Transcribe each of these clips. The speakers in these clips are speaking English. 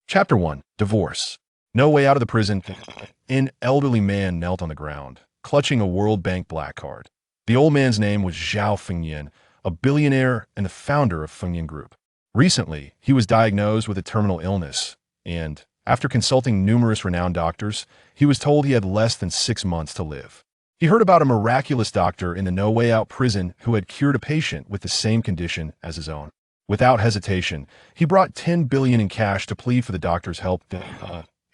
Chapter 1. Divorce. No way out of the prison. An elderly man knelt on the ground, clutching a World Bank black card. The old man's name was Zhao Fengyan, a billionaire and the founder of Fengyan Group. Recently, he was diagnosed with a terminal illness, and, after consulting numerous renowned doctors, he was told he had less than 6 months to live. He heard about a miraculous doctor in the No Way Out prison who had cured a patient with the same condition as his own. Without hesitation, he brought 10 billion in cash to plead for the doctor's help.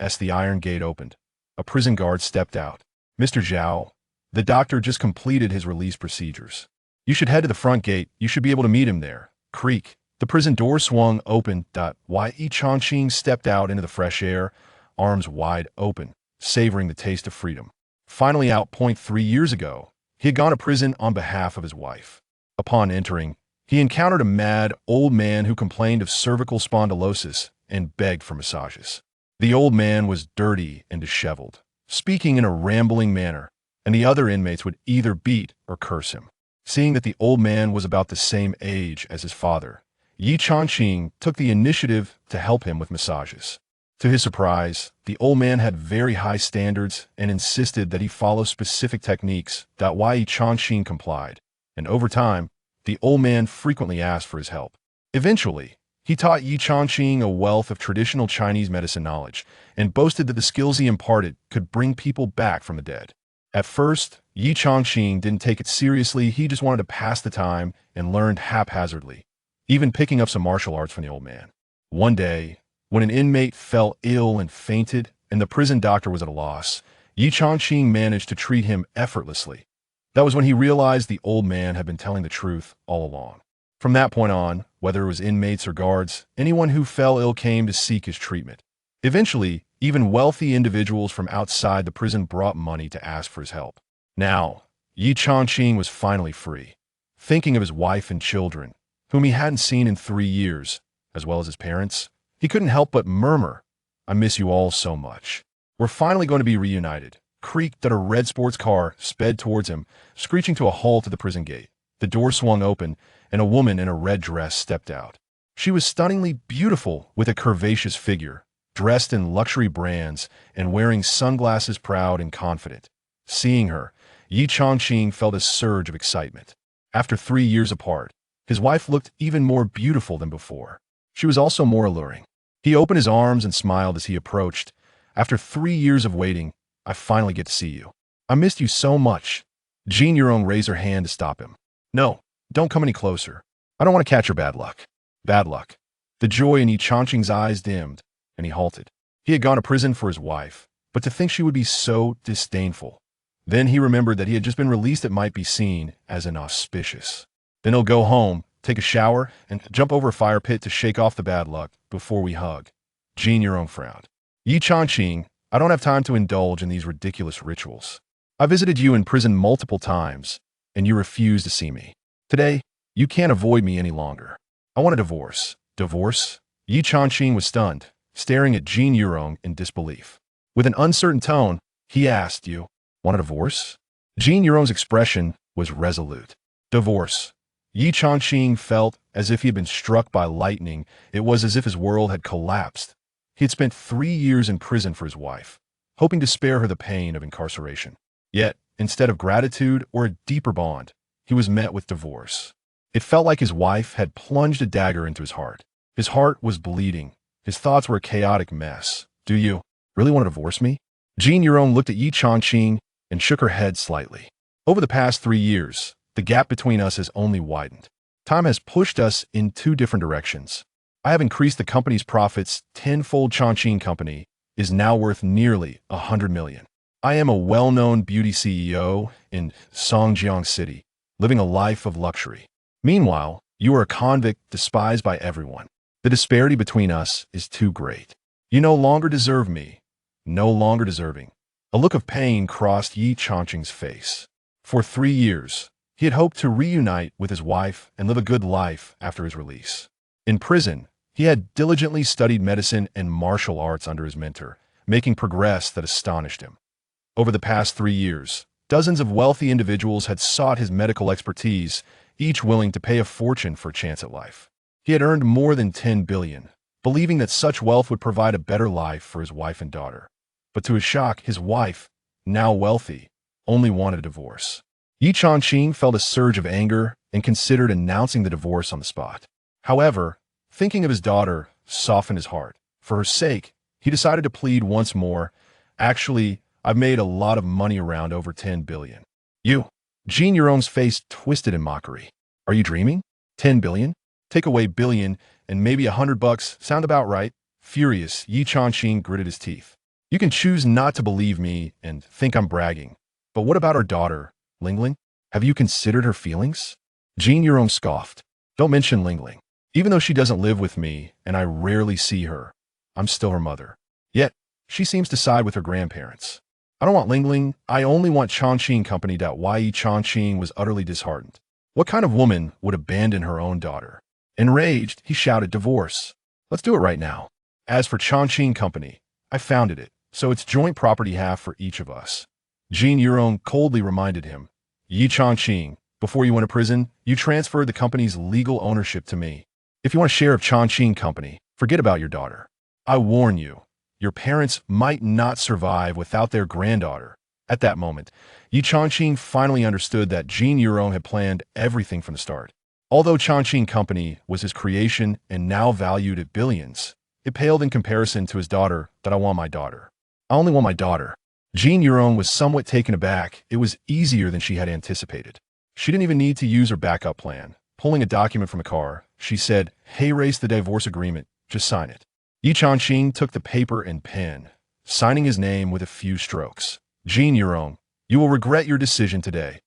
As the iron gate opened, a prison guard stepped out. "Mr. Zhao, the doctor just completed his release procedures. You should head to the front gate. You should be able to meet him there." Creak. The prison door swung open. Ye Changqing stepped out into the fresh air, arms wide open, savoring the taste of freedom. Finally out. 3 years ago, he had gone to prison on behalf of his wife. Upon entering, he encountered a mad old man who complained of cervical spondylosis and begged for massages. The old man was dirty and disheveled, speaking in a rambling manner, and the other inmates would either beat or curse him. Seeing that the old man was about the same age as his father, Ye Changqing took the initiative to help him with massages. To his surprise, the old man had very high standards and insisted that he follow specific techniques. Ye Changqing complied, and over time, the old man frequently asked for his help. Eventually, he taught Ye Changqing a wealth of traditional Chinese medicine knowledge and boasted that the skills he imparted could bring people back from the dead. At first, Ye Changqing didn't take it seriously. He just wanted to pass the time and learned haphazardly, even picking up some martial arts from the old man. One day, when an inmate fell ill and fainted and the prison doctor was at a loss, Ye Changqing managed to treat him effortlessly. That was when he realized the old man had been telling the truth all along. From that point on, whether it was inmates or guards, anyone who fell ill came to seek his treatment. Eventually, even wealthy individuals from outside the prison brought money to ask for his help. Now, Ye Changqing was finally free. Thinking of his wife and children, whom he hadn't seen in 3 years, as well as his parents, he couldn't help but murmur, "I miss you all so much. We're finally going to be reunited." Creaked that a red sports car sped towards him, screeching to a halt at the prison gate. The door swung open, and a woman in a red dress stepped out. She was stunningly beautiful with a curvaceous figure, dressed in luxury brands and wearing sunglasses, proud and confident. Seeing her, Ye Changqing felt a surge of excitement. After 3 years apart, his wife looked even more beautiful than before. She was also more alluring. He opened his arms and smiled as he approached. "After 3 years of waiting, I finally get to see you. I missed you so much." Jean Yurong raised her hand to stop him. "No, don't come any closer. I don't want to catch your bad luck." Bad luck. The joy in Ye Changqing's eyes dimmed, and he halted. He had gone to prison for his wife, but to think she would be so disdainful. Then he remembered that he had just been released. It might be seen as inauspicious. Then he'll go home, take a shower, and jump over a fire pit to shake off the bad luck before we hug. Jean Yurong frowned. "Ye Changqing, I don't have time to indulge in these ridiculous rituals. I visited you in prison multiple times, and you refused to see me. Today, you can't avoid me any longer. I want a divorce." "Divorce?" Ye Changqing was stunned, staring at Jean Yurong in disbelief. With an uncertain tone, he asked, "You want a divorce?" Jean Yurong's expression was resolute. "Divorce." Ye Changqing felt as if he had been struck by lightning. It was as if his world had collapsed. He had spent 3 years in prison for his wife, hoping to spare her the pain of incarceration. Yet, instead of gratitude or a deeper bond, he was met with divorce. It felt like his wife had plunged a dagger into his heart. His heart was bleeding. His thoughts were a chaotic mess. "Do you really want to divorce me?" Jean Yurong looked at Ye Changqing and shook her head slightly. "Over the past 3 years, the gap between us has only widened. Time has pushed us in 2 different directions. I have increased the company's profits tenfold. Changqing Company is now worth nearly 100 million. I am a well-known beauty CEO in Songjiang City, living a life of luxury. Meanwhile, you are a convict despised by everyone. The disparity between us is too great. You no longer deserve me. No longer deserving." A look of pain crossed Ye Changqing's face. For 3 years, he had hoped to reunite with his wife and live a good life after his release. In prison, he had diligently studied medicine and martial arts under his mentor, making progress that astonished him. Over the past 3 years, dozens of wealthy individuals had sought his medical expertise, each willing to pay a fortune for a chance at life. He had earned more than 10 billion, believing that such wealth would provide a better life for his wife and daughter. But to his shock, his wife, now wealthy, only wanted a divorce. Ye Changqing felt a surge of anger and considered announcing the divorce on the spot. However, thinking of his daughter softened his heart. For her sake, he decided to plead once more. Actually, I've made a lot of money around over 10 billion. You? Jean Euron's face twisted in mockery. Are you dreaming? 10 billion? Take away billion and maybe $100 sound about right? Furious, Ye Changqing gritted his teeth. You can choose not to believe me and think I'm bragging. But what about our daughter, Lingling? Have you considered her feelings? Jean Euron scoffed. Don't mention Lingling. Even though she doesn't live with me and I rarely see her, I'm still her mother. Yet, she seems to side with her grandparents. I don't want Lingling, I only want Changqing Company. Ye Changqing was utterly disheartened. What kind of woman would abandon her own daughter? Enraged, he shouted, divorce. Let's do it right now. As for Changqing Company, I founded it, so it's joint property half for each of us. Jean Euron coldly reminded him, Ye Changqing, before you went to prison, you transferred the company's legal ownership to me. If you want a share of Changqing Company, forget about your daughter. I warn you, your parents might not survive without their granddaughter. At that moment, Ye Changqing finally understood that Jean Euron had planned everything from the start. Although Changqing Company was his creation and now valued at billions, it paled in comparison to his daughter. That I want my daughter. I only want my daughter. Jean Euron was somewhat taken aback. It was easier than she had anticipated. She didn't even need to use her backup plan. Pulling a document from a car, she said, hey, erase the divorce agreement. Just sign it. Ye Changqing took the paper and pen, signing his name with a few strokes. Jean Euron, you will regret your decision today.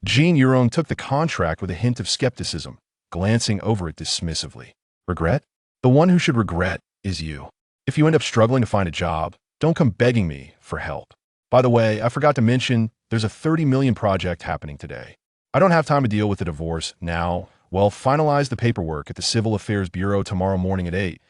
Jean Euron took the contract with a hint of skepticism, glancing over it dismissively. Regret? The one who should regret is you. If you end up struggling to find a job, don't come begging me for help. By the way, I forgot to mention, there's a 30 million project happening today. I don't have time to deal with the divorce now. Well, finalize the paperwork at the Civil Affairs Bureau tomorrow morning at 8.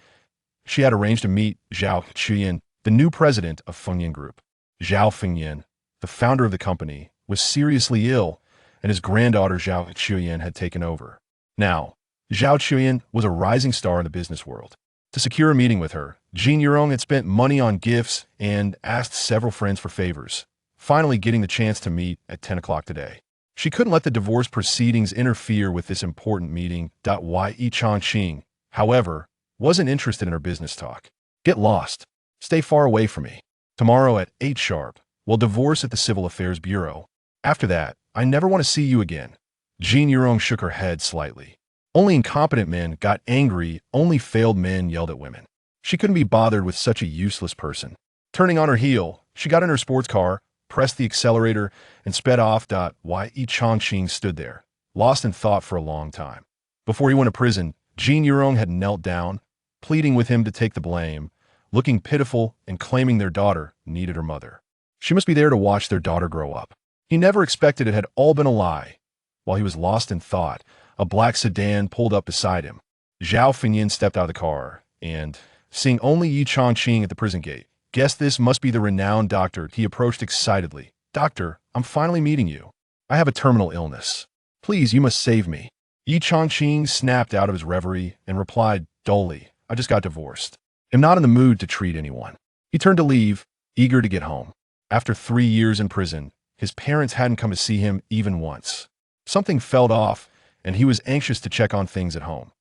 She had arranged to meet Zhao Fengyan, the new president of Fengyan Group. Zhao Fengyan, the founder of the company, was seriously ill, and his granddaughter Zhao Fengyan had taken over. Now, Zhao Fengyan was a rising star in the business world. To secure a meeting with her, Jean Euron had spent money on gifts and asked several friends for favors, finally getting the chance to meet at 10 o'clock today. She couldn't let the divorce proceedings interfere with this important meeting. Ye Changqing, however, wasn't interested in her business talk. Get lost. Stay far away from me. Tomorrow at 8 sharp, we'll divorce at the Civil Affairs Bureau. After that, I never want to see you again. Jean Euron shook her head slightly. Only incompetent men got angry, only failed men yelled at women. She couldn't be bothered with such a useless person. Turning on her heel, she got in her sports car, pressed the accelerator, and sped off. Ye Changqing stood there, lost in thought for a long time. Before he went to prison, Jean Euron had knelt down, pleading with him to take the blame, looking pitiful and claiming their daughter needed her mother. She must be there to watch their daughter grow up. He never expected it had all been a lie. While he was lost in thought, a black sedan pulled up beside him. Zhao Fengyan stepped out of the car and, seeing only Ye Changqing at the prison gate, guessed this must be the renowned doctor. He approached excitedly. Doctor, I'm finally meeting you. I have a terminal illness. Please, you must save me. Ye Changqing snapped out of his reverie and replied dully, I just got divorced. I'm not in the mood to treat anyone. He turned to leave, eager to get home. After 3 years in prison, his parents hadn't come to see him even once. Something felt off, and he was anxious to check on things at home.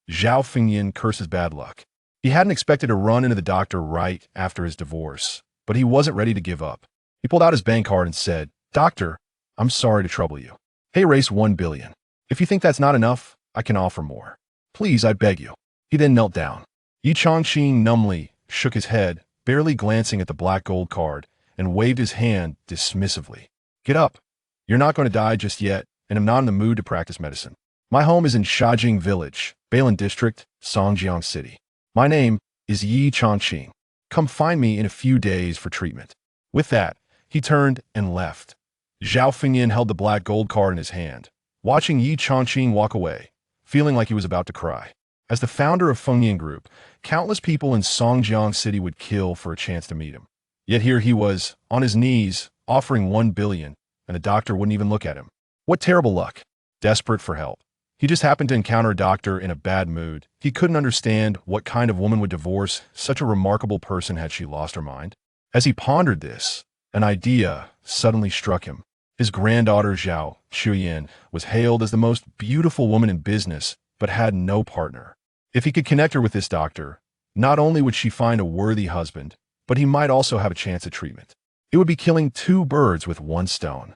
Zhao Fengyan cursed his bad luck. He hadn't expected to run into the doctor right after his divorce, but he wasn't ready to give up. He pulled out his bank card and said, Doctor, I'm sorry to trouble you. Hey, race 1 billion. If you think that's not enough, I can offer more. Please, I beg you. He then knelt down. Ye Changqing numbly shook his head, barely glancing at the black gold card, and waved his hand dismissively. Get up. You're not going to die just yet, and I'm not in the mood to practice medicine. My home is in Shajing Village, Bailin District, Songjiang City. My name is Ye Changqing. Come find me in a few days for treatment. With that, he turned and left. Zhao Fengyan held the black gold card in his hand, watching Ye Changqing walk away, feeling like he was about to cry. As the founder of Fengyan Group, countless people in Songjiang City would kill for a chance to meet him. Yet here he was, on his knees, offering 1 billion, and the doctor wouldn't even look at him. What terrible luck. Desperate for help, He just happened to encounter a doctor in a bad mood. He couldn't understand what kind of woman would divorce such a remarkable person had she lost her mind. As he pondered this, an idea suddenly struck him. His granddaughter Ye Changqing was hailed as the most beautiful woman in business, but had no partner. If he could connect her with this doctor, not only would she find a worthy husband, but he might also have a chance at treatment. It would be killing two birds with one stone.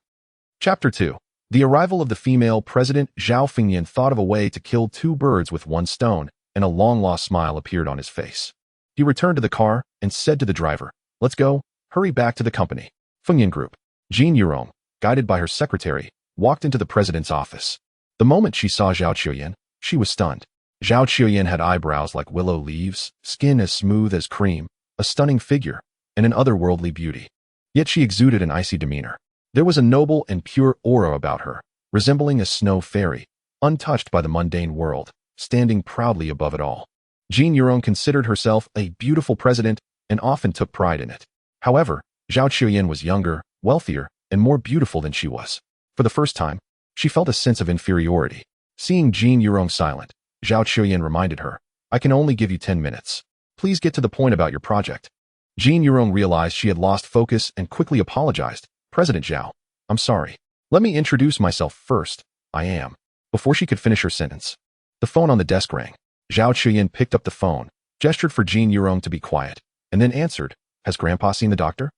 Chapter 2. The arrival of the female president Zhao Fengyan thought of a way to kill two birds with one stone, and a long-lost smile appeared on his face. He returned to the car and said to the driver, "Let's go, hurry back to the company." Fengyan Group. Jean Yurong, guided by her secretary, walked into the president's office. The moment she saw Zhao Changqing, she was stunned. Zhao Changqing had eyebrows like willow leaves, skin as smooth as cream, a stunning figure, and an otherworldly beauty. Yet she exuded an icy demeanor. There was a noble and pure aura about her, resembling a snow fairy, untouched by the mundane world, standing proudly above it all. Jean Yurong considered herself a beautiful president and often took pride in it. However, Zhao Changqing was younger, wealthier, and more beautiful than she was. For the first time, she felt a sense of inferiority. Seeing Jean Yurong silent, Zhao Changqing reminded her, "I can only give you 10 minutes. Please get to the point about your project." Jean Yurong realized she had lost focus and quickly apologized. "President Zhao, I'm sorry. Let me introduce myself first. I am." Before she could finish her sentence, the phone on the desk rang. Zhao Changqing picked up the phone, gestured for Jean Yurong to be quiet, and then answered, "Has Grandpa seen the doctor?"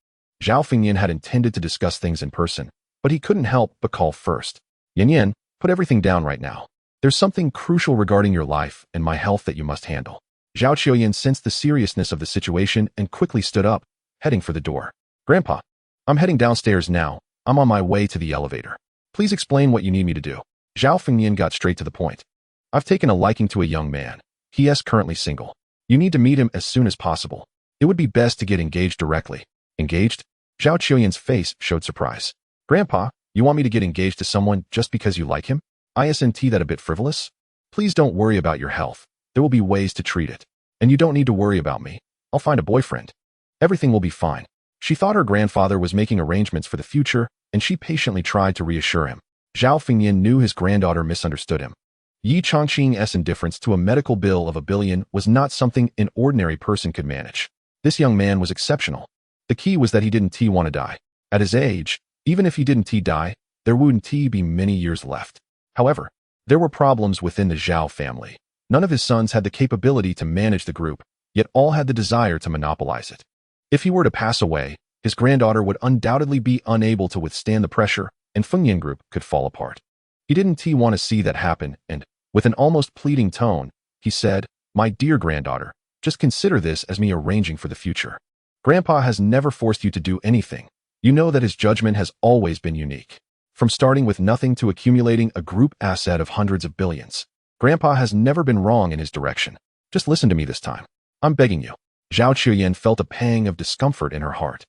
Zhao Fengyan had intended to discuss things in person, but he couldn't help but call first. "Yan, put everything down right now. There's something crucial regarding your life and my health that you must handle." Zhao Changqing sensed the seriousness of the situation and quickly stood up, heading for the door. "Grandpa, I'm heading downstairs now. I'm on my way to the elevator. Please explain what you need me to do." Zhao Fengyan got straight to the point. "I've taken a liking to a young man. He is currently single. You need to meet him as soon as possible. It would be best to get engaged directly." "Engaged?" Zhao Changqing's face showed surprise. "Grandpa, you want me to get engaged to someone just because you like him? Isn't that a bit frivolous? Please don't worry about your health. There will be ways to treat it. And you don't need to worry about me. I'll find a boyfriend. Everything will be fine." She thought her grandfather was making arrangements for the future, and she patiently tried to reassure him. Zhao Fengyan knew his granddaughter misunderstood him. Ye Changqing's indifference to a medical bill of $1 billion was not something an ordinary person could manage. This young man was exceptional. The key was that he didn't want to die. At his age, even if he didn't die, there wouldn't be many years left. However, there were problems within the Zhao family. None of his sons had the capability to manage the group, yet all had the desire to monopolize it. If he were to pass away, his granddaughter would undoubtedly be unable to withstand the pressure, and Fengyan Group could fall apart. He didn't want to see that happen, and, with an almost pleading tone, he said, "My dear granddaughter, just consider this as me arranging for the future. Grandpa has never forced you to do anything. You know that his judgment has always been unique. From starting with nothing to accumulating a group asset of hundreds of billions. Grandpa has never been wrong in his direction. Just listen to me this time. I'm begging you." Zhao Changqing felt a pang of discomfort in her heart.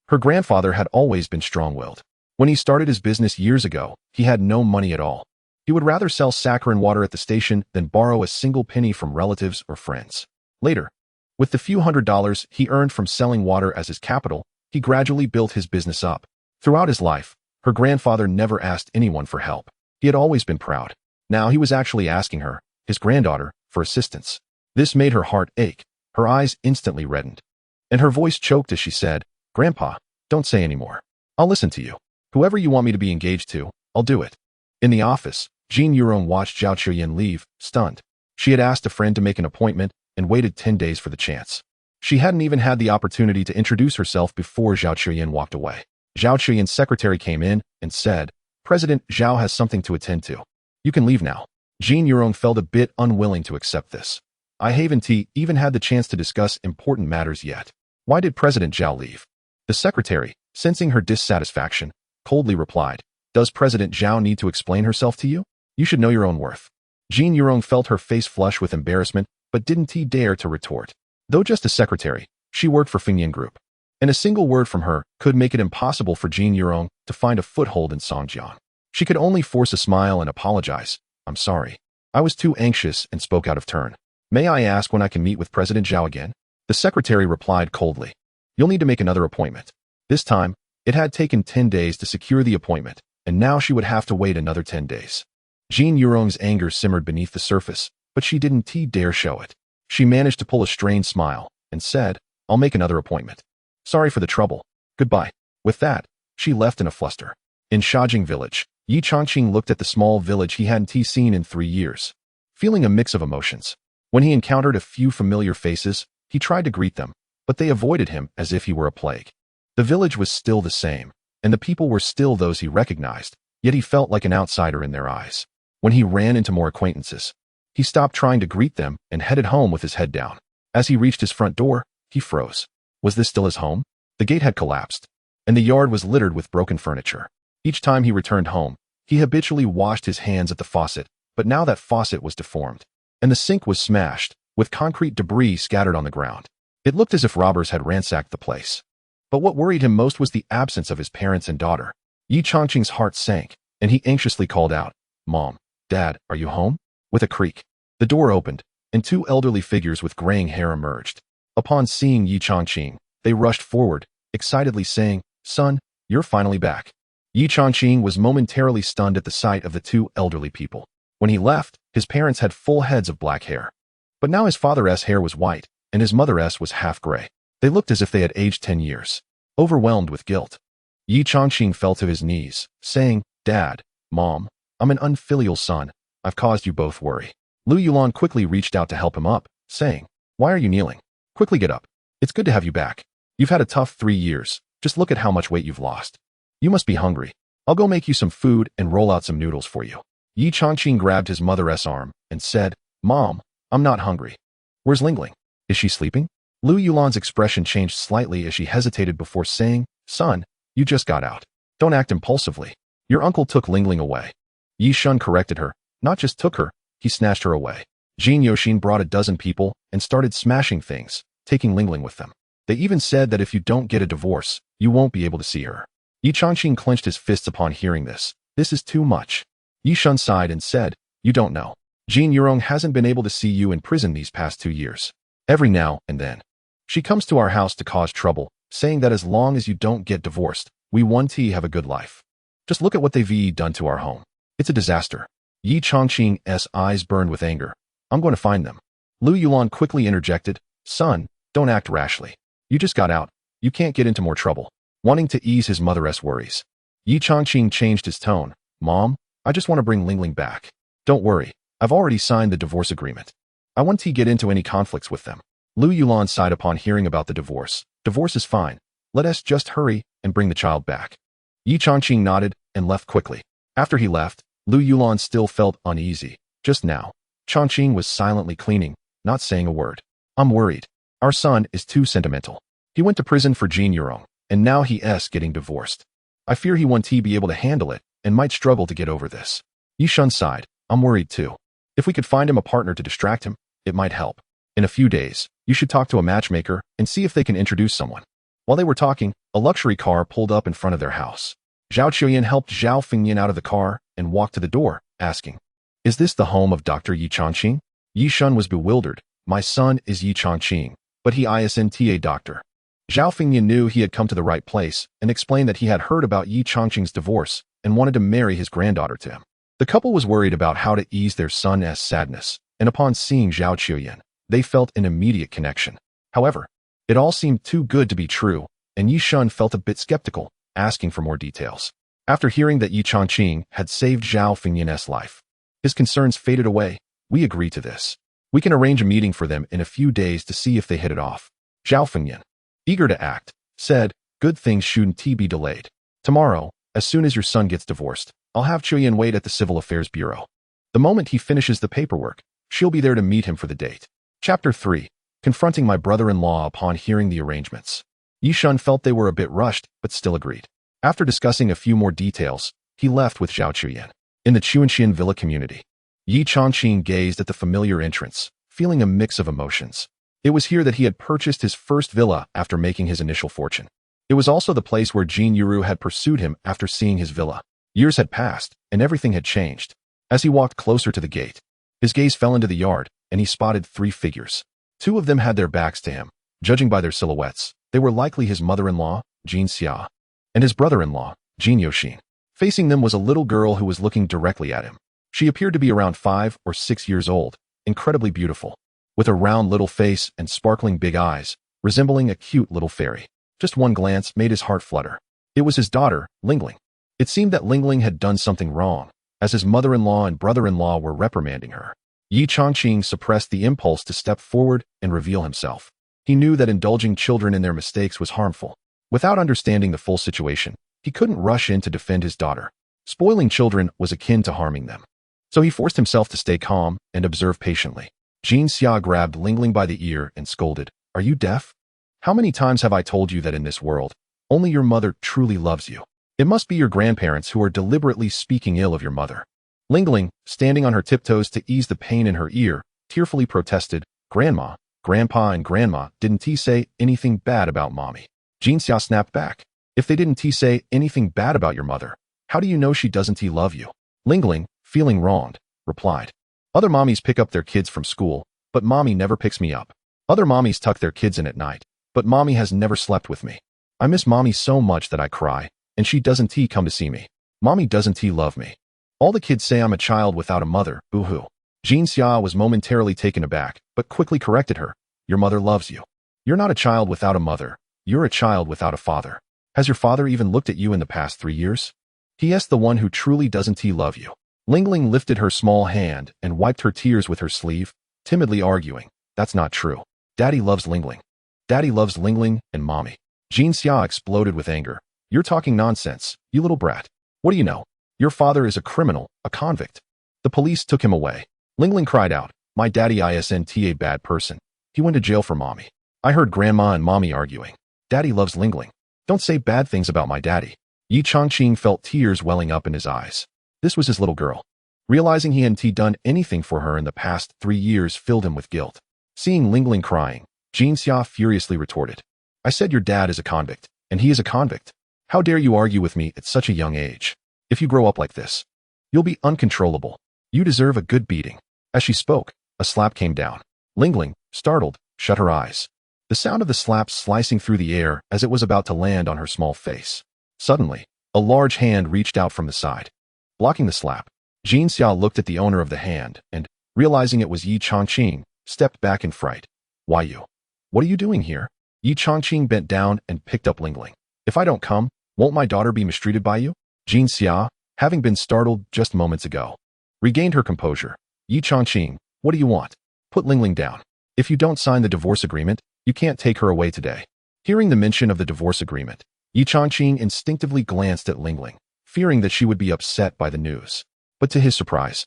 Her grandfather had always been strong-willed. When he started his business years ago, he had no money at all. He would rather sell saccharine water at the station than borrow a single penny from relatives or friends. Later, with the few $100s he earned from selling water as his capital, he gradually built his business up. Throughout his life, her grandfather never asked anyone for help. He had always been proud. Now he was actually asking her, his granddaughter, for assistance. This made her heart ache. Her eyes instantly reddened, and her voice choked as she said, "Grandpa, don't say any more. I'll listen to you. Whoever you want me to be engaged to, I'll do it." In the office, Jean Yurong watched Zhao Changqing leave, stunned. She had asked a friend to make an appointment and waited 10 days for the chance. She hadn't even had the opportunity to introduce herself before Zhao Changqing walked away. Zhao Changqing's secretary came in and said, "President Zhao has something to attend to. You can leave now." Jean Yurong felt a bit unwilling to accept this. I haven't even had the chance to discuss important matters yet. Why did President Zhao leave? The secretary, sensing her dissatisfaction, coldly replied, "Does President Zhao need to explain herself to you? You should know your own worth." Jean Yurong felt her face flush with embarrassment, but didn't dare to retort. Though just a secretary, she worked for Fengyan Group, and a single word from her could make it impossible for Jean Yurong to find a foothold in Songjiang. She could only force a smile and apologize. "I'm sorry. I was too anxious and spoke out of turn. May I ask when I can meet with President Zhao again?" The secretary replied coldly, "You'll need to make another appointment." This time, it had taken 10 days to secure the appointment, and now she would have to wait another 10 days. Jin Yurong's anger simmered beneath the surface, but she didn't dare show it. She managed to pull a strained smile and said, "I'll make another appointment. Sorry for the trouble. Goodbye." With that, she left in a fluster. In Shajing village, Ye Changqing looked at the small village he hadn't seen in 3 years, feeling a mix of emotions. When he encountered a few familiar faces, he tried to greet them, but they avoided him as if he were a plague. The village was still the same, and the people were still those he recognized, yet he felt like an outsider in their eyes. When he ran into more acquaintances, he stopped trying to greet them and headed home with his head down. As he reached his front door, he froze. Was this still his home? The gate had collapsed, and the yard was littered with broken furniture. Each time he returned home, he habitually washed his hands at the faucet, but now that faucet was deformed, and the sink was smashed, with concrete debris scattered on the ground. It looked as if robbers had ransacked the place. But what worried him most was the absence of his parents and daughter. Ye Changqing's heart sank, and he anxiously called out, "Mom, Dad, are you home?" With a creak, the door opened, and 2 elderly figures with graying hair emerged. Upon seeing Ye Changqing, they rushed forward, excitedly saying, "Son, you're finally back." Ye Changqing was momentarily stunned at the sight of the 2 elderly people. When he left, his parents had full heads of black hair. But now his father's hair was white, and his mother's was half gray. They looked as if they had aged 10 years. Overwhelmed with guilt, Ye Changqing fell to his knees, saying, "Dad, Mom, I'm an unfilial son. I've caused you both worry." Lu Yulan quickly reached out to help him up, saying, "Why are you kneeling? Quickly get up. It's good to have you back. You've had a tough 3 years. Just look at how much weight you've lost. You must be hungry. I'll go make you some food and roll out some noodles for you." Ye Changqing grabbed his mother's arm and said, "Mom, I'm not hungry. Where's Lingling? Is she sleeping?" Lu Yulan's expression changed slightly as she hesitated before saying, "Son, you just got out. Don't act impulsively. Your uncle took Lingling away." Yi Shun corrected her. Not just took her, he snatched her away. Jin Yoshin brought a dozen people and started smashing things, taking Lingling with them. They even said that if you don't get a divorce, you won't be able to see her. Ye Changqing clenched his fists upon hearing this. This is too much. Yi Shun sighed and said, "You don't know. Jin Yurong hasn't been able to see you in prison these past 2 years. Every now and then, she comes to our house to cause trouble, saying that as long as you don't get divorced, we want to have a good life. Just look at what they've done to our home. It's a disaster." Ye Changqing's eyes burned with anger. "I'm going to find them." Lu Yulan quickly interjected, "Son, don't act rashly. You just got out. You can't get into more trouble." Wanting to ease his mother's worries, Ye Changqing changed his tone. "Mom, I just want to bring Lingling back. Don't worry, I've already signed the divorce agreement. I want to get into any conflicts with them." Lu Yulan sighed upon hearing about the divorce. "Divorce is fine. Let us just hurry and bring the child back." Ye Changqing nodded and left quickly. After he left, Lu Yulan still felt uneasy. Just now, Changqing was silently cleaning, not saying a word. "I'm worried. Our son is too sentimental. He went to prison for Jin Yurong, and now he's getting divorced. I fear he won't be able to handle it and might struggle to get over this." Yi Shun sighed. "I'm worried too. If we could find him a partner to distract him, it might help. In a few days, you should talk to a matchmaker and see if they can introduce someone." While they were talking, a luxury car pulled up in front of their house. Zhao Qiuyan helped Zhao Fengyan out of the car and walked to the door, asking, "Is this the home of Dr. Ye Changqing?" Yi Shun was bewildered. "My son is Ye Changqing, but he isn't a doctor." Zhao Fengyan knew he had come to the right place and explained that he had heard about Ye Changqing's divorce and wanted to marry his granddaughter to him. The couple was worried about how to ease their son's sadness, and upon seeing Zhao Qiuyan, they felt an immediate connection. However, it all seemed too good to be true, and Yi Shun felt a bit skeptical, asking for more details. After hearing that Ye Changqing had saved Zhao Fengyan's life, his concerns faded away. "We agree to this. We can arrange a meeting for them in a few days to see if they hit it off." Zhao Fengyan, eager to act, said, "Good things shouldn't be delayed. Tomorrow, as soon as your son gets divorced, I'll have Qiuyan wait at the Civil Affairs Bureau. The moment he finishes the paperwork, she'll be there to meet him for the date." Chapter 3. Confronting my brother-in-law upon hearing the arrangements. Yi Shun felt they were a bit rushed, but still agreed. After discussing a few more details, he left with Zhao Qiuyan. In the Chuanxian villa community, Ye Changqing gazed at the familiar entrance, feeling a mix of emotions. It was here that he had purchased his first villa after making his initial fortune. It was also the place where Jin Yuru had pursued him after seeing his villa. Years had passed, and everything had changed. As he walked closer to the gate, his gaze fell into the yard, and he spotted 3 figures. 2 of them had their backs to him. Judging by their silhouettes, they were likely his mother-in-law, Jin Xia, and his brother-in-law, Jin Yoshin. Facing them was a little girl who was looking directly at him. She appeared to be around 5 or 6 years old, incredibly beautiful, with a round little face and sparkling big eyes, resembling a cute little fairy. Just one glance made his heart flutter. It was his daughter, Lingling. It seemed that Lingling had done something wrong, as his mother-in-law and brother-in-law were reprimanding her. Ye Changqing suppressed the impulse to step forward and reveal himself. He knew that indulging children in their mistakes was harmful. Without understanding the full situation, he couldn't rush in to defend his daughter. Spoiling children was akin to harming them. So he forced himself to stay calm and observe patiently. Jin Xia grabbed Lingling by the ear and scolded, "Are you deaf? How many times have I told you that in this world, only your mother truly loves you? It must be your grandparents who are deliberately speaking ill of your mother." Lingling, standing on her tiptoes to ease the pain in her ear, tearfully protested, "Grandma, Grandpa and Grandma didn't say anything bad about Mommy." Jin Xia snapped back, "If they didn't say anything bad about your mother, how do you know she doesn't love you?" Lingling, feeling wronged, replied, "Other mommies pick up their kids from school, but Mommy never picks me up. Other mommies tuck their kids in at night, but Mommy has never slept with me. I miss Mommy so much that I cry, and she doesn't come to see me. Mommy doesn't love me. All the kids say I'm a child without a mother, boo-hoo." Jin Xia was momentarily taken aback, but quickly corrected her, "Your mother loves you. You're not a child without a mother. You're a child without a father. Has your father even looked at you in the past 3 years? He is the one who truly doesn't love you." Lingling lifted her small hand and wiped her tears with her sleeve, timidly arguing, "That's not true. Daddy loves Lingling. Daddy loves Lingling and Mommy." Jin Xia exploded with anger. "You're talking nonsense, you little brat. What do you know? Your father is a criminal, a convict. The police took him away." Lingling cried out, "My daddy isn't a bad person. He went to jail for Mommy. I heard Grandma and Mommy arguing. Daddy loves Lingling. Don't say bad things about my daddy." Ye Changqing felt tears welling up in his eyes. This was his little girl. Realizing he hadn't done anything for her in the past 3 years filled him with guilt. Seeing Lingling crying, Jin Xia furiously retorted, "I said your dad is a convict, and he is a convict. How dare you argue with me at such a young age? If you grow up like this, you'll be uncontrollable. You deserve a good beating." As she spoke, a slap came down. Lingling, startled, shut her eyes. The sound of the slap slicing through the air as it was about to land on her small face. Suddenly, a large hand reached out from the side, blocking the slap. Jin Xia looked at the owner of the hand and, realizing it was Ye Changqing, stepped back in fright. "Why you? What are you doing here?" Ye Changqing bent down and picked up Lingling. "If I don't come, won't my daughter be mistreated by you?" Jin Xia, having been startled just moments ago, regained her composure. "Ye Changqing, what do you want? Put Lingling down. If you don't sign the divorce agreement, you can't take her away today." Hearing the mention of the divorce agreement, Ye Changqing instinctively glanced at Lingling, fearing that she would be upset by the news. But to his surprise,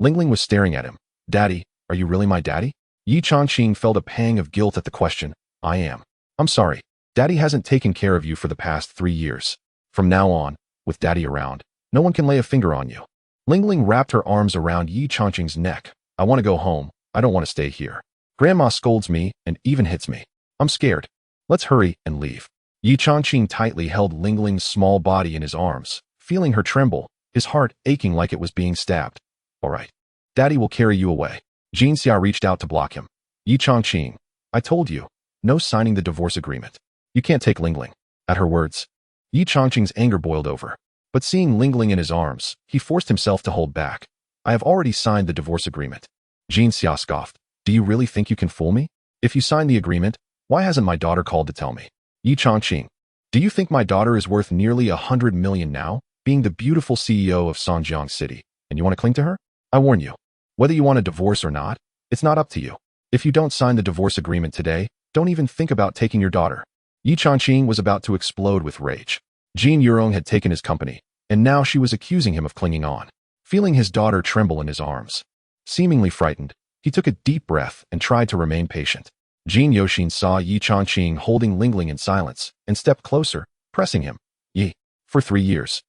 Lingling was staring at him. "Daddy, are you really my daddy?" Ye Changqing felt a pang of guilt at the question. "I am. I'm sorry. Daddy hasn't taken care of you for the past 3 years. From now on, with Daddy around, no one can lay a finger on you." Lingling wrapped her arms around Ye Changqing's neck. "I want to go home. I don't want to stay here. Grandma scolds me and even hits me. I'm scared. Let's hurry and leave." Ye Changqing tightly held Lingling's small body in his arms, feeling her tremble, his heart aching like it was being stabbed. "All right. Daddy will carry you away." Jin Xia reached out to block him. "Ye Changqing, I told you, no signing the divorce agreement. You can't take Lingling." At her words, Ye Changqing's anger boiled over. But seeing Lingling in his arms, he forced himself to hold back. "I have already signed the divorce agreement." Jin Xia scoffed. "Do you really think you can fool me? If you signed the agreement, why hasn't my daughter called to tell me?" Ye Changqing, "Do you think my daughter is worth nearly 100 million now, being the beautiful CEO of Sanjiang City, and you want to cling to her? I warn you, whether you want a divorce or not, it's not up to you. If you don't sign the divorce agreement today, don't even think about taking your daughter." Ye Changqing was about to explode with rage. Jin Yurong had taken his company, and now she was accusing him of clinging on. Feeling his daughter tremble in his arms, seemingly frightened, he took a deep breath and tried to remain patient. Jin Yoshin saw Ye Changqing holding Lingling in silence and stepped closer, pressing him. "Ye, for 3 years.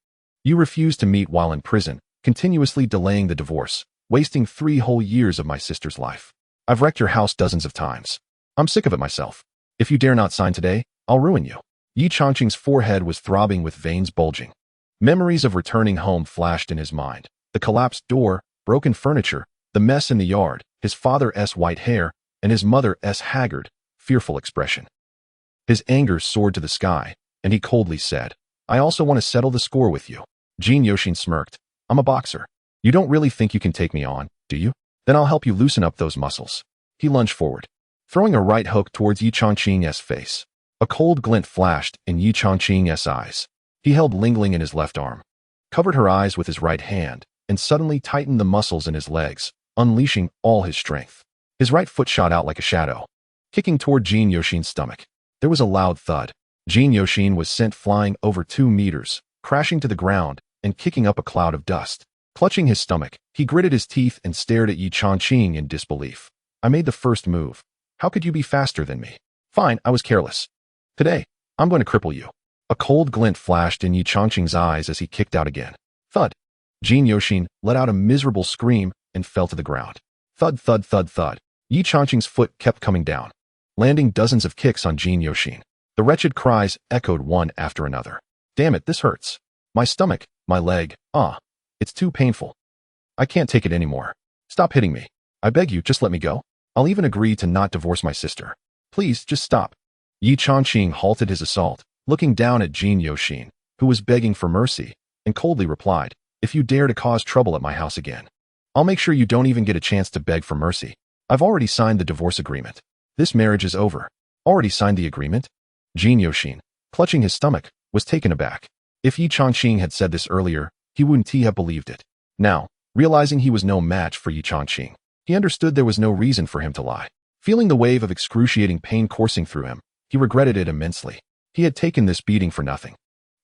You refused to meet while in prison, continuously delaying the divorce, wasting 3 whole years of my sister's life. I've wrecked your house dozens of times. I'm sick of it myself. If you dare not sign today, I'll ruin you." Ye Changqing's forehead was throbbing with veins bulging. Memories of returning home flashed in his mind. The collapsed door, broken furniture, the mess in the yard, his father's white hair, and his mother's haggard, fearful expression. His anger soared to the sky, and he coldly said, "I also want to settle the score with you." Jin Yoshin smirked. "I'm a boxer. You don't really think you can take me on, do you? Then I'll help you loosen up those muscles. He lunged forward, throwing a right hook towards Ye Changqing's face. A cold glint flashed in Ye Changqing's eyes. He held Ling Ling in his left arm, covered her eyes with his right hand, and suddenly tightened the muscles in his legs, unleashing all his strength. His right foot shot out like a shadow, kicking toward Jin Yoshin's stomach. There was a loud thud. Jin Yoshin was sent flying over 2 meters, crashing to the ground and kicking up a cloud of dust. Clutching his stomach, he gritted his teeth and stared at Ye Changqing in disbelief. I made the first move. How could you be faster than me? Fine, I was careless. Today, I'm going to cripple you. A cold glint flashed in Ye Changqing's eyes as he kicked out again. Thud. Jin Yoshin let out a miserable scream and fell to the ground. Thud, thud, thud, thud. Ye Changqing's foot kept coming down, landing dozens of kicks on Jin Yoshin. The wretched cries echoed one after another. Damn it, this hurts. My stomach, my leg, it's too painful. I can't take it anymore. Stop hitting me. I beg you, just let me go. I'll even agree to not divorce my sister. Please, just stop. Ye Changqing halted his assault, looking down at Jin Yoshin, who was begging for mercy, and coldly replied, if you dare to cause trouble at my house again, I'll make sure you don't even get a chance to beg for mercy. I've already signed the divorce agreement. This marriage is over. Already signed the agreement? Jin Yoshin, clutching his stomach, was taken aback. If Ye Changqing had said this earlier, he wouldn't have believed it. Now, realizing he was no match for Ye Changqing, he understood there was no reason for him to lie. Feeling the wave of excruciating pain coursing through him, he regretted it immensely. He had taken this beating for nothing.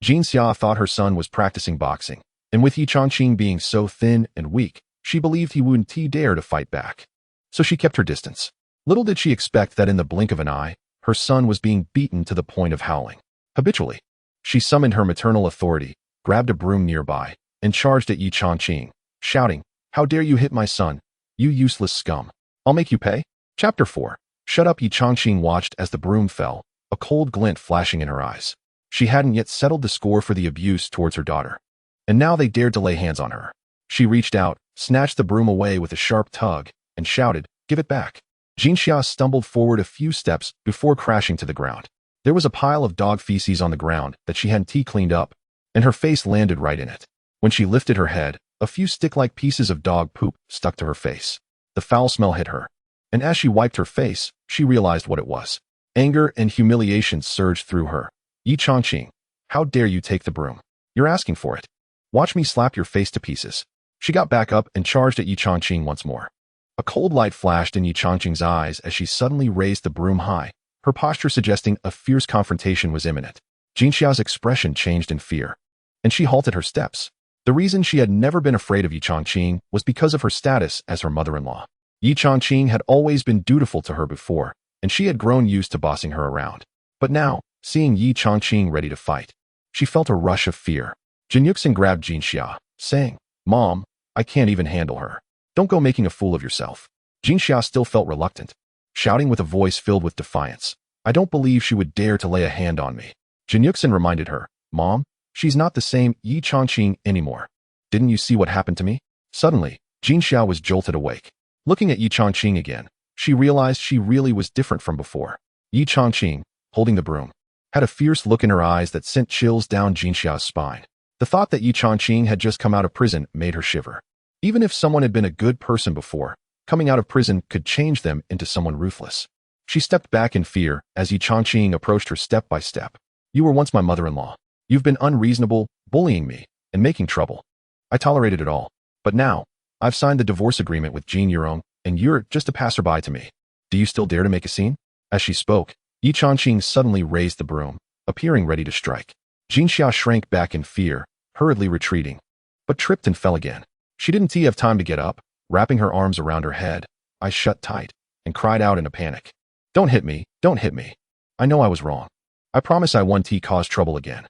Jin Xia thought her son was practicing boxing, and with Ye Changqing being so thin and weak, she believed he wouldn't dare to fight back. So she kept her distance. Little did she expect that in the blink of an eye, her son was being beaten to the point of howling. Habitually, she summoned her maternal authority, grabbed a broom nearby, and charged at Ye Changqing, shouting, how dare you hit my son, you useless scum. I'll make you pay. Chapter 4. Shut up. Ye Changqing watched as the broom fell, a cold glint flashing in her eyes. She hadn't yet settled the score for the abuse towards her daughter, and now they dared to lay hands on her. She reached out, snatched the broom away with a sharp tug, and shouted, give it back. Jin Xia stumbled forward a few steps before crashing to the ground. There was a pile of dog feces on the ground that she hadn't cleaned up, and her face landed right in it. When she lifted her head, a few stick-like pieces of dog poop stuck to her face. The foul smell hit her, and as she wiped her face, she realized what it was. Anger and humiliation surged through her. Ye Changqing, how dare you take the broom? You're asking for it. Watch me slap your face to pieces. She got back up and charged at Ye Changqing once more. A cold light flashed in Ye Changqing's eyes as she suddenly raised the broom high, her posture suggesting a fierce confrontation was imminent. Jin Xiao's expression changed in fear, and she halted her steps. The reason she had never been afraid of Ye Changqing was because of her status as her mother-in-law. Ye Changqing had always been dutiful to her before, and she had grown used to bossing her around. But now, seeing Ye Changqing ready to fight, she felt a rush of fear. Jin Yuxin grabbed Jin Xia, saying, Mom, I can't even handle her. Don't go making a fool of yourself. Jin Xia still felt reluctant, shouting with a voice filled with defiance, I don't believe she would dare to lay a hand on me. Jin Yuxin reminded her, Mom, she's not the same Ye Changqing anymore. Didn't you see what happened to me? Suddenly, Jin Xia was jolted awake. Looking at Ye Changqing again, she realized she really was different from before. Ye Changqing, holding the broom, had a fierce look in her eyes that sent chills down Jin Xiao's spine. The thought that Ye Changqing had just come out of prison made her shiver. Even if someone had been a good person before, coming out of prison could change them into someone ruthless. She stepped back in fear as Ye Changqing approached her step by step. You were once my mother-in-law. You've been unreasonable, bullying me, and making trouble. I tolerated it all. But now, I've signed the divorce agreement with Jin Yurong, and you're just a passerby to me. Do you still dare to make a scene? As she spoke, Ye Changqing suddenly raised the broom, appearing ready to strike. Jin Xia shrank back in fear, hurriedly retreating, but tripped and fell again. She didn't have time to get up, wrapping her arms around her head, eyes shut tight, and cried out in a panic. Don't hit me, don't hit me. I know I was wrong. I promise I won't cause trouble again.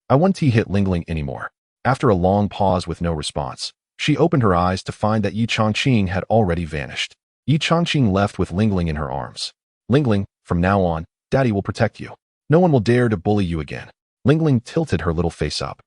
I won't hit Ling Ling anymore. After a long pause with no response, she opened her eyes to find that Ye Changqing had already vanished. Ye Changqing left with Ling Ling in her arms. Ling Ling, from now on, Daddy will protect you. No one will dare to bully you again. Ling Ling tilted her little face up,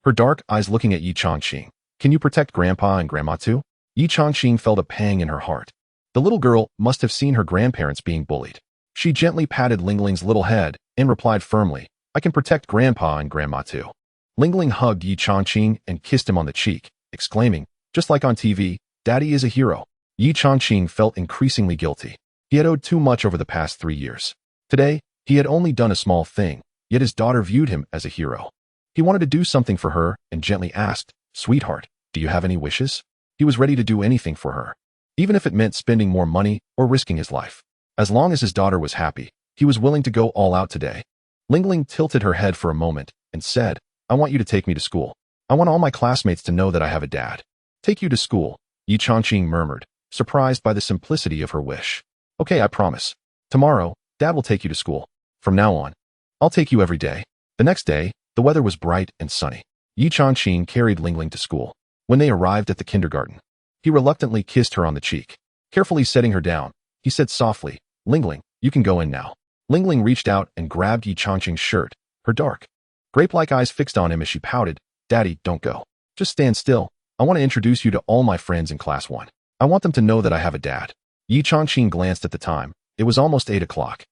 her dark eyes looking at Ye Changqing. Can you protect Grandpa and Grandma too? Ye Changqing felt a pang in her heart. The little girl must have seen her grandparents being bullied. She gently patted Ling Ling's little head and replied firmly, I can protect Grandpa and Grandma too. Ling Ling hugged Ye Changqing and kissed him on the cheek, exclaiming, Just like on TV, Daddy is a hero. Ye Changqing felt increasingly guilty. He had owed too much over the past 3 years. Today, he had only done a small thing, yet his daughter viewed him as a hero. He wanted to do something for her and gently asked, "Sweetheart, do you have any wishes?" He was ready to do anything for her, even if it meant spending more money or risking his life. As long as his daughter was happy, he was willing to go all out today. Lingling tilted her head for a moment and said, "I want you to take me to school. I want all my classmates to know that I have a dad." "Take you to school," Ye Changqing murmured, surprised by the simplicity of her wish. "Okay, I promise. Tomorrow, Dad will take you to school. From now on, I'll take you every day." The next day, the weather was bright and sunny. Ye Changqing carried Lingling to school. When they arrived at the kindergarten, he reluctantly kissed her on the cheek. Carefully setting her down, he said softly, "Lingling, you can go in now." Lingling reached out and grabbed Ye Changqing's shirt, her dark, grape-like eyes fixed on him as she pouted, "Daddy, don't go. Just stand still. I want to introduce you to all my friends in class 1. I want them to know that I have a dad." Ye Changqing glanced at the time. It was almost 8 o'clock.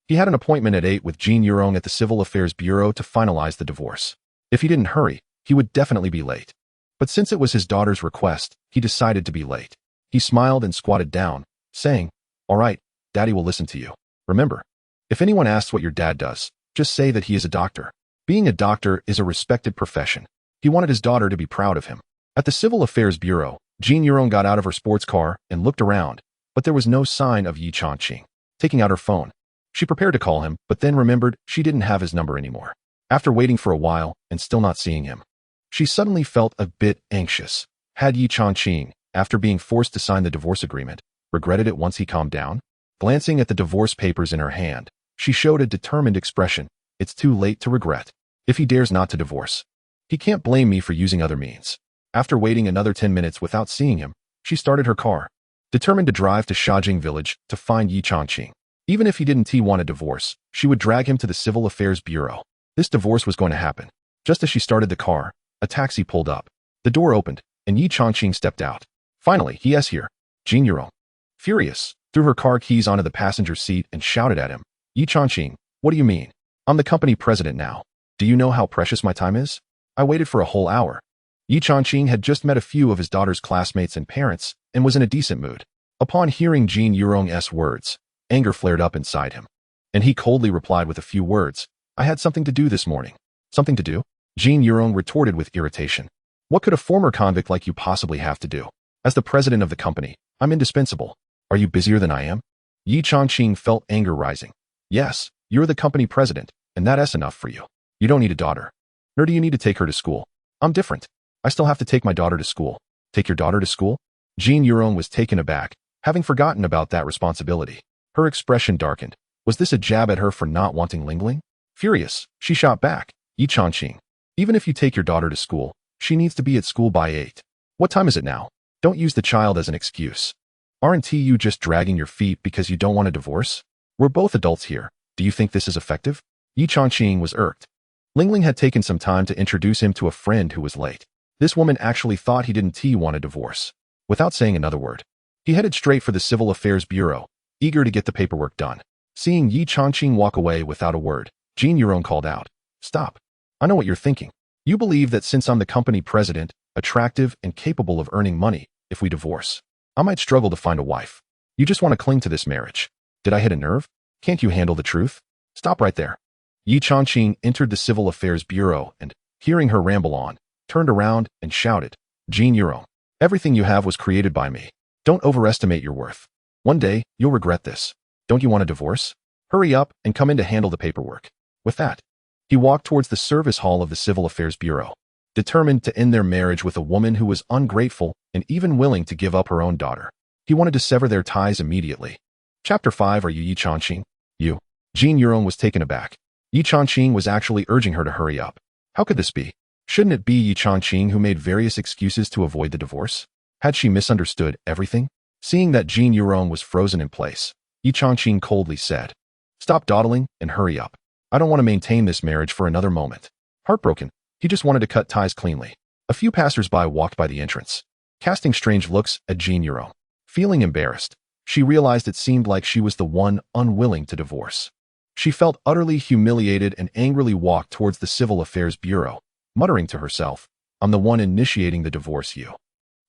He had an appointment at 8 with Jean Yurong at the Civil Affairs Bureau to finalize the divorce. If he didn't hurry, he would definitely be late. But since it was his daughter's request, he decided to be late. He smiled and squatted down, saying, "All right, Daddy will listen to you. Remember, if anyone asks what your dad does, just say that he is a doctor. Being a doctor is a respected profession." He wanted his daughter to be proud of him. At the Civil Affairs Bureau, Jean Yurong got out of her sports car and looked around, but there was no sign of Ye Changqing. Taking out her phone, she prepared to call him, but then remembered she didn't have his number anymore. After waiting for a while and still not seeing him, she suddenly felt a bit anxious. Had Ye Changqing, after being forced to sign the divorce agreement, regretted it once he calmed down? Glancing at the divorce papers in her hand, she showed a determined expression. "It's too late to regret. If he dares not to divorce, he can't blame me for using other means." After waiting another 10 minutes without seeing him, she started her car, determined to drive to Shajing village to find Ye Changqing. Even if he didn't want a divorce, she would drag him to the Civil Affairs Bureau. This divorce was going to happen. Just as she started the car, a taxi pulled up. The door opened, and Ye Changqing stepped out. "Finally, he is here." Jean Yurong, furious, threw her car keys onto the passenger seat and shouted at him, "Ye Changqing, what do you mean? I'm the company president now. Do you know how precious my time is? I waited for a whole hour." Ye Changqing had just met a few of his daughter's classmates and parents and was in a decent mood. Upon hearing Jean Yurong's words, anger flared up inside him, and he coldly replied with a few words, "I had something to do this morning." "Something to do?" Jean Yurong retorted with irritation. "What could a former convict like you possibly have to do? As the president of the company, I'm indispensable. Are you busier than I am?" Ye Changqing felt anger rising. "Yes, you're the company president, and that's enough for you. You don't need a daughter. Nor do you need to take her to school. I'm different. I still have to take my daughter to school." "Take your daughter to school?" Jean Yurong was taken aback, having forgotten about that responsibility. Her expression darkened. Was this a jab at her for not wanting Lingling? Furious, she shot back, "Ye Changqing, even if you take your daughter to school, she needs to be at school by 8. What time is it now? Don't use the child as an excuse. Aren't you just dragging your feet because you don't want a divorce? We're both adults here. Do you think this is effective?" Ye Changqing was irked. Lingling had taken some time to introduce him to a friend who was late. This woman actually thought he didn't want a divorce. Without saying another word, he headed straight for the Civil Affairs Bureau, eager to get the paperwork done. Seeing Ye Changqing walk away without a word, Jean Yurong called out, "Stop. I know what you're thinking. You believe that since I'm the company president, attractive and capable of earning money, if we divorce, I might struggle to find a wife. You just want to cling to this marriage. Did I hit a nerve? Can't you handle the truth? Stop right there." Ye Changqing entered the Civil Affairs Bureau and, hearing her ramble on, turned around and shouted, "Jean Yurong, everything you have was created by me. Don't overestimate your worth. One day, you'll regret this. Don't you want a divorce? Hurry up and come in to handle the paperwork." With that, he walked towards the service hall of the Civil Affairs Bureau, determined to end their marriage with a woman who was ungrateful and even willing to give up her own daughter. He wanted to sever their ties immediately. Chapter 5. Are you Ye Changqing? You. Jean Yurong was taken aback. Ye Changqing was actually urging her to hurry up. How could this be? Shouldn't it be Ye Changqing who made various excuses to avoid the divorce? Had she misunderstood everything? Seeing that Jean Yurong was frozen in place, Ye Changqing coldly said, "Stop dawdling and hurry up. I don't want to maintain this marriage for another moment." Heartbroken, he just wanted to cut ties cleanly. A few passers-by walked by the entrance, casting strange looks at Jean Yurong. Feeling embarrassed, she realized it seemed like she was the one unwilling to divorce. She felt utterly humiliated and angrily walked towards the Civil Affairs Bureau, muttering to herself, "I'm the one initiating the divorce, you."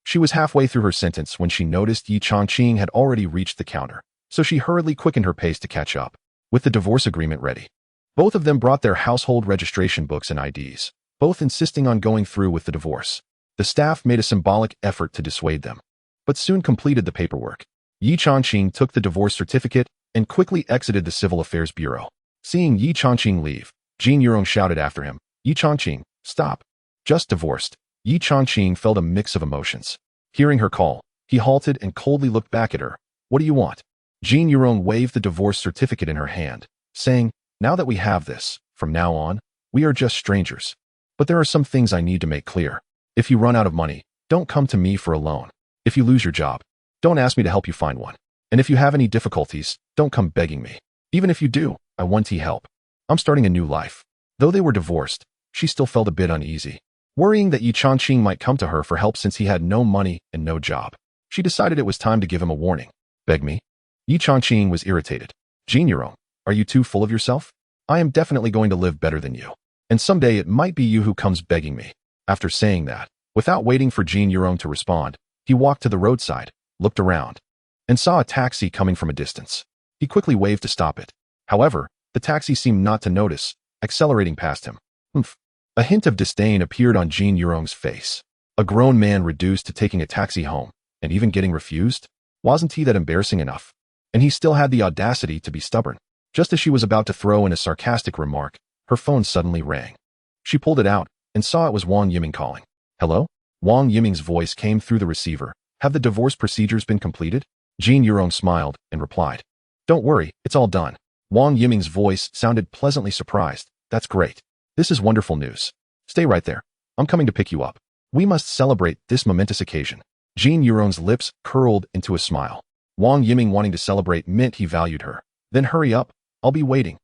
She was halfway through her sentence when she noticed Ye Changqing had already reached the counter, so she hurriedly quickened her pace to catch up. With the divorce agreement ready, both of them brought their household registration books and IDs, both insisting on going through with the divorce. The staff made a symbolic effort to dissuade them, but soon completed the paperwork. Ye Changqing took the divorce certificate and quickly exited the Civil Affairs Bureau. Seeing Ye Changqing leave, Jin Yurong shouted after him, "Ye Changqing, stop." Just divorced, Ye Changqing felt a mix of emotions. Hearing her call, he halted and coldly looked back at her. "What do you want?" Jin Yurong waved the divorce certificate in her hand, saying, "Now that we have this, from now on, we are just strangers. But there are some things I need to make clear. If you run out of money, don't come to me for a loan. If you lose your job, don't ask me to help you find one. And if you have any difficulties, don't come begging me. Even if you do, I want to help. I'm starting a new life." Though they were divorced, she still felt a bit uneasy, worrying that Ye Changqing might come to her for help since he had no money and no job. She decided it was time to give him a warning. "Beg me?" Ye Changqing was irritated. "Jin Yurong, are you too full of yourself? I am definitely going to live better than you. And someday it might be you who comes begging me." After saying that, without waiting for Jin Yurong to respond, he walked to the roadside, looked around, and saw a taxi coming from a distance. He quickly waved to stop it. However, the taxi seemed not to notice, accelerating past him. "Humph." A hint of disdain appeared on Jin Yurong's face. A grown man reduced to taking a taxi home, and even getting refused? Wasn't he that embarrassing enough? And he still had the audacity to be stubborn. Just as she was about to throw in a sarcastic remark, her phone suddenly rang. She pulled it out and saw it was Wang Yiming calling. "Hello?" Wang Yiming's voice came through the receiver. "Have the divorce procedures been completed?" Jin Yurong smiled and replied, "Don't worry, it's all done." Wang Yiming's voice sounded pleasantly surprised. "That's great. This is wonderful news. Stay right there. I'm coming to pick you up. We must celebrate this momentous occasion." Jin Yurong's lips curled into a smile. Wang Yiming wanting to celebrate meant he valued her. "Then hurry up, I'll be waiting."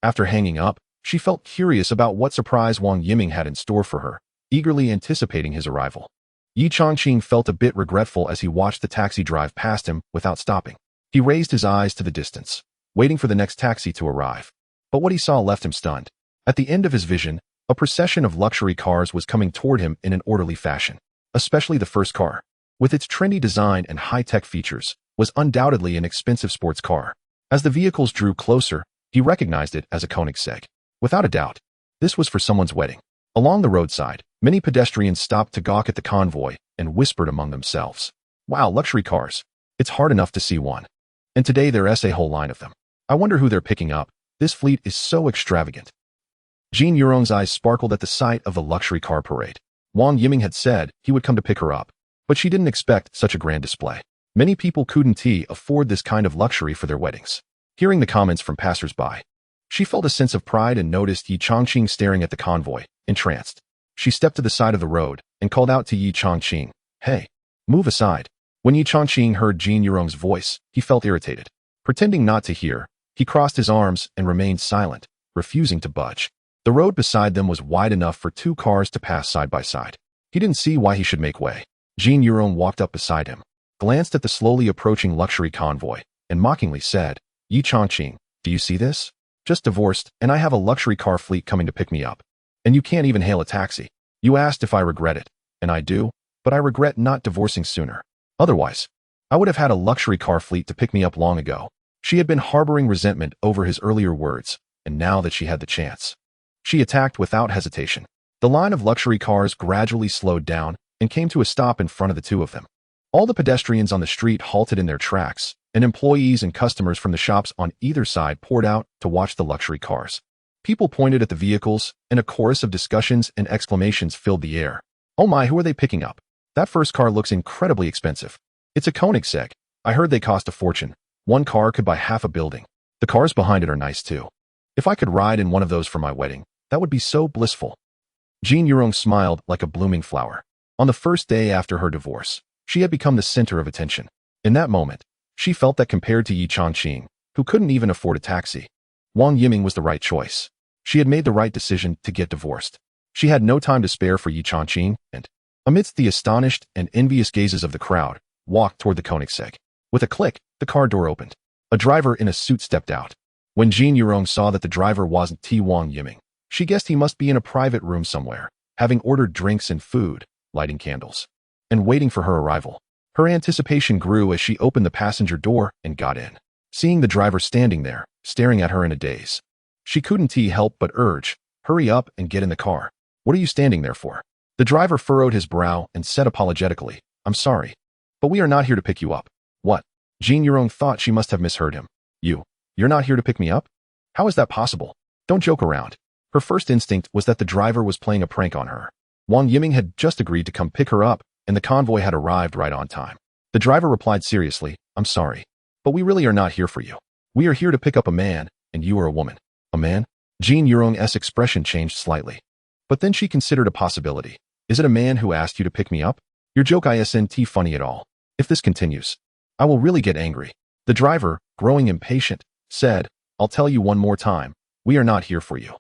After hanging up, she felt curious about what surprise Wang Yiming had in store for her, eagerly anticipating his arrival. Ye Changqing felt a bit regretful as he watched the taxi drive past him without stopping. He raised his eyes to the distance, waiting for the next taxi to arrive. But what he saw left him stunned. At the end of his vision, a procession of luxury cars was coming toward him in an orderly fashion. Especially the first car, with its trendy design and high-tech features, was undoubtedly an expensive sports car. As the vehicles drew closer, he recognized it as a Koenigsegg. Without a doubt, this was for someone's wedding. Along the roadside, many pedestrians stopped to gawk at the convoy and whispered among themselves, "Wow, luxury cars. It's hard enough to see one. And today there's a whole line of them. I wonder who they're picking up. This fleet is so extravagant." Jin Yurong's eyes sparkled at the sight of the luxury car parade. Wang Yiming had said he would come to pick her up, but she didn't expect such a grand display. Many people couldn't afford this kind of luxury for their weddings. Hearing the comments from passers-by, she felt a sense of pride and noticed Ye Changqing staring at the convoy, entranced. She stepped to the side of the road and called out to Ye Changqing, "Hey, move aside." When Ye Changqing heard Jin Yurong's voice, he felt irritated. Pretending not to hear, he crossed his arms and remained silent, refusing to budge. The road beside them was wide enough for two cars to pass side by side. He didn't see why he should make way. Jin Yurong walked up beside him, glanced at the slowly approaching luxury convoy, and mockingly said, "Ye Changqing, do you see this? Just divorced, and I have a luxury car fleet coming to pick me up. And you can't even hail a taxi. You asked if I regret it, and I do, but I regret not divorcing sooner. Otherwise, I would have had a luxury car fleet to pick me up long ago." She had been harboring resentment over his earlier words, and now that she had the chance, she attacked without hesitation. The line of luxury cars gradually slowed down and came to a stop in front of the two of them. All the pedestrians on the street halted in their tracks, and employees and customers from the shops on either side poured out to watch the luxury cars. People pointed at the vehicles, and a chorus of discussions and exclamations filled the air. "Oh my, who are they picking up? That first car looks incredibly expensive. It's a Koenigsegg. I heard they cost a fortune. One car could buy half a building. The cars behind it are nice too. If I could ride in one of those for my wedding, that would be so blissful." Jin Yurong smiled like a blooming flower. On the first day after her divorce, she had become the center of attention. In that moment, she felt that compared to Ye Changqing, who couldn't even afford a taxi, Wang Yiming was the right choice. She had made the right decision to get divorced. She had no time to spare for Ye Changqing and, amidst the astonished and envious gazes of the crowd, walked toward the Koenigsegg. With a click, the car door opened. A driver in a suit stepped out. When Jin Yurong saw that the driver wasn't Wang Yiming, she guessed he must be in a private room somewhere, having ordered drinks and food, lighting candles. and waiting for her arrival. Her anticipation grew as she opened the passenger door and got in. Seeing the driver standing there, staring at her in a daze, she couldn't help but urge, "Hurry up and get in the car. What are you standing there for?" The driver furrowed his brow and said apologetically, "I'm sorry, but we are not here to pick you up." "What?" Jin Yurong thought she must have misheard him. You're not here to pick me up? How is that possible? Don't joke around." Her first instinct was that the driver was playing a prank on her. Wang Yiming had just agreed to come pick her up, and the convoy had arrived right on time. The driver replied seriously, "I'm sorry, but we really are not here for you. We are here to pick up a man, and you are a woman." "A man?" Jin Yurong's expression changed slightly. But then she considered a possibility. "Is it a man who asked you to pick me up? Your joke isn't funny at all. If this continues, I will really get angry." The driver, growing impatient, said, "I'll tell you one more time. We are not here for you.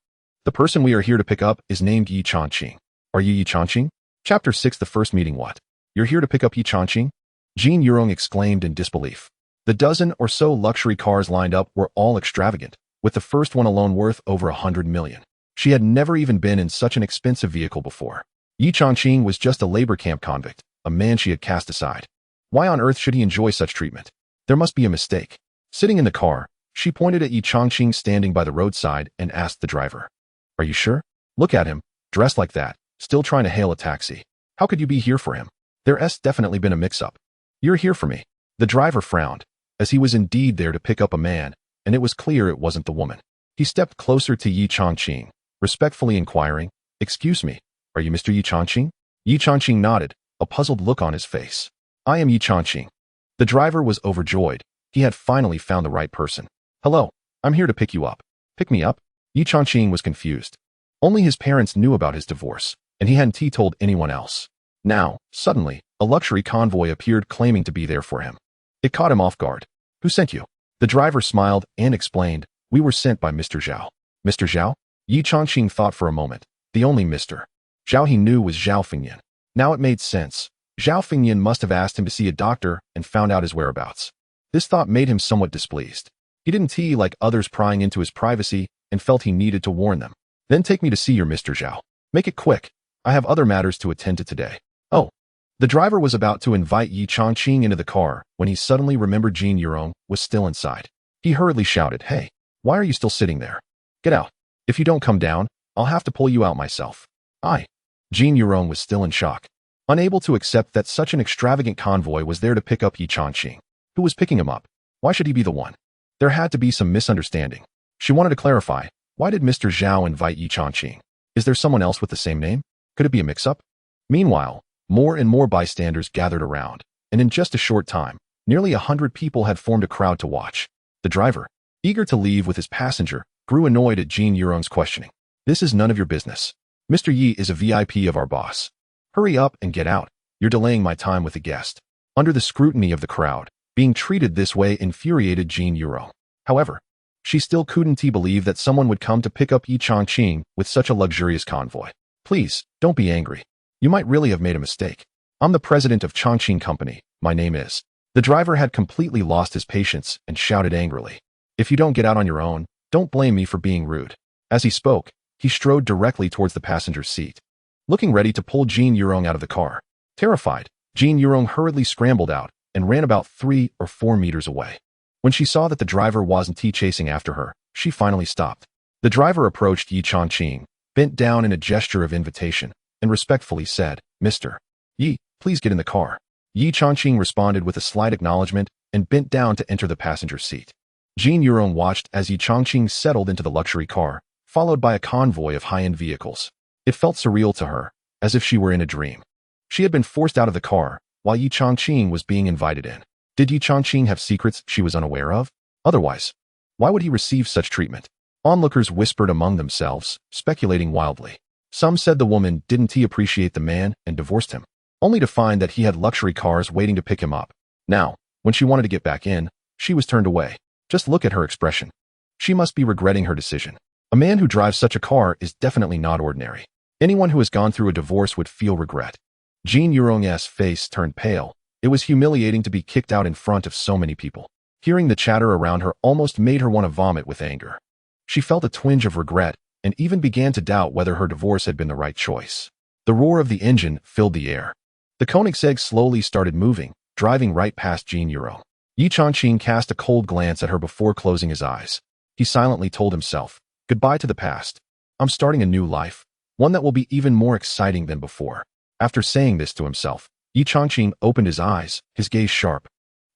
The person we are here to pick up is named Ye Changqing." "Are you Ye Changqing?" Chapter 6 The First Meeting. "What? You're here to pick up Ye Changqing?" Jin Yurong exclaimed in disbelief. The dozen or so luxury cars lined up were all extravagant, with the first one alone worth over 100 million. She had never even been in such an expensive vehicle before. Ye Changqing was just a labor camp convict, a man she had cast aside. Why on earth should he enjoy such treatment? There must be a mistake. Sitting in the car, she pointed at Ye Changqing standing by the roadside and asked the driver, "Are you sure? Look at him, dressed like that, still trying to hail a taxi. How could you be here for him? There's definitely been a mix-up." "You're here for me." The driver frowned, as he was indeed there to pick up a man, and it was clear it wasn't the woman. He stepped closer to Ye Changqing, respectfully inquiring, "Excuse me, are you Mr. Ye Changqing?" Ye Changqing nodded, a puzzled look on his face. "I am Ye Changqing." The driver was overjoyed. He had finally found the right person. "Hello, I'm here to pick you up." "Pick me up?" Ye Changqing was confused. Only his parents knew about his divorce, and he hadn't told anyone else. Now, suddenly, a luxury convoy appeared claiming to be there for him. It caught him off guard. "Who sent you?" The driver smiled and explained, "We were sent by Mr. Zhao." "Mr. Zhao?" Ye Changqing thought for a moment. The only Mr. Zhao he knew was Zhao Fengyan. Now it made sense. Zhao Fengyan must have asked him to see a doctor and found out his whereabouts. This thought made him somewhat displeased. He didn't like others prying into his privacy and felt he needed to warn them. "Then take me to see your Mr. Zhao. Make it quick. I have other matters to attend to today." "Oh." The driver was about to invite Ye Changqing into the car when he suddenly remembered Jin Yurong was still inside. He hurriedly shouted, "Hey, why are you still sitting there? Get out. If you don't come down, I'll have to pull you out myself." Jin Yurong was still in shock, unable to accept that such an extravagant convoy was there to pick up Ye Changqing. Who was picking him up? Why should he be the one? There had to be some misunderstanding. She wanted to clarify, why did Mr. Zhao invite Ye Changqing? Is there someone else with the same name? Could it be a mix-up? Meanwhile, more and more bystanders gathered around, and in just a short time, nearly 100 people had formed a crowd to watch. The driver, eager to leave with his passenger, grew annoyed at Jin Yurong's questioning. "This is none of your business. Mr. Yi is a VIP of our boss. Hurry up and get out. You're delaying my time with the guest." Under the scrutiny of the crowd, being treated this way infuriated Jin Yurong. However, she still couldn't believe that someone would come to pick up Ye Changqing with such a luxurious convoy. "Please, don't be angry. You might really have made a mistake. I'm the president of Changqing Company. My name is..." The driver had completely lost his patience and shouted angrily, "If you don't get out on your own, don't blame me for being rude." As he spoke, he strode directly towards the passenger's seat, looking ready to pull Jin Yurong out of the car. Terrified, Jin Yurong hurriedly scrambled out and ran about 3 or 4 meters away. When she saw that the driver wasn't chasing after her, she finally stopped. The driver approached Ye Changqing, bent down in a gesture of invitation, and respectfully said, "Mr. Yi, please get in the car." Ye Changqing responded with a slight acknowledgement and bent down to enter the passenger seat. Jin Yurong watched as Ye Changqing settled into the luxury car, followed by a convoy of high-end vehicles. It felt surreal to her, as if she were in a dream. She had been forced out of the car, while Ye Changqing was being invited in. Did Ye Changqing have secrets she was unaware of? Otherwise, why would he receive such treatment? Onlookers whispered among themselves, speculating wildly. Some said the woman didn't appreciate the man and divorced him, only to find that he had luxury cars waiting to pick him up. Now, when she wanted to get back in, she was turned away. Just look at her expression. She must be regretting her decision. A man who drives such a car is definitely not ordinary. Anyone who has gone through a divorce would feel regret. Jin Yurong's face turned pale. It was humiliating to be kicked out in front of so many people. Hearing the chatter around her almost made her want to vomit with anger. She felt a twinge of regret and even began to doubt whether her divorce had been the right choice. The roar of the engine filled the air. The Koenigsegg slowly started moving, driving right past Jean Euro. Ye Changqing cast a cold glance at her before closing his eyes. He silently told himself, "Goodbye to the past. I'm starting a new life, one that will be even more exciting than before." After saying this to himself, Ye Changqing opened his eyes, his gaze sharp,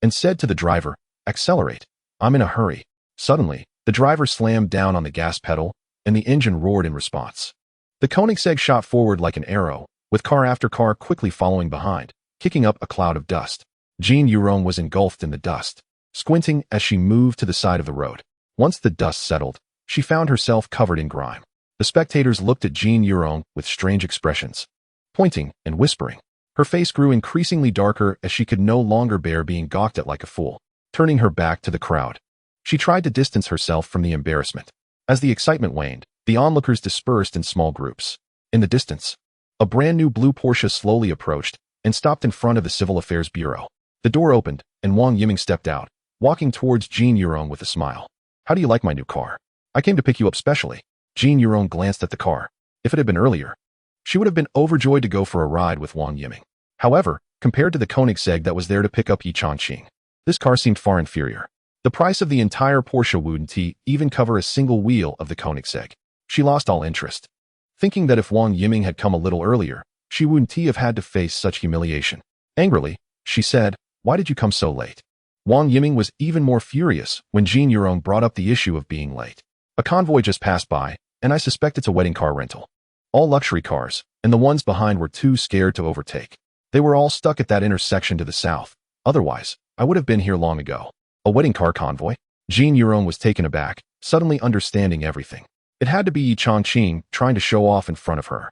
and said to the driver, "Accelerate. I'm in a hurry." Suddenly, the driver slammed down on the gas pedal, and the engine roared in response. The Koenigsegg shot forward like an arrow, with car after car quickly following behind, kicking up a cloud of dust. Jean Euro was engulfed in the dust, squinting as she moved to the side of the road. Once the dust settled, she found herself covered in grime. The spectators looked at Jean Euro with strange expressions, pointing and whispering. Her face grew increasingly darker as she could no longer bear being gawked at like a fool. Turning her back to the crowd, she tried to distance herself from the embarrassment. As the excitement waned, the onlookers dispersed in small groups. In the distance, a brand new blue Porsche slowly approached and stopped in front of the Civil Affairs Bureau. The door opened, and Wang Yiming stepped out, walking towards Jean Euro with a smile. "How do you like my new car? I came to pick you up specially." Jean Euro glanced at the car. If it had been earlier, she would have been overjoyed to go for a ride with Wang Yiming. However, compared to the Koenigsegg that was there to pick up Ye Changqing, this car seemed far inferior. The price of the entire Porsche wouldn't even cover a single wheel of the Koenigsegg. She lost all interest, thinking that if Wang Yiming had come a little earlier, she wouldn't have had to face such humiliation. Angrily, she said, "Why did you come so late?" Wang Yiming was even more furious when Jean Euro brought up the issue of being late. "A convoy just passed by, and I suspect it's a wedding car rental. All luxury cars, and the ones behind were too scared to overtake. They were all stuck at that intersection to the south. Otherwise, I would have been here long ago." A wedding car convoy? Jean Euro was taken aback, suddenly understanding everything. It had to be Ye Changqing trying to show off in front of her.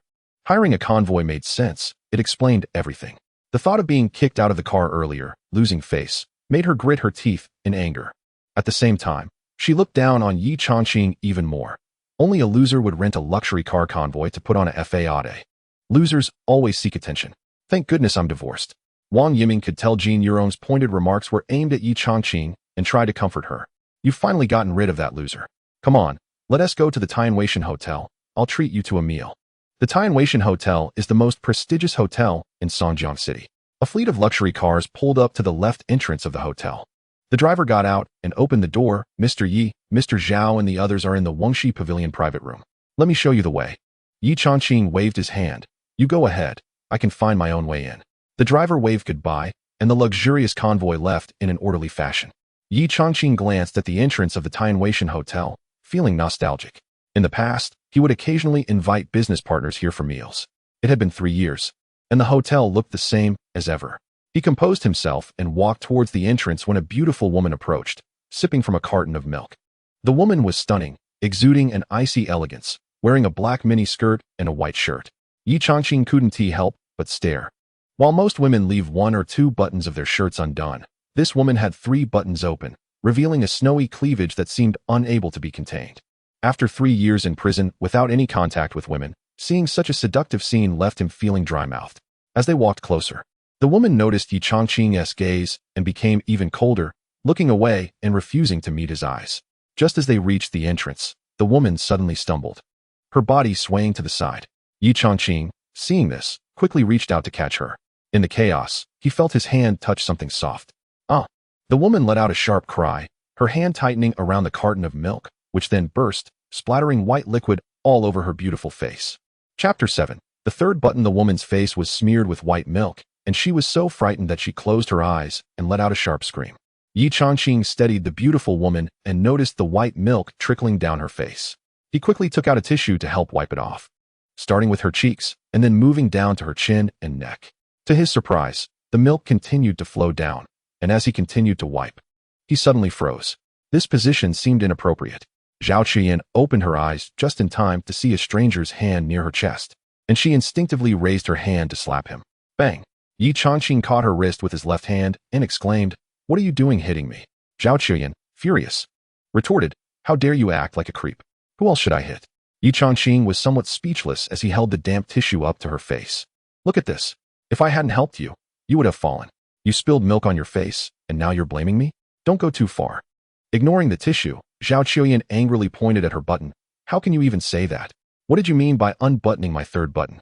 Hiring a convoy made sense. It explained everything. The thought of being kicked out of the car earlier, losing face, made her grit her teeth in anger. At the same time, she looked down on Ye Changqing even more. Only a loser would rent a luxury car convoy to put on a fête. Losers always seek attention. Thank goodness I'm divorced. Wang Yiming could tell Jean Euro's pointed remarks were aimed at Ye Changqing and tried to comfort her. "You've finally gotten rid of that loser. Come on, let us go to the Tianweishan Hotel. I'll treat you to a meal." The Tianweishan Hotel is the most prestigious hotel in Songjiang City. A fleet of luxury cars pulled up to the left entrance of the hotel. The driver got out and opened the door. "Mr. Yi, Mr. Zhao and the others are in the Wangxi Pavilion private room. Let me show you the way." Ye Changqing waved his hand. "You go ahead. I can find my own way in." The driver waved goodbye, and the luxurious convoy left in an orderly fashion. Ye Changqing glanced at the entrance of the Tianweishan Hotel, feeling nostalgic. In the past, he would occasionally invite business partners here for meals. It had been 3 years, and the hotel looked the same as ever. He composed himself and walked towards the entrance when a beautiful woman approached, sipping from a carton of milk. The woman was stunning, exuding an icy elegance, wearing a black mini skirt and a white shirt. Ye Changqing couldn't help but stare. While most women leave 1 or 2 buttons of their shirts undone, this woman had 3 buttons open, revealing a snowy cleavage that seemed unable to be contained. After 3 years in prison without any contact with women, seeing such a seductive scene left him feeling dry-mouthed. As they walked closer, the woman noticed Ye Changqing's gaze and became even colder, looking away and refusing to meet his eyes. Just as they reached the entrance, the woman suddenly stumbled, her body swaying to the side. Ye Changqing, seeing this, quickly reached out to catch her. In the chaos, he felt his hand touch something soft. "Ah!" The woman let out a sharp cry, her hand tightening around the carton of milk, which then burst, splattering white liquid all over her beautiful face. Chapter 7. The third button. The woman's face was smeared with white milk, and she was so frightened that she closed her eyes and let out a sharp scream. Ye Changqing steadied the beautiful woman and noticed the white milk trickling down her face. He quickly took out a tissue to help wipe it off, starting with her cheeks and then moving down to her chin and neck. To his surprise, the milk continued to flow down, and as he continued to wipe, he suddenly froze. This position seemed inappropriate. Zhao Qian opened her eyes just in time to see a stranger's hand near her chest, and she instinctively raised her hand to slap him. Bang! Ye Changqing caught her wrist with his left hand and exclaimed, "What are you doing hitting me?" Zhao Qian, furious, retorted, "How dare you act like a creep? Who else should I hit?" Ye Changqing was somewhat speechless as he held the damp tissue up to her face. "Look at this. If I hadn't helped you, you would have fallen. You spilled milk on your face, and now you're blaming me? Don't go too far." Ignoring the tissue, Zhao Qian angrily pointed at her button. "How can you even say that? What did you mean by unbuttoning my third button?"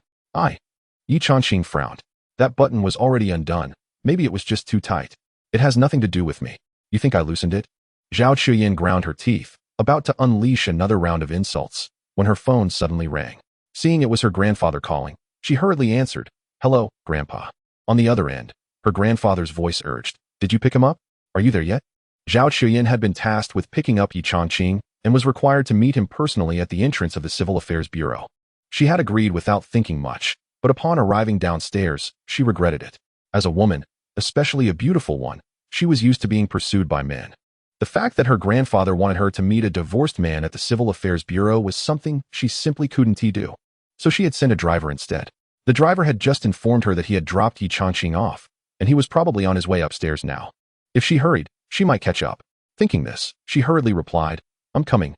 Ye Changqing frowned. That button was already undone. Maybe it was just too tight. It has nothing to do with me. You think I loosened it? Zhao Chuyin ground her teeth, about to unleash another round of insults, when her phone suddenly rang. Seeing it was her grandfather calling, she hurriedly answered, "Hello, Grandpa." On the other end, her grandfather's voice urged, "Did you pick him up? Are you there yet?" Zhao Chuyin had been tasked with picking up Ye Changqing and was required to meet him personally at the entrance of the Civil Affairs Bureau. She had agreed without thinking much, but upon arriving downstairs, she regretted it. As a woman, especially a beautiful one, she was used to being pursued by men. The fact that her grandfather wanted her to meet a divorced man at the Civil Affairs Bureau was something she simply couldn't do. So she had sent a driver instead. The driver had just informed her that he had dropped Ye Changqing off, and he was probably on his way upstairs now. If she hurried, she might catch up. Thinking this, she hurriedly replied, I'm coming.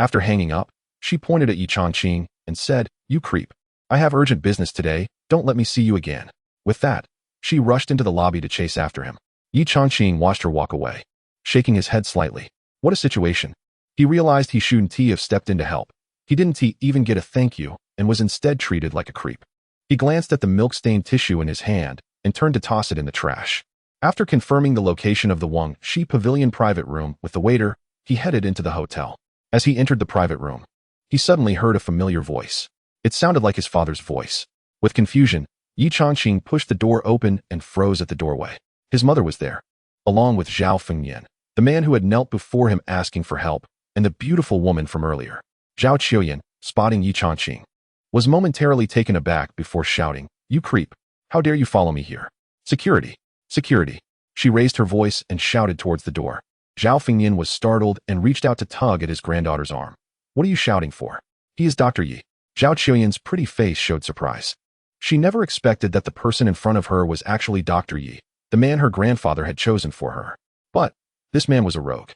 After hanging up, she pointed at Ye Changqing and said, "You creep. I have urgent business today, don't let me see you again." With that, she rushed into the lobby to chase after him. Ye Changqing watched her walk away, shaking his head slightly. What a situation. He realized he shouldn't have stepped in to help. He didn't even get a thank you and was instead treated like a creep. He glanced at the milk-stained tissue in his hand and turned to toss it in the trash. After confirming the location of the Wang Shi Pavilion private room with the waiter, he headed into the hotel. As he entered the private room, he suddenly heard a familiar voice. It sounded like his father's voice. With confusion, Ye Changqing pushed the door open and froze at the doorway. His mother was there, along with Zhao Fengyan, the man who had knelt before him asking for help, and the beautiful woman from earlier. Zhao Chuyin, spotting Ye Changqing, was momentarily taken aback before shouting, "You creep! How dare you follow me here? Security! Security!" She raised her voice and shouted towards the door. Zhao Fengyan was startled and reached out to tug at his granddaughter's arm. "What are you shouting for? He is Dr. Yi." Zhao Chuyin's pretty face showed surprise. She never expected that the person in front of her was actually Dr. Yi, the man her grandfather had chosen for her. But this man was a rogue.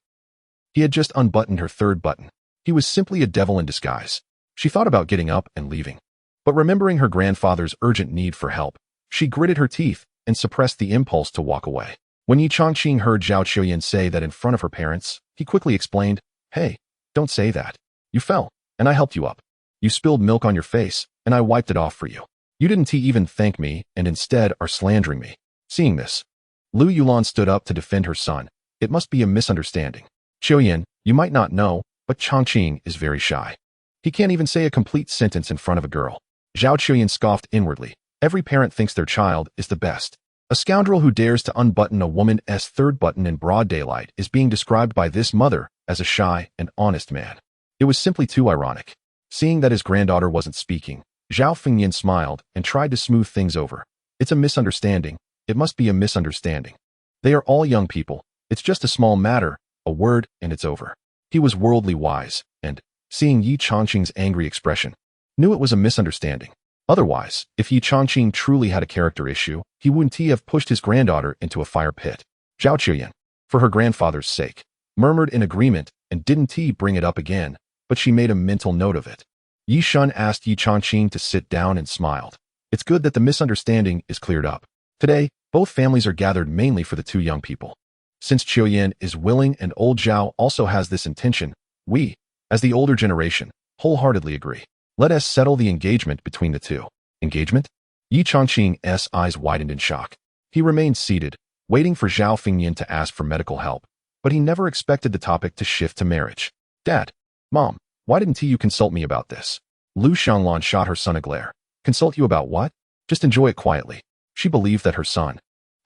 He had just unbuttoned her third button. He was simply a devil in disguise. She thought about getting up and leaving. But remembering her grandfather's urgent need for help, she gritted her teeth and suppressed the impulse to walk away. When Ye Changqing heard Zhao Chuyin say that in front of her parents, he quickly explained, "Hey, don't say that. You fell, and I helped you up. You spilled milk on your face, and I wiped it off for you. You didn't even thank me and instead are slandering me." Seeing this, Lu Yulan stood up to defend her son. "It must be a misunderstanding. Chuyin, you might not know, but Changqing is very shy. He can't even say a complete sentence in front of a girl." Zhao Chuyin scoffed inwardly. Every parent thinks their child is the best. A scoundrel who dares to unbutton a woman's third button in broad daylight is being described by this mother as a shy and honest man. It was simply too ironic. Seeing that his granddaughter wasn't speaking, Zhao Fengyan smiled and tried to smooth things over. "It's a misunderstanding. It must be a misunderstanding. They are all young people. It's just a small matter, a word, and it's over." He was worldly wise, and, seeing Ye Changqing's angry expression, knew it was a misunderstanding. Otherwise, if Ye Changqing truly had a character issue, he wouldn't have pushed his granddaughter into a fire pit. Zhao Chuyin, for her grandfather's sake, murmured in agreement and didn't bring it up again, but she made a mental note of it. Yi Shun asked Ye Changqing to sit down and smiled. It's good that the misunderstanding is cleared up. Today, both families are gathered mainly for the two young people. Since Chuyin is willing and old Zhao also has this intention, we, as the older generation, wholeheartedly agree. Let us settle the engagement between the two. Engagement? Ye Changqing's eyes widened in shock. He remained seated, waiting for Zhao Fengyan to ask for medical help, but he never expected the topic to shift to marriage. "Dad, Mom, why didn't you consult me about this?" Lu Xianglan shot her son a glare. "Consult you about what? Just enjoy it quietly." She believed that her son,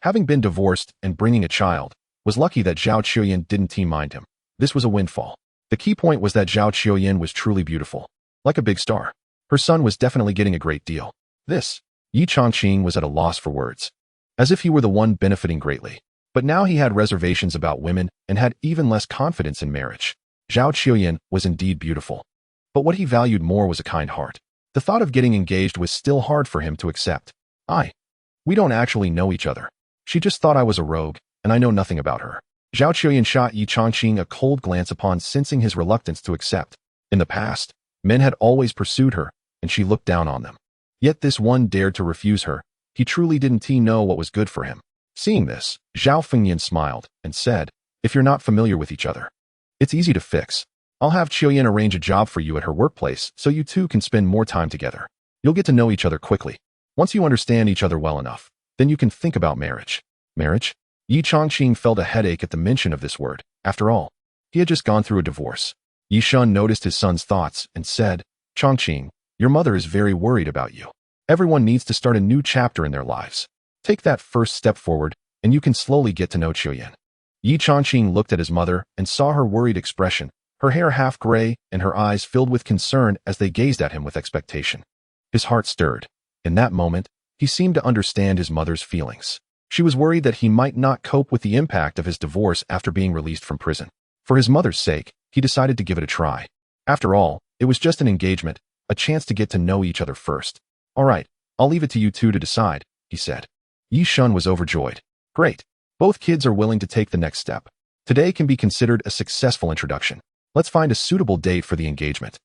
having been divorced and bringing a child, was lucky that Zhao Chuyin didn't mind him. This was a windfall. The key point was that Zhao Chuyin was truly beautiful. Like a big star. Her son was definitely getting a great deal. This, Ye Changqing was at a loss for words. As if he were the one benefiting greatly. But now he had reservations about women and had even less confidence in marriage. Zhao Chuyin was indeed beautiful. But what he valued more was a kind heart. The thought of getting engaged was still hard for him to accept. We don't actually know each other. She just thought I was a rogue, and I know nothing about her." Zhao Chuyin shot Ye Changqing a cold glance upon sensing his reluctance to accept. In the past, men had always pursued her, and she looked down on them. Yet this one dared to refuse her. He truly didn't know what was good for him. Seeing this, Zhao Fengyan smiled and said, "If you're not familiar with each other, it's easy to fix. I'll have Chuyin arrange a job for you at her workplace so you two can spend more time together. You'll get to know each other quickly." Once you understand each other well enough, then you can think about marriage. Marriage? Ye Changqing felt a headache at the mention of this word. After all, he had just gone through a divorce. Ye Shun noticed his son's thoughts and said, Changqing, your mother is very worried about you. Everyone needs to start a new chapter in their lives. Take that first step forward, and you can slowly get to know Chuyen. Ye Changqing looked at his mother and saw her worried expression, her hair half gray and her eyes filled with concern as they gazed at him with expectation. His heart stirred. In that moment, he seemed to understand his mother's feelings. She was worried that he might not cope with the impact of his divorce after being released from prison. For his mother's sake, he decided to give it a try. After all, it was just an engagement, a chance to get to know each other first. All right, I'll leave it to you two to decide, he said. Ye Shun was overjoyed. Great. Both kids are willing to take the next step. Today can be considered a successful introduction. Let's find a suitable date for the engagement.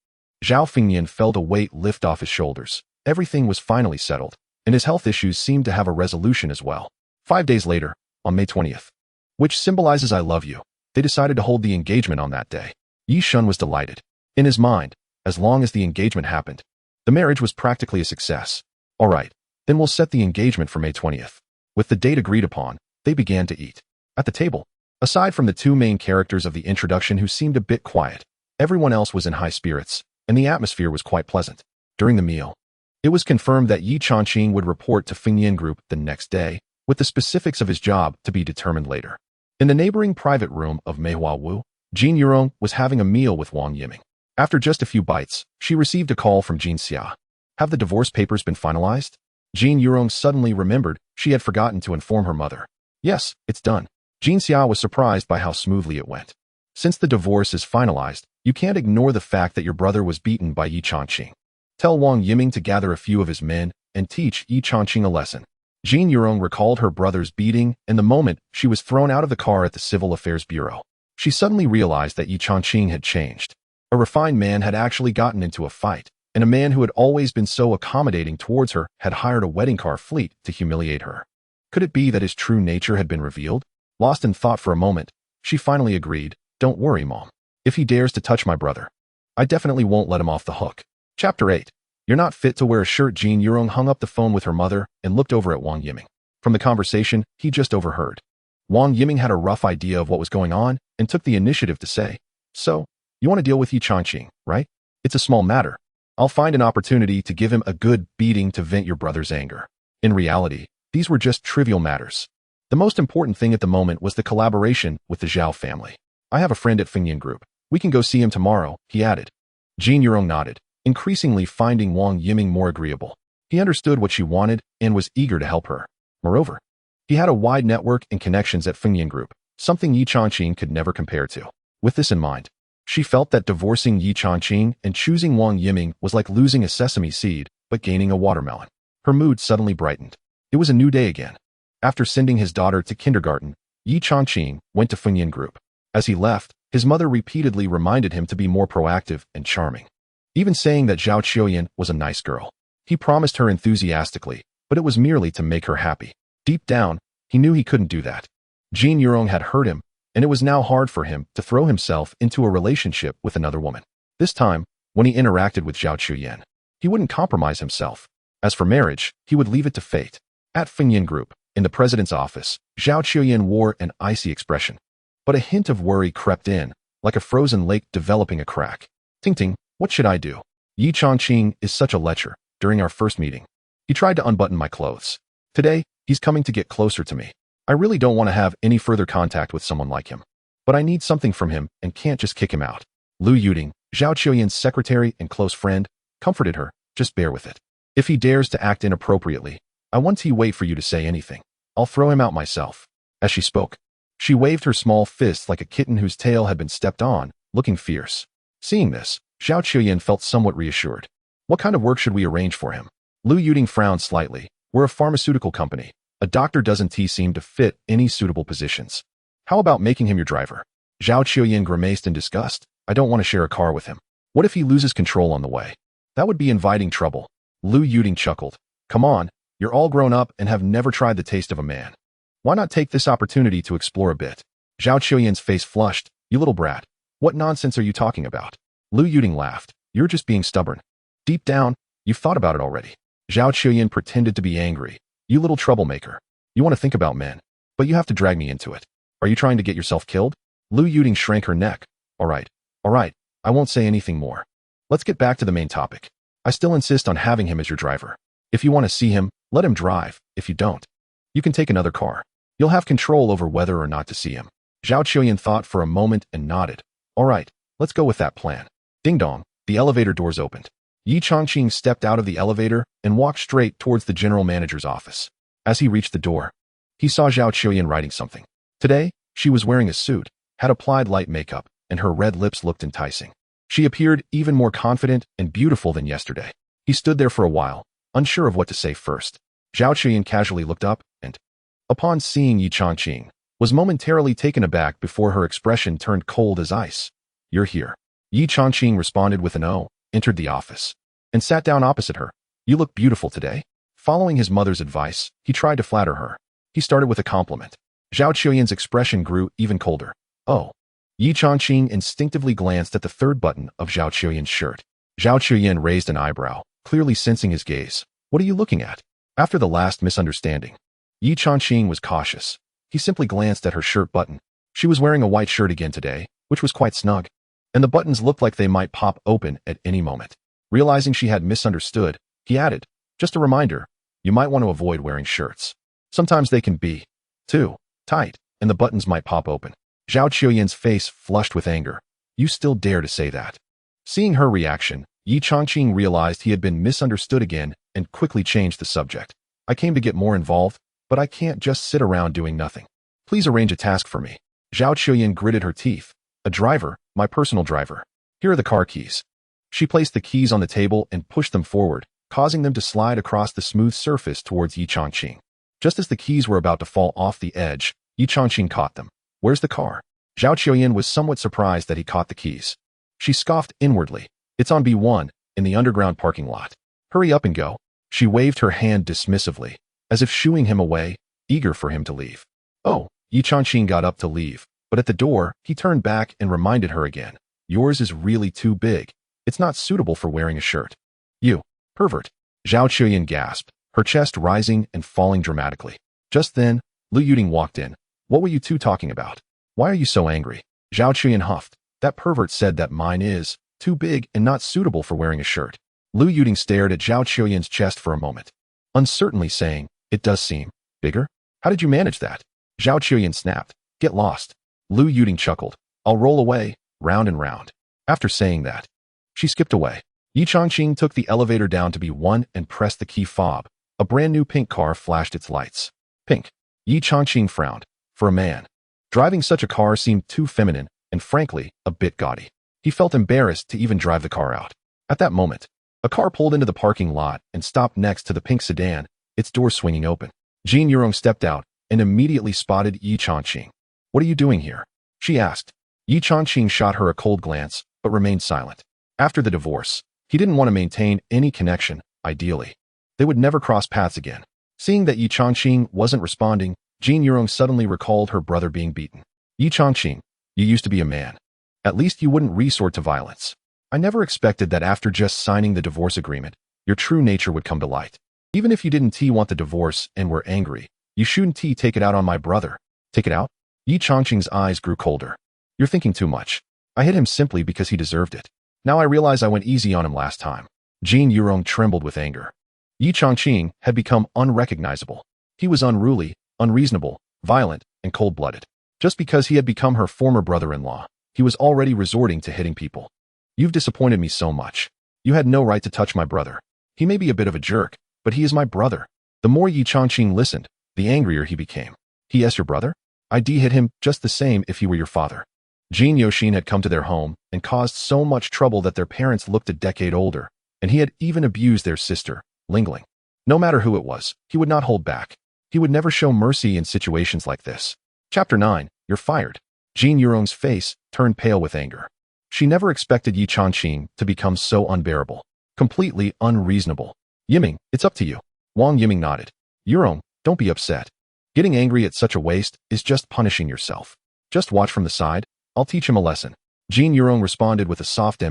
Zhao Fengnian felt a weight lift off his shoulders. Everything was finally settled, and his health issues seemed to have a resolution as well. 5 days later, on May 20th, which symbolizes I love you, they decided to hold the engagement on that day. Ye Shun was delighted. In his mind, as long as the engagement happened, the marriage was practically a success. All right, then we'll set the engagement for May 20th. With the date agreed upon, they began to eat. At the table, aside from the two main characters of the introduction who seemed a bit quiet, everyone else was in high spirits, and the atmosphere was quite pleasant. During the meal, it was confirmed that Ye Changqing would report to Fengnian Group the next day, with the specifics of his job to be determined later. In the neighboring private room of Meihua Wu, Jin Yurong was having a meal with Wang Yiming. After just a few bites, she received a call from Jin Xia. Have the divorce papers been finalized? Jin Yurong suddenly remembered she had forgotten to inform her mother. Yes, it's done. Jin Xia was surprised by how smoothly it went. Since the divorce is finalized, you can't ignore the fact that your brother was beaten by Ye Changqing. Tell Wang Yiming to gather a few of his men and teach Ye Changqing a lesson. Jin Yurong recalled her brother's beating and the moment she was thrown out of the car at the Civil Affairs Bureau. She suddenly realized that Ye Changqing had changed. A refined man had actually gotten into a fight, and a man who had always been so accommodating towards her had hired a wedding car fleet to humiliate her. Could it be that his true nature had been revealed? Lost in thought for a moment, she finally agreed, Don't worry, Mom. If he dares to touch my brother, I definitely won't let him off the hook. Chapter 8. You're not fit to wear a shirt. Jin Yurong hung up the phone with her mother and looked over at Wang Yiming. From the conversation, he just overheard. Wang Yiming had a rough idea of what was going on and took the initiative to say, So, you want to deal with Ye Changqing, right? It's a small matter. I'll find an opportunity to give him a good beating to vent your brother's anger. In reality, these were just trivial matters. The most important thing at the moment was the collaboration with the Zhao family. I have a friend at Fengnian Group. We can go see him tomorrow, he added. Jin Yurong nodded, increasingly finding Wang Yiming more agreeable. He understood what she wanted and was eager to help her. Moreover, he had a wide network and connections at Fengnian Group, something Ye Changqing could never compare to. With this in mind, she felt that divorcing Ye Changqing and choosing Wang Yiming was like losing a sesame seed but gaining a watermelon. Her mood suddenly brightened. It was a new day again. After sending his daughter to kindergarten, Ye Changqing went to Fengnian Group. As he left, his mother repeatedly reminded him to be more proactive and charming, even saying that Zhao Chuyen was a nice girl. He promised her enthusiastically, but it was merely to make her happy. Deep down, he knew he couldn't do that. Jin Yurong had hurt him, and it was now hard for him to throw himself into a relationship with another woman. This time, when he interacted with Zhao Chuyen, he wouldn't compromise himself. As for marriage, he would leave it to fate. At Fengnian Group, in the president's office, Zhao Chuyen wore an icy expression. But a hint of worry crept in, like a frozen lake developing a crack. Ting, what should I do? Ye Changqing is such a lecher. During our first meeting, he tried to unbutton my clothes. Today, he's coming to get closer to me. I really don't want to have any further contact with someone like him. But I need something from him and can't just kick him out. Lu Yuding, Zhao Chuyen's secretary and close friend, comforted her, just bear with it. If he dares to act inappropriately, I won't wait for you to say anything. I'll throw him out myself. As she spoke, she waved her small fist like a kitten whose tail had been stepped on, looking fierce. Seeing this, Zhao Chuyen felt somewhat reassured. What kind of work should we arrange for him? Lu Yuding frowned slightly. We're a pharmaceutical company. A doctor doesn't seem to fit any suitable positions. How about making him your driver? Zhao Chuyen grimaced in disgust. I don't want to share a car with him. What if he loses control on the way? That would be inviting trouble. Lu Yuding chuckled. Come on, you're all grown up and have never tried the taste of a man. Why not take this opportunity to explore a bit? Zhao Chuyen's face flushed. You little brat. What nonsense are you talking about? Lu Yuding laughed. You're just being stubborn. Deep down, you've thought about it already. Zhao Qiuyan pretended to be angry. You little troublemaker. You want to think about men, but you have to drag me into it. Are you trying to get yourself killed? Lu Yuting shrank her neck. All right, I won't say anything more. Let's get back to the main topic. I still insist on having him as your driver. If you want to see him, let him drive. If you don't, you can take another car. You'll have control over whether or not to see him. Zhao Qiuyan thought for a moment and nodded. All right, let's go with that plan. Ding dong, the elevator doors opened. Ye Changqing stepped out of the elevator and walked straight towards the general manager's office. As he reached the door, he saw Zhao Qiuyan writing something. Today, she was wearing a suit, had applied light makeup, and her red lips looked enticing. She appeared even more confident and beautiful than yesterday. He stood there for a while, unsure of what to say first. Zhao Qiuyan casually looked up and, upon seeing Ye Changqing, was momentarily taken aback before her expression turned cold as ice. You're here. Ye Changqing responded with an "oh," entered the office, and sat down opposite her. You look beautiful today. Following his mother's advice, he tried to flatter her. He started with a compliment. Zhao Qiuyan's expression grew even colder. Oh. Ye Changqing instinctively glanced at the third button of Zhao Qiuyan's shirt. Zhao Qiuyan raised an eyebrow, clearly sensing his gaze. What are you looking at? After the last misunderstanding, Ye Changqing was cautious. He simply glanced at her shirt button. She was wearing a white shirt again today, which was quite snug, and the buttons looked like they might pop open at any moment. Realizing she had misunderstood, he added, just a reminder, you might want to avoid wearing shirts. Sometimes they can be too tight, and the buttons might pop open. Zhao Qiuyan's face flushed with anger. You still dare to say that? Seeing her reaction, Ye Changqing realized he had been misunderstood again and quickly changed the subject. I came to get more involved, but I can't just sit around doing nothing. Please arrange a task for me. Zhao Qiuyan gritted her teeth. A driver, my personal driver. Here are the car keys. She placed the keys on the table and pushed them forward, causing them to slide across the smooth surface towards Ye Changqing. Just as the keys were about to fall off the edge, Ye Changqing caught them. Where's the car? Zhao Qiuyan was somewhat surprised that he caught the keys. She scoffed inwardly. It's on B1, in the underground parking lot. Hurry up and go. She waved her hand dismissively, as if shooing him away, eager for him to leave. Oh, Ye Changqing got up to leave, but at the door, he turned back and reminded her again. Yours is really too big. It's not suitable for wearing a shirt. You pervert. Zhao Qiuyan gasped, her chest rising and falling dramatically. Just then, Lu Yuting walked in. What were you two talking about? Why are you so angry? Zhao Qiuyan huffed. That pervert said that mine is too big and not suitable for wearing a shirt. Lu Yuting stared at Zhao Qiuyan's chest for a moment, uncertainly saying, it does seem bigger. How did you manage that? Zhao Qiuyan snapped. Get lost. Lu Yuting chuckled. I'll roll away, round and round. After saying that, she skipped away. Ye Changqing took the elevator down to B1 and pressed the key fob. A brand new pink car flashed its lights. Pink. Ye Changqing frowned. For a man, driving such a car seemed too feminine and, frankly, a bit gaudy. He felt embarrassed to even drive the car out. At that moment, a car pulled into the parking lot and stopped next to the pink sedan, its door swinging open. Jin Yurong stepped out and immediately spotted Ye Changqing. What are you doing here? She asked. Ye Changqing shot her a cold glance, but remained silent. After the divorce, he didn't want to maintain any connection, ideally. They would never cross paths again. Seeing that Ye Changqing wasn't responding, Jin Yurong suddenly recalled her brother being beaten. Ye Changqing, you used to be a man. At least you wouldn't resort to violence. I never expected that after just signing the divorce agreement, your true nature would come to light. Even if you didn't want the divorce and were angry, you shouldn't take it out on my brother. Take it out? Ye Changqing's eyes grew colder. You're thinking too much. I hit him simply because he deserved it. Now I realize I went easy on him last time. Jin Yurong trembled with anger. Ye Changqing had become unrecognizable. He was unruly, unreasonable, violent, and cold-blooded. Just because he had become her former brother-in-law, he was already resorting to hitting people. You've disappointed me so much. You had no right to touch my brother. He may be a bit of a jerk, but he is my brother. The more Ye Changqing listened, the angrier he became. He is your brother? I'd hit him just the same if he were your father. Jin Yoshin had come to their home and caused so much trouble that their parents looked a decade older, and he had even abused their sister, Lingling. No matter who it was, he would not hold back. He would never show mercy in situations like this. Chapter 9, You're fired. Jin Yurong's face turned pale with anger. She never expected Ye Changqing to become so unbearable, completely unreasonable. Yiming, it's up to you. Wang Yiming nodded. Yurong, don't be upset. Getting angry at such a waste is just punishing yourself. Just watch from the side. I'll teach him a lesson. Jin Yurong responded with a soft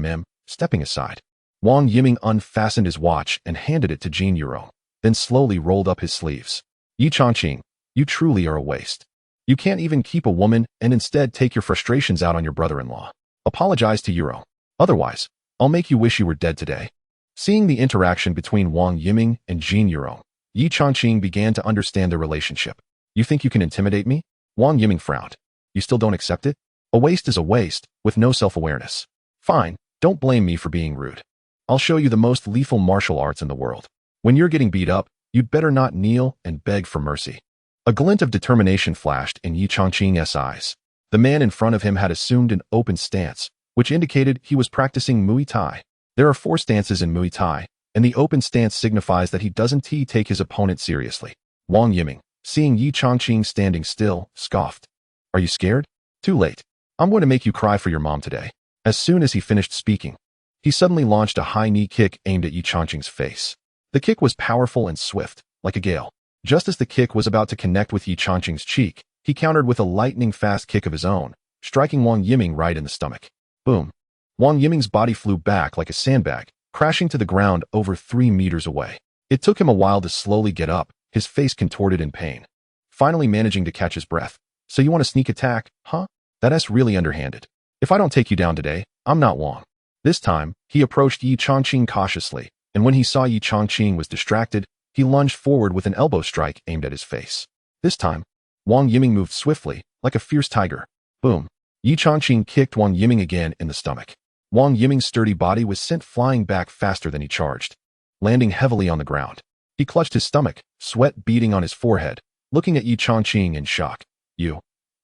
stepping aside. Wang Yiming unfastened his watch and handed it to Jin Yurong, then slowly rolled up his sleeves. Ye Changqing, you truly are a waste. You can't even keep a woman and instead take your frustrations out on your brother-in-law. Apologize to Yurong. Otherwise, I'll make you wish you were dead today. Seeing the interaction between Wang Yiming and Jin Yurong, Ye Changqing began to understand their relationship. You think you can intimidate me? Wang Yiming frowned. You still don't accept it? A waste is a waste, with no self-awareness. Fine, don't blame me for being rude. I'll show you the most lethal martial arts in the world. When you're getting beat up, you'd better not kneel and beg for mercy. A glint of determination flashed in Ye Changqing's eyes. The man in front of him had assumed an open stance, which indicated he was practicing Muay Thai. There are 4 stances in Muay Thai, and the open stance signifies that he doesn't take his opponent seriously. Wang Yiming, seeing Ye Changqing standing still, scoffed. Are you scared? Too late. I'm going to make you cry for your mom today. As soon as he finished speaking, he suddenly launched a high knee kick aimed at Ye Changqing's face. The kick was powerful and swift, like a gale. Just as the kick was about to connect with Ye Changqing's cheek, he countered with a lightning-fast kick of his own, striking Wang Yiming right in the stomach. Boom. Wang Yiming's body flew back like a sandbag, crashing to the ground over 3 meters away. It took him a while to slowly get up, his face contorted in pain. Finally managing to catch his breath. So you want a sneak attack, huh? That's really underhanded. If I don't take you down today, I'm not Wang. This time, he approached Ye Changqing cautiously, and when he saw Ye Changqing was distracted, he lunged forward with an elbow strike aimed at his face. This time, Wang Yiming moved swiftly, like a fierce tiger. Boom. Ye Changqing kicked Wang Yiming again in the stomach. Wang Yiming's sturdy body was sent flying back faster than he charged, landing heavily on the ground. He clutched his stomach, sweat beading on his forehead, looking at Ye Changqing in shock. You?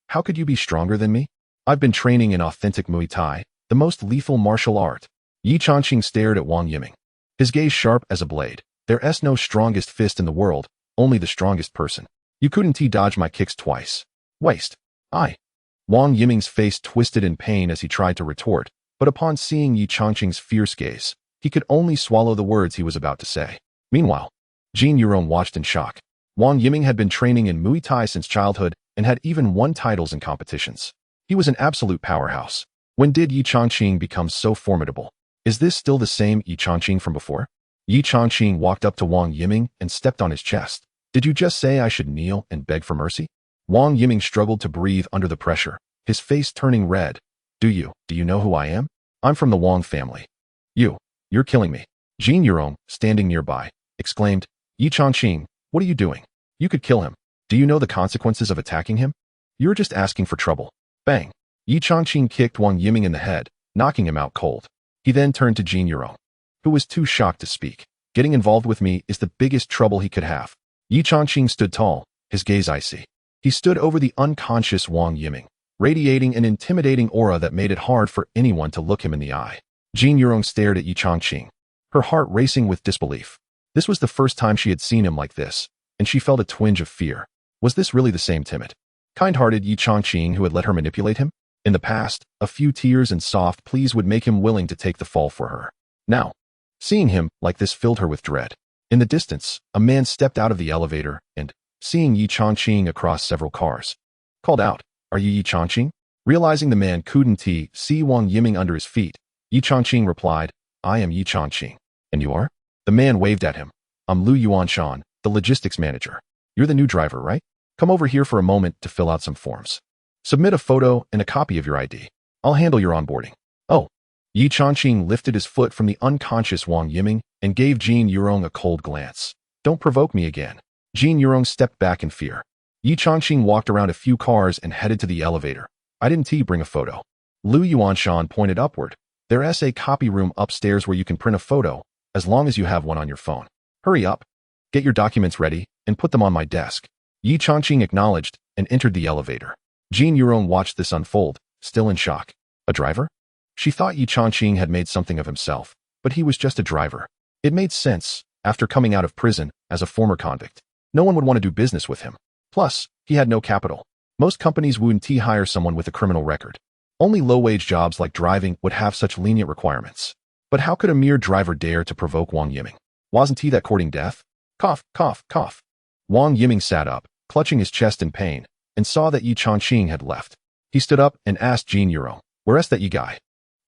How could you be stronger than me? I've been training in authentic Muay Thai, the most lethal martial art. Ye Changqing stared at Wang Yiming, his gaze sharp as a blade. There's no strongest fist in the world, only the strongest person. You couldn't dodge my kicks twice. Waste. Wang Yiming's face twisted in pain as he tried to retort, but upon seeing Ye Changqing's fierce gaze, he could only swallow the words he was about to say. Meanwhile, Jin Yurong watched in shock. Wang Yiming had been training in Muay Thai since childhood and had even won titles in competitions. He was an absolute powerhouse. When did Ye Changqing become so formidable? Is this still the same Ye Changqing from before? Ye Changqing walked up to Wang Yiming and stepped on his chest. Did you just say I should kneel and beg for mercy? Wang Yiming struggled to breathe under the pressure, his face turning red. Do you know who I am? I'm from the Wang family. You're killing me. Jin Yurong, standing nearby, exclaimed, Ye Changqing, what are you doing? You could kill him. Do you know the consequences of attacking him? You're just asking for trouble. Bang. Ye Changqing kicked Wang Yiming in the head, knocking him out cold. He then turned to Jin Yurong, who was too shocked to speak. Getting involved with me is the biggest trouble he could have. Ye Changqing stood tall, his gaze icy. He stood over the unconscious Wang Yiming, radiating an intimidating aura that made it hard for anyone to look him in the eye. Jin Yurong stared at Ye Changqing, her heart racing with disbelief. This was the first time she had seen him like this, and she felt a twinge of fear. Was this really the same timid, kind-hearted Ye Changqing who had let her manipulate him? In the past, a few tears and soft pleas would make him willing to take the fall for her. Now, seeing him like this filled her with dread. In the distance, a man stepped out of the elevator and, seeing Ye Changqing across several cars, called out, Are you Ye Changqing? Realizing the man couldn't see Wang Yiming under his feet, Ye Changqing replied, I am Ye Changqing. And you are? The man waved at him. I'm Lu Yuanshan, the logistics manager. You're the new driver, right? Come over here for a moment to fill out some forms. Submit a photo and a copy of your ID. I'll handle your onboarding. Oh. Ye Changqing lifted his foot from the unconscious Wang Yiming and gave Jin Yurong a cold glance. Don't provoke me again. Jin Yurong stepped back in fear. Ye Changqing walked around a few cars and headed to the elevator. I didn't bring a photo. Lu Yuanshan pointed upward. There's a copy room upstairs where you can print a photo, as long as you have one on your phone. Hurry up. Get your documents ready and put them on my desk. Ye Changqing acknowledged and entered the elevator. Jin Yurong watched this unfold, still in shock. A driver? She thought Ye Changqing had made something of himself, but he was just a driver. It made sense, after coming out of prison as a former convict. No one would want to do business with him. Plus, he had no capital. Most companies wouldn't hire someone with a criminal record. Only low-wage jobs like driving would have such lenient requirements. But how could a mere driver dare to provoke Wang Yiming? Wasn't he that courting death? Cough, cough, cough. Wang Yiming sat up, clutching his chest in pain, and saw that Ye Changqing had left. He stood up and asked Jin Yurong, Where's that Ye guy?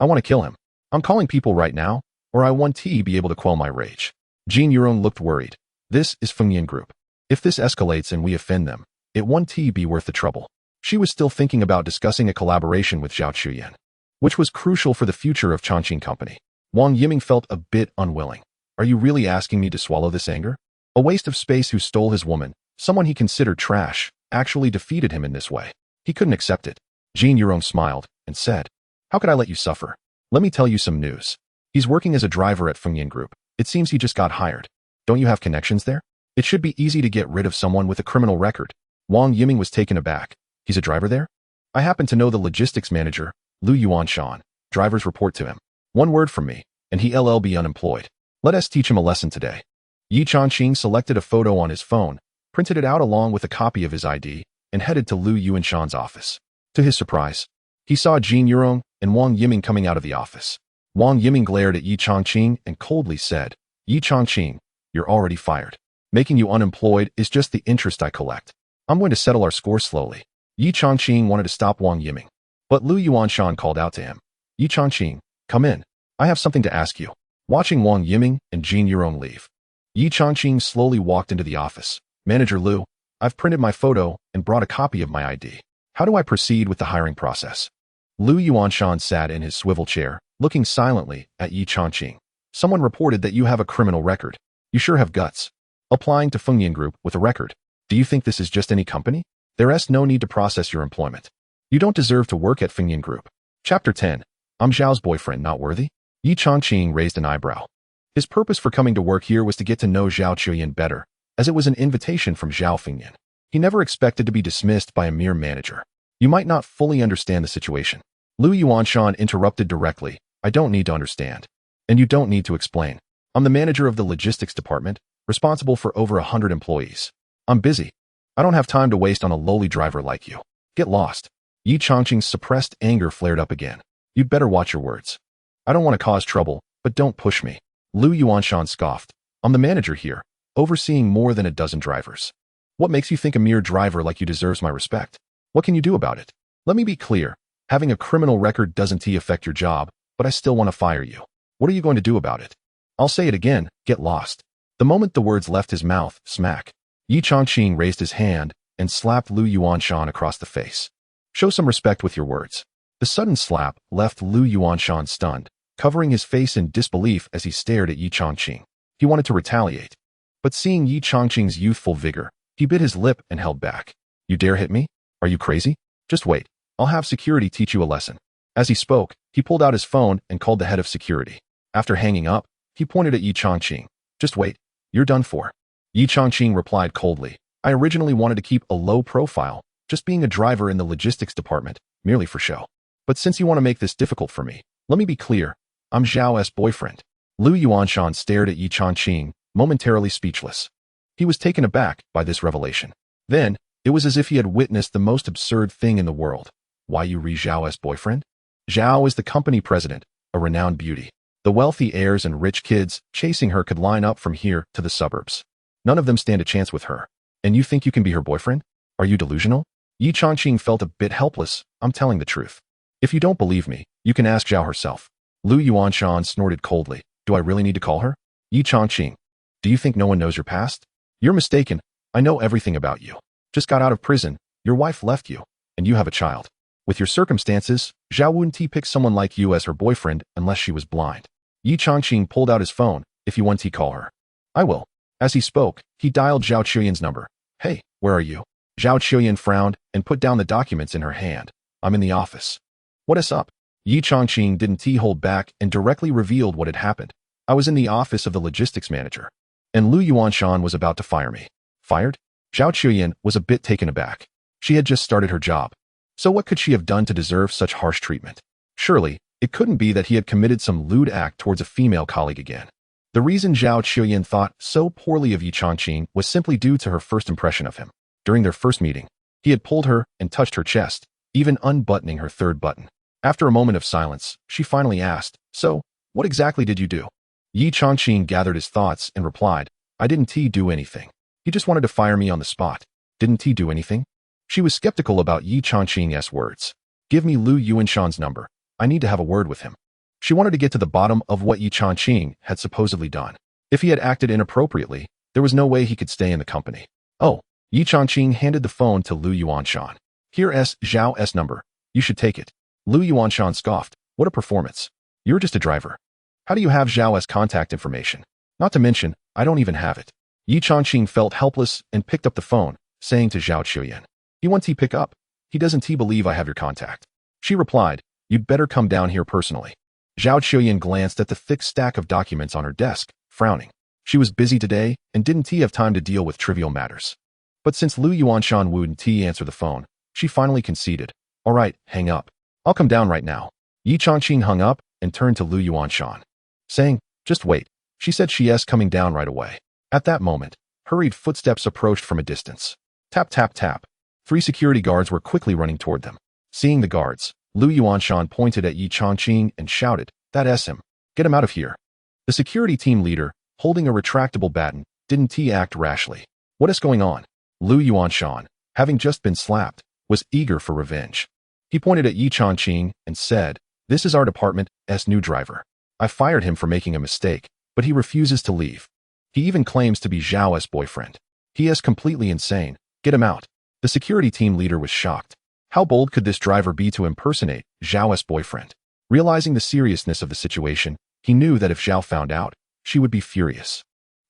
I want to kill him. I'm calling people right now. or I won't be able to quell my rage. Jin Yurong looked worried. This is Fengyan Group. If this escalates and we offend them, it won't be worth the trouble. She was still thinking about discussing a collaboration with Zhao Chuyan, which was crucial for the future of Changqing Company. Wang Yiming felt a bit unwilling. Are you really asking me to swallow this anger? A waste of space who stole his woman, someone he considered trash, actually defeated him in this way. He couldn't accept it. Jin Yurong smiled and said, how could I let you suffer? Let me tell you some news. He's working as a driver at Fengyan Group. It seems he just got hired. Don't you have connections there? It should be easy to get rid of someone with a criminal record. Wang Yiming was taken aback. He's a driver there? I happen to know the logistics manager, Lu Yuanshan. Drivers report to him. One word from me, and he'll be unemployed. Let us teach him a lesson today. Ye Changqing selected a photo on his phone, printed it out along with a copy of his ID, and headed to Lu Yuanshan's office. To his surprise, he saw Jin Yurong and Wang Yiming coming out of the office. Wang Yiming glared at Ye Changqing and coldly said, Ye Changqing, you're already fired. Making you unemployed is just the interest I collect. I'm going to settle our score slowly. Ye Changqing wanted to stop Wang Yiming, but Lu Yuanshan called out to him. Ye Changqing, come in. I have something to ask you. Watching Wang Yiming and Jin Yurong leave, Ye Changqing slowly walked into the office. Manager Lu, I've printed my photo and brought a copy of my ID. How do I proceed with the hiring process? Lu Yuanshan sat in his swivel chair, looking silently at Ye Changqing. Someone reported that you have a criminal record. You sure have guts. Applying to Fengyan Group with a record. Do you think this is just any company? There's no need to process your employment. You don't deserve to work at Fengyan Group. Chapter 10. I'm Zhao's boyfriend, not worthy? Ye Changqing raised an eyebrow. His purpose for coming to work here was to get to know Zhao Chuyan better, as it was an invitation from Zhao Fengyan. He never expected to be dismissed by a mere manager. You might not fully understand the situation. Lu Yuanshan interrupted directly. I don't need to understand. And you don't need to explain. I'm the manager of the logistics department, responsible for over 100 employees. I'm busy. I don't have time to waste on a lowly driver like you. Get lost. Ye Changqing's suppressed anger flared up again. You'd better watch your words. I don't want to cause trouble, but don't push me. Lu Yuanshan scoffed. I'm the manager here, overseeing more than a dozen drivers. What makes you think a mere driver like you deserves my respect? What can you do about it? Let me be clear. Having a criminal record doesn't affect your job, but I still want to fire you. What are you going to do about it? I'll say it again, get lost. The moment the words left his mouth, smack. Ye Changqing raised his hand and slapped Lu Yuanshan across the face. Show some respect with your words. The sudden slap left Lu Yuanshan stunned, covering his face in disbelief as he stared at Ye Changqing. He wanted to retaliate, but seeing Ye Changqing's youthful vigor, he bit his lip and held back. You dare hit me? Are you crazy? Just wait. I'll have security teach you a lesson. As he spoke, he pulled out his phone and called the head of security. After hanging up, he pointed at Ye Changqing. Just wait. You're done for. Ye Changqing replied coldly. I originally wanted to keep a low profile, just being a driver in the logistics department, merely for show. But since you want to make this difficult for me, let me be clear. I'm Zhao's boyfriend. Lu Yuanshan stared at Ye Changqing, momentarily speechless. He was taken aback by this revelation. Then, it was as if he had witnessed the most absurd thing in the world. Why you Zhao's boyfriend? Zhao is the company president, a renowned beauty. The wealthy heirs and rich kids chasing her could line up from here to the suburbs. None of them stand a chance with her. And you think you can be her boyfriend? Are you delusional? Ye Changqing felt a bit helpless. I'm telling the truth. If you don't believe me, you can ask Zhao herself. Lu Yuanshan snorted coldly. Do I really need to call her? Ye Changqing, do you think no one knows your past? You're mistaken. I know everything about you. Just got out of prison. Your wife left you. And you have a child. With your circumstances, Zhao wouldn't pick someone like you as her boyfriend unless she was blind. Ye Changqing pulled out his phone. If you want to call her. I will. As he spoke, he dialed Zhao Chuyan's number. Hey, where are you? Zhao Chuyan frowned and put down the documents in her hand. I'm in the office. What is up? Ye Changqing didn't hold back and directly revealed what had happened. I was in the office of the logistics manager. And Lu Yuanshan was about to fire me. Fired? Zhao Chuyan was a bit taken aback. She had just started her job. So what could she have done to deserve such harsh treatment? Surely, it couldn't be that he had committed some lewd act towards a female colleague again. The reason Zhao Chuyan thought so poorly of Ye Changqing was simply due to her first impression of him. During their first meeting, he had pulled her and touched her chest, even unbuttoning her third button. After a moment of silence, she finally asked, So, what exactly did you do? Ye Changqing gathered his thoughts and replied, I didn't do anything. He just wanted to fire me on the spot. Didn't he do anything? She was skeptical about Ye Changqing's words. Give me Lu Yuanshan's number. I need to have a word with him. She wanted to get to the bottom of what Ye Changqing had supposedly done. If he had acted inappropriately, there was no way he could stay in the company. Oh, Ye Changqing handed the phone to Lu Yuanshan. Here's Zhao's number. You should take it. Lu Yuanshan scoffed. What a performance. You're just a driver. How do you have Zhao's contact information? Not to mention, I don't even have it. Ye Changqing felt helpless and picked up the phone, saying to Zhao Chuyan, "He wants he pick up. He doesn't he believe I have your contact." She replied, "You'd better come down here personally." Zhao Chuyan glanced at the thick stack of documents on her desk, frowning. She was busy today and didn't he have time to deal with trivial matters. But since Lu Yuanshan wouldn't he answer the phone, she finally conceded. "All right, hang up. I'll come down right now." Ye Changqing hung up and turned to Lu Yuanshan, saying, "Just wait." She said she's coming down right away. At that moment, hurried footsteps approached from a distance. Tap, tap, tap. 3 security guards were quickly running toward them. Seeing the guards, Lu Yuanshan pointed at Ye Changqing and shouted, "That's him. Get him out of here." The security team leader, holding a retractable baton, didn't he act rashly. What is going on? Lu Yuanshan, having just been slapped, was eager for revenge. He pointed at Ye Changqing and said, "This is our department's new driver. I fired him for making a mistake, but he refuses to leave. He even claims to be Zhao's boyfriend. He is completely insane. Get him out." The security team leader was shocked. How bold could this driver be to impersonate Zhao's boyfriend? Realizing the seriousness of the situation, he knew that if Zhao found out, she would be furious.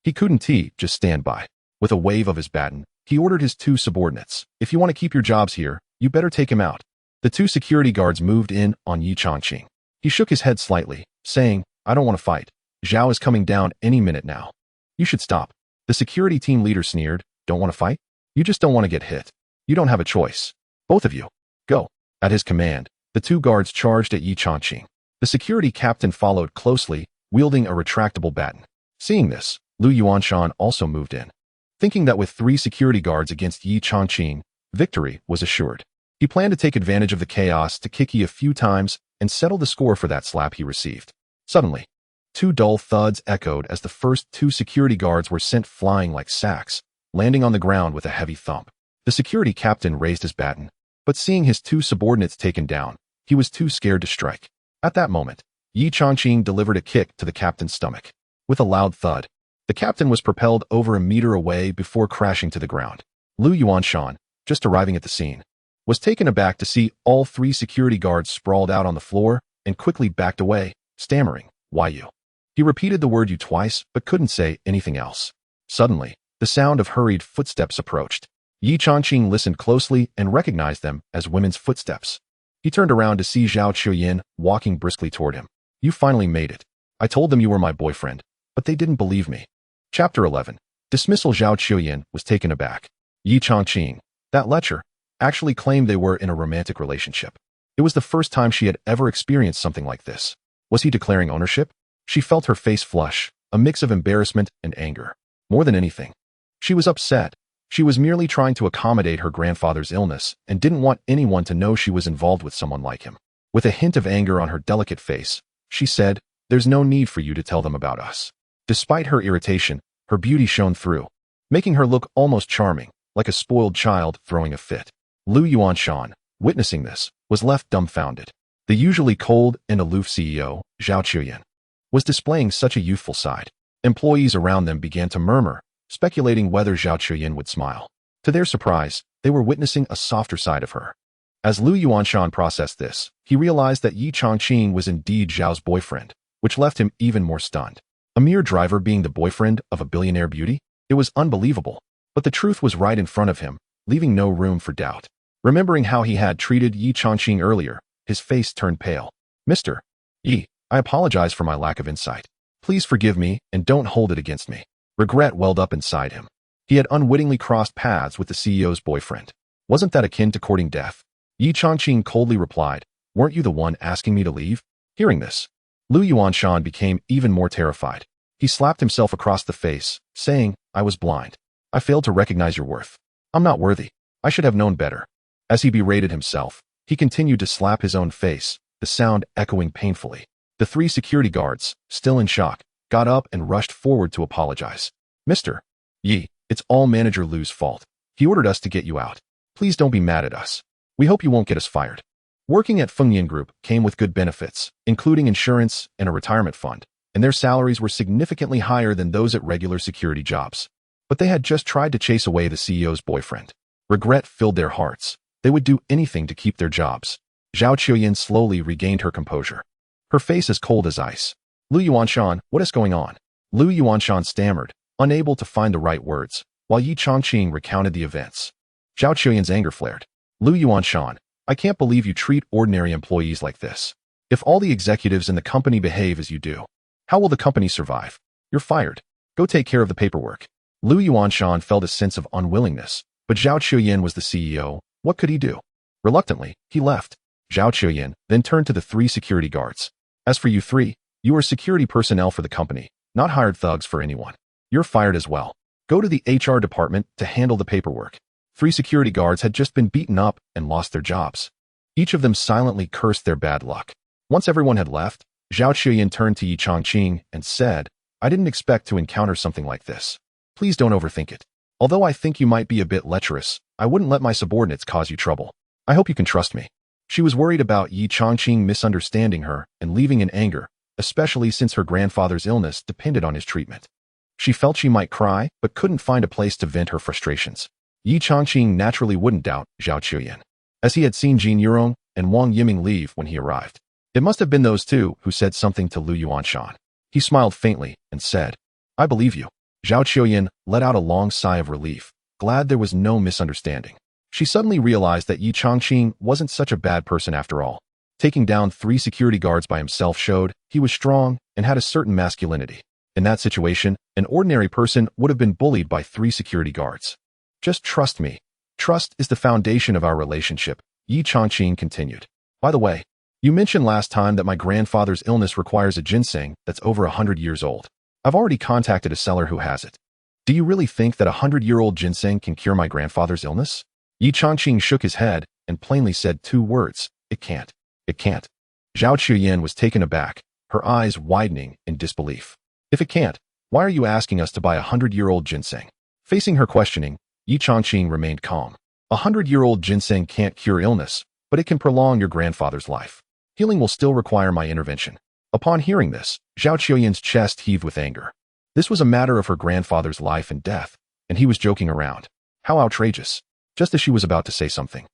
He couldn't just stand by. With a wave of his baton, he ordered his 2 subordinates, "If you want to keep your jobs here, you better take him out." The 2 security guards moved in on Ye Changqing. He shook his head slightly, saying, "I don't want to fight. Zhao is coming down any minute now. You should stop." The security team leader sneered, "Don't want to fight? You just don't want to get hit. You don't have a choice. Both of you, go." At his command, the 2 guards charged at Ye Changqing. The security captain followed closely, wielding a retractable baton. Seeing this, Lu Yuanshan also moved in. Thinking that with 3 security guards against Ye Changqing, victory was assured. He planned to take advantage of the chaos to kick Ye a few times and settle the score for that slap he received. Suddenly, 2 dull thuds echoed as the first 2 security guards were sent flying like sacks, landing on the ground with a heavy thump. The security captain raised his baton, but seeing his 2 subordinates taken down, he was too scared to strike. At that moment, Ye Changqing delivered a kick to the captain's stomach. With a loud thud, the captain was propelled over a meter away before crashing to the ground. Lu Yuanshan, just arriving at the scene, was taken aback to see all 3 security guards sprawled out on the floor and quickly backed away, stammering, "Why you?" He repeated the word "you" twice, but couldn't say anything else. Suddenly, the sound of hurried footsteps approached. Ye Changqing listened closely and recognized them as women's footsteps. He turned around to see Zhao Chuyan walking briskly toward him. "You finally made it. I told them you were my boyfriend, but they didn't believe me." Chapter 11. Dismissal. Zhao Chuyan was taken aback. Ye Changqing, that lecher, actually claimed they were in a romantic relationship. It was the first time she had ever experienced something like this. Was he declaring ownership? She felt her face flush, a mix of embarrassment and anger. More than anything, she was upset. She was merely trying to accommodate her grandfather's illness and didn't want anyone to know she was involved with someone like him. With a hint of anger on her delicate face, she said, "There's no need for you to tell them about us." Despite her irritation, her beauty shone through, making her look almost charming, like a spoiled child throwing a fit. Lu Yuanshan, witnessing this, was left dumbfounded. The usually cold and aloof CEO, Zhao Chuyan, was displaying such a youthful side. Employees around them began to murmur, speculating whether Zhao Chuyan would smile. To their surprise, they were witnessing a softer side of her. As Lu Yuanshan processed this, he realized that Ye Changqing was indeed Zhao's boyfriend, which left him even more stunned. A mere driver being the boyfriend of a billionaire beauty? It was unbelievable. But the truth was right in front of him, leaving no room for doubt. Remembering how he had treated Ye Changqing earlier, his face turned pale. "Mr. Ye, I apologize for my lack of insight. Please forgive me and don't hold it against me." Regret welled up inside him. He had unwittingly crossed paths with the CEO's boyfriend. Wasn't that akin to courting death? Ye Changqing coldly replied, "Weren't you the one asking me to leave?" Hearing this, Lu Yuanshan became even more terrified. He slapped himself across the face, saying, "I was blind. I failed to recognize your worth. I'm not worthy. I should have known better." As he berated himself, he continued to slap his own face, the sound echoing painfully. The 3 security guards, still in shock, got up and rushed forward to apologize. "Mr. Ye, it's all Manager Lu's fault. He ordered us to get you out. Please don't be mad at us. We hope you won't get us fired." Working at Fengyan Group came with good benefits, including insurance and a retirement fund, and their salaries were significantly higher than those at regular security jobs. But they had just tried to chase away the CEO's boyfriend. Regret filled their hearts. They would do anything to keep their jobs. Zhao Qiuyan slowly regained her composure. Her face as cold as ice. Lu Yuanshan, what is going on? Lu Yuanshan stammered, unable to find the right words, while Ye Changqing recounted the events. Zhao Qiuyan's anger flared. Lu Yuanshan, I can't believe you treat ordinary employees like this. If all the executives in the company behave as you do, how will the company survive? You're fired. Go take care of the paperwork. Lu Yuanshan felt a sense of unwillingness, but Zhao Qiuyan was the CEO. What could he do? Reluctantly, he left. Zhao Qiuyan then turned to the 3 security guards. As for you 3, you are security personnel for the company, not hired thugs for anyone. You're fired as well. Go to the HR department to handle the paperwork. 3 security guards had just been beaten up and lost their jobs. Each of them silently cursed their bad luck. Once everyone had left, Zhao Qiuyan turned to Ye Changqing and said, I didn't expect to encounter something like this. Please don't overthink it. Although I think you might be a bit lecherous, I wouldn't let my subordinates cause you trouble. I hope you can trust me. She was worried about Ye Changqing misunderstanding her and leaving in anger, especially since her grandfather's illness depended on his treatment. She felt she might cry, but couldn't find a place to vent her frustrations. Ye Changqing naturally wouldn't doubt Zhao Qiuyan, as he had seen Jin Yurong and Wang Yiming leave when he arrived. It must have been those 2 who said something to Lu Yuanshan. He smiled faintly and said, I believe you. Zhao Qiuyan let out a long sigh of relief, glad there was no misunderstanding. She suddenly realized that Ye Changqing wasn't such a bad person after all. Taking down 3 security guards by himself showed he was strong and had a certain masculinity. In that situation, an ordinary person would have been bullied by 3 security guards. Just trust me. Trust is the foundation of our relationship, Ye Changqing continued. By the way, you mentioned last time that my grandfather's illness requires a ginseng that's over 100 years old. I've already contacted a seller who has it. Do you really think that 100-year-old ginseng can cure my grandfather's illness? Ye Changqing shook his head and plainly said 2 words, it can't. It can't. Zhao Qiuyan was taken aback, her eyes widening in disbelief. If it can't, why are you asking us to buy 100-year-old ginseng? Facing her questioning, Ye Changqing remained calm. 100-year-old ginseng can't cure illness, but it can prolong your grandfather's life. Healing will still require my intervention. Upon hearing this, Zhao Qiuyan's chest heaved with anger. This was a matter of her grandfather's life and death, and he was joking around. How outrageous. Just as she was about to say something,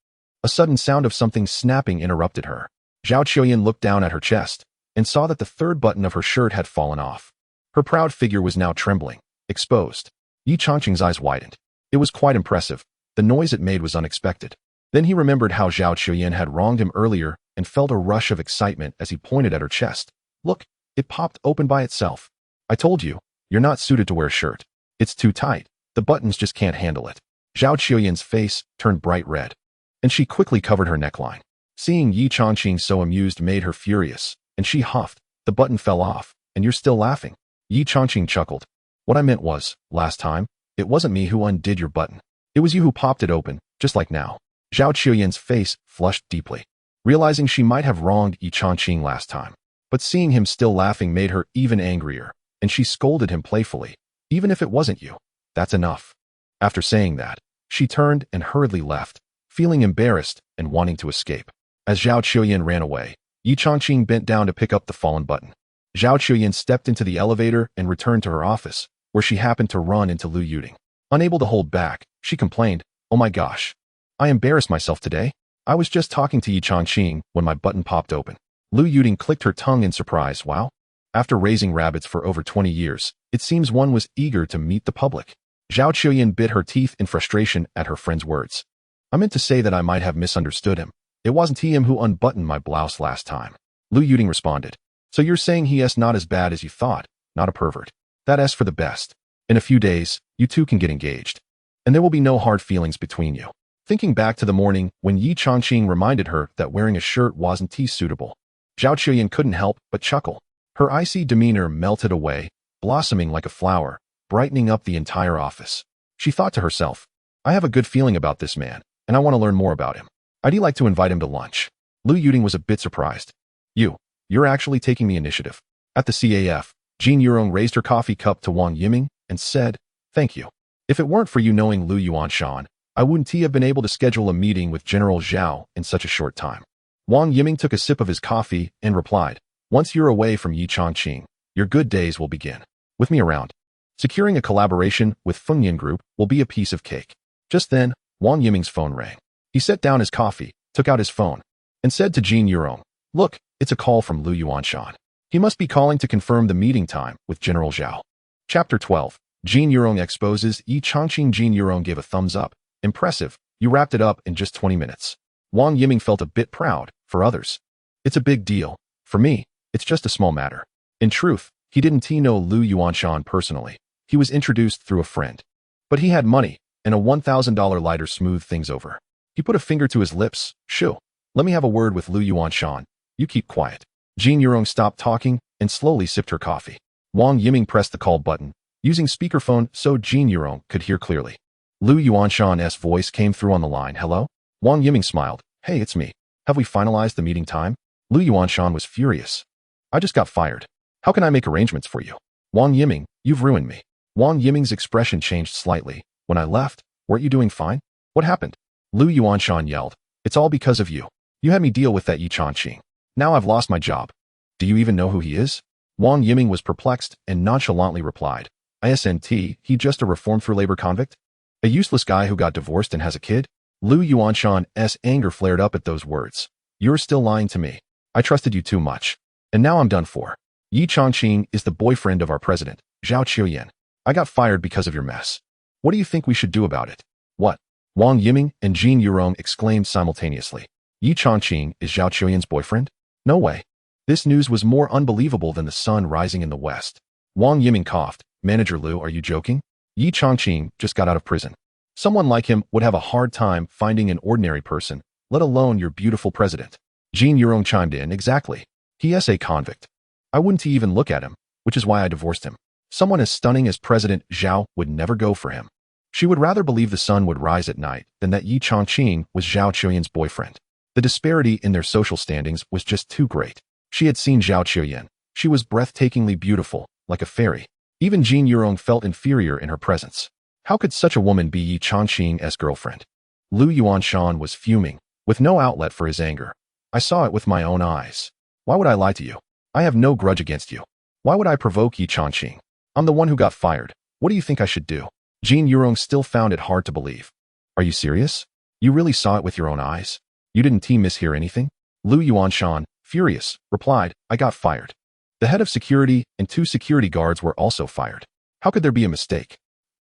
a sudden sound of something snapping interrupted her. Zhao Qiuyan looked down at her chest and saw that the 3rd button of her shirt had fallen off. Her proud figure was now trembling, exposed. Ye Changqing's eyes widened. It was quite impressive. The noise it made was unexpected. Then he remembered how Zhao Qiuyan had wronged him earlier and felt a rush of excitement as he pointed at her chest. Look, it popped open by itself. I told you, you're not suited to wear a shirt. It's too tight. The buttons just can't handle it. Zhao Qiuyan's face turned bright red, and she quickly covered her neckline. Seeing Ye Changqing so amused made her furious, and she huffed, the button fell off, and you're still laughing. Ye Changqing chuckled. What I meant was, last time, it wasn't me who undid your button. It was you who popped it open, just like now. Zhao Qiuyan's face flushed deeply, realizing she might have wronged Ye Changqing last time. But seeing him still laughing made her even angrier, and she scolded him playfully. Even if it wasn't you, that's enough. After saying that, she turned and hurriedly left, feeling embarrassed and wanting to escape. As Zhao Qiuyan ran away, Ye Changqing bent down to pick up the fallen button. Zhao Qiuyan stepped into the elevator and returned to her office, where she happened to run into Lu Yuding. Unable to hold back, she complained, oh my gosh. I embarrassed myself today. I was just talking to Ye Changqing when my button popped open. Lu Yuding clicked her tongue in surprise. Wow. After raising rabbits for over 20 years, it seems one was eager to meet the public. Zhao Qiuyan bit her teeth in frustration at her friend's words. I meant to say that I might have misunderstood him. It wasn't him who unbuttoned my blouse last time. Lu Yuding responded. So you're saying he is not as bad as you thought, not a pervert. That is for the best. In a few days, you two can get engaged. And there will be no hard feelings between you. Thinking back to the morning when Ye Changqing reminded her that wearing a shirt wasn't suitable, Zhao Qiuyan couldn't help but chuckle. Her icy demeanor melted away, blossoming like a flower, brightening up the entire office. She thought to herself, I have a good feeling about this man, and I want to learn more about him. I'd like to invite him to lunch. Lu Yuding was a bit surprised. You're actually taking the initiative. At the CAF, Jin Yurong raised her coffee cup to Wang Yiming and said, thank you. If it weren't for you knowing Lu Yuanshan, I wouldn't have been able to schedule a meeting with General Zhao in such a short time. Wang Yiming took a sip of his coffee and replied, "Once you're away from Ye Changqing, your good days will begin. With me around. Securing a collaboration with Fengyan Group will be a piece of cake." Just then, Wang Yiming's phone rang. He set down his coffee, took out his phone, and said to Jin Yurong, "Look, it's a call from Lu Yuanshan. He must be calling to confirm the meeting time with General Zhao." Chapter 12. Jin Yurong exposes Ye Changqing. Jin Yurong gave a thumbs up. "Impressive, you wrapped it up in just 20 minutes. Wang Yiming felt a bit proud. For others, it's a big deal. For me, it's just a small matter. In truth, he didn't know Lu Yuanshan personally. He was introduced through a friend. But he had money, and a $1,000 lighter smoothed things over. He put a finger to his lips. "Shoo, let me have a word with Lu Yuanshan. You keep quiet." Jin Yurong stopped talking and slowly sipped her coffee. Wang Yiming pressed the call button, using speakerphone so Jin Yurong could hear clearly. Lu Yuanshan's voice came through on the line. "Hello?" Wang Yiming smiled. "Hey, it's me. Have we finalized the meeting time?" Lu Yuanshan was furious. "I just got fired. How can I make arrangements for you?" "Wang Yiming, you've ruined me." Wang Yiming's expression changed slightly. "When I left, weren't you doing fine? What happened?" Lu Yuanshan yelled. "It's all because of you. You had me deal with that Ye Changqing. Now I've lost my job. Do you even know who he is?" Wang Yiming was perplexed and nonchalantly replied, "Isn't he just a reformed-through labor convict? A useless guy who got divorced and has a kid?" Lu Yuanshan's anger flared up at those words. "You're still lying to me. I trusted you too much. And now I'm done for. Ye Changqing is the boyfriend of our president, Zhao Qiuyan. I got fired because of your mess. What do you think we should do about it?" "What?" Wang Yiming and Jin Yurong exclaimed simultaneously. "Ye Changqing is Zhao Qiuyan's boyfriend? No way." This news was more unbelievable than the sun rising in the west. Wang Yiming coughed. "Manager Lu, are you joking? Ye Changqing just got out of prison. Someone like him would have a hard time finding an ordinary person, let alone your beautiful president." Jin Yurong chimed in. "Exactly. He is a convict. I wouldn't even look at him, which is why I divorced him. Someone as stunning as President Zhao would never go for him. She would rather believe the sun would rise at night than that Ye Changqing was Zhao Qiuyan's boyfriend." The disparity in their social standings was just too great. She had seen Zhao Qiuyan. She was breathtakingly beautiful, like a fairy. Even Jin Yurong felt inferior in her presence. How could such a woman be Ye Changqing's girlfriend? Lu Yuanshan was fuming, with no outlet for his anger. "I saw it with my own eyes. Why would I lie to you? I have no grudge against you. Why would I provoke Ye Changqing? I'm the one who got fired. What do you think I should do?" Jin Yurong still found it hard to believe. "Are you serious? You really saw it with your own eyes? You didn't mishear anything?" Lu Yuanshan, furious, replied, "I got fired. The head of security and 2 security guards were also fired. How could there be a mistake?"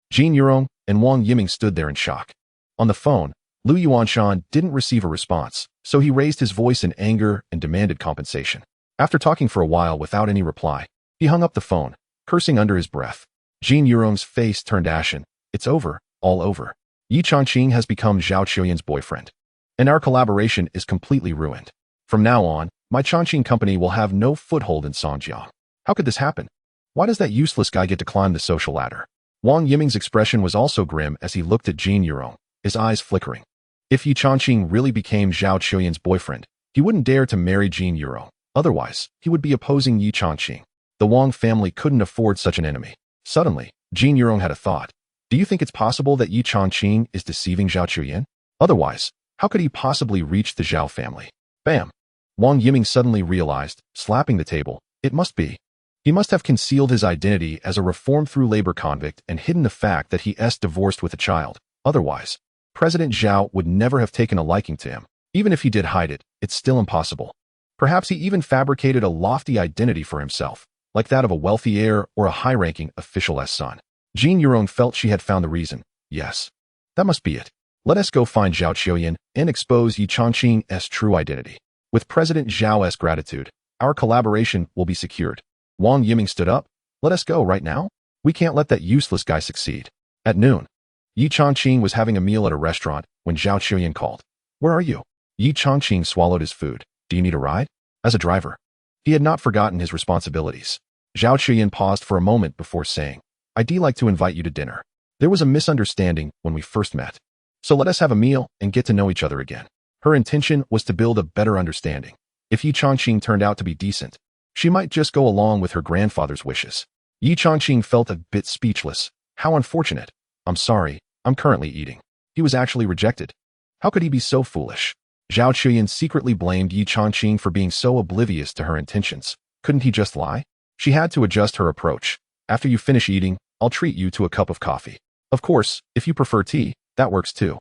Jin Yurong and Wang Yiming stood there in shock. On the phone, Lu Yuanshan didn't receive a response, so he raised his voice in anger and demanded compensation. After talking for a while without any reply, he hung up the phone, cursing under his breath. Jin Yurong's face turned ashen. "It's over, all over. Ye Changqing has become Zhao Qiuyan's boyfriend. And our collaboration is completely ruined. From now on, my Changqing company will have no foothold in Songjiang. How could this happen? Why does that useless guy get to climb the social ladder?" Wang Yiming's expression was also grim as he looked at Jin Yurong, his eyes flickering. If Ye Changqing really became Zhao Qiuyan's boyfriend, he wouldn't dare to marry Jin Yurong. Otherwise, he would be opposing Ye Changqing. The Wang family couldn't afford such an enemy. Suddenly, Jin Yurong had a thought. "Do you think it's possible that Ye Changqing is deceiving Zhao Qiuyan? Otherwise, how could he possibly reach the Zhao family?" Bam! Wang Yiming suddenly realized, slapping the table, it must be. He must have concealed his identity as a reformed-through labor convict and hidden the fact that he is divorced with a child. Otherwise, President Zhao would never have taken a liking to him. Even if he did hide it, it's still impossible. Perhaps he even fabricated a lofty identity for himself, like that of a wealthy heir or a high-ranking official's son. Jin Yurong felt she had found the reason. Yes, that must be it. Let us go find Zhao Qiuyan and expose Ye Changqing's true identity. With President Zhao's gratitude, our collaboration will be secured. Wang Yiming stood up. "Let us go right now? We can't let that useless guy succeed." At noon, Ye Changqing was having a meal at a restaurant when Zhao Qiuyan called. "Where are you?" Ye Changqing swallowed his food. "Do you need a ride?" As a driver, he had not forgotten his responsibilities. Zhao Qiuyan paused for a moment before saying, "I'd like to invite you to dinner. There was a misunderstanding when we first met. So let us have a meal and get to know each other again." Her intention was to build a better understanding. If Ye Changqing turned out to be decent, she might just go along with her grandfather's wishes. Ye Changqing felt a bit speechless. How unfortunate. "I'm sorry, I'm currently eating." He was actually rejected. How could he be so foolish? Zhao Chuyan secretly blamed Ye Changqing for being so oblivious to her intentions. Couldn't he just lie? She had to adjust her approach. After you finish eating, I'll treat you to a cup of coffee. Of course, if you prefer tea, that works too.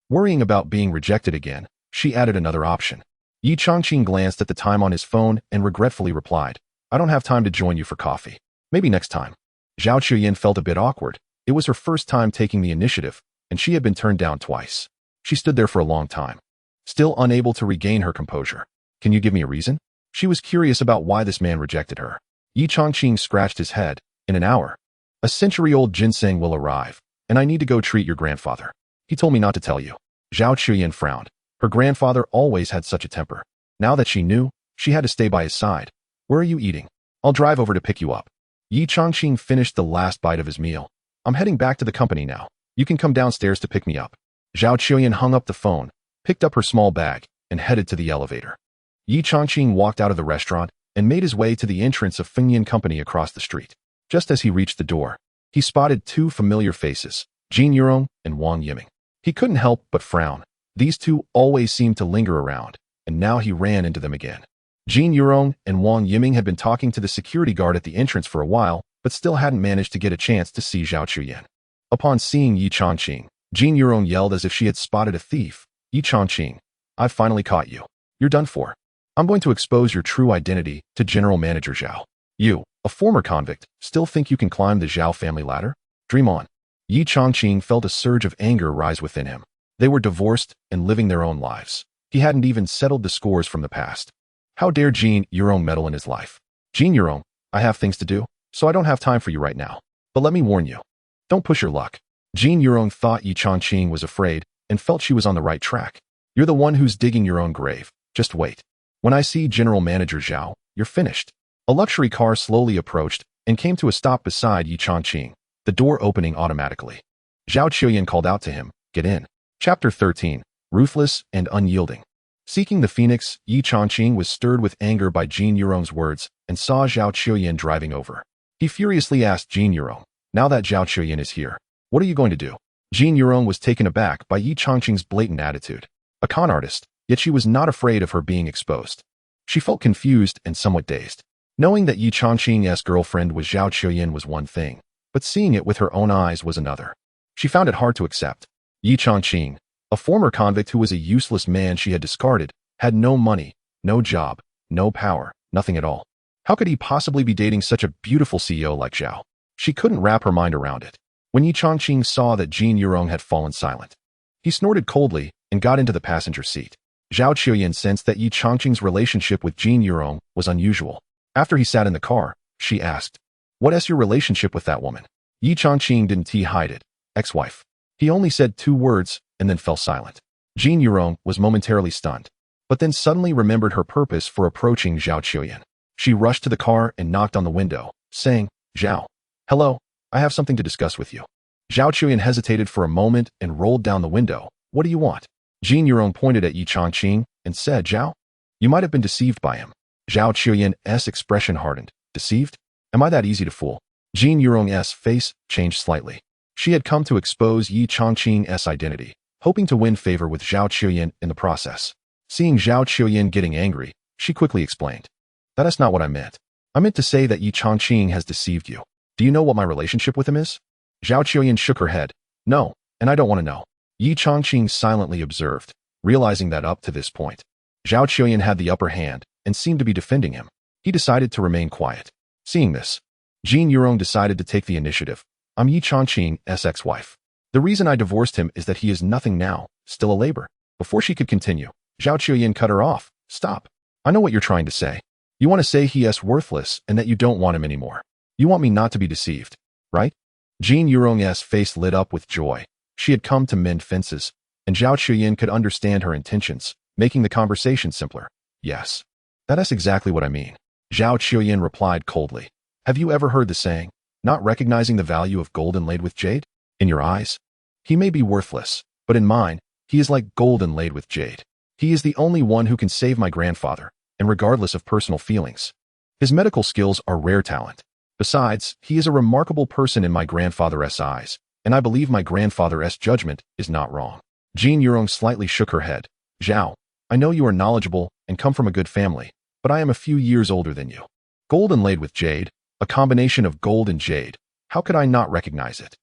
Worrying about being rejected again, she added another option. Ye Changqing glanced at the time on his phone and regretfully replied, I don't have time to join you for coffee. Maybe next time. Zhao Chuyan felt a bit awkward. It was her first time taking the initiative, and she had been turned down twice. She stood there for a long time, still unable to regain her composure. Can you give me a reason? She was curious about why this man rejected her. Ye Changqing scratched his head. In an hour, a century-old ginseng will arrive, and I need to go treat your grandfather. He told me not to tell you. Zhao Chuyan frowned. Her grandfather always had such a temper. Now that she knew, she had to stay by his side. Where are you eating? I'll drive over to pick you up. Ye Changqing finished the last bite of his meal. I'm heading back to the company now. You can come downstairs to pick me up. Zhao Chuyan hung up the phone, picked up her small bag, and headed to the elevator. Ye Changqing walked out of the restaurant and made his way to the entrance of Fengyan Company across the street. Just as he reached the door, he spotted two familiar faces, Jin Yurong and Wang Yiming. He couldn't help but frown. These two always seemed to linger around, and now he ran into them again. Jin Yurong and Wang Yiming had been talking to the security guard at the entrance for a while, but still hadn't managed to get a chance to see Zhao Chuyan. Upon seeing Ye Changqing, Jin Yurong yelled as if she had spotted a thief. Ye Changqing, I've finally caught you. You're done for. I'm going to expose your true identity to General Manager Zhao. You, a former convict, still think you can climb the Zhao family ladder? Dream on. Ye Changqing felt a surge of anger rise within him. They were divorced and living their own lives. He hadn't even settled the scores from the past. How dare Jin Yurong meddle in his life? Jin Yurong, I have things to do, so I don't have time for you right now. But let me warn you. Don't push your luck. Jin Yurong thought Ye Changqing was afraid and felt she was on the right track. You're the one who's digging your own grave. Just wait. When I see General Manager Zhao, you're finished. A luxury car slowly approached and came to a stop beside Ye Changqing, the door opening automatically. Zhao Chuyan called out to him, get in. Chapter 13, Ruthless and Unyielding. Seeking the phoenix, Ye Changqing was stirred with anger by Jin Yurong's words and saw Zhao Chuyan driving over. He furiously asked Jin Yurong, now that Zhao Chuyan is here, what are you going to do? Jin Yurong was taken aback by Ye Changqing's blatant attitude. A con artist, yet she was not afraid of her being exposed. She felt confused and somewhat dazed. Knowing that Ye Changqing's girlfriend was Zhao Chuyan was one thing, but seeing it with her own eyes was another. She found it hard to accept. Ye Changqing, a former convict who was a useless man she had discarded, had no money, no job, no power, nothing at all. How could he possibly be dating such a beautiful CEO like Zhao? She couldn't wrap her mind around it. When Ye Changqing saw that Jin Yurong had fallen silent, he snorted coldly and got into the passenger seat. Zhao Chuyan sensed that Ye Changqing's relationship with Jin Yurong was unusual. After he sat in the car, she asked, "What's your relationship with that woman?" Ye Changqing didn't hide it. Ex-wife. He only said 2 words and then fell silent. Jin Yurong was momentarily stunned, but then suddenly remembered her purpose for approaching Zhao Chuyan. She rushed to the car and knocked on the window, saying, "Zhao. Hello, I have something to discuss with you." Zhao Chuyan hesitated for a moment and rolled down the window. "What do you want?" Jin Yurong pointed at Ye Changqing and said, "Zhao, you might have been deceived by him." Zhao Chuyan's expression hardened. Deceived? Am I that easy to fool? Jin Yurong's face changed slightly. She had come to expose Ye Changqing's identity, hoping to win favor with Zhao Chuyan in the process. Seeing Zhao Chuyan getting angry, she quickly explained, "That's not what I meant. I meant to say that Ye Changqing has deceived you. Do you know what my relationship with him is?" Zhao Chuyan shook her head. "No, and I don't want to know." Ye Changqing silently observed, realizing that up to this point, Zhao Chuyan had the upper hand and seemed to be defending him. He decided to remain quiet. Seeing this, Jin Yurong decided to take the initiative. "I'm Ye Changqing's ex-wife. The reason I divorced him is that he is nothing now, still a labor." Before she could continue, Zhao Chuyan cut her off. "Stop. I know what you're trying to say. You want to say he is worthless and that you don't want him anymore. You want me not to be deceived, right?" Jin Yurong's face lit up with joy. She had come to mend fences, and Zhao Chuyan could understand her intentions, making the conversation simpler. "Yes. That's exactly what I mean." Zhao Chuyan replied coldly. "Have you ever heard the saying, not recognizing the value of gold inlaid with jade? In your eyes, he may be worthless, but in mine, he is like gold inlaid with jade. He is the only one who can save my grandfather, and regardless of personal feelings. His medical skills are rare talent. Besides, he is a remarkable person in my grandfather's eyes, and I believe my grandfather's judgment is not wrong." Jin Yurong slightly shook her head. "Zhao, I know you are knowledgeable and come from a good family, but I am a few years older than you. Gold inlaid with jade, a combination of gold and jade. How could I not recognize it?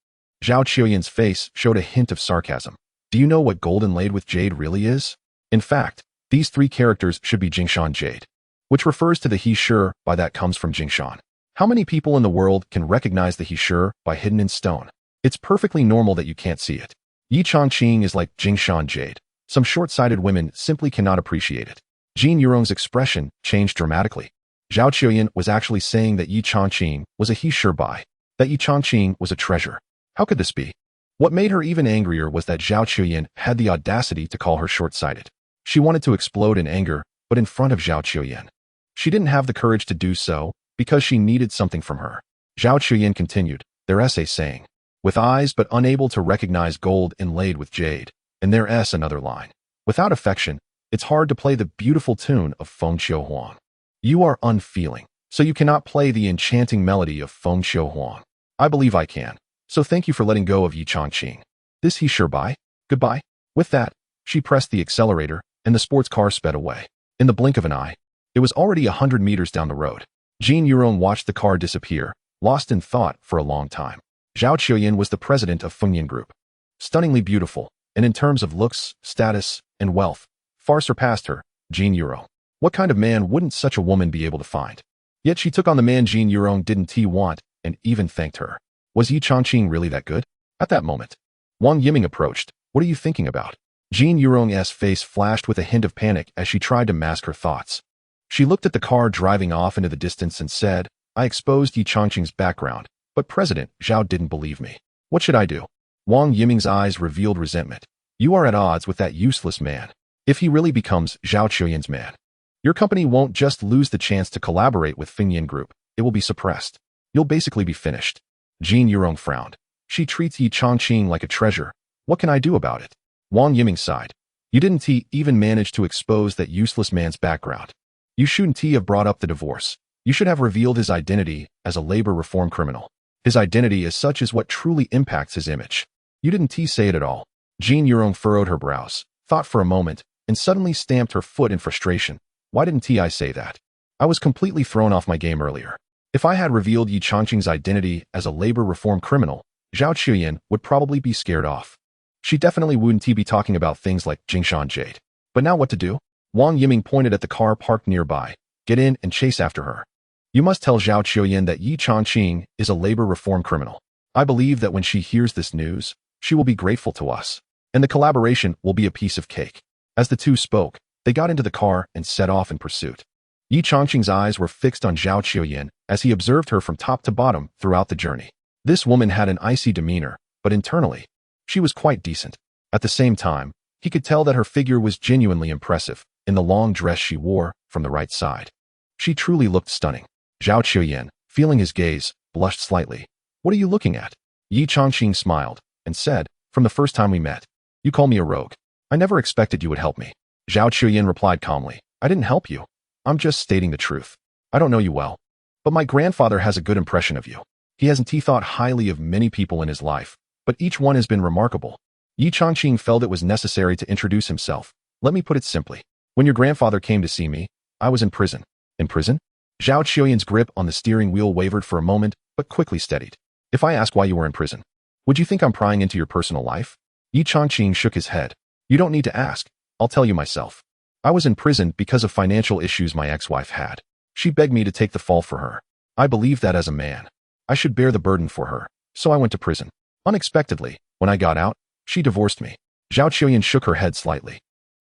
Zhao Qiuyan's face showed a hint of sarcasm. Do you know what gold inlaid with jade really is? In fact, these three characters should be Jingshan Jade, which refers to the he sure by that comes from Jingshan. How many people in the world can recognize the he sure by hidden in stone? It's perfectly normal that you can't see it. Ye Changqing is like Jingshan Jade. Some short-sighted women simply cannot appreciate it. Jin Yurong's expression changed dramatically. Zhao Qiuyan was actually saying that Ye Changqing was a he sure by, that Ye Changqing was a treasure. How could this be? What made her even angrier was that Zhao Qiuyan had the audacity to call her short-sighted. She wanted to explode in anger, but in front of Zhao Qiuyan. She didn't have the courage to do so, because she needed something from her. Zhao Qiuyan continued, their essay saying, with eyes but unable to recognize gold inlaid with jade, and their another line. Without affection, it's hard to play the beautiful tune of Feng Qiu Huang. You are unfeeling, so you cannot play the enchanting melody of Feng Qiu Huang. I believe I can, so thank you for letting go of Ye Changqing. This he sure by. Goodbye. With that, she pressed the accelerator, and the sports car sped away. In the blink of an eye, it was already 100 meters down the road. Jin Yurong watched the car disappear, lost in thought for a long time. Zhao Qiuyan was the president of Fengyan Group. Stunningly beautiful, and in terms of looks, status, and wealth, far surpassed her, Jin Yurong. What kind of man wouldn't such a woman be able to find? Yet she took on the man Jin Yurong didn't want, and even thanked her. Was Ye Changqing really that good? At that moment, Wang Yiming approached. What are you thinking about? Jin Yurong's face flashed with a hint of panic as she tried to mask her thoughts. She looked at the car driving off into the distance and said, I exposed Ye Changqing's background, but President Zhao didn't believe me. What should I do? Wang Yiming's eyes revealed resentment. You are at odds with that useless man. If he really becomes Zhao Qiuyan's man, your company won't just lose the chance to collaborate with Fengyan Group, it will be suppressed. You'll basically be finished. Jin Yurong frowned. She treats Ye Changqing like a treasure. What can I do about it? Wang Yiming sighed. You didn't even manage to expose that useless man's background. You shouldn't have brought up the divorce. You should have revealed his identity as a labor reform criminal. His identity as such is what truly impacts his image. You didn't say it at all. Jin Yurong furrowed her brows, thought for a moment, and suddenly stamped her foot in frustration. Why didn't I say that? I was completely thrown off my game earlier. If I had revealed Ye Changqing's identity as a labor reform criminal, Zhao Qiuyan would probably be scared off. She definitely wouldn't be talking about things like Jingshan Jade. But now what to do? Wang Yiming pointed at the car parked nearby. Get in and chase after her. You must tell Zhao Qiuyan that Ye Changqing is a labor reform criminal. I believe that when she hears this news, she will be grateful to us, and the collaboration will be a piece of cake. As the two spoke, they got into the car and set off in pursuit. Ye Changqing's eyes were fixed on Zhao Qiuyan as he observed her from top to bottom throughout the journey. This woman had an icy demeanor, but internally, she was quite decent. At the same time, he could tell that her figure was genuinely impressive in the long dress she wore from the right side. She truly looked stunning. Zhao Qiuyan, feeling his gaze, blushed slightly. What are you looking at? Ye Changqing smiled and said, from the first time we met, you call me a rogue. I never expected you would help me. Zhao Qiuyan replied calmly, I didn't help you. I'm just stating the truth. I don't know you well, but my grandfather has a good impression of you. He hasn't thought highly of many people in his life, but each one has been remarkable. Ye Changqing felt it was necessary to introduce himself. Let me put it simply. When your grandfather came to see me, I was in prison. In prison? Zhao Qiuyan's grip on the steering wheel wavered for a moment, but quickly steadied. If I ask why you were in prison, would you think I'm prying into your personal life? Ye Changqing shook his head. You don't need to ask. I'll tell you myself. I was in prison because of financial issues my ex-wife had. She begged me to take the fall for her. I believed that as a man, I should bear the burden for her, so I went to prison. Unexpectedly, when I got out, she divorced me. Zhao Qiuyan shook her head slightly.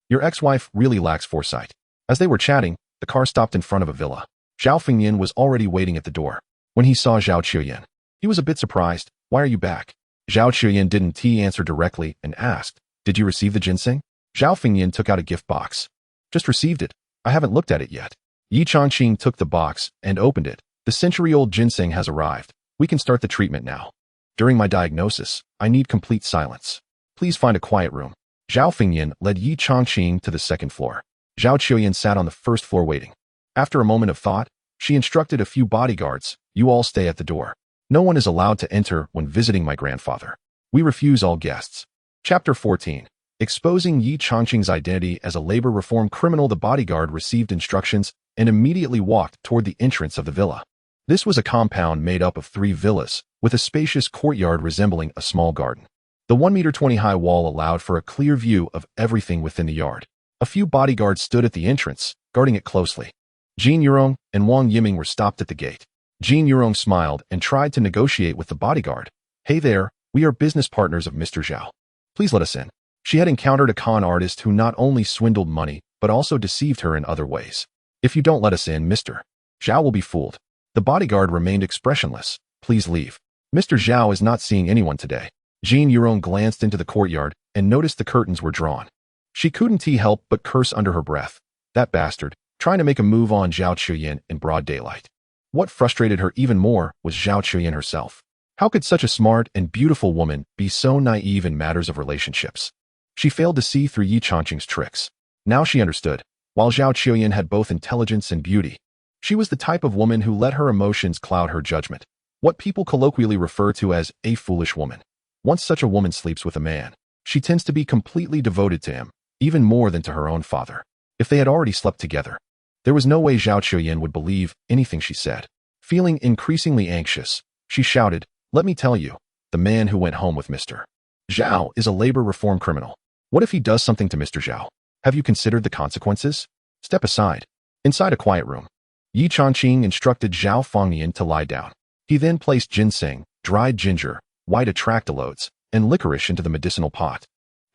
Your ex-wife really lacks foresight. As they were chatting, the car stopped in front of a villa. Zhao Fengyan was already waiting at the door. When he saw Zhao Qiuyan, he was a bit surprised. Why are you back? Zhao Qiuyan didn't answer directly and asked, did you receive the ginseng? Zhao Fengyan took out a gift box. Just received it. I haven't looked at it yet. Ye Changqing took the box and opened it. The century-old ginseng has arrived. We can start the treatment now. During my diagnosis, I need complete silence. Please find a quiet room. Zhao Fengyan led Ye Changqing to the second floor. Zhao Qiuyan sat on the first floor waiting. After a moment of thought, she instructed a few bodyguards, you all stay at the door. No one is allowed to enter when visiting my grandfather. We refuse all guests. Chapter 14. Exposing Ye Changqing's identity as a labor reform criminal, the bodyguard received instructions and immediately walked toward the entrance of the villa. This was a compound made up of 3 villas, with a spacious courtyard resembling a small garden. The 1.20 meter high wall allowed for a clear view of everything within the yard. A few bodyguards stood at the entrance, guarding it closely. Jin Yurong and Wang Yiming were stopped at the gate. Jin Yurong smiled and tried to negotiate with the bodyguard. "Hey there, we are business partners of Mr. Zhao. Please let us in." She had encountered a con artist who not only swindled money, but also deceived her in other ways. "If you don't let us in, Mr. Zhao will be fooled." The bodyguard remained expressionless. "Please leave. Mr. Zhao is not seeing anyone today." Jin Yurong glanced into the courtyard and noticed the curtains were drawn. She couldn't help but curse under her breath. That bastard, trying to make a move on Zhao Chuyin in broad daylight. What frustrated her even more was Zhao Chuyin herself. How could such a smart and beautiful woman be so naive in matters of relationships? She failed to see through Ye Changqing's tricks. Now she understood. While Zhao Chuyin had both intelligence and beauty, she was the type of woman who let her emotions cloud her judgment. What people colloquially refer to as a foolish woman. Once such a woman sleeps with a man, she tends to be completely devoted to him, even more than to her own father. If they had already slept together, there was no way Zhao Chuyin would believe anything she said. Feeling increasingly anxious, she shouted, "Let me tell you, the man who went home with Mr. Zhao is a labor reform criminal. What if he does something to Mr. Zhao? Have you considered the consequences? Step aside." Inside a quiet room, Ye Changqing instructed Zhao Fengnian to lie down. He then placed ginseng, dried ginger, white atractalodes, and licorice into the medicinal pot,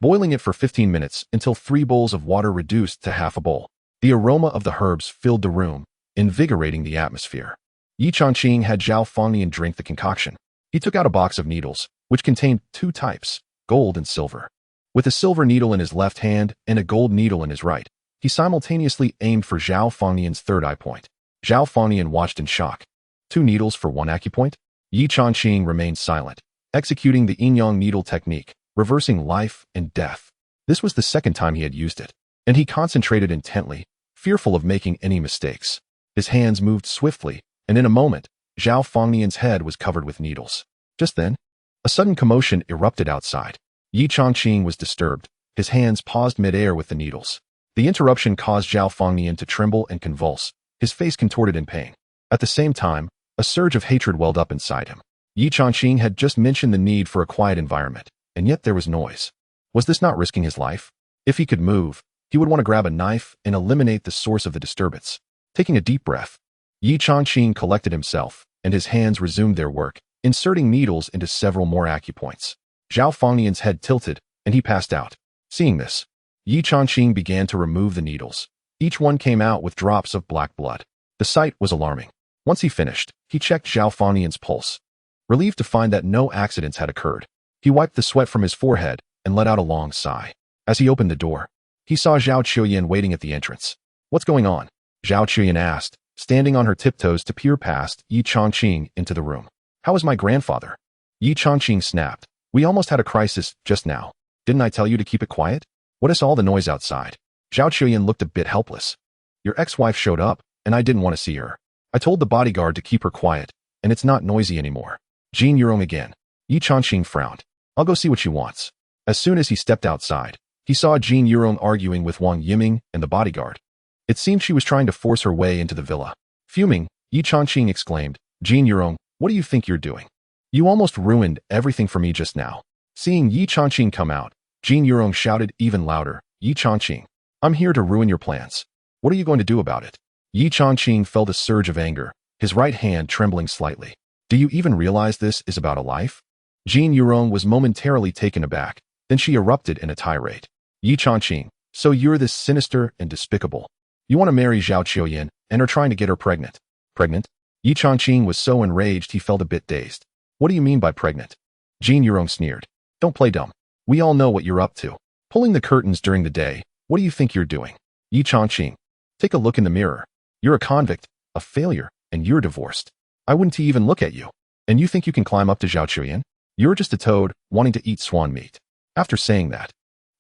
boiling it for 15 minutes until 3 bowls of water reduced to half a bowl. The aroma of the herbs filled the room, invigorating the atmosphere. Ye Changqing had Zhao Fengnian drink the concoction. He took out a box of needles, which contained 2 types, gold and silver. With a silver needle in his left hand and a gold needle in his right, he simultaneously aimed for Zhao Fengnian's third eye point. Zhao Fengnian watched in shock. 2 needles for 1 acupoint? Ye Changqing remained silent, executing the yin-yang needle technique, reversing life and death. This was the second time he had used it, and he concentrated intently, fearful of making any mistakes. His hands moved swiftly, and in a moment, Zhao Fengnian's head was covered with needles. Just then, a sudden commotion erupted outside. Ye Changqing was disturbed. His hands paused mid-air with the needles. The interruption caused Zhao Fengnian to tremble and convulse, his face contorted in pain. At the same time, a surge of hatred welled up inside him. Ye Changqing had just mentioned the need for a quiet environment, and yet there was noise. Was this not risking his life? If he could move, he would want to grab a knife and eliminate the source of the disturbance. Taking a deep breath, Ye Changqing collected himself, and his hands resumed their work, inserting needles into several more acupoints. Zhao Fengnian's head tilted, and he passed out. Seeing this, Ye Changqing began to remove the needles. Each one came out with drops of black blood. The sight was alarming. Once he finished, he checked Zhao Fengnian's pulse. Relieved to find that no accidents had occurred, he wiped the sweat from his forehead and let out a long sigh. As he opened the door, he saw Zhao Chuyin waiting at the entrance. "What's going on?" Zhao Chuyin asked, standing on her tiptoes to peer past Ye Changqing into the room. "How is my grandfather?" Ye Changqing snapped. "We almost had a crisis just now. Didn't I tell you to keep it quiet? What is all the noise outside?" Zhao Chuyin looked a bit helpless. "Your ex-wife showed up, and I didn't want to see her. I told the bodyguard to keep her quiet, and it's not noisy anymore." Jin Yurong again. Ye Changqing frowned. "I'll go see what she wants." As soon as he stepped outside, he saw Jin Yurong arguing with Wang Yiming and the bodyguard. It seemed she was trying to force her way into the villa. Fuming, Ye Changqing exclaimed, "Jin Yurong, what do you think you're doing? You almost ruined everything for me just now." Seeing Ye Changqing come out, Jin Yurong shouted even louder, "Ye Changqing, I'm here to ruin your plans. What are you going to do about it?" Ye Changqing felt a surge of anger, his right hand trembling slightly. "Do you even realize this is about a life?" Jin Yurong was momentarily taken aback, then she erupted in a tirade. "Ye Changqing, so you're this sinister and despicable. You want to marry Zhao Chuyin and are trying to get her pregnant." "Pregnant?" Ye Changqing was so enraged he felt a bit dazed. "What do you mean by pregnant?" Jin Yurong sneered. "Don't play dumb. We all know what you're up to. Pulling the curtains during the day. What do you think you're doing?" Ye Changqing, take a look in the mirror. You're a convict, a failure, and you're divorced. I wouldn't even look at you. And you think you can climb up to Zhao Chuyin? You're just a toad wanting to eat swan meat. After saying that,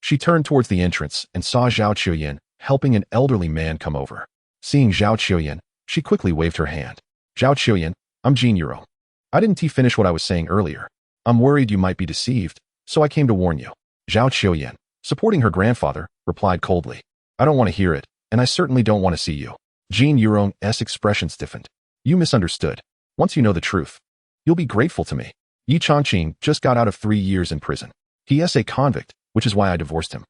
she turned towards the entrance and saw Zhao Chuyin helping an elderly man come over. Seeing Zhao Chuyin, she quickly waved her hand. "Zhao Chuyin, I'm Jin Yurong. I didn't finish what I was saying earlier. I'm worried you might be deceived, so I came to warn you." Zhao Chuyin, Supporting her grandfather, replied coldly. I don't want to hear it, and I certainly don't want to see you. Jin Yurong's expression stiffened. You misunderstood. Once you know the truth, you'll be grateful to me. Ye Changqing just got out of 3 years in prison. He is a convict, which is why I divorced him.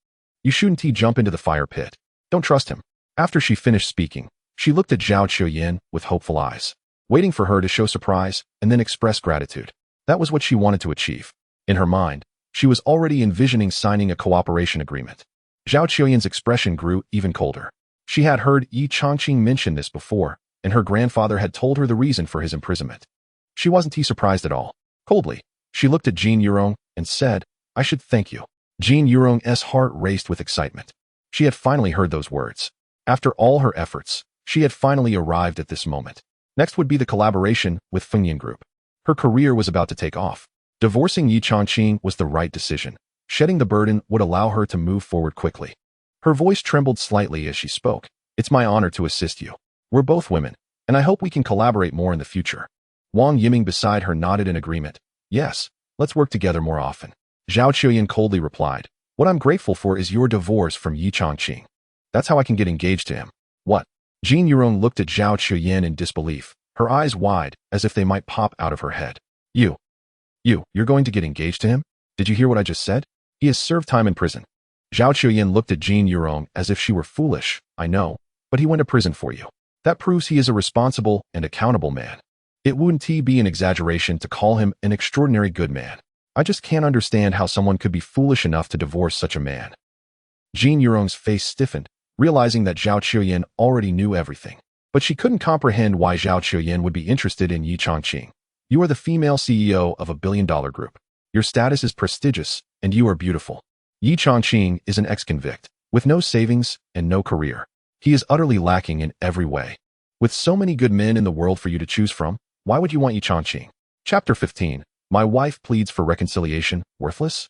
You shouldn't jump into the fire pit. Don't trust him. After she finished speaking, she looked at Zhao Qiuyan with hopeful eyes, waiting for her to show surprise and then express gratitude. That was what she wanted to achieve. In her mind, she was already envisioning signing a cooperation agreement. Zhao Qiuyan's expression grew even colder. She had heard Ye Changqing mention this before, and her grandfather had told her the reason for his imprisonment. She wasn't surprised at all. Coldly, she looked at Jin Yurong and said, I should thank you. Jin Yurong's heart raced with excitement. She had finally heard those words. After all her efforts, she had finally arrived at this moment. Next would be the collaboration with Fengyan Group. Her career was about to take off. Divorcing Ye Changqing was the right decision. Shedding the burden would allow her to move forward quickly. Her voice trembled slightly as she spoke. It's my honor to assist you. We're both women, and I hope we can collaborate more in the future. Wang Yiming beside her nodded in agreement. Yes, let's work together more often. Zhao Qiuyan coldly replied. What I'm grateful for is your divorce from Ye Changqing. That's how I can get engaged to him. What? Jin Yurong looked at Zhao Qiuyan in disbelief, her eyes wide, as if they might pop out of her head. You're going to get engaged to him? Did you hear what I just said? He has served time in prison. Zhao Qiuyan looked at Jin Yurong as if she were foolish. I know, but he went to prison for you. That proves he is a responsible and accountable man. It wouldn't be an exaggeration to call him an extraordinary good man. I just can't understand how someone could be foolish enough to divorce such a man. Jin Yurong's face stiffened, realizing that Zhao Qiuyan already knew everything. But she couldn't comprehend why Zhao Qiuyan would be interested in Ye Changqing. You are the female CEO of a billion-dollar group. Your status is prestigious, and you are beautiful. Ye Changqing is an ex-convict, with no savings and no career. He is utterly lacking in every way. With so many good men in the world for you to choose from, why would you want Ye Changqing? Chapter 15. My wife pleads for reconciliation, worthless?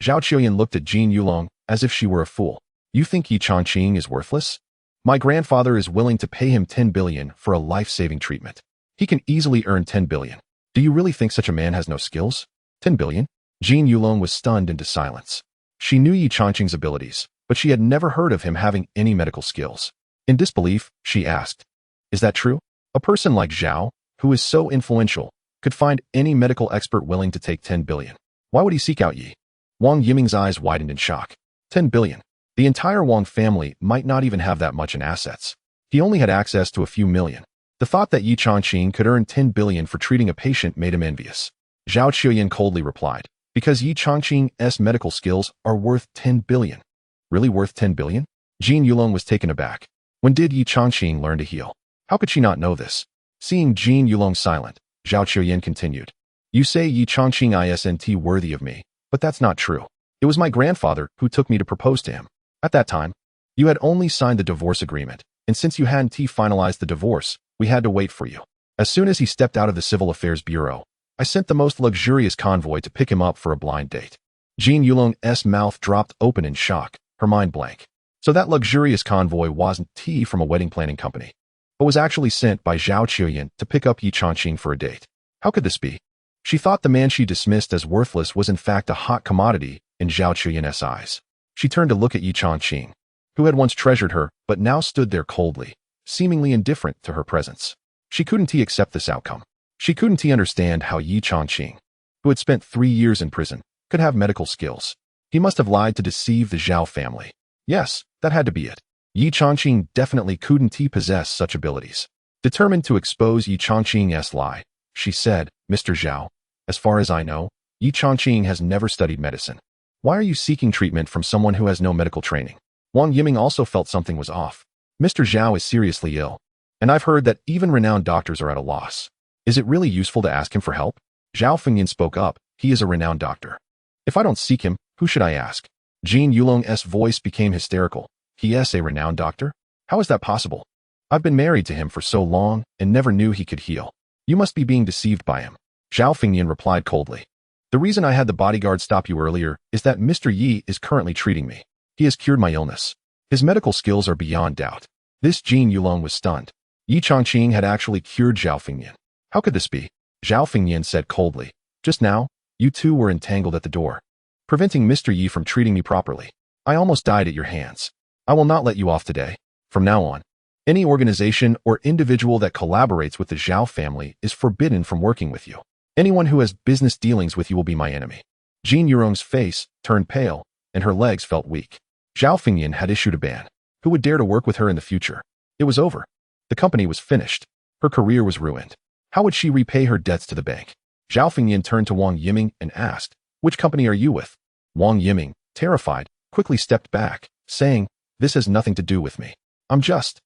Zhao Qiuyan looked at Jin Yulong as if she were a fool. You think Ye Changqing is worthless? My grandfather is willing to pay him 10 billion for a life-saving treatment. He can easily earn 10 billion. Do you really think such a man has no skills? 10 billion? Jin Yulong was stunned into silence. She knew Ye Changqing's abilities, but she had never heard of him having any medical skills. In disbelief, she asked, Is that true? A person like Zhao, who is so influential, could find any medical expert willing to take 10 billion. Why would he seek out Yi? Wang Yiming's eyes widened in shock. 10 billion. The entire Wang family might not even have that much in assets. He only had access to a few million. The thought that Ye Changqing could earn 10 billion for treating a patient made him envious. Zhao Qiuyan coldly replied, because Ye Changqing's medical skills are worth 10 billion. Really worth 10 billion? Jin Yulong was taken aback. When did Ye Changqing learn to heal? How could she not know this? Seeing Jin Yulong silent, Zhao Qiuyan continued. You say Ye Changqing isn't worthy of me, but that's not true. It was my grandfather who took me to propose to him. At that time, you had only signed the divorce agreement, and since you hadn't finalized the divorce, we had to wait for you. As soon as he stepped out of the Civil Affairs Bureau, I sent the most luxurious convoy to pick him up for a blind date. Jin Yulong's mouth dropped open in shock, her mind blank. So that luxurious convoy wasn't from a wedding planning company, but was actually sent by Zhao Qiuyan to pick up Ye Changqing for a date. How could this be? She thought the man she dismissed as worthless was in fact a hot commodity in Zhao Qiuyan's eyes. She turned to look at Ye Changqing, who had once treasured her but now stood there coldly, seemingly indifferent to her presence. She couldn't accept this outcome. She couldn't understand how Ye Changqing, who had spent 3 years in prison, could have medical skills. He must have lied to deceive the Zhao family. Yes, that had to be it. Ye Changqing definitely couldn't possess such abilities. Determined to expose Ye Changqing's lie, she said, Mr. Zhao, as far as I know, Ye Changqing has never studied medicine. Why are you seeking treatment from someone who has no medical training? Wang Yiming also felt something was off. Mr. Zhao is seriously ill, and I've heard that even renowned doctors are at a loss. Is it really useful to ask him for help? Zhao Fengyan spoke up. He is a renowned doctor. If I don't seek him, who should I ask? Jin Yulong's voice became hysterical. He is a renowned doctor? How is that possible? I've been married to him for so long and never knew he could heal. You must be being deceived by him. Zhao Fengyan replied coldly. The reason I had the bodyguard stop you earlier is that Mr. Yi is currently treating me. He has cured my illness. His medical skills are beyond doubt. This Jin Yulong was stunned. Ye Changqing had actually cured Zhao Fengyan. How could this be? Zhao Fengyan said coldly. Just now, you two were entangled at the door, preventing Mr. Yi from treating me properly. I almost died at your hands. I will not let you off today. From now on, any organization or individual that collaborates with the Zhao family is forbidden from working with you. Anyone who has business dealings with you will be my enemy. Jin Yurong's face turned pale, and her legs felt weak. Zhao Fengyan had issued a ban. Who would dare to work with her in the future? It was over. The company was finished. Her career was ruined. How would she repay her debts to the bank? Zhao Fengyan turned to Wang Yiming and asked, "Which company are you with?" Wang Yiming, terrified, quickly stepped back, saying, "This has nothing to do with me. I'm just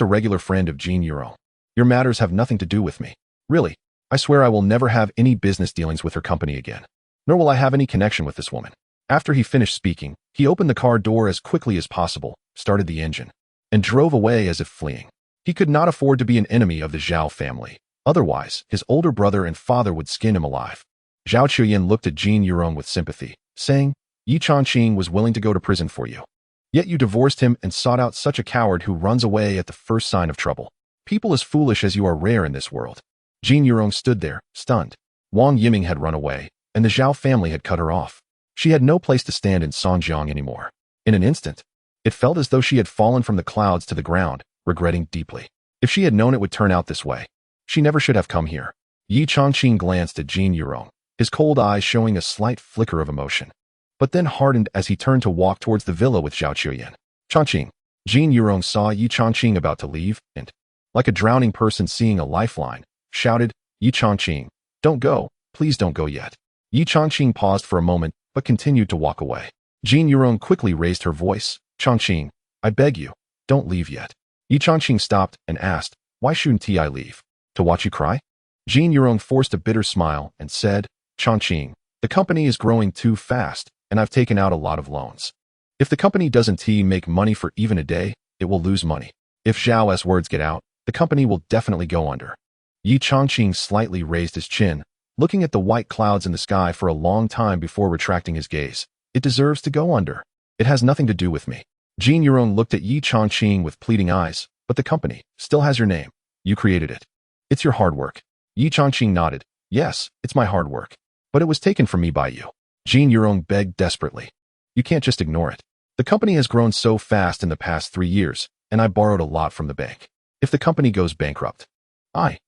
a regular friend of Jin Yurong. Your matters have nothing to do with me. Really, I swear I will never have any business dealings with her company again. Nor will I have any connection with this woman." After he finished speaking, he opened the car door as quickly as possible, started the engine, and drove away as if fleeing. He could not afford to be an enemy of the Zhao family. Otherwise, his older brother and father would skin him alive. Zhao Chuyin looked at Jin Yurong with sympathy, saying, "Ye Changqing was willing to go to prison for you. Yet you divorced him and sought out such a coward who runs away at the first sign of trouble. People as foolish as you are rare in this world." Jin Yurong stood there, stunned. Wang Yiming had run away, and the Zhao family had cut her off. She had no place to stand in Songjiang anymore. In an instant, it felt as though she had fallen from the clouds to the ground, regretting deeply. If she had known it would turn out this way, she never should have come here. Ye Changqing glanced at Jin Yurong, his cold eyes showing a slight flicker of emotion, but then hardened as he turned to walk towards the villa with Zhao Chuyin. "Changqing." Jin Yurong saw Ye Changqing about to leave, and, like a drowning person seeing a lifeline, shouted, "Ye Changqing, don't go, please don't go yet." Ye Changqing paused for a moment, but continued to walk away. Jin Yurong quickly raised her voice, "Changqing, I beg you, don't leave yet." Ye Changqing stopped and asked, "Why shouldn't I leave? To watch you cry?" Jin Yurong forced a bitter smile and said, "Changqing, the company is growing too fast, and I've taken out a lot of loans. If the company doesn't make money for even a day, it will lose money. If Zhao's words get out, the company will definitely go under." Ye Changqing slightly raised his chin, looking at the white clouds in the sky for a long time before retracting his gaze. "It deserves to go under. It has nothing to do with me." Jin Yurong looked at Ye Changqing with pleading eyes, "But the company still has your name. You created it. It's your hard work." Ye Changqing nodded. "Yes, it's my hard work. But it was taken from me by you." Jin Yurong begged desperately. "You can't just ignore it. The company has grown so fast in the past 3 years, and I borrowed a lot from the bank. If the company goes bankrupt, I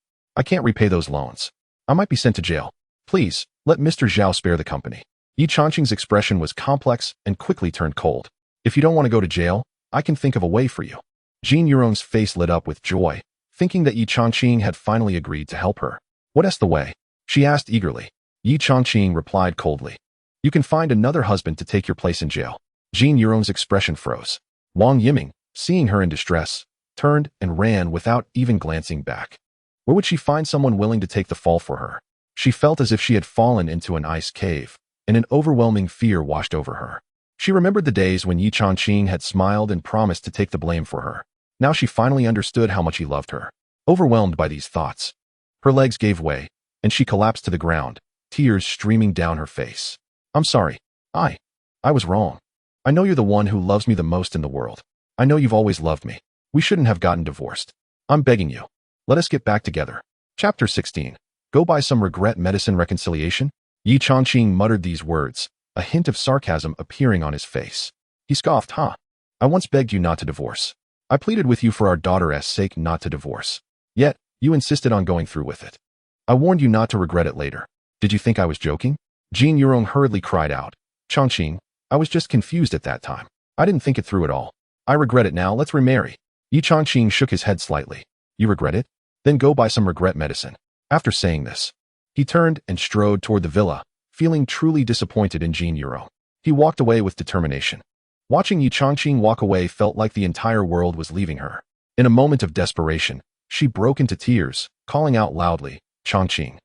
can't repay those loans. I might be sent to jail. Please, let Mr. Zhao spare the company." Ye Changqing's expression was complex and quickly turned cold. "If you don't want to go to jail, I can think of a way for you." Jin Yurong's face lit up with joy, thinking that Ye Changqing had finally agreed to help her. "What is the way?" she asked eagerly. Ye Changqing replied coldly, "You can find another husband to take your place in jail." Jin Yurong's expression froze. Wang Yiming, seeing her in distress, turned and ran without even glancing back. Where would she find someone willing to take the fall for her? She felt as if she had fallen into an ice cave, and an overwhelming fear washed over her. She remembered the days when Ye Changqing had smiled and promised to take the blame for her. Now she finally understood how much he loved her. Overwhelmed by these thoughts, her legs gave way, and she collapsed to the ground, tears streaming down her face. "I'm sorry. I was wrong. I know you're the one who loves me the most in the world. I know you've always loved me. We shouldn't have gotten divorced. I'm begging you. Let us get back together." Chapter 16. Go buy some regret medicine reconciliation? Ye Changqing muttered these words, a hint of sarcasm appearing on his face. He scoffed, "Huh? I once begged you not to divorce. I pleaded with you for our daughter's sake not to divorce. Yet, you insisted on going through with it. I warned you not to regret it later. Did you think I was joking?" Jin Yurong hurriedly cried out, "Changqing, I was just confused at that time. I didn't think it through at all. I regret it now, let's remarry." Ye Changqing shook his head slightly. "You regret it? Then go buy some regret medicine." After saying this, he turned and strode toward the villa, feeling truly disappointed in Jin Yurong. He walked away with determination. Watching Ye Changqing walk away felt like the entire world was leaving her. In a moment of desperation, she broke into tears, calling out loudly, "Changqing,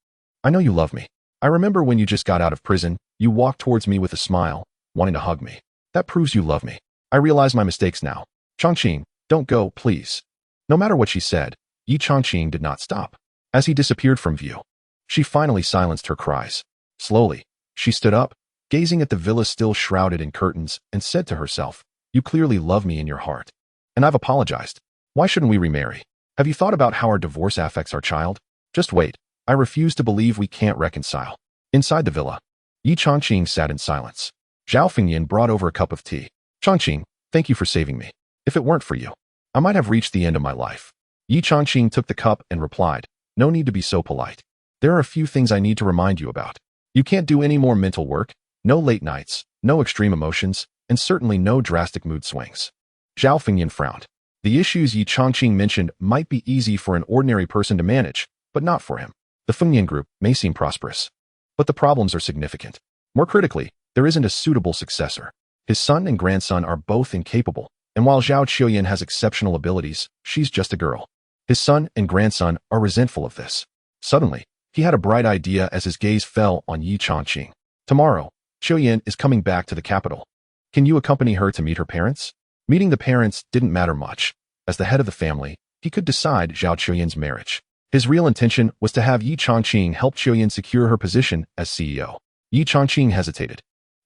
I know you love me. I remember when you just got out of prison, you walked towards me with a smile, wanting to hug me. That proves you love me. I realize my mistakes now. Changqing, don't go, please." No matter what she said, Ye Changqing did not stop. As he disappeared from view, she finally silenced her cries. Slowly, she stood up, gazing at the villa still shrouded in curtains, and said to herself, "You clearly love me in your heart. And I've apologized. Why shouldn't we remarry? Have you thought about how our divorce affects our child? Just wait. I refuse to believe we can't reconcile." Inside the villa, Ye Changqing sat in silence. Zhao Fengyan brought over a cup of tea. Changqing, thank you for saving me. If it weren't for you, I might have reached the end of my life. Ye Changqing took the cup and replied, no need to be so polite. There are a few things I need to remind you about. You can't do any more mental work, no late nights, no extreme emotions, and certainly no drastic mood swings. Zhao Fengyan frowned. The issues Ye Changqing mentioned might be easy for an ordinary person to manage, but not for him. The Fengyan group may seem prosperous, but the problems are significant. More critically, there isn't a suitable successor. His son and grandson are both incapable, and while Zhao Qiuyan has exceptional abilities, she's just a girl. His son and grandson are resentful of this. Suddenly, he had a bright idea as his gaze fell on Ye Changqing. Tomorrow, Qiuyan is coming back to the capital. Can you accompany her to meet her parents? Meeting the parents didn't matter much. As the head of the family, he could decide Zhao Qiuyan's marriage. His real intention was to have Ye Changqing help Qiuyan secure her position as CEO. Ye Changqing hesitated.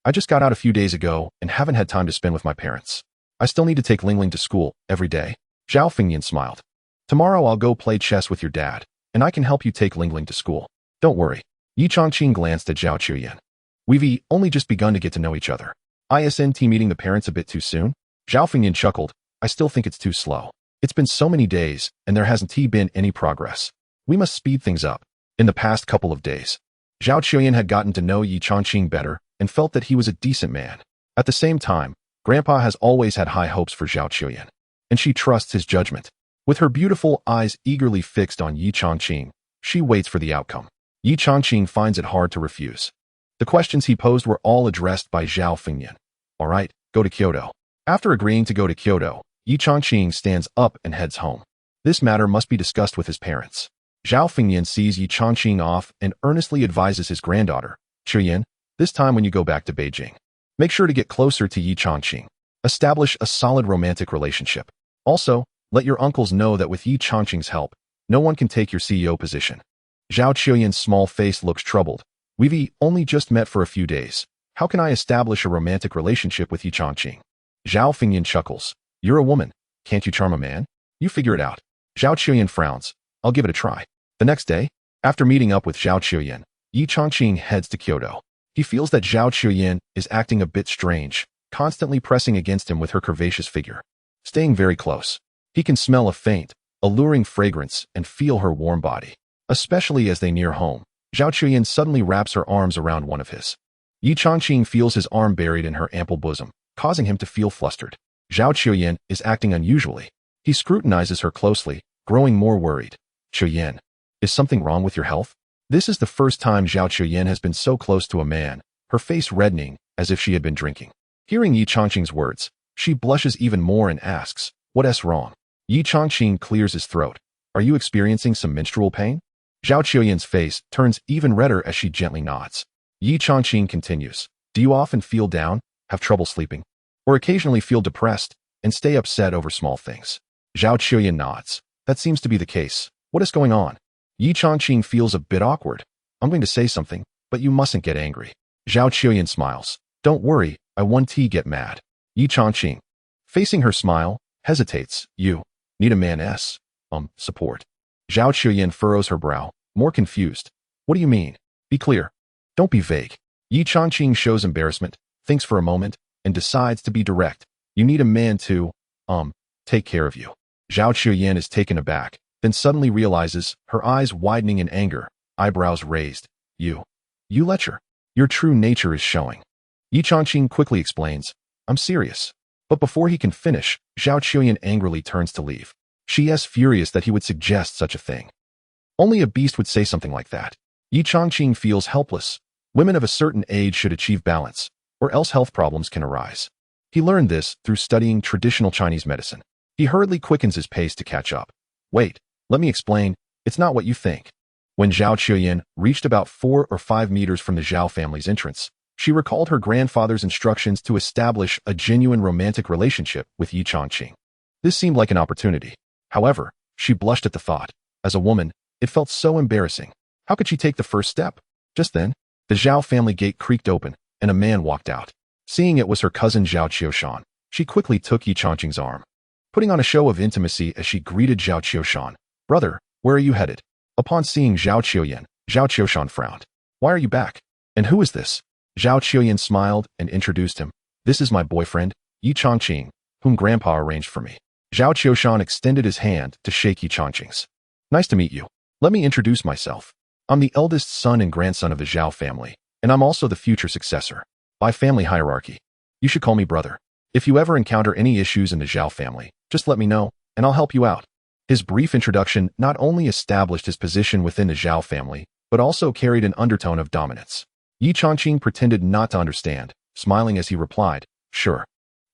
I just got out a few days ago and haven't had time to spend with my parents. I still need to take Lingling to school every day. Zhao Fengyan smiled. Tomorrow I'll go play chess with your dad, and I can help you take Lingling to school. Don't worry. Ye Changqing glanced at Zhao Qiuyan. We've only just begun to get to know each other. Isn't meeting the parents a bit too soon? Zhao Fengyan chuckled. I still think it's too slow. It's been so many days, and there hasn't been any progress. We must speed things up. In the past couple of days, Zhao Qiuyan had gotten to know Ye Changqing better and felt that he was a decent man. At the same time, Grandpa has always had high hopes for Zhao Qiuyan, and she trusts his judgment. With her beautiful eyes eagerly fixed on Ye Changqing, she waits for the outcome. Ye Changqing finds it hard to refuse. The questions he posed were all addressed by Zhao Fengyan. All right, go to Kyoto. After agreeing to go to Kyoto, Ye Changqing stands up and heads home. This matter must be discussed with his parents. Zhao Fengyan sees Ye Changqing off and earnestly advises his granddaughter, Qiuyan, this time when you go back to Beijing, make sure to get closer to Ye Changqing. Establish a solid romantic relationship. Also, let your uncles know that with Ye Changqing's help, no one can take your CEO position. Zhao Qiuyan's small face looks troubled. We've only just met for a few days. How can I establish a romantic relationship with Ye Changqing? Zhao Fengyan chuckles. You're a woman. Can't you charm a man? You figure it out. Zhao Qiuyan frowns. I'll give it a try. The next day, after meeting up with Zhao Qiuyan, Ye Changqing heads to Kyoto. He feels that Zhao Qiuyan is acting a bit strange, constantly pressing against him with her curvaceous figure. Staying very close, he can smell a faint, alluring fragrance and feel her warm body. Especially as they near home, Zhao Qiuyan suddenly wraps her arms around one of his. Ye Changqing feels his arm buried in her ample bosom, causing him to feel flustered. Zhao Qiuyan is acting unusually. He scrutinizes her closely, growing more worried. Qiuyan, is something wrong with your health? This is the first time Zhao Qiuyan has been so close to a man, her face reddening as if she had been drinking. Hearing Ye Changqing's words, she blushes even more and asks, what's wrong? Ye Changqing clears his throat. Are you experiencing some menstrual pain? Zhao Qiuyan's face turns even redder as she gently nods. Ye Changqing continues. Do you often feel down, have trouble sleeping, or occasionally feel depressed and stay upset over small things? Zhao Qiuyan nods. That seems to be the case. What is going on? Ye Changqing feels a bit awkward. I'm going to say something, but you mustn't get angry. Zhao Qiuyan smiles. Don't worry, I won't get mad. Ye Changqing, facing her smile, hesitates. You need a man's support. Zhao Qiuyan furrows her brow, more confused. What do you mean? Be clear. Don't be vague. Ye Changqing shows embarrassment, thinks for a moment, and decides to be direct. You need a man to, take care of you. Zhao Qiuyan is taken aback, then suddenly realizes, her eyes widening in anger, eyebrows raised. You lecher. Your true nature is showing. Ye Changqing quickly explains, I'm serious. But before he can finish, Zhao Qiuyan angrily turns to leave. She is furious that he would suggest such a thing. Only a beast would say something like that. Ye Changqing feels helpless. Women of a certain age should achieve balance, or else health problems can arise. He learned this through studying traditional Chinese medicine. He hurriedly quickens his pace to catch up. Wait, let me explain, it's not what you think. When Zhao Qiuyan reached about 4 or 5 meters from the Zhao family's entrance, she recalled her grandfather's instructions to establish a genuine romantic relationship with Ye Changqing. This seemed like an opportunity. However, she blushed at the thought. As a woman, it felt so embarrassing. How could she take the first step? Just then, the Zhao family gate creaked open, and a man walked out. Seeing it was her cousin Zhao Qiushan, she quickly took Ye Changqing's arm, putting on a show of intimacy as she greeted Zhao Qiushan. Brother, where are you headed? Upon seeing Zhao Qiuyan, Zhao Qiushan frowned. Why are you back? And who is this? Zhao Qiuyan smiled and introduced him. This is my boyfriend, Ye Changqing, whom Grandpa arranged for me. Zhao Qiushan extended his hand to shake Ye Changqing's. Nice to meet you. Let me introduce myself. I'm the eldest son and grandson of the Zhao family, and I'm also the future successor. By family hierarchy, you should call me brother. If you ever encounter any issues in the Zhao family, just let me know, and I'll help you out. His brief introduction not only established his position within the Zhao family, but also carried an undertone of dominance. Ye Changqing pretended not to understand, smiling as he replied, sure.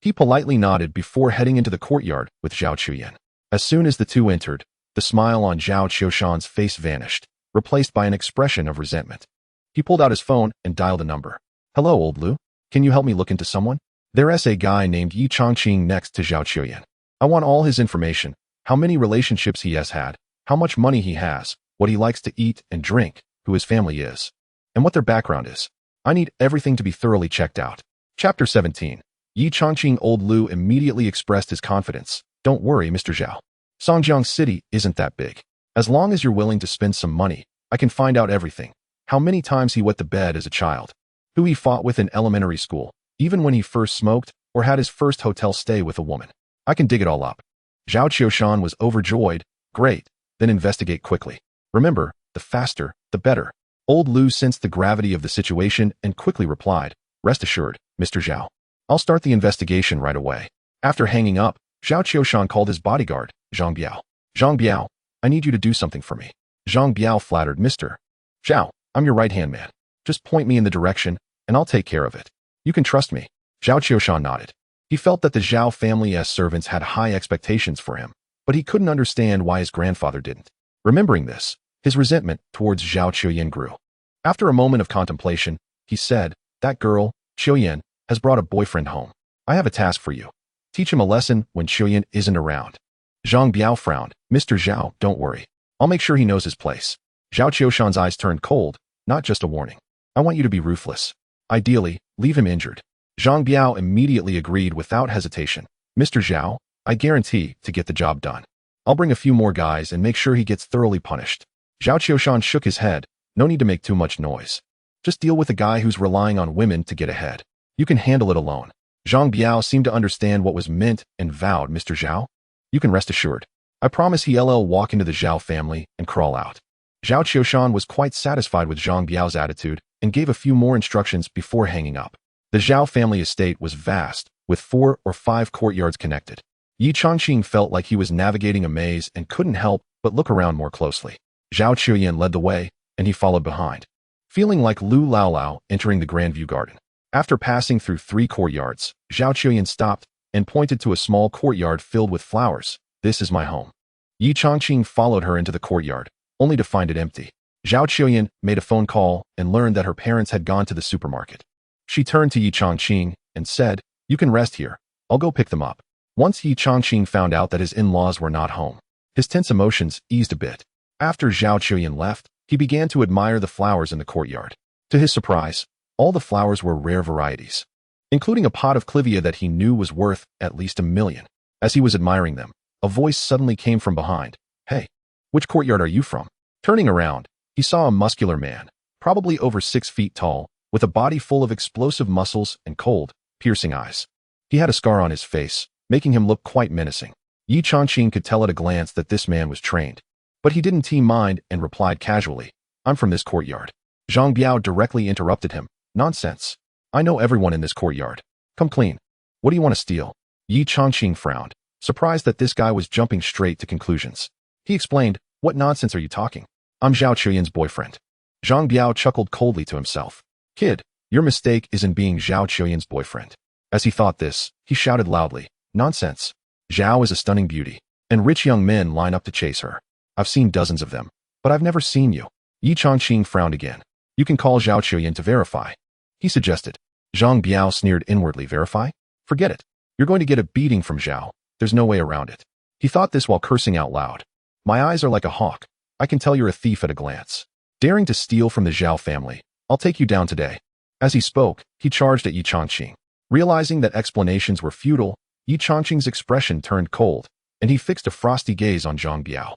He politely nodded before heading into the courtyard with Zhao Qiuyan. As soon as the two entered, the smile on Zhao Qiushan's face vanished, replaced by an expression of resentment. He pulled out his phone and dialed a number. Hello, old Lu. Can you help me look into someone? There's a guy named Ye Changqing next to Zhao Qiuyan. I want all his information, how many relationships he has had, how much money he has, what he likes to eat and drink, who his family is, and what their background is. I need everything to be thoroughly checked out. Chapter 17. Ye Changqing. Old Lu immediately expressed his confidence. Don't worry, Mr. Zhao. Songjiang City isn't that big. As long as you're willing to spend some money, I can find out everything. How many times he wet the bed as a child, who he fought with in elementary school, even when he first smoked or had his first hotel stay with a woman. I can dig it all up. Zhao Qiushan was overjoyed. Great, then investigate quickly. Remember, the faster, the better. Old Lu sensed the gravity of the situation and quickly replied, rest assured, Mr. Zhao. I'll start the investigation right away. After hanging up, Zhao Qiushan called his bodyguard, Zhang Biao. Zhang Biao, I need you to do something for me. Zhang Biao flattered, Mr. Zhao, I'm your right-hand man. Just point me in the direction, and I'll take care of it. You can trust me. Zhao Qiushan nodded. He felt that the Zhao family's servants had high expectations for him, but he couldn't understand why his grandfather didn't. Remembering this, his resentment towards Zhao Qiuyan grew. After a moment of contemplation, he said, that girl, Qiuyan, has brought a boyfriend home. I have a task for you. Teach him a lesson when Qiuyan isn't around. Zhang Biao frowned. Mr. Zhao, don't worry. I'll make sure he knows his place. Zhao Qiushan's eyes turned cold, not just a warning. I want you to be ruthless. Ideally, leave him injured. Zhang Biao immediately agreed without hesitation. Mr. Zhao, I guarantee to get the job done. I'll bring a few more guys and make sure he gets thoroughly punished. Zhao Qiushan shook his head. No need to make too much noise. Just deal with a guy who's relying on women to get ahead. You can handle it alone. Zhang Biao seemed to understand what was meant and vowed, Mr. Zhao. You can rest assured. I promise he'll walk into the Zhao family and crawl out. Zhao Qiushan was quite satisfied with Zhang Biao's attitude and gave a few more instructions before hanging up. The Zhao family estate was vast, with 4 or 5 courtyards connected. Ye Changqing felt like he was navigating a maze and couldn't help but look around more closely. Zhao Qiuyan led the way, and he followed behind, feeling like Lu Laolao entering the Grandview Garden. After passing through 3 courtyards, Zhao Qiuyan stopped and pointed to a small courtyard filled with flowers. This is my home. Ye Changqing followed her into the courtyard, only to find it empty. Zhao Qiuyan made a phone call and learned that her parents had gone to the supermarket. She turned to Ye Changqing and said, you can rest here. I'll go pick them up. Once Ye Changqing found out that his in-laws were not home, his tense emotions eased a bit. After Zhao Qiuyan left, he began to admire the flowers in the courtyard. To his surprise, all the flowers were rare varieties, including a pot of clivia that he knew was worth at least $1 million. As he was admiring them, a voice suddenly came from behind. Hey, which courtyard are you from? Turning around, he saw a muscular man, probably over 6 feet tall, with a body full of explosive muscles and cold, piercing eyes. He had a scar on his face, making him look quite menacing. Ye Changqing could tell at a glance that this man was trained, but he didn't mind and replied casually, I'm from this courtyard. Zhang Biao directly interrupted him. Nonsense. I know everyone in this courtyard. Come clean. What do you want to steal? Ye Changqing frowned, surprised that this guy was jumping straight to conclusions. He explained, what nonsense are you talking? I'm Zhao Qiuyan's boyfriend. Zhang Biao chuckled coldly to himself. Kid, your mistake is in being Zhao Qiuyan's boyfriend. As he thought this, he shouted loudly, nonsense. Zhao is a stunning beauty, and rich young men line up to chase her. I've seen dozens of them, but I've never seen you. Ye Changqing frowned again. You can call Zhao Qiuyan to verify, he suggested. Zhang Biao sneered inwardly. Verify? Forget it. You're going to get a beating from Zhao. There's no way around it. He thought this while cursing out loud. My eyes are like a hawk. I can tell you're a thief at a glance. Daring to steal from the Zhao family. I'll take you down today. As he spoke, he charged at Ye Changqing. Realizing that explanations were futile, Ye Changqing's expression turned cold, and he fixed a frosty gaze on Zhang Biao.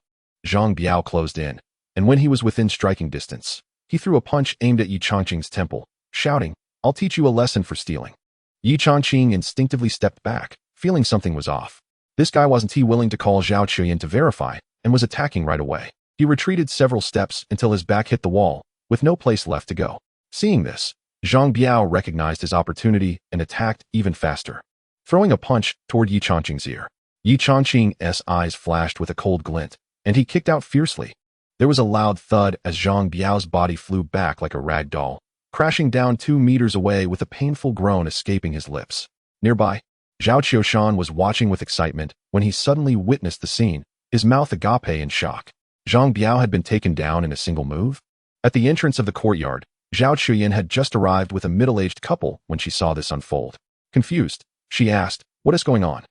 Zhang Biao closed in, and when he was within striking distance, he threw a punch aimed at Ye Changqing's temple, shouting, I'll teach you a lesson for stealing. Ye Changqing instinctively stepped back, feeling something was off. This guy wasn't willing to call Zhao Chuyin to verify, and was attacking right away. He retreated several steps until his back hit the wall, with no place left to go. Seeing this, Zhang Biao recognized his opportunity and attacked even faster, throwing a punch toward Ye Changqing's ear. Ye Changqing's eyes flashed with a cold glint, and he kicked out fiercely. There was a loud thud as Zhang Biao's body flew back like a rag doll, crashing down 2 meters away with a painful groan escaping his lips. Nearby, Zhao Qiushan was watching with excitement when he suddenly witnessed the scene, his mouth agape in shock. Zhang Biao had been taken down in a single move. At the entrance of the courtyard, Zhao Chuyin had just arrived with a middle-aged couple when she saw this unfold. Confused, she asked, "What is going on?"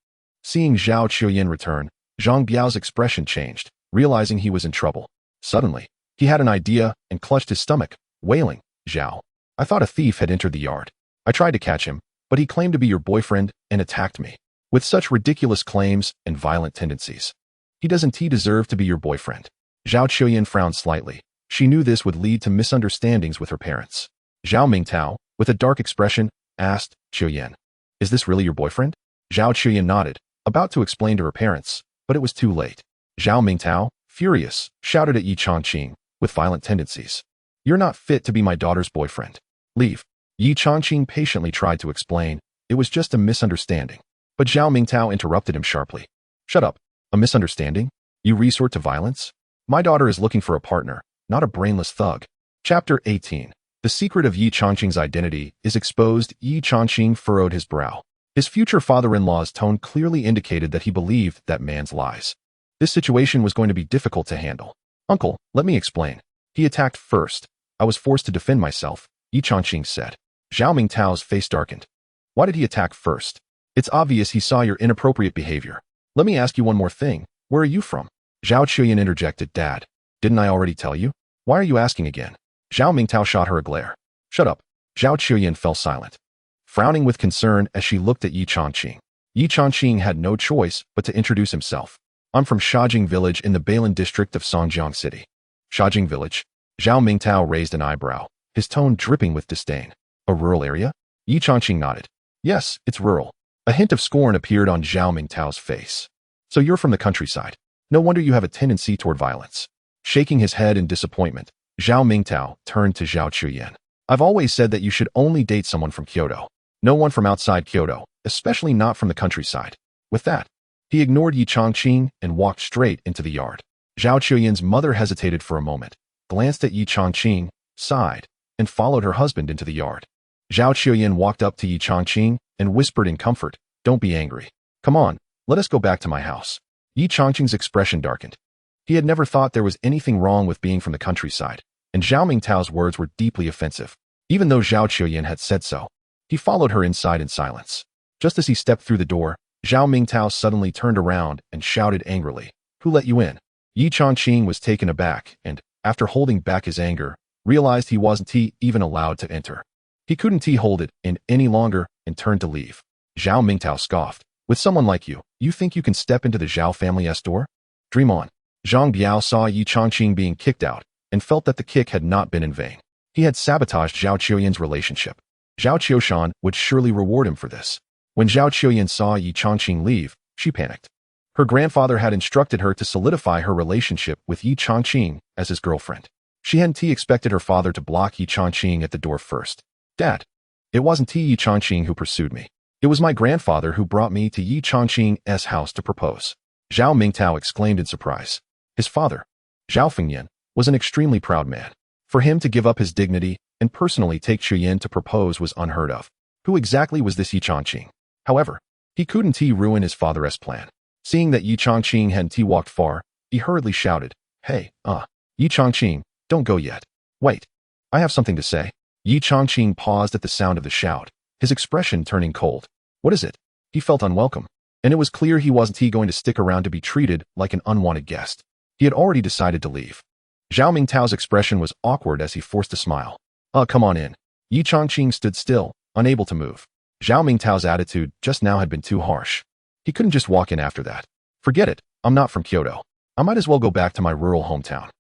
Seeing Zhao Chuyin return, Zhang Biao's expression changed, realizing he was in trouble. Suddenly, he had an idea and clutched his stomach, wailing, "Zhao, I thought a thief had entered the yard. I tried to catch him, but he claimed to be your boyfriend and attacked me. With such ridiculous claims and violent tendencies. He doesn't deserve to be your boyfriend." Zhao Chuyin frowned slightly. She knew this would lead to misunderstandings with her parents. Zhao Mingtao, with a dark expression, asked, "Chuyin, is this really your boyfriend?" Zhao Chuyin nodded, about to explain to her parents, but it was too late. Zhao Mingtao, furious, shouted at Ye Changqing, with violent tendencies. "You're not fit to be my daughter's boyfriend. Leave." Ye Changqing patiently tried to explain, it was just a misunderstanding. But Zhao Mingtao interrupted him sharply. "Shut up. A misunderstanding? You resort to violence? My daughter is looking for a partner, not a brainless thug." Chapter 18. The secret of Ye Changqing's identity is exposed. Ye Changqing furrowed his brow. His future father-in-law's tone clearly indicated that he believed that man's lies. This situation was going to be difficult to handle. "Uncle, let me explain. He attacked first. I was forced to defend myself," Ye Changqing said. Zhao Mingtao's face darkened. "Why did he attack first? It's obvious he saw your inappropriate behavior. Let me ask you one more thing. Where are you from?" Zhao Chuyin interjected, "Dad, didn't I already tell you? Why are you asking again?" Zhao Mingtao shot her a glare. "Shut up." Zhao Chuyin fell silent, frowning with concern as she looked at Ye Changqing. Ye Changqing had no choice but to introduce himself. "I'm from Shajing Village in the Bailin district of Songjiang City." Shajing Village? Zhao Mingtao raised an eyebrow, his tone dripping with disdain. "A rural area?" Ye Changqing nodded. "Yes, it's rural." A hint of scorn appeared on Zhao Mingtao's face. "So you're from the countryside. No wonder you have a tendency toward violence." Shaking his head in disappointment, Zhao Mingtao turned to Zhao Chuyin. "I've always said that you should only date someone from Kyoto. No one from outside Kyoto, especially not from the countryside." With that, he ignored Ye Changqing and walked straight into the yard. Zhao Chuyin's mother hesitated for a moment, glanced at Ye Changqing, sighed, and followed her husband into the yard. Zhao Chuyin walked up to Ye Changqing and whispered in comfort, "Don't be angry. Come on, let us go back to my house." Ye Changqing's expression darkened. He had never thought there was anything wrong with being from the countryside, and Zhao Mingtao's words were deeply offensive. Even though Zhao Chuyin had said so, he followed her inside in silence. Just as he stepped through the door, Zhao Mingtao suddenly turned around and shouted angrily, "Who let you in?" Ye Changqing was taken aback and, after holding back his anger, realized he wasn't even allowed to enter. He couldn't hold it in any longer and turned to leave. Zhao Mingtao scoffed, "With someone like you, you think you can step into the Zhao family's door? Dream on." Zhang Biao saw Ye Changqing being kicked out and felt that the kick had not been in vain. He had sabotaged Zhao Chuyin's relationship. Zhao Qiushan would surely reward him for this. When Zhao Chuyin saw Ye Changqing leave, she panicked. Her grandfather had instructed her to solidify her relationship with Ye Changqing as his girlfriend. She hadn't expected her father to block Ye Changqing at the door first. "Dad, it wasn't Ye Changqing who pursued me. It was my grandfather who brought me to Ye Changqing's house to propose." Zhao Mingtao exclaimed in surprise. His father, Zhao Fengyan, was an extremely proud man. For him to give up his dignity and personally take Chuyin to propose was unheard of. Who exactly was this Ye Changqing? However, he couldn't ruin his father's plan. Seeing that Ye Changqing hadn't walked far, he hurriedly shouted, "Hey, Ye Changqing, don't go yet. Wait, I have something to say." Ye Changqing paused at the sound of the shout, his expression turning cold. "What is it?" He felt unwelcome, and it was clear he wasn't going to stick around to be treated like an unwanted guest. He had already decided to leave. Zhao Mingtao's expression was awkward as he forced a smile. Come on in." Ye Changqing stood still, unable to move. Zhao Mingtao's attitude just now had been too harsh. He couldn't just walk in after that. "Forget it, I'm not from Kyoto. I might as well go back to my rural hometown."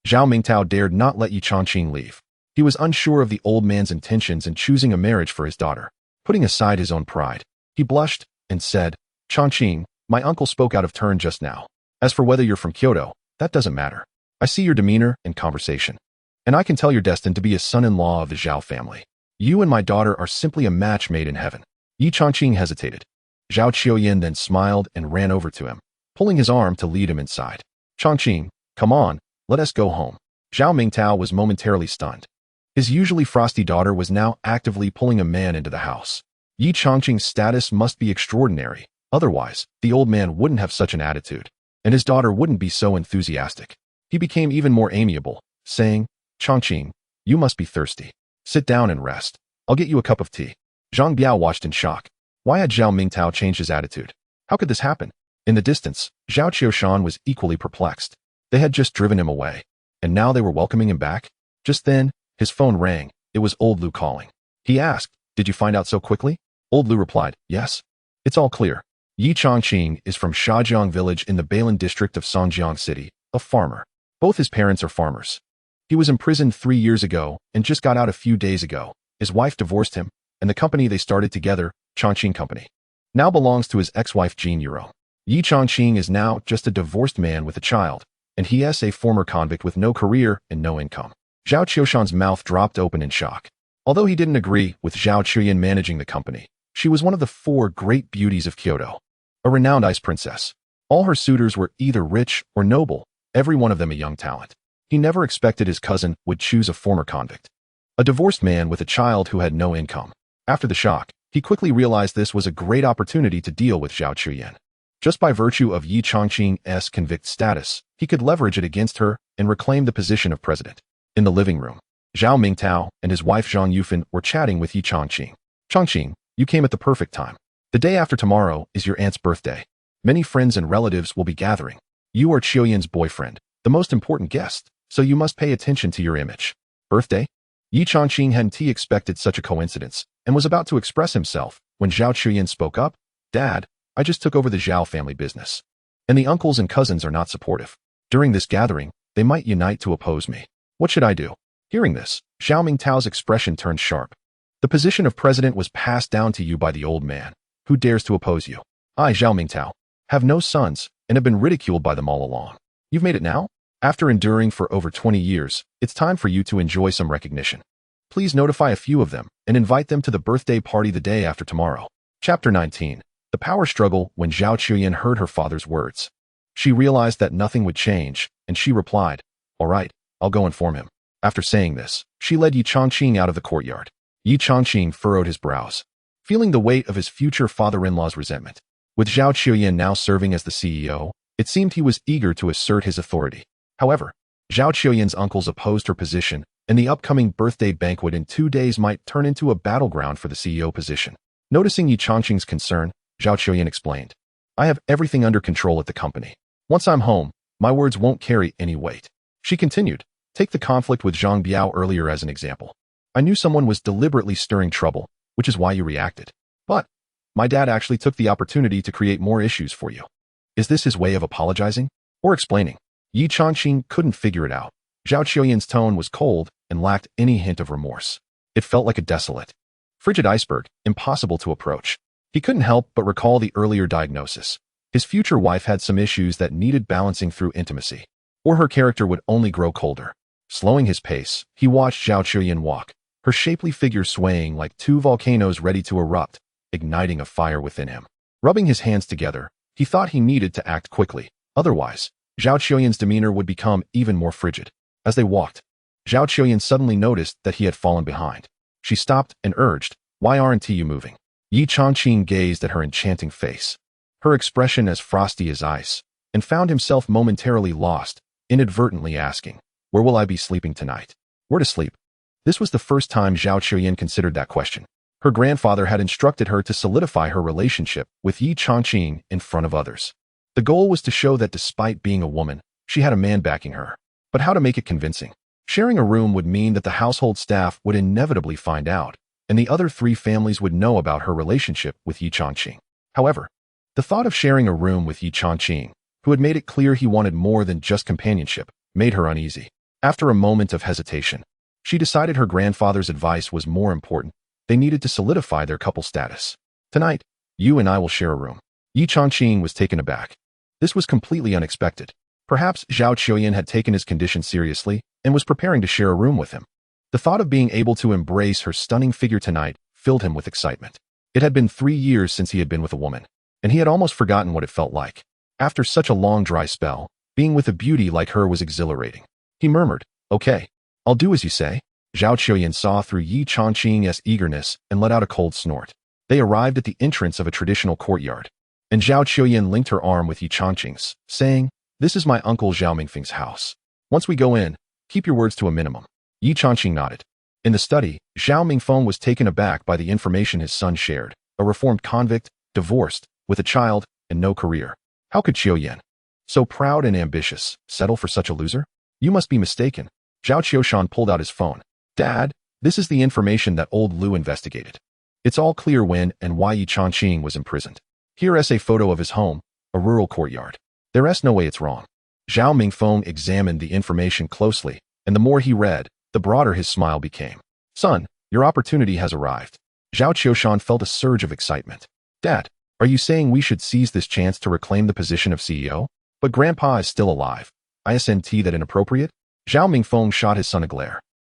Zhao Mingtao dared not let Ye Changqing leave. He was unsure of the old man's intentions in choosing a marriage for his daughter. Putting aside his own pride, he blushed and said, Changqing, my uncle spoke out of turn just now. As for whether you're from Kyoto, that doesn't matter. I see your demeanor and conversation, and I can tell you're destined to be a son-in-law of the Zhao family. You and my daughter are simply a match made in heaven. Ye Changqing hesitated. Zhao Qiuyan then smiled and ran over to him, pulling his arm to lead him inside. Changqing, come on, let us go home. Zhao Mingtao was momentarily stunned. His usually frosty daughter was now actively pulling a man into the house. Ye Changqing's status must be extraordinary, otherwise, the old man wouldn't have such an attitude, and his daughter wouldn't be so enthusiastic. He became even more amiable, saying, Changqing, you must be thirsty. Sit down and rest. I'll get you a cup of tea. Zhang Biao watched in shock. Why had Zhao Mingtao changed his attitude? How could this happen? In the distance, Zhao Qiushan was equally perplexed. They had just driven him away, and now they were welcoming him back? Just then, his phone rang. It was Old Lu calling. He asked, did you find out so quickly? Old Lu replied, yes. It's all clear. Ye Changqing is from Shajiang village in the Beilan district of Songjiang city, a farmer. Both his parents are farmers. He was imprisoned 3 years ago and just got out a few days ago. His wife divorced him, and the company they started together, Changqing Company, now belongs to his ex-wife Jean Euro. Ye Changqing is now just a divorced man with a child, and he is a former convict with no career and no income. Zhao Qiushan's mouth dropped open in shock. Although he didn't agree with Zhao Qiuyan managing the company, she was one of the 4 great beauties of Kyoto, a renowned ice princess. All her suitors were either rich or noble, every one of them a young talent. He never expected his cousin would choose a former convict, a divorced man with a child who had no income. After the shock, he quickly realized this was a great opportunity to deal with Zhao Qiuyan. Just by virtue of Ye Changqing's convict status, he could leverage it against her and reclaim the position of president. In the living room, Zhao Mingtao and his wife Zhang Yufan were chatting with Ye Changqing. Changqing, you came at the perfect time. The day after tomorrow is your aunt's birthday. Many friends and relatives will be gathering. You are Qiuyan's boyfriend, the most important guest, so you must pay attention to your image. Birthday? Ye Changqing hadn't expected such a coincidence and was about to express himself when Zhao Qiuyan spoke up. Dad, I just took over the Zhao family business, and the uncles and cousins are not supportive. During this gathering, they might unite to oppose me. What should I do? Hearing this, Zhao Mingtao's expression turned sharp. The position of president was passed down to you by the old man. Who dares to oppose you? I, Zhao Mingtao, have no sons and have been ridiculed by them all along. You've made it now? After enduring for over 20 years, it's time for you to enjoy some recognition. Please notify a few of them and invite them to the birthday party the day after tomorrow. Chapter 19. The power struggle. When Zhao Qiuyan heard her father's words, she realized that nothing would change, and she replied, all right, I'll go inform him. After saying this, she led Ye Changqing out of the courtyard. Ye Changqing furrowed his brows, feeling the weight of his future father-in-law's resentment. With Zhao Qiuyan now serving as the CEO, it seemed he was eager to assert his authority. However, Zhao Qiuyan's uncles opposed her position, and the upcoming birthday banquet in 2 days might turn into a battleground for the CEO position. Noticing Ye Changqing's concern, Zhao Qiuyan explained, I have everything under control at the company. Once I'm home, my words won't carry any weight. She continued, take the conflict with Zhang Biao earlier as an example. I knew someone was deliberately stirring trouble, which is why you reacted. But my dad actually took the opportunity to create more issues for you. Is this his way of apologizing or explaining? Ye Changqing couldn't figure it out. Zhao Qiuyan's tone was cold and lacked any hint of remorse. It felt like a desolate, frigid iceberg, impossible to approach. He couldn't help but recall the earlier diagnosis. His future wife had some issues that needed balancing through intimacy, or her character would only grow colder. Slowing his pace, he watched Zhao Qiuyan walk, her shapely figure swaying like 2 volcanoes ready to erupt, igniting a fire within him. Rubbing his hands together, he thought he needed to act quickly. Otherwise, Zhao Qiuyan's demeanor would become even more frigid. As they walked, Zhao Qiuyan suddenly noticed that he had fallen behind. She stopped and urged, why aren't you moving? Ye Changqing gazed at her enchanting face, her expression as frosty as ice, and found himself momentarily lost, inadvertently asking, where will I be sleeping tonight? Where to sleep? This was the first time Zhao Qiuyan considered that question. Her grandfather had instructed her to solidify her relationship with Ye Changqing in front of others. The goal was to show that despite being a woman, she had a man backing her. But how to make it convincing? Sharing a room would mean that the household staff would inevitably find out, and the other 3 families would know about her relationship with Ye Changqing. However, the thought of sharing a room with Ye Changqing, who had made it clear he wanted more than just companionship, made her uneasy. After a moment of hesitation, she decided her grandfather's advice was more important They needed to solidify their couple status. Tonight, you and I will share a room. Ye Changqing was taken aback. This was completely unexpected. Perhaps Zhao Qiuyan had taken his condition seriously and was preparing to share a room with him. The thought of being able to embrace her stunning figure tonight filled him with excitement. It had been 3 years since he had been with a woman, and he had almost forgotten what it felt like. After such a long dry spell, being with a beauty like her was exhilarating. He murmured, "Okay, I'll do as you say." Zhao Qiuyan saw through Ye Changqing's eagerness and let out a cold snort. They arrived at the entrance of a traditional courtyard, and Zhao Qiuyan linked her arm with Ye Changqing's, saying, "This is my uncle Zhao Mingfeng's house. Once we go in, keep your words to a minimum." Ye Changqing nodded. In the study, Zhao Mingfeng was taken aback by the information his son shared, a reformed convict, divorced, with a child, and no career. How could Qiuyan, so proud and ambitious, settle for such a loser? You must be mistaken. Zhao Qiushan pulled out his phone. Dad, this is the information that old Lu investigated. It's all clear when and why Ye Changqing was imprisoned. Here is a photo of his home, a rural courtyard. There's no way it's wrong. Zhao Mingfeng examined the information closely, and the more he read, the broader his smile became. Son, your opportunity has arrived. Zhao Qiushan felt a surge of excitement. Dad, are you saying we should seize this chance to reclaim the position of CEO? But Grandpa is still alive. Isn't that inappropriate? Zhao Mingfeng shot his son a glare.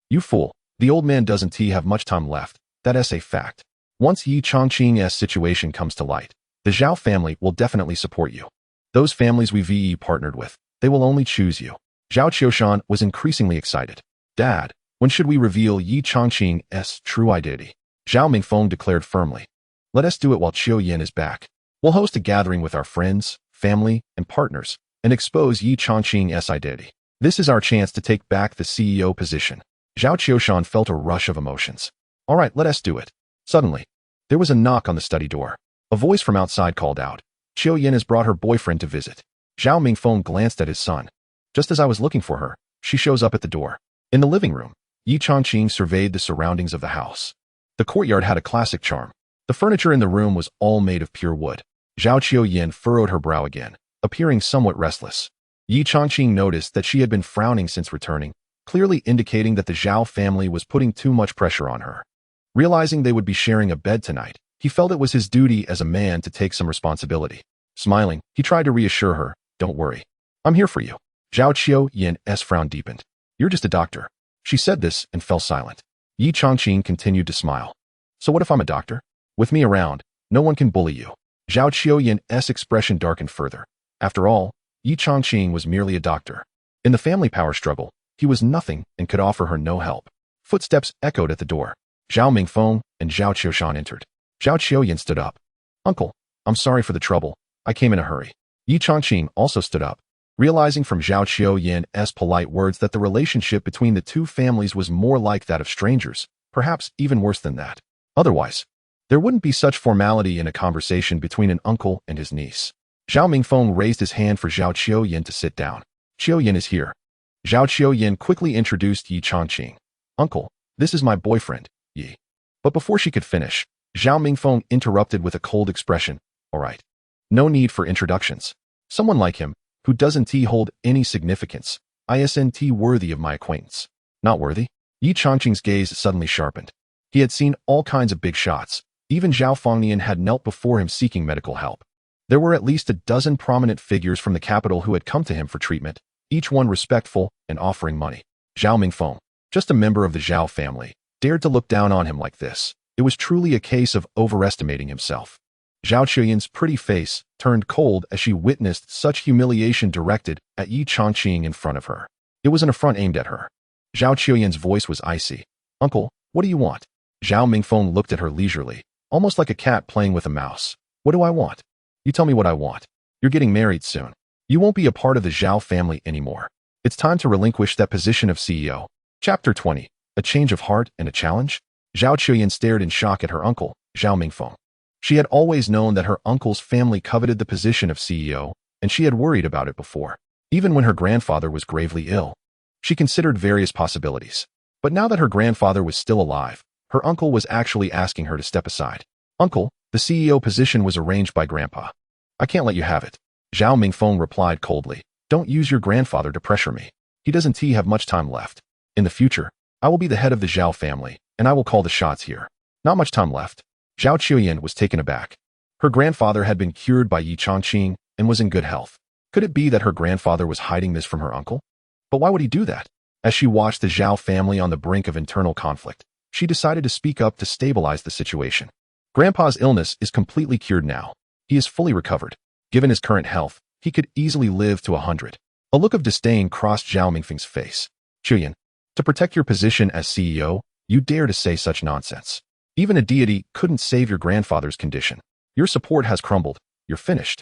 You fool, the old man doesn't have much time left. That is a fact. Once Ye Changqing's situation comes to light, the Zhao family will definitely support you. Those families we've partnered with, they will only choose you. Zhao Qiushan was increasingly excited. Dad, when should we reveal Ye Changqing's true identity? Zhao Mingfeng declared firmly. Let us do it while Qiuyan is back. We'll host a gathering with our friends, family, and partners, and expose Ye Changqing's identity. This is our chance to take back the CEO position. Zhao Qiushan felt a rush of emotions. All right, let us do it. Suddenly, there was a knock on the study door. A voice from outside called out, Qiuyan has brought her boyfriend to visit. Zhao Mingfeng glanced at his son. Just as I was looking for her, she shows up at the door. In the living room, Ye Changqing surveyed the surroundings of the house. The courtyard had a classic charm. The furniture in the room was all made of pure wood. Zhao Qiuyan furrowed her brow again, appearing somewhat restless. Ye Changqing noticed that she had been frowning since returning, clearly indicating that the Zhao family was putting too much pressure on her. Realizing they would be sharing a bed tonight, he felt it was his duty as a man to take some responsibility. Smiling, he tried to reassure her, "Don't worry. I'm here for you." Zhao Qiuyan's frown deepened. "You're just a doctor." She said this and fell silent. Ye Changqing continued to smile. "So what if I'm a doctor? With me around, no one can bully you." Zhao Qiuyan's expression darkened further. After all, Ye Changqing was merely a doctor. In the family power struggle, he was nothing and could offer her no help. Footsteps echoed at the door. Zhao Mingfeng and Zhao Qiushan entered. Zhao Qiuyan stood up. "Uncle, I'm sorry for the trouble. I came in a hurry." Ye Changqing also stood up. Realizing from Zhao Qiuyan's polite words that the relationship between the two families was more like that of strangers, perhaps even worse than that. Otherwise, there wouldn't be such formality in a conversation between an uncle and his niece. Zhao Mingfeng raised his hand for Zhao Qiuyan to sit down. "Qiuyan is here." Zhao Qiuyan quickly introduced Ye Changqing. "Uncle, this is my boyfriend, Ye." But before she could finish, Zhao Mingfeng interrupted with a cold expression. "All right. No need for introductions. Someone like him, who doesn't hold any significance, isn't worthy of my acquaintance." "Not worthy?" Ye Changqing's gaze suddenly sharpened. He had seen all kinds of big shots. Even Zhao Fengnian had knelt before him seeking medical help. There were at least a dozen prominent figures from the capital who had come to him for treatment, each one respectful and offering money. Zhao Mingfeng, just a member of the Zhao family, dared to look down on him like this. It was truly a case of overestimating himself. Zhao Qiuyan's pretty face turned cold as she witnessed such humiliation directed at Ye Changqing in front of her. It was an affront aimed at her. Zhao Qiuyan's voice was icy. "Uncle, what do you want?" Zhao Mingfeng looked at her leisurely, almost like a cat playing with a mouse. "What do I want?" "You tell me what I want. You're getting married soon. You won't be a part of the Zhao family anymore. It's time to relinquish that position of CEO. Chapter 20. A change of heart and a challenge? Zhao Qiuyan stared in shock at her uncle, Zhao Mingfeng. She had always known that her uncle's family coveted the position of CEO, and she had worried about it before. Even when her grandfather was gravely ill, she considered various possibilities. But now that her grandfather was still alive, her uncle was actually asking her to step aside. "Uncle, the CEO position was arranged by Grandpa. I can't let you have it." Zhao Mingfeng replied coldly. "Don't use your grandfather to pressure me. He doesn't have much time left. In the future, I will be the head of the Zhao family, and I will call the shots here. Not much time left. Zhao Qiuyan was taken aback. Her grandfather had been cured by Ye Changqing and was in good health. Could it be that her grandfather was hiding this from her uncle? But why would he do that? As she watched the Zhao family on the brink of internal conflict, she decided to speak up to stabilize the situation. Grandpa's illness is completely cured now. He is fully recovered. Given his current health, he could easily live to 100. A look of disdain crossed Zhao Mingfeng's face. Qiuyan, to protect your position as CEO, you dare to say such nonsense. Even a deity couldn't save your grandfather's condition. Your support has crumbled. You're finished.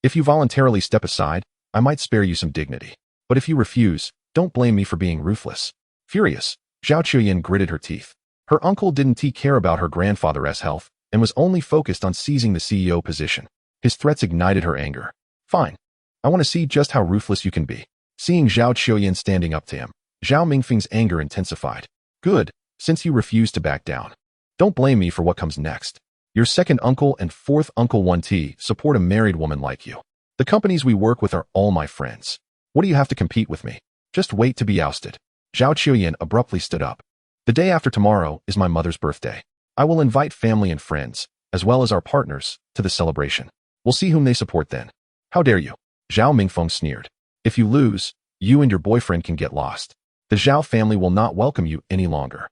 If you voluntarily step aside, I might spare you some dignity. But if you refuse, don't blame me for being ruthless. Furious, Zhao Qiuyan gritted her teeth. Her uncle didn't care about her grandfather's health and was only focused on seizing the CEO position. His threats ignited her anger. Fine. I want to see just how ruthless you can be. Seeing Zhao Qiuyan standing up to him, Zhao Mingfeng's anger intensified. Good, since you refuse to back down. Don't blame me for what comes next. Your second uncle and fourth uncle 1T support a married woman like you. The companies we work with are all my friends. What do you have to compete with me? Just wait to be ousted. Zhao Qiuyan abruptly stood up. The day after tomorrow is my mother's birthday. I will invite family and friends, as well as our partners, to the celebration. We'll see whom they support then. How dare you? Zhao Mingfeng sneered. If you lose, you and your boyfriend can get lost. The Zhao family will not welcome you any longer.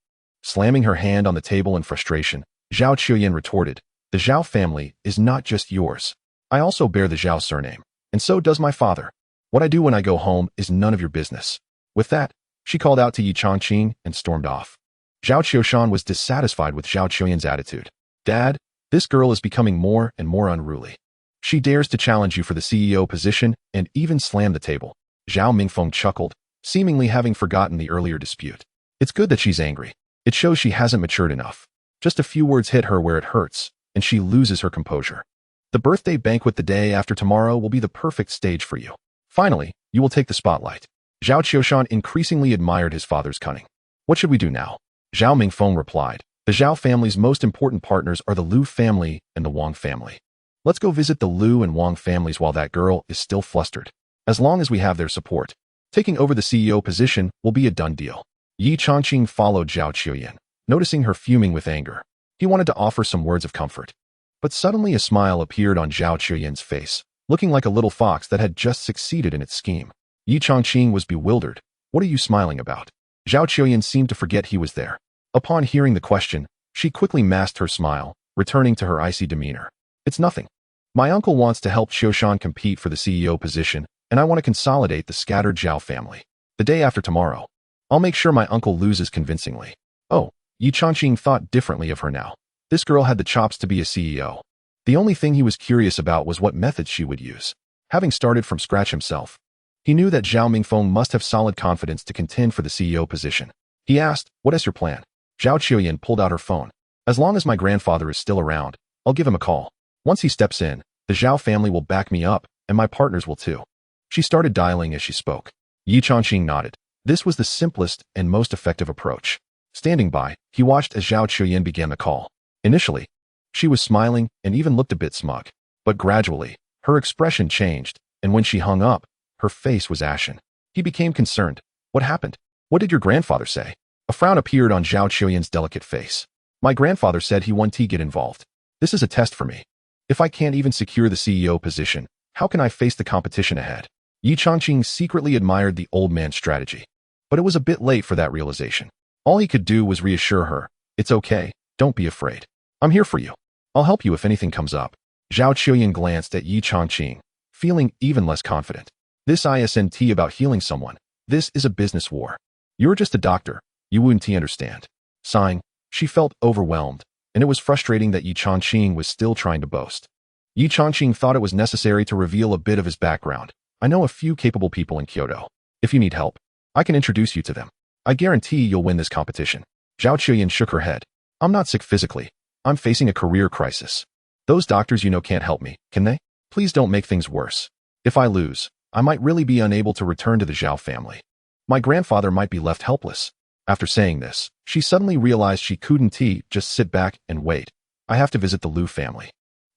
Slamming her hand on the table in frustration, Zhao Qiuyan retorted, the Zhao family is not just yours. I also bear the Zhao surname, and so does my father. What I do when I go home is none of your business. With that, she called out to Ye Changqing and stormed off. Zhao Qiushan was dissatisfied with Zhao Qiuyan's attitude. Dad, this girl is becoming more and more unruly. She dares to challenge you for the CEO position and even slam the table. Zhao Mingfeng chuckled, seemingly having forgotten the earlier dispute. It's good that she's angry. It shows she hasn't matured enough. Just a few words hit her where it hurts, and she loses her composure. The birthday banquet the day after tomorrow will be the perfect stage for you. Finally, you will take the spotlight. Zhao Qiushan increasingly admired his father's cunning. What should we do now? Zhao Mingfeng replied. The Zhao family's most important partners are the Liu family and the Wang family. Let's go visit the Liu and Wang families while that girl is still flustered. As long as we have their support, taking over the CEO position will be a done deal. Ye Changqing followed Zhao Qiuyan, noticing her fuming with anger. He wanted to offer some words of comfort. But suddenly a smile appeared on Zhao Qiuyan's face, looking like a little fox that had just succeeded in its scheme. Ye Changqing was bewildered. What are you smiling about? Zhao Qiuyan seemed to forget he was there. Upon hearing the question, she quickly masked her smile, returning to her icy demeanor. It's nothing. My uncle wants to help Qiushan compete for the CEO position, and I want to consolidate the scattered Zhao family. The day after tomorrow, I'll make sure my uncle loses convincingly. Oh, Ye Changqing thought differently of her now. This girl had the chops to be a CEO. The only thing he was curious about was what methods she would use. Having started from scratch himself, he knew that Zhao Mingfeng must have solid confidence to contend for the CEO position. He asked, what is your plan? Zhao Qiuyan pulled out her phone. As long as my grandfather is still around, I'll give him a call. Once he steps in, the Zhao family will back me up, and my partners will too. She started dialing as she spoke. Ye Changqing nodded. This was the simplest and most effective approach. Standing by, he watched as Zhao Qiuyan began the call. Initially, she was smiling and even looked a bit smug. But gradually, her expression changed, and when she hung up, her face was ashen. He became concerned. What happened? What did your grandfather say? A frown appeared on Zhao Qiuyan's delicate face. My grandfather said he wanted to get involved. This is a test for me. If I can't even secure the CEO position, how can I face the competition ahead? Ye Changqing secretly admired the old man's strategy. But it was a bit late for that realization. All he could do was reassure her. It's okay, don't be afraid. I'm here for you. I'll help you if anything comes up. Zhao Qiuyan glanced at Ye Changqing, feeling even less confident. This isn't about healing someone. This is a business war. You're just a doctor. You wouldn't understand. Sighing, she felt overwhelmed, and it was frustrating that Ye Changqing was still trying to boast. Ye Changqing thought it was necessary to reveal a bit of his background. I know a few capable people in Kyoto. If you need help, I can introduce you to them. I guarantee you'll win this competition. Zhao Qiuyan shook her head. I'm not sick physically. I'm facing a career crisis. Those doctors you know can't help me, can they? Please don't make things worse. If I lose, I might really be unable to return to the Zhao family. My grandfather might be left helpless. After saying this, she suddenly realized she couldn't just sit back and wait. I have to visit the Liu family.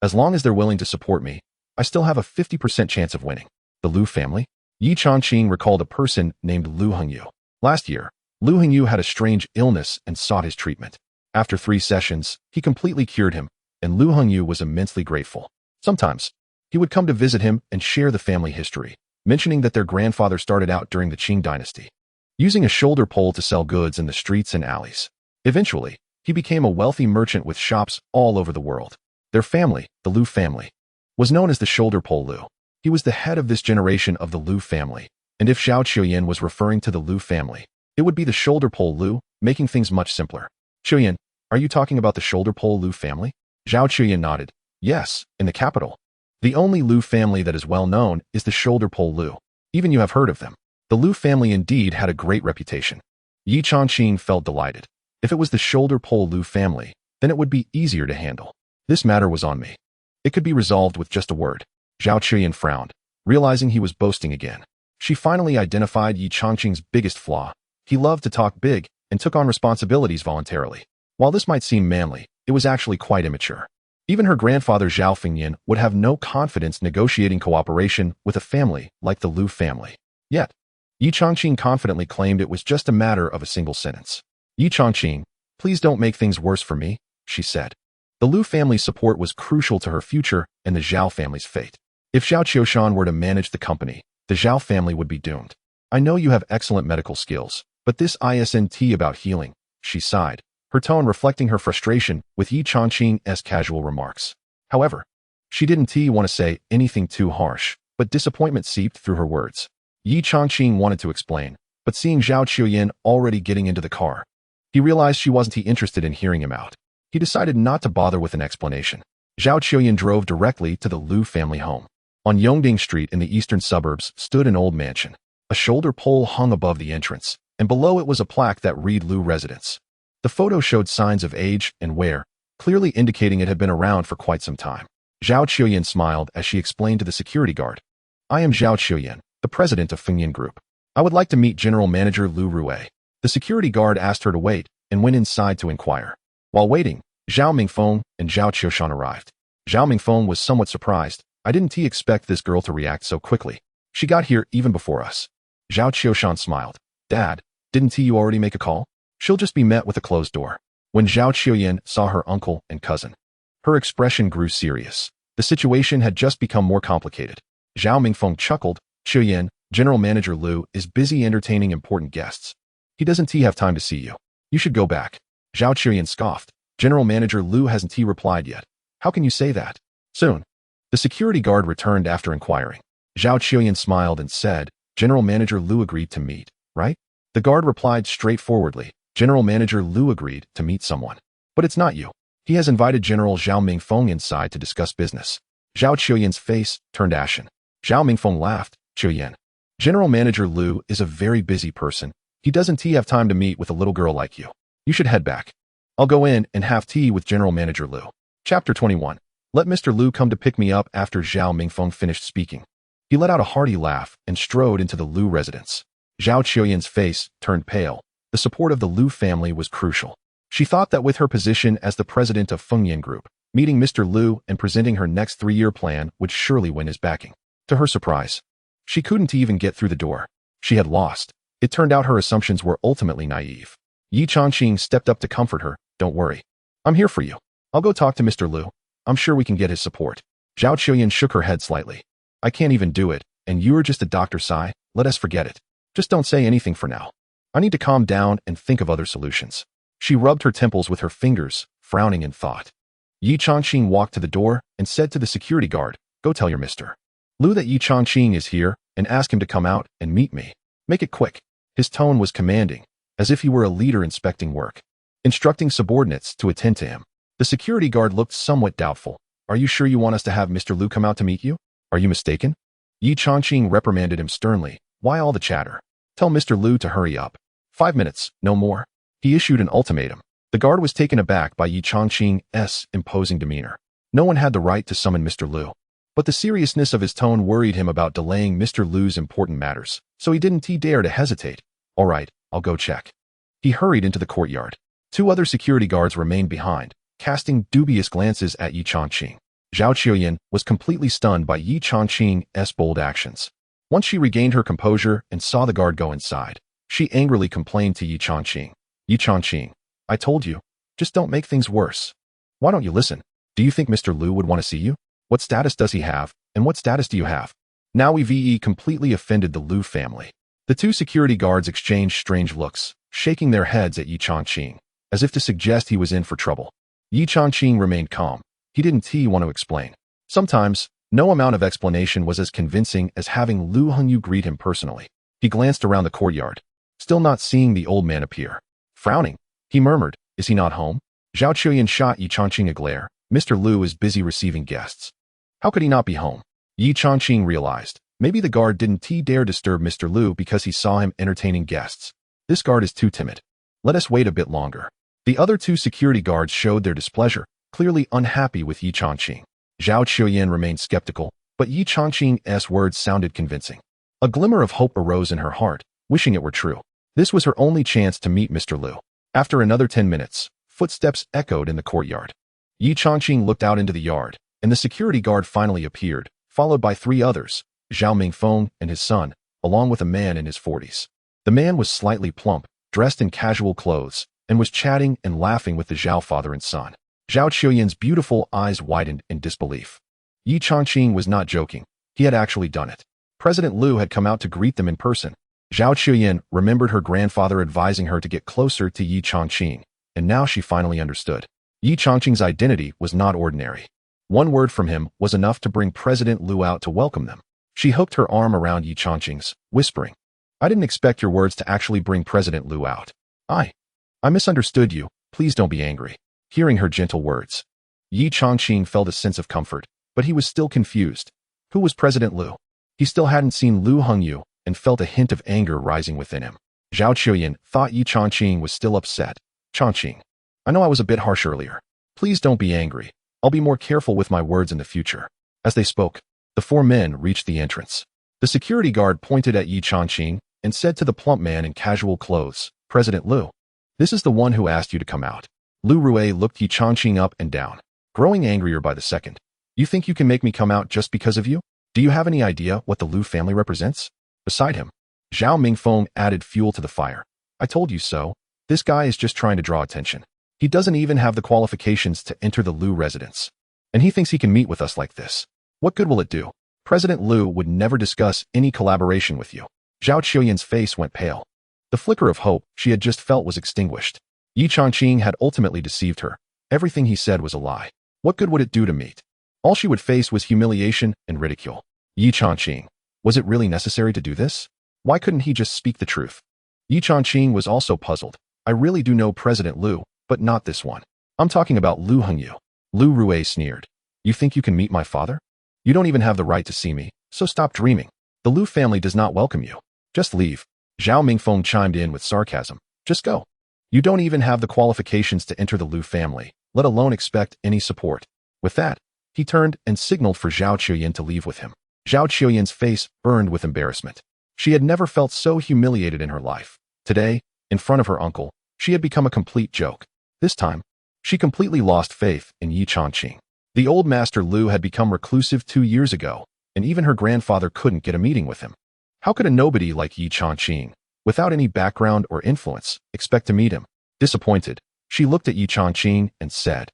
As long as they're willing to support me, I still have a 50% chance of winning. The Liu family? Ye Changqing recalled a person named Liu Hengyu. Last year, Liu Hengyu had a strange illness and sought his treatment. After 3 sessions, he completely cured him, and Lu Hongyu was immensely grateful. Sometimes, he would come to visit him and share the family history, mentioning that their grandfather started out during the Qing dynasty, using a shoulder pole to sell goods in the streets and alleys. Eventually, he became a wealthy merchant with shops all over the world. Their family, the Lu family, was known as the shoulder pole Lu. He was the head of this generation of the Lu family, and if Zhao Qiuyan was referring to the Lu family, it would be the shoulder pole Lu, making things much simpler. Qiuyan, are you talking about the shoulder pole Lu family? Zhao Qiuyan nodded. Yes, in the capital. The only Lu family that is well known is the shoulder pole Lu. Even you have heard of them. The Lu family indeed had a great reputation. Ye Changqing felt delighted. If it was the shoulder pole Lu family, then it would be easier to handle. This matter was on me. It could be resolved with just a word. Zhao Qiuyan frowned, realizing he was boasting again. She finally identified Ye Changqing's biggest flaw. He loved to talk big and took on responsibilities voluntarily. While this might seem manly, it was actually quite immature. Even her grandfather Zhao Fengyan would have no confidence negotiating cooperation with a family like the Lu family. Yet, Ye Changqing confidently claimed it was just a matter of a single sentence. Ye Changqing, please don't make things worse for me, she said. The Lu family's support was crucial to her future and the Zhao family's fate. If Zhao Qiushan were to manage the company, the Zhao family would be doomed. I know you have excellent medical skills, but this isn't about healing, she sighed, her tone reflecting her frustration with Ye Changqing's casual remarks. However, she didn't want to say anything too harsh, but disappointment seeped through her words. Ye Changqing wanted to explain, but seeing Zhao Qiuyan already getting into the car, he realized she wasn't interested in hearing him out. He decided not to bother with an explanation. Zhao Qiuyan drove directly to the Lu family home. On Yongding Street in the eastern suburbs stood an old mansion. A shoulder pole hung above the entrance, and below it was a plaque that read Lu Residence. The photo showed signs of age and wear, clearly indicating it had been around for quite some time. Zhao Qiuyan smiled as she explained to the security guard. I am Zhao Qiuyan, the president of Fengyan Group. I would like to meet General Manager Lu Rue. The security guard asked her to wait and went inside to inquire. While waiting, Zhao Mingfeng and Zhao Qiushan arrived. Zhao Mingfeng was somewhat surprised. I didn't expect this girl to react so quickly. She got here even before us. Zhao Qiushan smiled. Dad, didn't you already make a call? She'll just be met with a closed door. When Zhao Qiuyan saw her uncle and cousin, her expression grew serious. The situation had just become more complicated. Zhao Mingfeng chuckled. Qiuyan, General Manager Lu is busy entertaining important guests. He doesn't have time to see you. You should go back. Zhao Qiuyan scoffed. General Manager Lu hasn't replied yet. How can you say that? Soon. The security guard returned after inquiring. Zhao Qiuyan smiled and said, General Manager Lu agreed to meet, right? The guard replied straightforwardly. General Manager Lu agreed to meet someone. But it's not you. He has invited General Zhao Mingfeng inside to discuss business. Zhao Qiuyan's face turned ashen. Zhao Mingfeng laughed. Qiuyan, General Manager Lu is a very busy person. He doesn't have time to meet with a little girl like you. You should head back. I'll go in and have tea with General Manager Lu. Chapter 21. Let Mr. Lu come to pick me up after Zhao Mingfeng finished speaking. He let out a hearty laugh and strode into the Lu residence. Zhao Qiuyan's face turned pale. The support of the Lu family was crucial. She thought that with her position as the president of Fengyan Group, meeting Mr. Lu and presenting her next 3-year plan would surely win his backing. To her surprise, she couldn't even get through the door. She had lost. It turned out her assumptions were ultimately naive. Ye Changqing stepped up to comfort her. Don't worry. I'm here for you. I'll go talk to Mr. Lu. I'm sure we can get his support. Zhao Qiuyan shook her head slightly. I can't even do it, and you're just a Dr. Sai. Let us forget it. Just don't say anything for now. I need to calm down and think of other solutions. She rubbed her temples with her fingers, frowning in thought. Ye Changqing walked to the door and said to the security guard, Go tell your Mr. Lu that Ye Changqing is here and ask him to come out and meet me. Make it quick. His tone was commanding, as if he were a leader inspecting work, instructing subordinates to attend to him. The security guard looked somewhat doubtful. Are you sure you want us to have Mr. Lu come out to meet you? Are you mistaken? Ye Changqing reprimanded him sternly. Why all the chatter? Tell Mr. Lu to hurry up. 5 minutes, no more. He issued an ultimatum. The guard was taken aback by Ye Changqing's imposing demeanor. No one had the right to summon Mr. Lu. But the seriousness of his tone worried him about delaying Mr. Lu's important matters, so he didn't dare to hesitate. All right, I'll go check. He hurried into the courtyard. 2 other security guards remained behind, casting dubious glances at Ye Changqing. Zhao Qiuyan was completely stunned by Ye Changqing's bold actions. Once she regained her composure and saw the guard go inside, she angrily complained to Ye Changqing. Ye Changqing, I told you, Just don't make things worse. Why don't you listen? Do you think Mr. Lu would want to see you? What status does he have, and what status do you have? Now we've completely offended the Lu family. The two security guards exchanged strange looks, shaking their heads at Ye Changqing, as if to suggest he was in for trouble. Ye Changqing remained calm. He didn't want to explain. Sometimes, no amount of explanation was as convincing as having Lu Hongyu greet him personally. He glanced around the courtyard, still not seeing the old man appear. Frowning, he murmured, "Is he not home?" Zhao Chuyan shot Ye Changqing a glare. Mr. Lu is busy receiving guests. How could he not be home? Ye Changqing realized. Maybe the guard didn't dare disturb Mr. Lu because he saw him entertaining guests. This guard is too timid. Let us wait a bit longer. The other two security guards showed their displeasure, clearly unhappy with Ye Changqing. Zhao Chuyan remained skeptical, but Ye Changqing's words sounded convincing. A glimmer of hope arose in her heart, wishing it were true. This was her only chance to meet Mr. Lu. After another 10 minutes, footsteps echoed in the courtyard. Ye Changqing looked out into the yard, and the security guard finally appeared, followed by 3 others, Zhao Mingfeng and his son, along with a man in his 40s. The man was slightly plump, dressed in casual clothes, and was chatting and laughing with the Zhao father and son. Zhao Chuyan's beautiful eyes widened in disbelief. Ye Changqing was not joking. He had actually done it. President Lu had come out to greet them in person. Zhao Chuyan remembered her grandfather advising her to get closer to Ye Changqing, and now she finally understood. Ye Changqing's identity was not ordinary. One word from him was enough to bring President Lu out to welcome them. She hooked her arm around Ye Changqing's, whispering, "I didn't expect your words to actually bring President Lu out. I misunderstood you. Please don't be angry." Hearing her gentle words, Ye Changqing felt a sense of comfort, but he was still confused. Who was President Lu? He still hadn't seen Lu Hongyu and felt a hint of anger rising within him. Zhao Chuyan thought Ye Changqing was still upset. "Changqing, I know I was a bit harsh earlier. Please don't be angry. I'll be more careful with my words in the future." As they spoke, the 4 men reached the entrance. The security guard pointed at Ye Changqing and said to the plump man in casual clothes, "President Lu, this is the one who asked you to come out." Lu Rui looked Ye Changqing up and down, growing angrier by the second. "You think you can make me come out just because of you? Do you have any idea what the Lu family represents?" Beside him, Zhao Mingfeng added fuel to the fire. "I told you so. This guy is just trying to draw attention. He doesn't even have the qualifications to enter the Lu residence. And he thinks he can meet with us like this. What good will it do? President Lu would never discuss any collaboration with you." Zhao Chuyan's face went pale. The flicker of hope she had just felt was extinguished. Ye Changqing had ultimately deceived her. Everything he said was a lie. What good would it do to meet? All she would face was humiliation and ridicule. Ye Changqing, was it really necessary to do this? Why couldn't he just speak the truth? Ye Changqing was also puzzled. "I really do know President Lu, but not this one. I'm talking about Lu Hongyu." Lu Rui sneered. "You think you can meet my father? You don't even have the right to see me, so stop dreaming. The Lu family does not welcome you. Just leave." Zhao Mingfeng chimed in with sarcasm. "Just go. You don't even have the qualifications to enter the Lu family, let alone expect any support." With that, he turned and signaled for Zhao Chuyan to leave with him. Zhao Chuyan's face burned with embarrassment. She had never felt so humiliated in her life. Today, in front of her uncle, she had become a complete joke. This time, she completely lost faith in Ye Changqing. The old master Lu had become reclusive 2 years ago, and even her grandfather couldn't get a meeting with him. How could a nobody like Ye Changqing, without any background or influence, expect to meet him? Disappointed, she looked at Ye Changqing and said,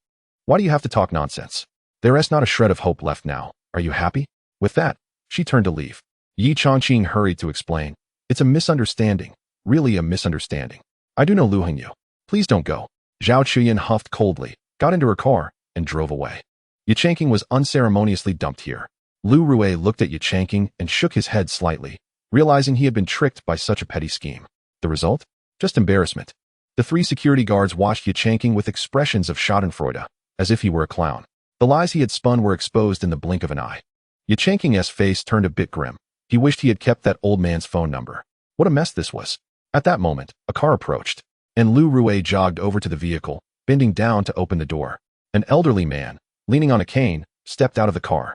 "Why do you have to talk nonsense? There is not a shred of hope left now. Are you happy?" With that, she turned to leave. Ye Changqing hurried to explain, "It's a misunderstanding, really a misunderstanding. I do know Lu Hongyu. Please don't go." Zhao Chuyan huffed coldly, got into her car, and drove away. Ye Changqing was unceremoniously dumped here. Lu Rui looked at Ye Changqing and shook his head slightly, realizing he had been tricked by such a petty scheme. The result? Just embarrassment. The 3 security guards watched Ye Changqing with expressions of schadenfreude, as if he were a clown. The lies he had spun were exposed in the blink of an eye. Ye Changqing's face turned a bit grim. He wished he had kept that old man's phone number. What a mess this was. At that moment, a car approached, and Lu Rui jogged over to the vehicle, bending down to open the door. An elderly man, leaning on a cane, stepped out of the car.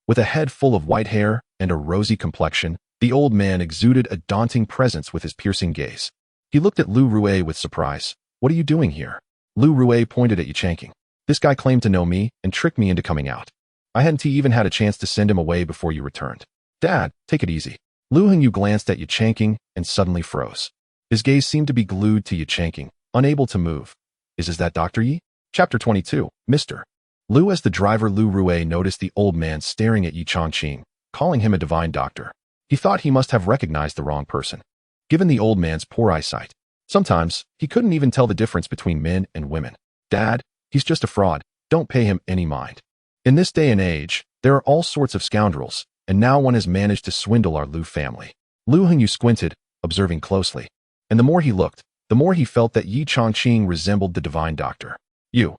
With a head full of white hair and a rosy complexion, the old man exuded a daunting presence with his piercing gaze. He looked at Lu Rui with surprise. "What are you doing here?" Lu Rui pointed at Ye Changqing. "This guy claimed to know me and tricked me into coming out. I hadn't even had a chance to send him away before you returned." "Dad, take it easy." Lu Hongyu glanced at Ye Changqing and suddenly froze. His gaze seemed to be glued to Ye Changqing, unable to move. Is that Dr. Yi? Chapter 22, Mr. Lu. As the driver Lu Rui noticed the old man staring at Ye Changqing, calling him a divine doctor. He thought he must have recognized the wrong person, given the old man's poor eyesight. Sometimes, he couldn't even tell the difference between men and women. Dad, he's just a fraud. Don't pay him any mind. In this day and age, there are all sorts of scoundrels, and now one has managed to swindle our Lu family. Lu Hongyu squinted, observing closely. And the more he looked, the more he felt that Ye Changqing resembled the divine doctor. You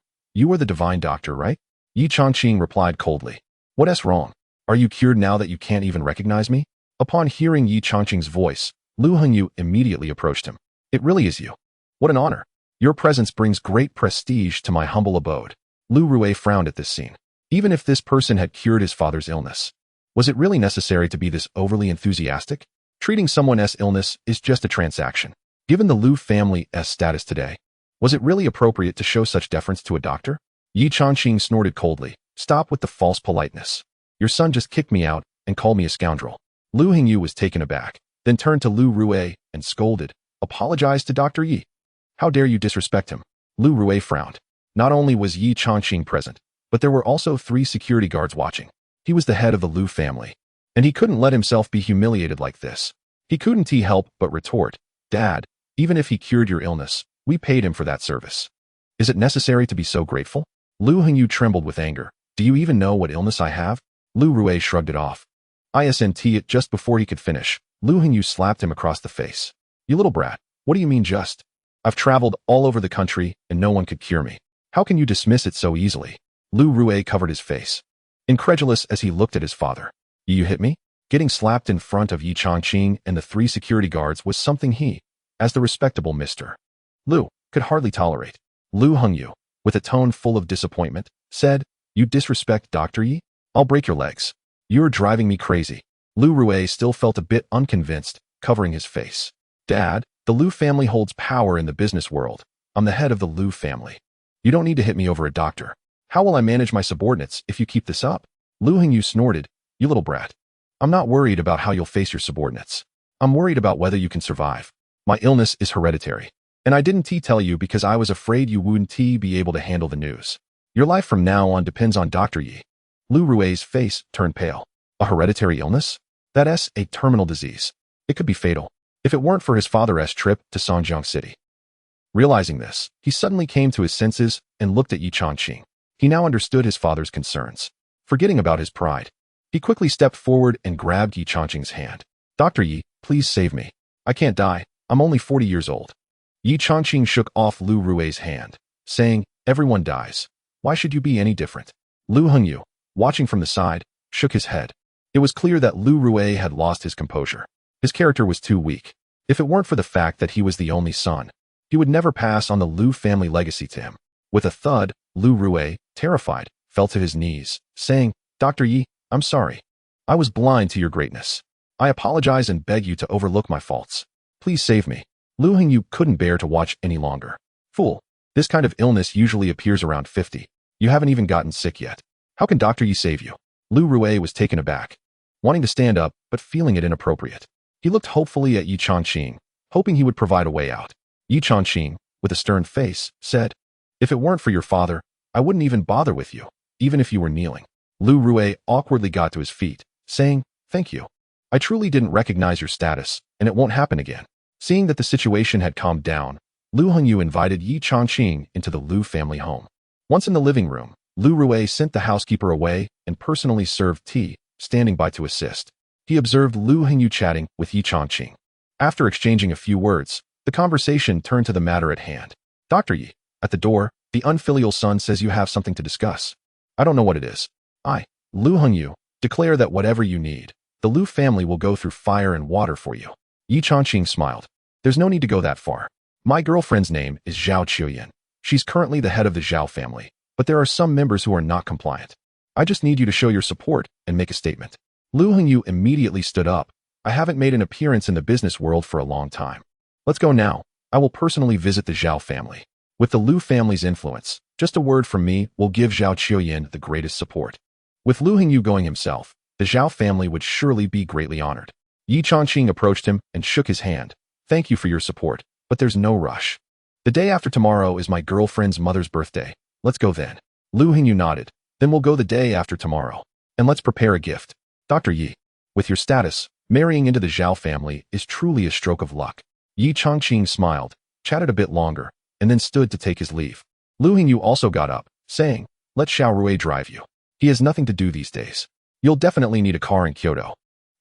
are the divine doctor, right? Ye Changqing replied coldly. What's wrong? Are you cured now that you can't even recognize me? Upon hearing Ye Changqing's voice, Lu Hongyu immediately approached him. It really is you. What an honor. Your presence brings great prestige to my humble abode. Lu Rui frowned at this scene. Even if this person had cured his father's illness, was it really necessary to be this overly enthusiastic? Treating someone's illness is just a transaction. Given the Lu family's status today, was it really appropriate to show such deference to a doctor? Ye Changqing snorted coldly. Stop with the false politeness. Your son just kicked me out and called me a scoundrel. Lu Hongyu was taken aback, then turned to Lu Rui and scolded. Apologize to Dr. Yi. How dare you disrespect him? Lu Rui frowned. Not only was Ye Changqing present, but there were also 3 security guards watching. He was the head of the Lu family, and he couldn't let himself be humiliated like this. He couldn't help but retort, Dad, even if he cured your illness, we paid him for that service. Is it necessary to be so grateful? Lu Hongyu trembled with anger. Do you even know what illness I have? Lu Rui shrugged it off. It just before he could finish, Lu Hongyu slapped him across the face. You little brat, what do you mean just? I've traveled all over the country and no one could cure me. How can you dismiss it so easily? Lu Rui covered his face, incredulous as he looked at his father. You hit me? Getting slapped in front of Ye Changqing and the 3 security guards was something he, as the respectable Mr. Lu, could hardly tolerate. Lu Hongyu, with a tone full of disappointment, said, You disrespect Dr. Yi? I'll break your legs. You're driving me crazy. Lu Rui still felt a bit unconvinced, covering his face. Dad, the Lu family holds power in the business world. I'm the head of the Lu family. You don't need to hit me over a doctor. How will I manage my subordinates if you keep this up? Lu Hongyu snorted. You little brat. I'm not worried about how you'll face your subordinates. I'm worried about whether you can survive. My illness is hereditary. And I didn't tell you because I was afraid you wouldn't be able to handle the news. Your life from now on depends on Dr. Yi. Lu Rui's face turned pale. A hereditary illness? That's a terminal disease. It could be fatal, if it weren't for his father's trip to Songjiang City. Realizing this, he suddenly came to his senses and looked at Ye Changqing. He now understood his father's concerns. Forgetting about his pride, he quickly stepped forward and grabbed Ye Changqing's hand. Dr. Yi, please save me. I can't die. I'm only 40 years old. Ye Changqing shook off Lu Rui's hand, saying, Everyone dies. Why should you be any different? Lu Hongyu, watching from the side, shook his head. It was clear that Lu Rui had lost his composure. His character was too weak. If it weren't for the fact that he was the only son, he would never pass on the Lu family legacy to him. With a thud, Lu Rui, terrified, fell to his knees, saying, Dr. Yi, I'm sorry. I was blind to your greatness. I apologize and beg you to overlook my faults. Please save me. Lu Hongyu couldn't bear to watch any longer. Fool. This kind of illness usually appears around 50. You haven't even gotten sick yet. How can Dr. Yi save you? Lu Rui was taken aback, wanting to stand up, but feeling it inappropriate. He looked hopefully at Ye Changqing, hoping he would provide a way out. Ye Changqing, with a stern face, said, If it weren't for your father, I wouldn't even bother with you, even if you were kneeling. Lu Rui awkwardly got to his feet, saying, Thank you. I truly didn't recognize your status, and it won't happen again. Seeing that the situation had calmed down, Lu Hongyu invited Ye Changqing into the Lu family home. Once in the living room, Lu Rui sent the housekeeper away and personally served tea, standing by to assist. He observed Lu Hongyu chatting with Ye Changqing. After exchanging a few words, the conversation turned to the matter at hand. Dr. Yi, at the door, the unfilial son says you have something to discuss. I don't know what it is. Lu Hongyu, declare that whatever you need, the Lu family will go through fire and water for you. Ye Changqing smiled. There's no need to go that far. My girlfriend's name is Zhao Qiuyan. She's currently the head of the Zhao family, but there are some members who are not compliant. I just need you to show your support and make a statement. Lu Hongyu immediately stood up. I haven't made an appearance in the business world for a long time. Let's go now. I will personally visit the Zhao family. With the Lu family's influence, just a word from me will give Zhao Qiuyan the greatest support. With Lu Hongyu going himself, the Zhao family would surely be greatly honored. Ye Changqing approached him and shook his hand. Thank you for your support, but there's no rush. The day after tomorrow is my girlfriend's mother's birthday. Let's go then. Lu Hingyu nodded. Then we'll go the day after tomorrow. And let's prepare a gift. Dr. Yi, with your status, marrying into the Zhao family is truly a stroke of luck. Ye Changqing smiled, chatted a bit longer, and then stood to take his leave. Lu Hingyu also got up, saying, let Xiao Rui drive you. He has nothing to do these days. You'll definitely need a car in Kyoto.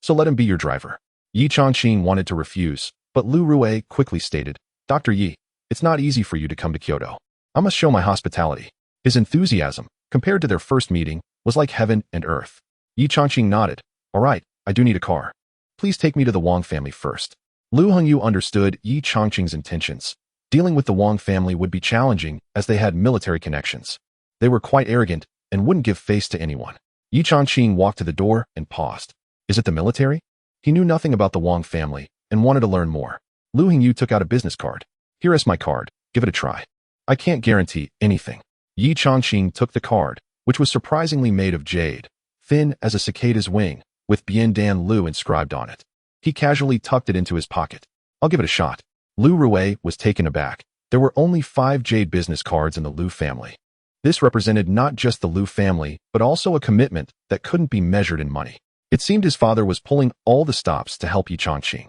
So let him be your driver. Ye Changqing wanted to refuse, but Lu Rui quickly stated, Dr. Yi, it's not easy for you to come to Kyoto. I must show my hospitality. His enthusiasm, compared to their first meeting, was like heaven and earth. Ye Changqing nodded. All right, I do need a car. Please take me to the Wang family first. Lu Hongyu understood Ye Changqing's intentions. Dealing with the Wang family would be challenging as they had military connections. They were quite arrogant and wouldn't give face to anyone. Ye Changqing walked to the door and paused. Is it the military? He knew nothing about the Wang family and wanted to learn more. Lu Hongyu took out a business card. Here is my card. Give it a try. I can't guarantee anything. Ye Changqing took the card, which was surprisingly made of jade, thin as a cicada's wing, with Bien Dan Lu inscribed on it. He casually tucked it into his pocket. I'll give it a shot. Lu Rui was taken aback. There were only 5 jade business cards in the Lu family. This represented not just the Lu family, but also a commitment that couldn't be measured in money. It seemed his father was pulling all the stops to help Ye Changqing.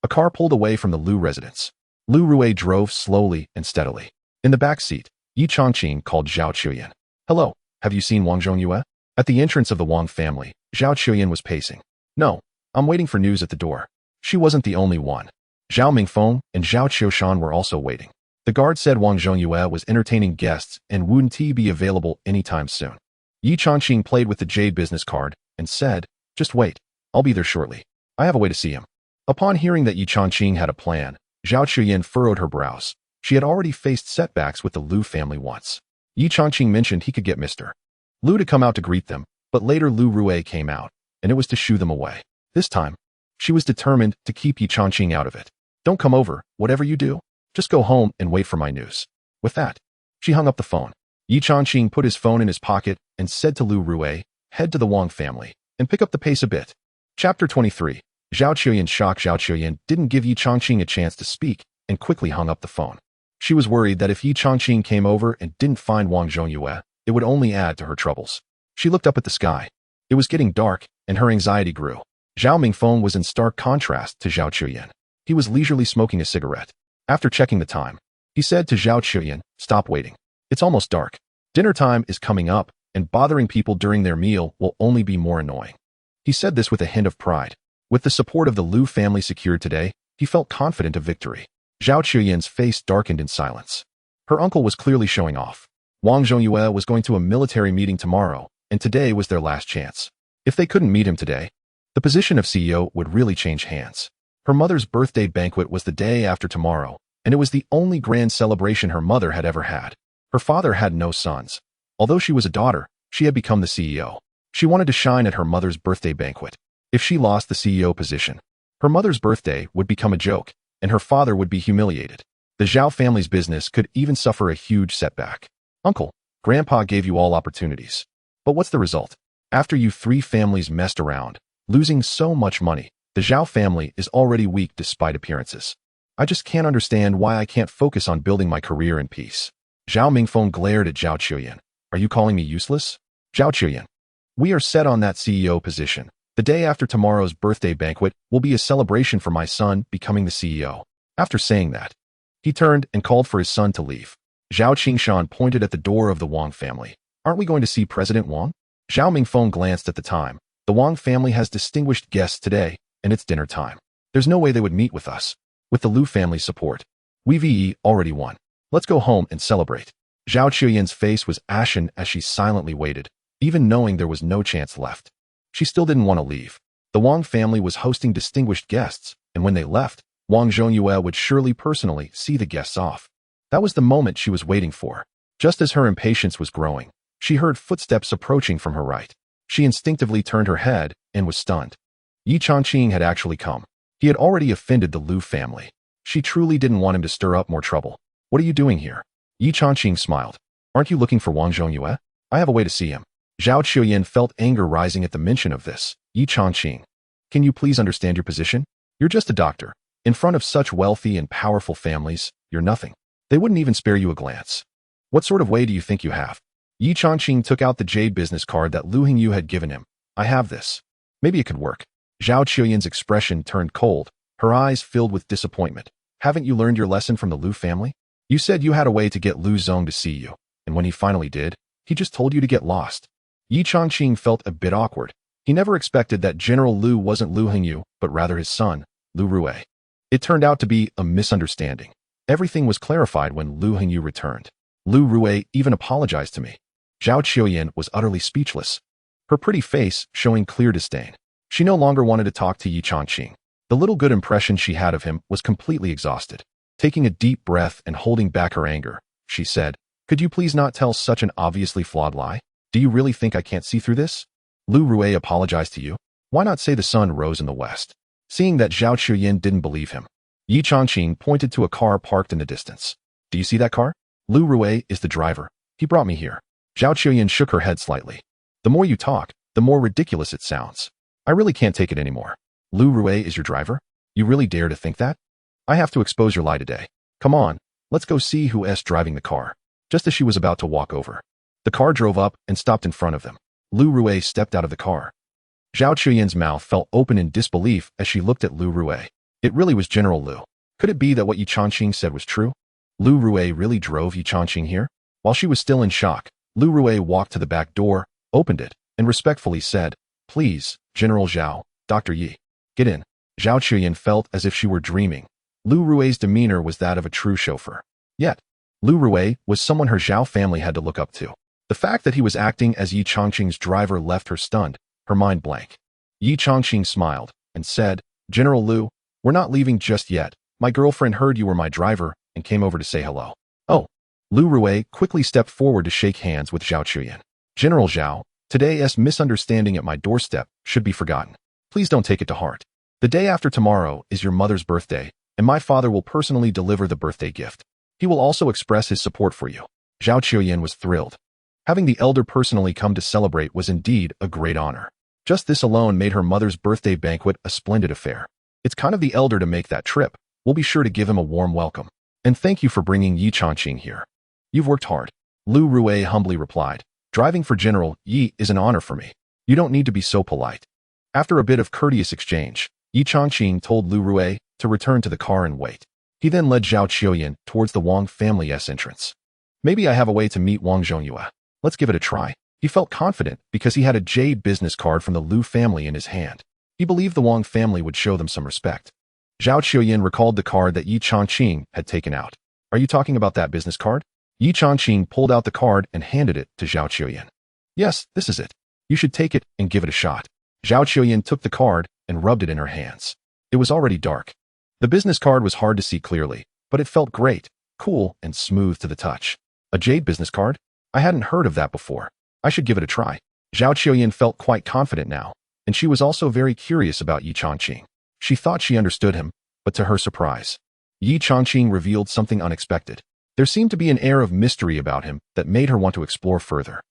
A car pulled away from the Lu residence. Lu Rui drove slowly and steadily. In the back seat, Ye Changqing called Zhao Chuyan. Hello, have you seen Wang Zhongyue? At the entrance of the Wang family, Zhao Chuyan was pacing. No, I'm waiting for news at the door. She wasn't the only one. Zhao Mingfeng and Zhao Qiushan were also waiting. The guard said Wang Zhongyue was entertaining guests and wouldn't be available anytime soon. Ye Changqing played with the jade business card and said, just wait, I'll be there shortly. I have a way to see him. Upon hearing that Ye Changqing had a plan, Zhao Chuyan furrowed her brows. She had already faced setbacks with the Lu family once. Ye Changqing mentioned he could get Mr. Lu to come out to greet them, but later Lu Rui came out, and it was to shoo them away. This time, she was determined to keep Ye Changqing out of it. Don't come over, whatever you do. Just go home and wait for my news. With that, she hung up the phone. Ye Changqing put his phone in his pocket and said to Lu Rui, head to the Wang family, and pick up the pace a bit. Chapter 23. Zhao Chuyan shocked. Zhao Chuyan didn't give Ye Changqing a chance to speak and quickly hung up the phone. She was worried that if Ye Changqing came over and didn't find Wang Zhongyue, it would only add to her troubles. She looked up at the sky. It was getting dark, and her anxiety grew. Zhao Mingfeng was in stark contrast to Zhao Chuyan. He was leisurely smoking a cigarette. After checking the time, he said to Zhao Chuyan, stop waiting. It's almost dark. Dinner time is coming up, and bothering people during their meal will only be more annoying. He said this with a hint of pride. With the support of the Lu family secured today, he felt confident of victory. Zhao Chuyan's face darkened in silence. Her uncle was clearly showing off. Wang Zhongyue was going to a military meeting tomorrow, and today was their last chance. If they couldn't meet him today, the position of CEO would really change hands. Her mother's birthday banquet was the day after tomorrow, and it was the only grand celebration her mother had ever had. Her father had no sons. Although she was a daughter, she had become the CEO. She wanted to shine at her mother's birthday banquet. If she lost the CEO position, her mother's birthday would become a joke, and her father would be humiliated. The Zhao family's business could even suffer a huge setback. Uncle, Grandpa gave you all opportunities. But what's the result? After you 3 families messed around, losing so much money, the Zhao family is already weak despite appearances. I just can't understand why I can't focus on building my career in peace. Zhao Mingfeng glared at Zhao Chuyan. Are you calling me useless? Zhao Chuyan. We are set on that CEO position. The day after tomorrow's birthday banquet will be a celebration for my son becoming the CEO. After saying that, he turned and called for his son to leave. Zhao Qingshan pointed at the door of the Wang family. Aren't we going to see President Wang? Zhao Mingfeng glanced at the time. The Wang family has distinguished guests today, and it's dinner time. There's no way they would meet with us. With the Lu family's support, we've already won. Let's go home and celebrate. Zhao Chuyan's face was ashen as she silently waited, even knowing there was no chance left. She still didn't want to leave. The Wang family was hosting distinguished guests, and when they left, Wang Zhongyue would surely personally see the guests off. That was the moment she was waiting for. Just as her impatience was growing, she heard footsteps approaching from her right. She instinctively turned her head and was stunned. Ye Changqing had actually come. He had already offended the Lu family. She truly didn't want him to stir up more trouble. What are you doing here? Ye Changqing smiled. Aren't you looking for Wang Zhongyue? I have a way to see him. Zhao Chuyan felt anger rising at the mention of this. Ye Changqing, can you please understand your position? You're just a doctor. In front of such wealthy and powerful families, you're nothing. They wouldn't even spare you a glance. What sort of way do you think you have? Ye Changqing took out the jade business card that Lu Hingyu had given him. I have this. Maybe it could work. Zhao Qiuyan's expression turned cold, her eyes filled with disappointment. Haven't you learned your lesson from the Lu family? You said you had a way to get Lu Zong to see you, and when he finally did, he just told you to get lost. Ye Changqing felt a bit awkward. He never expected that General Lu wasn't Lu Hingyu, but rather his son, Lu Rui. It turned out to be a misunderstanding. Everything was clarified when Lu Hingyu returned. Lu Rui even apologized to me. Zhao Qiuyan was utterly speechless, her pretty face showing clear disdain. She no longer wanted to talk to Ye Changqing. The little good impression she had of him was completely exhausted. Taking a deep breath and holding back her anger, she said, "Could you please not tell such an obviously flawed lie? Do you really think I can't see through this? Lu Rui apologized to you? Why not say the sun rose in the west?" Seeing that Zhao Qiuyan didn't believe him, Ye Changqing pointed to a car parked in the distance. "Do you see that car? Lu Rui is the driver. He brought me here." Zhao Qiuyan shook her head slightly. "The more you talk, the more ridiculous it sounds. I really can't take it anymore. Lu Rui is your driver? You really dare to think that? I have to expose your lie today. Come on, let's go see who's driving the car." Just as she was about to walk over, the car drove up and stopped in front of them. Lu Rui stepped out of the car. Zhao Qiuyan's mouth fell open in disbelief as she looked at Lu Rui. It really was General Lu. Could it be that what Ye Changqing said was true? Lu Rui really drove Ye Changqing here? While she was still in shock, Lu Rui walked to the back door, opened it, and respectfully said, "Please, General Zhao, Dr. Yi, get in." Zhao Qiuyan felt as if she were dreaming. Lu Rui's demeanor was that of a true chauffeur. Yet, Lu Rui was someone her Zhao family had to look up to. The fact that he was acting as Ye Changqing's driver left her stunned, her mind blank. Ye Changqing smiled and said, "General Lu, we're not leaving just yet. My girlfriend heard you were my driver and came over to say hello." "Oh." Lu Rui quickly stepped forward to shake hands with Zhao Qiuyan. "General Zhao, today's misunderstanding at my doorstep should be forgotten. Please don't take it to heart. The day after tomorrow is your mother's birthday, and my father will personally deliver the birthday gift. He will also express his support for you." Zhao Qiuyan was thrilled. Having the elder personally come to celebrate was indeed a great honor. Just this alone made her mother's birthday banquet a splendid affair. It's kind of the elder to make that trip. We'll be sure to give him a warm welcome. And thank you for bringing Ye Changqing here. You've worked hard. Lu Rui humbly replied. "Driving for General Yi is an honor for me. You don't need to be so polite." After a bit of courteous exchange, Ye Changqing told Lu Rui to return to the car and wait. He then led Zhao Qiuyan towards the Wang family's entrance. "Maybe I have a way to meet Wang Zhongyue. Let's give it a try." He felt confident because he had a jade business card from the Lu family in his hand. He believed the Wang family would show them some respect. Zhao Qiuyan recalled the card that Ye Changqing had taken out. "Are you talking about that business card?" Ye Changqing pulled out the card and handed it to Zhao Qiuyan. "Yes, this is it. You should take it and give it a shot." Zhao Qiuyan took the card and rubbed it in her hands. It was already dark. The business card was hard to see clearly, but it felt great, cool, and smooth to the touch. A jade business card? I hadn't heard of that before. I should give it a try. Zhao Qiuyan felt quite confident now, and she was also very curious about Ye Changqing. She thought she understood him, but to her surprise, Ye Changqing revealed something unexpected. There seemed to be an air of mystery about him that made her want to explore further.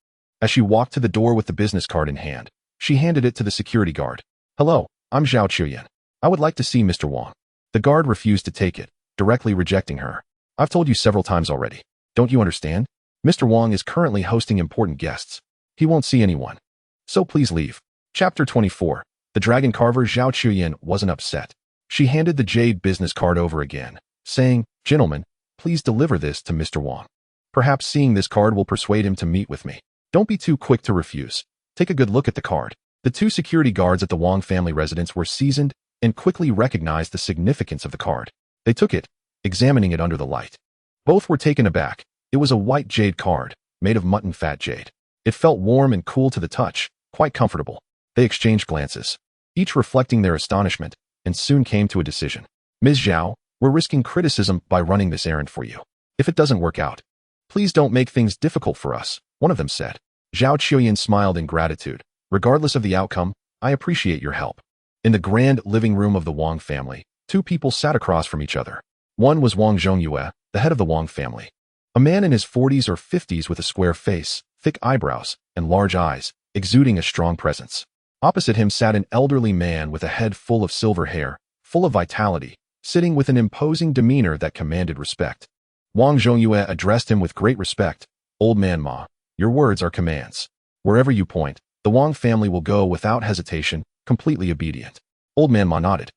As she walked to the door with the business card in hand, she handed it to the security guard. "Hello, I'm Zhao Qiuyan. I would like to see Mr. Wang." The guard refused to take it, directly rejecting her. "I've told you several times already. Don't you understand? Mr. Wang is currently hosting important guests. He won't see anyone. So please leave." Chapter 24. The dragon carver Zhao Qiuyan wasn't upset. She handed the jade business card over again, saying, "Gentlemen, please deliver this to Mr. Wang. Perhaps seeing this card will persuade him to meet with me. Don't be too quick to refuse. Take a good look at the card." The two security guards at the Wang family residence were seasoned and quickly recognized the significance of the card. They took it, examining it under the light. Both were taken aback. It was a white jade card, made of mutton fat jade. It felt warm and cool to the touch, quite comfortable. They exchanged glances, each reflecting their astonishment, and soon came to a decision. "Ms. Zhao, we're risking criticism by running this errand for you. If it doesn't work out, please don't make things difficult for us," one of them said. Zhao Qiuyan smiled in gratitude. "Regardless of the outcome, I appreciate your help." In the grand living room of the Wang family, two people sat across from each other. One was Wang Zhongyue, the head of the Wang family. A man in his 40s or 50s with a square face, thick eyebrows, and large eyes, exuding a strong presence. Opposite him sat an elderly man with a head full of silver hair, full of vitality, sitting with an imposing demeanor that commanded respect. Wang Zhongyue addressed him with great respect. Old man Ma, your words are commands. Wherever you point, the Wang family will go without hesitation, completely obedient. Old man Ma nodded.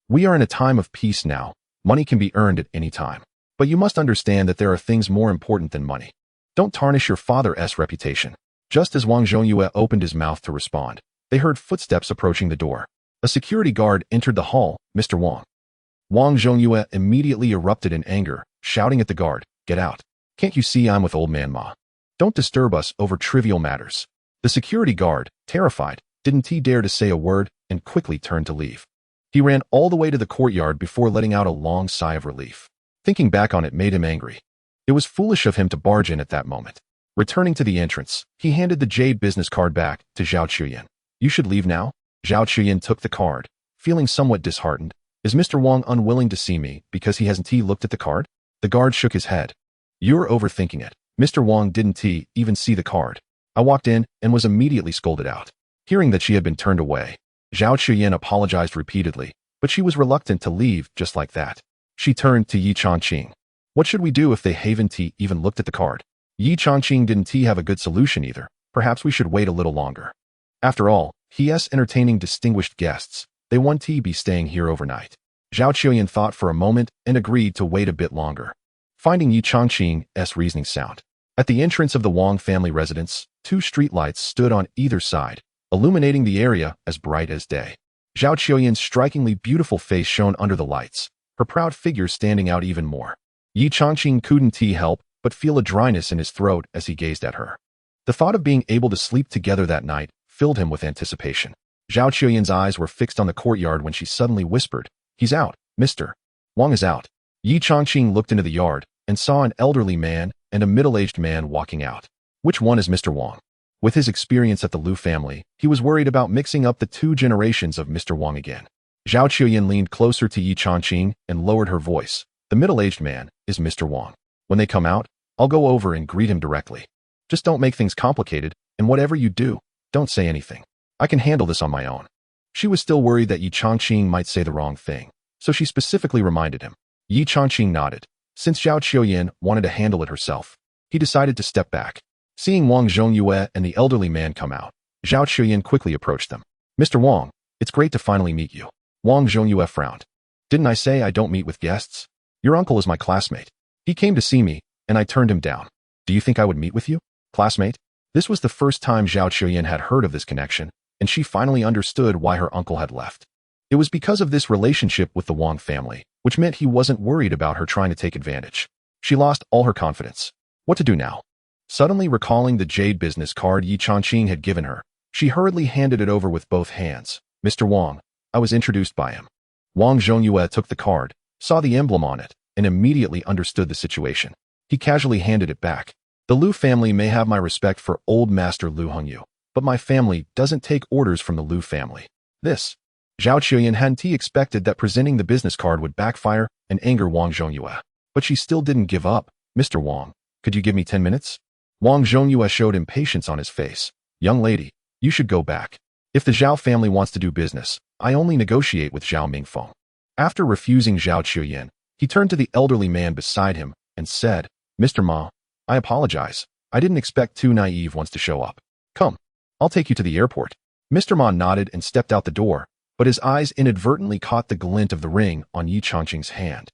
We are in a time of peace now. Money can be earned at any time. But you must understand that there are things more important than money. Don't tarnish your father's reputation. Just as Wang Zhongyue opened his mouth to respond, they heard footsteps approaching the door. A security guard entered the hall. Mr. Wang. Wang Zhongyue immediately erupted in anger, shouting at the guard, get out. Can't you see I'm with old man Ma? Don't disturb us over trivial matters. The security guard, terrified, didn't dare to say a word and quickly turned to leave. He ran all the way to the courtyard before letting out a long sigh of relief. Thinking back on it made him angry. It was foolish of him to barge in at that moment. Returning to the entrance, he handed the jade business card back to Zhao Chuyin. You should leave now? Zhao Chuyin took the card, feeling somewhat disheartened. Is Mr. Wang unwilling to see me because he hasn't looked at the card? The guard shook his head. You're overthinking it. Mr. Wang didn't even see the card. I walked in and was immediately scolded out. Hearing that she had been turned away, Zhao Chuyin apologized repeatedly, but she was reluctant to leave just like that. She turned to Ye Changqing. What should we do if they haven't even looked at the card? Ye Changqing didn't have a good solution either. Perhaps we should wait a little longer. After all, he's entertaining distinguished guests. They won't be staying here overnight. Zhao Chuyin thought for a moment and agreed to wait a bit longer. Finding Ye Changqing's reasoning sound. At the entrance of the Wang family residence, 2 streetlights stood on either side, illuminating the area as bright as day. Zhao Chuyan's strikingly beautiful face shone under the lights, her proud figure standing out even more. Ye Changqing couldn't help but feel a dryness in his throat as he gazed at her. The thought of being able to sleep together that night filled him with anticipation. Zhao Chuyan's eyes were fixed on the courtyard when she suddenly whispered, He's out, Mr. Wang is out. Ye Changqing looked into the yard and saw an elderly man and a middle-aged man walking out. Which one is Mr. Wang? With his experience at the Lu family, he was worried about mixing up the 2 generations of Mr. Wang again. Zhao Chuyin leaned closer to Ye Changqing and lowered her voice. The middle-aged man is Mr. Wang. When they come out, I'll go over and greet him directly. Just don't make things complicated, and whatever you do, don't say anything. I can handle this on my own. She was still worried that Ye Changqing might say the wrong thing, so she specifically reminded him. Ye Changqing nodded. Since Zhao Chuyin wanted to handle it herself, he decided to step back. Seeing Wang Zhongyue and the elderly man come out, Zhao Chuyin quickly approached them. Mr. Wang, it's great to finally meet you. Wang Zhongyue frowned. Didn't I say I don't meet with guests? Your uncle is my classmate. He came to see me, and I turned him down. Do you think I would meet with you, classmate? This was the first time Zhao Chuyin had heard of this connection, and she finally understood why her uncle had left. It was because of this relationship with the Wang family, which meant he wasn't worried about her trying to take advantage. She lost all her confidence. What to do now? Suddenly recalling the jade business card Ye Changqing had given her, she hurriedly handed it over with both hands. Mr. Wang, I was introduced by him. Wang Zhongyue took the card, saw the emblem on it, and immediately understood the situation. He casually handed it back. The Lu family may have my respect for old master Lu Hongyu, but my family doesn't take orders from the Lu family. This. Zhao Chuyin hadn't expected that presenting the business card would backfire and anger Wang Zhongyue. But she still didn't give up. Mr. Wang, could you give me 10 minutes? Wang Zhongyue showed impatience on his face. Young lady, you should go back. If the Zhao family wants to do business, I only negotiate with Zhao Mingfeng. After refusing Zhao Chuyin, he turned to the elderly man beside him and said, Mr. Ma, I apologize. I didn't expect 2 naive ones to show up. Come, I'll take you to the airport. Mr. Ma nodded and stepped out the door, but his eyes inadvertently caught the glint of the ring on Ye Changqing's hand.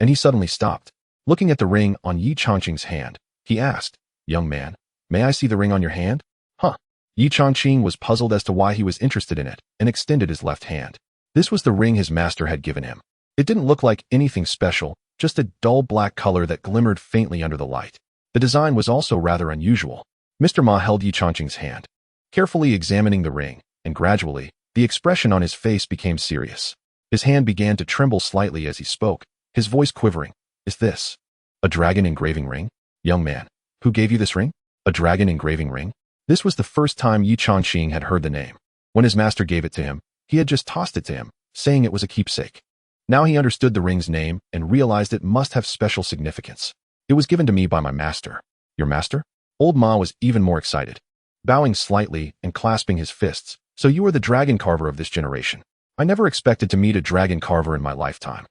And he suddenly stopped. Looking at the ring on Ye Changqing's hand, he asked, Young man, may I see the ring on your hand? Huh. Ye Changqing was puzzled as to why he was interested in it and extended his left hand. This was the ring his master had given him. It didn't look like anything special, just a dull black color that glimmered faintly under the light. The design was also rather unusual. Mr. Ma held Ye Changqing's hand, carefully examining the ring, and gradually, the expression on his face became serious. His hand began to tremble slightly as he spoke, his voice quivering. Is this a dragon engraving ring? Young man, who gave you this ring? A dragon engraving ring? This was the first time Ye Changqing had heard the name. When his master gave it to him, he had just tossed it to him, saying it was a keepsake. Now he understood the ring's name and realized it must have special significance. It was given to me by my master. Your master? Old Ma was even more excited, bowing slightly and clasping his fists. So you are the dragon carver of this generation. I never expected to meet a dragon carver in my lifetime.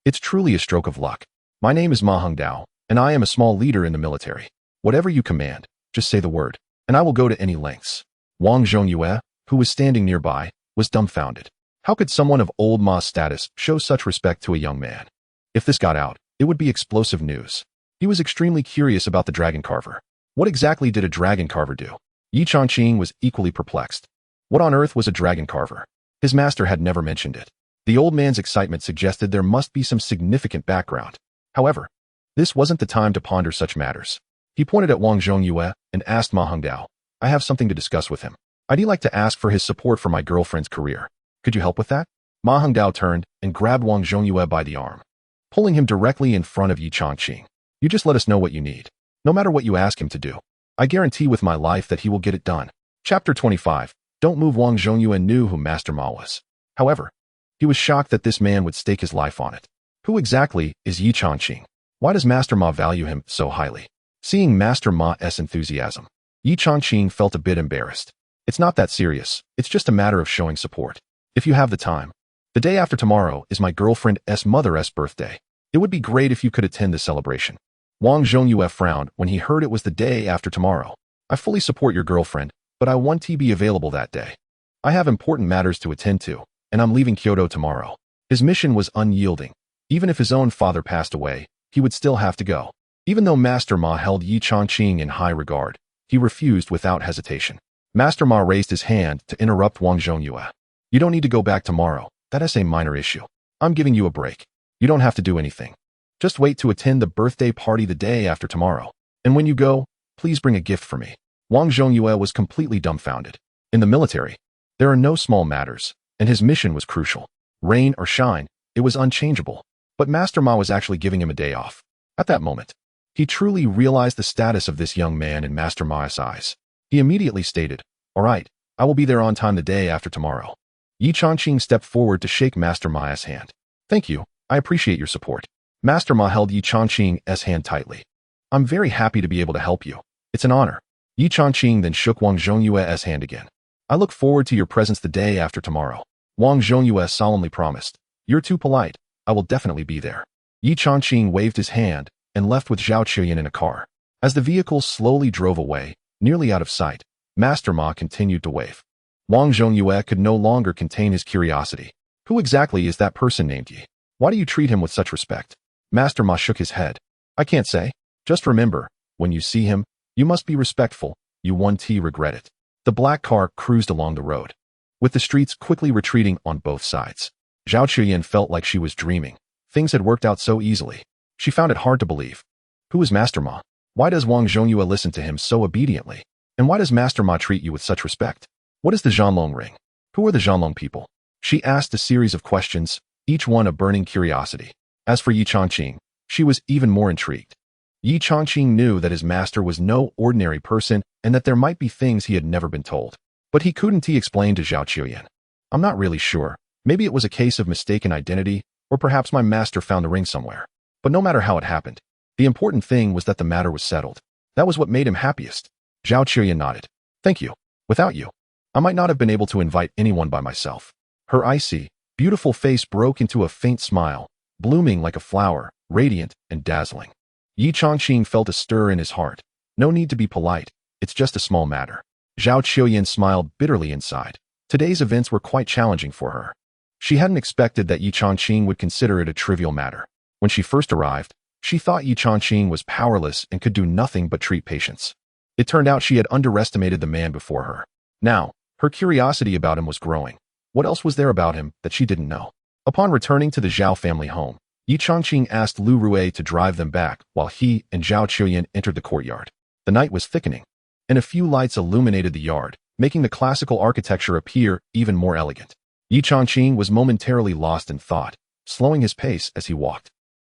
It's truly a stroke of luck. My name is Ma Hongdao, and I am a small leader in the military. Whatever you command, just say the word, and I will go to any lengths." Wang Zhongyue, who was standing nearby, was dumbfounded. How could someone of old Ma's status show such respect to a young man? If this got out, it would be explosive news. He was extremely curious about the dragon carver. What exactly did a dragon carver do? Ye Changqing was equally perplexed. What on earth was a dragon carver? His master had never mentioned it. The old man's excitement suggested there must be some significant background. However, this wasn't the time to ponder such matters. He pointed at Wang Zhongyue and asked Ma Hongdao, "I have something to discuss with him. I'd like to ask for his support for my girlfriend's career. Could you help with that?" Ma Hongdao turned and grabbed Wang Zhongyue by the arm, pulling him directly in front of Ye Changqing. "You just let us know what you need. No matter what you ask him to do, I guarantee with my life that he will get it done." Chapter 25. Don't move. Wang Zhongyue knew who Master Ma was. However, he was shocked that this man would stake his life on it. Who exactly is Ye Changqing? Why does Master Ma value him so highly? Seeing Master Ma's enthusiasm, Ye Changqing felt a bit embarrassed. "It's not that serious. It's just a matter of showing support. If you have the time. The day after tomorrow is my girlfriend's mother's birthday. It would be great if you could attend the celebration." Wang Zhongyue frowned when he heard it was the day after tomorrow. "I fully support your girlfriend, but I want to be available that day. I have important matters to attend to, and I'm leaving Kyoto tomorrow." His mission was unyielding. Even if his own father passed away, he would still have to go. Even though Master Ma held Ye Changqing in high regard, he refused without hesitation. Master Ma raised his hand to interrupt Wang Zhongyue. "You don't need to go back tomorrow. That is a minor issue. I'm giving you a break. You don't have to do anything. Just wait to attend the birthday party the day after tomorrow. And when you go, please bring a gift for me." Wang Zhongyue was completely dumbfounded. In the military, there are no small matters, and his mission was crucial. Rain or shine, it was unchangeable. But Master Ma was actually giving him a day off. At that moment, he truly realized the status of this young man in Master Ma's eyes. He immediately stated, "All right, I will be there on time the day after tomorrow." Ye Changqing stepped forward to shake Master Ma's hand. "Thank you, I appreciate your support." Master Ma held Ye Changqing's hand tightly. "I'm very happy to be able to help you. It's an honor." Ye Changqing then shook Wang Zhongyue's hand again. "I look forward to your presence the day after tomorrow." Wang Zhongyue solemnly promised, "You're too polite. I will definitely be there." Ye Changqing waved his hand and left with Zhao Qiuyan in a car. As the vehicle slowly drove away, nearly out of sight, Master Ma continued to wave. Wang Zhongyue could no longer contain his curiosity. "Who exactly is that person named Ye? Why do you treat him with such respect?" Master Ma shook his head. "I can't say. Just remember, when you see him, you must be respectful. You won't regret it." The black car cruised along the road, with the streets quickly retreating on both sides. Zhao Qiuyan felt like she was dreaming. Things had worked out so easily. She found it hard to believe. Who is Master Ma? Why does Wang Zhongyue listen to him so obediently? And why does Master Ma treat you with such respect? What is the Zhanlong ring? Who are the Zhanlong people? She asked a series of questions, each one a burning curiosity. As for Ye Changqing, she was even more intrigued. Ye Changqing knew that his master was no ordinary person and that there might be things he had never been told. But he couldn't explain to Zhao Qiuyan. "I'm not really sure. Maybe it was a case of mistaken identity, or perhaps my master found the ring somewhere. But no matter how it happened, the important thing was that the matter was settled. That was what made him happiest." Zhao Qiuyan nodded. "Thank you. Without you, I might not have been able to invite anyone by myself." Her icy, beautiful face broke into a faint smile, blooming like a flower, radiant and dazzling. Ye Changqing felt a stir in his heart. No need to be polite. It's just a small matter. Zhao Qiuyan smiled bitterly inside. Today's events were quite challenging for her. She hadn't expected that Ye Changqing would consider it a trivial matter. When she first arrived, she thought Ye Changqing was powerless and could do nothing but treat patients. It turned out she had underestimated the man before her. Now, her curiosity about him was growing. What else was there about him that she didn't know? Upon returning to the Zhao family home, Ye Changqing asked Lu Rui to drive them back while he and Zhao Qiuyan entered the courtyard. The night was thickening, and a few lights illuminated the yard, making the classical architecture appear even more elegant. Ye Changqing was momentarily lost in thought, slowing his pace as he walked.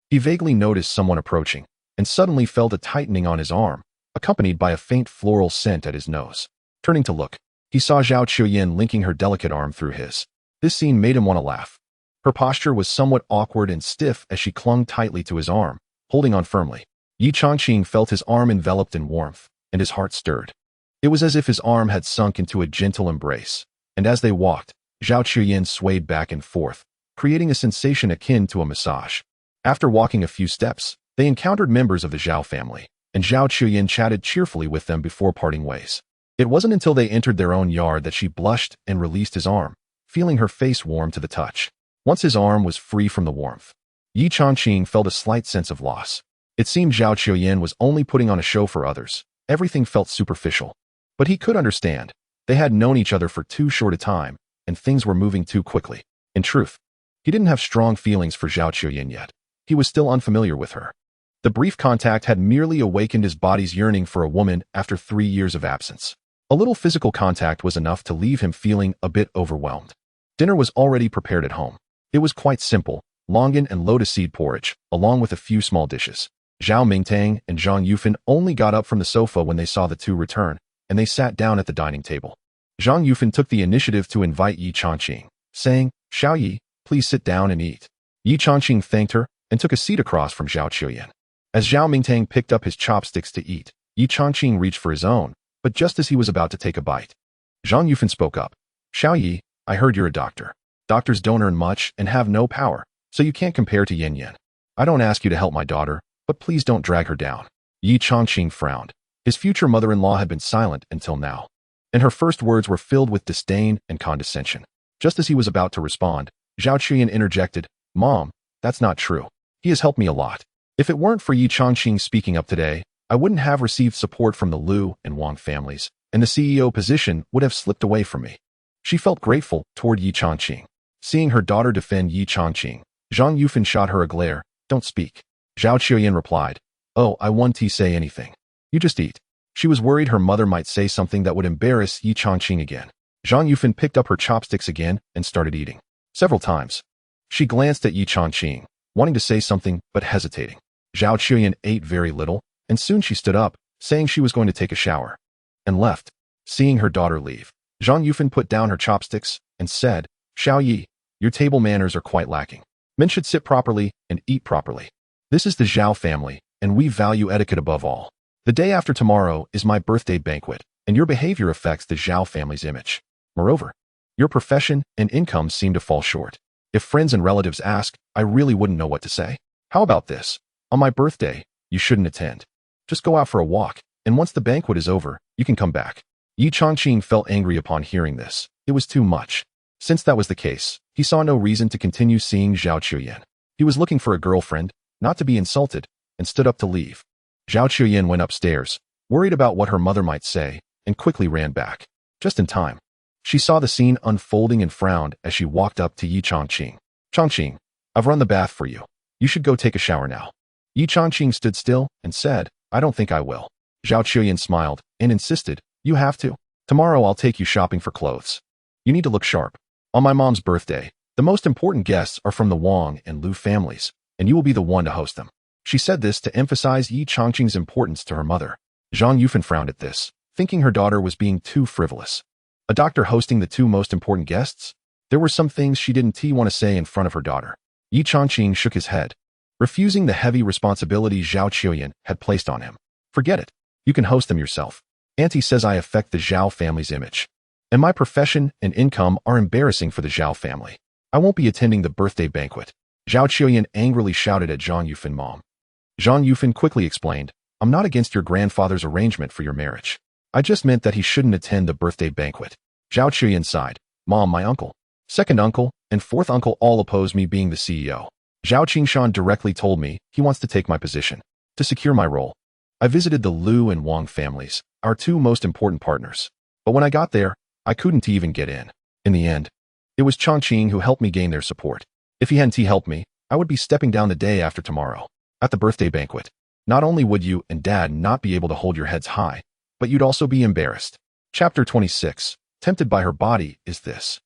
He vaguely noticed someone approaching, and suddenly felt a tightening on his arm, accompanied by a faint floral scent at his nose. Turning to look, he saw Zhao Qiuyan linking her delicate arm through his. This scene made him want to laugh. Her posture was somewhat awkward and stiff as she clung tightly to his arm, holding on firmly. Ye Changqing felt his arm enveloped in warmth, and his heart stirred. It was as if his arm had sunk into a gentle embrace, and as they walked, Zhao Qiuyan swayed back and forth, creating a sensation akin to a massage. After walking a few steps, They encountered members of the Zhao family, and Zhao Chuyin chatted cheerfully with them before parting ways. It wasn't until they entered their own yard that she blushed and released his arm, feeling her face warm to the touch. Once his arm was free from the warmth, Ye Changqing felt a slight sense of loss. It seemed Zhao Chuyin was only putting on a show for others. Everything felt superficial. But he could understand. They had known each other for too short a time, and things were moving too quickly. In truth, he didn't have strong feelings for Zhao Chuyin yet. He was still unfamiliar with her. The brief contact had merely awakened his body's yearning for a woman after 3 years of absence. A little physical contact was enough to leave him feeling a bit overwhelmed. Dinner was already prepared at home. It was quite simple, longan and lotus seed porridge, along with a few small dishes. Zhao Mingtang and Zhang Yufan only got up from the sofa when they saw the two return, and they sat down at the dining table. Zhang Yufan took the initiative to invite Ye Changqing, saying, "Xiao Yi, please sit down and eat." Ye Changqing thanked her and took a seat across from Zhao Chuyin. As Zhao Mingtang picked up his chopsticks to eat, Ye Changqing reached for his own, but just as he was about to take a bite, Zhang Yufan spoke up. "Xiao Yi, I heard you're a doctor. Doctors don't earn much and have no power, so you can't compare to Yin Yin. I don't ask you to help my daughter, but please don't drag her down." Ye Changqing frowned. His future mother-in-law had been silent until now, and her first words were filled with disdain and condescension. Just as he was about to respond, Zhao Chuyin interjected, "Mom, that's not true. He has helped me a lot. If it weren't for Ye Changqing speaking up today, I wouldn't have received support from the Liu and Wang families, and the CEO position would have slipped away from me." She felt grateful toward Ye Changqing. Seeing her daughter defend Ye Changqing, Zhang Yufan shot her a glare. "Don't speak." Zhao Chuyin replied, "Oh, I won't say anything. You just eat." She was worried her mother might say something that would embarrass Ye Changqing again. Zhang Yufan picked up her chopsticks again and started eating. Several times, she glanced at Ye Changqing, wanting to say something but hesitating. Zhao Chuyin ate very little, and soon she stood up, saying she was going to take a shower, and left. Seeing her daughter leave, Zhang Yufan put down her chopsticks and said, "Xiao Yi, your table manners are quite lacking. Men should sit properly and eat properly. This is the Zhao family, and we value etiquette above all. The day after tomorrow is my birthday banquet, and your behavior affects the Zhao family's image. Moreover, your profession and income seem to fall short. If friends and relatives ask, I really wouldn't know what to say. How about this? On my birthday, you shouldn't attend. Just go out for a walk, and once the banquet is over, you can come back." Ye Changqing felt angry upon hearing this. It was too much. Since that was the case, he saw no reason to continue seeing Zhao Chuyin. He was looking for a girlfriend, not to be insulted, and stood up to leave. Zhao Chuyin went upstairs, worried about what her mother might say, and quickly ran back. Just in time. She saw the scene unfolding and frowned as she walked up to Ye Changqing. "Changqing, I've run the bath for you. You should go take a shower now." Ye Changqing stood still and said, "I don't think I will." Zhao Chuyin smiled and insisted, "You have to. Tomorrow I'll take you shopping for clothes. You need to look sharp. On my mom's birthday, the most important guests are from the Wang and Liu families, and you will be the one to host them." She said this to emphasize Ye Changqing's importance to her mother. Zhang Yufan frowned at this, thinking her daughter was being too frivolous. A doctor hosting the two most important guests? There were some things she didn't want to say in front of her daughter. Ye Changqing shook his head, refusing the heavy responsibility Zhao Chuyin had placed on him. "Forget it. You can host them yourself. Auntie says I affect the Zhao family's image, and my profession and income are embarrassing for the Zhao family. I won't be attending the birthday banquet." Zhao Chuyin angrily shouted at Zhang Yufan mom. Zhang Yufan quickly explained, "I'm not against your grandfather's arrangement for your marriage. I just meant that he shouldn't attend the birthday banquet." Zhao Chuyin sighed, "Mom, my uncle, second uncle, and fourth uncle all oppose me being the CEO. Zhao Qingshan directly told me he wants to take my position. To secure my role, I visited the Liu and Wang families, our two most important partners. But when I got there, I couldn't even get in. In the end, it was Changqing who helped me gain their support. If he hadn't helped me, I would be stepping down the day after tomorrow. At the birthday banquet, not only would you and Dad not be able to hold your heads high, but you'd also be embarrassed." Chapter 26. Tempted by her body, is this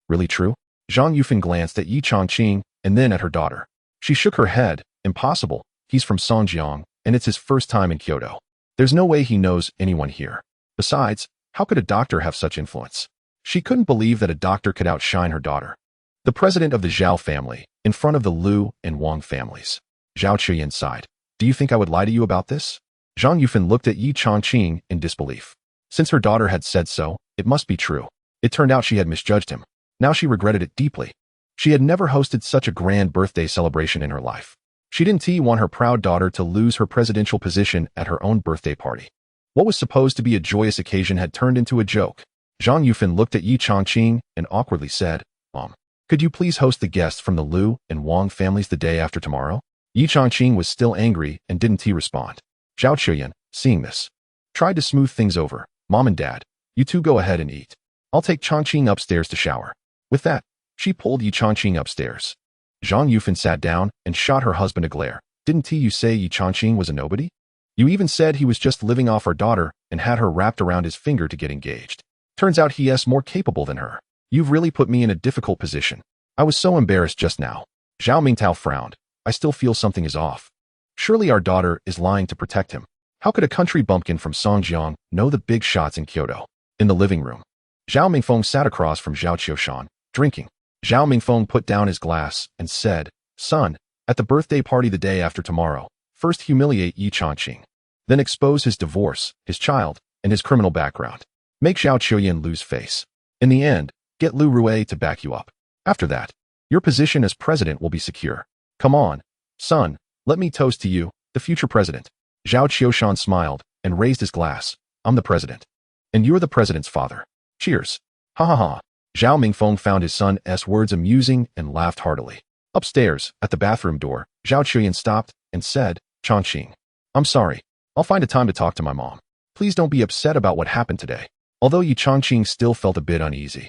really true? Zhang Yufan glanced at Ye Changqing and then at her daughter. She shook her head. "Impossible. He's from Songjiang, and it's his first time in Kyoto. There's no way he knows anyone here. Besides, how could a doctor have such influence?" She couldn't believe that a doctor could outshine her daughter. The president of the Zhao family, in front of the Liu and Wang families. Zhao Chuyin sighed. "Do you think I would lie to you about this?" Zhang Yufan looked at Ye Changqing in disbelief. Since her daughter had said so, it must be true. It turned out she had misjudged him. Now she regretted it deeply. She had never hosted such a grand birthday celebration in her life. She didn't want her proud daughter to lose her presidential position at her own birthday party. What was supposed to be a joyous occasion had turned into a joke. Zhang Yufan looked at Ye Changqing and awkwardly said, "Mom, could you please host the guests from the Liu and Wang families the day after tomorrow?" Ye Changqing was still angry and didn't respond. Zhao Qiuyan, seeing this, tried to smooth things over. "Mom and Dad, you two go ahead and eat. I'll take Changqing upstairs to shower." With that, she pulled Ye Changqing upstairs. Zhang Yufan sat down and shot her husband a glare. "Didn't you say Ye Changqing was a nobody? You even said he was just living off our daughter and had her wrapped around his finger to get engaged. Turns out he is more capable than her. You've really put me in a difficult position. I was so embarrassed just now." Zhao Mingtao frowned. "I still feel something is off. Surely our daughter is lying to protect him. How could a country bumpkin from Songjiang know the big shots in Kyoto?" In the living room, Zhao Mingfeng sat across from Zhao Qiushan, drinking. Zhao Mingfeng put down his glass and said, "Son, at the birthday party the day after tomorrow, first humiliate Ye Changqing. Then expose his divorce, his child, and his criminal background. Make Zhao Qiuyan lose face. In the end, get Lu Rue to back you up. After that, your position as president will be secure. Come on, son, let me toast to you, the future president." Zhao Qiushan smiled and raised his glass. "I'm the president. And you're the president's father. Cheers." Ha ha ha. Zhao Mingfeng found his son's words amusing and laughed heartily. Upstairs, at the bathroom door, Zhao Qiuyan stopped and said, "Changqing, I'm sorry. I'll find a time to talk to my mom. Please don't be upset about what happened today." Although Ye Changqing still felt a bit uneasy,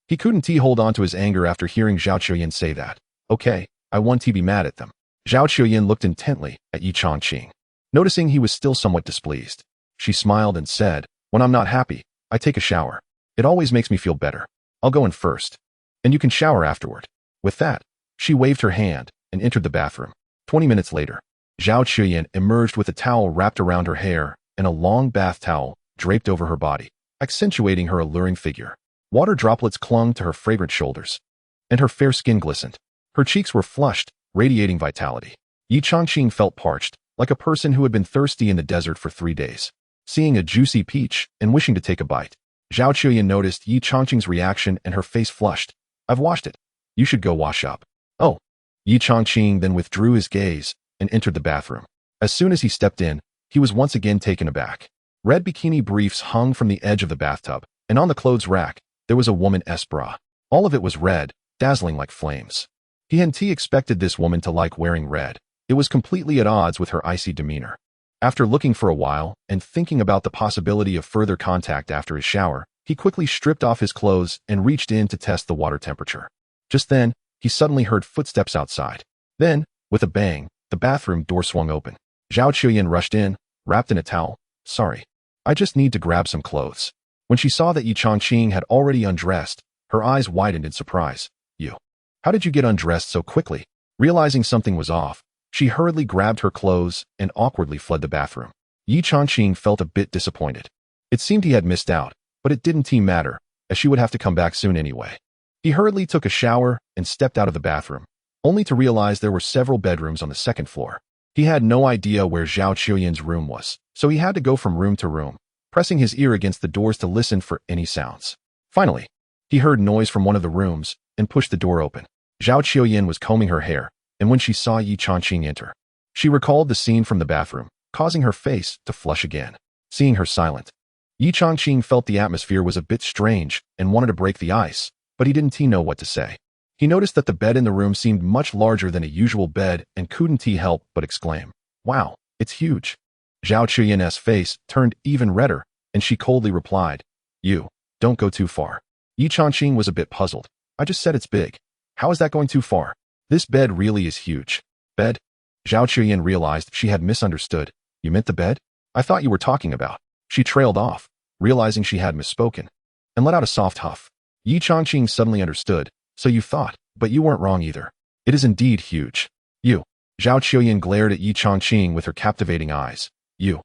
he couldn't hold on to his anger after hearing Zhao Qiuyan say that. "Okay, I won't be mad at them." Zhao Qiuyan looked intently at Ye Changqing. Noticing he was still somewhat displeased, she smiled and said, "When I'm not happy, I take a shower. It always makes me feel better. I'll go in first, and you can shower afterward." With that, she waved her hand and entered the bathroom. 20 minutes later, Zhao Qiuyan emerged with a towel wrapped around her hair and a long bath towel draped over her body, accentuating her alluring figure. Water droplets clung to her fragrant shoulders, and her fair skin glistened. Her cheeks were flushed, radiating vitality. Ye Changqing felt parched, like a person who had been thirsty in the desert for 3 days. Seeing a juicy peach and wishing to take a bite, Zhao Qiuyan noticed Ye Changqing's reaction and her face flushed. "I've washed it. You should go wash up." "Oh." Ye Changqing then withdrew his gaze and entered the bathroom. As soon as he stepped in, he was once again taken aback. Red bikini briefs hung from the edge of the bathtub, and on the clothes rack, there was a woman's bra. All of it was red, dazzling like flames. He hadn't expected this woman to like wearing red. It was completely at odds with her icy demeanor. After looking for a while and thinking about the possibility of further contact after his shower, he quickly stripped off his clothes and reached in to test the water temperature. Just then, he suddenly heard footsteps outside. Then, with a bang, the bathroom door swung open. Zhao Qiuyan rushed in, wrapped in a towel. "Sorry, I just need to grab some clothes." When she saw that Ye Changqing had already undressed, her eyes widened in surprise. "You? How did you get undressed so quickly?" Realizing something was off, she hurriedly grabbed her clothes and awkwardly fled the bathroom. Ye Changqing felt a bit disappointed. It seemed he had missed out, but it didn't matter, as she would have to come back soon anyway. He hurriedly took a shower and stepped out of the bathroom, only to realize there were several bedrooms on the second floor. He had no idea where Zhao Qiuyan's room was, so he had to go from room to room, pressing his ear against the doors to listen for any sounds. Finally, he heard noise from one of the rooms and pushed the door open. Zhao Qiuyan was combing her hair, and when she saw Ye Changqing enter, she recalled the scene from the bathroom, causing her face to flush again. Seeing her silent, Ye Changqing felt the atmosphere was a bit strange and wanted to break the ice, but he didn't know what to say. He noticed that the bed in the room seemed much larger than a usual bed and couldn't help but exclaim, "Wow, it's huge." Zhao Qiuyan's face turned even redder, and she coldly replied, "You, don't go too far." Ye Changqing was a bit puzzled. "I just said it's big. How is that going too far? This bed really is huge." "Bed?" Zhao Qiuyan realized she had misunderstood. "You meant the bed? I thought you were talking about." She trailed off, realizing she had misspoken, and let out a soft huff. Ye Changqing suddenly understood. "So you thought, but you weren't wrong either. It is indeed huge." "You." Zhao Qiuyan glared at Ye Changqing with her captivating eyes. "You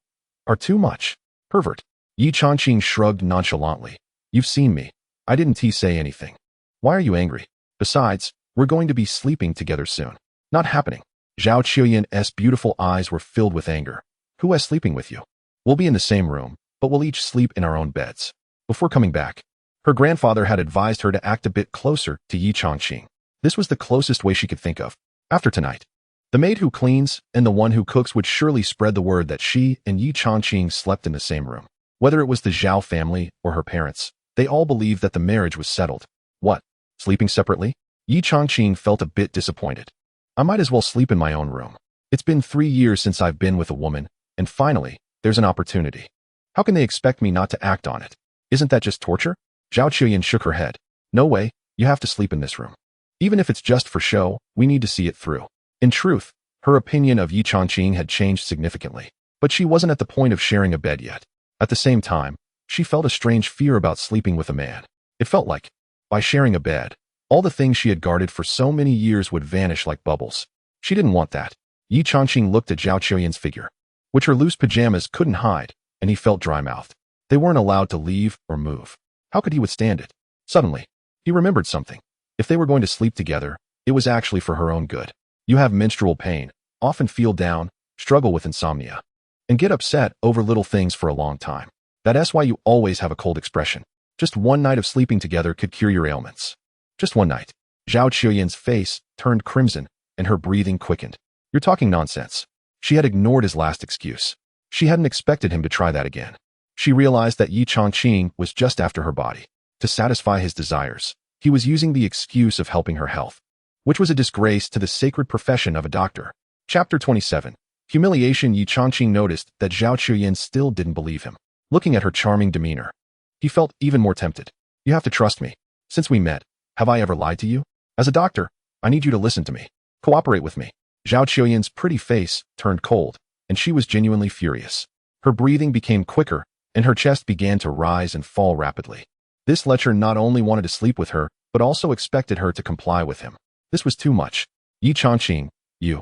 are too much. Pervert." Ye Changqing shrugged nonchalantly. "You've seen me. I didn't say anything. Why are you angry? Besides, we're going to be sleeping together soon." "Not happening." Zhao Qiuyan's beautiful eyes were filled with anger. "Who is sleeping with you? We'll be in the same room, but we'll each sleep in our own beds." Before coming back, her grandfather had advised her to act a bit closer to Ye Changqing. This was the closest way she could think of. After tonight, The maid who cleans and the one who cooks would surely spread the word that she and Ye Changqing slept in the same room. Whether it was the Zhao family or her parents, they all believed that the marriage was settled. What? Sleeping separately? Ye Changqing felt a bit disappointed. I might as well sleep in my own room. It's been 3 years since I've been with a woman, and finally, there's an opportunity. How can they expect me not to act on it? Isn't that just torture? Zhao Qiuyan shook her head. No way, you have to sleep in this room. Even if it's just for show, we need to see it through. In truth, her opinion of Ye Changqing had changed significantly, but she wasn't at the point of sharing a bed yet. At the same time, she felt a strange fear about sleeping with a man. It felt like, by sharing a bed, all the things she had guarded for so many years would vanish like bubbles. She didn't want that. Ye Changqing looked at Zhao Qiuyan's figure, which her loose pajamas couldn't hide, and he felt dry-mouthed. They weren't allowed to leave or move. How could he withstand it? Suddenly, he remembered something. If they were going to sleep together, it was actually for her own good. You have menstrual pain, often feel down, struggle with insomnia, and get upset over little things for a long time. That's why you always have a cold expression. Just one night of sleeping together could cure your ailments. Just one night. Zhao Qiuyan's face turned crimson, and her breathing quickened. You're talking nonsense. She had ignored his last excuse. She hadn't expected him to try that again. She realized that Ye Changqing was just after her body. To satisfy his desires, he was using the excuse of helping her health, which was a disgrace to the sacred profession of a doctor. Chapter 27. Humiliation. Ye Changqing noticed that Zhao Qiuyan still didn't believe him. Looking at her charming demeanor, he felt even more tempted. You have to trust me. Since we met, have I ever lied to you? As a doctor, I need you to listen to me. Cooperate with me. Zhao Qiuyan's pretty face turned cold, and she was genuinely furious. Her breathing became quicker, and her chest began to rise and fall rapidly. This lecher not only wanted to sleep with her, but also expected her to comply with him. This was too much. Ye Changqing, you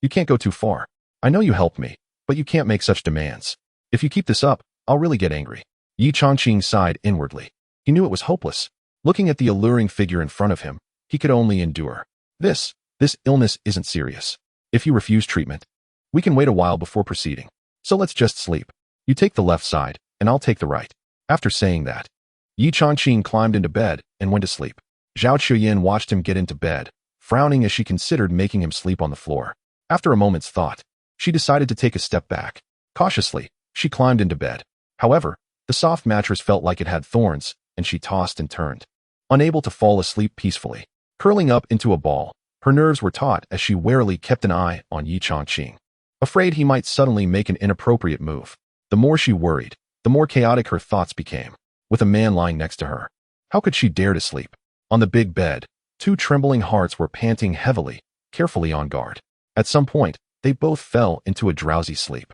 can't go too far. I know you helped me, but you can't make such demands. If you keep this up, I'll really get angry. Ye Changqing sighed inwardly. He knew it was hopeless. Looking at the alluring figure in front of him, he could only endure. This illness isn't serious. If you refuse treatment, we can wait a while before proceeding. So let's just sleep. You take the left side, and I'll take the right. After saying that, Ye Changqing climbed into bed and went to sleep. Zhao Qiuyan watched him get into bed, frowning as she considered making him sleep on the floor. After a moment's thought, she decided to take a step back. Cautiously, she climbed into bed. However, the soft mattress felt like it had thorns, and she tossed and turned, unable to fall asleep peacefully. Curling up into a ball, her nerves were taut as she warily kept an eye on Ye Changqing, afraid he might suddenly make an inappropriate move. The more she worried, the more chaotic her thoughts became. With a man lying next to her, how could she dare to sleep? On the big bed, two trembling hearts were panting heavily, carefully on guard. At some point, they both fell into a drowsy sleep.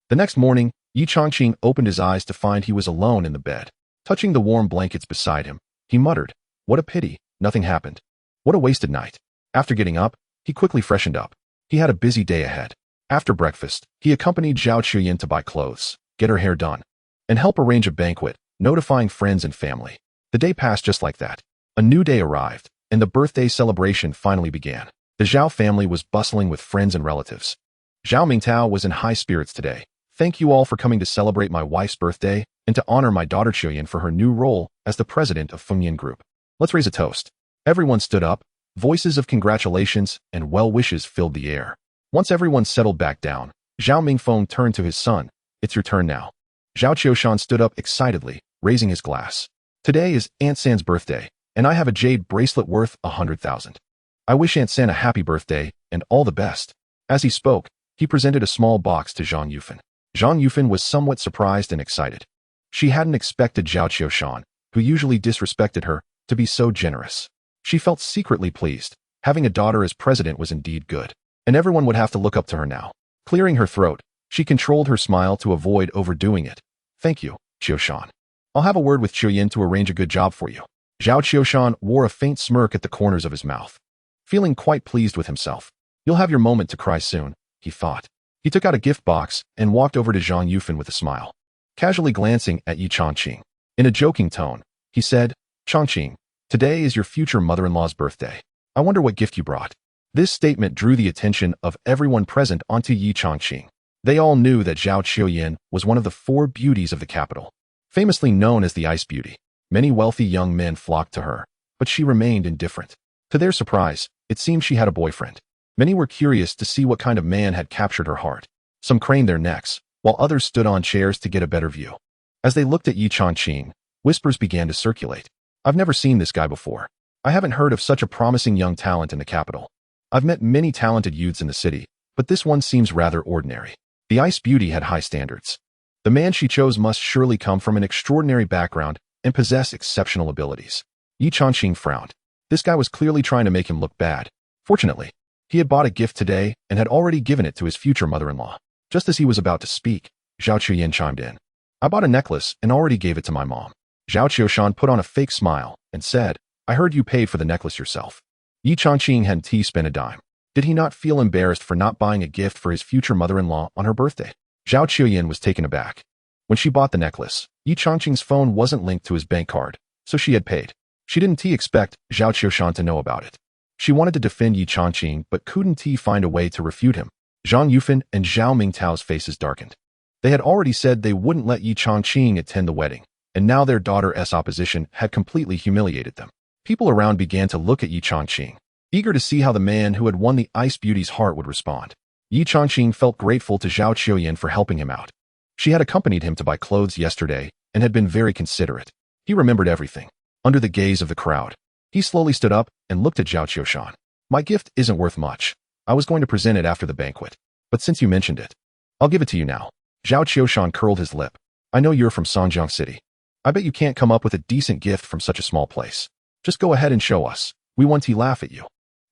The next morning, Ye Changqing opened his eyes to find he was alone in the bed. Touching the warm blankets beside him, he muttered, "What a pity, nothing happened. What a wasted night." After getting up, he quickly freshened up. He had a busy day ahead. After breakfast, he accompanied Zhao Qiuyan to buy clothes, get her hair done, and help arrange a banquet, notifying friends and family. The day passed just like that. A new day arrived, and the birthday celebration finally began. The Zhao family was bustling with friends and relatives. Zhao Mingtao was in high spirits today. Thank you all for coming to celebrate my wife's birthday and to honor my daughter Qiuyan for her new role as the president of Fengyan Group. Let's raise a toast. Everyone stood up. Voices of congratulations and well wishes filled the air. Once everyone settled back down, Zhao Mingfeng turned to his son. It's your turn now. Zhao Qiushan stood up excitedly, raising his glass. Today is Aunt San's birthday, and I have a jade bracelet worth 100,000. I wish Aunt San a happy birthday and all the best. As he spoke, he presented a small box to Zhang Yufan. Zhang Yufan was somewhat surprised and excited. She hadn't expected Zhao Qiushan, who usually disrespected her, to be so generous. She felt secretly pleased. Having a daughter as president was indeed good, and everyone would have to look up to her now. Clearing her throat, she controlled her smile to avoid overdoing it. Thank you, Qiushan. I'll have a word with Qiuyan to arrange a good job for you. Zhao Qiushan wore a faint smirk at the corners of his mouth, feeling quite pleased with himself. You'll have your moment to cry soon, he thought. He took out a gift box and walked over to Zhang Yufan with a smile. Casually glancing at Ye Changqing, in a joking tone, he said, Changqing, today is your future mother-in-law's birthday. I wonder what gift you brought. This statement drew the attention of everyone present onto Ye Changqing. They all knew that Zhao Qiuyan was one of the 4 beauties of the capital, famously known as the Ice Beauty. Many wealthy young men flocked to her, but she remained indifferent. To their surprise, it seemed she had a boyfriend. Many were curious to see what kind of man had captured her heart. Some craned their necks, while others stood on chairs to get a better view. As they looked at Ye Changqing, whispers began to circulate. I've never seen this guy before. I haven't heard of such a promising young talent in the capital. I've met many talented youths in the city, but this one seems rather ordinary. The Ice Beauty had high standards. The man she chose must surely come from an extraordinary background and possess exceptional abilities. Ye Changqing frowned. This guy was clearly trying to make him look bad. Fortunately, he had bought a gift today and had already given it to his future mother-in-law. Just as he was about to speak, Zhao Qiuyan chimed in. I bought a necklace and already gave it to my mom. Zhao Qiushan put on a fake smile and said, I heard you paid for the necklace yourself. Ye Changqing hadn't spent a dime. Did he not feel embarrassed for not buying a gift for his future mother-in-law on her birthday? Zhao Qiuyan was taken aback. When she bought the necklace, Ye Changqing's phone wasn't linked to his bank card, so she had paid. She didn't expect Zhao Qiushan to know about it. She wanted to defend Ye Changqing but couldn't find a way to refute him. Zhang Yufan and Zhao Mingtao's faces darkened. They had already said they wouldn't let Ye Changqing attend the wedding, and now their daughter's opposition had completely humiliated them. People around began to look at Ye Changqing, eager to see how the man who had won the Ice Beauty's heart would respond. Ye Changqing felt grateful to Zhao Qiuyan for helping him out. She had accompanied him to buy clothes yesterday and had been very considerate. He remembered everything. Under the gaze of the crowd, he slowly stood up and looked at Zhao Qiushan. My gift isn't worth much. I was going to present it after the banquet, but since you mentioned it, I'll give it to you now. Zhao Qiushan curled his lip. I know you're from Songjiang City. I bet you can't come up with a decent gift from such a small place. Just go ahead and show us. We want to laugh at you.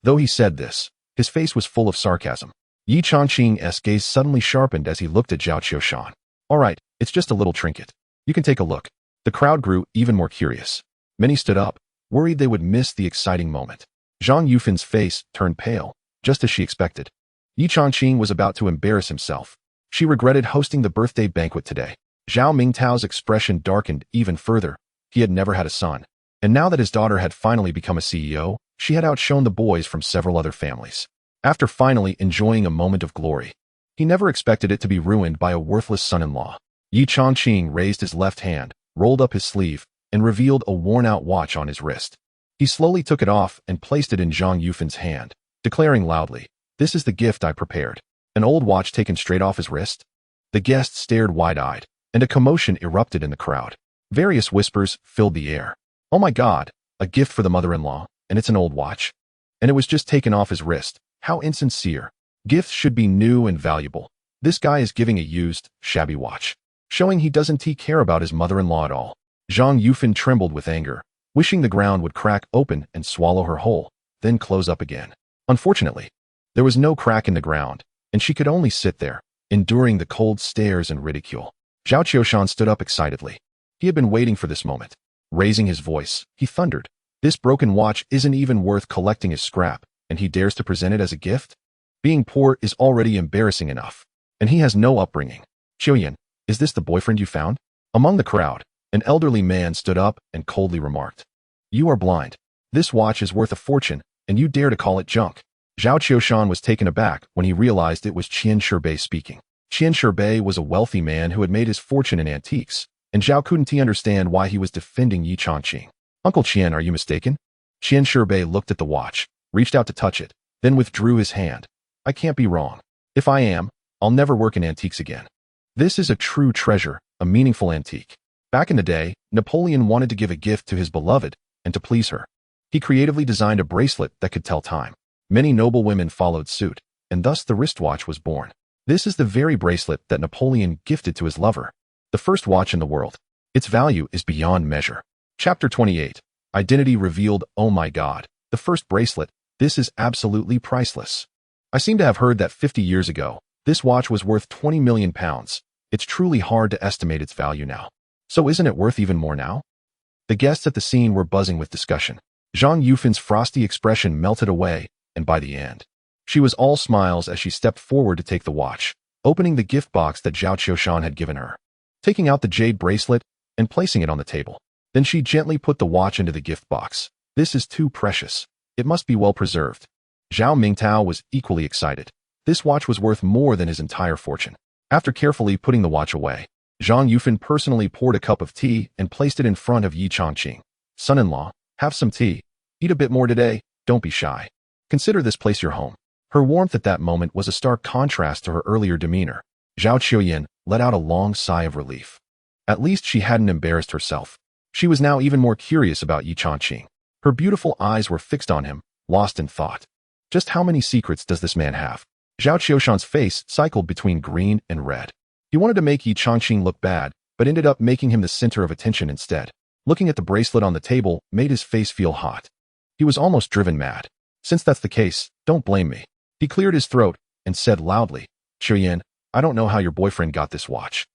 Though he said this, his face was full of sarcasm. Ye Changqing's gaze suddenly sharpened as he looked at Zhao Qiushan. All right, it's just a little trinket. You can take a look. The crowd grew even more curious. Many stood up, worried they would miss the exciting moment. Zhang Yufan's face turned pale, just as she expected. Ye Changqing was about to embarrass himself. She regretted hosting the birthday banquet today. Zhao Mingtao's expression darkened even further. He had never had a son, and now that his daughter had finally become a CEO, she had outshone the boys from several other families. After finally enjoying a moment of glory, he never expected it to be ruined by a worthless son-in-law. Ye Changqing raised his left hand, rolled up his sleeve, and revealed a worn-out watch on his wrist. He slowly took it off and placed it in Zhang Yufan's hand, declaring loudly, This is the gift I prepared. An old watch taken straight off his wrist? The guests stared wide-eyed, and a commotion erupted in the crowd. Various whispers filled the air. Oh my God, a gift for the mother-in-law, and it's an old watch? And it was just taken off his wrist. How insincere. Gifts should be new and valuable. This guy is giving a used, shabby watch, showing he doesn't care about his mother-in-law at all. Zhang Yufan trembled with anger, wishing the ground would crack open and swallow her whole, then close up again. Unfortunately, there was no crack in the ground, and she could only sit there, enduring the cold stares and ridicule. Zhao Qiushan stood up excitedly. He had been waiting for this moment. Raising his voice, he thundered, This broken watch isn't even worth collecting as scrap, and he dares to present it as a gift? Being poor is already embarrassing enough, and he has no upbringing. Qiuyan, is this the boyfriend you found? Among the crowd, an elderly man stood up and coldly remarked, You are blind. This watch is worth a fortune, and you dare to call it junk. Zhao Qiushan was taken aback when he realized it was Qian Shibei speaking. Qian Shibei was a wealthy man who had made his fortune in antiques, and Zhao couldn't understand why he was defending Ye Changqing. Uncle Qian, are you mistaken? Qian Shibei looked at the watch, reached out to touch it, then withdrew his hand. I can't be wrong. If I am, I'll never work in antiques again. This is a true treasure, a meaningful antique. Back in the day, Napoleon wanted to give a gift to his beloved, and to please her, he creatively designed a bracelet that could tell time. Many noble women followed suit, and thus the wristwatch was born. This is the very bracelet that Napoleon gifted to his lover. The first watch in the world. Its value is beyond measure. Chapter 28. Identity revealed. Oh my God. The first bracelet. This is absolutely priceless. I seem to have heard that 50 years ago, this watch was worth 20 million pounds. It's truly hard to estimate its value now. So isn't it worth even more now? The guests at the scene were buzzing with discussion. Zhang Yufan's frosty expression melted away, and by the end, she was all smiles as she stepped forward to take the watch, opening the gift box that Zhao Qiushan had given her, taking out the jade bracelet and placing it on the table. Then she gently put the watch into the gift box. This is too precious. It must be well preserved. Zhao Mingtao was equally excited. This watch was worth more than his entire fortune. After carefully putting the watch away, Zhang Yufan personally poured a cup of tea and placed it in front of Ye Changqing. Son-in-law, have some tea. Eat a bit more today. Don't be shy. Consider this place your home. Her warmth at that moment was a stark contrast to her earlier demeanor. Zhao Qiuyan let out a long sigh of relief. At least she hadn't embarrassed herself. She was now even more curious about Ye Changqing. Her beautiful eyes were fixed on him, lost in thought. Just how many secrets does this man have? Zhao Qiushan's face cycled between green and red. He wanted to make Ye Changqing look bad, but ended up making him the center of attention instead. Looking at the bracelet on the table made his face feel hot. He was almost driven mad. Since that's the case, don't blame me. He cleared his throat and said loudly, Qiuyan, I don't know how your boyfriend got this watch,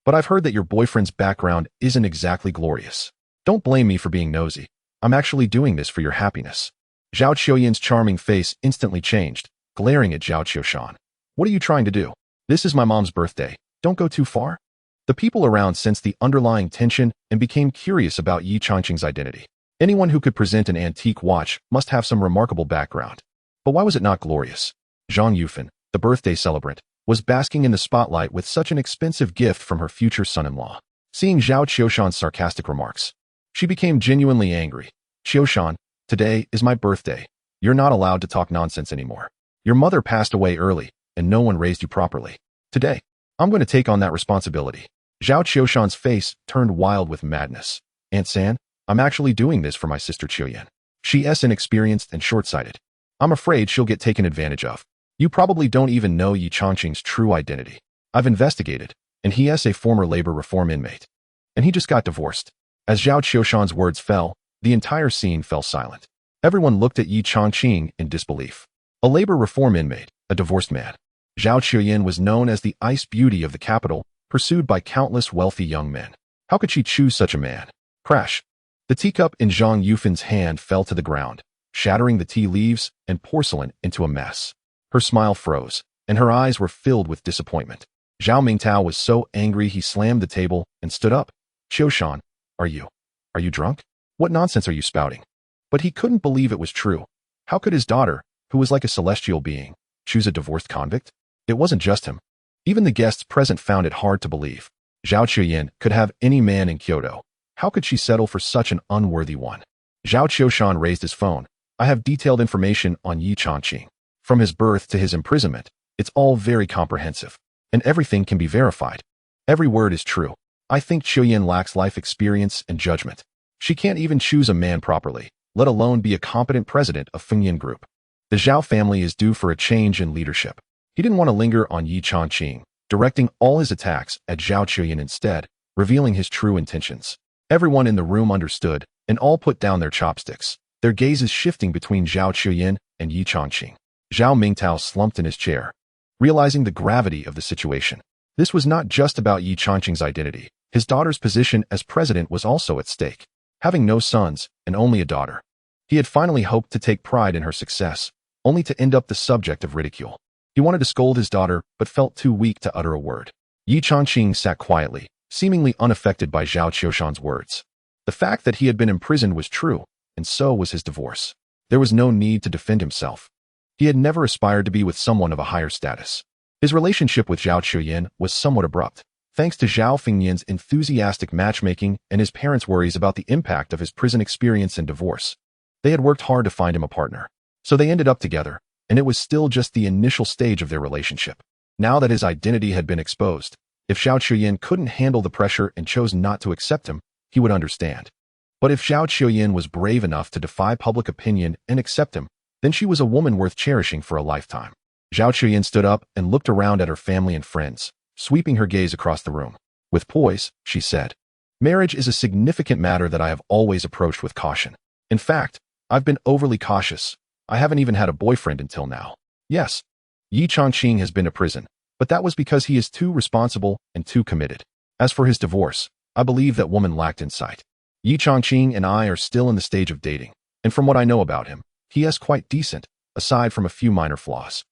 but I've heard that your boyfriend's background isn't exactly glorious. Don't blame me for being nosy. I'm actually doing this for your happiness. Zhao Qiuyan's charming face instantly changed, glaring at Zhao Qiushan. What are you trying to do? This is my mom's birthday. Don't go too far. The people around sensed the underlying tension and became curious about Ye Changqing's identity. Anyone who could present an antique watch must have some remarkable background. But why was it not glorious? Zhang Yufan, the birthday celebrant, was basking in the spotlight with such an expensive gift from her future son-in-law. Seeing Zhao Qiushan's sarcastic remarks, she became genuinely angry. Qiushan, today is my birthday. You're not allowed to talk nonsense anymore. Your mother passed away early, and no one raised you properly. Today, I'm going to take on that responsibility. Zhao Qiushan's face turned wild with madness. Aunt San, I'm actually doing this for my sister Qiuyan. She's inexperienced and short-sighted. I'm afraid she'll get taken advantage of. You probably don't even know Ye Changqing's true identity. I've investigated, and he is a former labor reform inmate. And he just got divorced. As Zhao Qiushan's words fell, the entire scene fell silent. Everyone looked at Ye Changqing in disbelief. A labor reform inmate, a divorced man. Zhao Qiuyan was known as the ice beauty of the capital, pursued by countless wealthy young men. How could she choose such a man? Crash. The teacup in Zhang Yufan's hand fell to the ground, shattering the tea leaves and porcelain into a mess. Her smile froze, and her eyes were filled with disappointment. Zhao Mingtao was so angry he slammed the table and stood up. Qiushan, are you drunk? What nonsense are you spouting? But he couldn't believe it was true. How could his daughter, who was like a celestial being, choose a divorced convict? It wasn't just him. Even the guests present found it hard to believe. Zhao Qiuyan could have any man in Kyoto. How could she settle for such an unworthy one? Zhao Qiushan raised his phone. I have detailed information on Ye Changqing. From his birth to his imprisonment, it's all very comprehensive. And everything can be verified. Every word is true. I think Qiuyan lacks life experience and judgment. She can't even choose a man properly, let alone be a competent president of Fengyan Group. The Zhao family is due for a change in leadership. He didn't want to linger on Ye Changqing, directing all his attacks at Zhao Qiuyan instead, revealing his true intentions. Everyone in the room understood, and all put down their chopsticks, their gazes shifting between Zhao Qiuyan and Ye Changqing. Zhao Mingtao slumped in his chair, realizing the gravity of the situation. This was not just about Ye Changqing's identity. His daughter's position as president was also at stake. Having no sons and only a daughter, he had finally hoped to take pride in her success, only to end up the subject of ridicule. He wanted to scold his daughter, but felt too weak to utter a word. Ye Changqing sat quietly, seemingly unaffected by Zhao Qiushan's words. The fact that he had been imprisoned was true, and so was his divorce. There was no need to defend himself. He had never aspired to be with someone of a higher status. His relationship with Zhao Qiuyan was somewhat abrupt, thanks to Zhao Fengyan's enthusiastic matchmaking and his parents' worries about the impact of his prison experience and divorce. They had worked hard to find him a partner, so they ended up together, and it was still just the initial stage of their relationship. Now that his identity had been exposed, if Zhao Qiuyan couldn't handle the pressure and chose not to accept him, he would understand. But if Zhao Qiuyan was brave enough to defy public opinion and accept him, then she was a woman worth cherishing for a lifetime. Zhao Qiuyan stood up and looked around at her family and friends, sweeping her gaze across the room. With poise, she said, "Marriage is a significant matter that I have always approached with caution. In fact, I've been overly cautious. I haven't even had a boyfriend until now. Yes, Ye Changqing has been to prison, but that was because he is too responsible and too committed. As for his divorce, I believe that woman lacked insight. Ye Changqing and I are still in the stage of dating, and from what I know about him, he is quite decent, aside from a few minor flaws."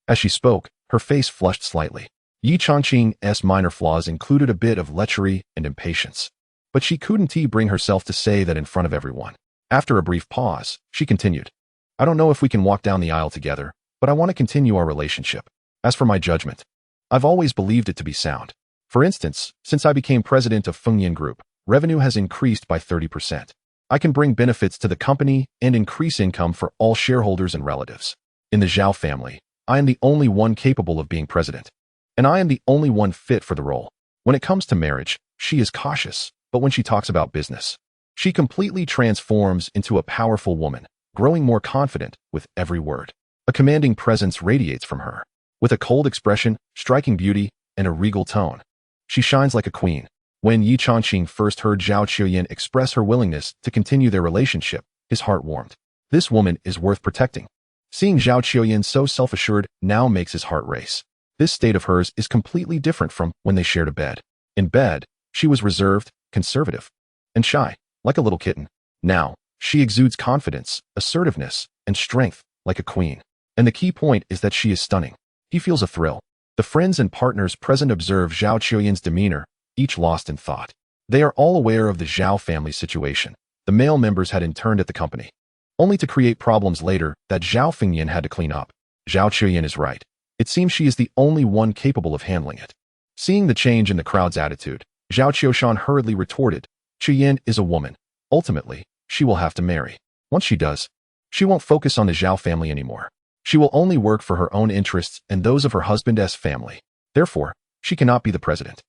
As she spoke, her face flushed slightly. Ye Changqing's minor flaws included a bit of lechery and impatience. But she couldn't bring herself to say that in front of everyone. After a brief pause, she continued, "I don't know if we can walk down the aisle together, but I want to continue our relationship. As for my judgment, I've always believed it to be sound. For instance, since I became president of Fengyan Group, revenue has increased by 30%. I can bring benefits to the company and increase income for all shareholders and relatives. In the Zhao family, I am the only one capable of being president. And I am the only one fit for the role. When it comes to marriage, she is cautious, but when she talks about business, she completely transforms into a powerful woman, growing more confident with every word. A commanding presence radiates from her. With a cold expression, striking beauty, and a regal tone, she shines like a queen. When Ye Changqing first heard Zhao Qiuyan express her willingness to continue their relationship, his heart warmed. This woman is worth protecting. Seeing Zhao Qiuyan so self-assured now makes his heart race. This state of hers is completely different from when they shared a bed. In bed, she was reserved, conservative, and shy, like a little kitten. Now, she exudes confidence, assertiveness, and strength, like a queen. And the key point is that she is stunning. He feels a thrill. The friends and partners present observe Zhao Qiuyan's demeanor, each lost in thought. They are all aware of the Zhao family situation. The male members had interned at the company, only to create problems later that Zhao Fengyan had to clean up. Zhao Qiuyan is right. It seems she is the only one capable of handling it. Seeing the change in the crowd's attitude, Zhao Qiushan hurriedly retorted, Qiuyan is a woman. Ultimately, she will have to marry. Once she does, she won't focus on the Zhao family anymore. She will only work for her own interests and those of her husband's family. Therefore, she cannot be the president.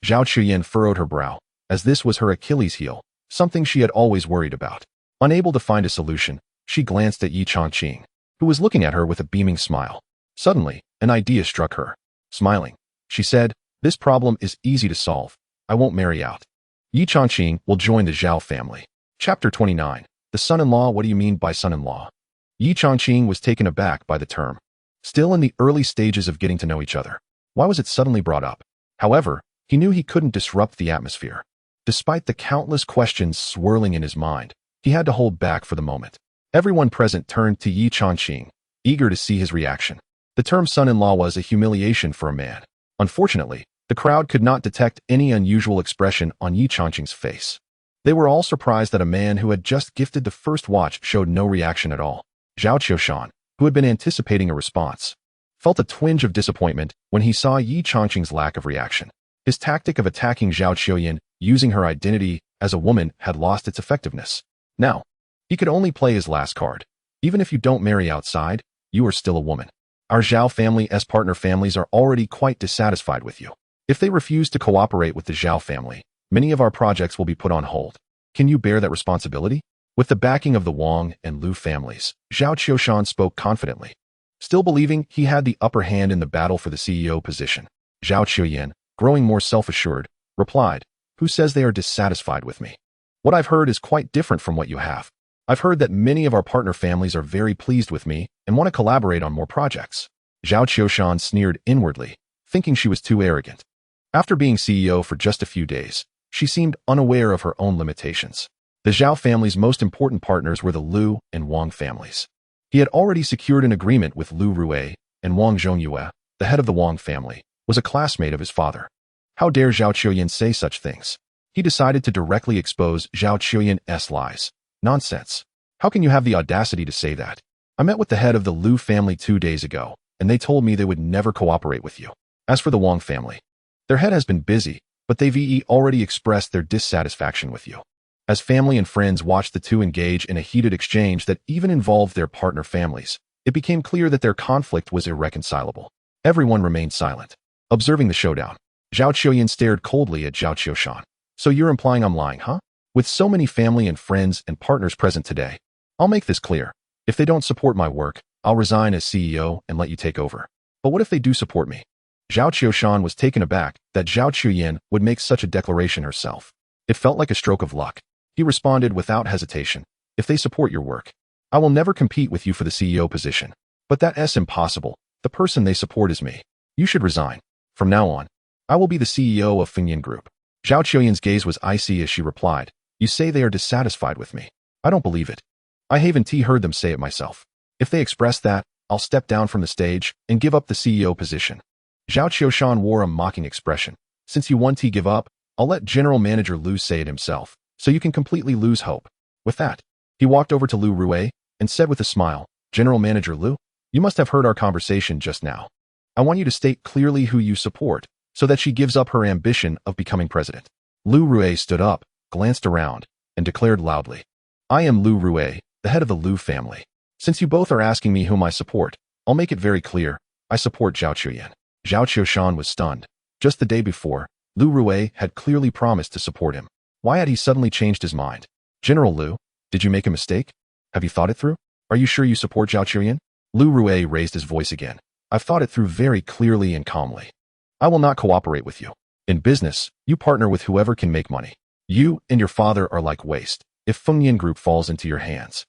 Zhao Qiuyan furrowed her brow, as this was her Achilles heel, something she had always worried about. Unable to find a solution, she glanced at Ye Changqing, who was looking at her with a beaming smile. Suddenly, an idea struck her. Smiling, she said, this problem is easy to solve. I won't marry out. Ye Changqing will join the Zhao family. Chapter 29. The son-in-law. What do you mean by son-in-law? Ye Changqing was taken aback by the term. Still in the early stages of getting to know each other, why was it suddenly brought up? However, he knew he couldn't disrupt the atmosphere. Despite the countless questions swirling in his mind, he had to hold back for the moment. Everyone present turned to Ye Changqing, eager to see his reaction. The term son-in-law was a humiliation for a man. Unfortunately, the crowd could not detect any unusual expression on Ye Changqing's face. They were all surprised that a man who had just gifted the first watch showed no reaction at all. Zhao Qiushan, who had been anticipating a response, felt a twinge of disappointment when he saw Ye Changqing's lack of reaction. His tactic of attacking Zhao Qiuyan using her identity as a woman had lost its effectiveness. Now, he could only play his last card. Even if you don't marry outside, you are still a woman. Our Zhao family's partner families are already quite dissatisfied with you. If they refuse to cooperate with the Zhao family, many of our projects will be put on hold. Can you bear that responsibility? With the backing of the Wang and Lu families, Zhao Qiushan spoke confidently, still believing he had the upper hand in the battle for the CEO position. Zhao Qiuyan, growing more self-assured, replied, who says they are dissatisfied with me? What I've heard is quite different from what you have. I've heard that many of our partner families are very pleased with me and want to collaborate on more projects. Zhao Qiushan sneered inwardly, thinking she was too arrogant. After being CEO for just a few days, she seemed unaware of her own limitations. The Zhao family's most important partners were the Lu and Wang families. He had already secured an agreement with Lu Rui, and Wang Zhongyue, the head of the Wang family, was a classmate of his father. How dare Zhao Qiuyan say such things? He decided to directly expose Zhao Qiuyan's lies. Nonsense. How can you have the audacity to say that? I met with the head of the Lu family 2 days ago, and they told me they would never cooperate with you. As for the Wang family, their head has been busy, but they've already expressed their dissatisfaction with you. As family and friends watched the two engage in a heated exchange that even involved their partner families, it became clear that their conflict was irreconcilable. Everyone remained silent. Observing the showdown, Zhao Qiuyan stared coldly at Zhao Qiushan. So you're implying I'm lying, huh? With so many family and friends and partners present today, I'll make this clear. If they don't support my work, I'll resign as CEO and let you take over. But what if they do support me? Zhao Qiushan was taken aback that Zhao Qiuyan would make such a declaration herself. It felt like a stroke of luck. He responded without hesitation. If they support your work, I will never compete with you for the CEO position. But that's impossible. The person they support is me. You should resign. From now on, I will be the CEO of Fengyan Group. Zhao Qiuyan's gaze was icy as she replied, you say they are dissatisfied with me. I don't believe it. I haven't heard them say it myself. If they express that, I'll step down from the stage and give up the CEO position. Zhao Qiushan wore a mocking expression. Since you want to give up, I'll let General Manager Lu say it himself, so you can completely lose hope. With that, he walked over to Lu Rui and said with a smile, General Manager Lu, you must have heard our conversation just now. I want you to state clearly who you support, so that she gives up her ambition of becoming president. Lu Rui stood up, glanced around, and declared loudly, I am Lu Rui, the head of the Lu family. Since you both are asking me whom I support, I'll make it very clear, I support Zhao Qiuyan. Zhao Qiushan was stunned. Just the day before, Lu Rui had clearly promised to support him. Why had he suddenly changed his mind? General Lu, did you make a mistake? Have you thought it through? Are you sure you support Zhao Qiuyan? Lu Rui raised his voice again. I've thought it through very clearly and calmly. I will not cooperate with you. In business, you partner with whoever can make money. You and your father are like waste. If Fengyan Group falls into your hands,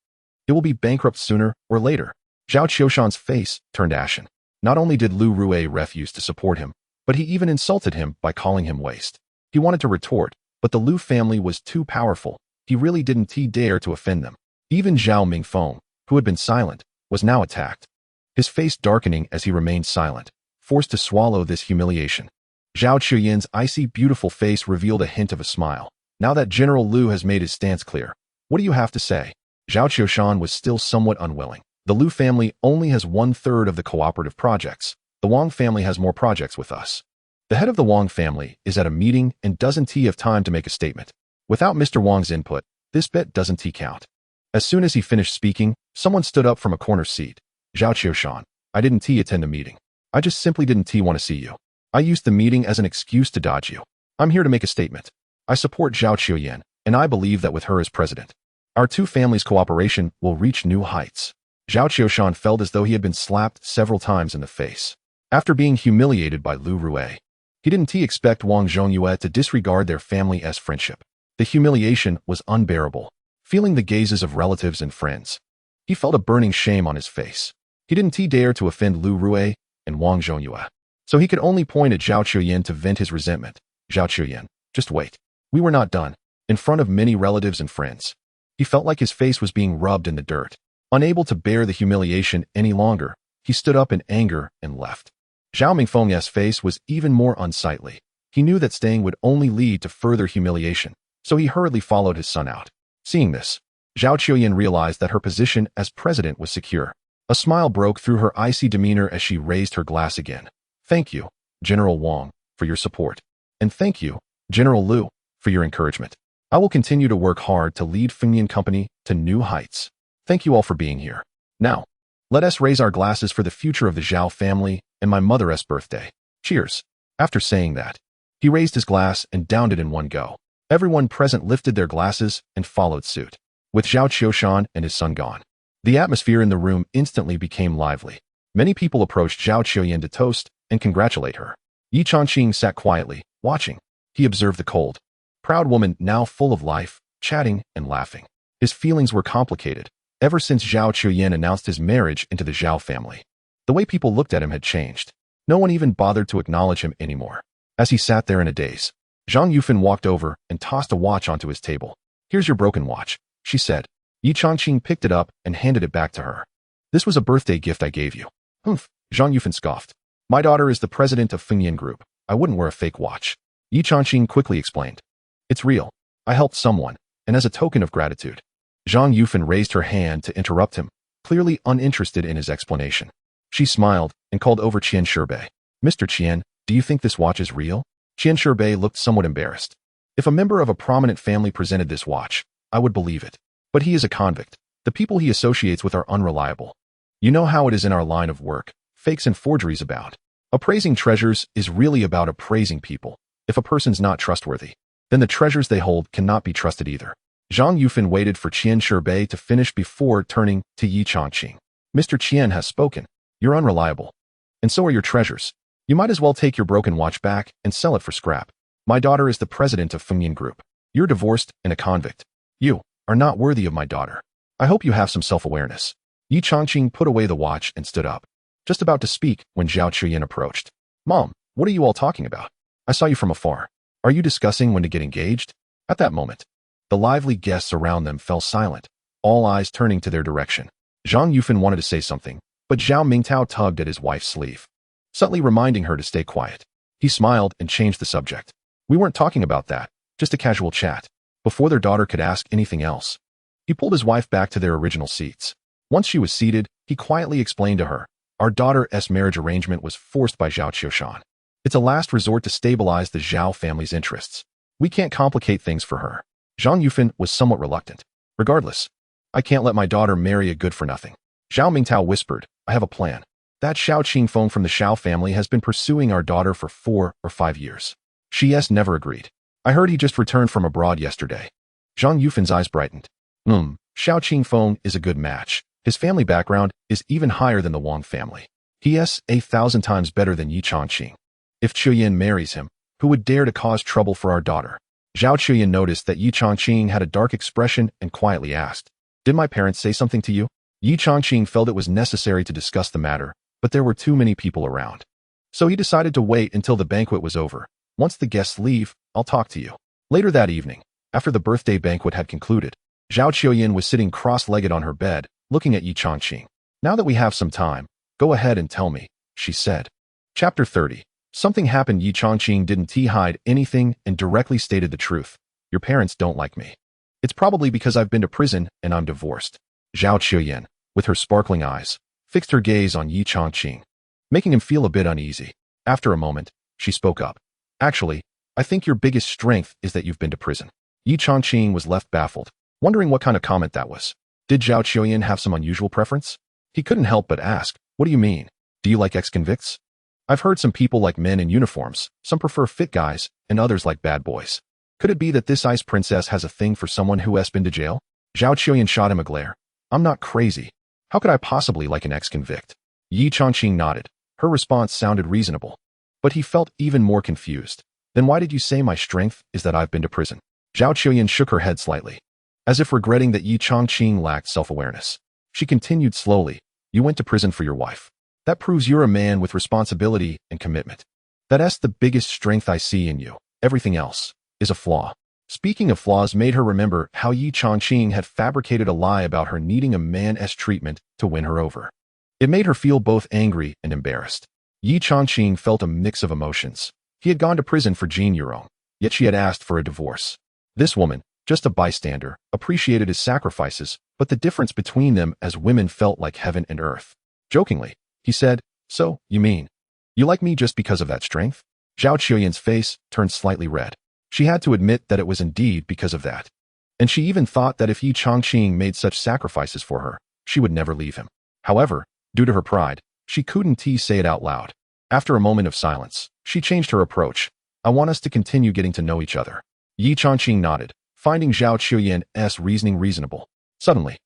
it will be bankrupt sooner or later. Zhao Qiushan's face turned ashen. Not only did Lu Rui refuse to support him, but he even insulted him by calling him waste. He wanted to retort, but the Lu family was too powerful. He really didn't dare to offend them. Even Zhao Mingfeng, who had been silent, was now attacked. His face darkening as he remained silent, forced to swallow this humiliation. Zhao Qiuyan's icy beautiful face revealed a hint of a smile. Now that General Lu has made his stance clear, what do you have to say? Zhao Qiushan was still somewhat unwilling. The Lu family only has 1/3 of the cooperative projects. The Wang family has more projects with us. The head of the Wang family is at a meeting and doesn't have time to make a statement. Without Mr. Wang's input, this bet doesn't count. As soon as he finished speaking, someone stood up from a corner seat. Zhao Qiushan, I didn't attend a meeting. I just simply didn't want to see you. I used the meeting as an excuse to dodge you. I'm here to make a statement. I support Zhao Qiuyan, and I believe that with her as president, our two families' cooperation will reach new heights. Zhao Qiushan felt as though he had been slapped several times in the face. After being humiliated by Lu Rui, he didn't expect Wang Zhongyue to disregard their family's friendship. The humiliation was unbearable. Feeling the gazes of relatives and friends, he felt a burning shame on his face. He didn't dare to offend Lu Rui and Wang Zhongyue, so he could only point at Zhao Qiuyan to vent his resentment. Zhao Qiuyan, just wait. We were not done. In front of many relatives and friends, he felt like his face was being rubbed in the dirt. Unable to bear the humiliation any longer, he stood up in anger and left. Zhao Mingfeng's face was even more unsightly. He knew that staying would only lead to further humiliation, so he hurriedly followed his son out. Seeing this, Zhao Qiuyan realized that her position as president was secure. A smile broke through her icy demeanor as she raised her glass again. Thank you, General Wang, for your support. And thank you, General Lu, for your encouragement. I will continue to work hard to lead Fengyan Company to new heights. Thank you all for being here. Now, let us raise our glasses for the future of the Zhao family and my mother's birthday. Cheers. After saying that, he raised his glass and downed it in one go. Everyone present lifted their glasses and followed suit. With Zhao Qiushan and his son gone, the atmosphere in the room instantly became lively. Many people approached Zhao Qiuyan to toast and congratulate her. Ye Changqing sat quietly, watching. He observed the cold, proud woman now full of life, chatting and laughing. His feelings were complicated. Ever since Zhao Qiuyan announced his marriage into the Zhao family, the way people looked at him had changed. No one even bothered to acknowledge him anymore. As he sat there in a daze, Zhang Yufan walked over and tossed a watch onto his table. Here's your broken watch, she said. Ye Changqing picked it up and handed it back to her. This was a birthday gift I gave you. Humph, Zhang Yufan scoffed. My daughter is the president of Fengyan Group. I wouldn't wear a fake watch. Ye Changqing quickly explained. It's real. I helped someone, and as a token of gratitude. Zhang Yufan raised her hand to interrupt him, clearly uninterested in his explanation. She smiled and called over Qian Shibei. Mr. Qian, do you think this watch is real? Qian Shibei looked somewhat embarrassed. If a member of a prominent family presented this watch, I would believe it. But he is a convict. The people he associates with are unreliable. You know how it is in our line of work. Fakes and forgeries abound. Appraising treasures is really about appraising people. If a person's not trustworthy, then the treasures they hold cannot be trusted either. Zhang Yufan waited for Qian Shibei to finish before turning to Ye Changqing. Mr. Qian has spoken. You're unreliable. And so are your treasures. You might as well take your broken watch back and sell it for scrap. My daughter is the president of Fengyan Group. You're divorced and a convict. You are not worthy of my daughter. I hope you have some self-awareness. Ye Changqing put away the watch and stood up, just about to speak when Zhao Qiuyan approached. Mom, what are you all talking about? I saw you from afar. Are you discussing when to get engaged? At that moment, the lively guests around them fell silent, all eyes turning to their direction. Zhang Yufan wanted to say something, but Zhao Mingtao tugged at his wife's sleeve, subtly reminding her to stay quiet. He smiled and changed the subject. We weren't talking about that, just a casual chat. Before their daughter could ask anything else, he pulled his wife back to their original seats. Once she was seated, he quietly explained to her, our daughter's marriage arrangement was forced by Zhao Qiushan. It's a last resort to stabilize the Zhao family's interests. We can't complicate things for her. Zhang Yufan was somewhat reluctant. Regardless, I can't let my daughter marry a good-for-nothing. Zhao Mingtao whispered, I have a plan. That Xiao Qingfeng from the Xiao family has been pursuing our daughter for 4 or 5 years. She never agreed. I heard he just returned from abroad yesterday. Zhang Yufan's eyes brightened. Xiao Qingfeng is a good match. His family background is even higher than the Wang family. He is 1,000 times better than Ye Changqing. If Chuyin marries him, who would dare to cause trouble for our daughter? Zhao Chuyin noticed that Ye Changqing had a dark expression and quietly asked, "Did my parents say something to you?" Ye Changqing felt it was necessary to discuss the matter, but there were too many people around. So he decided to wait until the banquet was over. Once the guests leave, I'll talk to you. Later that evening, after the birthday banquet had concluded, Zhao Chuyin was sitting cross-legged on her bed, looking at Ye Changqing. "Now that we have some time, go ahead and tell me," she said. Chapter 30. Something happened. Ye Changqing didn't hide anything and directly stated the truth. "Your parents don't like me. It's probably because I've been to prison and I'm divorced." Zhao Chuyin, with her sparkling eyes, fixed her gaze on Ye Changqing, making him feel a bit uneasy. After a moment, she spoke up. "Actually, I think your biggest strength is that you've been to prison." Ye Changqing was left baffled, wondering what kind of comment that was. Did Zhao Chuyin have some unusual preference? He couldn't help but ask, "What do you mean? Do you like ex-convicts? I've heard some people like men in uniforms, some prefer fit guys, and others like bad boys. Could it be that this ice princess has a thing for someone who has been to jail?" Zhao Chuyin shot him a glare. "I'm not crazy. How could I possibly like an ex-convict?" Ye Changqing nodded. Her response sounded reasonable. But he felt even more confused. "Then why did you say my strength is that I've been to prison?" Zhao Chuyin shook her head slightly, as if regretting that Ye Changqing lacked self-awareness. She continued slowly, "You went to prison for your wife. That proves you're a man with responsibility and commitment. That's the biggest strength I see in you. Everything else is a flaw." Speaking of flaws made her remember how Ye Changqing had fabricated a lie about her needing a man's treatment to win her over. It made her feel both angry and embarrassed. Ye Changqing felt a mix of emotions. He had gone to prison for Jin Yurong, yet she had asked for a divorce. This woman, just a bystander, appreciated his sacrifices, but the difference between them as women felt like heaven and earth. Jokingly, he said, "So, you mean, you like me just because of that strength?" Zhao Chuyin's face turned slightly red. She had to admit that it was indeed because of that. And she even thought that if Ye Changqing made such sacrifices for her, she would never leave him. However, due to her pride, she couldn't say it out loud. After a moment of silence, she changed her approach. "I want us to continue getting to know each other." Ye Changqing nodded, finding Zhao Chuyin's reasoning reasonable. Suddenly,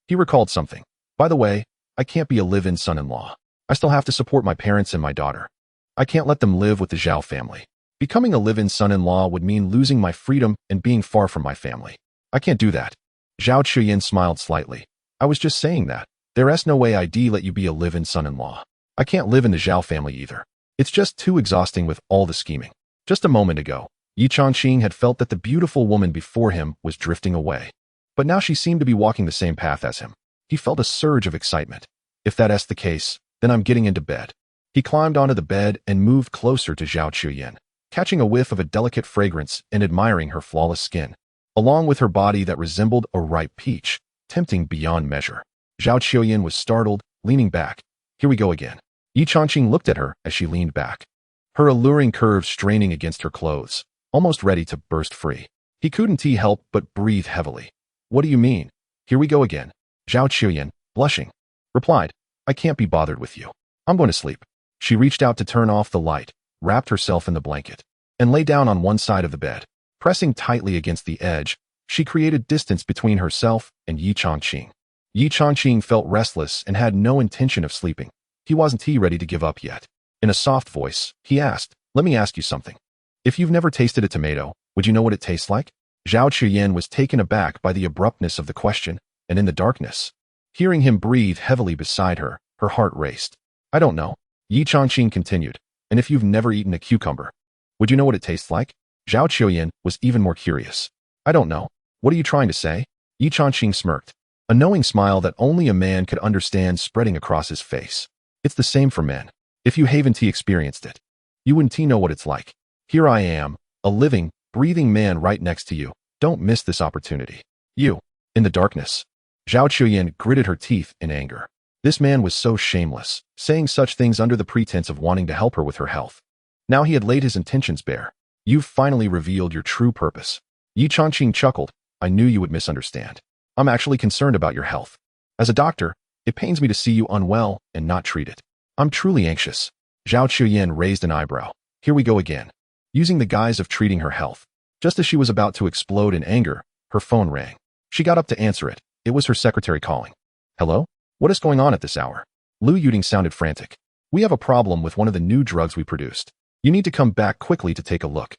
he recalled something. "By the way, I can't be a live-in son-in-law. I still have to support my parents and my daughter. I can't let them live with the Zhao family. Becoming a live-in son-in-law would mean losing my freedom and being far from my family. I can't do that." Zhao Chuyin smiled slightly. "I was just saying that. There's no way I'd let you be a live-in son-in-law. I can't live in the Zhao family either. It's just too exhausting with all the scheming." Just a moment ago, Ye Changqing had felt that the beautiful woman before him was drifting away. But now she seemed to be walking the same path as him. He felt a surge of excitement. "If that's the case, then I'm getting into bed." He climbed onto the bed and moved closer to Zhao Chuyin, catching a whiff of a delicate fragrance and admiring her flawless skin, along with her body that resembled a ripe peach, tempting beyond measure. Zhao Chuyin was startled, leaning back. "Here we go again." Ye Changqing looked at her as she leaned back, her alluring curves straining against her clothes, almost ready to burst free. He couldn't help but breathe heavily. "What do you mean? Here we go again?" Zhao Chuyin, blushing, replied, "I can't be bothered with you. I'm going to sleep." She reached out to turn off the light, wrapped herself in the blanket, and lay down on one side of the bed. Pressing tightly against the edge, she created distance between herself and Ye Changqing. Ye Changqing felt restless and had no intention of sleeping. He wasn't ready to give up yet. In a soft voice, he asked, "Let me ask you something. If you've never tasted a tomato, would you know what it tastes like?" Zhao Chuyin was taken aback by the abruptness of the question, and in the darkness, hearing him breathe heavily beside her, her heart raced. "I don't know." Ye Changqing continued, "And if you've never eaten a cucumber, would you know what it tastes like?" Zhao Chuyin was even more curious. "I don't know. What are you trying to say?" Ye Changqing smirked, a knowing smile that only a man could understand spreading across his face. "It's the same for men. If you haven't experienced it, you wouldn't know what it's like. Here I am, a living, breathing man right next to you. Don't miss this opportunity." "You." In the darkness, Zhao Chuyin gritted her teeth in anger. This man was so shameless, saying such things under the pretense of wanting to help her with her health. Now he had laid his intentions bare. "You've finally revealed your true purpose." Ye Changqing chuckled. "I knew you would misunderstand. I'm actually concerned about your health. As a doctor, it pains me to see you unwell and not treated. I'm truly anxious. Zhao Qiuyan raised an eyebrow. Here we go again. Using the guise of treating her health. Just as she was about to explode in anger, her phone rang. She got up to answer it. It was her secretary calling. Hello? What is going on at this hour? Lu Yuding sounded frantic. We have a problem with one of the new drugs we produced. You need to come back quickly to take a look.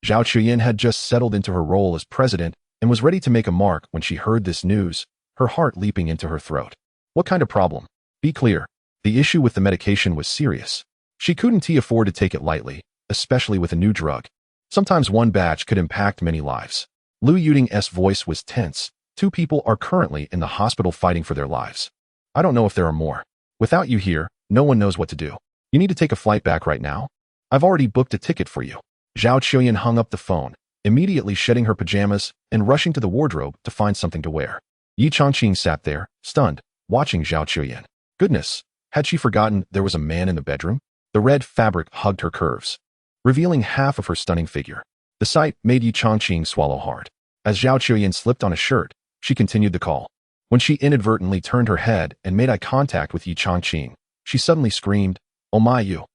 Zhao Qiuyan had just settled into her role as president and was ready to make a mark when she heard this news, her heart leaping into her throat. What kind of problem? Be clear. The issue with the medication was serious. She couldn't afford to take it lightly, especially with a new drug. Sometimes one batch could impact many lives. Lu Yuding's voice was tense. 2 people are currently in the hospital fighting for their lives. I don't know if there are more. Without you here, no one knows what to do. You need to take a flight back right now? I've already booked a ticket for you. Zhao Qiuyan hung up the phone, immediately shedding her pajamas and rushing to the wardrobe to find something to wear. Ye Changqing sat there, stunned, watching Zhao Qiuyan. Goodness, had she forgotten there was a man in the bedroom? The red fabric hugged her curves, revealing half of her stunning figure. The sight made Ye Changqing swallow hard. As Zhao Qiuyan slipped on a shirt, she continued the call. When she inadvertently turned her head and made eye contact with Ye Changqing, she suddenly screamed, "Oh my you!"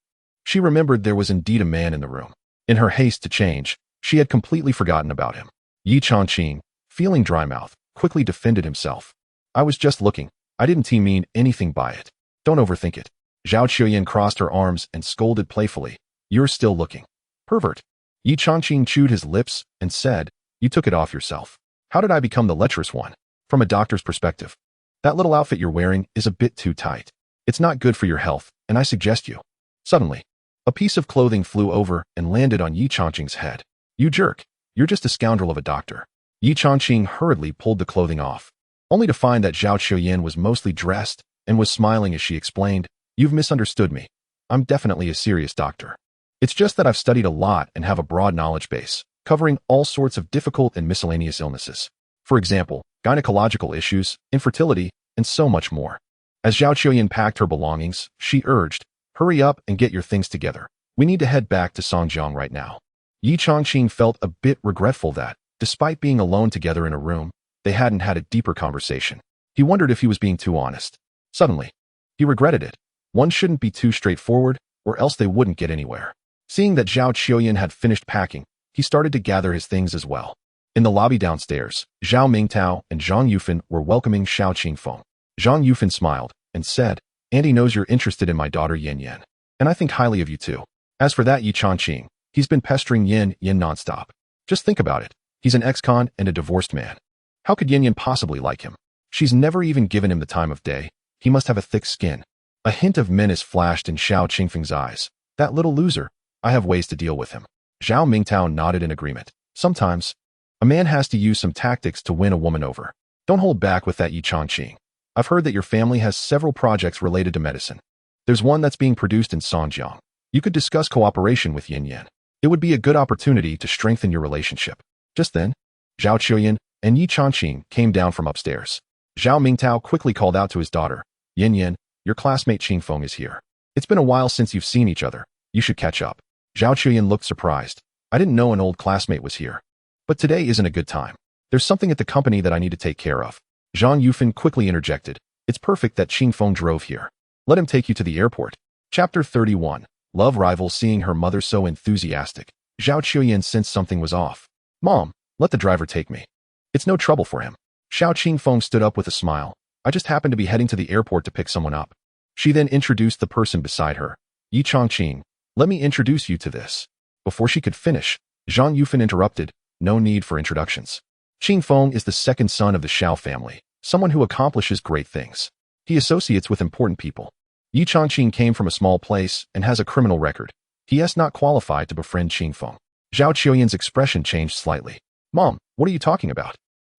She remembered there was indeed a man in the room. In her haste to change, she had completely forgotten about him. Ye Changqing, feeling dry-mouthed, quickly defended himself. I was just looking. I didn't mean anything by it. Don't overthink it. Zhao Qiuyan crossed her arms and scolded playfully. You're still looking. Pervert. Ye Changqing chewed his lips and said, You took it off yourself. How did I become the lecherous one? From a doctor's perspective, that little outfit you're wearing is a bit too tight. It's not good for your health, and I suggest you. Suddenly, a piece of clothing flew over and landed on Ye Changqing's head. You jerk. You're just a scoundrel of a doctor. Ye Changqing hurriedly pulled the clothing off, only to find that Zhao Qiuyan was mostly dressed and was smiling as she explained, You've misunderstood me. I'm definitely a serious doctor. It's just that I've studied a lot and have a broad knowledge base, covering all sorts of difficult and miscellaneous illnesses. For example, gynecological issues, infertility, and so much more. As Zhao Qiuyan packed her belongings, she urged, Hurry up and get your things together. We need to head back to Songjiang right now. Ye Changqing felt a bit regretful that, despite being alone together in a room, they hadn't had a deeper conversation. He wondered if he was being too honest. Suddenly, he regretted it. One shouldn't be too straightforward, or else they wouldn't get anywhere. Seeing that Zhao Qiuyan had finished packing, he started to gather his things as well. In the lobby downstairs, Zhao Mingtao and Zhang Yufan were welcoming Xiao Qingfeng. Zhang Yufan smiled and said, Auntie knows you're interested in my daughter Yin Yin, and I think highly of you too. As for that Ye Changqing, he's been pestering Yin Yin nonstop. Just think about it. He's an ex-con and a divorced man. How could Yin Yin possibly like him? She's never even given him the time of day. He must have a thick skin. A hint of menace flashed in Xiao Qingfeng's eyes. That little loser. I have ways to deal with him. Zhao Mingtao nodded in agreement. Sometimes, a man has to use some tactics to win a woman over. Don't hold back with that Ye Changqing. I've heard that your family has several projects related to medicine. There's one that's being produced in Songjiang. You could discuss cooperation with Yin Yin. It would be a good opportunity to strengthen your relationship. Just then, Zhao Qiuyan and Ye Changqing came down from upstairs. Zhao Mingtao quickly called out to his daughter, Yin Yin, your classmate Qingfeng is here. It's been a while since you've seen each other. You should catch up. Zhao Qiuyan looked surprised. I didn't know an old classmate was here. But today isn't a good time. There's something at the company that I need to take care of. Zhang Yufan quickly interjected. It's perfect that Qingfeng drove here. Let him take you to the airport. Chapter 31. Love rival seeing her mother so enthusiastic. Zhao Qiuyan sensed something was off. Mom, let the driver take me. It's no trouble for him. Xiao Qingfeng stood up with a smile. I just happened to be heading to the airport to pick someone up. She then introduced the person beside her. Ye Changqing, let me introduce you to this. Before she could finish, Zhang Yufan interrupted. No need for introductions. Qingfeng is the second son of the Xiao family, someone who accomplishes great things. He associates with important people. Ye Changqing came from a small place and has a criminal record. He is not qualified to befriend Qingfeng. Zhao Qiuyan's expression changed slightly. Mom, what are you talking about?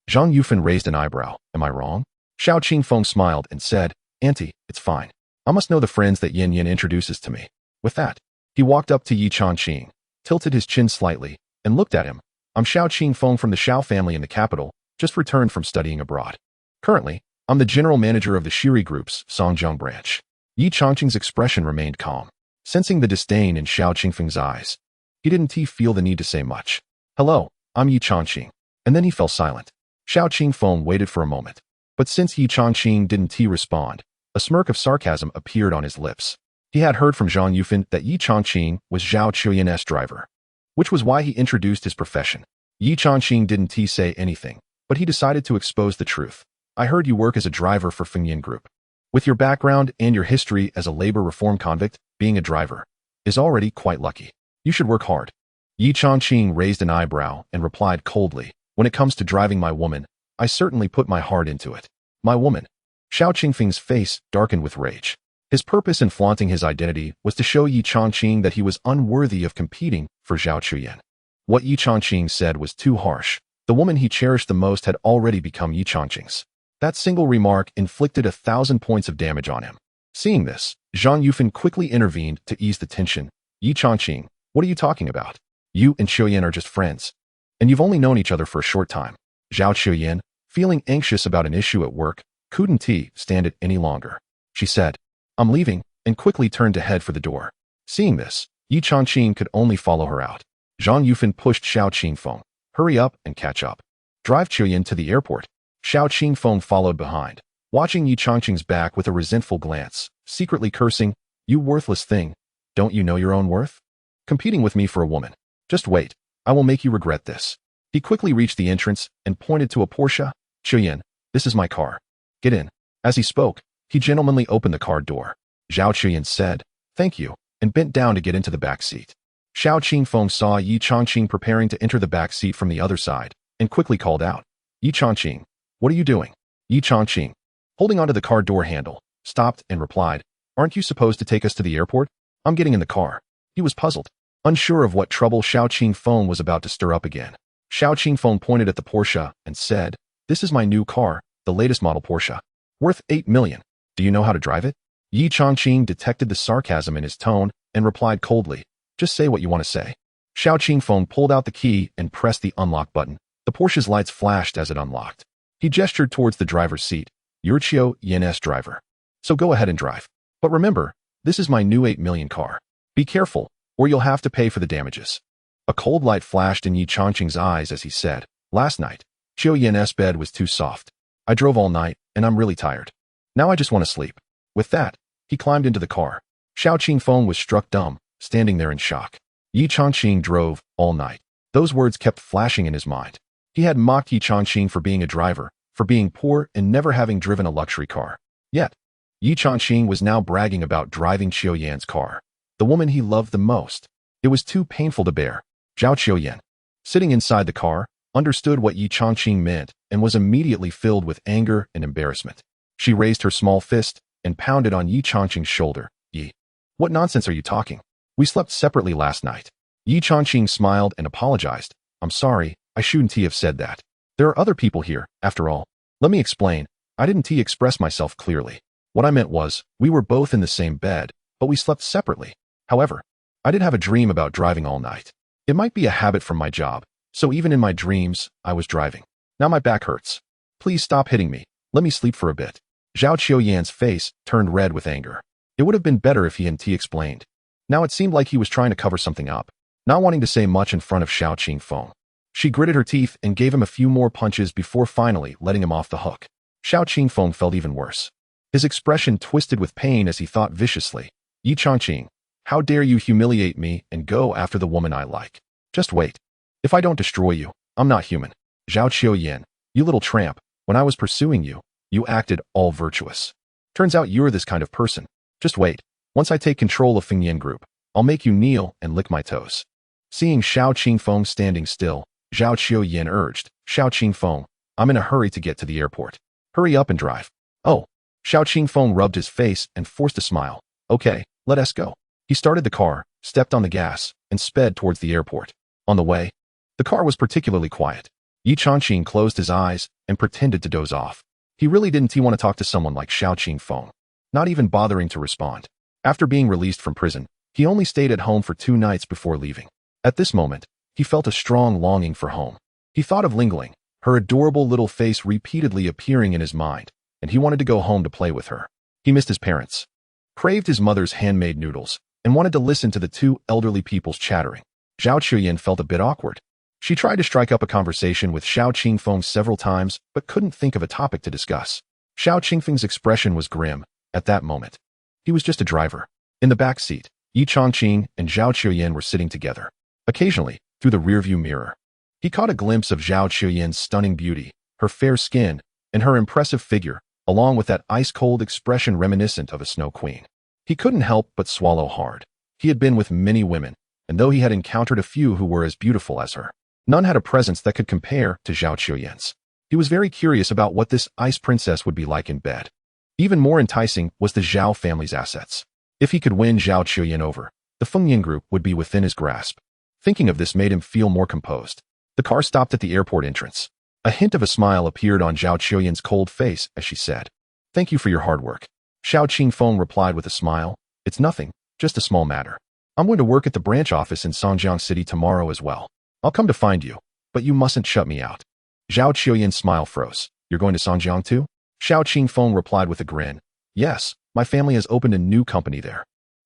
Zhang Yufan raised an eyebrow. Am I wrong? Xiao Qingfeng smiled and said, Auntie, it's fine. I must know the friends that Yin Yin introduces to me. With that, he walked up to Ye Changqing, tilted his chin slightly, and looked at him. I'm Xiao Qingfeng from the Xiao family in the capital, just returned from studying abroad. Currently, I'm the general manager of the Shiri Group's Songjiang branch. Ye Changqing's expression remained calm, sensing the disdain in Xiao Qingfeng's eyes. He didn't feel the need to say much. Hello, I'm Ye Changqing. And then he fell silent. Xiao Qingfeng waited for a moment. But since Ye Changqing didn't respond, a smirk of sarcasm appeared on his lips. He had heard from Zhang Yufan that Ye Changqing was Zhao Qiuyan's driver, which was why he introduced his profession. Ye Changqing didn't say anything, but he decided to expose the truth. I heard you work as a driver for Fengyan Group. With your background and your history as a labor reform convict, being a driver is already quite lucky. You should work hard. Ye Changqing raised an eyebrow and replied coldly, when it comes to driving my woman, I certainly put my heart into it. My woman. Xiao Qingfeng's face darkened with rage. His purpose in flaunting his identity was to show Ye Changqing that he was unworthy of competing for Zhao Qiuyan. What Ye Changqing said was too harsh. The woman he cherished the most had already become Ye Changqing's. That single remark inflicted 1,000 points of damage on him. Seeing this, Zhang Yufan quickly intervened to ease the tension. Ye Changqing, what are you talking about? You and Qiuyan are just friends. And you've only known each other for a short time. Zhao Qiuyan, feeling anxious about an issue at work, couldn't stand it any longer. She said, I'm leaving, and quickly turned to head for the door. Seeing this, Ye Changqing could only follow her out. Zhang Yufan pushed Xiao Qingfeng. Hurry up and catch up. Drive Qiuyan to the airport. Xiao Qingfeng followed behind, watching Ye Changqing's back with a resentful glance, secretly cursing, you worthless thing. Don't you know your own worth? Competing with me for a woman. Just wait. I will make you regret this. He quickly reached the entrance and pointed to a Porsche. Qiuyan, this is my car. Get in. As he spoke, he gentlemanly opened the car door. Zhao Qiuyan said, thank you, and bent down to get into the back seat. Xiao Qingfeng saw Ye Changqing preparing to enter the back seat from the other side, and quickly called out, Ye Changqing, what are you doing? Ye Changqing, holding onto the car door handle, stopped and replied, aren't you supposed to take us to the airport? I'm getting in the car. He was puzzled, unsure of what trouble Xiao Qingfeng was about to stir up again. Xiao Qingfeng pointed at the Porsche and said, this is my new car, the latest model Porsche, worth 8 million. Do you know how to drive it? Ye Changqing detected the sarcasm in his tone and replied coldly, just say what you want to say. Xiao Qingfeng pulled out the key and pressed the unlock button. The Porsche's lights flashed as it unlocked. He gestured towards the driver's seat. You're Qiuyan's driver. So go ahead and drive. But remember, this is my new 8 million car. Be careful, or you'll have to pay for the damages. A cold light flashed in Ye Changqing's eyes as he said, last night, Qiuyan's bed was too soft. I drove all night, and I'm really tired. Now I just want to sleep. With that, he climbed into the car. Xiao Qingfeng was struck dumb, standing there in shock. Ye Changqing drove all night. Those words kept flashing in his mind. He had mocked Ye Changqing for being a driver, for being poor and never having driven a luxury car. Yet, Ye Changqing was now bragging about driving Qiuyan's car, the woman he loved the most. It was too painful to bear. Zhao Qiuyan, sitting inside the car, understood what Ye Changqing meant and was immediately filled with anger and embarrassment. She raised her small fist and pounded on Ye Changqing's shoulder. Ye, what nonsense are you talking? We slept separately last night. Ye Changqing smiled and apologized. I'm sorry, I shouldn't have said that. There are other people here, after all. Let me explain. I didn't express myself clearly. What I meant was, we were both in the same bed, but we slept separately. However, I did have a dream about driving all night. It might be a habit from my job, so even in my dreams, I was driving. Now my back hurts. Please stop hitting me. Let me sleep for a bit. Zhao Qiuyan's face turned red with anger. It would have been better if he hadn't explained. Now it seemed like he was trying to cover something up, not wanting to say much in front of Xiao Qingfeng. She gritted her teeth and gave him a few more punches before finally letting him off the hook. Xiao Qingfeng felt even worse. His expression twisted with pain as he thought viciously, Ye Changqing, how dare you humiliate me and go after the woman I like? Just wait. If I don't destroy you, I'm not human. Zhao Qiuyan, you little tramp, when I was pursuing you, you acted all virtuous. Turns out you're this kind of person. Just wait. Once I take control of Fengyan Group, I'll make you kneel and lick my toes. Seeing Xiao Qingfeng standing still, Zhao Qiuyan urged, Xiao Qingfeng, I'm in a hurry to get to the airport. Hurry up and drive. Oh. Xiao Qingfeng rubbed his face and forced a smile. Okay, let us go. He started the car, stepped on the gas, and sped towards the airport. On the way, the car was particularly quiet. Ye Changqing closed his eyes and pretended to doze off. He really didn't want to talk to someone like Xiao Qingfeng, not even bothering to respond. After being released from prison, he only stayed at home for 2 nights before leaving. At this moment, he felt a strong longing for home. He thought of Lingling, her adorable little face repeatedly appearing in his mind, and he wanted to go home to play with her. He missed his parents, craved his mother's handmade noodles, and wanted to listen to the 2 elderly people's chattering. Zhao Qiuyan felt a bit awkward. She tried to strike up a conversation with Xiao Qingfeng several times, but couldn't think of a topic to discuss. Xiao Qingfeng's expression was grim. At that moment, he was just a driver. In the back seat, Ye Changqing and Zhao Qiuyan were sitting together. Occasionally, through the rearview mirror, he caught a glimpse of Zhao Qiuyan's stunning beauty, her fair skin, and her impressive figure, along with that ice-cold expression reminiscent of a snow queen. He couldn't help but swallow hard. He had been with many women, and though he had encountered a few who were as beautiful as her, none had a presence that could compare to Zhao Qiuyan's. He was very curious about what this ice princess would be like in bed. Even more enticing was the Zhao family's assets. If he could win Zhao Qiuyan over, the Fengyan group would be within his grasp. Thinking of this made him feel more composed. The car stopped at the airport entrance. A hint of a smile appeared on Zhao Qiuyan's cold face as she said, "Thank you for your hard work." Xiao Qingfeng replied with a smile, "It's nothing, just a small matter. I'm going to work at the branch office in Songjiang City tomorrow as well. I'll come to find you, but you mustn't shut me out." Zhao Qiuyan's smile froze. "You're going to Songjiang too?" Xiao Qingfeng replied with a grin, "Yes, my family has opened a new company there.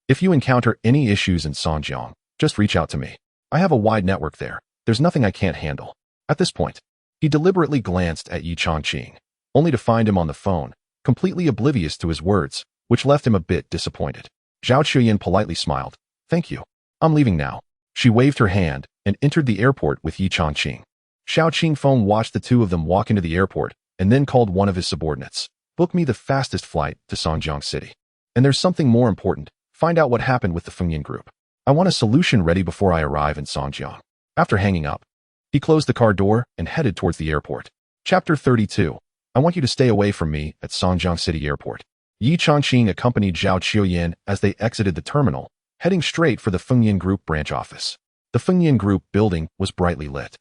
If you encounter any issues in Songjiang, just reach out to me. I have a wide network there. There's nothing I can't handle." At this point, he deliberately glanced at Ye Changqing, only to find him on the phone, completely oblivious to his words, which left him a bit disappointed. Zhao Qiuyan politely smiled. "Thank you. I'm leaving now." She waved her hand and entered the airport with Ye Changqing. Xiao Qingfeng watched the two of them walk into the airport and then called one of his subordinates. "Book me the fastest flight to Songjiang City. And there's something more important. Find out what happened with the Fengyan group. I want a solution ready before I arrive in Songjiang." After hanging up, he closed the car door and headed towards the airport. Chapter 32. I want you to stay away from me at Songjiang City Airport. Ye Changqing accompanied Zhao Qiuyan as they exited the terminal, heading straight for the Fengyan Group branch office. The Fengyan Group building was brightly lit.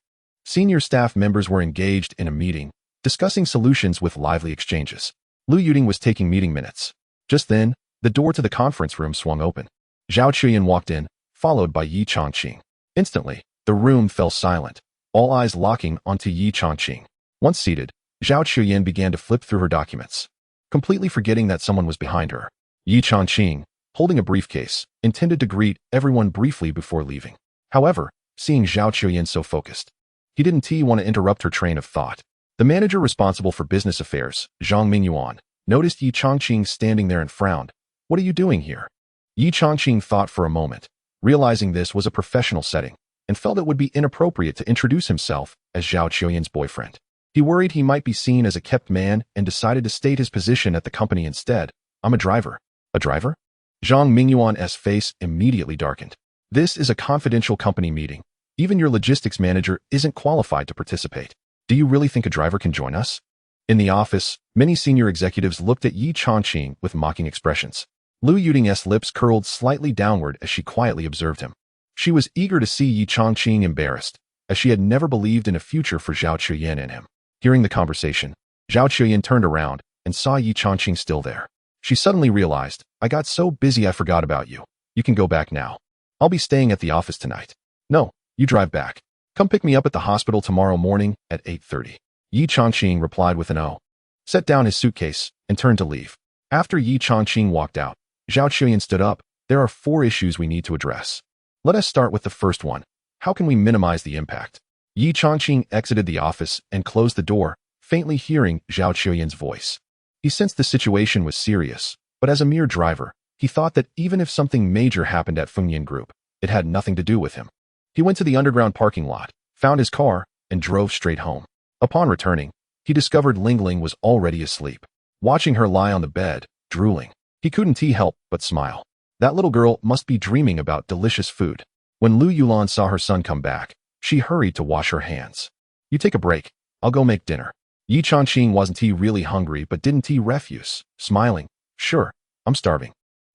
Senior staff members were engaged in a meeting, discussing solutions with lively exchanges. Lu Yuding was taking meeting minutes. Just then, the door to the conference room swung open. Zhao Qiuyan walked in, followed by Ye Changqing. Instantly, the room fell silent, all eyes locking onto Ye Changqing. Once seated, Zhao Qiuyan began to flip through her documents, completely forgetting that someone was behind her. Ye Changqing, holding a briefcase, intended to greet everyone briefly before leaving. However, seeing Zhao Qiuyan so focused, he didn't want to interrupt her train of thought. The manager responsible for business affairs, Zhang Mingyuan, noticed Ye Changqing standing there and frowned. "What are you doing here?" Ye Changqing thought for a moment, realizing this was a professional setting, and felt it would be inappropriate to introduce himself as Zhao Qiuyan's boyfriend. He worried he might be seen as a kept man and decided to state his position at the company instead. "I'm a driver." "A driver?" Zhang Mingyuan's face immediately darkened. "This is a confidential company meeting. Even your logistics manager isn't qualified to participate. Do you really think a driver can join us?" In the office, many senior executives looked at Ye Changqing with mocking expressions. Lu Yuding's lips curled slightly downward as she quietly observed him. She was eager to see Ye Changqing embarrassed, as she had never believed in a future for Zhao Qiuyan in him. Hearing the conversation, Zhao Qiuyan turned around and saw Ye Changqing still there. She suddenly realized, "I got so busy I forgot about you. You can go back now. I'll be staying at the office tonight." "No, you drive back. Come pick me up at the hospital tomorrow morning at 8:30. Ye Changqing replied with an "oh," set down his suitcase, and turned to leave. After Ye Changqing walked out, Zhao Qiuyan stood up. "There are 4 issues we need to address. Let us start with the first one. How can we minimize the impact?" Ye Changqing exited the office and closed the door, faintly hearing Zhao Qiuyan's voice. He sensed the situation was serious, but as a mere driver, he thought that even if something major happened at Fengyan Group, it had nothing to do with him. He went to the underground parking lot, found his car, and drove straight home. Upon returning, he discovered Lingling was already asleep, watching her lie on the bed, drooling. He couldn't help but smile. That little girl must be dreaming about delicious food. When Lu Yulan saw her son come back, she hurried to wash her hands. "You take a break. I'll go make dinner." Ye Changqing wasn't really hungry but didn't refuse, smiling. "Sure, I'm starving.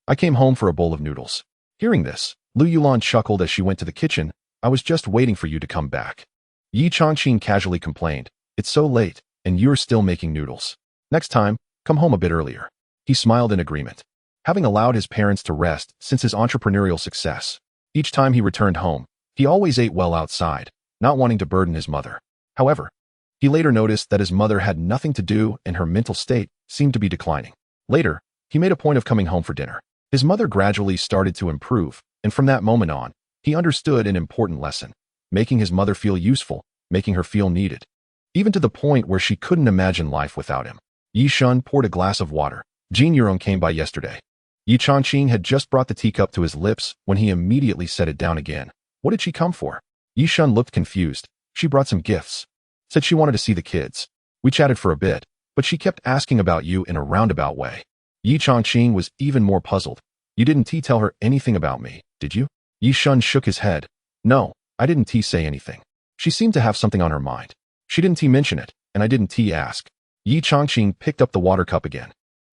I came home for a bowl of noodles." Hearing this, Lu Yulan chuckled as she went to the kitchen. "I was just waiting for you to come back." Ye Changqing casually complained, "It's so late, and you're still making noodles. Next time, come home a bit earlier." He smiled in agreement. Having allowed his parents to rest since his entrepreneurial success, each time he returned home, he always ate well outside, not wanting to burden his mother. However, he later noticed that his mother had nothing to do and her mental state seemed to be declining. Later, he made a point of coming home for dinner. His mother gradually started to improve, and from that moment on, he understood an important lesson: making his mother feel useful, making her feel needed, even to the point where she couldn't imagine life without him. Yi Shun poured a glass of water. "Jin Yurong came by yesterday. Ye Changqing had just brought the teacup to his lips when he immediately set it down again. What did she come for? Yi Shun looked confused. She brought some gifts. Said she wanted to see the kids. We chatted for a bit, but she kept asking about you in a roundabout way. Ye Changqing was even more puzzled. You didn't tell her anything about me, did you? Yi Shun shook his head. No, I didn't say anything. She seemed to have something on her mind. She didn't mention it, and I didn't ask. Ye Changqing picked up the water cup again.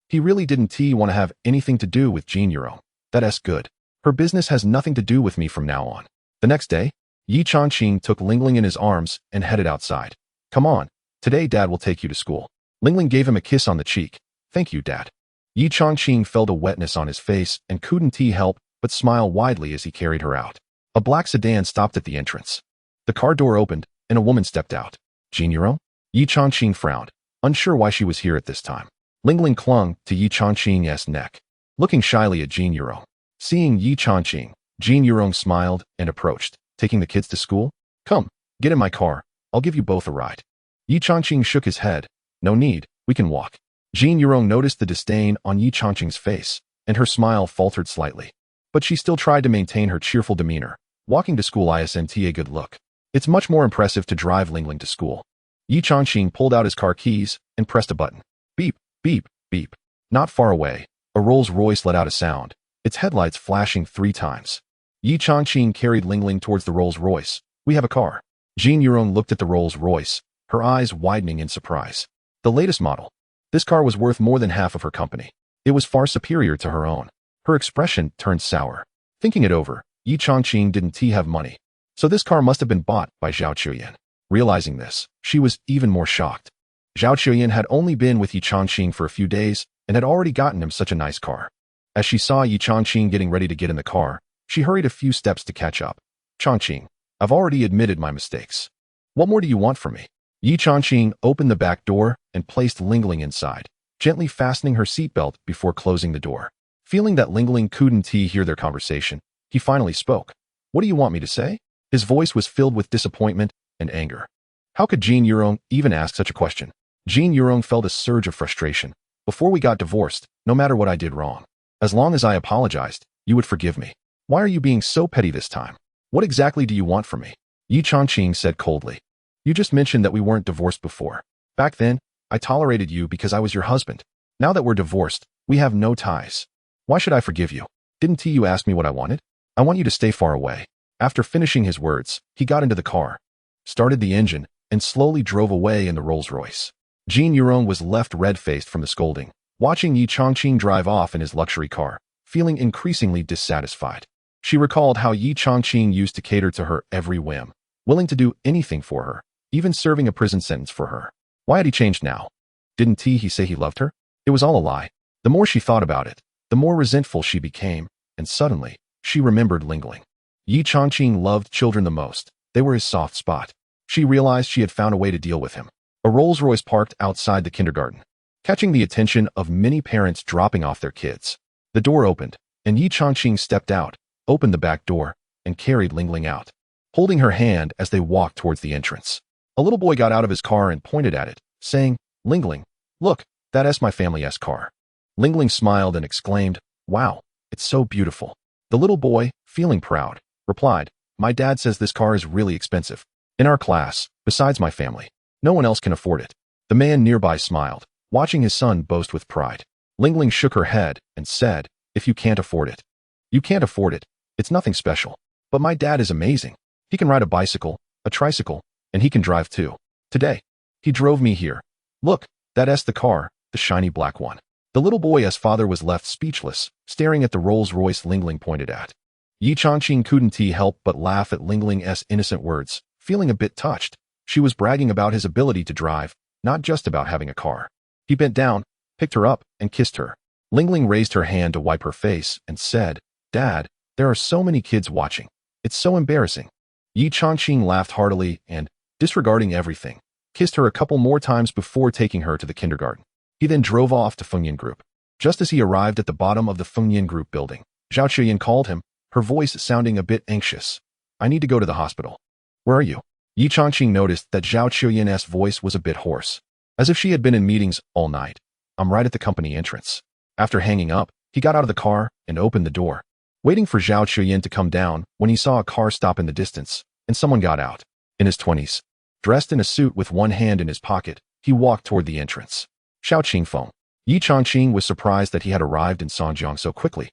He really didn't want to have anything to do with Jin Yurong. That's good. Her business has nothing to do with me from now on. The next day, Ye Changqing took Lingling in his arms and headed outside. Come on, today Dad will take you to school. Lingling gave him a kiss on the cheek. Thank you, Dad. Ye Changqing felt a wetness on his face and couldn't help but smile widely as he carried her out. A black sedan stopped at the entrance. The car door opened, and a woman stepped out. Jin Yurong? Ye Changqing frowned, unsure why she was here at this time. Lingling clung to Ye Changqing's neck, looking shyly at Jin Yurong. Seeing Ye Changqing, Jin Yurong smiled and approached. Taking the kids to school? Come, get in my car. I'll give you both a ride. Ye Changqing shook his head. No need, we can walk. Jin Yurong noticed the disdain on Ye Changqing's face, and her smile faltered slightly. But she still tried to maintain her cheerful demeanor. Walking to school isn't a good look. It's much more impressive to drive Lingling to school. Ye Changqing pulled out his car keys and pressed a button. Beep, beep, beep. Not far away, a Rolls-Royce let out a sound, its headlights flashing 3 times. Ye Changqing carried Lingling towards the Rolls-Royce. We have a car. Jin Yurong looked at the Rolls-Royce, her eyes widening in surprise. The latest model. This car was worth more than half of her company. It was far superior to her own. Her expression turned sour. Thinking it over, Ye Changqing didn't have money. So this car must have been bought by Zhao Chuyan. Realizing this, she was even more shocked. Zhao Chuyan had only been with Ye Changqing for a few days and had already gotten him such a nice car. As she saw Ye Changqing getting ready to get in the car, she hurried a few steps to catch up. Changqing, I've already admitted my mistakes. What more do you want from me? Ye Changqing opened the back door and placed Lingling inside, gently fastening her seatbelt before closing the door. Feeling that Lingling couldn't hear their conversation, he finally spoke. What do you want me to say? His voice was filled with disappointment and anger. How could Jin Yurong even ask such a question? Jin Yurong felt a surge of frustration. Before we got divorced, no matter what I did wrong, as long as I apologized, you would forgive me. Why are you being so petty this time? What exactly do you want from me? Ye Changqing said coldly. You just mentioned that we weren't divorced before. Back then, I tolerated you because I was your husband. Now that we're divorced, we have no ties. Why should I forgive you? Didn't you ask me what I wanted? I want you to stay far away. After finishing his words, he got into the car, started the engine, and slowly drove away in the Rolls-Royce. Jin Yurong was left red-faced from the scolding, watching Ye Changqing drive off in his luxury car, feeling increasingly dissatisfied. She recalled how Ye Changqing used to cater to her every whim, willing to do anything for her, even serving a prison sentence for her. Why had he changed now? Didn't he say he loved her? It was all a lie. The more she thought about it, the more resentful she became, and suddenly, she remembered Lingling. Ye Changqing loved children the most. They were his soft spot. She realized she had found a way to deal with him. A Rolls-Royce parked outside the kindergarten, catching the attention of many parents dropping off their kids. The door opened, and Ye Changqing stepped out, opened the back door, and carried Lingling out, holding her hand as they walked towards the entrance. A little boy got out of his car and pointed at it, saying, Lingling, look, that's my family's car. Lingling smiled and exclaimed, wow, it's so beautiful. The little boy, feeling proud, replied, my dad says this car is really expensive. In our class, besides my family, no one else can afford it. The man nearby smiled, watching his son boast with pride. Lingling shook her head and said, if you can't afford it, you can't afford it. It's nothing special. But my dad is amazing. He can ride a bicycle, a tricycle, and he can drive too. Today, he drove me here. Look, that's the car, the shiny black one. The little boy's father was left speechless, staring at the Rolls-Royce Lingling pointed at. Ye Changqing couldn't help but laugh at Lingling's innocent words, feeling a bit touched. She was bragging about his ability to drive, not just about having a car. He bent down, picked her up, and kissed her. Lingling raised her hand to wipe her face and said, Dad, there are so many kids watching. It's so embarrassing. Ye Changqing laughed heartily and, disregarding everything, kissed her a couple more times before taking her to the kindergarten. He then drove off to Fengyan Group. Just as he arrived at the bottom of the Fengyan Group building, Zhao Chuyan called him, her voice sounding a bit anxious. I need to go to the hospital. Where are you? Ye Changqing noticed that Zhao Chuyan's voice was a bit hoarse, as if she had been in meetings all night. I'm right at the company entrance. After hanging up, He got out of the car and opened the door, waiting for Zhao Chuyin to come down when he saw a car stop in the distance, and someone got out. In his 20s, dressed in a suit with one hand in his pocket, he walked toward the entrance. Xiao Qingfeng. Ye Changqing was surprised that he had arrived in Songjiang so quickly,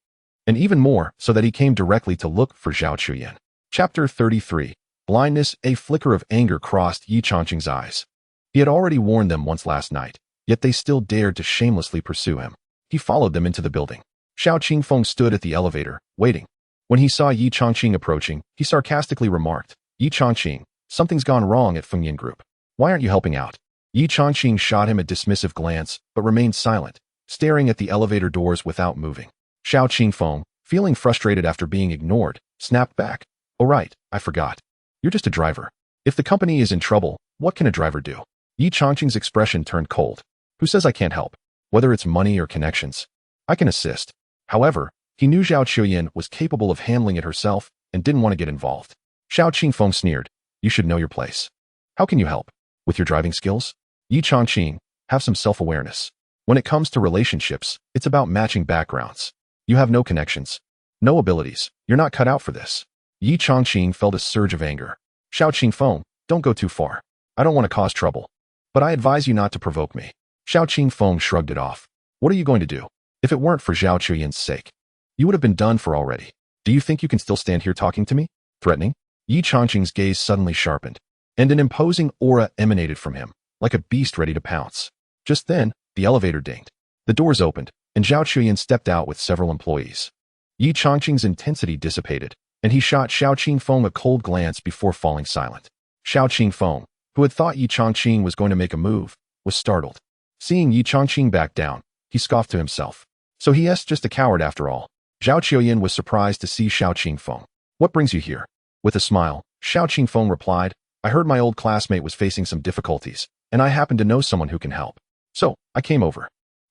and even more so that he came directly to look for Zhao Chuyin. Chapter 33. Blindness. A flicker of anger crossed Ye Changqing's eyes. He had already warned them once last night, yet they still dared to shamelessly pursue him. He followed them into the building. Xiao Qingfeng stood at the elevator, waiting. When he saw Ye Changqing approaching, he sarcastically remarked, Ye Changqing, something's gone wrong at Fengyan Group. Why aren't you helping out? Ye Changqing shot him a dismissive glance, but remained silent, staring at the elevator doors without moving. Xiao Qingfeng, feeling frustrated after being ignored, snapped back. Oh right, I forgot. You're just a driver. If the company is in trouble, what can a driver do? Ye Changqing's expression turned cold. Who says I can't help? Whether it's money or connections, I can assist. However, he knew Zhao Chuyin was capable of handling it herself and didn't want to get involved. Xiao Qingfeng sneered. You should know your place. How can you help? With your driving skills? Ye Changqing, have some self-awareness. When it comes to relationships, it's about matching backgrounds. You have no connections, no abilities. You're not cut out for this. Ye Changqing felt a surge of anger. Xiao Qingfeng, don't go too far. I don't want to cause trouble, but I advise you not to provoke me. Xiao Qingfeng shrugged it off. What are you going to do? If it weren't for Zhao Chuyin's sake, you would have been done for already. Do you think you can still stand here talking to me? Threatening? Ye Changqing's gaze suddenly sharpened, and an imposing aura emanated from him, like a beast ready to pounce. Just then, the elevator dinged. The doors opened, and Zhao Chuyin stepped out with several employees. Ye Changqing's intensity dissipated, and he shot Xiao Qingfeng a cold glance before falling silent. Xiao Qingfeng, who had thought Ye Changqing was going to make a move, was startled. Seeing Ye Changqing back down, he scoffed to himself. So he's just a coward after all. Zhao Chuyin was surprised to see Xiao Qingfeng. What brings you here? With a smile, Xiao Qingfeng replied, I heard my old classmate was facing some difficulties, and I happen to know someone who can help. So, I came over.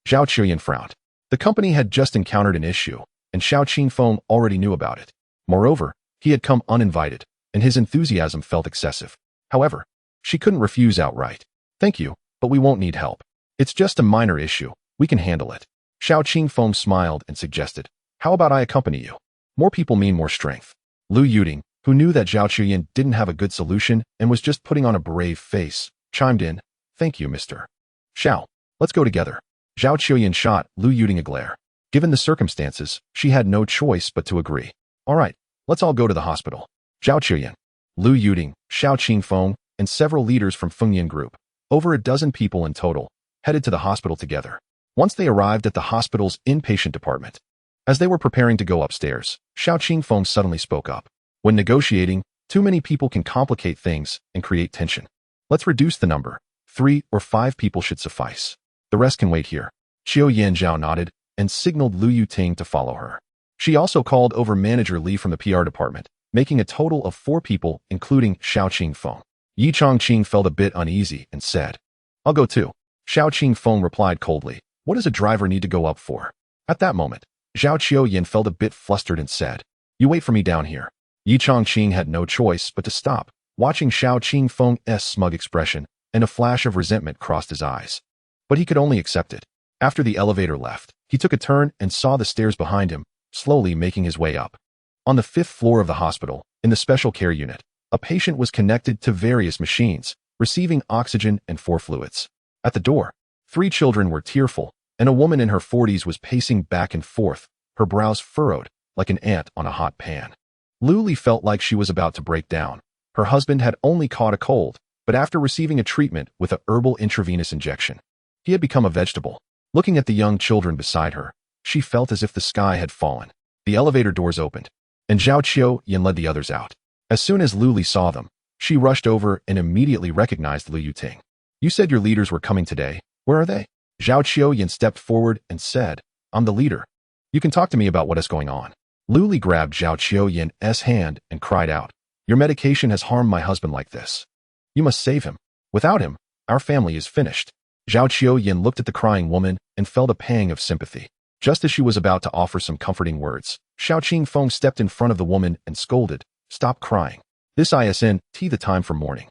Zhao Chuyin frowned. The company had just encountered an issue, and Xiao Qingfeng already knew about it. Moreover, he had come uninvited, and his enthusiasm felt excessive. However, she couldn't refuse outright. Thank you, but we won't need help. It's just a minor issue. We can handle it. Xiao Qingfeng smiled and suggested, how about I accompany you? More people mean more strength. Lu Yuding, who knew that Zhao Chuyin didn't have a good solution and was just putting on a brave face, chimed in, thank you, Mr. Xiao. Let's go together. Zhao Chuyin shot Lu Yuding a glare. Given the circumstances, she had no choice but to agree. All right, let's all go to the hospital. Zhao Chuyin, Lu Yuding, Xiao Qingfeng, and several leaders from Fengyan Group, over a dozen people in total, headed to the hospital together. Once they arrived at the hospital's inpatient department, as they were preparing to go upstairs, Xiao Qingfeng suddenly spoke up. When negotiating, too many people can complicate things and create tension. Let's reduce the number. 3 or 5 people should suffice. The rest can wait here. Qiu Yanzhao nodded and signaled Lu Yuting to follow her. She also called over Manager Li from the PR department, making a total of 4 people, including Xiao Qingfeng. Ye Changqing felt a bit uneasy and said, I'll go too. Xiao Qingfeng replied coldly, what does a driver need to go up for? At that moment, Zhao Chuyin felt a bit flustered and said, you wait for me down here. Ye Changqing had no choice but to stop, watching Xiao Qingfeng's smug expression, and a flash of resentment crossed his eyes. But he could only accept it. After the elevator left, he took a turn and saw the stairs behind him, slowly making his way up. On the 5th floor of the hospital, in the special care unit, a patient was connected to various machines, receiving oxygen and 4 fluids. At the door, 3 children were tearful, and a woman in her 40s was pacing back and forth, her brows furrowed, like an ant on a hot pan. Luli felt like she was about to break down. Her husband had only caught a cold, but after receiving a treatment with a herbal intravenous injection, he had become a vegetable. Looking at the young children beside her, she felt as if the sky had fallen. The elevator doors opened, and Zhao Chuyin led the others out. As soon as Luli saw them, she rushed over and immediately recognized Lu Yuting. You said your leaders were coming today. Where are they? Zhao Chuyin stepped forward and said, I'm the leader. You can talk to me about what is going on. Luli grabbed Zhao Chuyin's hand and cried out, your medication has harmed my husband like this. You must save him. Without him, our family is finished. Zhao Chuyin looked at the crying woman and felt a pang of sympathy. Just as she was about to offer some comforting words, Xiao Qingfeng stepped in front of the woman and scolded, stop crying. This isn't the time for mourning.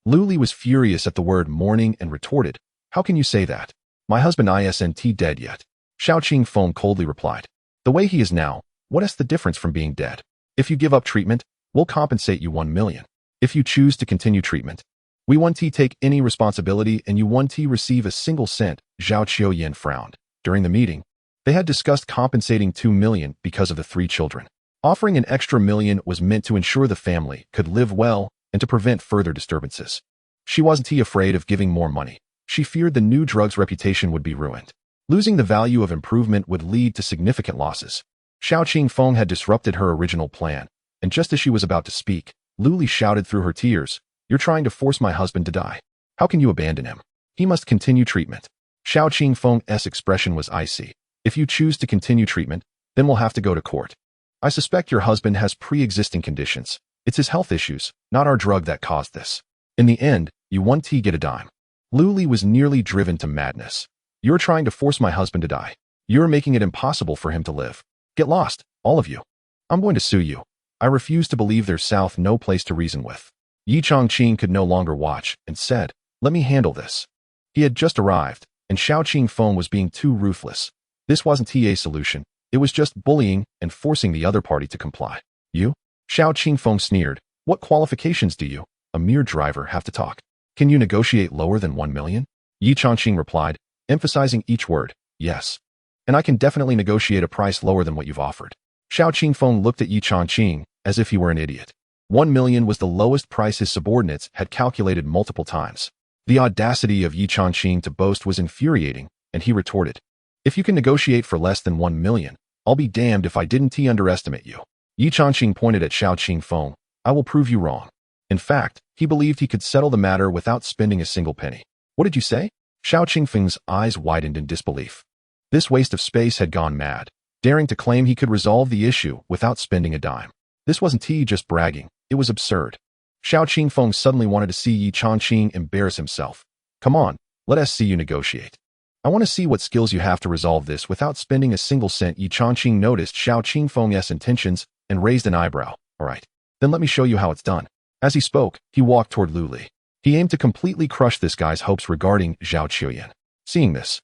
Luli was furious at the word mourning and retorted, how can you say that? My husband isn't dead yet. Xiao Qingfeng coldly replied, The way he is now, what is the difference from being dead? If you give up treatment, we'll compensate you 1 million. If you choose to continue treatment, we won't take any responsibility and you won't receive a single cent. Zhao Qiuyan frowned. During the meeting, they had discussed compensating 2 million because of the 3 children. Offering an extra million was meant to ensure the family could live well and to prevent further disturbances. She wasn't afraid of giving more money. She feared the new drug's reputation would be ruined. Losing the value of improvement would lead to significant losses. Xiao Qingfeng had disrupted her original plan, and just as she was about to speak, Lu Li shouted through her tears, "You're trying to force my husband to die. How can you abandon him? He must continue treatment." Xiao Qingfeng's expression was icy. "If you choose to continue treatment, then we'll have to go to court. I suspect your husband has pre-existing conditions. It's his health issues, not our drug that caused this. In the end, you won't get a dime." Lu Li was nearly driven to madness. "You're trying to force my husband to die. You're making it impossible for him to live. Get lost, all of you. I'm going to sue you. I refuse to believe there's no place to reason with." Ye Changqing could no longer watch and said, "Let me handle this." He had just arrived, and Xiao Qingfeng was being too ruthless. This wasn't a solution. It was just bullying and forcing the other party to comply. "You?" Xiao Qingfeng sneered. "What qualifications do you, a mere driver, have to talk? Can you negotiate lower than 1 million? Ye Changqing replied, emphasizing each word, "Yes. And I can definitely negotiate a price lower than what you've offered." Xiao Qingfeng looked at Ye Changqing as if he were an idiot. 1 million was the lowest price his subordinates had calculated multiple times. The audacity of Ye Changqing to boast was infuriating, and he retorted, "If you can negotiate for less than 1 million, I'll be damned if I didn't underestimate you." Ye Changqing pointed at Xiao Qingfeng. "I will prove you wrong." In fact, he believed he could settle the matter without spending a single penny. "What did you say?" Xiao Qingfeng's eyes widened in disbelief. This waste of space had gone mad, daring to claim he could resolve the issue without spending a dime. This wasn't just bragging, it was absurd. Xiao Qingfeng suddenly wanted to see Ye Changqing embarrass himself. "Come on, let us see you negotiate. I want to see what skills you have to resolve this without spending a single cent." Ye Changqing noticed Xiao Qingfeng's intentions and raised an eyebrow. "All right, then let me show you how it's done." As he spoke, he walked toward Lu Li. He aimed to completely crush this guy's hopes regarding Zhao Qiuyan. Seeing this,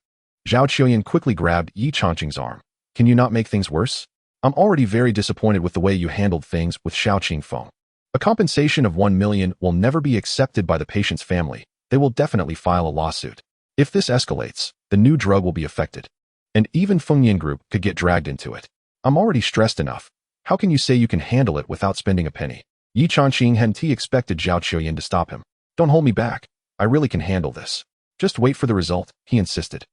Zhao Qiuyan quickly grabbed Ye Changqing's arm. "Can you not make things worse? I'm already very disappointed with the way you handled things with Xiao Qingfeng. A compensation of 1 million will never be accepted by the patient's family. They will definitely file a lawsuit. If this escalates, the new drug will be affected. And even Fengyan Group could get dragged into it. I'm already stressed enough. How can you say you can handle it without spending a penny?" Ye Changqing hadn't expected Zhao Qiuyan to stop him. "Don't hold me back. I really can handle this. Just wait for the result," he insisted.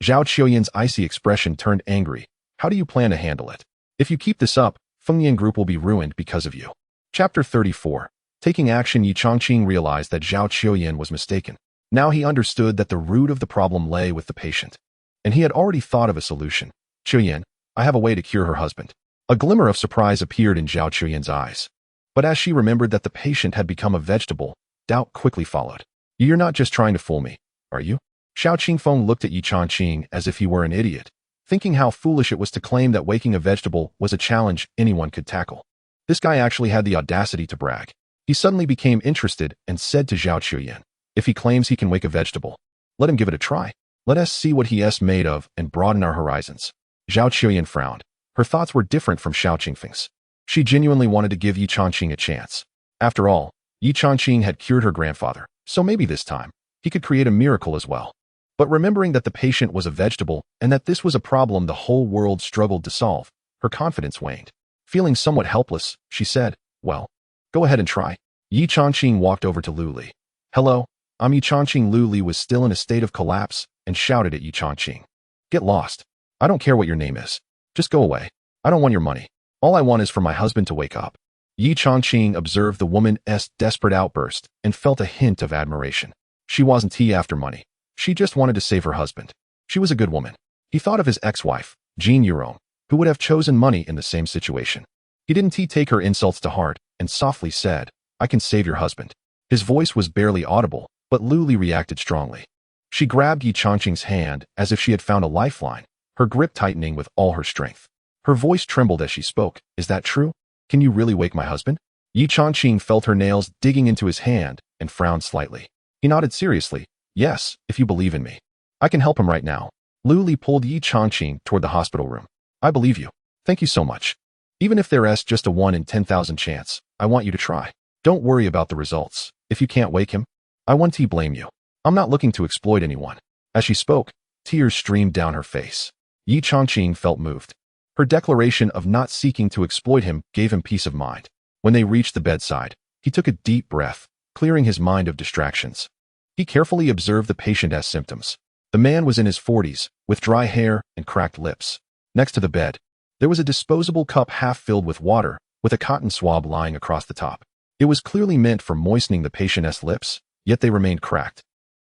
Zhao Qiuyan's icy expression turned angry. "How do you plan to handle it? If you keep this up, Fengyan Group will be ruined because of you." Chapter 34. Taking action. Ye Changqing realized that Zhao Qiuyan was mistaken. Now he understood that the root of the problem lay with the patient. And he had already thought of a solution. "Qiuyan, I have a way to cure her husband." A glimmer of surprise appeared in Zhao Qiuyan's eyes. But as she remembered that the patient had become a vegetable, doubt quickly followed. "You're not just trying to fool me, are you?" Xiao Qingfeng looked at Ye Changqing as if he were an idiot, thinking how foolish it was to claim that waking a vegetable was a challenge anyone could tackle. This guy actually had the audacity to brag. He suddenly became interested and said to Zhao Qiuyan, "If he claims he can wake a vegetable, let him give it a try. Let us see what he is made of and broaden our horizons." Zhao Qiuyan frowned. Her thoughts were different from Xiao Qingfeng's. She genuinely wanted to give Ye Changqing a chance. After all, Ye Changqing had cured her grandfather, so maybe this time, he could create a miracle as well. But remembering that the patient was a vegetable and that this was a problem the whole world struggled to solve, her confidence waned. Feeling somewhat helpless, she said, "Well, go ahead and try." Ye Changqing walked over to Lu Li. "Hello, I'm Ye Changqing." Lu Li was still in a state of collapse and shouted at Ye Changqing, "Get lost. I don't care what your name is. Just go away. I don't want your money. All I want is for my husband to wake up." Ye Changqing observed the woman's desperate outburst and felt a hint of admiration. She wasn't after money. She just wanted to save her husband. She was a good woman. He thought of his ex-wife, Jean Yurong, who would have chosen money in the same situation. He didn't take her insults to heart and softly said, "I can save your husband." His voice was barely audible, but Lu Li reacted strongly. She grabbed Ye Changqing's hand as if she had found a lifeline, her grip tightening with all her strength. Her voice trembled as she spoke. "Is that true? Can you really wake my husband?" Ye Changqing felt her nails digging into his hand and frowned slightly. He nodded seriously. "Yes, if you believe in me. I can help him right now." Lu Li pulled Ye Changqing toward the hospital room. "I believe you. Thank you so much. Even if there's just a 1 in 10,000 chance, I want you to try. Don't worry about the results. If you can't wake him, I won't blame you. I'm not looking to exploit anyone. As she spoke, tears streamed down her face. Ye Changqing felt moved. Her declaration of not seeking to exploit him gave him peace of mind. When they reached the bedside, he took a deep breath, clearing his mind of distractions. He carefully observed the patient's symptoms. The man was in his 40s, with dry hair and cracked lips. Next to the bed, there was a disposable cup half filled with water, with a cotton swab lying across the top. It was clearly meant for moistening the patient's lips, yet they remained cracked,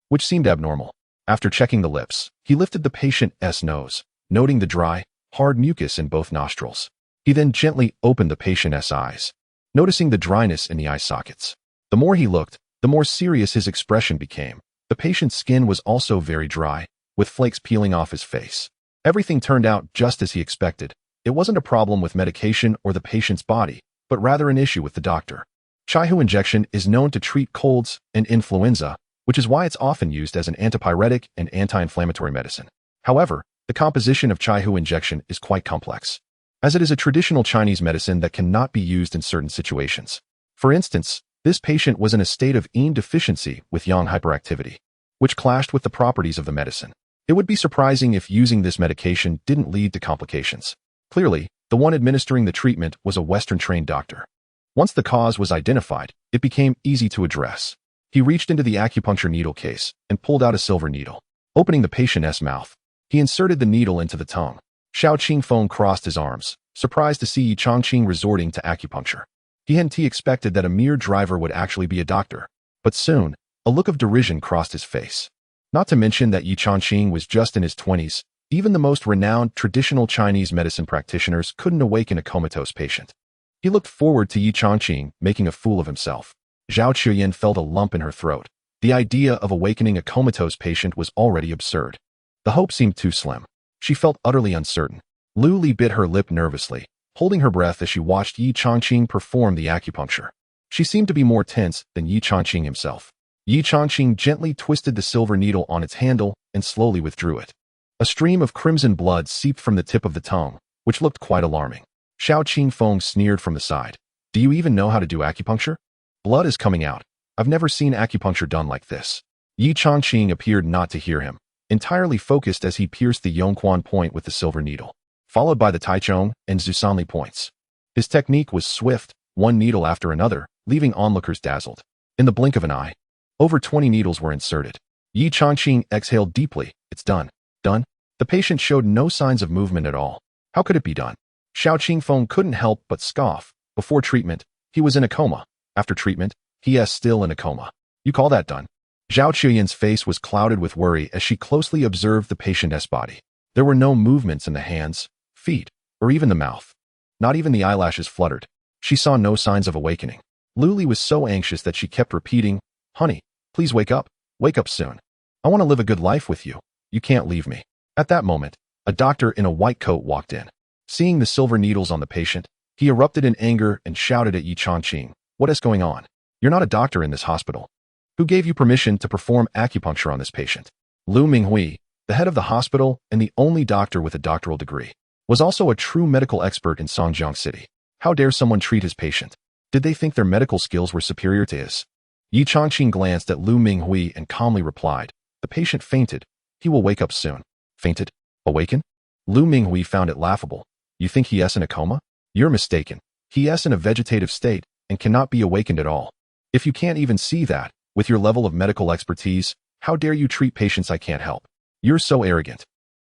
which seemed abnormal. After checking the lips, he lifted the patient's nose, noting the dry, hard mucus in both nostrils. He then gently opened the patient's eyes, noticing the dryness in the eye sockets. The more he looked, the more serious his expression became. The patient's skin was also very dry, with flakes peeling off his face. Everything turned out just as he expected. It wasn't a problem with medication or the patient's body, but rather an issue with the doctor. Chaihu injection is known to treat colds and influenza, which is why it's often used as an antipyretic and anti-inflammatory medicine. However, the composition of Chaihu injection is quite complex, as it is a traditional Chinese medicine that cannot be used in certain situations. For instance, this patient was in a state of yin deficiency with yang hyperactivity, which clashed with the properties of the medicine. It would be surprising if using this medication didn't lead to complications. Clearly, the one administering the treatment was a Western-trained doctor. Once the cause was identified, it became easy to address. He reached into the acupuncture needle case and pulled out a silver needle. Opening the patient's mouth, he inserted the needle into the tongue. Xiao Qingfeng crossed his arms, surprised to see Ye Changqing resorting to acupuncture. He hadn't expected that a mere driver would actually be a doctor. But soon, a look of derision crossed his face. Not to mention that Ye Changqing was just in his 20s. Even the most renowned traditional Chinese medicine practitioners couldn't awaken a comatose patient. He looked forward to Ye Changqing making a fool of himself. Zhao Chuyin felt a lump in her throat. The idea of awakening a comatose patient was already absurd. The hope seemed too slim. She felt utterly uncertain. Lu Li bit her lip nervously, holding her breath as she watched Ye Changqing perform the acupuncture. She seemed to be more tense than Ye Changqing himself. Ye Changqing gently twisted the silver needle on its handle and slowly withdrew it. A stream of crimson blood seeped from the tip of the tongue, which looked quite alarming. Xiao Qingfeng sneered from the side. Do you even know how to do acupuncture? Blood is coming out. I've never seen acupuncture done like this. Ye Changqing appeared not to hear him, entirely focused as he pierced the Yongquan point with the silver needle, followed by the Taichung and Zusanli points. His technique was swift, one needle after another, leaving onlookers dazzled. In the blink of an eye, over 20 needles were inserted. Ye Changqing exhaled deeply. It's done. Done? The patient showed no signs of movement at all. How could it be done? Xiao Qingfeng couldn't help but scoff. Before treatment, he was in a coma. After treatment, he is still in a coma. You call that done? Zhao Chuyin's face was clouded with worry as she closely observed the patient's body. There were no movements in the hands, feet, or even the mouth. Not even the eyelashes fluttered. She saw no signs of awakening. Lu Li was so anxious that she kept repeating, "Honey, please wake up. Wake up soon. I want to live a good life with you. You can't leave me." At that moment, a doctor in a white coat walked in. Seeing the silver needles on the patient, he erupted in anger and shouted at Ye Changqing, "What is going on? You're not a doctor in this hospital. Who gave you permission to perform acupuncture on this patient?" Lu Minghui, the head of the hospital and the only doctor with a doctoral degree, was also a true medical expert in Songjiang City. How dare someone treat his patient? Did they think their medical skills were superior to his? Ye Changqing glanced at Lu Minghui and calmly replied, "The patient fainted. He will wake up soon." Fainted? Awaken? Lu Minghui found it laughable. You think he is in a coma? You're mistaken. He is in a vegetative state and cannot be awakened at all. If you can't even see that, with your level of medical expertise, how dare you treat patients I can't help? You're so arrogant.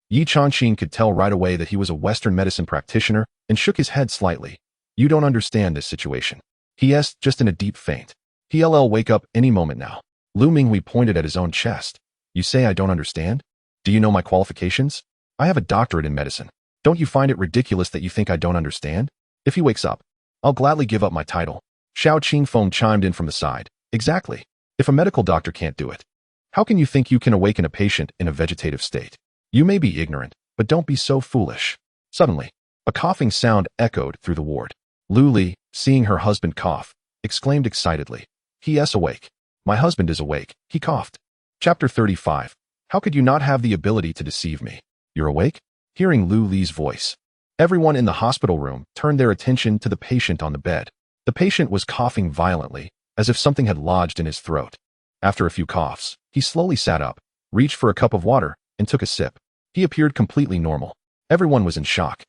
Ye Changqing could tell right away that he was a Western medicine practitioner and shook his head slightly. You don't understand this situation. He is just in a deep faint. He'll wake up any moment now. Lu Minghui pointed at his own chest. You say I don't understand? Do you know my qualifications? I have a doctorate in medicine. Don't you find it ridiculous that you think I don't understand? If he wakes up, I'll gladly give up my title. Xiao Qingfeng chimed in from the side. Exactly. If a medical doctor can't do it, how can you think you can awaken a patient in a vegetative state? You may be ignorant, but don't be so foolish. Suddenly, a coughing sound echoed through the ward. Lu Li, seeing her husband cough, exclaimed excitedly, "He is awake. My husband is awake," he coughed. Chapter 35. How could you not have the ability to deceive me? You're awake? Hearing Lu Li's voice, Everyone in the hospital room turned their attention to the patient on the bed. The patient was coughing violently, as if something had lodged in his throat. After a few coughs, he slowly sat up, reached for a cup of water, and took a sip. He appeared completely normal. Everyone was in shock.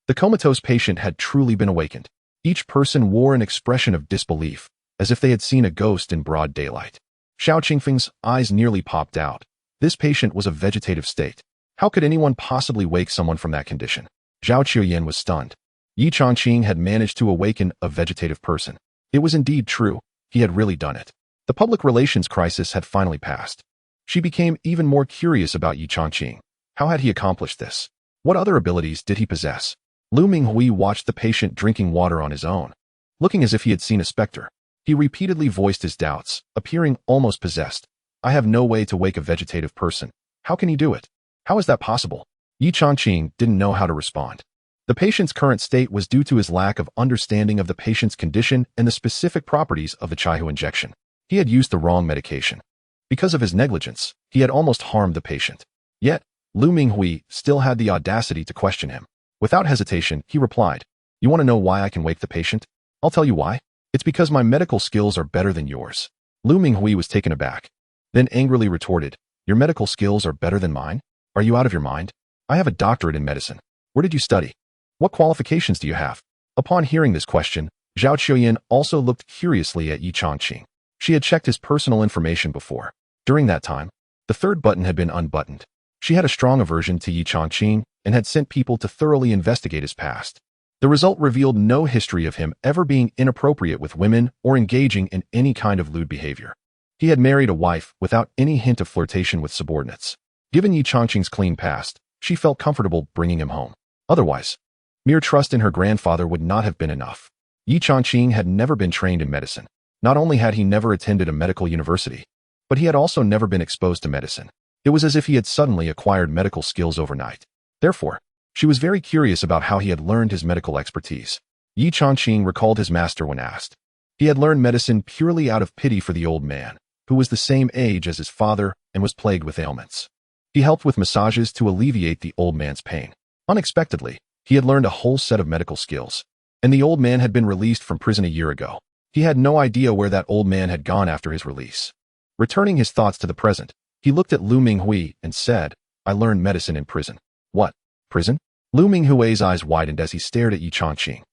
The comatose patient had truly been awakened. Each person wore an expression of disbelief, as if they had seen a ghost in broad daylight. Ye Changqing's eyes nearly popped out. This patient was a vegetative state. How could anyone possibly wake someone from that condition? Zhao Qiuyan was stunned. Ye Changqing had managed to awaken a vegetative person. It was indeed true. He had really done it. The public relations crisis had finally passed. She became even more curious about Ye Changqing. How had he accomplished this? What other abilities did he possess? Lu Minghui watched the patient drinking water on his own. Looking as if he had seen a specter, he repeatedly voiced his doubts, appearing almost possessed. I have no way to wake a vegetative person. How can he do it? How is that possible? Ye Changqing didn't know how to respond. The patient's current state was due to his lack of understanding of the patient's condition and the specific properties of the Chihu injection. He had used the wrong medication. Because of his negligence, he had almost harmed the patient. Yet, Lu Minghui still had the audacity to question him. Without hesitation, he replied, "You want to know why I can wake the patient? I'll tell you why. It's because my medical skills are better than yours." Lu Minghui was taken aback, then angrily retorted, "Your medical skills are better than mine? Are you out of your mind? I have a doctorate in medicine. Where did you study? What qualifications do you have?" Upon hearing this question, Zhao Qiuyan also looked curiously at Ye Changqing. She had checked his personal information before. During that time, the third button had been unbuttoned. She had a strong aversion to Ye Changqing and had sent people to thoroughly investigate his past. The result revealed no history of him ever being inappropriate with women or engaging in any kind of lewd behavior. He had married a wife without any hint of flirtation with subordinates. Given Ye Changqing's clean past, she felt comfortable bringing him home. Otherwise, mere trust in her grandfather would not have been enough. Ye Changqing had never been trained in medicine. Not only had he never attended a medical university, but he had also never been exposed to medicine. It was as if he had suddenly acquired medical skills overnight. Therefore, she was very curious about how he had learned his medical expertise. Ye Changqing recalled his master when asked. He had learned medicine purely out of pity for the old man, who was the same age as his father and was plagued with ailments. He helped with massages to alleviate the old man's pain. Unexpectedly, he had learned a whole set of medical skills, and the old man had been released from prison a year ago. He had no idea where that old man had gone after his release. Returning his thoughts to the present, he looked at Lu Minghui and said, "I learned medicine in prison." "What? Prison?" Lu Minghui's eyes widened as he stared at Ye Changqing.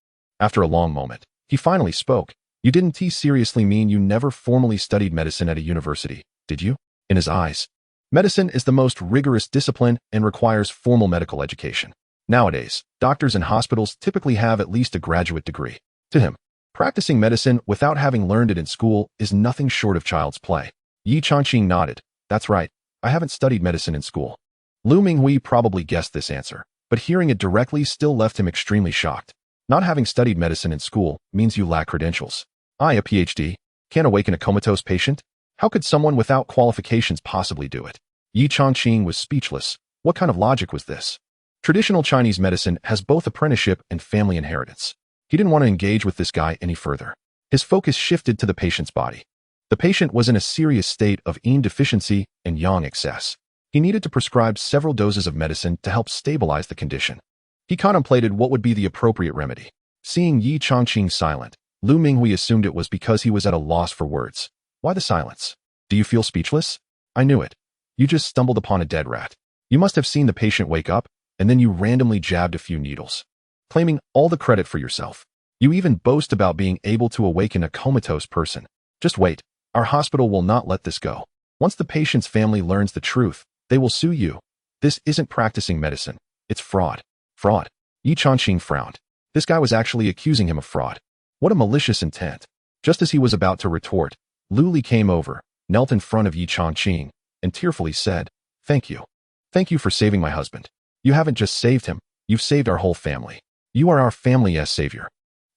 After a long moment, he finally spoke. "You didn't seriously mean you never formally studied medicine at a university, did you?" In his eyes, medicine is the most rigorous discipline and requires formal medical education. Nowadays, doctors and hospitals typically have at least a graduate degree. To him, practicing medicine without having learned it in school is nothing short of child's play. Ye Changqing nodded. "That's right. I haven't studied medicine in school." Lu Minghui probably guessed this answer, but hearing it directly still left him extremely shocked. Not having studied medicine in school means you lack credentials. A PhD, can't awaken a comatose patient? How could someone without qualifications possibly do it? Ye Changqing was speechless. What kind of logic was this? Traditional Chinese medicine has both apprenticeship and family inheritance. He didn't want to engage with this guy any further. His focus shifted to the patient's body. The patient was in a serious state of yin deficiency and yang excess. He needed to prescribe several doses of medicine to help stabilize the condition. He contemplated what would be the appropriate remedy. Seeing Ye Changqing silent, Lu Minghui assumed it was because he was at a loss for words. "Why the silence? Do you feel speechless?" "I knew it. You just stumbled upon a dead rat. You must have seen the patient wake up, and then you randomly jabbed a few needles, claiming all the credit for yourself. You even boast about being able to awaken a comatose person. Just wait. Our hospital will not let this go. Once the patient's family learns the truth, they will sue you. This isn't practicing medicine. It's fraud." "Fraud?" Ye Changqing frowned. This guy was actually accusing him of fraud. What a malicious intent. Just as he was about to retort, Lu Li came over, knelt in front of Ye Changqing, and tearfully said, "Thank you. Thank you for saving my husband. You haven't just saved him, you've saved our whole family. You are our family's savior."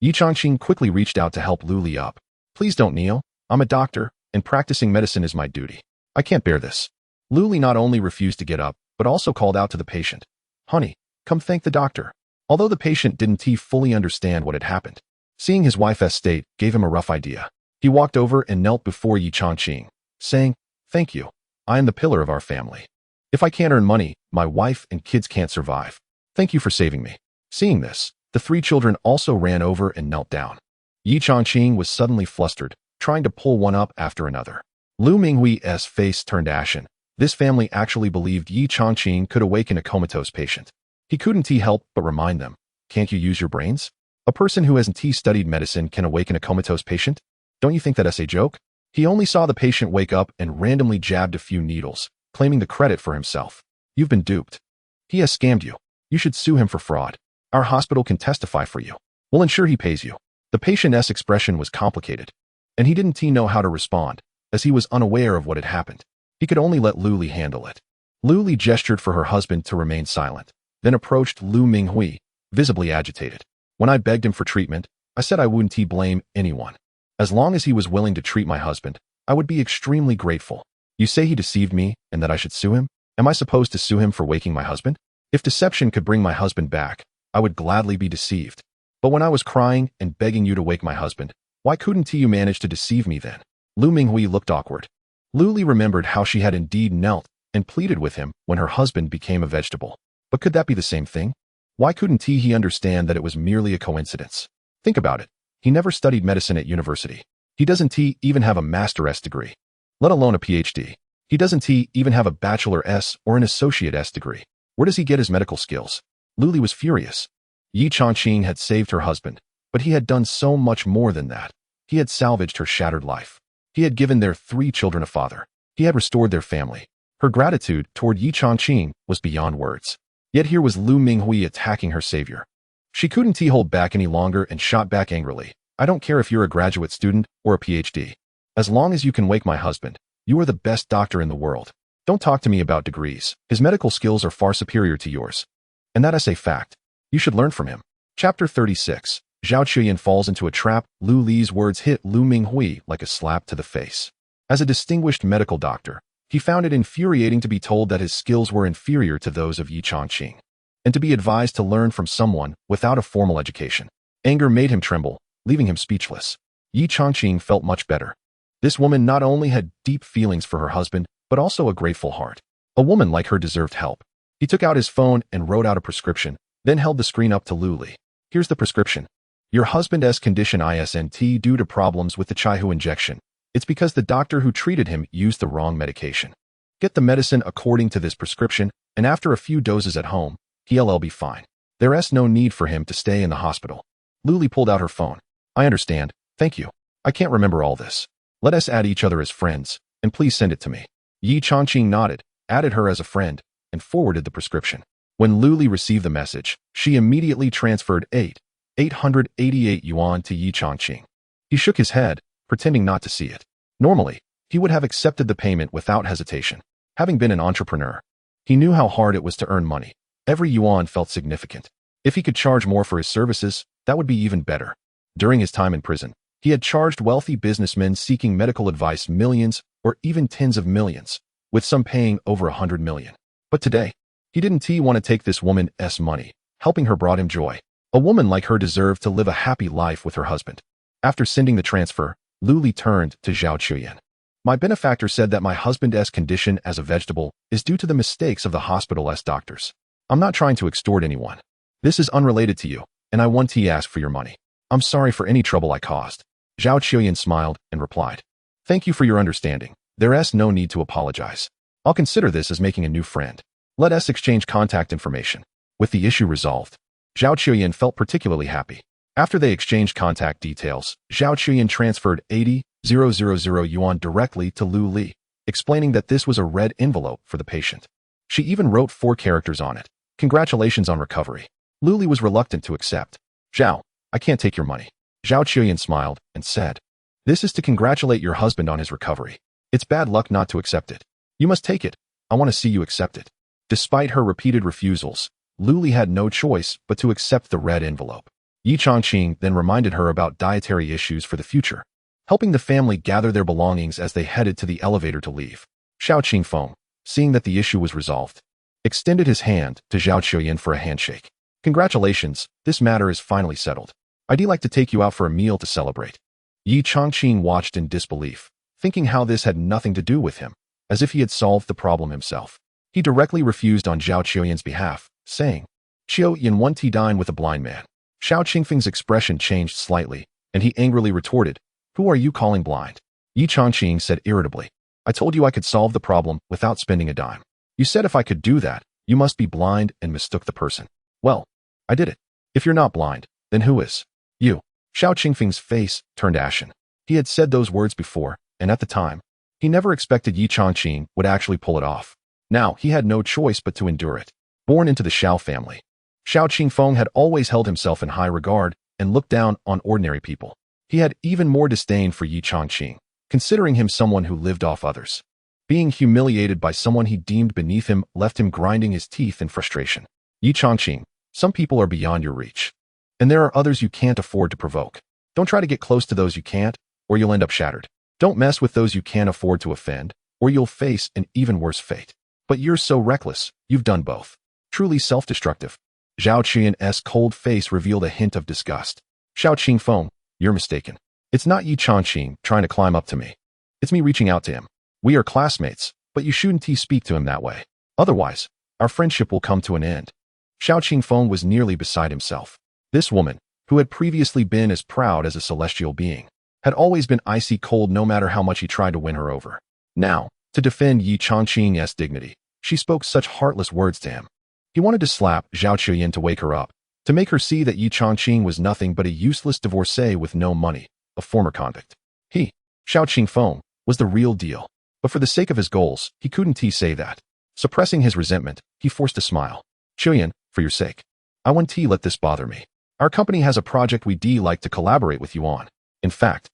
Ye Changqing quickly reached out to help Lu Li up. "Please don't kneel. I'm a doctor, and practicing medicine is my duty. I can't bear this." Lu Li not only refused to get up, but also called out to the patient, "Honey, come thank the doctor." Although the patient didn't fully understand what had happened, seeing his wife's state gave him a rough idea. He walked over and knelt before Ye Changqing, saying, "Thank you. I am the pillar of our family. If I can't earn money, my wife and kids can't survive. Thank you for saving me." Seeing this, the three children also ran over and knelt down. Ye Changqing was suddenly flustered, trying to pull one up after another. Lu Minghui's face turned ashen. This family actually believed Ye Changqing could awaken a comatose patient. He couldn't help but remind them, can't you use your brains? A person who hasn't studied medicine can awaken a comatose patient? Don't you think that's a joke? He only saw the patient wake up and randomly jabbed a few needles, claiming the credit for himself. You've been duped. He has scammed you. You should sue him for fraud. Our hospital can testify for you. We'll ensure he pays you. The patient's expression was complicated, and he didn't know how to respond, as he was unaware of what had happened. He could only let Lu Li handle it. Lu Li gestured for her husband to remain silent, then approached Lu Minghui, visibly agitated. When I begged him for treatment, I said I wouldn't blame anyone. As long as he was willing to treat my husband, I would be extremely grateful. You say he deceived me and that I should sue him? Am I supposed to sue him for waking my husband? If deception could bring my husband back, I would gladly be deceived. But when I was crying and begging you to wake my husband, why couldn't you manage to deceive me then? Lu Minghui looked awkward. Lu Li remembered how she had indeed knelt and pleaded with him when her husband became a vegetable. But could that be the same thing? Why couldn't he understand that it was merely a coincidence? Think about it. He never studied medicine at university. He doesn't even have a master's degree, let alone a PhD. He doesn't even have a bachelor's or an associate's degree. Where does he get his medical skills? Lu Li was furious. Ye Changqing had saved her husband, but he had done so much more than that. He had salvaged her shattered life. He had given their three children a father. He had restored their family. Her gratitude toward Ye Changqing was beyond words. Yet here was Lu Minghui attacking her savior. She couldn't hold back any longer and shot back angrily. I don't care if you're a graduate student or a PhD. As long as you can wake my husband, you are the best doctor in the world. Don't talk to me about degrees. His medical skills are far superior to yours. And that is a fact. You should learn from him. Chapter 36. Zhao Chuyan falls into a trap. Lu Li's words hit Lu Minghui like a slap to the face. As a distinguished medical doctor, he found it infuriating to be told that his skills were inferior to those of Ye Changqing, and to be advised to learn from someone without a formal education. Anger made him tremble, leaving him speechless. Ye Changqing felt much better. This woman not only had deep feelings for her husband, but also a grateful heart. A woman like her deserved help. He took out his phone and wrote out a prescription, then held the screen up to Lu Li. Here's the prescription. Your husband's condition isn't due to problems with the Chihu injection. It's because the doctor who treated him used the wrong medication. Get the medicine according to this prescription, and after a few doses at home, he'll be fine. There's no need for him to stay in the hospital. Lu Li pulled out her phone. I understand, thank you. I can't remember all this. Let us add each other as friends, and please send it to me. Ye Changqing nodded, added her as a friend, and forwarded the prescription. When Lu Li received the message, she immediately transferred 888 yuan to Ye Changqing. He shook his head, pretending not to see it. Normally, he would have accepted the payment without hesitation. Having been an entrepreneur, he knew how hard it was to earn money. Every yuan felt significant. If he could charge more for his services, that would be even better. During his time in prison, he had charged wealthy businessmen seeking medical advice millions or even tens of millions, with some paying over 100 million. But today, he didn't want to take this woman's money. Helping her brought him joy. A woman like her deserved to live a happy life with her husband. After sending the transfer, Lu Li turned to Zhao Chuyan. My benefactor said that my husband's condition as a vegetable is due to the mistakes of the hospital's doctors. I'm not trying to extort anyone. This is unrelated to you, and I want to ask for your money. I'm sorry for any trouble I caused. Zhao Chuyan smiled and replied. Thank you for your understanding. There's no need to apologize. I'll consider this as making a new friend. Let us exchange contact information. With the issue resolved, Zhao Chuyan felt particularly happy. After they exchanged contact details, Zhao Chuyan transferred 80,000 yuan directly to Lu Li, explaining that this was a red envelope for the patient. She even wrote 4 characters on it. Congratulations on recovery. Lu Li was reluctant to accept. Zhao, I can't take your money. Zhao Chuyan smiled and said, this is to congratulate your husband on his recovery. It's bad luck not to accept it. You must take it. I want to see you accept it. Despite her repeated refusals, Lu Li had no choice but to accept the red envelope. Ye Changqing then reminded her about dietary issues for the future, helping the family gather their belongings as they headed to the elevator to leave. Xiao Qingfeng, seeing that the issue was resolved, extended his hand to Zhao Chuyan for a handshake. Congratulations, this matter is finally settled. I'd like to take you out for a meal to celebrate. Ye Changqing watched in disbelief, thinking how this had nothing to do with him, as if he had solved the problem himself. He directly refused on Zhao Chuyan's behalf, saying, Xiao Yin 1T dine with a blind man. Xiao Qingfeng's expression changed slightly, and he angrily retorted, "Who are you calling blind?" Ye Changqing said irritably, "I told you I could solve the problem without spending a dime. You said if I could do that, you must be blind and mistook the person. Well, I did it. If you're not blind, then who is? You." Xiao Qingfeng's face turned ashen. He had said those words before, and at the time, he never expected Ye Changqing would actually pull it off. Now, he had no choice but to endure it. Born into the Xiao family, Xiao Qingfeng had always held himself in high regard and looked down on ordinary people. He had even more disdain for Ye Changqing, considering him someone who lived off others. Being humiliated by someone he deemed beneath him left him grinding his teeth in frustration. Ye Changqing, some people are beyond your reach. And there are others you can't afford to provoke. Don't try to get close to those you can't, or you'll end up shattered. Don't mess with those you can't afford to offend, or you'll face an even worse fate. But you're so reckless, you've done both. Truly self-destructive. Zhao Qian's cold face revealed a hint of disgust. Xiao Qingfeng, you're mistaken. It's not Ye Changqing trying to climb up to me. It's me reaching out to him. We are classmates, but you shouldn't speak to him that way. Otherwise, our friendship will come to an end. Xiao Qingfeng was nearly beside himself. This woman, who had previously been as proud as a celestial being, had always been icy cold no matter how much he tried to win her over. Now, to defend Ye Changqing's dignity, she spoke such heartless words to him. He wanted to slap Zhao Qian to wake her up, to make her see that Ye Changqing was nothing but a useless divorcee with no money, a former convict. He, Xiao Qingfeng, was the real deal. But for the sake of his goals, he couldn't say that. Suppressing his resentment, he forced a smile. "Qian, for your sake, I won't let this bother me. Our company has a project we'd like to collaborate with you on. In fact,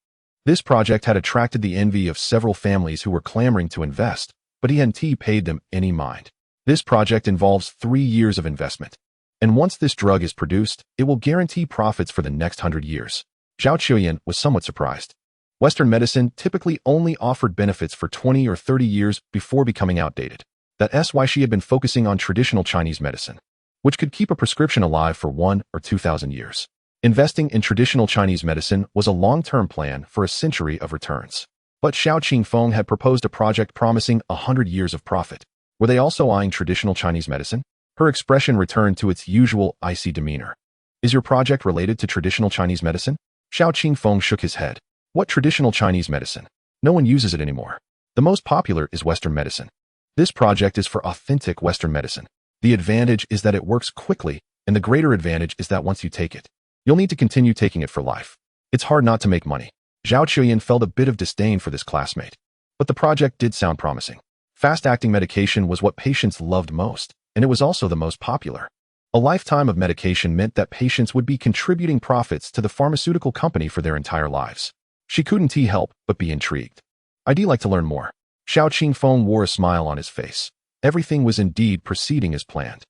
this project had attracted the envy of several families who were clamoring to invest, but he hadn't paid them any mind. This project involves 3 years of investment. And once this drug is produced, it will guarantee profits for the next 100 years. Zhao Qian was somewhat surprised. Western medicine typically only offered benefits for 20 or 30 years before becoming outdated. That's why she had been focusing on traditional Chinese medicine, which could keep a prescription alive for 1 or 2,000 years. Investing in traditional Chinese medicine was a long-term plan for a century of returns. But Xiao Qingfeng had proposed a project promising 100 years of profit. Were they also eyeing traditional Chinese medicine? Her expression returned to its usual icy demeanor. "Is your project related to traditional Chinese medicine?" Xiao Qingfeng shook his head. "What traditional Chinese medicine? No one uses it anymore. The most popular is Western medicine. This project is for authentic Western medicine. The advantage is that it works quickly, and the greater advantage is that once you take it, you'll need to continue taking it for life. It's hard not to make money." Zhao Qian felt a bit of disdain for this classmate. But the project did sound promising. Fast-acting medication was what patients loved most, and it was also the most popular. A lifetime of medication meant that patients would be contributing profits to the pharmaceutical company for their entire lives. She couldn't help but be intrigued. "I'd like to learn more." Xiao Qingfeng wore a smile on his face. Everything was indeed proceeding as planned.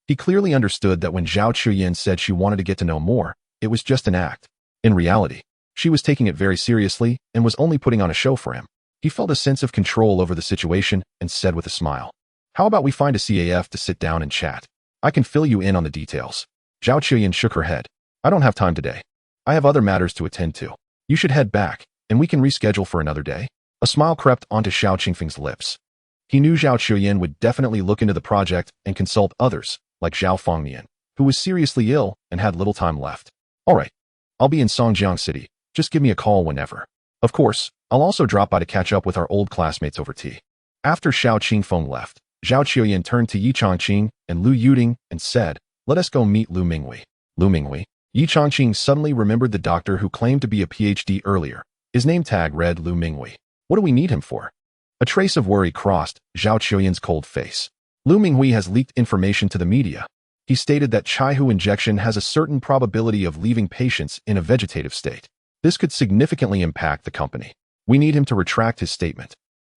He clearly understood that when Zhao Qian said she wanted to get to know more, it was just an act. In reality, she was taking it very seriously and was only putting on a show for him. He felt a sense of control over the situation and said with a smile, "How about we find a CAF to sit down and chat? I can fill you in on the details." Zhao Qian shook her head. "I don't have time today. I have other matters to attend to. You should head back, and we can reschedule for another day." A smile crept onto Xiao Qingfeng's lips. He knew Zhao Qian would definitely look into the project and consult others, like Zhao Fengnian, who was seriously ill and had little time left. "All right, I'll be in Songjiang City. Just give me a call whenever. Of course, I'll also drop by to catch up with our old classmates over tea." After Xiao Qingfeng left, Zhao Qian turned to Ye Changqing and Lu Yuding and said, "Let us go meet Lu Minghui." Lu Minghui? Ye Changqing suddenly remembered the doctor who claimed to be a PhD earlier. His name tag read Lu Minghui. What do we need him for? A trace of worry crossed Zhao Qian's cold face. Lu Minghui has leaked information to the media. He stated that Chaihu injection has a certain probability of leaving patients in a vegetative state. This could significantly impact the company. We need him to retract his statement.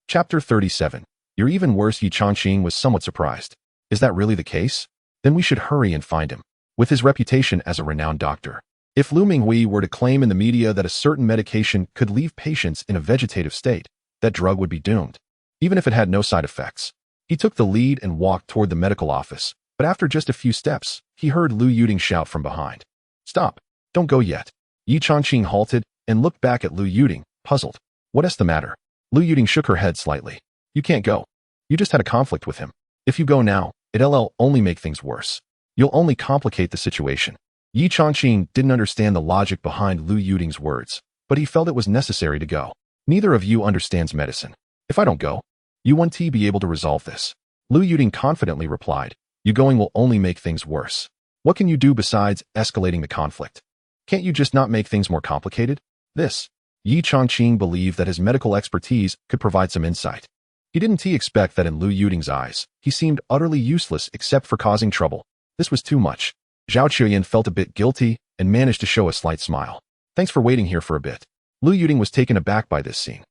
Chapter 37. You're even worse. Ye Changqing was somewhat surprised. Is that really the case? Then we should hurry and find him. With his reputation as a renowned doctor, if Lu Minghui were to claim in the media that a certain medication could leave patients in a vegetative state, that drug would be doomed, even if it had no side effects. He took the lead and walked toward the medical office, but after just a few steps, he heard Lu Yuding shout from behind. "Stop! Don't go yet." Ye Changqing halted and looked back at Lu Yuding, puzzled. "What's the matter?" Lu Yuding shook her head slightly. "You can't go. You just had a conflict with him. If you go now, it'll only make things worse." You'll only complicate the situation. Ye Changqing didn't understand the logic behind Lu Yuting's words, but he felt it was necessary to go. Neither of you understands medicine. If I don't go, you won't be able to resolve this. Lu Yuting confidently replied, you going will only make things worse. What can you do besides escalating the conflict? Can't you just not make things more complicated? Ye Changqing believed that his medical expertise could provide some insight. He didn't expect that in Lu Yuting's eyes, he seemed utterly useless except for causing trouble. This was too much. Zhao Qiuyan felt a bit guilty and managed to show a slight smile. Thanks for waiting here for a bit. Lu Yuting was taken aback by this scene.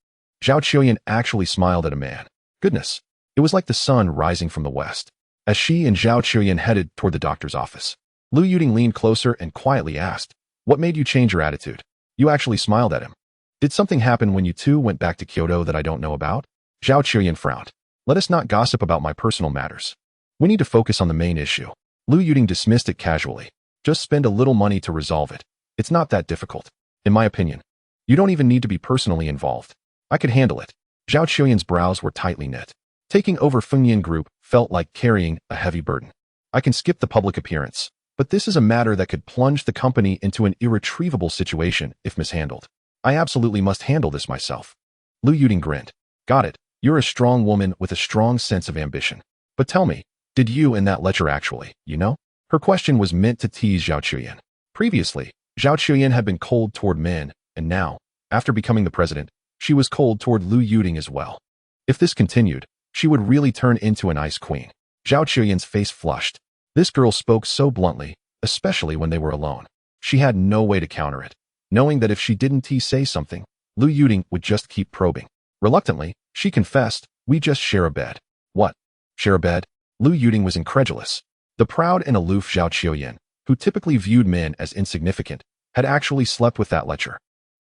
Zhao Qiuyan actually smiled at a man. Goodness, it was like the sun rising from the west. As she and Zhao Qiuyan headed toward the doctor's office, Lu Yuting leaned closer and quietly asked, what made you change your attitude? You actually smiled at him. Did something happen when you two went back to Kyoto that I don't know about? Zhao Qiuyan frowned. Let us not gossip about my personal matters. We need to focus on the main issue. Lu Yuting dismissed it casually. Just spend a little money to resolve it. It's not that difficult. In my opinion, you don't even need to be personally involved. I could handle it. Zhao Qiuyan's brows were tightly knit. Taking over Fengyan Group felt like carrying a heavy burden. I can skip the public appearance, but this is a matter that could plunge the company into an irretrievable situation if mishandled. I absolutely must handle this myself. Lu Yuting grinned. Got it. You're a strong woman with a strong sense of ambition. But tell me, did you and that lecher actually, you know? Her question was meant to tease Zhao Qiuyan. Previously, Zhao Qiuyan had been cold toward men, and now, after becoming the president, she was cold toward Lu Yuting as well. If this continued, she would really turn into an ice queen. Zhao Qiuyan's face flushed. This girl spoke so bluntly, especially when they were alone. She had no way to counter it, knowing that if she didn't say something, Lu Yuting would just keep probing. Reluctantly, she confessed, we just share a bed. What? Share a bed? Lu Yuting was incredulous. The proud and aloof Zhao Qiuyan, who typically viewed men as insignificant, had actually slept with that lecher.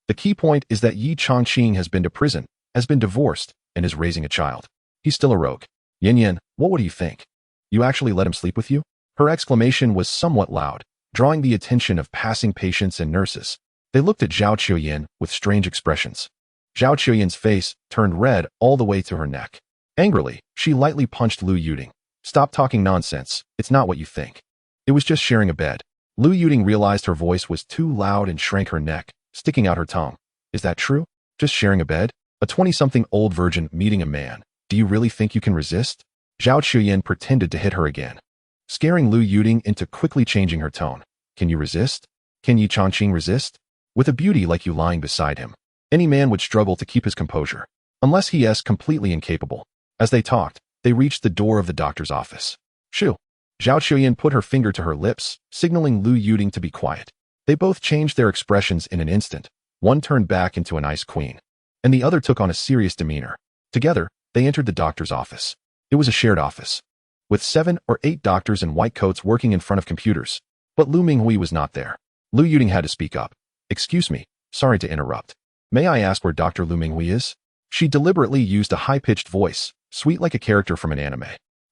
The key point is that Ye Changqing has been to prison, has been divorced, and is raising a child. He's still a rogue. Yin, what would you think? You actually let him sleep with you? Her exclamation was somewhat loud, drawing the attention of passing patients and nurses. They looked at Zhao Qiuyan with strange expressions. Zhao Qiuyan's face turned red all the way to her neck. Angrily, she lightly punched Lu Yuting. Stop talking nonsense. It's not what you think. It was just sharing a bed. Lu Yuting realized her voice was too loud and shrank her neck, sticking out her tongue. Is that true? Just sharing a bed? A 20-something old virgin meeting a man. Do you really think you can resist? Zhao Qiuyan pretended to hit her again, scaring Lu Yuting into quickly changing her tone. Can you resist? Can Ye Changqing resist? With a beauty like you lying beside him, any man would struggle to keep his composure, unless he is completely incapable. As they talked, they reached the door of the doctor's office. Shoo! Zhao Qiuyan put her finger to her lips, signaling Lu Yuting to be quiet. They both changed their expressions in an instant. One turned back into an ice queen, and the other took on a serious demeanor. Together, they entered the doctor's office. It was a shared office, with 7 or 8 doctors in white coats working in front of computers. But Lu Minghui was not there. Lu Yuting had to speak up. Excuse me, sorry to interrupt. May I ask where Dr. Lu Minghui is? She deliberately used a high-pitched voice, sweet like a character from an anime.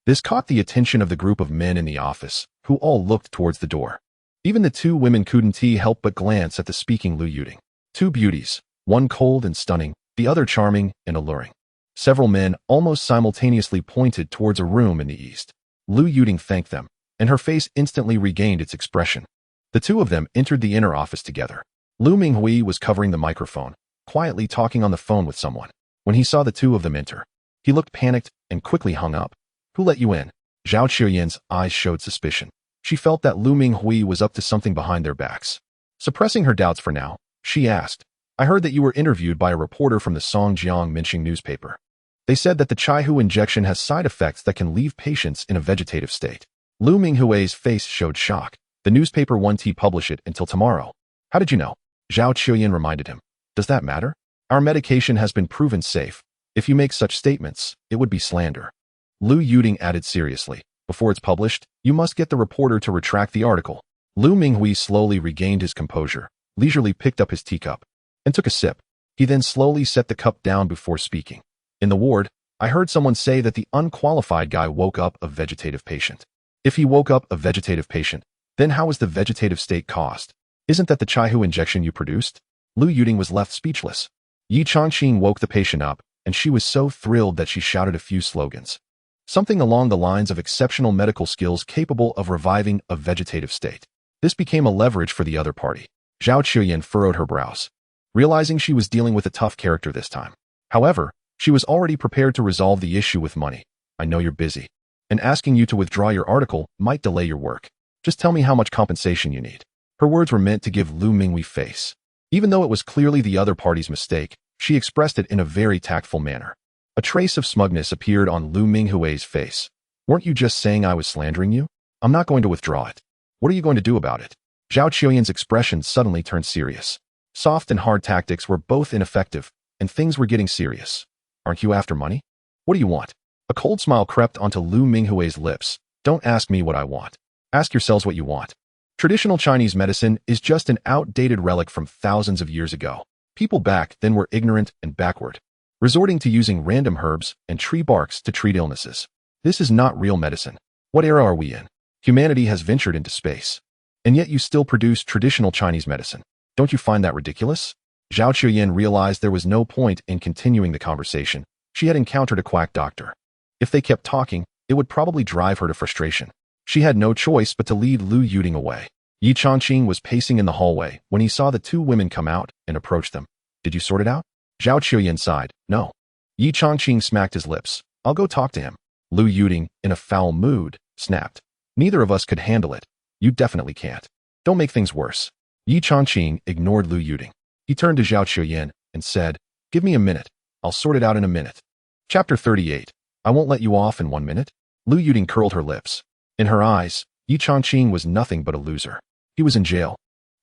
This caught the attention of the group of men in the office, who all looked towards the door. Even the 2 women couldn't help but glance at the speaking Lu Yuting. 2 beauties, one cold and stunning, the other charming and alluring. Several men almost simultaneously pointed towards a room in the east. Lu Yuting thanked them, and her face instantly regained its expression. The 2 of them entered the inner office together. Lu Minghui was covering the microphone, quietly talking on the phone with someone. When he saw the 2 of them enter, he looked panicked and quickly hung up. Who let you in? Zhao Qiuyan's eyes showed suspicion. She felt that Lu Minghui was up to something behind their backs. Suppressing her doubts for now, she asked, I heard that you were interviewed by a reporter from the Songjiang Minxing newspaper. They said that the Chaihu injection has side effects that can leave patients in a vegetative state. Lu Minghui's face showed shock. The newspaper won't publish it until tomorrow. How did you know? Zhao Qiuyan reminded him. Does that matter? Our medication has been proven safe. If you make such statements, it would be slander. Lu Yuting added seriously. Before it's published, you must get the reporter to retract the article. Lu Minghui slowly regained his composure, leisurely picked up his teacup, and took a sip. He then slowly set the cup down before speaking. In the ward, I heard someone say that the unqualified guy woke up a vegetative patient. If he woke up a vegetative patient, then how was the vegetative state caused? Isn't that the Chaihu injection you produced? Lu Yuting was left speechless. Ye Changqing woke the patient up, and she was so thrilled that she shouted a few slogans. something along the lines of exceptional medical skills capable of reviving a vegetative state. This became a leverage for the other party. Zhao Qiuyan furrowed her brows, realizing she was dealing with a tough character this time. However, she was already prepared to resolve the issue with money. I know you're busy, and asking you to withdraw your article might delay your work. Just tell me how much compensation you need. Her words were meant to give Lu Minghui face. Even though it was clearly the other party's mistake, she expressed it in a very tactful manner. A trace of smugness appeared on Lu Minghui's face. Weren't you just saying I was slandering you? I'm not going to withdraw it. What are you going to do about it? Zhao Qiuyan's expression suddenly turned serious. Soft and hard tactics were both ineffective, and things were getting serious. Aren't you after money? What do you want? A cold smile crept onto Lu Minghui's lips. Don't ask me what I want. Ask yourselves what you want. Traditional Chinese medicine is just an outdated relic from thousands of years ago. People back then were ignorant and backward, resorting to using random herbs and tree barks to treat illnesses. This is not real medicine. What era are we in? Humanity has ventured into space. And yet you still produce traditional Chinese medicine. Don't you find that ridiculous? Zhao Qiuyan realized there was no point in continuing the conversation. She had encountered a quack doctor. If they kept talking, it would probably drive her to frustration. She had no choice but to lead Lu Yuding away. Ye Changqing was pacing in the hallway when he saw the two women come out and approach them. Did you sort it out? Zhao Qiuyan sighed. No. Ye Changqing smacked his lips. I'll go talk to him. Lu Yuding, in a foul mood, snapped. Neither of us could handle it. You definitely can't. Don't make things worse. Ye Changqing ignored Lu Yuding. He turned to Zhao Qiuyan and said, Give me a minute. I'll sort it out in a minute. Chapter 38. I won't let you off in 1 minute. Lu Yuding curled her lips. In her eyes, Ye Changqing was nothing but a loser. He was in jail,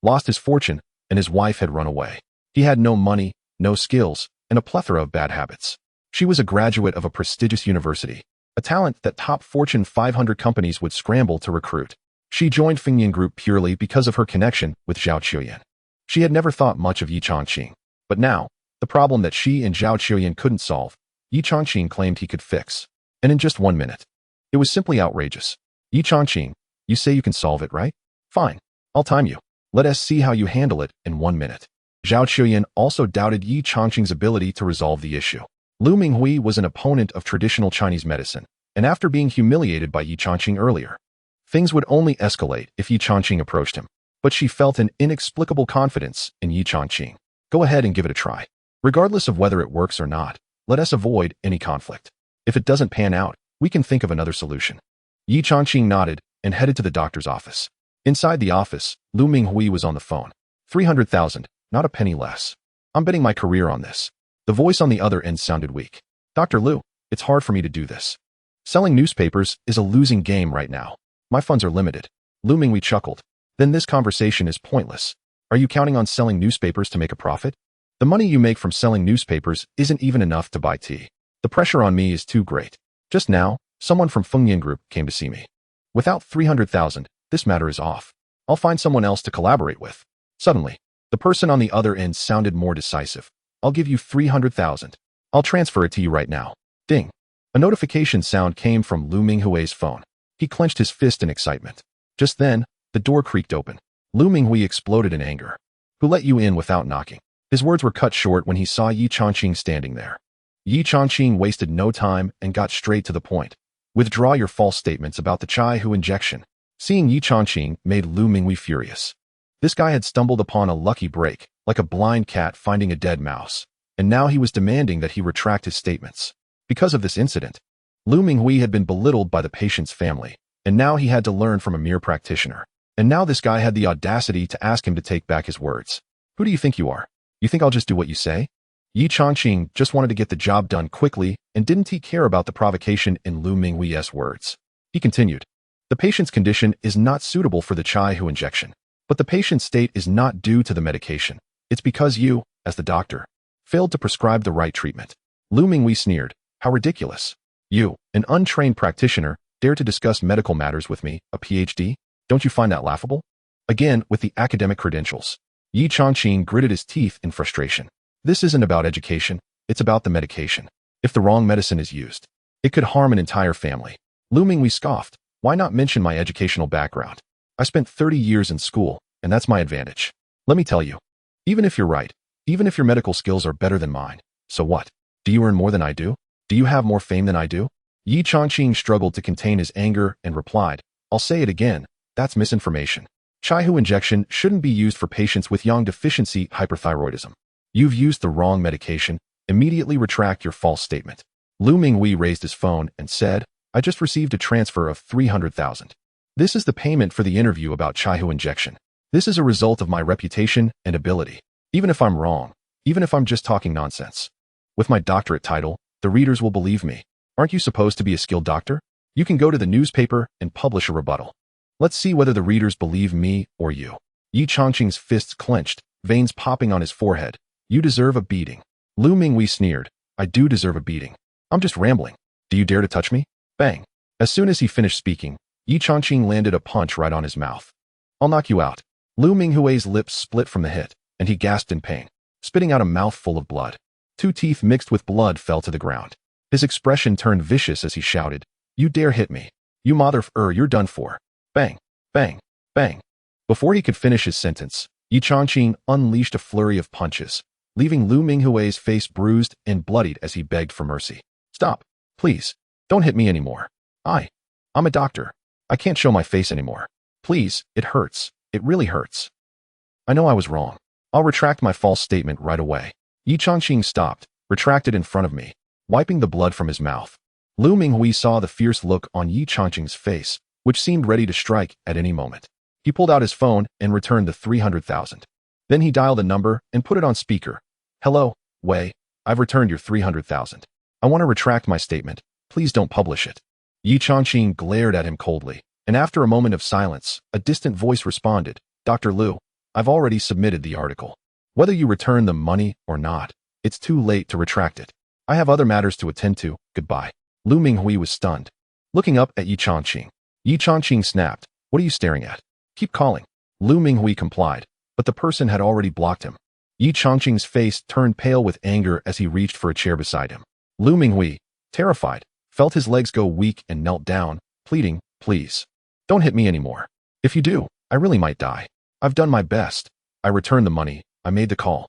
lost his fortune, and his wife had run away. He had no money, no skills, and a plethora of bad habits. She was a graduate of a prestigious university, a talent that top Fortune 500 companies would scramble to recruit. She joined Fengyan Group purely because of her connection with Zhao Qiuyan. She had never thought much of Ye Changqing, but now, the problem that she and Zhao Qiuyan couldn't solve, Ye Changqing claimed he could fix. And in just 1 minute. It was simply outrageous. Ye Changqing, you say you can solve it, right? Fine. I'll time you. Let us see how you handle it in 1 minute. Zhao Qiuyan also doubted Ye Changqing's ability to resolve the issue. Lu Minghui was an opponent of traditional Chinese medicine, and after being humiliated by Ye Changqing earlier, things would only escalate if Ye Changqing approached him. But she felt an inexplicable confidence in Ye Changqing. Go ahead and give it a try. Regardless of whether it works or not, let us avoid any conflict. If it doesn't pan out, we can think of another solution. Ye Changqing nodded and headed to the doctor's office. Inside the office, Lu Minghui was on the phone. 300,000, not a penny less. I'm betting my career on this. The voice on the other end sounded weak. Dr. Lu, it's hard for me to do this. Selling newspapers is a losing game right now. My funds are limited. Lu Minghui chuckled. Then this conversation is pointless. Are you counting on selling newspapers to make a profit? The money you make from selling newspapers isn't even enough to buy tea. The pressure on me is too great. Just now, someone from Fengyan Group came to see me. Without 300,000, this matter is off. I'll find someone else to collaborate with. Suddenly, the person on the other end sounded more decisive. I'll give you 300,000. I'll transfer it to you right now. Ding. A notification sound came from Lu Minghui's phone. He clenched his fist in excitement. Just then, the door creaked open. Lu Minghui exploded in anger. Who let you in without knocking? His words were cut short when he saw Ye Changqing standing there. Ye Changqing wasted no time and got straight to the point. Withdraw your false statements about the Chai Hu injection. Seeing Ye Changqing made Lu Minghui furious. This guy had stumbled upon a lucky break, like a blind cat finding a dead mouse, and now he was demanding that he retract his statements. Because of this incident, Lu Minghui had been belittled by the patient's family, and now he had to learn from a mere practitioner. And now this guy had the audacity to ask him to take back his words. Who do you think you are? You think I'll just do what you say? Ye Changqing just wanted to get the job done quickly, and didn't he care about the provocation in Lu Minghui's words. He continued. The patient's condition is not suitable for the Chai Hu injection. But the patient's state is not due to the medication. It's because you, as the doctor, failed to prescribe the right treatment. Lu Minghui sneered. How ridiculous. You, an untrained practitioner, dare to discuss medical matters with me, a PhD? Don't you find that laughable? Again, with the academic credentials. Ye Changqing gritted his teeth in frustration. This isn't about education, it's about the medication. If the wrong medicine is used, it could harm an entire family. Lu Minghui scoffed. Why not mention my educational background? I spent 30 years in school, and that's my advantage. Let me tell you, even if you're right, even if your medical skills are better than mine, so what? Do you earn more than I do? Do you have more fame than I do? Ye Changqing struggled to contain his anger and replied, I'll say it again, that's misinformation. Chaihu injection shouldn't be used for patients with yang deficiency hyperthyroidism. You've used the wrong medication. Immediately retract your false statement. Lu Minghui raised his phone and said, I just received a transfer of 300,000. This is the payment for the interview about Chaihu injection. This is a result of my reputation and ability. Even if I'm wrong, even if I'm just talking nonsense. With my doctorate title, the readers will believe me. Aren't you supposed to be a skilled doctor? You can go to the newspaper and publish a rebuttal. Let's see whether the readers believe me or you. Ye Changqing's fists clenched, veins popping on his forehead. You deserve a beating. Lu Minghui sneered, I do deserve a beating. I'm just rambling. Do you dare to touch me? Bang. As soon as he finished speaking, Ye Changqing landed a punch right on his mouth. I'll knock you out. Lu Minghui's lips split from the hit, and he gasped in pain, spitting out a mouthful of blood. 2 teeth mixed with blood fell to the ground. His expression turned vicious as he shouted, You dare hit me. You you're done for. Bang, bang, bang. Before he could finish his sentence, Ye Changqing unleashed a flurry of punches, leaving Lu Minghui's face bruised and bloodied as he begged for mercy. Stop, please. Don't hit me anymore. I'm a doctor. I can't show my face anymore. Please, it hurts. It really hurts. I know I was wrong. I'll retract my false statement right away. Ye Changqing stopped, retracted in front of me, wiping the blood from his mouth. Lu Minghui saw the fierce look on Ye Changqing's face, which seemed ready to strike at any moment. He pulled out his phone and returned the 300,000. Then he dialed a number and put it on speaker. Hello, Wei, I've returned your 300,000. I want to retract my statement. Please don't publish it. Ye Changqing glared at him coldly, and after a moment of silence, a distant voice responded, Dr. Lu, I've already submitted the article. Whether you return the money or not, it's too late to retract it. I have other matters to attend to. Goodbye. Lu Minghui was stunned, looking up at Ye Changqing. Ye Changqing snapped, What are you staring at? Keep calling. Lu Minghui complied, but the person had already blocked him. Ye Changqing's face turned pale with anger as he reached for a chair beside him. Lu Minghui, terrified, felt his legs go weak and knelt down, pleading, Please. Don't hit me anymore. If you do, I really might die. I've done my best. I returned the money. I made the call.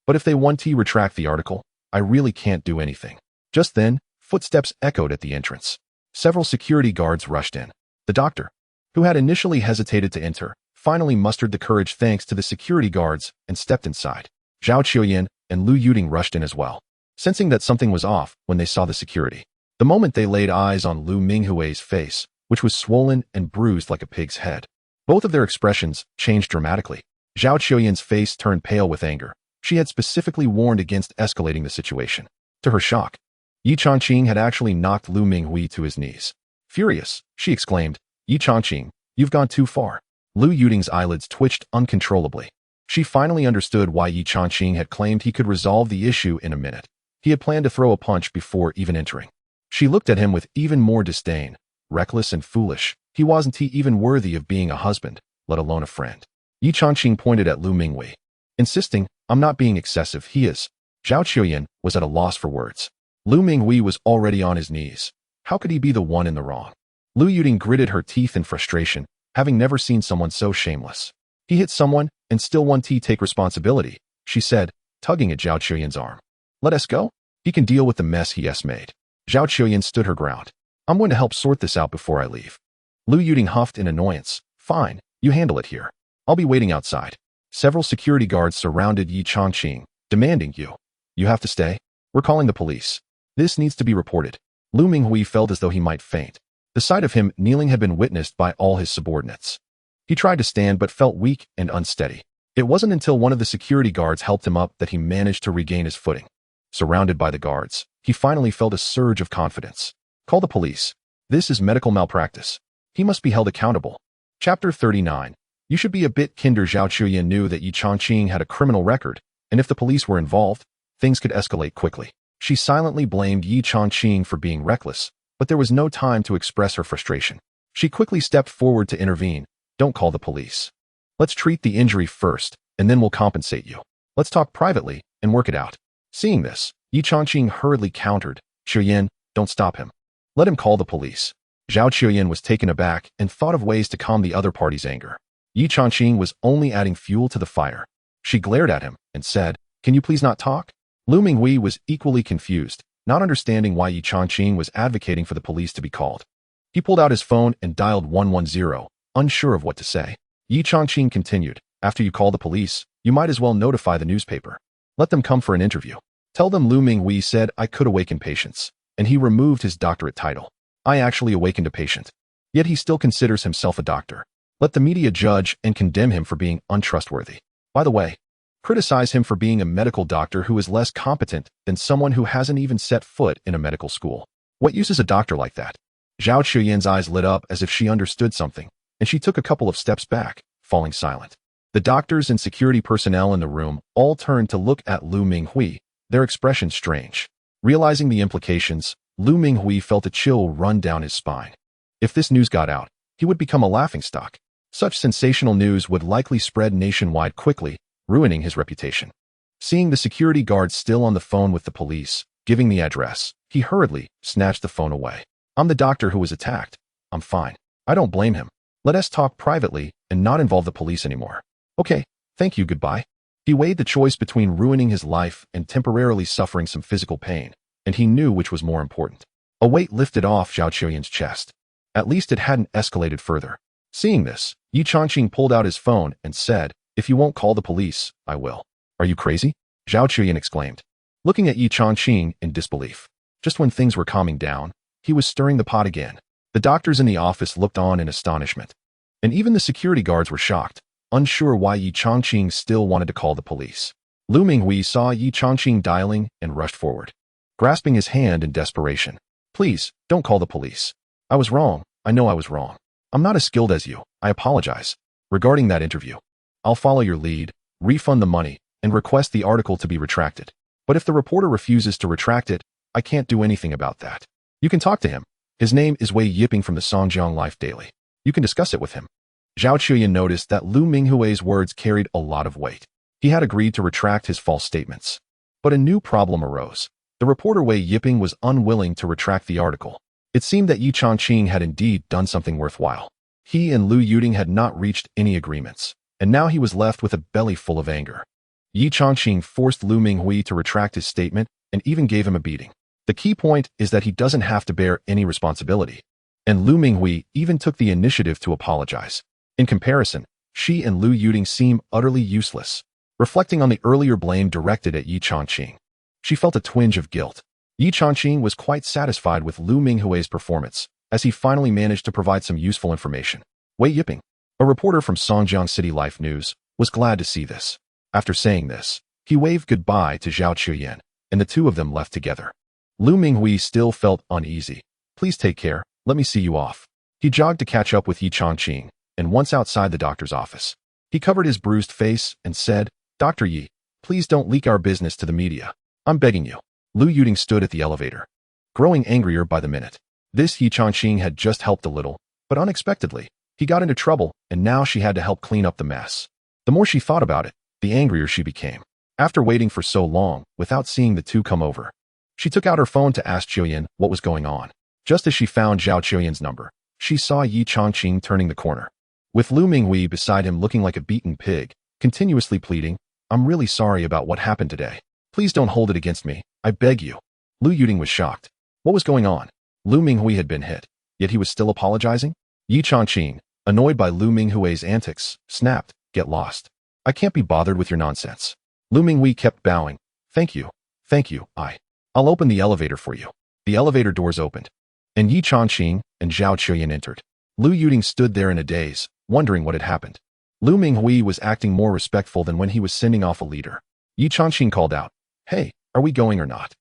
But if they want to retract the article, I really can't do anything. Just then, footsteps echoed at the entrance. Several security guards rushed in. The doctor, who had initially hesitated to enter, finally mustered the courage thanks to the security guards and stepped inside. Zhao Qiuyan and Lu Yuding rushed in as well, sensing that something was off when they saw the security. The moment they laid eyes on Lu Minghui's face, which was swollen and bruised like a pig's head, both of their expressions changed dramatically. Zhao Qiuyan's face turned pale with anger. She had specifically warned against escalating the situation. To her shock, Ye Changqing had actually knocked Lu Minghui to his knees. Furious, she exclaimed, Ye Changqing, you've gone too far. Lu Yuding's eyelids twitched uncontrollably. She finally understood why Ye Changqing had claimed he could resolve the issue in a minute. He had planned to throw a punch before even entering. She looked at him with even more disdain. Reckless and foolish, he wasn't even worthy of being a husband, let alone a friend. Ye Changqing pointed at Lu Minghui, insisting, I'm not being excessive, he is. Zhao Qiuyan was at a loss for words. Lu Minghui was already on his knees. How could he be the one in the wrong? Lu Yuding gritted her teeth in frustration, having never seen someone so shameless. He hit someone and still won't take responsibility, she said, tugging at Zhao Qiuyan's arm. Let us go? He can deal with the mess he has made. Zhao Qiuyan stood her ground. I'm going to help sort this out before I leave. Lu Yuding huffed in annoyance. Fine, you handle it here. I'll be waiting outside. Several security guards surrounded Ye Changqing, demanding, You have to stay? We're calling the police. This needs to be reported. Lu Minghui felt as though he might faint. The sight of him kneeling had been witnessed by all his subordinates. He tried to stand but felt weak and unsteady. It wasn't until one of the security guards helped him up that he managed to regain his footing. Surrounded by the guards, he finally felt a surge of confidence. Call the police. This is medical malpractice. He must be held accountable. Chapter 39. You should be a bit kinder. Zhao Qiuyan knew that Ye Changqing had a criminal record, and if the police were involved, things could escalate quickly. She silently blamed Ye Changqing for being reckless, but there was no time to express her frustration. She quickly stepped forward to intervene. Don't call the police. Let's treat the injury first, and then we'll compensate you. Let's talk privately and work it out. Seeing this, Ye Changqing hurriedly countered, Qiuyan, don't stop him. Let him call the police. Zhao Qiuyan was taken aback and thought of ways to calm the other party's anger. Ye Changqing was only adding fuel to the fire. She glared at him and said, Can you please not talk? Lu Minghui was equally confused. not understanding why Ye Changqing was advocating for the police to be called. He pulled out his phone and dialed 110, unsure of what to say. Ye Changqing continued, after you call the police, you might as well notify the newspaper. Let them come for an interview. Tell them Lu Minghui said I could awaken patients, and he removed his doctorate title. I actually awakened a patient. Yet he still considers himself a doctor. Let the media judge and condemn him for being untrustworthy. By the way, criticize him for being a medical doctor who is less competent than someone who hasn't even set foot in a medical school. What use is a doctor like that? Zhao Qiuyan's eyes lit up as if she understood something, and she took a couple of steps back, falling silent. The doctors and security personnel in the room all turned to look at Lu Minghui, their expressions strange. Realizing the implications, Lu Minghui felt a chill run down his spine. If this news got out, he would become a laughingstock. Such sensational news would likely spread nationwide quickly, ruining his reputation. Seeing the security guard still on the phone with the police, giving the address, he hurriedly snatched the phone away. I'm the doctor who was attacked. I'm fine. I don't blame him. Let us talk privately and not involve the police anymore. Okay, thank you, goodbye. He weighed the choice between ruining his life and temporarily suffering some physical pain, and he knew which was more important. A weight lifted off Zhao Qiuyan's chest. At least it hadn't escalated further. Seeing this, Ye Changqing pulled out his phone and said, if you won't call the police, I will. Are you crazy? Zhao Qiuyan exclaimed, looking at Ye Changqing in disbelief. Just when things were calming down, he was stirring the pot again. The doctors in the office looked on in astonishment. And even the security guards were shocked, unsure why Ye Changqing still wanted to call the police. Lu Minghui saw Ye Changqing dialing and rushed forward, grasping his hand in desperation. Please, don't call the police. I was wrong. I know I was wrong. I'm not as skilled as you. I apologize. Regarding that interview, I'll follow your lead, refund the money, and request the article to be retracted. But if the reporter refuses to retract it, I can't do anything about that. You can talk to him. His name is Wei Yiping from the Songjiang Life Daily. You can discuss it with him. Zhao Qiuyan noticed that Lu Minghui's words carried a lot of weight. He had agreed to retract his false statements. But a new problem arose. The reporter Wei Yiping was unwilling to retract the article. It seemed that Ye Changqing had indeed done something worthwhile. He and Lu Yuding had not reached any agreements, and now he was left with a belly full of anger. Ye Changqing forced Lu Minghui to retract his statement and even gave him a beating. The key point is that he doesn't have to bear any responsibility. And Lu Minghui even took the initiative to apologize. In comparison, she and Lu Yuding seem utterly useless. Reflecting on the earlier blame directed at Ye Changqing, she felt a twinge of guilt. Ye Changqing was quite satisfied with Lu Minghui's performance, as he finally managed to provide some useful information. Wei Yiping, a reporter from Songjiang City Life News, was glad to see this. After saying this, he waved goodbye to Zhao Qiuyan, and the two of them left together. Lu Minghui still felt uneasy. Please take care, let me see you off. He jogged to catch up with Ye Changqing, and once outside the doctor's office, he covered his bruised face and said, Dr. Yi, please don't leak our business to the media. I'm begging you. Lu Yuding stood at the elevator, growing angrier by the minute. This Ye Changqing had just helped a little, but unexpectedly, he got into trouble, and now she had to help clean up the mess. The more she thought about it, the angrier she became. After waiting for so long, without seeing the two come over, she took out her phone to ask Qiuyan what was going on. Just as she found Zhao Qiuyan's number, she saw Ye Changqing turning the corner, with Lu Minghui beside him looking like a beaten pig, continuously pleading, I'm really sorry about what happened today. Please don't hold it against me, I beg you. Lu Yuding was shocked. What was going on? Lu Minghui had been hit, yet he was still apologizing? Ye Changqing, annoyed by Lu Minghui's antics, snapped, get lost. I can't be bothered with your nonsense. Lu Minghui kept bowing. Thank you, I'll open the elevator for you. The elevator doors opened, and Ye Changqing and Zhao Qiuyan entered. Lu Yuding stood there in a daze, wondering what had happened. Lu Minghui was acting more respectful than when he was sending off a leader. Ye Changqing called out, Hey, are we going or not?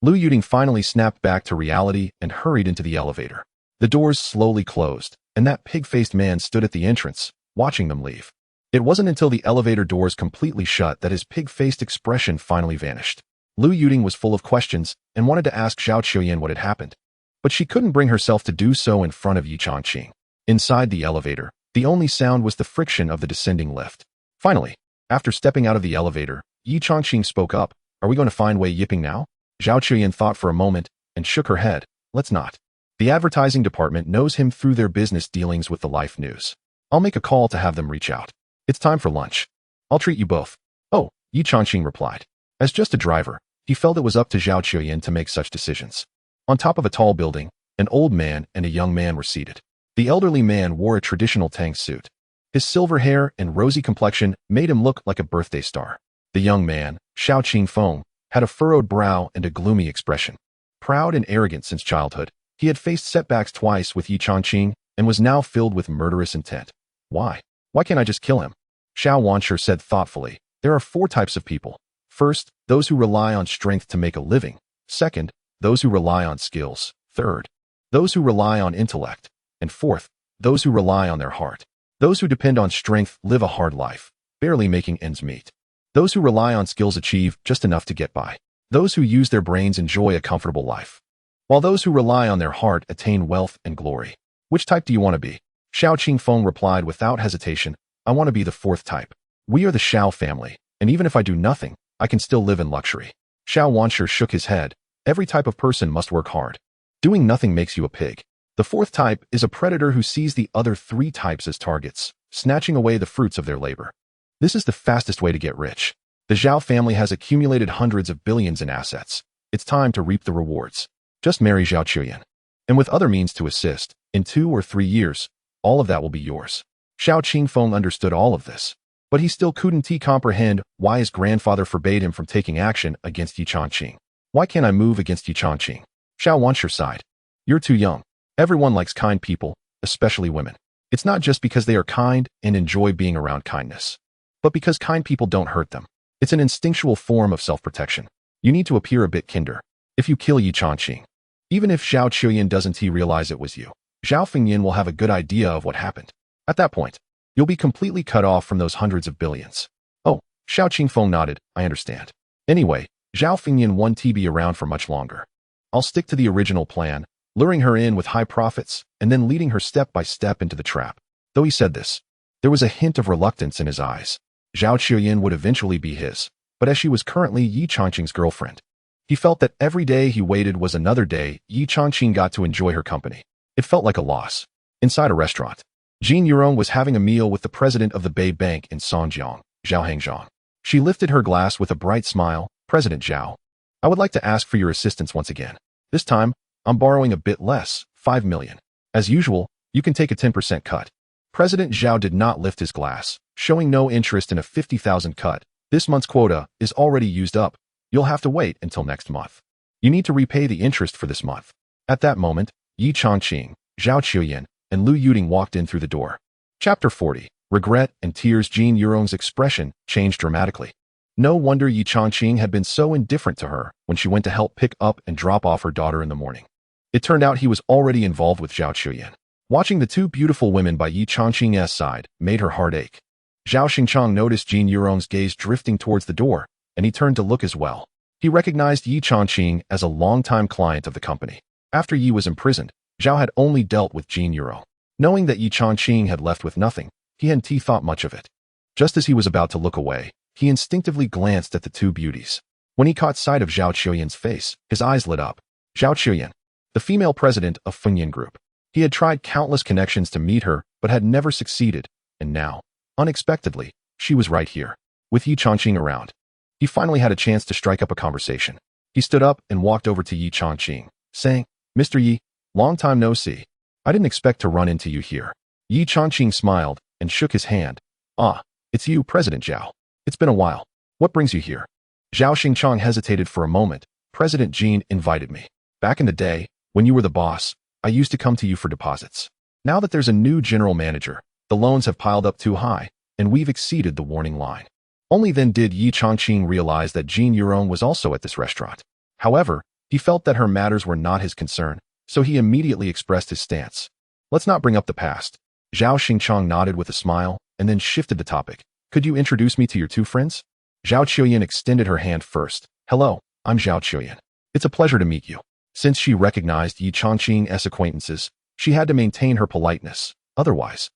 Lu Yuding finally snapped back to reality and hurried into the elevator. The doors slowly closed, and that pig-faced man stood at the entrance, watching them leave. It wasn't until the elevator doors completely shut that his pig-faced expression finally vanished. Lu Yuding was full of questions and wanted to ask Zhao Qiuyan what had happened, but she couldn't bring herself to do so in front of Ye Changqing. Inside the elevator, the only sound was the friction of the descending lift. Finally, after stepping out of the elevator, Ye Changqing spoke up, Are we going to find Wei Yiping now? Zhao Qiuyan thought for a moment and shook her head. Let's not. The advertising department knows him through their business dealings with the Life News. I'll make a call to have them reach out. It's time for lunch. I'll treat you both. Oh, Ye Changqing replied. As just a driver, He felt it was up to Zhao Qiuyan to make such decisions. On top of a tall building, an old man and a young man were seated. The elderly man wore a traditional Tang suit. His silver hair and rosy complexion made him look like a birthday star. The young man, Xiao Qingfeng, had a furrowed brow and a gloomy expression. Proud and arrogant since childhood, he had faced setbacks twice with Ye Changqing and was now filled with murderous intent. Why? Why can't I just kill him? Xiao Wanshi said thoughtfully, there are 4 types of people. First, those who rely on strength to make a living. Second, those who rely on skills. Third, those who rely on intellect. And fourth, those who rely on their heart. Those who depend on strength live a hard life, barely making ends meet. Those who rely on skills achieve just enough to get by. Those who use their brains enjoy a comfortable life, while those who rely on their heart attain wealth and glory. Which type do you want to be? Xiao Qingfeng replied without hesitation, I want to be the 4th type. We are the Xiao family, and even if I do nothing, I can still live in luxury. Xiao Wanshi shook his head. Every type of person must work hard. Doing nothing makes you a pig. The 4th type is a predator who sees the other 3 types as targets, snatching away the fruits of their labor. This is the fastest way to get rich. The Zhao family has accumulated hundreds of billions in assets. It's time to reap the rewards. Just marry Zhao Qiuyan. And with other means to assist, in 2 or 3 years, all of that will be yours. Xiao Qingfeng understood all of this, but he still couldn't comprehend why his grandfather forbade him from taking action against Ye Changqing. Why can't I move against Ye Changqing? Xiao Wanshi sighed. You're too young. Everyone likes kind people, especially women. It's not just because they are kind and enjoy being around kindness, but because kind people don't hurt them. It's an instinctual form of self-protection. You need to appear a bit kinder. If you kill Ye Changqing, even if Zhao Qiuyan doesn't realize it was you, Zhao Fengyin will have a good idea of what happened. At that point, you'll be completely cut off from those hundreds of billions. Oh, Xiao Qingfeng nodded, I understand. Anyway, Zhao Fengyin won't be around for much longer. I'll stick to the original plan, luring her in with high profits, and then leading her step by step into the trap. Though he said this, there was a hint of reluctance in his eyes. Zhao Qiuyan would eventually be his, but as she was currently Ye Changqing's girlfriend, he felt that every day he waited was another day Ye Changqing got to enjoy her company. It felt like a loss. Inside a restaurant, Jin Yurong was having a meal with the president of the Bay Bank in Songjiang, Zhao Hangzhong. She lifted her glass with a bright smile. President Zhao, I would like to ask for your assistance once again. This time, I'm borrowing a bit less, 5 million. As usual, you can take a 10% cut. President Zhao did not lift his glass, showing no interest in a 50,000 cut. This month's quota is already used up. You'll have to wait until next month. You need to repay the interest for this month. At that moment, Ye Changqing, Zhao Qiuyan, and Lu Yuding walked in through the door. Chapter 40. Regret and tears. Jin Yurong's expression changed dramatically. No wonder Ye Changqing had been so indifferent to her when she went to help pick up and drop off her daughter in the morning. It turned out he was already involved with Zhao Qiuyan. Watching the 2 beautiful women by Ye Changqing's side made her heart ache. Zhao Xingchang noticed Jin Yurong's gaze drifting towards the door, and he turned to look as well. He recognized Ye Changqing as a longtime client of the company. After Ye was imprisoned, Zhao had only dealt with Jin Yurong. Knowing that Ye Changqing had left with nothing, he hadn't thought much of it. Just as he was about to look away, he instinctively glanced at the 2 beauties. When he caught sight of Zhao Qiuyan's face, his eyes lit up. Zhao Qiuyan, the female president of Fengyin Group. He had tried countless connections to meet her, but had never succeeded, and now, unexpectedly, she was right here, with Ye Changqing around. He finally had a chance to strike up a conversation. He stood up and walked over to Ye Changqing, saying, Mr. Ye, long time no see. I didn't expect to run into you here. Ye Changqing smiled and shook his hand. Ah, it's you, President Zhao. It's been a while. What brings you here? Zhao Xingchang hesitated for a moment. President Jin invited me. Back in the day, when you were the boss, I used to come to you for deposits. Now that there's a new general manager, the loans have piled up too high, and we've exceeded the warning line. Only then did Ye Changqing realize that Jin Yurong was also at this restaurant. However, he felt that her matters were not his concern, so he immediately expressed his stance. Let's not bring up the past. Zhao Xingchang nodded with a smile, and then shifted the topic. Could you introduce me to your 2 friends? Zhao Qiuyan extended her hand first. Hello, I'm Zhao Qiuyan. It's a pleasure to meet you. Since she recognized Ye Changqing's acquaintances, she had to maintain her politeness. Otherwise,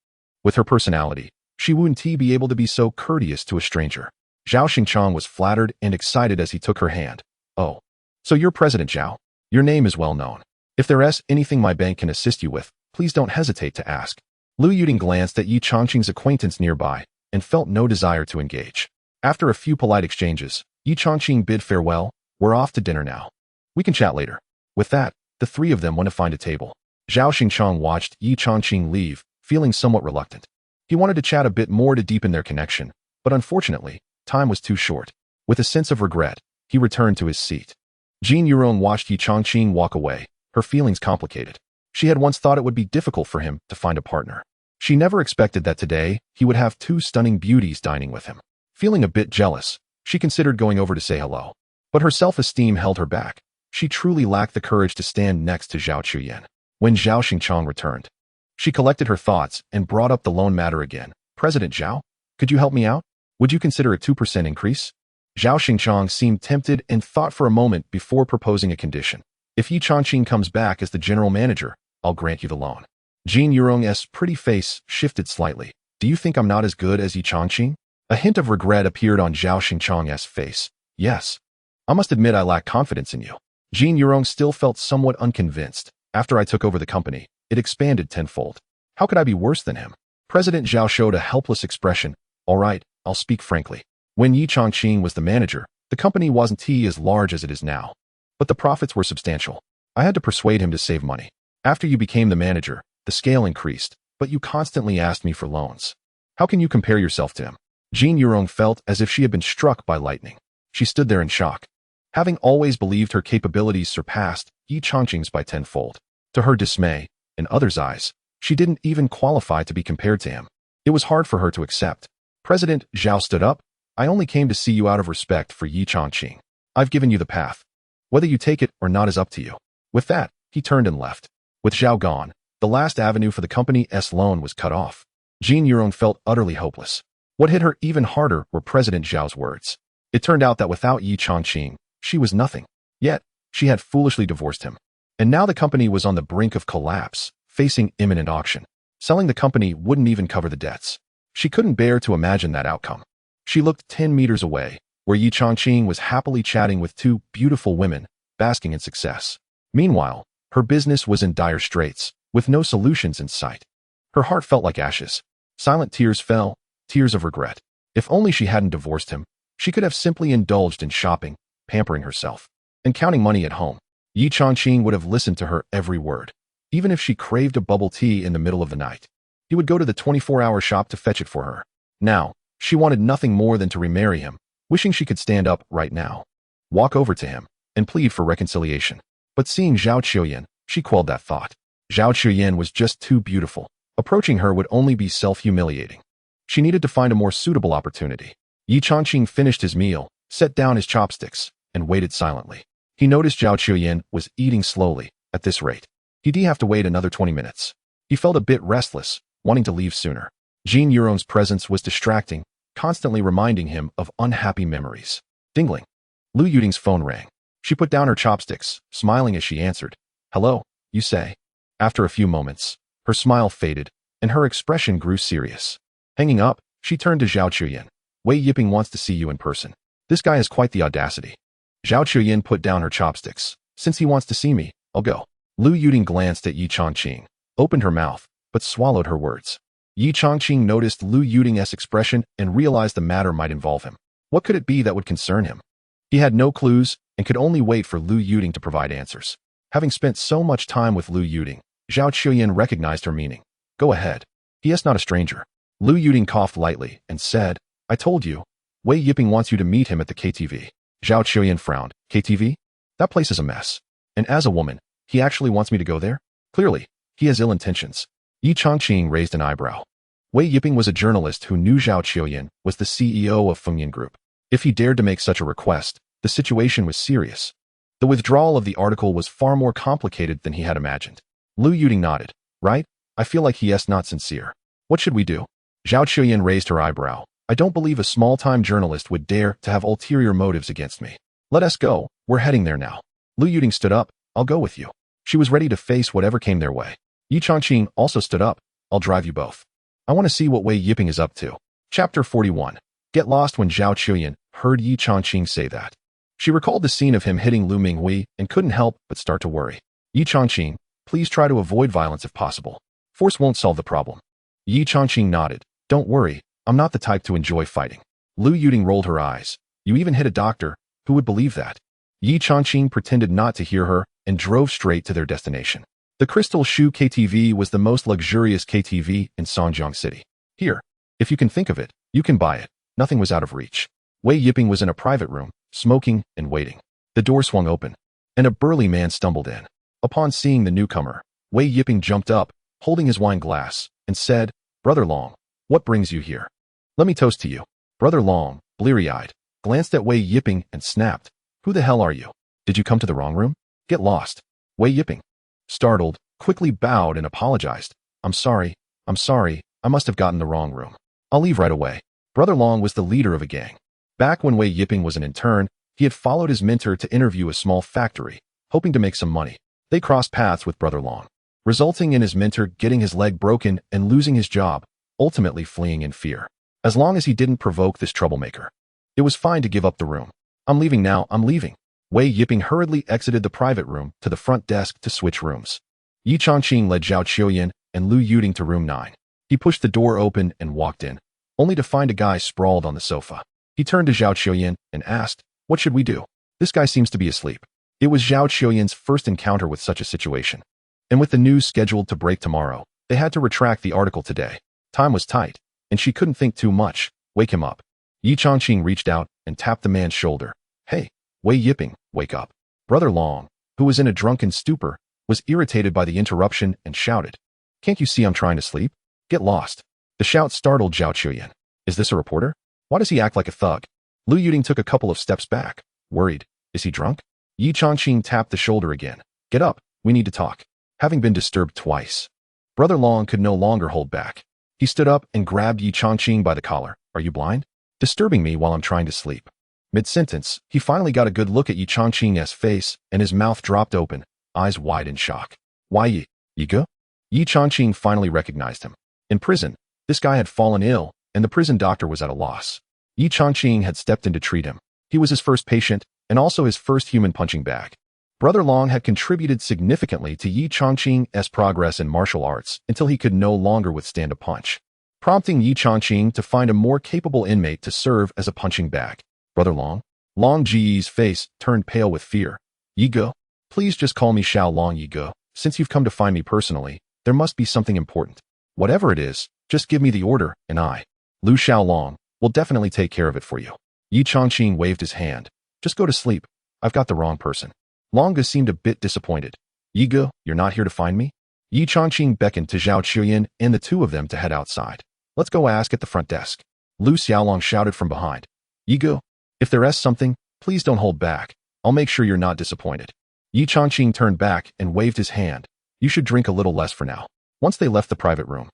with her personality, she wouldn't be able to be so courteous to a stranger. Zhao Xingchang was flattered and excited as he took her hand. Oh, so you're President Zhao. Your name is well known. If there's anything my bank can assist you with, please don't hesitate to ask. Lu Yuding glanced at Ye Changqing's acquaintance nearby and felt no desire to engage. After a few polite exchanges, Ye Changqing bid farewell We're off to dinner now. We can chat later. With that, the three of them went to find a table. Zhao Xingchang watched Ye Changqing leave, feeling somewhat reluctant. He wanted to chat a bit more to deepen their connection, but unfortunately, time was too short. With a sense of regret, he returned to his seat. Jin Yurong watched Ye Changqing walk away, her feelings complicated. She had once thought it would be difficult for him to find a partner. She never expected that today he would have two stunning beauties dining with him. Feeling a bit jealous, she considered going over to say hello. But her self-esteem held her back. She truly lacked the courage to stand next to Zhao Chuyan. When Zhao Xingchang returned, she collected her thoughts and brought up the loan matter again. President Zhao, could you help me out? Would you consider a 2% increase? Zhao Xingchang seemed tempted and thought for a moment before proposing a condition. If Ye Changqing comes back as the general manager, I'll grant you the loan. Jin Yurong's pretty face shifted slightly. Do you think I'm not as good as Ye Changqing? A hint of regret appeared on Zhao Xingchang's face. Yes. I must admit I lack confidence in you. Jin Yurong still felt somewhat unconvinced. After I took over the company, it expanded tenfold. How could I be worse than him? President Zhao showed a helpless expression. All right, I'll speak frankly. When Ye Changqing was the manager, the company wasn't as large as it is now. But the profits were substantial. I had to persuade him to save money. After you became the manager, the scale increased, but you constantly asked me for loans. How can you compare yourself to him? Jin Yurong felt as if she had been struck by lightning. She stood there in shock. Having always believed her capabilities surpassed Ye Changqing's by tenfold. To her dismay, in others' eyes, she didn't even qualify to be compared to him. It was hard for her to accept. President Zhao stood up. I only came to see you out of respect for Ye Changqing. I've given you the path. Whether you take it or not is up to you. With that, he turned and left. With Zhao gone, the last avenue for the company's loan was cut off. Jin Yurong felt utterly hopeless. What hit her even harder were President Zhao's words. It turned out that without Ye Changqing, she was nothing. Yet, she had foolishly divorced him. And now the company was on the brink of collapse, facing imminent auction. Selling the company wouldn't even cover the debts. She couldn't bear to imagine that outcome. She looked 10 meters away, where Ye Changqing was happily chatting with two beautiful women, basking in success. Meanwhile, her business was in dire straits, with no solutions in sight. Her heart felt like ashes. Silent tears fell, tears of regret. If only she hadn't divorced him, she could have simply indulged in shopping, pampering herself, and counting money at home. Ye Changqing would have listened to her every word. Even if she craved a bubble tea in the middle of the night, he would go to the 24-hour shop to fetch it for her. Now, she wanted nothing more than to remarry him, wishing she could stand up right now, walk over to him, and plead for reconciliation. But seeing Zhao Chuyan, she quelled that thought. Zhao Chuyan was just too beautiful. Approaching her would only be self-humiliating. She needed to find a more suitable opportunity. Ye Changqing finished his meal, set down his chopsticks, and waited silently. He noticed Zhao Chuyan was eating slowly. At this rate, he'd have to wait another 20 minutes. He felt a bit restless, wanting to leave sooner. Jin Yurong's presence was distracting, constantly reminding him of unhappy memories. Dingling. Lu Yuting's phone rang. She put down her chopsticks, smiling as she answered. Hello, you say? After a few moments, her smile faded, and her expression grew serious. Hanging up, she turned to Zhao Chuyan. Wei Yiping wants to see you in person. This guy has quite the audacity. Zhao Chuyan put down her chopsticks. Since he wants to see me, I'll go. Lu Yuting glanced at Ye Changqing, opened her mouth, but swallowed her words. Ye Changqing noticed Lu Yuting's expression and realized the matter might involve him. What could it be that would concern him? He had no clues and could only wait for Lu Yuting to provide answers. Having spent so much time with Lu Yuting, Zhao Chuyan recognized her meaning. Go ahead. He is not a stranger. Lu Yuting coughed lightly and said, I told you, Wei Yiping wants you to meet him at the KTV. Zhao Chuyan frowned. KTV? That place is a mess. And as a woman, he actually wants me to go there? Clearly, he has ill intentions. Ye Changqing raised an eyebrow. Wei Yiping was a journalist who knew Zhao Chuyan was the CEO of Fengyan Group. If he dared to make such a request, the situation was serious. The withdrawal of the article was far more complicated than he had imagined. Lu Yuting nodded. Right? I feel like he is not sincere. What should we do? Zhao Chuyan raised her eyebrow. I don't believe a small-time journalist would dare to have ulterior motives against me. Let us go. We're heading there now. Lu Yuting stood up. I'll go with you. She was ready to face whatever came their way. Ye Changqing also stood up. I'll drive you both. I want to see what Wei Yiping is up to. Chapter 41. Get lost when Zhao Chuyan heard Ye Changqing say that. She recalled the scene of him hitting Lu Minghui and couldn't help but start to worry. Ye Changqing, please try to avoid violence if possible. Force won't solve the problem. Ye Changqing nodded. Don't worry, I'm not the type to enjoy fighting. Lu Yuting rolled her eyes. You even hit a doctor. Who would believe that? Ye Changqing pretended not to hear her and drove straight to their destination. The Crystal Shoe KTV was the most luxurious KTV in Songjiang City. Here, if you can think of it, you can buy it. Nothing was out of reach. Wei Yiping was in a private room, smoking and waiting. The door swung open, and a burly man stumbled in. Upon seeing the newcomer, Wei Yiping jumped up, holding his wine glass, and said, "Brother Long, what brings you here? Let me toast to you." Brother Long, bleary-eyed, glanced at Wei Yiping and snapped, "Who the hell are you? Did you come to the wrong room? Get lost." Wei Yiping, startled, quickly bowed and apologized. I'm sorry, I must have gotten the wrong room. I'll leave right away." Brother Long was the leader of a gang. Back when Wei Yiping was an intern, he had followed his mentor to interview a small factory, hoping to make some money. They crossed paths with Brother Long, resulting in his mentor getting his leg broken and losing his job, ultimately fleeing in fear. As long as he didn't provoke this troublemaker, it was fine to give up the room. "I'm leaving now, I'm leaving." Wei Yiping hurriedly exited the private room to the front desk to switch rooms. Ye Changqing led Zhao Qiuyan and Lu Yuting to room 9. He pushed the door open and walked in, only to find a guy sprawled on the sofa. He turned to Zhao Qiuyan and asked, "What should we do? This guy seems to be asleep." It was Zhao Qiuyan's first encounter with such a situation. And with the news scheduled to break tomorrow, they had to retract the article today. Time was tight, and she couldn't think too much. "Wake him up." Ye Changqing reached out and tapped the man's shoulder. "Hey, Wei Yiping, wake up." Brother Long, who was in a drunken stupor, was irritated by the interruption and shouted, "Can't you see I'm trying to sleep? Get lost." The shout startled Zhao Qiuyan. "Is this a reporter? Why does he act like a thug?" Lu Yuting took a couple of steps back, worried. "Is he drunk?" Ye Changqing tapped the shoulder again. "Get up, we need to talk." Having been disturbed twice, Brother Long could no longer hold back. He stood up and grabbed Ye Changqing by the collar. "Are you blind? Disturbing me while I'm trying to sleep." Mid-sentence, he finally got a good look at Ye Changqing's face, and his mouth dropped open, eyes wide in shock. "Why you go?" Ye Changqing finally recognized him. In prison, this guy had fallen ill, and the prison doctor was at a loss. Ye Changqing had stepped in to treat him. He was his first patient, and also his first human punching bag. Brother Long had contributed significantly to Ye Changqing's progress in martial arts until he could no longer withstand a punch, prompting Ye Changqing to find a more capable inmate to serve as a punching bag. "Brother Long?" Long Ji's face turned pale with fear. "Ye Go? Please just call me Xiao Long Ye Go. Since you've come to find me personally, there must be something important. Whatever it is, just give me the order, and Lu Xiao Long, will definitely take care of it for you." Ye Changqing waved his hand. "Just go to sleep. I've got the wrong person." Longa seemed a bit disappointed. "Ye Go, you're not here to find me?" Ye Changqing beckoned to Zhao Qiuyan and the two of them to head outside. "Let's go ask at the front desk." Lu Xiaolong shouted from behind. "Ye Go, if there's something, please don't hold back. I'll make sure you're not disappointed." Ye Changqing turned back and waved his hand. "You should drink a little less for now." Once they left the private room,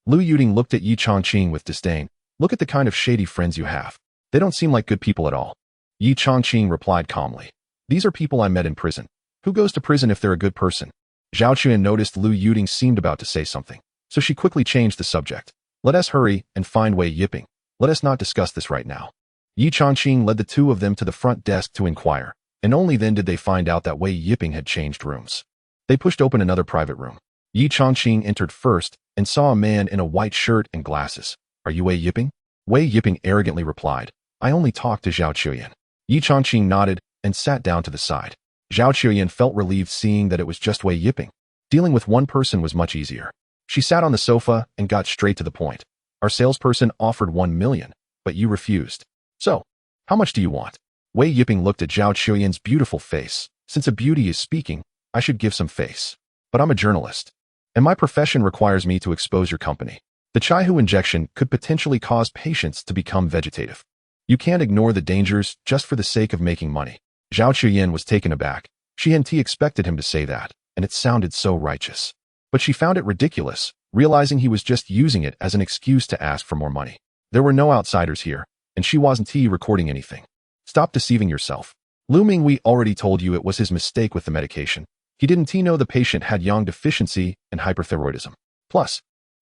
Lu Yuting looked at Ye Changqing with disdain. "Look at the kind of shady friends you have. They don't seem like good people at all." Ye Changqing replied calmly, "These are people I met in prison. Who goes to prison if they're a good person?" Zhao Qiuyan noticed Lu Yuting seemed about to say something, so she quickly changed the subject. "Let us hurry and find Wei Yiping. Let us not discuss this right now." Ye Changqing led the two of them to the front desk to inquire, and only then did they find out that Wei Yiping had changed rooms. They pushed open another private room. Ye Changqing entered first and saw a man in a white shirt and glasses. "Are you Wei Yiping?" Wei Yiping arrogantly replied, "I only talked to Zhao Qiuyan." Ye Changqing nodded and sat down to the side. Zhao Qiuyan felt relieved seeing that it was just Wei Yiping. Dealing with one person was much easier. She sat on the sofa and got straight to the point. "Our salesperson offered 1 million, but you refused. So, how much do you want?" Wei Yiping looked at Zhao Qiuyan's beautiful face. "Since a beauty is speaking, I should give some face. But I'm a journalist, and my profession requires me to expose your company. The Chaihu injection could potentially cause patients to become vegetative. You can't ignore the dangers just for the sake of making money." Zhao Qiuyan was taken aback. She hadn't expected him to say that, and it sounded so righteous. But she found it ridiculous, realizing he was just using it as an excuse to ask for more money. There were no outsiders here, and she wasn't recording anything. "Stop deceiving yourself. Lu Minghui already told you it was his mistake with the medication. He didn't know the patient had yang deficiency and hyperthyroidism. Plus,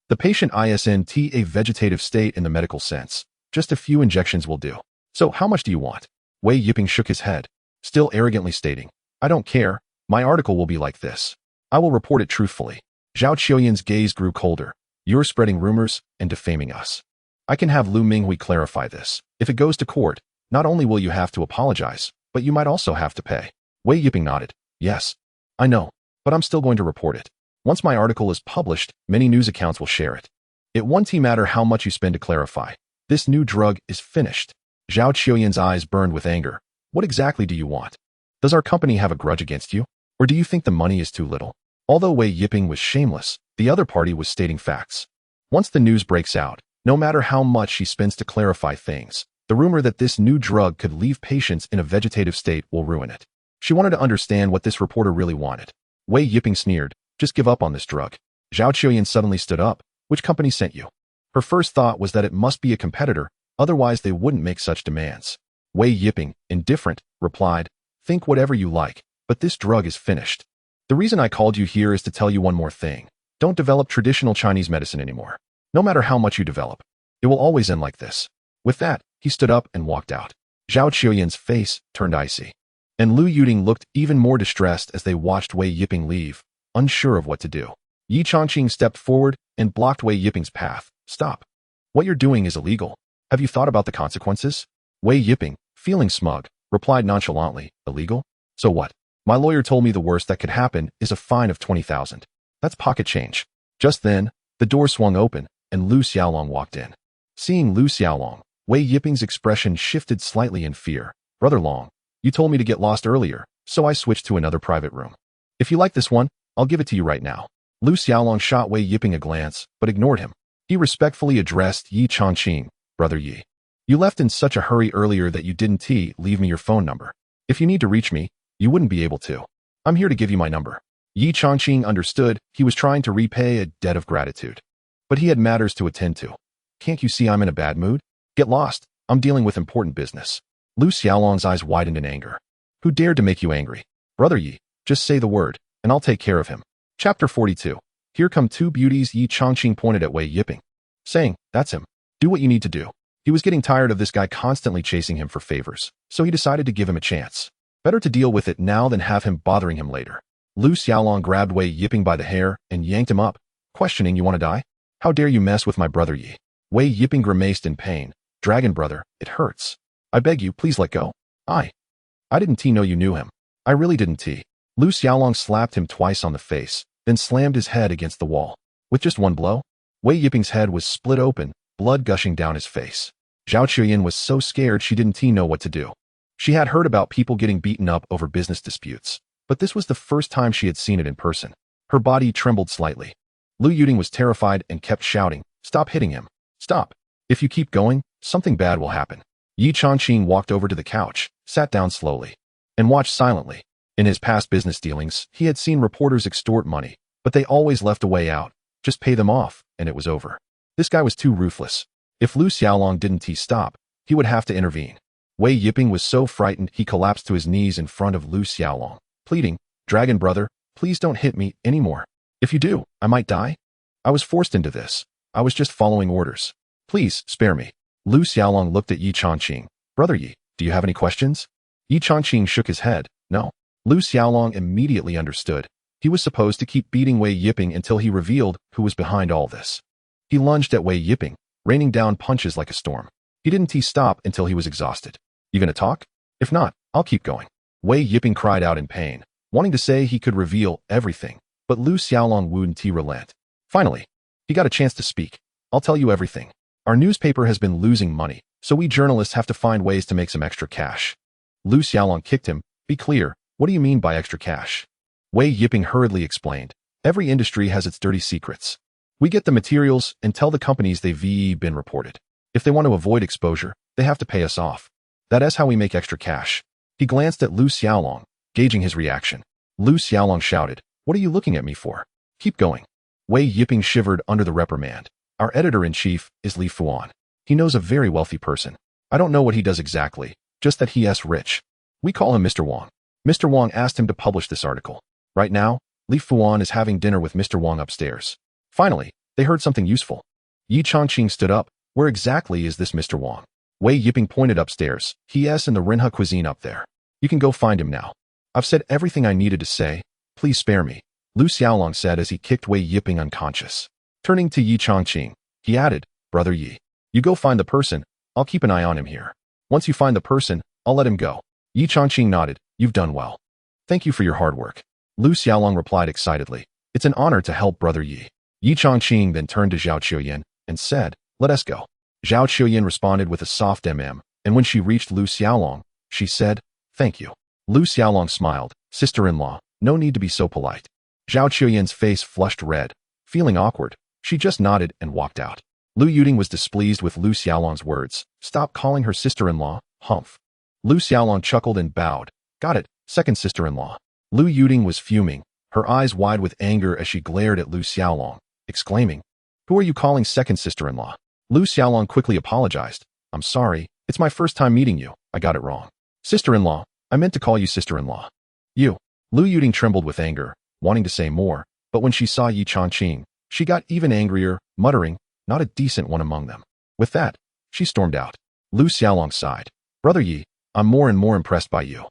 the patient isn't a vegetative state in the medical sense. Just a few injections will do. So how much do you want?" Wei Yiping shook his head, still arrogantly stating, "I don't care. My article will be like this. I will report it truthfully." Zhao Qiuyan's gaze grew colder. "You're spreading rumors and defaming us. I can have Lu Minghui clarify this. If it goes to court, not only will you have to apologize, but you might also have to pay. Wei Yiping nodded. Yes, I know, but I'm still going to report it. Once my article is published, many news accounts will share it. It won't matter how much you spend to clarify. This new drug is finished. Zhao Qiuyan's eyes burned with anger. What exactly do you want? Does our company have a grudge against you? Or do you think the money is too little? Although Wei Yiping was shameless, the other party was stating facts. Once the news breaks out, no matter how much she spends to clarify things, the rumor that this new drug could leave patients in a vegetative state will ruin it. She wanted to understand what this reporter really wanted. Wei Yiping sneered. Just give up on this drug. Zhao Qiuyan suddenly stood up. Which company sent you? Her first thought was that it must be a competitor, otherwise they wouldn't make such demands. Wei Yiping, indifferent, replied, think whatever you like, but this drug is finished. The reason I called you here is to tell you one more thing. Don't develop traditional Chinese medicine anymore. No matter how much you develop, it will always end like this. With that, he stood up and walked out. Zhao Qiuyan's face turned icy. And Lu Yuding looked even more distressed as they watched Wei Yiping leave, unsure of what to do. Ye Changqing stepped forward and blocked Wei Yiping's path. Stop. What you're doing is illegal. Have you thought about the consequences? Wei Yiping, feeling smug, replied nonchalantly, illegal? So what? My lawyer told me the worst that could happen is a fine of 20,000. That's pocket change. Just then, the door swung open, and Lu Xiaolong walked in. Seeing Lu Xiaolong, Wei Yiping's expression shifted slightly in fear. Brother Long, you told me to get lost earlier, so I switched to another private room. If you like this one, I'll give it to you right now. Lu Xiaolong shot Wei Yiping a glance, but ignored him. He respectfully addressed Ye Changqing, Brother Yi. You left in such a hurry earlier that you didn't leave me your phone number. If you need to reach me, you wouldn't be able to. I'm here to give you my number. Ye Changqing understood he was trying to repay a debt of gratitude. But he had matters to attend to. Can't you see I'm in a bad mood? Get lost. I'm dealing with important business. Lu Xiaolong's eyes widened in anger. Who dared to make you angry? Brother Yi, just say the word, and I'll take care of him. Chapter 42. Here come two beauties. Ye Changqing pointed at Wei Yiping, saying, that's him. Do what you need to do. He was getting tired of this guy constantly chasing him for favors, so he decided to give him a chance. Better to deal with it now than have him bothering him later. Lu Xiaolong grabbed Wei Yiping by the hair and yanked him up, questioning, you want to die? How dare you mess with my brother Yi? Wei Yiping grimaced in pain. Dragon brother, it hurts. I beg you, please let go. I didn't know you knew him. I really didn't. Lu Xiaolong slapped him twice on the face, then slammed his head against the wall. With just one blow, Wei Yiping's head was split open, blood gushing down his face. Zhao Qiuyan was so scared she didn't know what to do. She had heard about people getting beaten up over business disputes, but this was the first time she had seen it in person. Her body trembled slightly. Lu Yuding was terrified and kept shouting, stop hitting him. Stop. If you keep going, something bad will happen. Ye Changqing walked over to the couch, sat down slowly, and watched silently. In his past business dealings, he had seen reporters extort money, but they always left a way out. Just pay them off, and it was over. This guy was too ruthless. If Lu Xiaolong didn't stop, he would have to intervene. Wei Yiping was so frightened he collapsed to his knees in front of Lu Xiaolong, pleading, Dragon brother, please don't hit me anymore. If you do, I might die. I was forced into this. I was just following orders. Please, spare me. Lu Xiaolong looked at Ye Changqing. Brother Yi, do you have any questions? Ye Changqing shook his head. No. Lu Xiaolong immediately understood. He was supposed to keep beating Wei Yiping until he revealed who was behind all this. He lunged at Wei Yiping, raining down punches like a storm. He didn't stop until he was exhausted. You gonna talk? If not, I'll keep going. Wei Yiping cried out in pain, wanting to say he could reveal everything, but Lu Xiaolong wouldn't relent. Finally, he got a chance to speak. I'll tell you everything. Our newspaper has been losing money, so we journalists have to find ways to make some extra cash. Lu Xiaolong kicked him. Be clear, what do you mean by extra cash? Wei Yiping hurriedly explained. Every industry has its dirty secrets. We get the materials and tell the companies they've been reported. If they want to avoid exposure, they have to pay us off. That is how we make extra cash. He glanced at Lu Xiaolong, gauging his reaction. Lu Xiaolong shouted, what are you looking at me for? Keep going. Wei Yiping shivered under the reprimand. Our editor-in-chief is Li Fuan. He knows a very wealthy person. I don't know what he does exactly, just that he's rich. We call him Mr. Wang. Mr. Wang asked him to publish this article. Right now, Li Fuan is having dinner with Mr. Wang upstairs. Finally, they heard something useful. Ye Changqing stood up. Where exactly is this Mr. Wang? Wei Yiping pointed upstairs. He's in the Rinha cuisine up there. You can go find him now. I've said everything I needed to say. Please spare me, Lu Xiaolong said as he kicked Wei Yiping unconscious. Turning to Ye Changqing, he added, Brother Yi, you go find the person. I'll keep an eye on him here. Once you find the person, I'll let him go. Ye Changqing nodded. You've done well. Thank you for your hard work. Lu Xiaolong replied excitedly. It's an honor to help Brother Yi. Ye Changqing then turned to Zhao Qiuyan and said, let us go. Zhao Qiuyan responded with a soft and when she reached Lu Xiaolong, she said, thank you. Lu Xiaolong smiled. Sister-in-law, no need to be so polite. Zhao Qiuyan's face flushed red. Feeling awkward, she just nodded and walked out. Lu Yuding was displeased with Lu Xiaolong's words. Stop calling her sister-in-law, humph. Lu Xiaolong chuckled and bowed. Got it, second sister-in-law. Lu Yuding was fuming, her eyes wide with anger as she glared at Lu Xiaolong, exclaiming, who are you calling second sister-in-law? Lu Xiaolong quickly apologized. I'm sorry, it's my first time meeting you, I got it wrong. Sister-in-law, I meant to call you sister-in-law. You. Lu Yuding trembled with anger, wanting to say more, but when she saw Ye Changqing, she got even angrier, muttering, not a decent one among them. With that, she stormed out. Lu Xiaolong sighed. Brother Yi, I'm more and more impressed by you.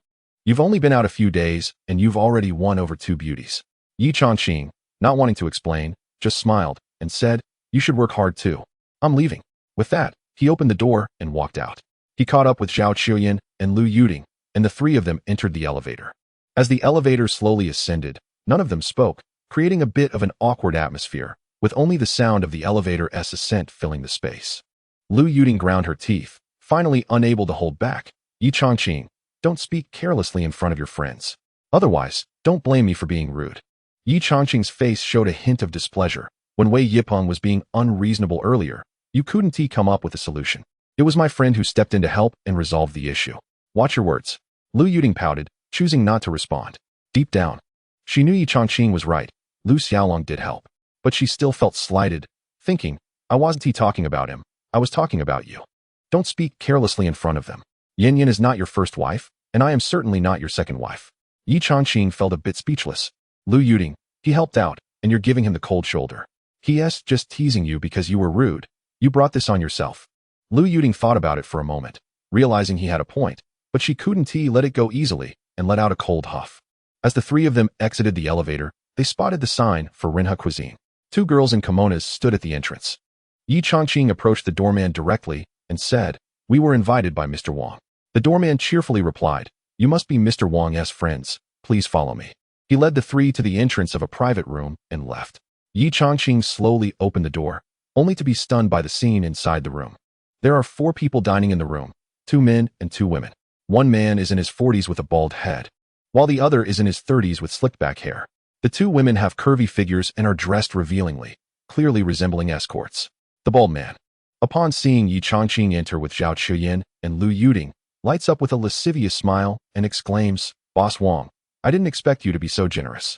You've only been out a few days, and you've already won over 2 beauties. Ye Changqing, not wanting to explain, just smiled and said, you should work hard too. I'm leaving. With that, he opened the door and walked out. He caught up with Zhao Qiuyan and Lu Yuding, and the 3 of them entered the elevator. As the elevator slowly ascended, none of them spoke, creating a bit of an awkward atmosphere, with only the sound of the elevator's ascent filling the space. Lu Yuding ground her teeth, finally unable to hold back. Ye Changqing, don't speak carelessly in front of your friends. Otherwise, don't blame me for being rude. Ye Changqing's face showed a hint of displeasure. When Wei Yipeng was being unreasonable earlier, you couldn't come up with a solution. It was my friend who stepped in to help and resolve the issue. Watch your words. Lu Yuding pouted, choosing not to respond. Deep down, she knew Ye Changqing was right. Lu Xiaolong did help. But she still felt slighted, thinking, I wasn't talking about him, I was talking about you. Don't speak carelessly in front of them. Yin Yin is not your first wife, and I am certainly not your second wife. Ye Changqing felt a bit speechless. Lu Yuding, he helped out, and you're giving him the cold shoulder. He.s. just teasing you because you were rude. You brought this on yourself. Lu Yuding thought about it for a moment, realizing he had a point, but she couldn't let it go easily, and let out a cold huff. As the 3 of them exited the elevator, they spotted the sign for Rinha Cuisine. 2 girls in kimonos stood at the entrance. Ye Changqing approached the doorman directly and said, we were invited by Mr. Wang. The doorman cheerfully replied, you must be Mr. Wang's friends, please follow me. He led the 3 to the entrance of a private room and left. Ye Changqing slowly opened the door, only to be stunned by the scene inside the room. There are 4 people dining in the room, 2 men and 2 women. One man is in his 40s with a bald head, while the other is in his 30s with slicked back hair. The 2 women have curvy figures and are dressed revealingly, clearly resembling escorts. The bald man, upon seeing Ye Changqing enter with Zhao Qiuyan and Lu Yuding, lights up with a lascivious smile and exclaims, Boss Wang, I didn't expect you to be so generous.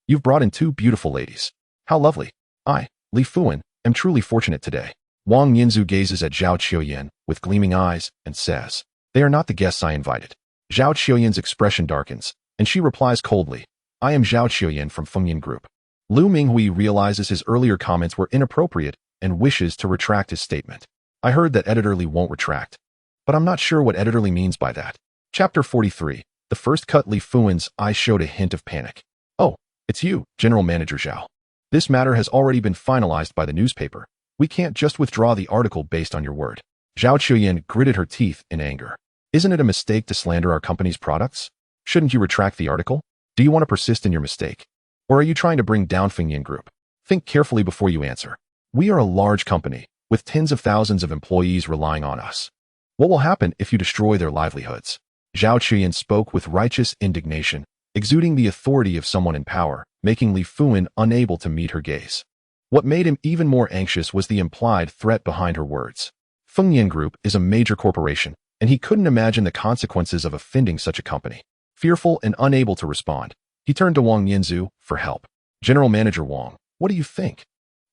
You've brought in 2 beautiful ladies. How lovely. I, Li Fuan, am truly fortunate today. Wang Yinzu gazes at Zhao Qiuyan with gleaming eyes and says, they are not the guests I invited. Zhao Qiuyan's expression darkens, and she replies coldly, I am Zhao Qiuyan from Fengyan Group. Lu Minghui realizes his earlier comments were inappropriate and wishes to retract his statement. I heard that Editor Li won't retract, but I'm not sure what Editor Li means by that. Chapter 43. The first cut. Li Fuan's eyes showed a hint of panic. Oh, it's you, General Manager Zhao. This matter has already been finalized by the newspaper. We can't just withdraw the article based on your word. Zhao Qiuyan gritted her teeth in anger. Isn't it a mistake to slander our company's products? Shouldn't you retract the article? Do you want to persist in your mistake? Or are you trying to bring down Fengyan Group? Think carefully before you answer. We are a large company, with tens of thousands of employees relying on us. What will happen if you destroy their livelihoods? Zhao Qiuyan spoke with righteous indignation, exuding the authority of someone in power, making Li Fuan unable to meet her gaze. What made him even more anxious was the implied threat behind her words. Fengyan Group is a major corporation, and he couldn't imagine the consequences of offending such a company. Fearful and unable to respond, he turned to Wang Yinzu for help. General Manager Wang, what do you think?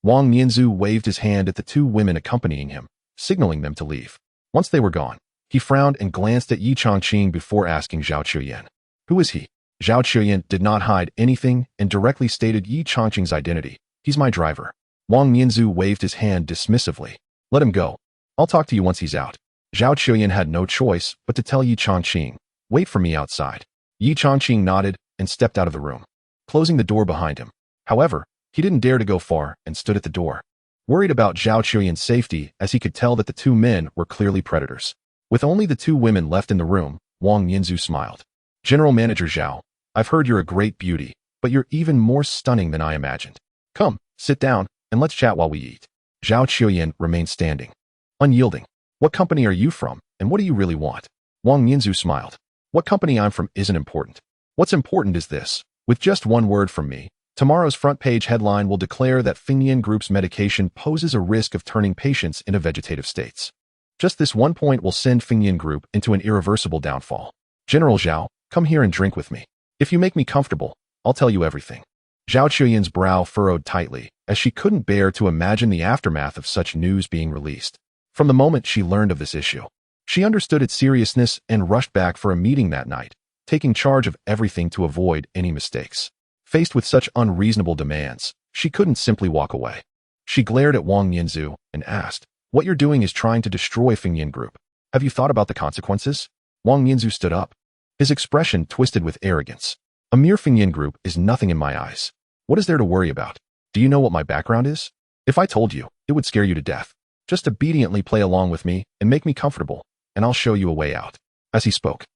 Wang Yinzu waved his hand at the 2 women accompanying him, signaling them to leave. Once they were gone, he frowned and glanced at Ye Changqing before asking Zhao Qiuyan, who is he? Zhao Qiuyan did not hide anything and directly stated Ye Changqing's identity. He's my driver. Wang Yinzu waved his hand dismissively. Let him go. I'll talk to you once he's out. Zhao Qiuyan had no choice but to tell Ye Changqing, wait for me outside. Ye Changqing nodded and stepped out of the room, closing the door behind him. However, he didn't dare to go far and stood at the door, worried about Zhao Qiuyan's safety as he could tell that the 2 men were clearly predators. With only the 2 women left in the room, Wang Yinzu smiled. General Manager Zhao, I've heard you're a great beauty, but you're even more stunning than I imagined. Come, sit down, and let's chat while we eat. Zhao Qiuyan remained standing, unyielding. What company are you from, and what do you really want? Wang Yinzu smiled. What company I'm from isn't important. What's important is this. With just one word from me, tomorrow's front page headline will declare that Fengyan Group's medication poses a risk of turning patients into vegetative states. Just this one point will send Fengyan Group into an irreversible downfall. General Zhao, come here and drink with me. If you make me comfortable, I'll tell you everything. Zhao Qiuyan's brow furrowed tightly, as she couldn't bear to imagine the aftermath of such news being released. From the moment she learned of this issue, she understood its seriousness and rushed back for a meeting that night, taking charge of everything to avoid any mistakes. Faced with such unreasonable demands, she couldn't simply walk away. She glared at Wang Yinzu and asked, "What you're doing is trying to destroy Fengyan Group. Have you thought about the consequences?" Wang Yinzu stood up, his expression twisted with arrogance. "A mere Fengyan Group is nothing in my eyes. What is there to worry about? Do you know what my background is? If I told you, it would scare you to death. Just obediently play along with me and make me comfortable, and I'll show you a way out." As he spoke,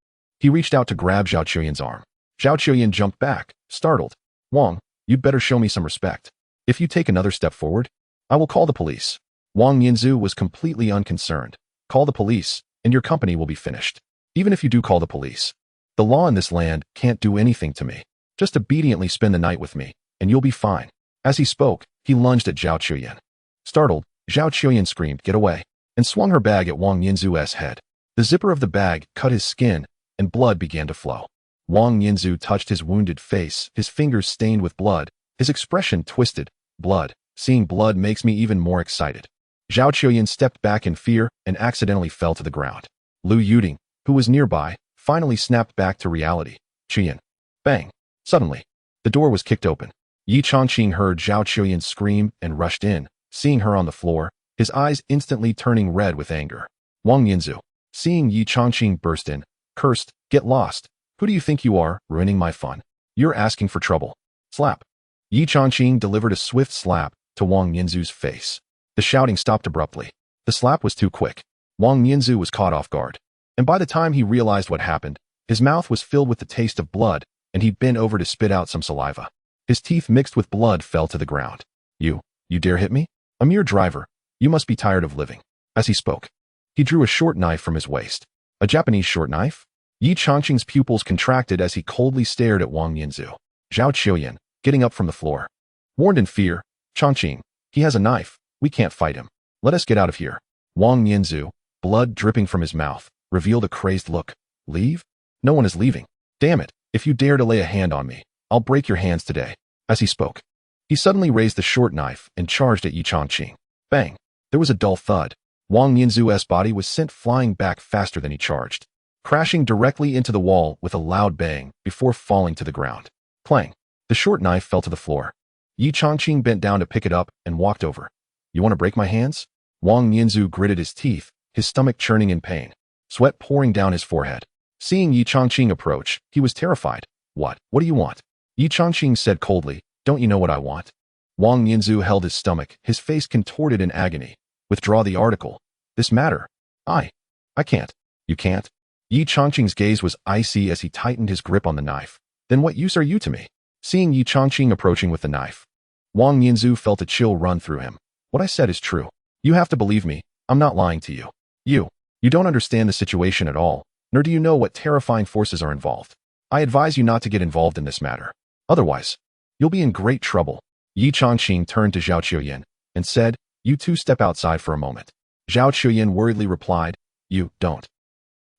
he reached out to grab Zhao Qiuyan's arm. Zhao Qiuyan jumped back, startled. "Wang, you'd better show me some respect. If you take another step forward, I will call the police." Wang Yinzu was completely unconcerned. "Call the police, and your company will be finished. Even if you do call the police, the law in this land can't do anything to me. Just obediently spend the night with me, and you'll be fine." As he spoke, he lunged at Zhao Qiuyan. Startled, Zhao Qiuyan screamed, "Get away," and swung her bag at Wang Yinzu's head. The zipper of the bag cut his skin, and blood began to flow. Wang Yinzu touched his wounded face, his fingers stained with blood, his expression twisted. "Blood. Seeing blood makes me even more excited." Zhao Qiuyan stepped back in fear and accidentally fell to the ground. Lu Yuding, who was nearby, finally snapped back to reality. "Qiuyan." Bang. Suddenly, the door was kicked open. Ye Changqing heard Zhao Qiuyan scream and rushed in, seeing her on the floor, his eyes instantly turning red with anger. Wang Yinzu, seeing Ye Changqing burst in, cursed, "Get lost. Who do you think you are, ruining my fun? You're asking for trouble." Slap. Ye Changqing delivered a swift slap to Wang Yinzu's face. The shouting stopped abruptly. The slap was too quick. Wang Yinzu was caught off guard, and by the time he realized what happened, his mouth was filled with the taste of blood, and he bent over to spit out some saliva. His teeth mixed with blood fell to the ground. You dare hit me? A mere driver. You must be tired of living." As he spoke, he drew a short knife from his waist. A Japanese short knife? Ye Changqing's pupils contracted as he coldly stared at Wang Yinzu. Zhao Qiuyan, getting up from the floor, warned in fear, "Changqing, he has a knife. We can't fight him. Let us get out of here." Wang Yinzu, blood dripping from his mouth, revealed a crazed look. "Leave? No one is leaving. Damn it, if you dare to lay a hand on me, I'll break your hands today." As he spoke, he suddenly raised the short knife and charged at Ye Changqing. Bang! There was a dull thud. Wang Yinzu's body was sent flying back faster than he charged, crashing directly into the wall with a loud bang before falling to the ground. Clang! The short knife fell to the floor. Ye Changqing bent down to pick it up and walked over. "You want to break my hands?" Wang Yinzu gritted his teeth, his stomach churning in pain, sweat pouring down his forehead. Seeing Ye Changqing approach, he was terrified. What do you want?" Ye Changqing said coldly, "Don't you know what I want?" Wang Yinzu held his stomach, his face contorted in agony. "Withdraw the article. This matter. I can't." "You can't?" Ye Changqing's gaze was icy as he tightened his grip on the knife. "Then what use are you to me?" Seeing Ye Changqing approaching with the knife, Wang Yinzu felt a chill run through him. "What I said is true. You have to believe me. I'm not lying to you. You don't understand the situation at all, nor do you know what terrifying forces are involved. I advise you not to get involved in this matter. Otherwise, you'll be in great trouble." Ye Changqing turned to Zhao Qiuyan and said, "You two step outside for a moment." Zhao Qiuyan worriedly replied, "You don't."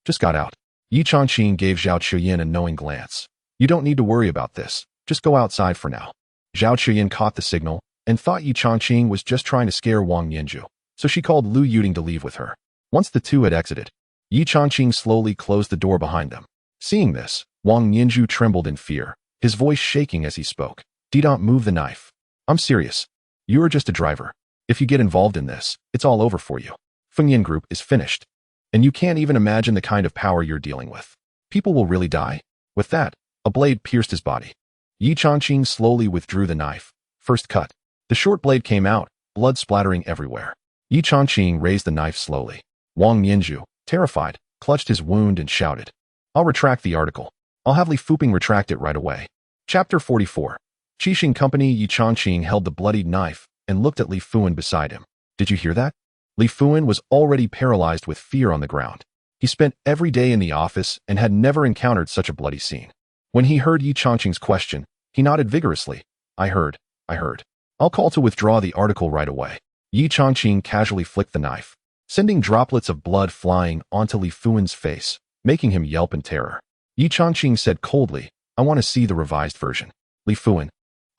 "Just got out." Ye Changqing gave Zhao Qiuyan a knowing glance. "You don't need to worry about this. Just go outside for now." Zhao Qiuyan caught the signal and thought Ye Changqing was just trying to scare Wang Yinzu, so she called Lu Yuding to leave with her. Once the two had exited, Ye Changqing slowly closed the door behind them. Seeing this, Wang Yinzu trembled in fear, his voice shaking as he spoke. "Don't move the knife. I'm serious. You are just a driver. If you get involved in this, it's all over for you. Fengyan Group is finished. And you can't even imagine the kind of power you're dealing with. People will really die." With that, a blade pierced his body. Ye Changqing slowly withdrew the knife. First cut. The short blade came out, blood splattering everywhere. Ye Changqing raised the knife slowly. Wang Yinzu, terrified, clutched his wound and shouted, I'll retract the article. I'll have Li Fuping retract it right away. Chapter 44. Qixing Company. Ye Changqing held the bloodied knife and looked at Li Fuan beside him. Did you hear that? Li Fuan was already paralyzed with fear on the ground. He spent every day in the office and had never encountered such a bloody scene. When he heard Ye Changqing's question, he nodded vigorously. I heard. I'll call to withdraw the article right away. Ye Changqing casually flicked the knife, sending droplets of blood flying onto Li Fuan's face, making him yelp in terror. Ye Changqing said coldly, I want to see the revised version. Li Fuan,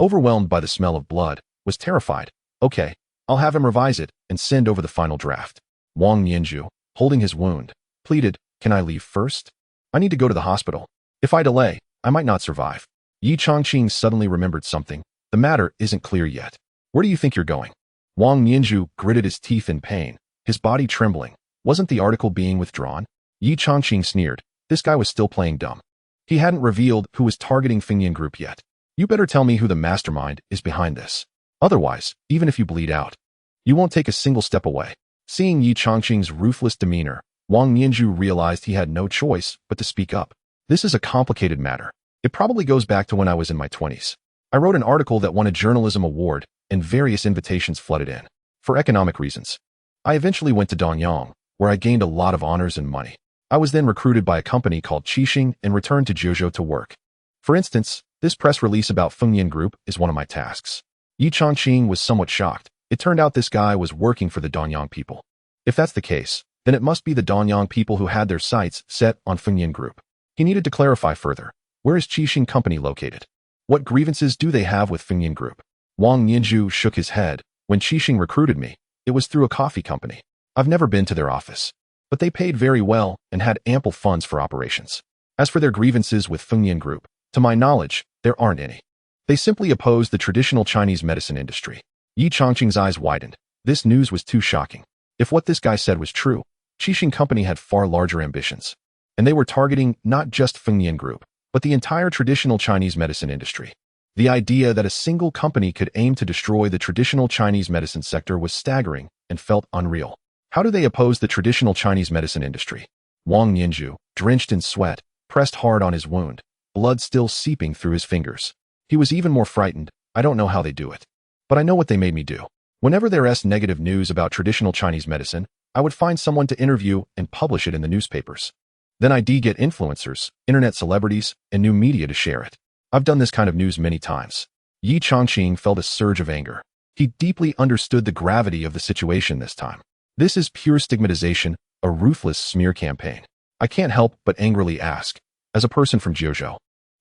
overwhelmed by the smell of blood, was terrified. Okay, I'll have him revise it and send over the final draft. Wang Nianzhu, holding his wound, pleaded, can I leave first? I need to go to the hospital. If I delay, I might not survive. Ye Changqing suddenly remembered something. The matter isn't clear yet. Where do you think you're going? Wang Nianzhu gritted his teeth in pain, his body trembling. Wasn't the article being withdrawn? Ye Changqing sneered. This guy was still playing dumb. He hadn't revealed who was targeting Fengyan Group yet. You better tell me who the mastermind is behind this. Otherwise, even if you bleed out, you won't take a single step away. Seeing Ye Changqing's ruthless demeanor, Wang Nianzhu realized he had no choice but to speak up. This is a complicated matter. It probably goes back to when I was in my 20s. I wrote an article that won a journalism award, and various invitations flooded in. For economic reasons. I eventually went to Danyang, where I gained a lot of honors and money. I was then recruited by a company called Qixing and returned to Zhuzhou to work. For instance, this press release about Fengyan Group is one of my tasks. Ye Changqing was somewhat shocked. It turned out this guy was working for the Danyang people. If that's the case, then it must be the Danyang people who had their sights set on Fengyan Group. He needed to clarify further. Where is Qixing Company located? What grievances do they have with Fengyan Group? Wang Nianzhu shook his head. When Qixing recruited me, it was through a coffee company. I've never been to their office, but they paid very well and had ample funds for operations. As for their grievances with Fengyan Group, to my knowledge, there aren't any. They simply oppose the traditional Chinese medicine industry. Ye Changqing's eyes widened. This news was too shocking. If what this guy said was true, Qixing Company had far larger ambitions. And they were targeting not just Fengyan Group, but the entire traditional Chinese medicine industry. The idea that a single company could aim to destroy the traditional Chinese medicine sector was staggering and felt unreal. How do they oppose the traditional Chinese medicine industry? Wang Nianzhu, drenched in sweat, pressed hard on his wound, blood still seeping through his fingers. He was even more frightened. I don't know how they do it. But I know what they made me do. Whenever there's negative news about traditional Chinese medicine, I would find someone to interview and publish it in the newspapers. Then I'd get influencers, internet celebrities, and new media to share it. I've done this kind of news many times. Ye Changqing felt a surge of anger. He deeply understood the gravity of the situation this time. This is pure stigmatization, a ruthless smear campaign. I can't help but angrily ask, as a person from Zhuzhou,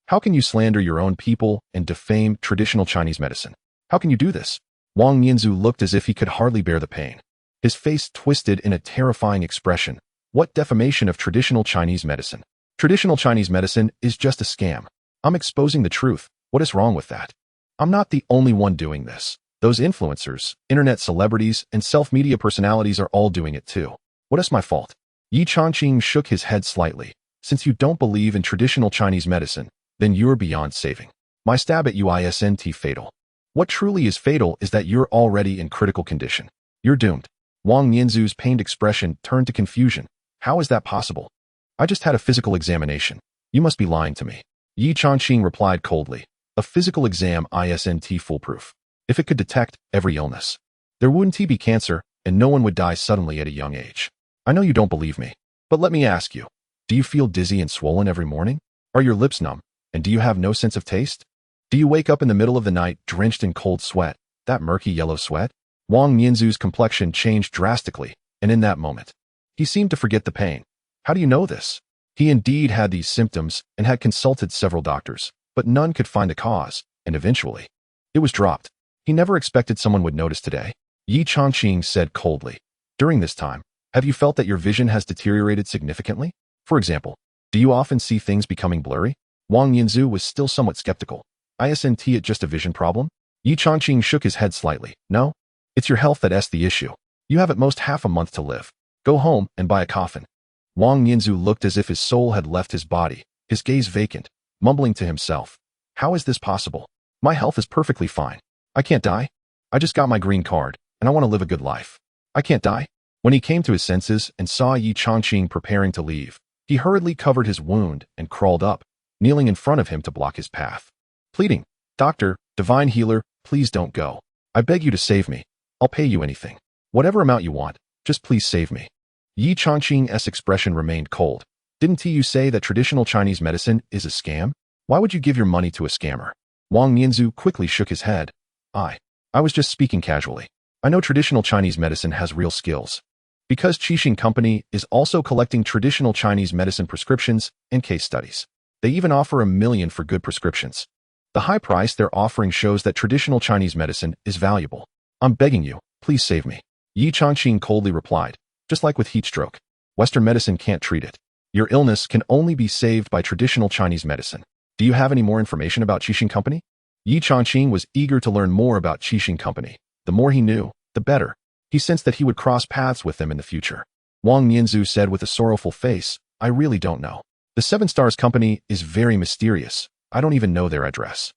how can you slander your own people and defame traditional Chinese medicine? How can you do this? Wang Nianzhu looked as if he could hardly bear the pain. His face twisted in a terrifying expression. What defamation of traditional Chinese medicine? Traditional Chinese medicine is just a scam. I'm exposing the truth. What is wrong with that? I'm not the only one doing this. Those influencers, internet celebrities, and self-media personalities are all doing it too. What is my fault? Ye Changqing shook his head slightly. Since you don't believe in traditional Chinese medicine, then you're beyond saving. My stab at you isn't fatal. What truly is fatal is that you're already in critical condition. You're doomed. Wang Nianzhu's pained expression turned to confusion. How is that possible? I just had a physical examination. You must be lying to me. Ye Changqing replied coldly. A physical exam isn't foolproof. If it could detect every illness, there wouldn't be cancer, and no one would die suddenly at a young age. I know you don't believe me, but let me ask you. Do you feel dizzy and swollen every morning? Are your lips numb? And do you have no sense of taste? Do you wake up in the middle of the night drenched in cold sweat, that murky yellow sweat? Wang Nianzhu's complexion changed drastically, and in that moment, he seemed to forget the pain. How do you know this? He indeed had these symptoms and had consulted several doctors, but none could find the cause, and eventually, it was dropped. He never expected someone would notice today. Ye Changqing said coldly. During this time, have you felt that your vision has deteriorated significantly? For example, do you often see things becoming blurry? Wang Nianzhu was still somewhat skeptical. Isn't it just a vision problem? Ye Changqing shook his head slightly. No, it's your health that's the issue. You have at most half a month to live. Go home and buy a coffin. Wang Nianzhu looked as if his soul had left his body, his gaze vacant, mumbling to himself. How is this possible? My health is perfectly fine. I can't die. I just got my green card, and I want to live a good life. I can't die. When he came to his senses and saw Ye Changqing preparing to leave, He hurriedly covered his wound and crawled up, kneeling in front of him to block his path. Pleading, "Doctor, divine healer, please don't go. I beg you to save me. I'll pay you anything. Whatever amount you want, just please save me." Ye Changqing's expression remained cold. "Didn't you say that traditional Chinese medicine is a scam? Why would you give your money to a scammer?" Wang Nianzu quickly shook his head. I was just speaking casually. I know traditional Chinese medicine has real skills. Because Ye Changqing Company is also collecting traditional Chinese medicine prescriptions and case studies. They even offer $1 million for good prescriptions. The high price they're offering shows that traditional Chinese medicine is valuable. I'm begging you, please save me. Ye Changqing coldly replied, just like with heat stroke. Western medicine can't treat it. Your illness can only be saved by traditional Chinese medicine. Do you have any more information about Ye Changqing Company? Ye Changqing was eager to learn more about Ye Changqing Company. The more he knew, the better. He sensed that he would cross paths with them in the future. Wang Nianzu said with a sorrowful face, "I really don't know. The Seven Stars Company is very mysterious. I don't even know their address.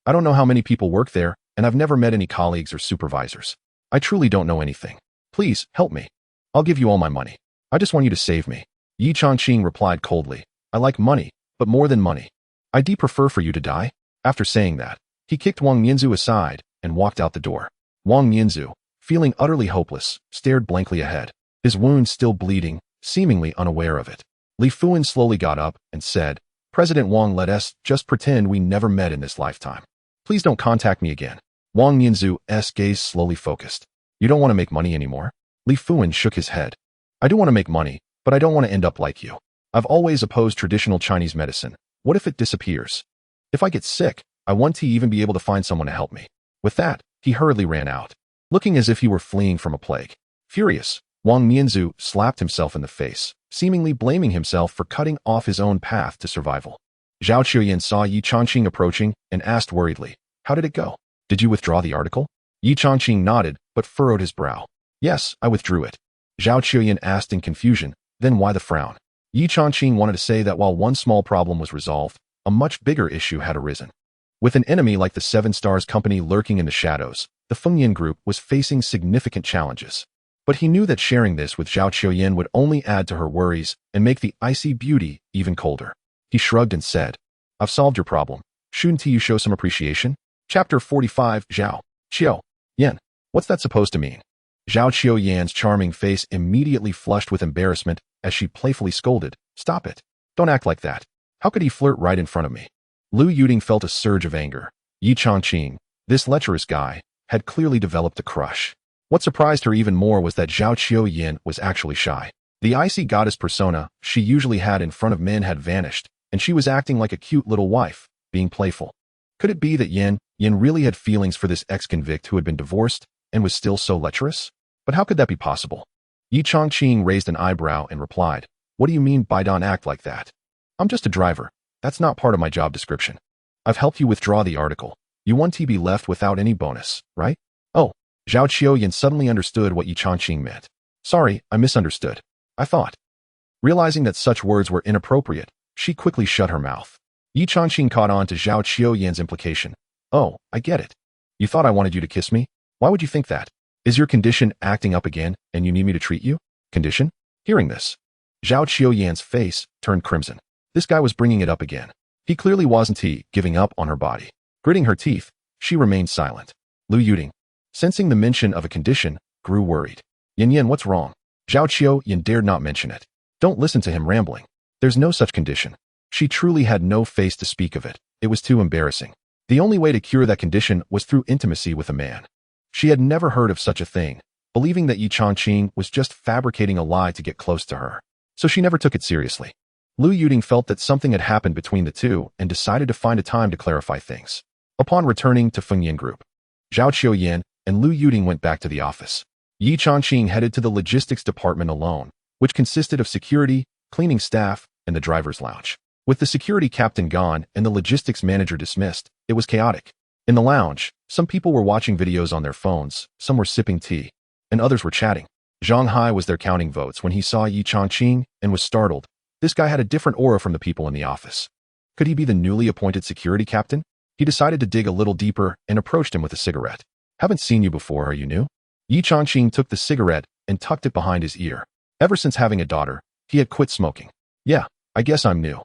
I don't know how many people work there, and I've never met any colleagues or supervisors. I truly don't know anything. Please, help me. I'll give you all my money. I just want you to save me." Ye Changqing replied coldly, "I like money, but more than money. I'd prefer for you to die." After saying that, he kicked Wang Nianzu aside and walked out the door. Wang Nianzu, feeling utterly hopeless, stared blankly ahead, his wound still bleeding, seemingly unaware of it. Li Fuan slowly got up and said, "President Wang, let us just pretend we never met in this lifetime. Please don't contact me again." Wang Nianzu's gaze slowly focused. "You don't want to make money anymore?" Li Fuan shook his head. "I do want to make money, but I don't want to end up like you. I've always opposed traditional Chinese medicine. What if it disappears? If I get sick, I want to even be able to find someone to help me." With that, he hurriedly ran out, looking as if he were fleeing from a plague. Furious, Wang Nianzu slapped himself in the face, seemingly blaming himself for cutting off his own path to survival. Zhao Qiuyan saw Ye Changqing approaching and asked worriedly, "How did it go? Did you withdraw the article?" Ye Changqing nodded, but furrowed his brow. "Yes, I withdrew it." Zhao Qiuyan asked in confusion, "Then why the frown?" Ye Changqing wanted to say that while one small problem was resolved, a much bigger issue had arisen. With an enemy like the Seven Stars Company lurking in the shadows, the Fengyan Group was facing significant challenges. But he knew that sharing this with Zhao Qiuyan would only add to her worries and make the icy beauty even colder. He shrugged and said, "I've solved your problem. Shouldn't you show some appreciation?" Chapter 45 Zhao Qiuyan. What's that supposed to mean? Zhao Qiuyan's charming face immediately flushed with embarrassment as she playfully scolded, "Stop it. Don't act like that. How could he flirt right in front of me?" Lu Yuding felt a surge of anger. Ye Changqing, this lecherous guy, had clearly developed a crush. What surprised her even more was that Zhao Qiuyan was actually shy. The icy goddess persona she usually had in front of men had vanished, and she was acting like a cute little wife, being playful. Could it be that Yin really had feelings for this ex-convict who had been divorced and was still so lecherous? But how could that be possible? Ye Changqing raised an eyebrow and replied, "What do you mean by don't act like that? I'm just a driver. That's not part of my job description. I've helped you withdraw the article. You want to be left without any bonus, right?" Oh, Zhao Qiuyan suddenly understood what Ye Changqing meant. "Sorry, I misunderstood. I thought." Realizing that such words were inappropriate, she quickly shut her mouth. Ye Changqing caught on to Zhao Qiuyan's implication. "Oh, I get it. You thought I wanted you to kiss me? Why would you think that? Is your condition acting up again and you need me to treat you?" "Condition?" Hearing this, Zhao Qiuyan's face turned crimson. This guy was bringing it up again. He clearly wasn't giving up on her body. Gritting her teeth, she remained silent. Lu Yuding, sensing the mention of a condition, grew worried. Yin, what's wrong?" Zhao Qiuyan dared not mention it. Don't listen to him rambling. There's no such condition. She truly had no face to speak of it. It was too embarrassing. The only way to cure that condition was through intimacy with a man. She had never heard of such a thing, believing that Ye Changqing was just fabricating a lie to get close to her. So she never took it seriously. Lu Yuding felt that something had happened between the two and decided to find a time to clarify things. Upon returning to Fengyan Group, Zhao Qiuyan and Lu Yuding went back to the office. Ye Changqing headed to the logistics department alone, which consisted of security, cleaning staff, and the driver's lounge. With the security captain gone and the logistics manager dismissed, it was chaotic. In the lounge, some people were watching videos on their phones, some were sipping tea, and others were chatting. Zhang Hai was there counting votes when he saw Ye Changqing and was startled. This guy had a different aura from the people in the office. Could he be the newly appointed security captain? He decided to dig a little deeper and approached him with a cigarette. "Haven't seen you before, are you new?" Ye Changqing took the cigarette and tucked it behind his ear. Ever since having a daughter, he had quit smoking. "Yeah, I guess I'm new.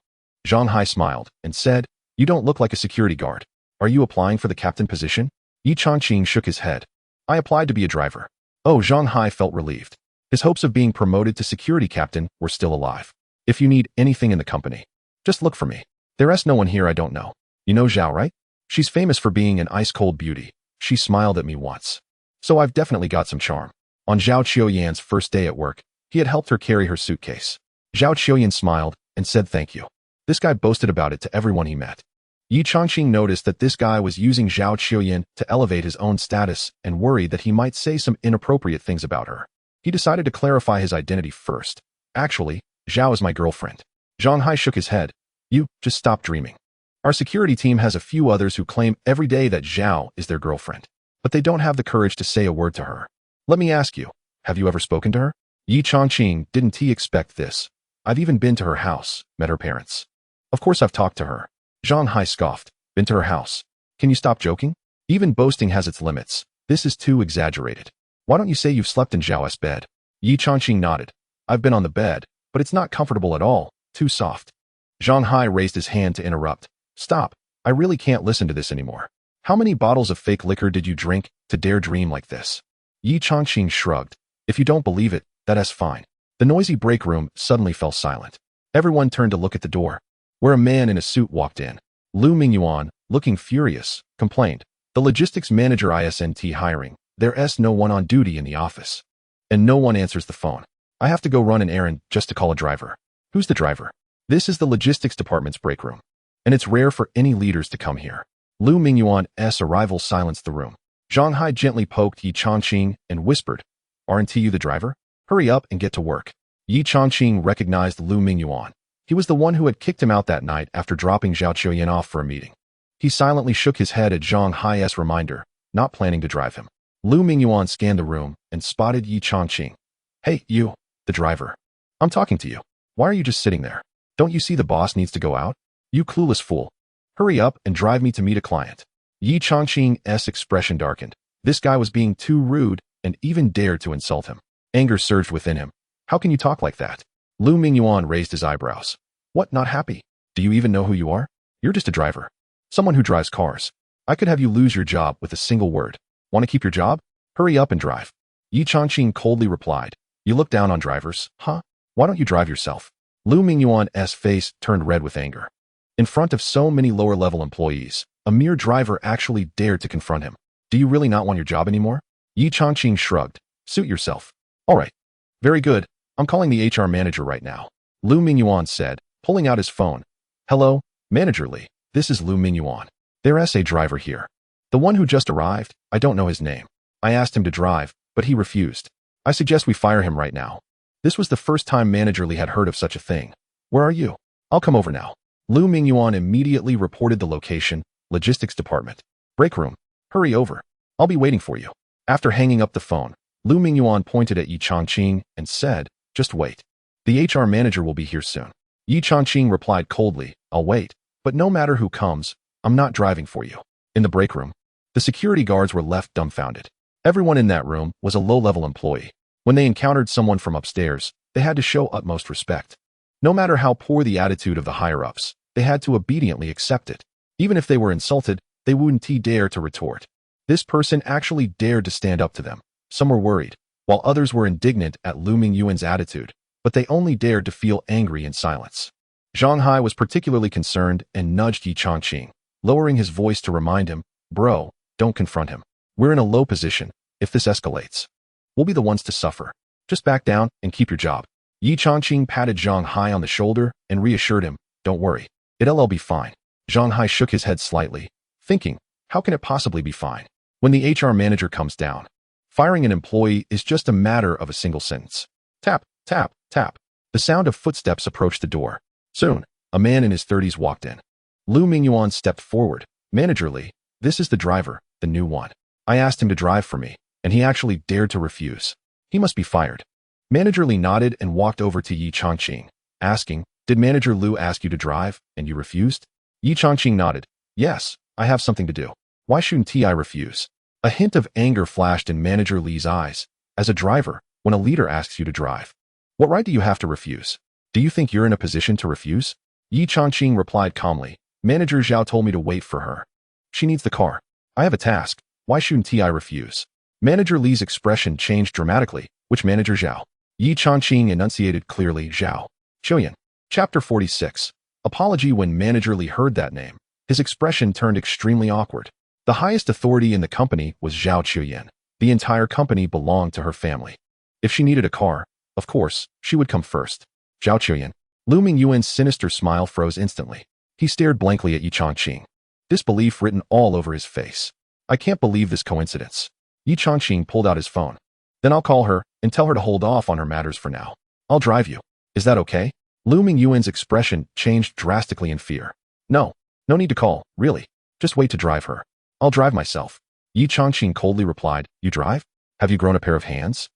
Zhang Hai smiled and said, you don't look like a security guard. Are you applying for the captain position? Ye Changqing shook his head. I applied to be a driver. Oh, Zhang Hai felt relieved. His hopes of being promoted to security captain were still alive. If you need anything in the company, just look for me. There's no one here I don't know. You know Zhao, right? She's famous for being an ice-cold beauty. She smiled at me once. So I've definitely got some charm. On Zhao Qiuyan's first day at work, he had helped her carry her suitcase. Zhao Qiuyan smiled and said thank you. This guy boasted about it to everyone he met. Ye Changqing noticed that this guy was using Zhao Qiuyan to elevate his own status and worried that he might say some inappropriate things about her. He decided to clarify his identity first. Actually, Zhao is my girlfriend. Zhang Hai shook his head. You, just stop dreaming. Our security team has a few others who claim every day that Zhao is their girlfriend, but they don't have the courage to say a word to her. Let me ask you, have you ever spoken to her? Ye Changqing, didn't he expect this? I've even been to her house, met her parents. Of course I've talked to her. Zhang Hai scoffed. Been to her house. Can you stop joking? Even boasting has its limits. This is too exaggerated. Why don't you say you've slept in Zhao's bed? Ye Changqing nodded. I've been on the bed, but it's not comfortable at all. Too soft. Zhang Hai raised his hand to interrupt. Stop. I really can't listen to this anymore. How many bottles of fake liquor did you drink to dare dream like this? Ye Changqing shrugged. If you don't believe it, that's fine. The noisy break room suddenly fell silent. Everyone turned to look at the door, where a man in a suit walked in. Lu Mingyuan, looking furious, complained. The logistics manager isn't hiring. There's no one on duty in the office. And no one answers the phone. I have to go run an errand just to call a driver. Who's the driver? This is the logistics department's break room. And it's rare for any leaders to come here. Lu Mingyuan's arrival silenced the room. Zhang Hai gently poked Ye Changqing and whispered, aren't you the driver? Hurry up and get to work. Ye Changqing recognized Lu Mingyuan. He was the one who had kicked him out that night after dropping Zhao Qiuyan off for a meeting. He silently shook his head at Zhang Hai's reminder, not planning to drive him. Lu Mingyuan scanned the room and spotted Ye Changqing. Hey, you, the driver. I'm talking to you. Why are you just sitting there? Don't you see the boss needs to go out? You clueless fool. Hurry up and drive me to meet a client. Ye Changqing's expression darkened. This guy was being too rude and even dared to insult him. Anger surged within him. How can you talk like that? Lu Mingyuan raised his eyebrows. What, not happy? Do you even know who you are? You're just a driver. Someone who drives cars. I could have you lose your job with a single word. Want to keep your job? Hurry up and drive. Ye Changqing coldly replied. You look down on drivers, huh? Why don't you drive yourself? Lu Mingyuan's face turned red with anger. In front of so many lower-level employees, a mere driver actually dared to confront him. Do you really not want your job anymore? Ye Changqing shrugged. Suit yourself. All right. Very good. I'm calling the HR manager right now. Lu Mingyuan said, pulling out his phone. Hello, Manager Li. This is Lu Mingyuan. There's a driver here. The one who just arrived, I don't know his name. I asked him to drive, but he refused. I suggest we fire him right now. This was the first time Manager Li had heard of such a thing. Where are you? I'll come over now. Lu Mingyuan immediately reported the location, logistics department. Break room. Hurry over. I'll be waiting for you. After hanging up the phone, Lu Mingyuan pointed at Ye Changqing and said, just wait. The HR manager will be here soon. Ye Changqing replied coldly, I'll wait, but no matter who comes, I'm not driving for you. In the break room, the security guards were left dumbfounded. Everyone in that room was a low-level employee. When they encountered someone from upstairs, they had to show utmost respect. No matter how poor the attitude of the higher-ups, they had to obediently accept it. Even if they were insulted, they wouldn't dare to retort. This person actually dared to stand up to them. Some were worried, while others were indignant at Lu Mingyuan's attitude, but they only dared to feel angry in silence. Zhang Hai was particularly concerned and nudged Ye Changqing, lowering his voice to remind him, bro, don't confront him. We're in a low position. If this escalates, we'll be the ones to suffer. Just back down and keep your job. Ye Changqing patted Zhang Hai on the shoulder and reassured him, don't worry. It'll be fine. Zhang Hai shook his head slightly, thinking, how can it possibly be fine? When the HR manager comes down, firing an employee is just a matter of a single sentence. Tap, tap, tap. The sound of footsteps approached the door. Soon, a man in his 30s walked in. Lu Mingyuan stepped forward. Manager Li, this is the driver, the new one. I asked him to drive for me, and he actually dared to refuse. He must be fired. Manager Li nodded and walked over to Ye Changqing, asking, did Manager Lu ask you to drive, and you refused? Ye Changqing nodded. Yes, I have something to do. Why shouldn't I refuse? A hint of anger flashed in Manager Li's eyes. As a driver, when a leader asks you to drive, what right do you have to refuse? Do you think you're in a position to refuse? Ye Changqing replied calmly. Manager Zhao told me to wait for her. She needs the car. I have a task. Why shouldn't I refuse? Manager Li's expression changed dramatically. Which manager Zhao? Ye Changqing enunciated clearly. Zhao Chuyan. Chapter 46. Apology. When Manager Li heard that name, his expression turned extremely awkward. The highest authority in the company was Zhao Chuyan. The entire company belonged to her family. If she needed a car, of course, she would come first. Zhao Chuyan. Lu Mingyuan's sinister smile froze instantly. He stared blankly at Ye Changqing, disbelief written all over his face. I can't believe this coincidence. Ye Changqing pulled out his phone. Then I'll call her and tell her to hold off on her matters for now. I'll drive you. Is that okay? Lu Mingyuan's expression changed drastically in fear. No need to call, really. Just wait to drive her. I'll drive myself. Ye Changqing coldly replied, You drive? Have you grown a pair of hands?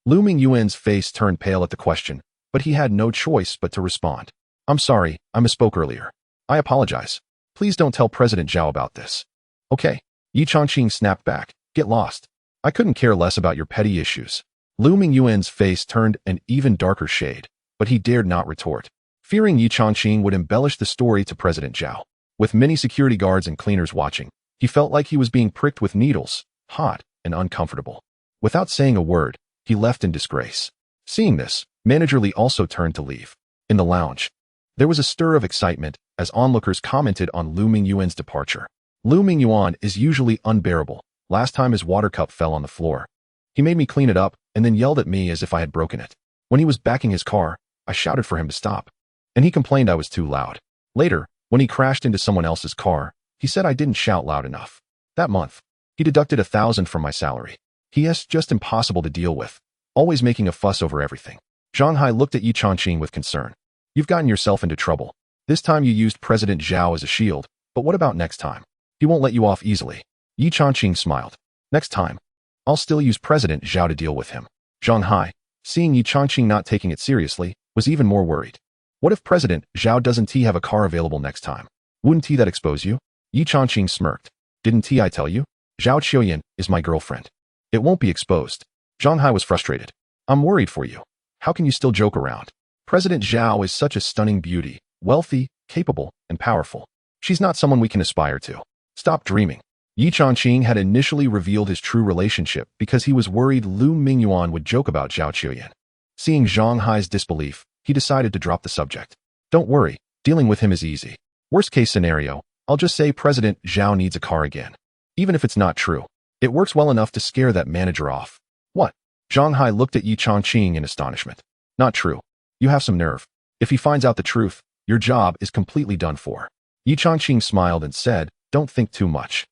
Lu Mingyuan's face turned pale at the question, but he had no choice but to respond. I'm sorry, I misspoke earlier. I apologize. Please don't tell President Zhao about this. Okay. Ye Changqing snapped back. Get lost. I couldn't care less about your petty issues. Lu Mingyuan's face turned an even darker shade, but he dared not retort, fearing Ye Changqing would embellish the story to President Zhao. With many security guards and cleaners watching, he felt like he was being pricked with needles, hot and uncomfortable. Without saying a word, he left in disgrace. Seeing this, Manager Li also turned to leave. In the lounge, there was a stir of excitement as onlookers commented on Lu Mingyuan's departure. Lu Mingyuan is usually unbearable. Last time his water cup fell on the floor, he made me clean it up and then yelled at me as if I had broken it. When he was backing his car, I shouted for him to stop, and he complained I was too loud. Later, when he crashed into someone else's car, he said I didn't shout loud enough. That month, he deducted 1,000 from my salary. He is just impossible to deal with, always making a fuss over everything. Zhang Hai looked at Ye Changqing with concern. You've gotten yourself into trouble. This time you used President Zhao as a shield, but what about next time? He won't let you off easily. Ye Changqing smiled. Next time, I'll still use President Zhao to deal with him. Zhang Hai, seeing Ye Changqing not taking it seriously, was even more worried. What if President Zhao doesn't have a car available next time? Wouldn't that expose you? Ye Changqing smirked. Didn't I tell you? Zhao Chuyan is my girlfriend. It won't be exposed. Zhang Hai was frustrated. I'm worried for you. How can you still joke around? President Zhao is such a stunning beauty, wealthy, capable, and powerful. She's not someone we can aspire to. Stop dreaming. Ye Changqing had initially revealed his true relationship because he was worried Lu Mingyuan would joke about Zhao Chuyan. Seeing Zhang Hai's disbelief, he decided to drop the subject. Don't worry, dealing with him is easy. Worst case scenario, I'll just say President Zhao needs a car again. Even if it's not true, it works well enough to scare that manager off. What? Zhang Hai looked at Ye Changqing in astonishment. Not true. You have some nerve. If he finds out the truth, your job is completely done for. Ye Changqing smiled and said, Don't think too much.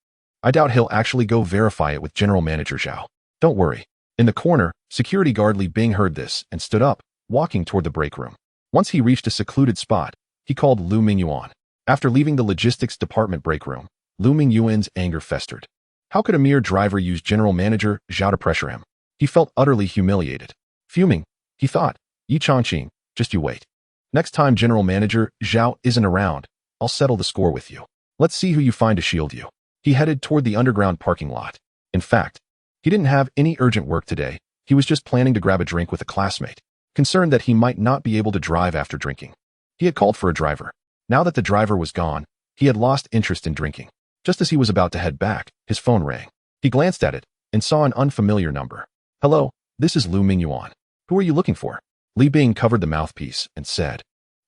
I doubt he'll actually go verify it with General Manager Zhao. Don't worry. In the corner, security guard Li Bing heard this and stood up, walking toward the break room. Once he reached a secluded spot, he called Lu Mingyuan. After leaving the logistics department break room, Lu Mingyuan's anger festered. How could a mere driver use General Manager Zhao to pressure him? He felt utterly humiliated. Fuming, he thought, Ye Changqing, just you wait. Next time General Manager Zhao isn't around, I'll settle the score with you. Let's see who you find to shield you. He headed toward the underground parking lot. In fact, he didn't have any urgent work today. He was just planning to grab a drink with a classmate, concerned that he might not be able to drive after drinking. He had called for a driver. Now that the driver was gone, he had lost interest in drinking. Just as he was about to head back, his phone rang. He glanced at it and saw an unfamiliar number. Hello, this is Lu Mingyuan. Who are you looking for? Li Bing covered the mouthpiece and said,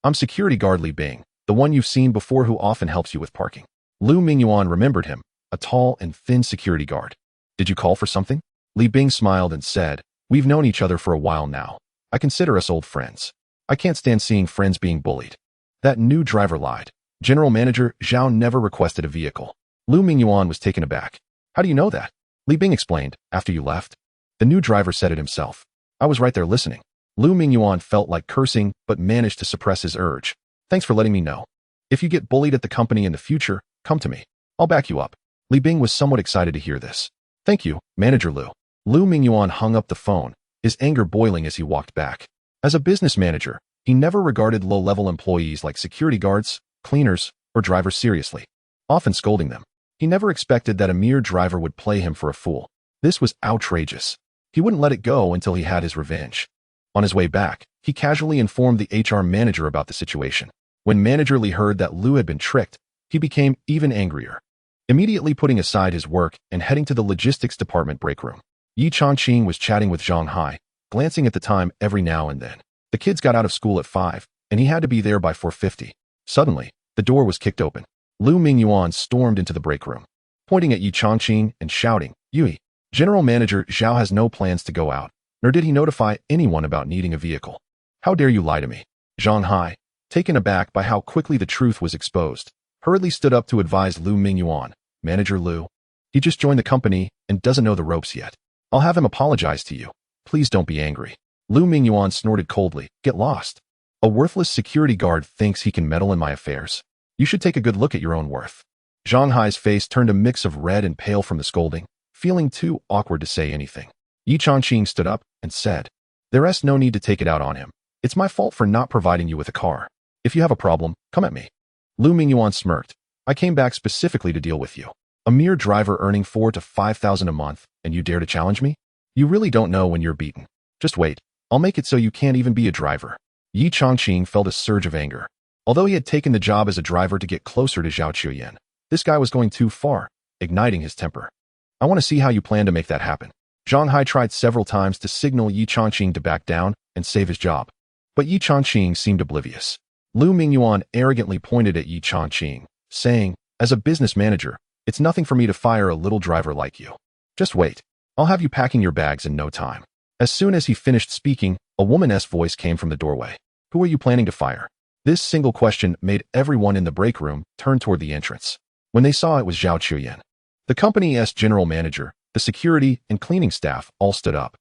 I'm security guard Li Bing, the one you've seen before who often helps you with parking. Lu Mingyuan remembered him, a tall and thin security guard. Did you call for something? Li Bing smiled and said, We've known each other for a while now. I consider us old friends. I can't stand seeing friends being bullied. That new driver lied. General Manager Zhao never requested a vehicle. Lu Mingyuan was taken aback. How do you know that? Li Bing explained, after you left. The new driver said it himself. I was right there listening. Lu Mingyuan felt like cursing, but managed to suppress his urge. Thanks for letting me know. If you get bullied at the company in the future, come to me. I'll back you up. Li Bing was somewhat excited to hear this. Thank you, Manager Lu. Lu Mingyuan hung up the phone, his anger boiling as he walked back. As a business manager, he never regarded low-level employees like security guards, cleaners, or drivers seriously, often scolding them. He never expected that a mere driver would play him for a fool. This was outrageous. He wouldn't let it go until he had his revenge. On his way back, he casually informed the HR manager about the situation. When Manager Li heard that Lu had been tricked, he became even angrier. Immediately putting aside his work and heading to the logistics department break room. Ye Changqing was chatting with Zhang Hai, glancing at the time every now and then. The kids got out of school at 5, and he had to be there by 4:50. Suddenly, the door was kicked open. Lu Mingyuan stormed into the break room, pointing at Ye Changqing and shouting, "Yui, General Manager Zhao has no plans to go out, nor did he notify anyone about needing a vehicle. How dare you lie to me?" Zhang Hai, taken aback by how quickly the truth was exposed, hurriedly stood up to advise Lu Mingyuan, "Manager Lu, he just joined the company and doesn't know the ropes yet. I'll have him apologize to you. Please don't be angry." Lu Mingyuan snorted coldly, "Get lost. A worthless security guard thinks he can meddle in my affairs. You should take a good look at your own worth." Zhang Hai's face turned a mix of red and pale from the scolding, feeling too awkward to say anything. Ye Changqing stood up and said, "There's no need to take it out on him. It's my fault for not providing you with a car. If you have a problem, come at me." Lu Mingyuan smirked, "I came back specifically to deal with you. A mere driver earning 4,000 to 5,000 a month, and you dare to challenge me? You really don't know when you're beaten. Just wait. I'll make it so you can't even be a driver." Ye Changqing felt a surge of anger. Although he had taken the job as a driver to get closer to Zhao Chuyan, this guy was going too far, igniting his temper. "I want to see how you plan to make that happen." Zhang Hai tried several times to signal Ye Changqing to back down and save his job, but Ye Changqing seemed oblivious. Lu Mingyuan arrogantly pointed at Ye Changqing, saying, "As a business manager, it's nothing for me to fire a little driver like you. Just wait. I'll have you packing your bags in no time." As soon as he finished speaking, a woman's voice came from the doorway. "Who are you planning to fire?" This single question made everyone in the break room turn toward the entrance. When they saw it was Zhao Chuyan, the company's general manager, the security and cleaning staff all stood up.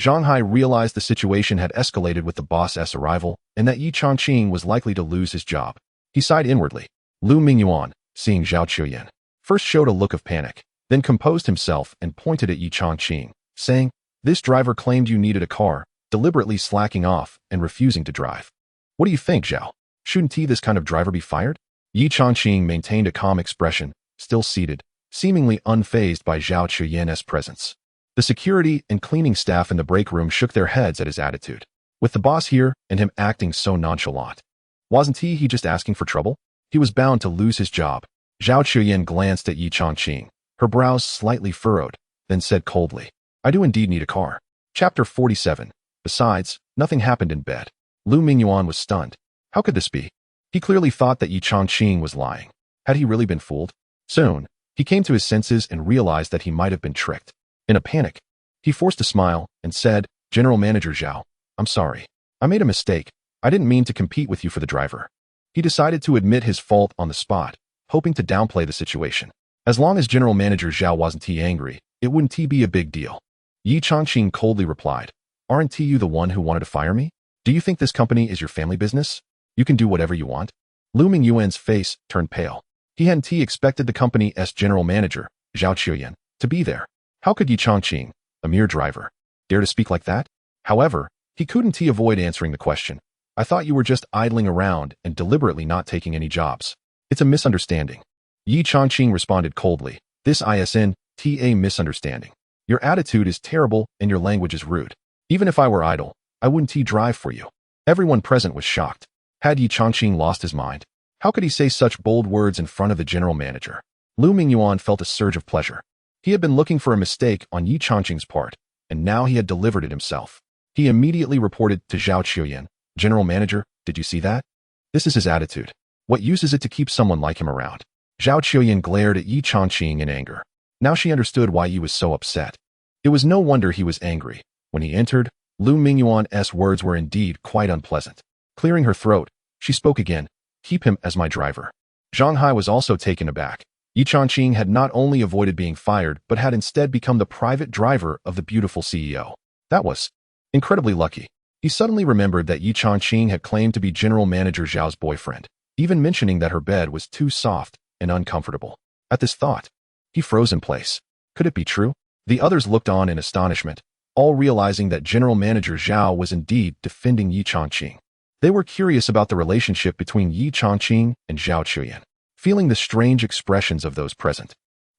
Zhang Hai realized the situation had escalated with the boss's arrival and that Ye Changqing was likely to lose his job. He sighed inwardly. Lu Mingyuan, seeing Zhao Chuyan, first showed a look of panic, then composed himself and pointed at Ye Changqing, saying, "This driver claimed you needed a car, deliberately slacking off and refusing to drive. What do you think, Zhao? Shouldn't this kind of driver be fired?" Ye Changqing maintained a calm expression, still seated, seemingly unfazed by Zhao Chuyan's presence. The security and cleaning staff in the break room shook their heads at his attitude. With the boss here and him acting so nonchalant, wasn't he just asking for trouble? He was bound to lose his job. Zhao Chuyan glanced at Ye Changqing, her brows slightly furrowed, then said coldly, "I do indeed need a car." Chapter 47. Besides, nothing happened in bed. Lu Mingyuan was stunned. How could this be? He clearly thought that Ye Changqing was lying. Had he really been fooled? Soon, he came to his senses and realized that he might have been tricked. In a panic, he forced a smile and said, "General Manager Zhao, I'm sorry. I made a mistake. I didn't mean to compete with you for the driver." He decided to admit his fault on the spot, hoping to downplay the situation. As long as General Manager Zhao wasn't angry, it wouldn't be a big deal. Ye Changqing coldly replied, "Aren't you the one who wanted to fire me? Do you think this company is your family business? You can do whatever you want." Lu Mingyuan's face turned pale. He hadn't expected the company's general manager, Zhao Chuyan, to be there. How could Ye Changqing, a mere driver, dare to speak like that? However, he couldn't avoid answering the question. "I thought you were just idling around and deliberately not taking any jobs. It's a misunderstanding." Ye Changqing responded coldly, "This isn't a misunderstanding. Your attitude is terrible and your language is rude. Even if I were idle, I wouldn't drive for you." Everyone present was shocked. Had Ye Changqing lost his mind? How could he say such bold words in front of the general manager? Lu Mingyuan felt a surge of pleasure. He had been looking for a mistake on Ye Changqing's part, and now he had delivered it himself. He immediately reported to Zhao Chuyan, "General Manager, did you see that? This is his attitude. What use is it to keep someone like him around?" Zhao Chuyan glared at Ye Changqing in anger. Now she understood why he was so upset. It was no wonder he was angry. When he entered, Lu Mingyuan's words were indeed quite unpleasant. Clearing her throat, she spoke again, "Keep him as my driver." Zhang Hai was also taken aback. Ye Changqing had not only avoided being fired, but had instead become the private driver of the beautiful CEO. That was incredibly lucky. He suddenly remembered that Ye Changqing had claimed to be General Manager Zhao's boyfriend, even mentioning that her bed was too soft and uncomfortable. At this thought, he froze in place. Could it be true? The others looked on in astonishment, all realizing that General Manager Zhao was indeed defending Ye Changqing. They were curious about the relationship between Ye Changqing and Zhao Chuyan. Feeling the strange expressions of those present,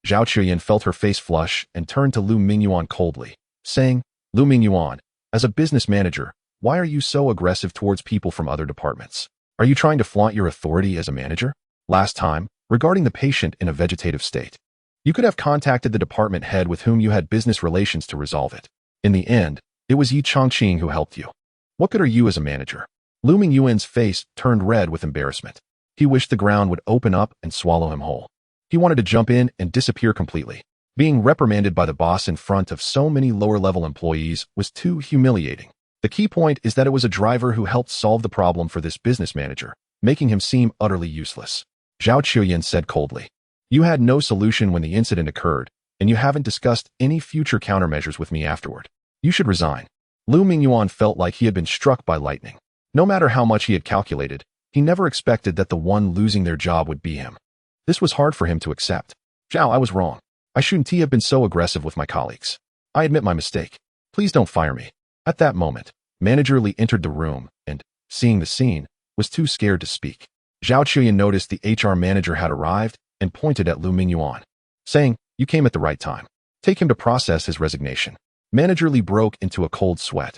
Zhao Chuyan felt her face flush and turned to Lu Mingyuan coldly, saying, "Lu Mingyuan, as a business manager, Why are you so aggressive towards people from other departments? Are you trying to flaunt your authority as a manager? Last time, regarding the patient in a vegetative state, you could have contacted the department head with whom you had business relations to resolve it. In the end, it was Ye Changqing who helped you. What good are you as a manager? Lu Mingyuan's face turned red with embarrassment. He wished the ground would open up and swallow him whole. He wanted to jump in and disappear completely. Being reprimanded by the boss in front of so many lower-level employees was too humiliating. The key point is that it was a driver who helped solve the problem for this business manager, making him seem utterly useless. Zhao Chuyan said coldly. You had no solution when the incident occurred, and you haven't discussed any future countermeasures with me afterward. You should resign. Lu Mingyuan felt like he had been struck by lightning. No matter how much he had calculated, he never expected that the one losing their job would be him. This was hard for him to accept. Zhao, I was wrong. I shouldn't have been so aggressive with my colleagues. I admit my mistake. Please don't fire me. At that moment, Manager Li entered the room and, seeing the scene, was too scared to speak. Zhao Chuyan noticed the HR manager had arrived and pointed at Lu Mingyuan, saying, You came at the right time. Take him to process his resignation. Manager Li broke into a cold sweat.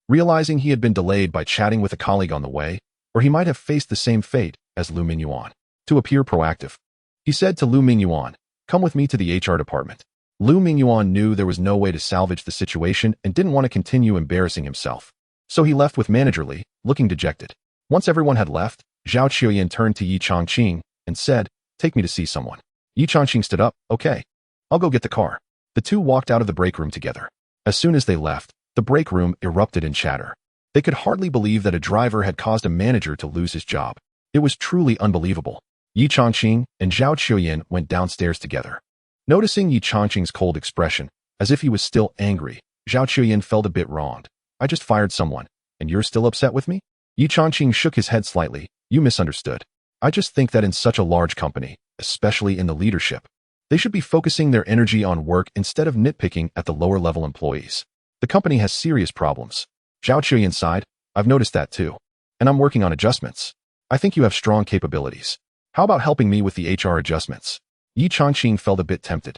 Realizing he had been delayed by chatting with a colleague on the way, or he might have faced the same fate as Lu Mingyuan. To appear proactive, he said to Lu Mingyuan, Come with me to the HR department. Lu Mingyuan knew there was no way to salvage the situation and didn't want to continue embarrassing himself. So he left with Manager Li, looking dejected. Once everyone had left, Zhao Chuyan turned to Ye Changqing and said, Take me to see someone. Ye Changqing stood up, Okay. I'll go get the car. The two walked out of the break room together. As soon as they left, the break room erupted in chatter. They could hardly believe that a driver had caused a manager to lose his job. It was truly unbelievable. Ye Changqing and Zhao Chuyan went downstairs together. Noticing Ye Changqing's cold expression, as if he was still angry, Zhao Chuyan felt a bit wronged. I just fired someone, and you're still upset with me? Ye Changqing shook his head slightly. You misunderstood. I just think that in such a large company, especially in the leadership, they should be focusing their energy on work instead of nitpicking at the lower-level employees. The company has serious problems. Zhao Chuyan sighed. I've noticed that too. And I'm working on adjustments. I think you have strong capabilities. How about helping me with the HR adjustments? Ye Changqing felt a bit tempted.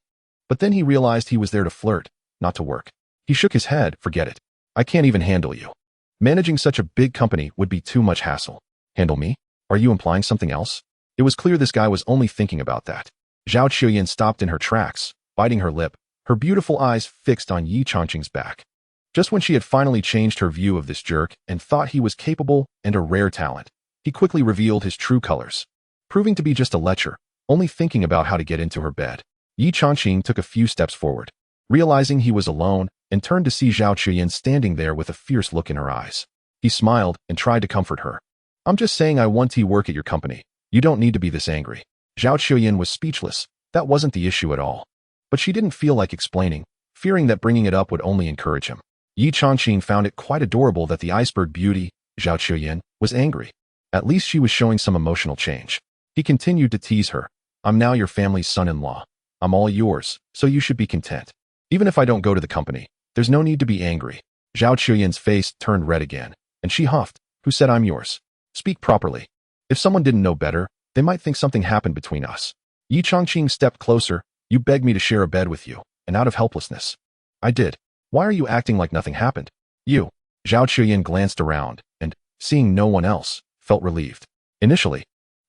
But then he realized he was there to flirt, not to work. He shook his head. Forget it. I can't even handle you. Managing such a big company would be too much hassle. Handle me? Are you implying something else? It was clear this guy was only thinking about that. Zhao Chuyan stopped in her tracks, biting her lip, her beautiful eyes fixed on Ye Changqing's back. Just when she had finally changed her view of this jerk and thought he was capable and a rare talent, he quickly revealed his true colors. Proving to be just a lecher, only thinking about how to get into her bed. Ye Changqing took a few steps forward, realizing he was alone, and turned to see Zhao Chuyan standing there with a fierce look in her eyes. He smiled and tried to comfort her. I'm just saying I want to work at your company. You don't need to be this angry. Zhao Chuyan was speechless. That wasn't the issue at all. But she didn't feel like explaining, fearing that bringing it up would only encourage him. Ye Changqing found it quite adorable that the iceberg beauty, Zhao Chuyan, was angry. At least she was showing some emotional change. He continued to tease her. I'm now your family's son-in-law. I'm all yours, so you should be content. Even if I don't go to the company, there's no need to be angry. Zhao Chuyan's face turned red again, and she huffed. Who said I'm yours? Speak properly. If someone didn't know better, they might think something happened between us. Ye Changqing stepped closer. You begged me to share a bed with you, and out of helplessness. I did. Why are you acting like nothing happened? You. Zhao Chuyan glanced around, and, seeing no one else, felt relieved. Initially,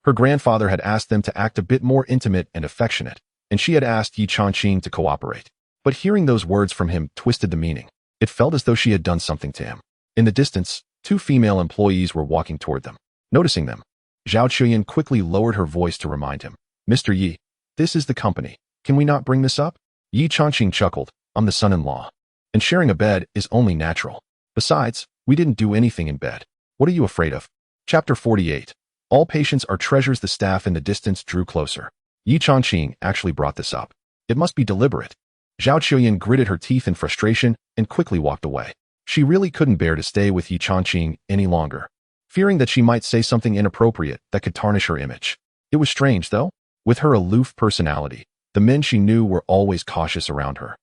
her grandfather had asked them to act a bit more intimate and affectionate, and she had asked Ye Changqing to cooperate. But hearing those words from him twisted the meaning. It felt as though she had done something to him. In the distance, two female employees were walking toward them. Noticing them, Zhao Chuyan quickly lowered her voice to remind him. Mr. Yi, this is the company. Can we not bring this up? Ye Changqing chuckled. I'm the son-in-law. And sharing a bed is only natural. Besides, we didn't do anything in bed. What are you afraid of? Chapter 48. All patients are treasures. The staff in the distance drew closer. Ye Changqing actually brought this up. It must be deliberate. Zhao Chuyan gritted her teeth in frustration and quickly walked away. She really couldn't bear to stay with Ye Changqing any longer, fearing that she might say something inappropriate that could tarnish her image. It was strange, though. With her aloof personality, the men she knew were always cautious around her,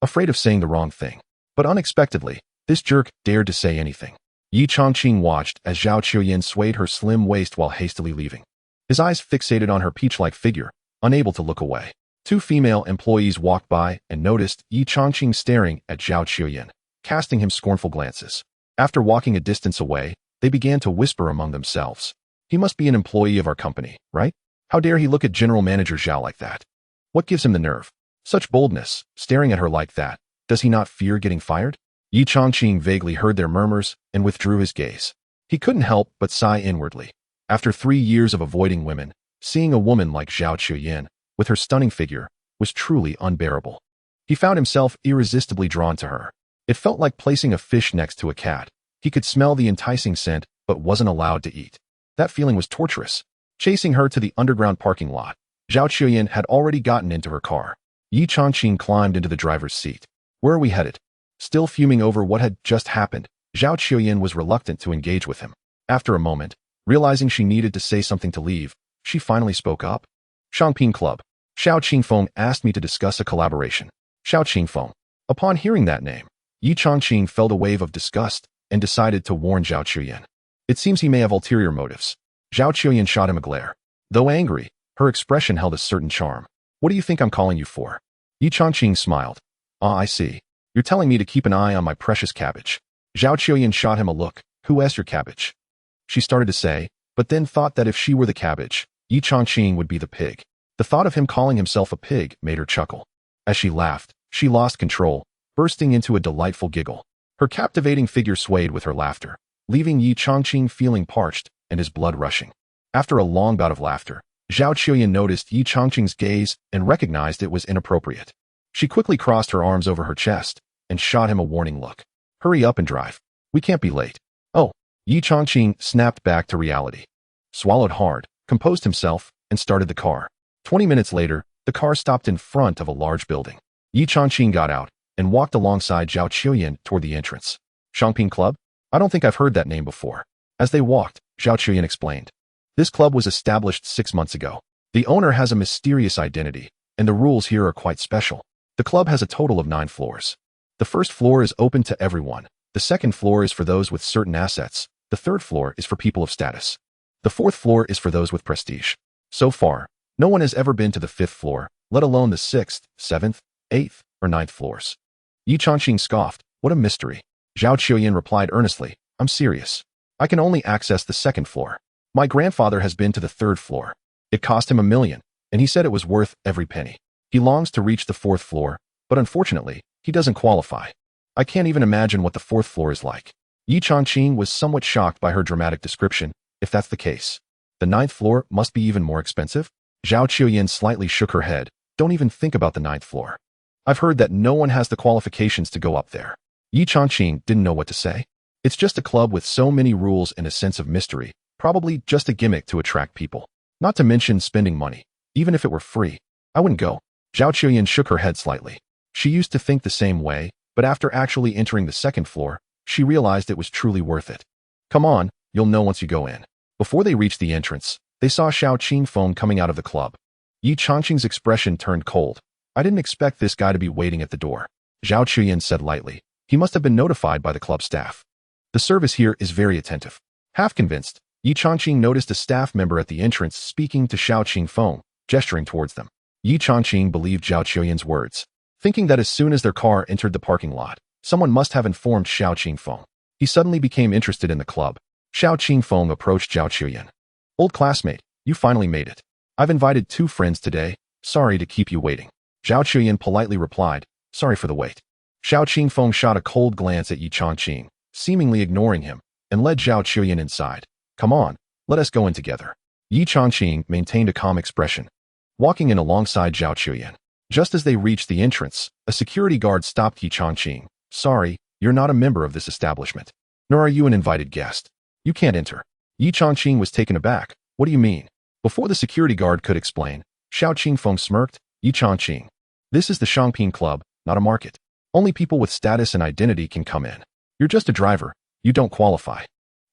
afraid of saying the wrong thing. But unexpectedly, this jerk dared to say anything. Ye Changqing watched as Zhao Chuyan swayed her slim waist while hastily leaving. His eyes fixated on her peach-like figure, unable to look away. Two female employees walked by and noticed Ye Changqing staring at Zhao Chuyan, casting him scornful glances. After walking a distance away, they began to whisper among themselves. He must be an employee of our company, right? How dare he look at General Manager Zhao like that? What gives him the nerve? Such boldness, staring at her like that. Does he not fear getting fired? Ye Changqing vaguely heard their murmurs and withdrew his gaze. He couldn't help but sigh inwardly. After 3 years of avoiding women, seeing a woman like Zhao Chuyin, with her stunning figure, was truly unbearable. He found himself irresistibly drawn to her. It felt like placing a fish next to a cat. He could smell the enticing scent, but wasn't allowed to eat. That feeling was torturous. Chasing her to the underground parking lot, Zhao Chuyin had already gotten into her car. Ye Changqing climbed into the driver's seat. Where are we headed? Still fuming over what had just happened, Zhao Chuyin was reluctant to engage with him. After a moment, realizing she needed to say something to leave, she finally spoke up. Changping Club. Xiao Qingfeng asked me to discuss a collaboration. Xiao Qingfeng. Upon hearing that name, Ye Changqing felt a wave of disgust and decided to warn Zhao Chuyin. It seems he may have ulterior motives. Zhao Chuyin shot him a glare. Though angry, her expression held a certain charm. What do you think I'm calling you for? Ye Changqing smiled. Ah, I see. You're telling me to keep an eye on my precious cabbage. Zhao Chuyin shot him a look. Who asked your cabbage? She started to say, but then thought that if she were the cabbage, Ye Changqing would be the pig. The thought of him calling himself a pig made her chuckle. As she laughed, she lost control, bursting into a delightful giggle. Her captivating figure swayed with her laughter, leaving Ye Changqing feeling parched and his blood rushing. After a long bout of laughter, Zhao Chuyin noticed Ye Changqing's gaze and recognized it was inappropriate. She quickly crossed her arms over her chest and shot him a warning look. Hurry up and drive. We can't be late. Oh, Ye Changqing snapped back to reality. Swallowed hard, composed himself, and started the car. 20 minutes later, the car stopped in front of a large building. Ye Changqing got out and walked alongside Zhao Chuyin toward the entrance. Changping Club? I don't think I've heard that name before. As they walked, Zhao Chuyin explained. This club was established 6 months ago. The owner has a mysterious identity, and the rules here are quite special. The club has a total of 9 floors. The first floor is open to everyone. The second floor is for those with certain assets. The third floor is for people of status. The fourth floor is for those with prestige. So far, no one has ever been to the 5th floor, let alone the 6th, 7th, 8th, or 9th floors. Ye Changqing scoffed. What a mystery. Zhao Chuyin replied earnestly. I'm serious. I can only access the 2nd floor. My grandfather has been to the 3rd floor. It cost him $1 million, and he said it was worth every penny. He longs to reach the 4th floor, but unfortunately, he doesn't qualify. I can't even imagine what the 4th floor is like. Ye Changqing was somewhat shocked by her dramatic description. If that's the case, the 9th floor must be even more expensive? Zhao Chuyin slightly shook her head. Don't even think about the 9th floor. I've heard that no one has the qualifications to go up there. Ye Changqing didn't know what to say. It's just a club with so many rules and a sense of mystery, probably just a gimmick to attract people. Not to mention spending money. Even if it were free, I wouldn't go. Zhao Chuyin shook her head slightly. She used to think the same way, but after actually entering the 2nd floor, she realized it was truly worth it. Come on, you'll know once you go in. Before they reached the entrance, they saw Xiao Qingfeng coming out of the club. Ye Changqing's expression turned cold. I didn't expect this guy to be waiting at the door. Zhao Chuyin said lightly. He must have been notified by the club staff. The service here is very attentive. Half convinced, Ye Changqing noticed a staff member at the entrance speaking to Xiao Qingfeng, gesturing towards them. Ye Changqing believed Zhao Chuyin's words, thinking that as soon as their car entered the parking lot, someone must have informed Xiao Qingfeng. He suddenly became interested in the club. Xiao Qingfeng approached Zhao Chuyin. Old classmate, you finally made it. I've invited 2 friends today. Sorry to keep you waiting. Zhao Chuyin politely replied, sorry for the wait. Xiao Qingfeng shot a cold glance at Ye Changqing, seemingly ignoring him, and led Zhao Chuyin inside. Come on, let us go in together. Ye Changqing maintained a calm expression, walking in alongside Zhao Chuyin. Just as they reached the entrance, a security guard stopped Ye Changqing. Sorry, you're not a member of this establishment. Nor are you an invited guest. You can't enter. Ye Changqing was taken aback. What do you mean? Before the security guard could explain, Xiao Qingfeng smirked. Ye Changqing. This is the Changping Club, not a market. Only people with status and identity can come in. You're just a driver. You don't qualify.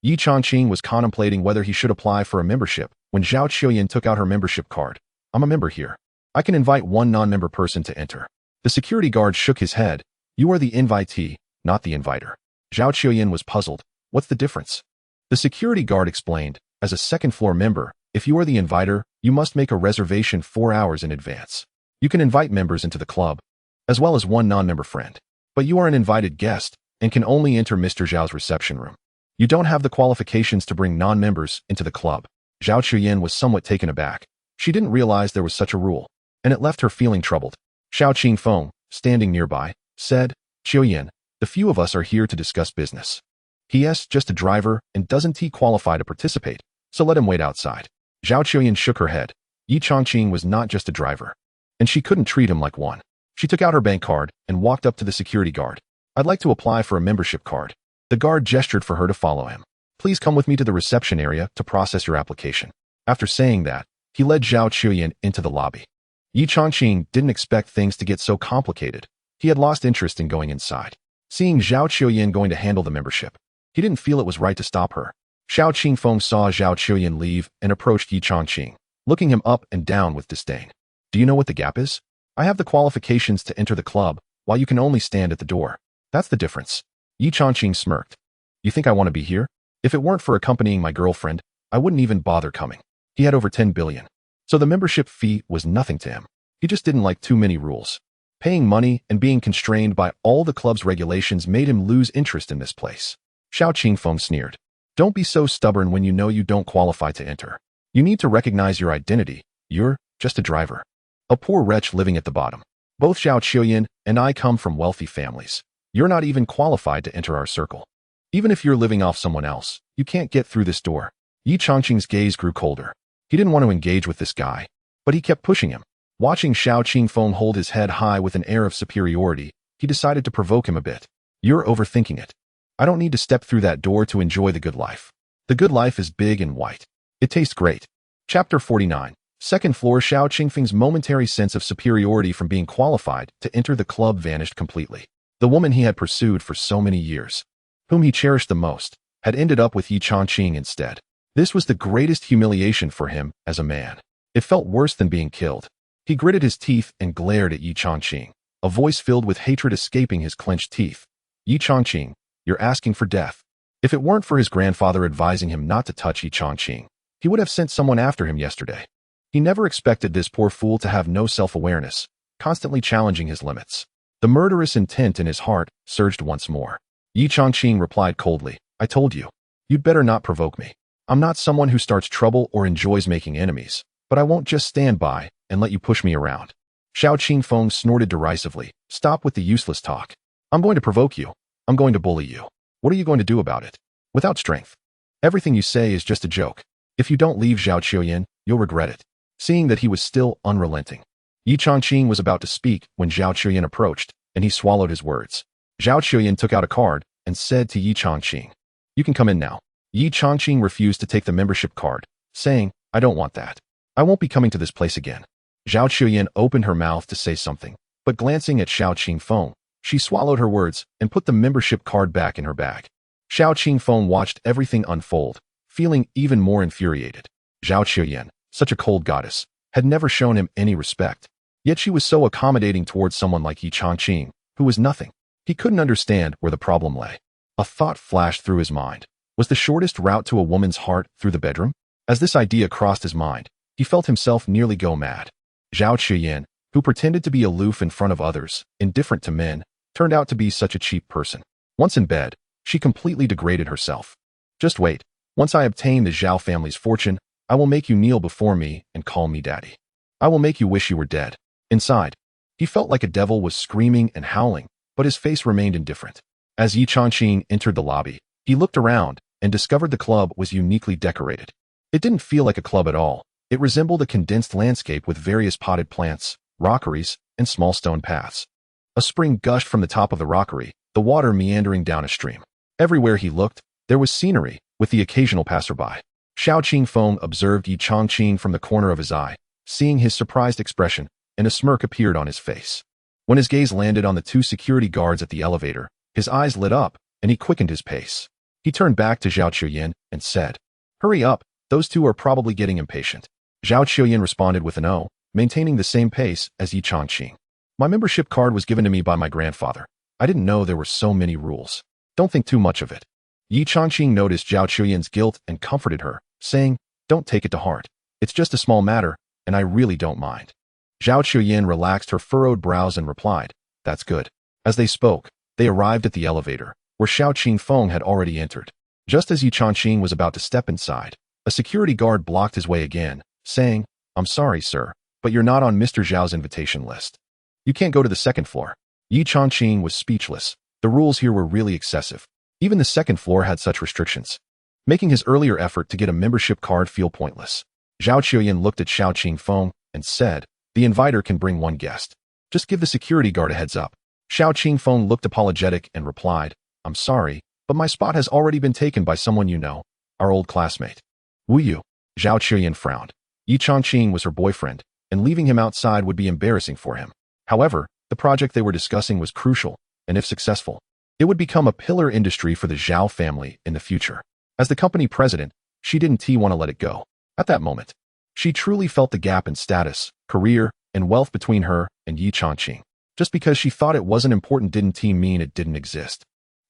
Ye Changqing was contemplating whether he should apply for a membership when Zhao Chuyin took out her membership card. I'm a member here. I can invite one non-member person to enter. The security guard shook his head. You are the invitee, not the inviter. Zhao Chuyin was puzzled. What's the difference? The security guard explained. As a 2nd floor member, if you are the inviter, you must make a reservation 4 hours in advance. You can invite members into the club, as well as one non-member friend. But you are an invited guest, and can only enter Mr. Zhao's reception room. You don't have the qualifications to bring non-members into the club. Zhao Chuyin was somewhat taken aback. She didn't realize there was such a rule, and it left her feeling troubled. Xiao Qingfeng, standing nearby, said, Chuyin, the few of us are here to discuss business. He.S. just a driver and doesn't he qualify to participate, so let him wait outside. Zhao Chuyin shook her head. Ye Changqing was not just a driver, and she couldn't treat him like one. She took out her bank card and walked up to the security guard. I'd like to apply for a membership card. The guard gestured for her to follow him. Please come with me to the reception area to process your application. After saying that, he led Zhao Chuyin into the lobby. Ye Changqing didn't expect things to get so complicated. He had lost interest in going inside. Seeing Zhao Chuyin going to handle the membership, he didn't feel it was right to stop her. Xiao Qingfeng saw Zhao Chuyin leave and approached Ye Changqing, looking him up and down with disdain. Do you know what the gap is? I have the qualifications to enter the club, while you can only stand at the door. That's the difference. Ye Changqing smirked. You think I want to be here? If it weren't for accompanying my girlfriend, I wouldn't even bother coming. He had over 10 billion. So the membership fee was nothing to him. He just didn't like too many rules. Paying money and being constrained by all the club's regulations made him lose interest in this place. Xiao Qingfeng sneered. Don't be so stubborn when you know you don't qualify to enter. You need to recognize your identity. You're just a driver. A poor wretch living at the bottom. Both Zhao Chuyin and I come from wealthy families. You're not even qualified to enter our circle. Even if you're living off someone else, you can't get through this door. Ye Changqing's gaze grew colder. He didn't want to engage with this guy, but he kept pushing him. Watching Xiao Qingfeng hold his head high with an air of superiority, he decided to provoke him a bit. You're overthinking it. I don't need to step through that door to enjoy the good life. The good life is big and white. It tastes great. Chapter 49. Second floor. Xiao Qingfeng's momentary sense of superiority from being qualified to enter the club vanished completely. The woman he had pursued for so many years, whom he cherished the most, had ended up with Ye Changqing instead. This was the greatest humiliation for him as a man. It felt worse than being killed. He gritted his teeth and glared at Ye Changqing, a voice filled with hatred escaping his clenched teeth. Ye Changqing, you're asking for death. If it weren't for his grandfather advising him not to touch Ye Changqing, he would have sent someone after him yesterday. He never expected this poor fool to have no self-awareness, constantly challenging his limits. The murderous intent in his heart surged once more. Ye Changqing replied coldly, I told you. You'd better not provoke me. I'm not someone who starts trouble or enjoys making enemies, but I won't just stand by and let you push me around. Xiao Qingfeng snorted derisively. Stop with the useless talk. I'm going to provoke you. I'm going to bully you. What are you going to do about it? Without strength. Everything you say is just a joke. If you don't leave Zhao Chuyin, you'll regret it. Seeing that he was still unrelenting, Ye Changqing was about to speak when Zhao Chuyin approached, and he swallowed his words. Zhao Chuyin took out a card and said to Ye Changqing, You can come in now. Ye Changqing refused to take the membership card, saying, I don't want that. I won't be coming to this place again. Zhao Chuyin opened her mouth to say something, but glancing at Xiao Qingfeng, she swallowed her words and put the membership card back in her bag. Xiao Qingfeng watched everything unfold, feeling even more infuriated. Zhao Chuyin, such a cold goddess, had never shown him any respect. Yet she was so accommodating towards someone like Ye Changqing, who was nothing. He couldn't understand where the problem lay. A thought flashed through his mind. Was the shortest route to a woman's heart through the bedroom? As this idea crossed his mind, he felt himself nearly go mad. Zhao Chuyin, who pretended to be aloof in front of others, indifferent to men, turned out to be such a cheap person. Once in bed, she completely degraded herself. Just wait. Once I obtain the Zhao family's fortune, I will make you kneel before me and call me daddy. I will make you wish you were dead. Inside, he felt like a devil was screaming and howling, but his face remained indifferent. As Ye Changqing entered the lobby, he looked around and discovered the club was uniquely decorated. It didn't feel like a club at all. It resembled a condensed landscape with various potted plants, rockeries, and small stone paths. A spring gushed from the top of the rockery, the water meandering down a stream. Everywhere he looked, there was scenery, with the occasional passerby. Xiao Qingfeng observed Ye Changqing from the corner of his eye, seeing his surprised expression, and a smirk appeared on his face. When his gaze landed on the two security guards at the elevator, his eyes lit up, and he quickened his pace. He turned back to Zhao Chuyin and said, Hurry up, those two are probably getting impatient. Zhao Chuyin responded with an O, maintaining the same pace as Ye Changqing. My membership card was given to me by my grandfather. I didn't know there were so many rules. Don't think too much of it. Ye Changqing noticed Zhao Chuyin's guilt and comforted her, saying, Don't take it to heart. It's just a small matter, and I really don't mind. Zhao Chuyin relaxed her furrowed brows and replied, That's good. As they spoke, they arrived at the elevator, where Xiao Qingfeng had already entered. Just as Ye Changqing was about to step inside, a security guard blocked his way again, saying, "I'm sorry, sir, but you're not on Mr. Zhao's invitation list. You can't go to the second floor." Ye Changqing was speechless. The rules here were really excessive. Even the second floor had such restrictions, making his earlier effort to get a membership card feel pointless. Zhao Qiuyan looked at Xiao Qingfeng and said, "The inviter can bring one guest. Just give the security guard a heads up." Xiao Qingfeng looked apologetic and replied, "I'm sorry, but my spot has already been taken by someone you know, our old classmate." "Wu Yu?" Zhao Qiuyan frowned. Ye Changqing was her boyfriend, and leaving him outside would be embarrassing for him. However, the project they were discussing was crucial, and if successful, it would become a pillar industry for the Zhao family in the future. As the company president, she didn't want to let it go. At that moment, she truly felt the gap in status, career, and wealth between her and Ye Changqing. Just because she thought it wasn't important didn't mean it didn't exist.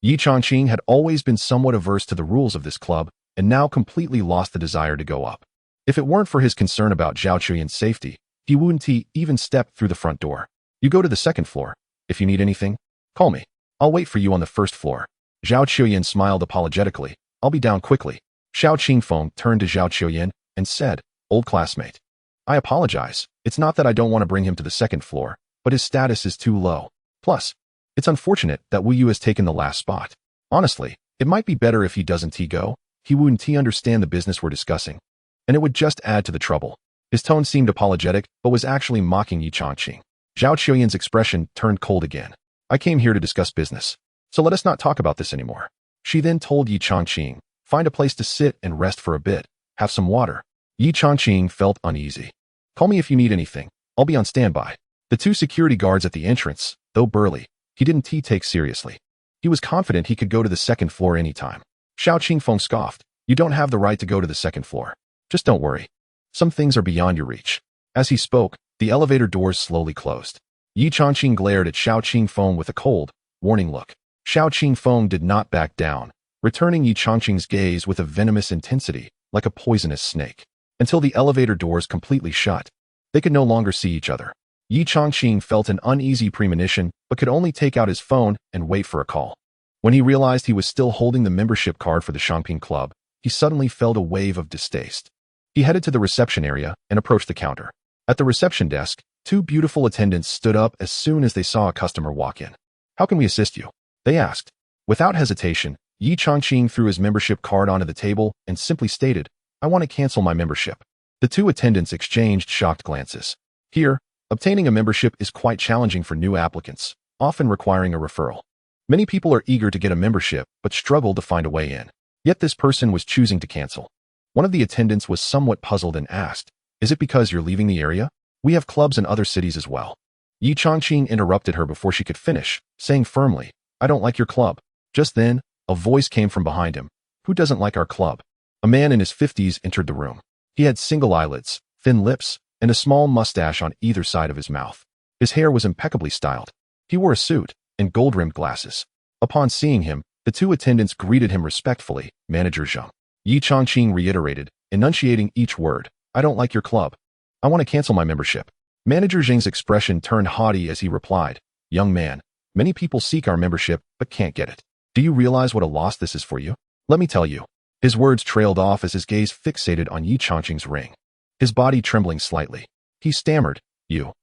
Ye Changqing had always been somewhat averse to the rules of this club, and now completely lost the desire to go up. If it weren't for his concern about Zhao Qiuyan's safety, he wouldn't even step through the front door. "You go to the second floor. If you need anything, call me. I'll wait for you on the first floor." Zhao Qiuyan smiled apologetically. "I'll be down quickly." Xiao Qingfeng turned to Zhao Qiuyan and said, "Old classmate, I apologize. It's not that I don't want to bring him to the second floor, but his status is too low. Plus, it's unfortunate that Wu Yu has taken the last spot. Honestly, it might be better if he doesn't go. He wouldn't understand the business we're discussing, and it would just add to the trouble." His tone seemed apologetic, but was actually mocking Ye Changqing. Zhao Qiuyan's expression turned cold again. "I came here to discuss business, so let us not talk about this anymore." She then told Ye Changqing, "Find a place to sit and rest for a bit. Have some water." Ye Changqing felt uneasy. "Call me if you need anything. I'll be on standby." The two security guards at the entrance, though burly, he didn't take seriously. He was confident he could go to the second floor anytime. Xiao Qingfeng scoffed, "You don't have the right to go to the second floor. Just don't worry. Some things are beyond your reach." As he spoke, the elevator doors slowly closed. Ye Changqing glared at Xiao Qingfeng with a cold, warning look. Xiao Qingfeng did not back down, returning Ye Changqing's gaze with a venomous intensity, like a poisonous snake. Until the elevator doors completely shut, they could no longer see each other. Ye Changqing felt an uneasy premonition, but could only take out his phone and wait for a call. When he realized he was still holding the membership card for the Changping Club, he suddenly felt a wave of distaste. He headed to the reception area and approached the counter. At the reception desk, two beautiful attendants stood up as soon as they saw a customer walk in. "How can we assist you?" they asked. Without hesitation, Ye Changqing threw his membership card onto the table and simply stated, "I want to cancel my membership." The two attendants exchanged shocked glances. Here, obtaining a membership is quite challenging for new applicants, often requiring a referral. Many people are eager to get a membership but struggle to find a way in. Yet this person was choosing to cancel. One of the attendants was somewhat puzzled and asked, "Is it because you're leaving the area? We have clubs in other cities as well." Ye Changqing interrupted her before she could finish, saying firmly, "I don't like your club." Just then, a voice came from behind him. "Who doesn't like our club?" A man in his 50s entered the room. He had single eyelids, thin lips, and a small mustache on either side of his mouth. His hair was impeccably styled. He wore a suit and gold-rimmed glasses. Upon seeing him, the two attendants greeted him respectfully, "Manager Zheng." Ye Changqing reiterated, enunciating each word, "I don't like your club. I want to cancel my membership." Manager Zheng's expression turned haughty as he replied, "Young man, many people seek our membership but can't get it. Do you realize what a loss this is for you? Let me tell you." His words trailed off as his gaze fixated on Ye Changqing's ring, his body trembling slightly. He stammered, You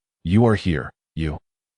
are here,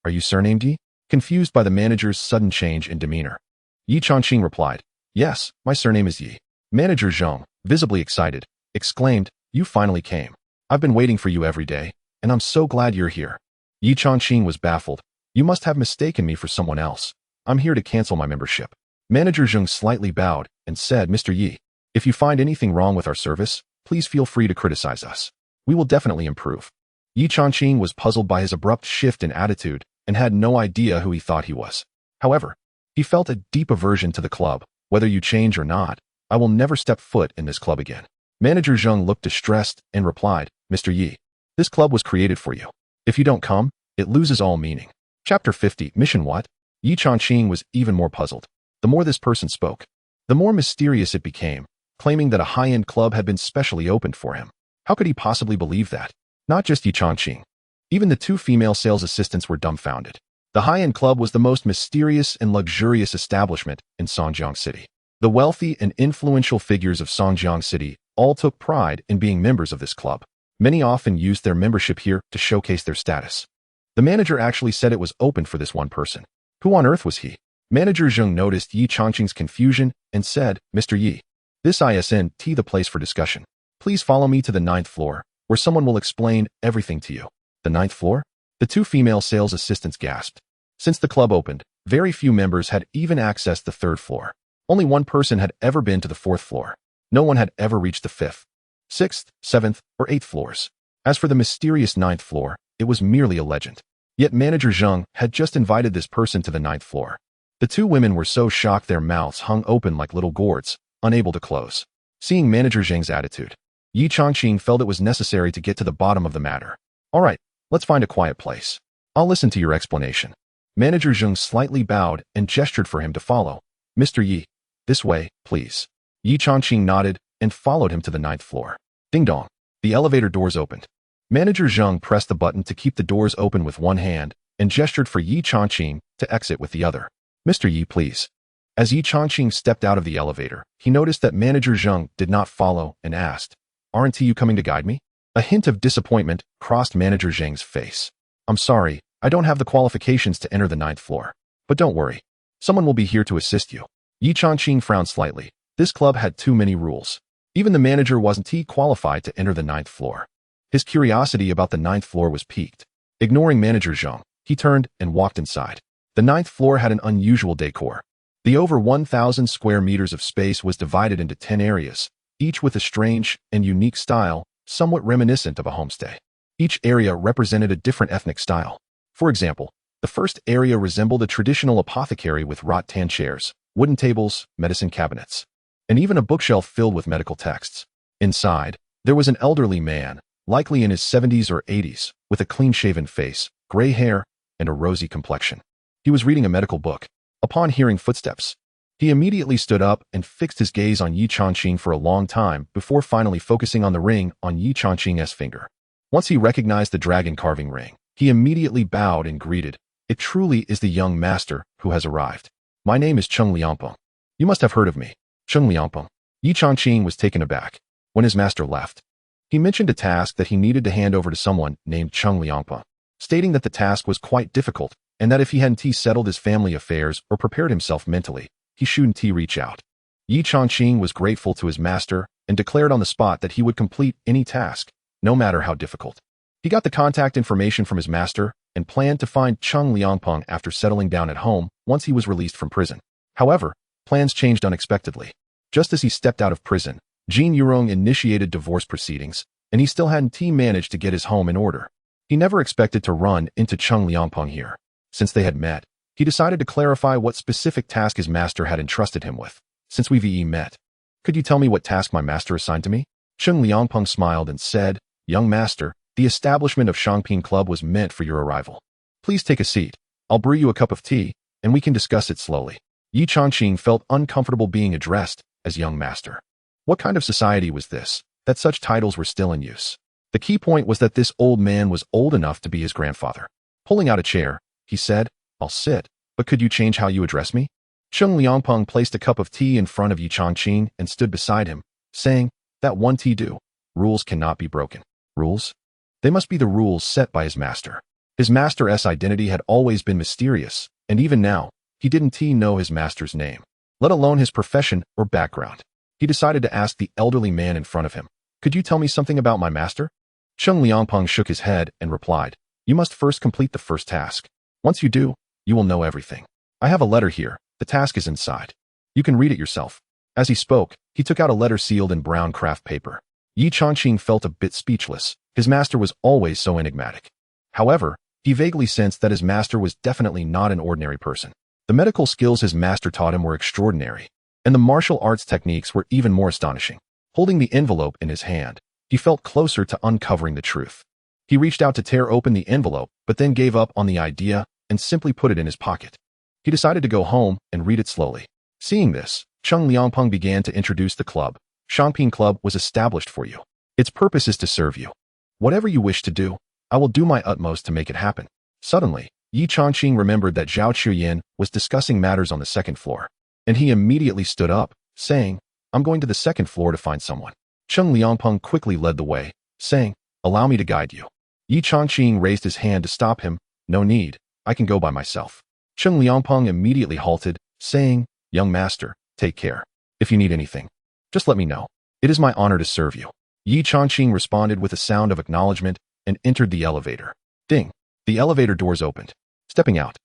Are you surnamed Yi?" Confused by the manager's sudden change in demeanor. Ye Changqing replied, "Yes, my surname is Yi." Manager Zheng, visibly excited, exclaimed, "You finally came. I've been waiting for you every day, and I'm so glad you're here." Ye Changqing was baffled. "You must have mistaken me for someone else. I'm here to cancel my membership." Manager Zheng slightly bowed and said, "Mr. Yi, if you find anything wrong with our service, please feel free to criticize us. We will definitely improve." Ye Changqing was puzzled by his abrupt shift in attitude and had no idea who he thought he was. However, he felt a deep aversion to the club. "Whether you change or not, I will never step foot in this club again." Manager Zheng looked distressed and replied, "Mr. Yi, this club was created for you. If you don't come, it loses all meaning." Chapter 50, Mission What? Ye Changqing was even more puzzled. The more this person spoke, the more mysterious it became, claiming that a high-end club had been specially opened for him. How could he possibly believe that? Not just Ye Changqing. Even the two female sales assistants were dumbfounded. The high-end club was the most mysterious and luxurious establishment in Songjiang City. The wealthy and influential figures of Songjiang City all took pride in being members of this club. Many often used their membership here to showcase their status. The manager actually said it was open for this one person. Who on earth was he? Manager Zheng noticed Ye Changqing's confusion and said, "Mr. Yi, this isn't the place for discussion. Please follow me to the 9th floor, where someone will explain everything to you." The 9th floor? The two female sales assistants gasped. Since the club opened, very few members had even accessed the 3rd floor. Only one person had ever been to the 4th floor. No one had ever reached the 5th, 6th, 7th, or 8th floors. As for the mysterious 9th floor, it was merely a legend. Yet Manager Zheng had just invited this person to the 9th floor. The two women were so shocked their mouths hung open like little gourds, unable to close. Seeing Manager Zheng's attitude, Ye Changqing felt it was necessary to get to the bottom of the matter. "All right, let's find a quiet place. I'll listen to your explanation." Manager Zheng slightly bowed and gestured for him to follow. "Mr. Yi, this way, please." Ye Changqing nodded and followed him to the 9th floor. Ding dong. The elevator doors opened. Manager Zheng pressed the button to keep the doors open with one hand and gestured for Ye Changqing to exit with the other. "Mr. Yi, please." As Ye Changqing stepped out of the elevator, he noticed that Manager Zheng did not follow and asked, "Aren't you coming to guide me?" A hint of disappointment crossed Manager Zheng's face. "I'm sorry, I don't have the qualifications to enter the 9th floor. But don't worry. Someone will be here to assist you." Ye Changqing frowned slightly. This club had too many rules. Even the manager wasn't qualified to enter the 9th floor. His curiosity about the 9th floor was piqued. Ignoring Manager Zheng, he turned and walked inside. The 9th floor had an unusual decor. The over 1,000 square meters of space was divided into 10 areas, each with a strange and unique style, somewhat reminiscent of a homestay. Each area represented a different ethnic style. For example, the first area resembled a traditional apothecary with rattan chairs, wooden tables, medicine cabinets, and even a bookshelf filled with medical texts. Inside, there was an elderly man, likely in his 70s or 80s, with a clean-shaven face, gray hair, and a rosy complexion. He was reading a medical book. Upon hearing footsteps, he immediately stood up and fixed his gaze on Ye Changqing for a long time before finally focusing on the ring on Ye Changqing's finger. Once he recognized the dragon carving ring, he immediately bowed and greeted, "It truly is the young master who has arrived. My name is Cheng Liangpeng. You must have heard of me." Cheng Liangpeng. Ye Changqing was taken aback. When his master left, he mentioned a task that he needed to hand over to someone named Cheng Liangpeng, stating that the task was quite difficult and that if he hadn't settled his family affairs or prepared himself mentally, he shouldn't reach out. Ye Changqing was grateful to his master and declared on the spot that he would complete any task, no matter how difficult. He got the contact information from his master and planned to find Cheng Liangpeng after settling down at home once he was released from prison. However, plans changed unexpectedly. Just as he stepped out of prison, Jin Yurong initiated divorce proceedings, and he still hadn't managed to get his home in order. He never expected to run into Cheng Liangpeng here. Since they had met, he decided to clarify what specific task his master had entrusted him with. "Since we've met, could you tell me what task my master assigned to me?" Cheng Liangpeng smiled and said, "Young master, the establishment of Changping Club was meant for your arrival. Please take a seat. I'll brew you a cup of tea, and we can discuss it slowly." Ye Changqing felt uncomfortable being addressed as young master. What kind of society was this, that such titles were still in use? The key point was that this old man was old enough to be his grandfather. Pulling out a chair, he said, "I'll sit, but could you change how you address me?" Cheng Liangpeng placed a cup of tea in front of Ye Changqing and stood beside him, saying, "That one tea do. Rules cannot be broken." Rules? They must be the rules set by his master. His master's identity had always been mysterious, and even now, he didn't know his master's name, let alone his profession or background. He decided to ask the elderly man in front of him, "Could you tell me something about my master?" Cheng Liangpeng shook his head and replied, "You must first complete the first task. Once you do, you will know everything. I have a letter here. The task is inside. You can read it yourself." As he spoke, he took out a letter sealed in brown craft paper. Ye Changqing felt a bit speechless. His master was always so enigmatic. However, he vaguely sensed that his master was definitely not an ordinary person. The medical skills his master taught him were extraordinary, and the martial arts techniques were even more astonishing. Holding the envelope in his hand, he felt closer to uncovering the truth. He reached out to tear open the envelope, but then gave up on the idea and simply put it in his pocket. He decided to go home and read it slowly. Seeing this, Cheng Liangpeng began to introduce the club. "Changping Club was established for you. Its purpose is to serve you. Whatever you wish to do, I will do my utmost to make it happen." Suddenly, Ye Changqing remembered that Zhao Chuyin was discussing matters on the second floor, and he immediately stood up, saying, I'm going to the second floor to find someone. Cheng Liangpeng quickly led the way, saying, allow me to guide you. Ye Changqing raised his hand to stop him. No need, I can go by myself. Cheng Liangpeng immediately halted, saying, young master, take care. If you need anything, just let me know. It is my honor to serve you. Ye Changqing responded with a sound of acknowledgement and entered the elevator. Ding! The elevator doors opened. Stepping out,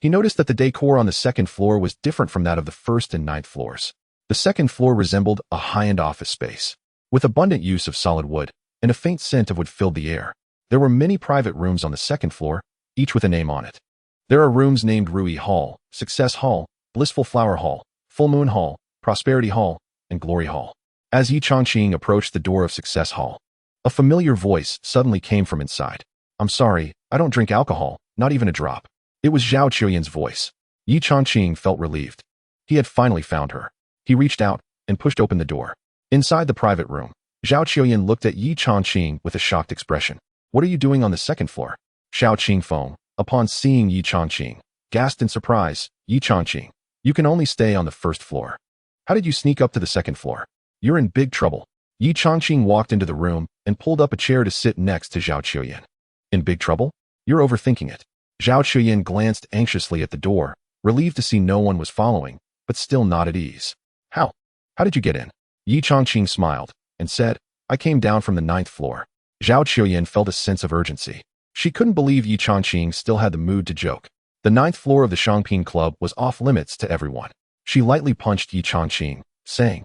he noticed that the decor on the second floor was different from that of the first and ninth floors. The second floor resembled a high-end office space, with abundant use of solid wood, and a faint scent of wood filled the air. There were many private rooms on the second floor, each with a name on it. There are rooms named Rui Hall, Success Hall, Blissful Flower Hall, Full Moon Hall, Prosperity Hall, and Glory Hall. As Ye Changqing approached the door of Success Hall, a familiar voice suddenly came from inside. I'm sorry, I don't drink alcohol, not even a drop. It was Zhao Chuyin's voice. Ye Changqing felt relieved. He had finally found her. He reached out and pushed open the door. Inside the private room, Zhao Chuyin looked at Ye Changqing with a shocked expression. What are you doing on the second floor? Xiao Qingfeng, upon seeing Ye Changqing, gasped in surprise. Ye Changqing, you can only stay on the first floor. How did you sneak up to the second floor? You're in big trouble. Ye Changqing walked into the room and pulled up a chair to sit next to Zhao Chuyin. In big trouble? You're overthinking it. Zhao Chuyin glanced anxiously at the door, relieved to see no one was following, but still not at ease. How did you get in? Ye Changqing smiled and said, I came down from the ninth floor. Zhao Chuyin felt a sense of urgency. She couldn't believe Ye Changqing still had the mood to joke. The ninth floor of the Shangping Club was off limits to everyone. She lightly punched Ye Changqing, saying,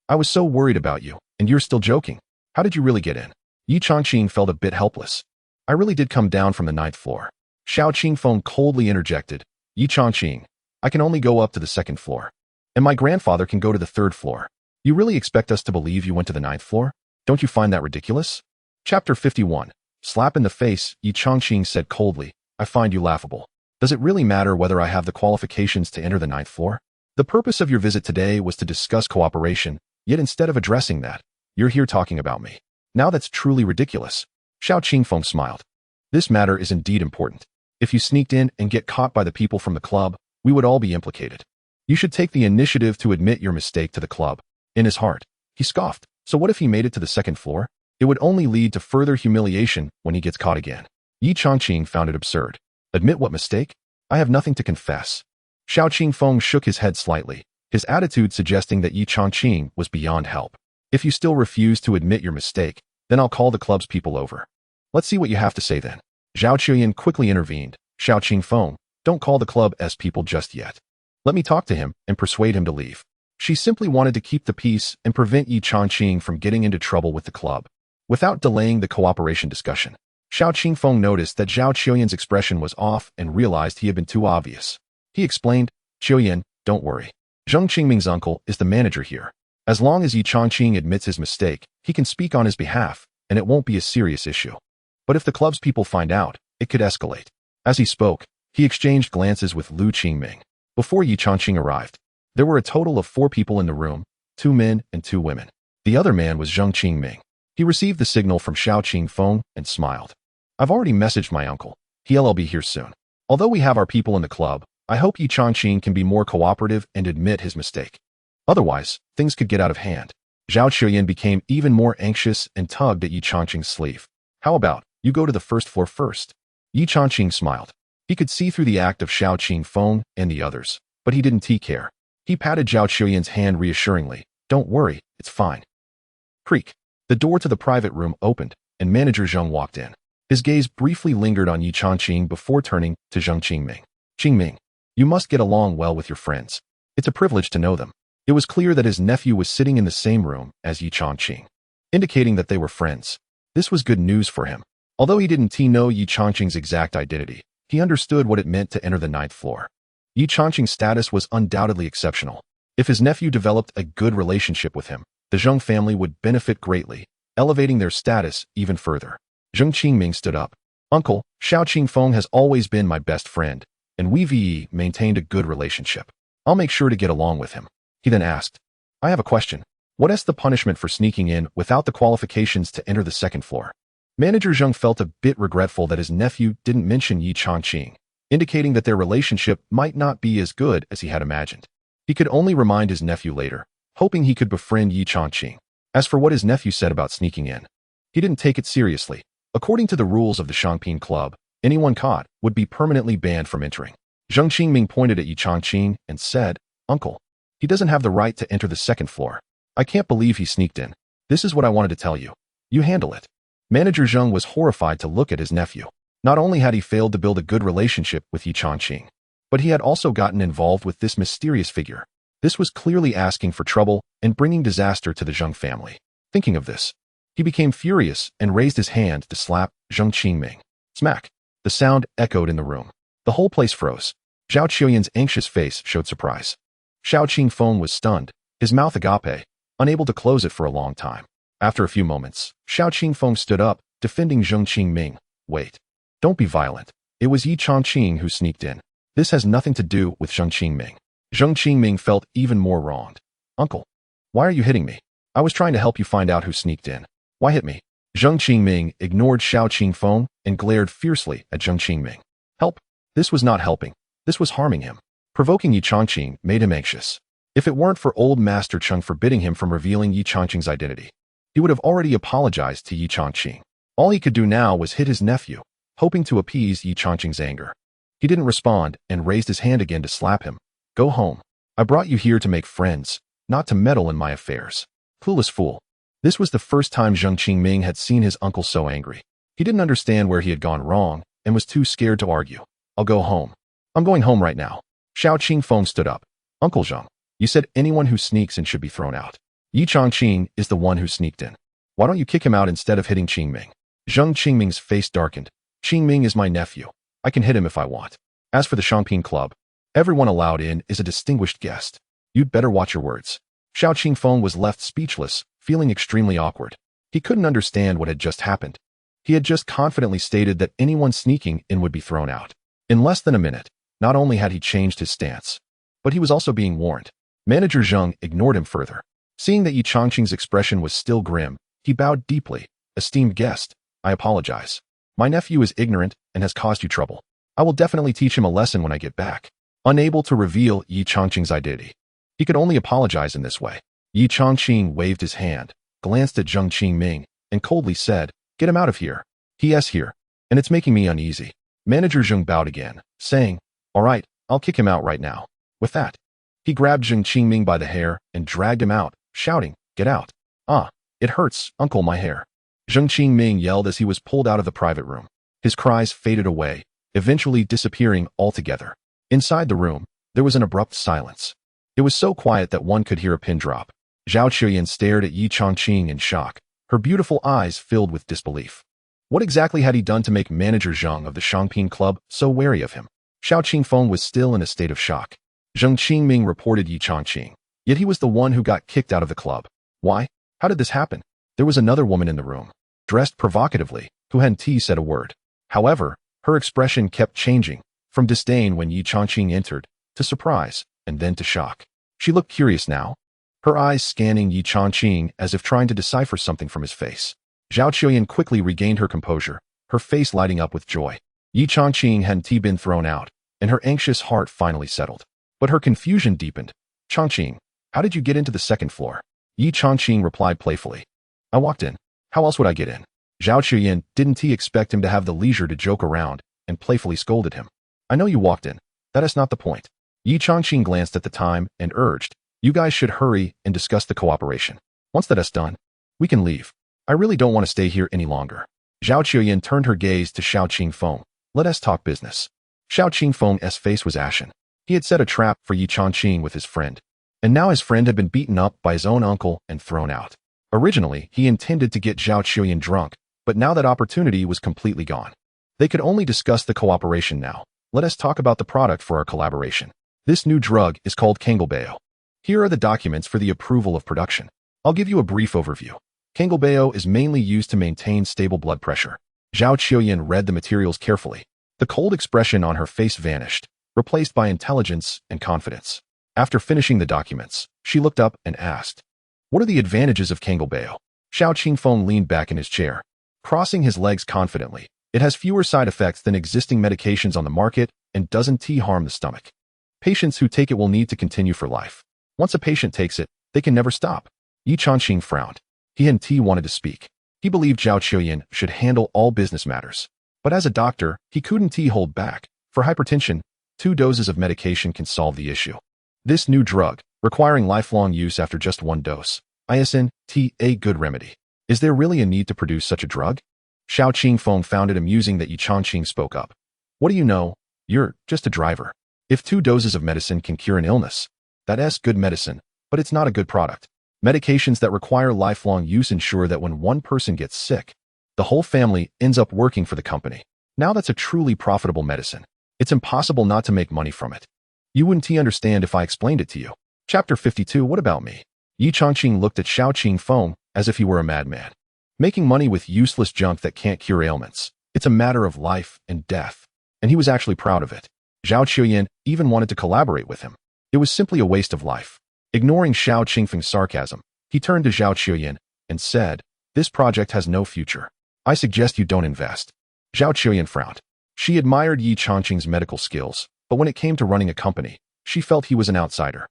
I was so worried about you, and you're still joking. How did you really get in? Ye Changqing felt a bit helpless. I really did come down from the ninth floor. Xiao Qingfeng coldly interjected, Ye Changqing, I can only go up to the second floor. And my grandfather can go to the third floor. You really expect us to believe you went to the ninth floor? Don't you find that ridiculous? Chapter 51. Slap in the face, Ye Changqing said coldly, I find you laughable. Does it really matter whether I have the qualifications to enter the ninth floor? The purpose of your visit today was to discuss cooperation, yet instead of addressing that, you're here talking about me. Now that's truly ridiculous. Xiao Qingfeng smiled. This matter is indeed important. If you sneaked in and get caught by the people from the club, we would all be implicated. You should take the initiative to admit your mistake to the club. In his heart, he scoffed. So what if he made it to the second floor? It would only lead to further humiliation when he gets caught again. Ye Changqing found it absurd. Admit what mistake? I have nothing to confess. Xiao Qingfeng shook his head slightly, his attitude suggesting that Ye Changqing was beyond help. If you still refuse to admit your mistake, then I'll call the club's people over. Let's see what you have to say then. Zhao Chuyin quickly intervened. Xiao Qingfeng, don't call the club's people just yet. Let me talk to him and persuade him to leave. She simply wanted to keep the peace and prevent Ye Changqing from getting into trouble with the club. Without delaying the cooperation discussion, Xiao Qingfeng noticed that Zhao Chuyin's expression was off and realized he had been too obvious. He explained, Chuyin, don't worry. Zheng Qingming's uncle is the manager here. As long as Ye Changqing admits his mistake, he can speak on his behalf, and it won't be a serious issue. But if the club's people find out, it could escalate. As he spoke, he exchanged glances with Lu Qingming. Before Ye Changqing arrived, there were a total of 4 people in the room, 2 men and 2 women. The other man was Zheng Qingming. He received the signal from Xiao Qingfeng and smiled. I've already messaged my uncle. He'll be here soon. Although we have our people in the club, I hope Ye Changqing can be more cooperative and admit his mistake. Otherwise, things could get out of hand. Zhao Chuyin became even more anxious and tugged at Ye Changqing's sleeve. How about, you go to the first floor first? Ye Changqing smiled. He could see through the act of Xiao Qingfeng and the others, but he didn't care. He patted Zhao Chuyin's hand reassuringly. Don't worry, it's fine. Creak. The door to the private room opened, and Manager Zheng walked in. His gaze briefly lingered on Ye Changqing before turning to Zheng Qingming. Qingming, you must get along well with your friends. It's a privilege to know them. It was clear that his nephew was sitting in the same room as Ye Changqing, indicating that they were friends. This was good news for him. Although he didn't know Ye Changqing's exact identity, he understood what it meant to enter the ninth floor. Ye Changqing's status was undoubtedly exceptional. If his nephew developed a good relationship with him, the Zheng family would benefit greatly, elevating their status even further. Zheng Qingming stood up. Uncle, Xiao Qingfeng has always been my best friend, and we maintained a good relationship. I'll make sure to get along with him. He then asked, I have a question. What is the punishment for sneaking in without the qualifications to enter the second floor? Manager Zheng felt a bit regretful that his nephew didn't mention Ye Changqing. indicating that their relationship might not be as good as he had imagined. He could only remind his nephew later, hoping he could befriend Ye Changqing. As for what his nephew said about sneaking in, he didn't take it seriously. According to the rules of the Changping Club, anyone caught would be permanently banned from entering. Zheng Qingming pointed at Ye Changqing and said, "Uncle, he doesn't have the right to enter the second floor. I can't believe he sneaked in. This is what I wanted to tell you. You handle it." Manager Zheng was horrified to look at his nephew. Not only had he failed to build a good relationship with Ye Changqing, but he had also gotten involved with this mysterious figure. This was clearly asking for trouble and bringing disaster to the Zheng family. Thinking of this, he became furious and raised his hand to slap Zheng Qingming. Smack! The sound echoed in the room. The whole place froze. Zhao Qiuyan's anxious face showed surprise. Xiao Qingfeng was stunned, his mouth agape, unable to close it for a long time. After a few moments, Xiao Qingfeng stood up, defending Zheng Qingming. "Wait. Don't be violent. It was Ye Changqing who sneaked in. This has nothing to do with Zheng Qingming." Zheng Qingming felt even more wronged. "Uncle, why are you hitting me? I was trying to help you find out who sneaked in. Why hit me?" Zheng Qingming ignored Xiao Qingfeng and glared fiercely at Zheng Qingming. "Help?" This was not helping. This was harming him. Provoking Ye Changqing made him anxious. If it weren't for old Master Cheng forbidding him from revealing Ye Changqing's identity, he would have already apologized to Ye Changqing. All he could do now was hit his nephew, hoping to appease Ye Changqing's anger. He didn't respond and raised his hand again to slap him. "Go home. I brought you here to make friends, not to meddle in my affairs." Clueless fool. This was the first time Zheng Qingming had seen his uncle so angry. He didn't understand where he had gone wrong and was too scared to argue. "I'll go home. I'm going home right now." Xiao Qingfeng stood up. "Uncle Zheng, you said anyone who sneaks in should be thrown out. Ye Changqing is the one who sneaked in. Why don't you kick him out instead of hitting Qingming?" Zheng Qingming's face darkened. "Qingming is my nephew. I can hit him if I want. As for the Changping Club, everyone allowed in is a distinguished guest. You'd better watch your words." Xiao Qingfeng was left speechless, feeling extremely awkward. He couldn't understand what had just happened. He had just confidently stated that anyone sneaking in would be thrown out. In less than a minute, not only had he changed his stance, but he was also being warned. Manager Zheng ignored him further. Seeing that Ye Changqing's expression was still grim, he bowed deeply. "Esteemed guest, I apologize. My nephew is ignorant and has caused you trouble. I will definitely teach him a lesson when I get back." Unable to reveal Ye Changqing's identity, he could only apologize in this way. Ye Changqing waved his hand, glanced at Zheng Qingming, and coldly said, "Get him out of here. He is here, and it's making me uneasy." Manager Zheng bowed again, saying, "All right, I'll kick him out right now." With that, he grabbed Zheng Qingming by the hair and dragged him out, shouting, "Get out. Ah, it hurts, uncle, my hair." Zheng Qingming yelled as he was pulled out of the private room. His cries faded away, eventually disappearing altogether. Inside the room, there was an abrupt silence. It was so quiet that one could hear a pin drop. Zhao Qiuyan stared at Ye Changqing in shock, her beautiful eyes filled with disbelief. What exactly had he done to make Manager Zheng of the Changping Club so wary of him? Xiao Qingfeng was still in a state of shock. Zheng Qingming reported Ye Changqing, yet he was the one who got kicked out of the club. Why? How did this happen? There was another woman in the room, dressed provocatively, who hadn't said a word. However, her expression kept changing, from disdain when Ye Changqing entered, to surprise, and then to shock. She looked curious now, her eyes scanning Ye Changqing as if trying to decipher something from his face. Zhao Qiuyan quickly regained her composure, her face lighting up with joy. Ye Changqing hadn't been thrown out, and her anxious heart finally settled. But her confusion deepened. "Changqing, how did you get into the second floor?" Ye Changqing replied playfully. "I walked in. How else would I get in?" Zhao Qiuyan didn't expect him to have the leisure to joke around, and playfully scolded him. "I know you walked in. That is not the point." Ye Changqing glanced at the time and urged, "You guys should hurry and discuss the cooperation. Once that is done, we can leave. I really don't want to stay here any longer." Zhao Qiuyan turned her gaze to Xiao Qingfeng. "Let us talk business." Xiao Qingfeng's face was ashen. He had set a trap for Ye Changqing with his friend, and now his friend had been beaten up by his own uncle and thrown out. Originally, he intended to get Zhao Qiuyan drunk, but now that opportunity was completely gone. They could only discuss the cooperation now. "Let us talk about the product for our collaboration. This new drug is called Canglebao. Here are the documents for the approval of production. I'll give you a brief overview. Canglebao is mainly used to maintain stable blood pressure." Zhao Qiuyan read the materials carefully. The cold expression on her face vanished, replaced by intelligence and confidence. After finishing the documents, she looked up and asked, "What are the advantages of Canglebao?" Xiao Qingfeng leaned back in his chair, crossing his legs confidently. "It has fewer side effects than existing medications on the market and and doesn't harm the stomach. Patients who take it will need to continue for life. Once a patient takes it, they can never stop. Ye Changqing frowned. He and wanted to speak. He believed Zhao Qiuyan should handle all business matters. But as a doctor, he couldn't hold back. For hypertension, 2 doses of medication can solve the issue. This new drug, requiring lifelong use after just 1 dose, isn't a good remedy. Is there really a need to produce such a drug? Xiao Qingfeng found it amusing that Ye Changqing spoke up. What do you know? You're just a driver. If 2 doses of medicine can cure an illness, that's good medicine, but it's not a good product. Medications that require lifelong use ensure that when one person gets sick, the whole family ends up working for the company. Now that's a truly profitable medicine. It's impossible not to make money from it. You wouldn't understand if I explained it to you. Chapter 52. What about me? Ye Changqing looked at Xiao Qingfeng as if he were a madman. Making money with useless junk that can't cure ailments. It's a matter of life and death. And he was actually proud of it. Zhao Qiuyan even wanted to collaborate with him. It was simply a waste of life. Ignoring Xiao Qingfeng's sarcasm, he turned to Zhao Qiuyan and said, "This project has no future. I suggest you don't invest." Zhao Qiuyan frowned. She admired Ye Changqing's medical skills, but when it came to running a company, she felt he was an outsider.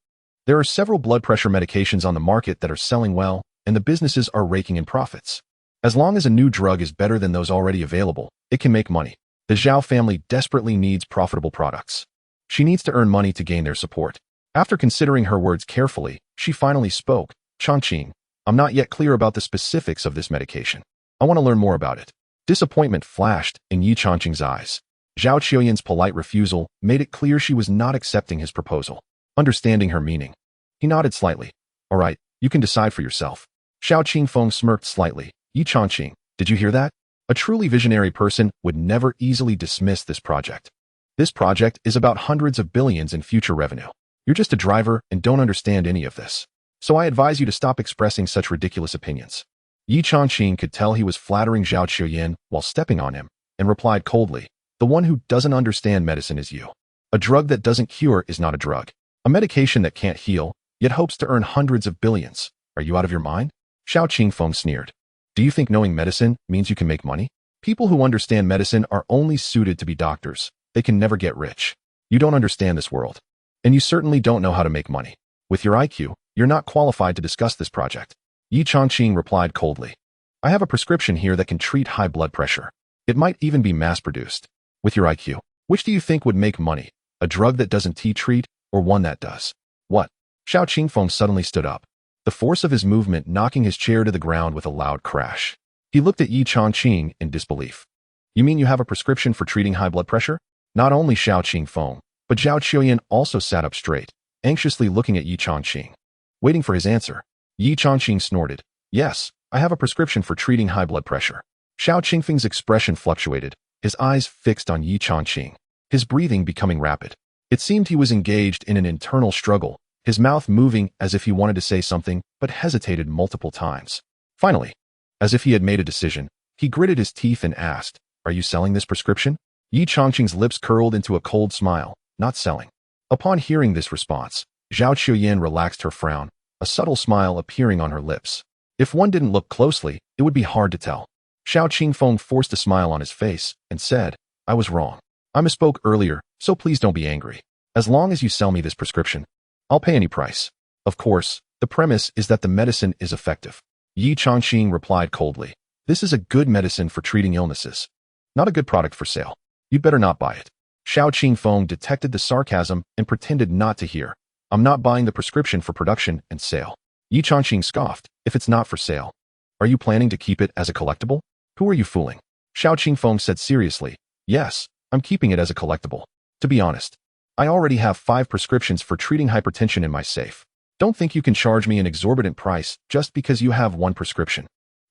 There are several blood pressure medications on the market that are selling well, and the businesses are raking in profits. As long as a new drug is better than those already available, it can make money. The Zhao family desperately needs profitable products. She needs to earn money to gain their support. After considering her words carefully, she finally spoke. "Changqing, I'm not yet clear about the specifics of this medication. I want to learn more about it." Disappointment flashed in Ye Changqing's eyes. Zhao Qiuyan's polite refusal made it clear she was not accepting his proposal. Understanding her meaning, he nodded slightly. "All right, you can decide for yourself." Xiao Qingfeng smirked slightly. "Ye Changqing, did you hear that? A truly visionary person would never easily dismiss this project. This project is about hundreds of billions in future revenue. You're just a driver and don't understand any of this. So I advise you to stop expressing such ridiculous opinions." Ye Changqing could tell he was flattering Zhao Qiuyan while stepping on him, and replied coldly, "The one who doesn't understand medicine is you. A drug that doesn't cure is not a drug. A medication that can't heal, yet hopes to earn hundreds of billions. Are you out of your mind?" Xiao Qingfeng sneered. "Do you think knowing medicine means you can make money? People who understand medicine are only suited to be doctors. They can never get rich. You don't understand this world. And you certainly don't know how to make money. With your IQ, you're not qualified to discuss this project." Ye Changqing replied coldly. "I have a prescription here that can treat high blood pressure. It might even be mass-produced. With your IQ, which do you think would make money? A drug that doesn't treat, or one that does?" "What?" Xiao Qingfeng suddenly stood up, the force of his movement knocking his chair to the ground with a loud crash. He looked at Ye Changqing in disbelief. "You mean you have a prescription for treating high blood pressure?" Not only Xiao Qingfeng, but Zhao Qiuyan also sat up straight, anxiously looking at Ye Changqing. Waiting for his answer, Ye Changqing snorted. "Yes, I have a prescription for treating high blood pressure." Xiao Qingfeng's expression fluctuated, his eyes fixed on Ye Changqing, his breathing becoming rapid. It seemed he was engaged in an internal struggle, his mouth moving as if he wanted to say something but hesitated multiple times. Finally, as if he had made a decision, he gritted his teeth and asked, "Are you selling this prescription?" Ye Changqing's lips curled into a cold smile. "Not selling." Upon hearing this response, Zhao Qiuyan relaxed her frown, a subtle smile appearing on her lips. If one didn't look closely, it would be hard to tell. Xiao Qingfeng forced a smile on his face and said, "I was wrong. I misspoke earlier, so please don't be angry. As long as you sell me this prescription, I'll pay any price. Of course, the premise is that the medicine is effective." Ye Changqing replied coldly, "This is a good medicine for treating illnesses. Not a good product for sale. You'd better not buy it." Xiao Qingfeng detected the sarcasm and pretended not to hear. "I'm not buying the prescription for production and sale." Ye Changqing scoffed. "If it's not for sale, are you planning to keep it as a collectible? Who are you fooling?" Xiao Qingfeng said seriously, "Yes, I'm keeping it as a collectible. To be honest, I already have 5 prescriptions for treating hypertension in my safe. Don't think you can charge me an exorbitant price just because you have 1 prescription.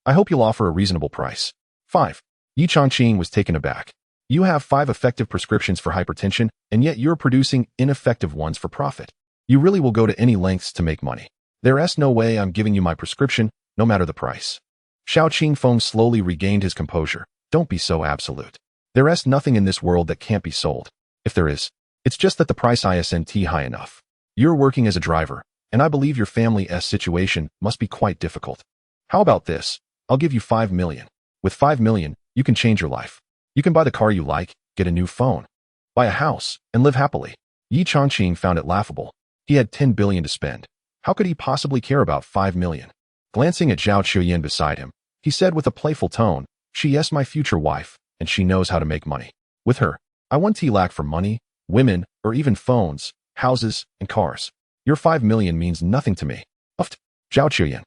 I hope you'll offer a reasonable price." 5. Ye Changqing was taken aback. "You have 5 effective prescriptions for hypertension, and yet you're producing ineffective ones for profit. You really will go to any lengths to make money. There's no way I'm giving you my prescription, no matter the price." Xiao Qingfeng slowly regained his composure. "Don't be so absolute. There's nothing in this world that can't be sold. If there is, it's just that the price isn't high enough. You're working as a driver, and I believe your family's situation must be quite difficult. How about this? I'll give you 5 million. With 5 million, you can change your life. You can buy the car you like, get a new phone. buy a house, and live happily. Ye Changqing found it laughable. He had 10 billion to spend. How could he possibly care about 5 million? Glancing at Zhao Chuyin beside him, he said with a playful tone, "She is my future wife, and she knows how to make money. With her, I won't lack for money, women, or even phones, houses, and cars. Your 5 million means nothing to me." Uffed. Zhao Chuyin,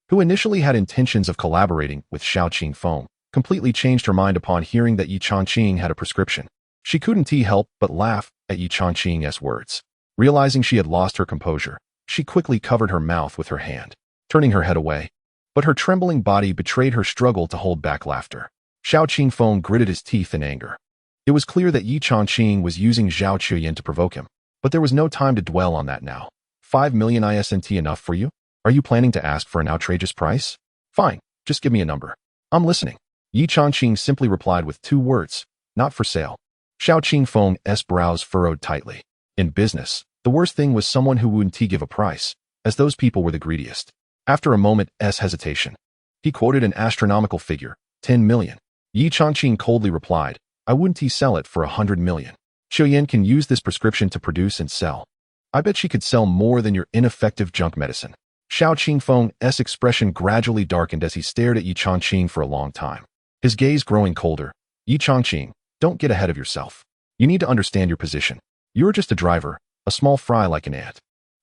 who initially had intentions of collaborating with Xiao Qingfeng, completely changed her mind upon hearing that Ye Changqing had a prescription. She couldn't help but laugh at Ye Changqing's words. Realizing she had lost her composure, she quickly covered her mouth with her hand, turning her head away. But her trembling body betrayed her struggle to hold back laughter. Xiao Qingfeng gritted his teeth in anger. It was clear that Ye Changqing was using Zhao Chuyin to provoke him, but there was no time to dwell on that now. 5 million isn't enough for you? Are you planning to ask for an outrageous price? Fine, just give me a number. I'm listening. Ye Changqing simply replied with 2 words, not for sale. Xiao Qingfeng's brows furrowed tightly. In business, the worst thing was someone who wouldn't give a price, as those people were the greediest. After a moment's hesitation, he quoted an astronomical figure, 10 million. Ye Changqing coldly replied, "I wouldn't sell it for 100 million. Chuyin can use this prescription to produce and sell. I bet she could sell more than your ineffective junk medicine." Xiao Qingfeng's expression gradually darkened as he stared at Ye Changqing for a long time, his gaze growing colder. "Ye Changqing, don't get ahead of yourself. You need to understand your position. You're just a driver, a small fry like an ant.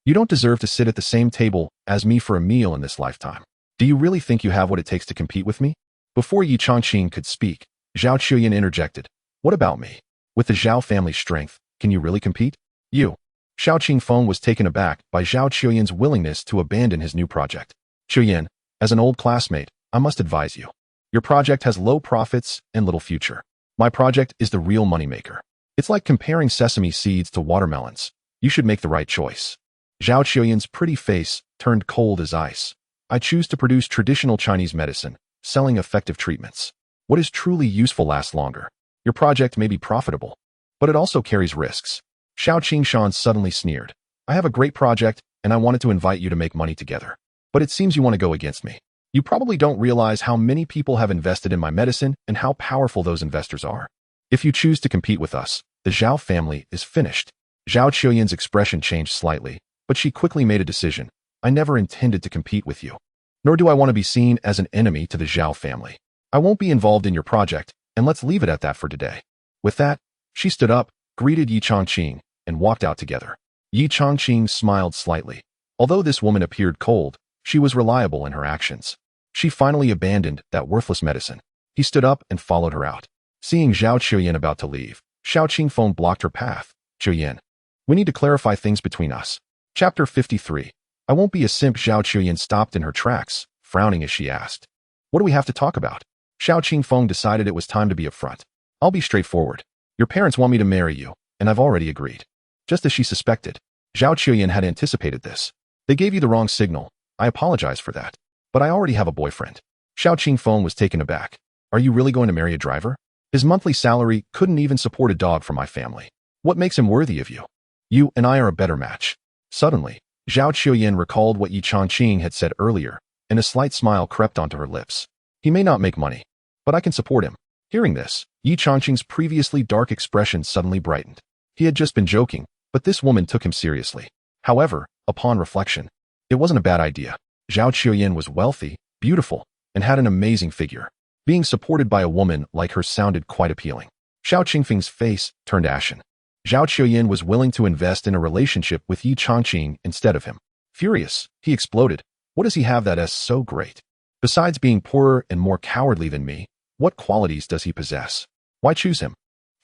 You don't deserve to sit at the same table as me for a meal in this lifetime. Do you really think you have what it takes to compete with me?" Before Ye Changqing could speak, Zhao Chuyin interjected, "What about me? With the Zhao family's strength, can you really compete?" "You." Xiao Qingfeng was taken aback by Zhao Chuyin's willingness to abandon his new project. "Chuyin, as an old classmate, I must advise you. Your project has low profits and little future. My project is the real moneymaker. It's like comparing sesame seeds to watermelons. You should make the right choice." Zhao Chuyin's pretty face turned cold as ice. "I choose to produce traditional Chinese medicine, selling effective treatments. What is truly useful lasts longer. Your project may be profitable, but it also carries risks." Xiao Qingshan suddenly sneered. "I have a great project, and I wanted to invite you to make money together. But it seems you want to go against me. You probably don't realize how many people have invested in my medicine and how powerful those investors are. If you choose to compete with us, the Zhao family is finished." Zhao Chuyin's expression changed slightly, but she quickly made a decision. "I never intended to compete with you. Nor do I want to be seen as an enemy to the Zhao family. I won't be involved in your project, and let's leave it at that for today." With that, she stood up, greeted Ye Changqing, and walked out together. Ye Changqing smiled slightly. Although this woman appeared cold, she was reliable in her actions. She finally abandoned that worthless medicine. He stood up and followed her out. Seeing Zhao Chuyin about to leave, Xiao Qingfeng blocked her path. "Chuyin, we need to clarify things between us." Chapter 53. "I won't be a simp." Zhao Chuyin stopped in her tracks, frowning as she asked, "What do we have to talk about?" Xiao Qingfeng decided it was time to be upfront. "I'll be straightforward. Your parents want me to marry you, and I've already agreed." Just as she suspected, Zhao Chuyin had anticipated this. "They gave you the wrong signal. I apologize for that. But I already have a boyfriend." Xiao Qingfeng was taken aback. "Are you really going to marry a driver? His monthly salary couldn't even support a dog for my family. What makes him worthy of you? You and I are a better match." Suddenly, Zhao Chuyin recalled what Ye Changqing had said earlier, and a slight smile crept onto her lips. "He may not make money, but I can support him." Hearing this, Ye Changqing's previously dark expression suddenly brightened. He had just been joking, but this woman took him seriously. However, upon reflection, it wasn't a bad idea. Zhao Chuyin was wealthy, beautiful, and had an amazing figure. Being supported by a woman like her sounded quite appealing. Xiao Qingfeng's face turned ashen. Zhao Chuyin was willing to invest in a relationship with Ye Changqing instead of him. Furious, he exploded. "What does he have that is so great? Besides being poorer and more cowardly than me, what qualities does he possess? Why choose him?"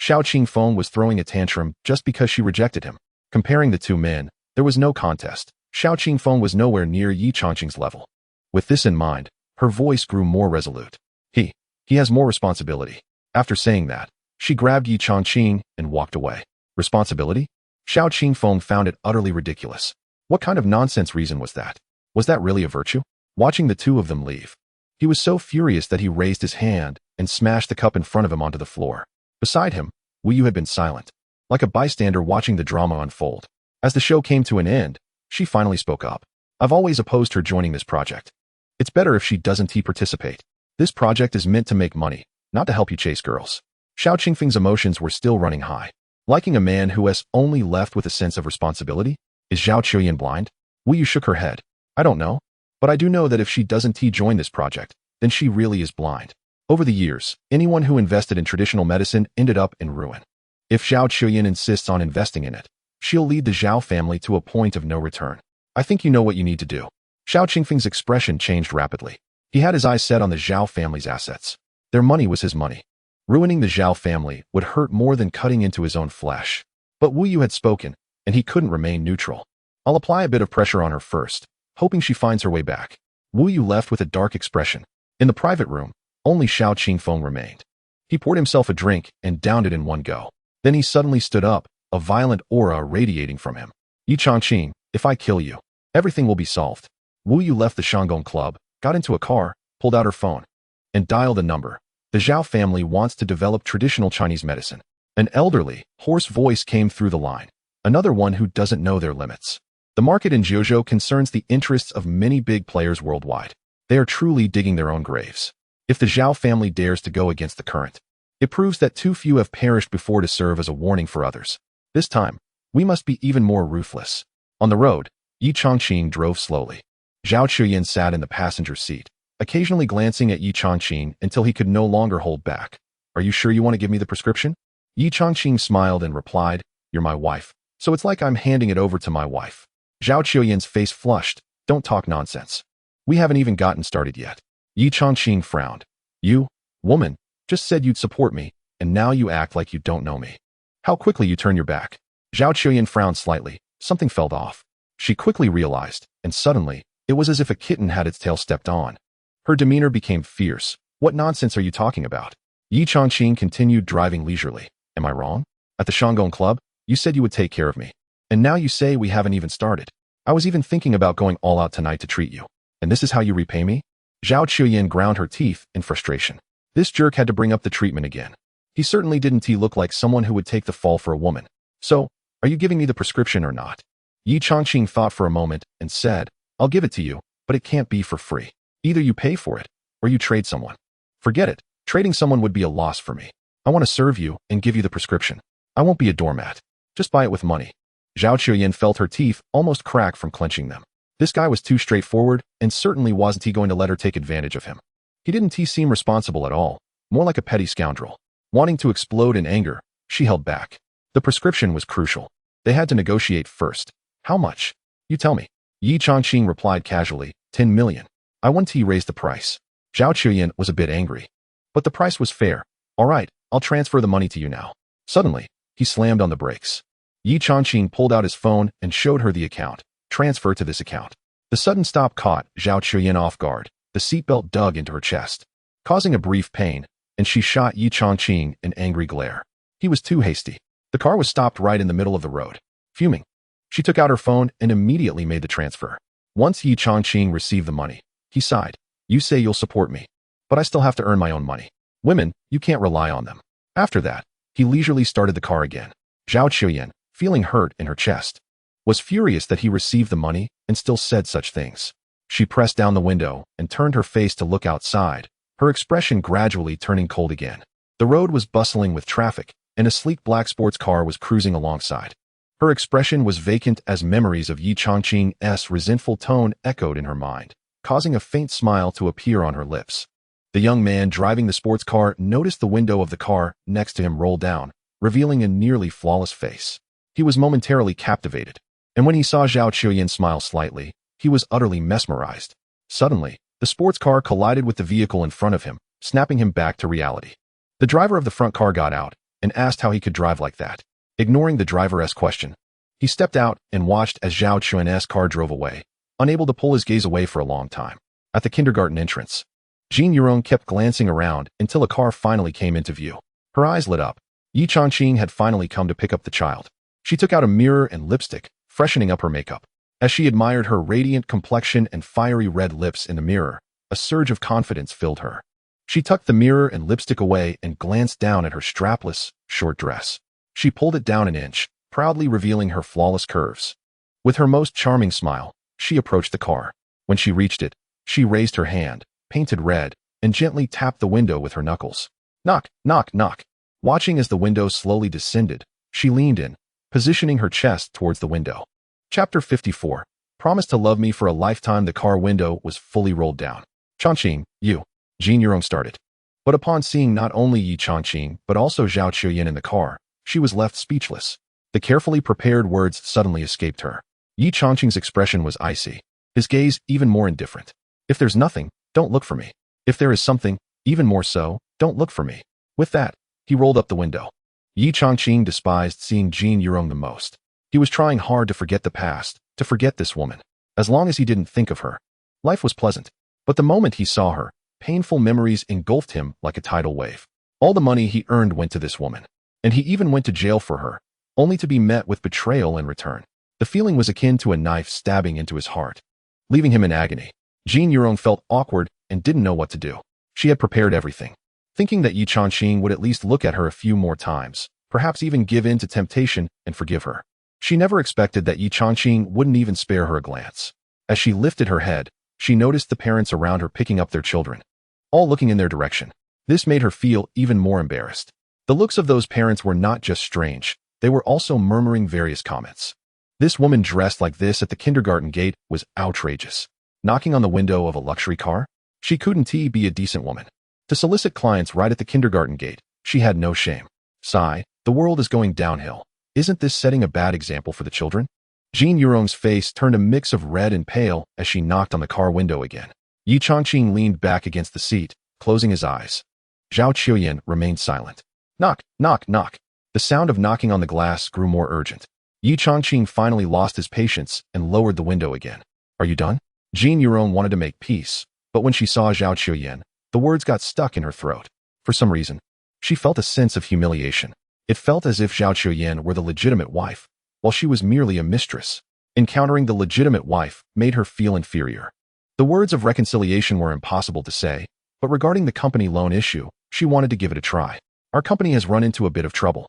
Xiao Qingfeng was throwing a tantrum just because she rejected him. Comparing the two men, there was no contest. Xiao Qingfeng was nowhere near Ye Changqing's level. With this in mind, her voice grew more resolute. He has more responsibility." After saying that, she grabbed Ye Changqing and walked away. Responsibility? Xiao Qingfeng found it utterly ridiculous. What kind of nonsense reason was that? Was that really a virtue? Watching the two of them leave, he was so furious that he raised his hand and smashed the cup in front of him onto the floor. Beside him, Wu Yu had been silent, like a bystander watching the drama unfold. As the show came to an end, she finally spoke up. "I've always opposed her joining this project. It's better if she doesn't participate. This project is meant to make money, not to help you chase girls." Xiao Qingfeng's emotions were still running high. Liking a man who has only left with a sense of responsibility? Is Zhao Qiuyan blind? Wu Yu shook her head. I don't know. But I do know that if she doesn't join this project, then she really is blind. Over the years, anyone who invested in traditional medicine ended up in ruin. If Zhao Qiuyan insists on investing in it, she'll lead the Zhao family to a point of no return. I think you know what you need to do. Xiao Qingfeng's expression changed rapidly. He had his eyes set on the Zhao family's assets. Their money was his money. Ruining the Zhao family would hurt more than cutting into his own flesh. But Wu Yu had spoken, and he couldn't remain neutral. I'll apply a bit of pressure on her first, hoping she finds her way back. Wu Yu left with a dark expression. In the private room, only Xiao Qingfeng remained. He poured himself a drink and downed it in one go. Then he suddenly stood up, a violent aura radiating from him. Ye Changqing, if I kill you, everything will be solved. Wu Yu left the Shanggong club, got into a car, pulled out her phone, and dialed a number. The Zhao family wants to develop traditional Chinese medicine. An elderly, hoarse voice came through the line. Another one who doesn't know their limits. The market in Jiuzhou concerns the interests of many big players worldwide. They are truly digging their own graves. If the Zhao family dares to go against the current, it proves that too few have perished before to serve as a warning for others. This time, we must be even more ruthless. On the road, Ye Changqing drove slowly. Zhao Qiuyan sat in the passenger seat, occasionally glancing at Ye Changqing until he could no longer hold back. Are you sure you want to give me the prescription? Ye Changqing smiled and replied, You're my wife, so it's like I'm handing it over to my wife. Zhao Qiuyan's face flushed. Don't talk nonsense. We haven't even gotten started yet. Ye Changqing frowned. You, woman, just said you'd support me, and now you act like you don't know me. How quickly you turn your back. Zhao Qiuyan frowned slightly. Something felt off. She quickly realized, and suddenly, it was as if a kitten had its tail stepped on. Her demeanor became fierce. What nonsense are you talking about? Ye Changqing continued driving leisurely. Am I wrong? At the Shanggong Club, you said you would take care of me. And now you say we haven't even started. I was even thinking about going all out tonight to treat you. And this is how you repay me? Zhao Qiuyan ground her teeth in frustration. This jerk had to bring up the treatment again. He certainly didn't look like someone who would take the fall for a woman. So, are you giving me the prescription or not? Ye Changqing thought for a moment and said, I'll give it to you, but it can't be for free. Either you pay for it, or you trade someone. Forget it. Trading someone would be a loss for me. I want to serve you and give you the prescription. I won't be a doormat. Just buy it with money. Zhao Qiuyan felt her teeth almost crack from clenching them. This guy was too straightforward, and certainly wasn't he going to let her take advantage of him. He didn't seem responsible at all, more like a petty scoundrel. Wanting to explode in anger, she held back. The prescription was crucial. They had to negotiate first. How much? You tell me. Ye Changqing replied casually, 10 million. I want to raise the price. Zhao Qiuyan was a bit angry. But the price was fair. All right, I'll transfer the money to you now. Suddenly, he slammed on the brakes. Ye Changqing pulled out his phone and showed her the account. Transfer to this account. The sudden stop caught Zhao Qiuyan off guard. The seatbelt dug into her chest, causing a brief pain, and she shot Ye Changqing an angry glare. He was too hasty. The car was stopped right in the middle of the road. Fuming, she took out her phone and immediately made the transfer. Once Ye Changqing received the money, he sighed. You say you'll support me, but I still have to earn my own money. Women, you can't rely on them. After that, he leisurely started the car again. Zhao Qiuyan, feeling hurt in her chest, was furious that he received the money and still said such things. She pressed down the window and turned her face to look outside, her expression gradually turning cold again. The road was bustling with traffic, and a sleek black sports car was cruising alongside. Her expression was vacant as memories of Ye Changqing's resentful tone echoed in her mind, causing a faint smile to appear on her lips. The young man driving the sports car noticed the window of the car next to him roll down, revealing a nearly flawless face. He was momentarily captivated, and when he saw Zhao Qiuyan smile slightly, he was utterly mesmerized. Suddenly, the sports car collided with the vehicle in front of him, snapping him back to reality. The driver of the front car got out and asked how he could drive like that. Ignoring the driver's question, he stepped out and watched as Zhao Qiuyan's car drove away, unable to pull his gaze away for a long time. At the kindergarten entrance, Jean Yurong kept glancing around until a car finally came into view. Her eyes lit up. Ye Changqing had finally come to pick up the child. She took out a mirror and lipstick, freshening up her makeup. As she admired her radiant complexion and fiery red lips in the mirror, a surge of confidence filled her. She tucked the mirror and lipstick away and glanced down at her strapless, short dress. She pulled it down an inch, proudly revealing her flawless curves. With her most charming smile, she approached the car. When she reached it, she raised her hand, painted red, and gently tapped the window with her knuckles. Knock, knock, knock. Watching as the window slowly descended, She leaned in, positioning her chest towards the window. Chapter 54. Promise to love me for a lifetime. The car window was fully rolled down. Changqing, you. Jin Yurong started. But upon seeing not only Ye Changqing, but also Zhao Qiuyan in the car, she was left speechless. The carefully prepared words suddenly escaped her. Ye Changqing's expression was icy, his gaze even more indifferent. If there's nothing, don't look for me. If there is something, even more so, don't look for me. With that, he rolled up the window. Ye Changqing despised seeing Jin Yurong the most. He was trying hard to forget the past, to forget this woman. As long as he didn't think of her, life was pleasant. But the moment he saw her, painful memories engulfed him like a tidal wave. All the money he earned went to this woman. And he even went to jail for her, only to be met with betrayal in return. The feeling was akin to a knife stabbing into his heart, leaving him in agony. Jin Yurong felt awkward and didn't know what to do. She had prepared everything, thinking that Ye Changqing would at least look at her a few more times, perhaps even give in to temptation and forgive her. She never expected that Ye Changqing wouldn't even spare her a glance. As she lifted her head, she noticed the parents around her picking up their children, all looking in their direction. This made her feel even more embarrassed. The looks of those parents were not just strange, they were also murmuring various comments. This woman dressed like this at the kindergarten gate was outrageous. Knocking on the window of a luxury car? She couldn't be a decent woman. To solicit clients right at the kindergarten gate, she had no shame. Sigh, the world is going downhill. Isn't this setting a bad example for the children? Jin Yurong's face turned a mix of red and pale as she knocked on the car window again. Ye Changqing leaned back against the seat, closing his eyes. Zhao Qiuyan remained silent. Knock, knock, knock. The sound of knocking on the glass grew more urgent. Ye Changqing finally lost his patience and lowered the window again. Are you done? Jin Yurong wanted to make peace, but when she saw Zhao Qiuyan, the words got stuck in her throat. For some reason, she felt a sense of humiliation. It felt as if Zhao Qiuyan were the legitimate wife, while she was merely a mistress. Encountering the legitimate wife made her feel inferior. The words of reconciliation were impossible to say, but regarding the company loan issue, she wanted to give it a try. Our company has run into a bit of trouble.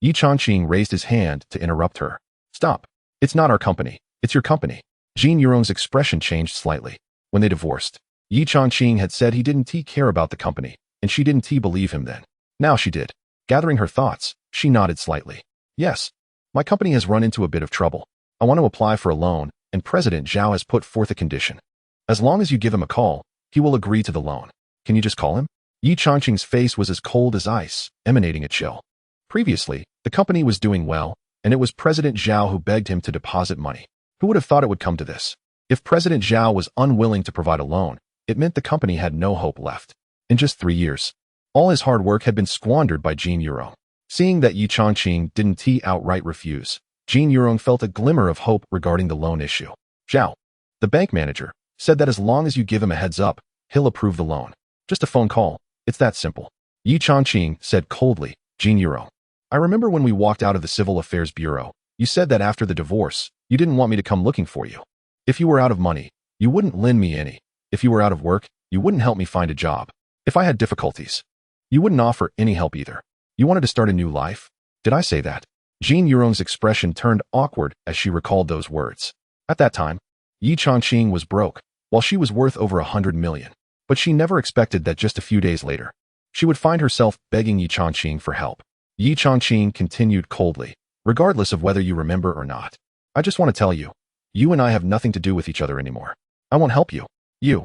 Ye Changqing raised his hand to interrupt her. Stop. It's not our company. It's your company. Jin Yurong's expression changed slightly. When they divorced, Ye Changqing had said he didn't care about the company, and she didn't believe him then. Now she did. Gathering her thoughts, she nodded slightly. Yes. My company has run into a bit of trouble. I want to apply for a loan, and President Zhao has put forth a condition. As long as you give him a call, he will agree to the loan. Can you just call him? Ye Changqing's face was as cold as ice, emanating a chill. Previously, the company was doing well, and it was President Zhao who begged him to deposit money. Who would have thought it would come to this? If President Zhao was unwilling to provide a loan, it meant the company had no hope left. In just 3 years, all his hard work had been squandered by Jin Yurong. Seeing that Ye Changqing didn't outright refuse, Jin Yurong felt a glimmer of hope regarding the loan issue. Zhao, the bank manager, said that as long as you give him a heads up, he'll approve the loan. Just a phone call. It's that simple. Ye Changqing said coldly. Jin Yurong, I remember when we walked out of the Civil Affairs Bureau, you said that after the divorce, you didn't want me to come looking for you. If you were out of money, you wouldn't lend me any. If you were out of work, you wouldn't help me find a job. If I had difficulties, you wouldn't offer any help either. You wanted to start a new life? Did I say that? Jin Yurong's expression turned awkward as she recalled those words. At that time, Ye Changqing was broke, while she was worth over 100 million. But she never expected that just a few days later, she would find herself begging Ye Changqing for help. Ye Changqing continued coldly, regardless of whether you remember or not. I just want to tell you, you and I have nothing to do with each other anymore. I won't help you. You.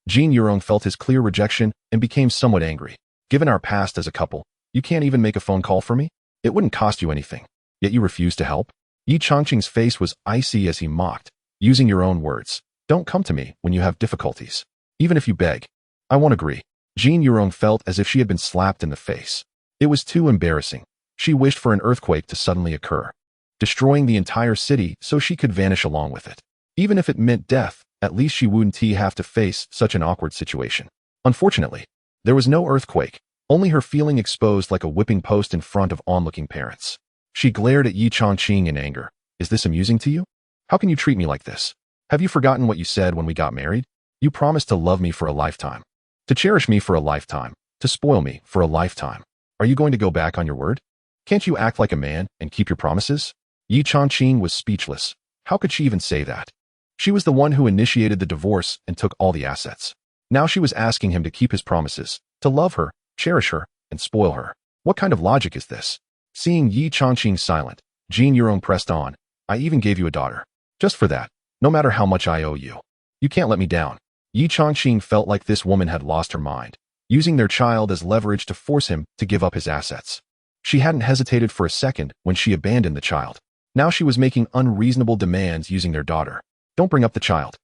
Jin Yurong felt his clear rejection and became somewhat angry. Given our past as a couple, you can't even make a phone call for me? It wouldn't cost you anything. Yet you refuse to help? Ye Changqing's face was icy as he mocked, using your own words. Don't come to me when you have difficulties. Even if you beg. I won't agree. Jin Yurong felt as if she had been slapped in the face. It was too embarrassing. She wished for an earthquake to suddenly occur, destroying the entire city so she could vanish along with it. Even if it meant death, at least she wouldn't have to face such an awkward situation. Unfortunately, there was no earthquake, only her feeling exposed like a whipping post in front of onlooking parents. She glared at Ye Changqing in anger. Is this amusing to you? How can you treat me like this? Have you forgotten what you said when we got married? You promised to love me for a lifetime, to cherish me for a lifetime, to spoil me for a lifetime. Are you going to go back on your word? Can't you act like a man and keep your promises? Ye Changqing was speechless. How could she even say that? She was the one who initiated the divorce and took all the assets. Now she was asking him to keep his promises, to love her, cherish her, and spoil her. What kind of logic is this? Seeing Ye Changqing silent, Jin Yurong pressed on. I even gave you a daughter. Just for that, no matter how much I owe you. You can't let me down. Ye Changqing felt like this woman had lost her mind, using their child as leverage to force him to give up his assets. She hadn't hesitated for a second when she abandoned the child. Now she was making unreasonable demands using their daughter. Don't bring up the child.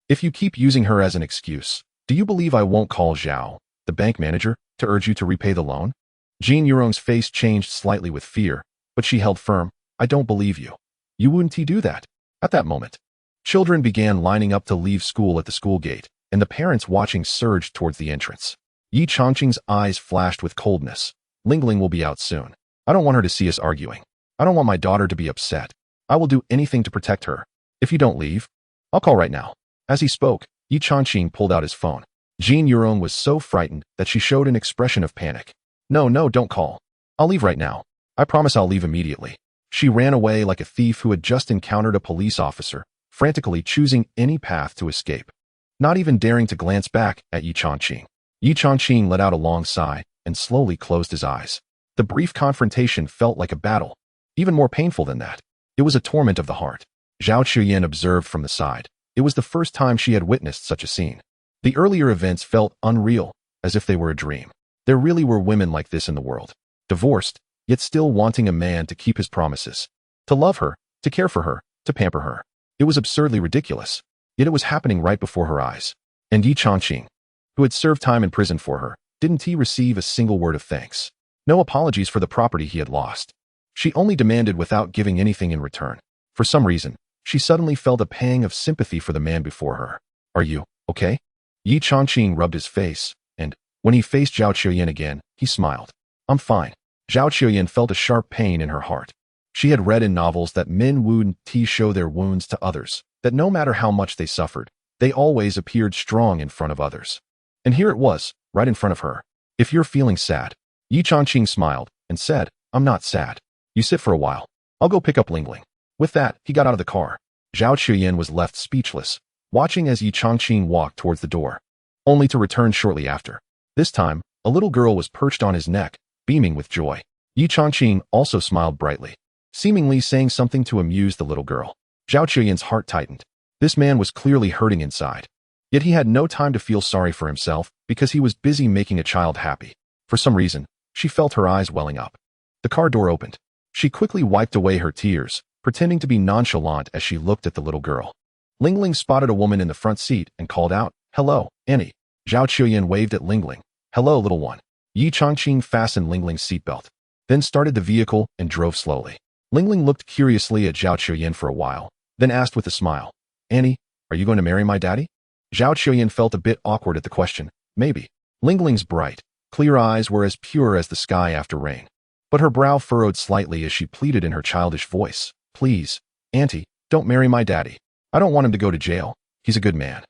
If you keep using her as an excuse, do you believe I won't call Zhao, the bank manager, to urge you to repay the loan? Jin Yurong's face changed slightly with fear, but she held firm. I don't believe you. You wouldn't do that. At that moment, children began lining up to leave school at the school gate, and the parents watching surged towards the entrance. Ye Changqing's eyes flashed with coldness. Lingling will be out soon. I don't want her to see us arguing. I don't want my daughter to be upset. I will do anything to protect her. If you don't leave, I'll call right now. As he spoke, Ye Changqing pulled out his phone. Jin Yurong was so frightened that she showed an expression of panic. No, don't call. I'll leave right now. I promise I'll leave immediately. She ran away like a thief who had just encountered a police officer, frantically choosing any path to escape, not even daring to glance back at Ye Changqing. Ye Changqing let out a long sigh and slowly closed his eyes. The brief confrontation felt like a battle, even more painful than that. It was a torment of the heart. Zhao Qiuyan observed from the side. It was the first time she had witnessed such a scene. The earlier events felt unreal, as if they were a dream. There really were women like this in the world. Divorced, yet still wanting a man to keep his promises. To love her, to care for her, to pamper her. It was absurdly ridiculous. Yet it was happening right before her eyes. And Ye Changqing, who had served time in prison for her, didn't he receive a single word of thanks? No apologies for the property he had lost. She only demanded without giving anything in return. For some reason, she suddenly felt a pang of sympathy for the man before her. Are you okay? Ye Changqing rubbed his face, and, when he faced Zhao Qiuyan again, he smiled. I'm fine. Zhao Qiuyan felt a sharp pain in her heart. She had read in novels that men wouldn't show their wounds to others, that no matter how much they suffered, they always appeared strong in front of others. And here it was, right in front of her. If you're feeling sad. Ye Changqing smiled and said, I'm not sad. You sit for a while. I'll go pick up Lingling. With that, he got out of the car. Zhao Qiuyan was left speechless, watching as Ye Changqing walked towards the door, only to return shortly after. This time, a little girl was perched on his neck, beaming with joy. Ye Changqing also smiled brightly, seemingly saying something to amuse the little girl. Zhao Qiuyan's heart tightened. This man was clearly hurting inside. Yet he had no time to feel sorry for himself because he was busy making a child happy. For some reason, she felt her eyes welling up. The car door opened. She quickly wiped away her tears, pretending to be nonchalant as she looked at the little girl. Lingling spotted a woman in the front seat and called out, Hello, Annie. Zhao Qiuyan waved at Lingling. Hello, little one. Ye Changqing fastened Lingling's seatbelt, then started the vehicle and drove slowly. Lingling looked curiously at Zhao Qiuyan for a while, then asked with a smile, Annie, are you going to marry my daddy? Zhao Qiuyan felt a bit awkward at the question. Maybe. Lingling's bright, clear eyes were as pure as the sky after rain. But her brow furrowed slightly as she pleaded in her childish voice. Please, Auntie, don't marry my daddy. I don't want him to go to jail. He's a good man.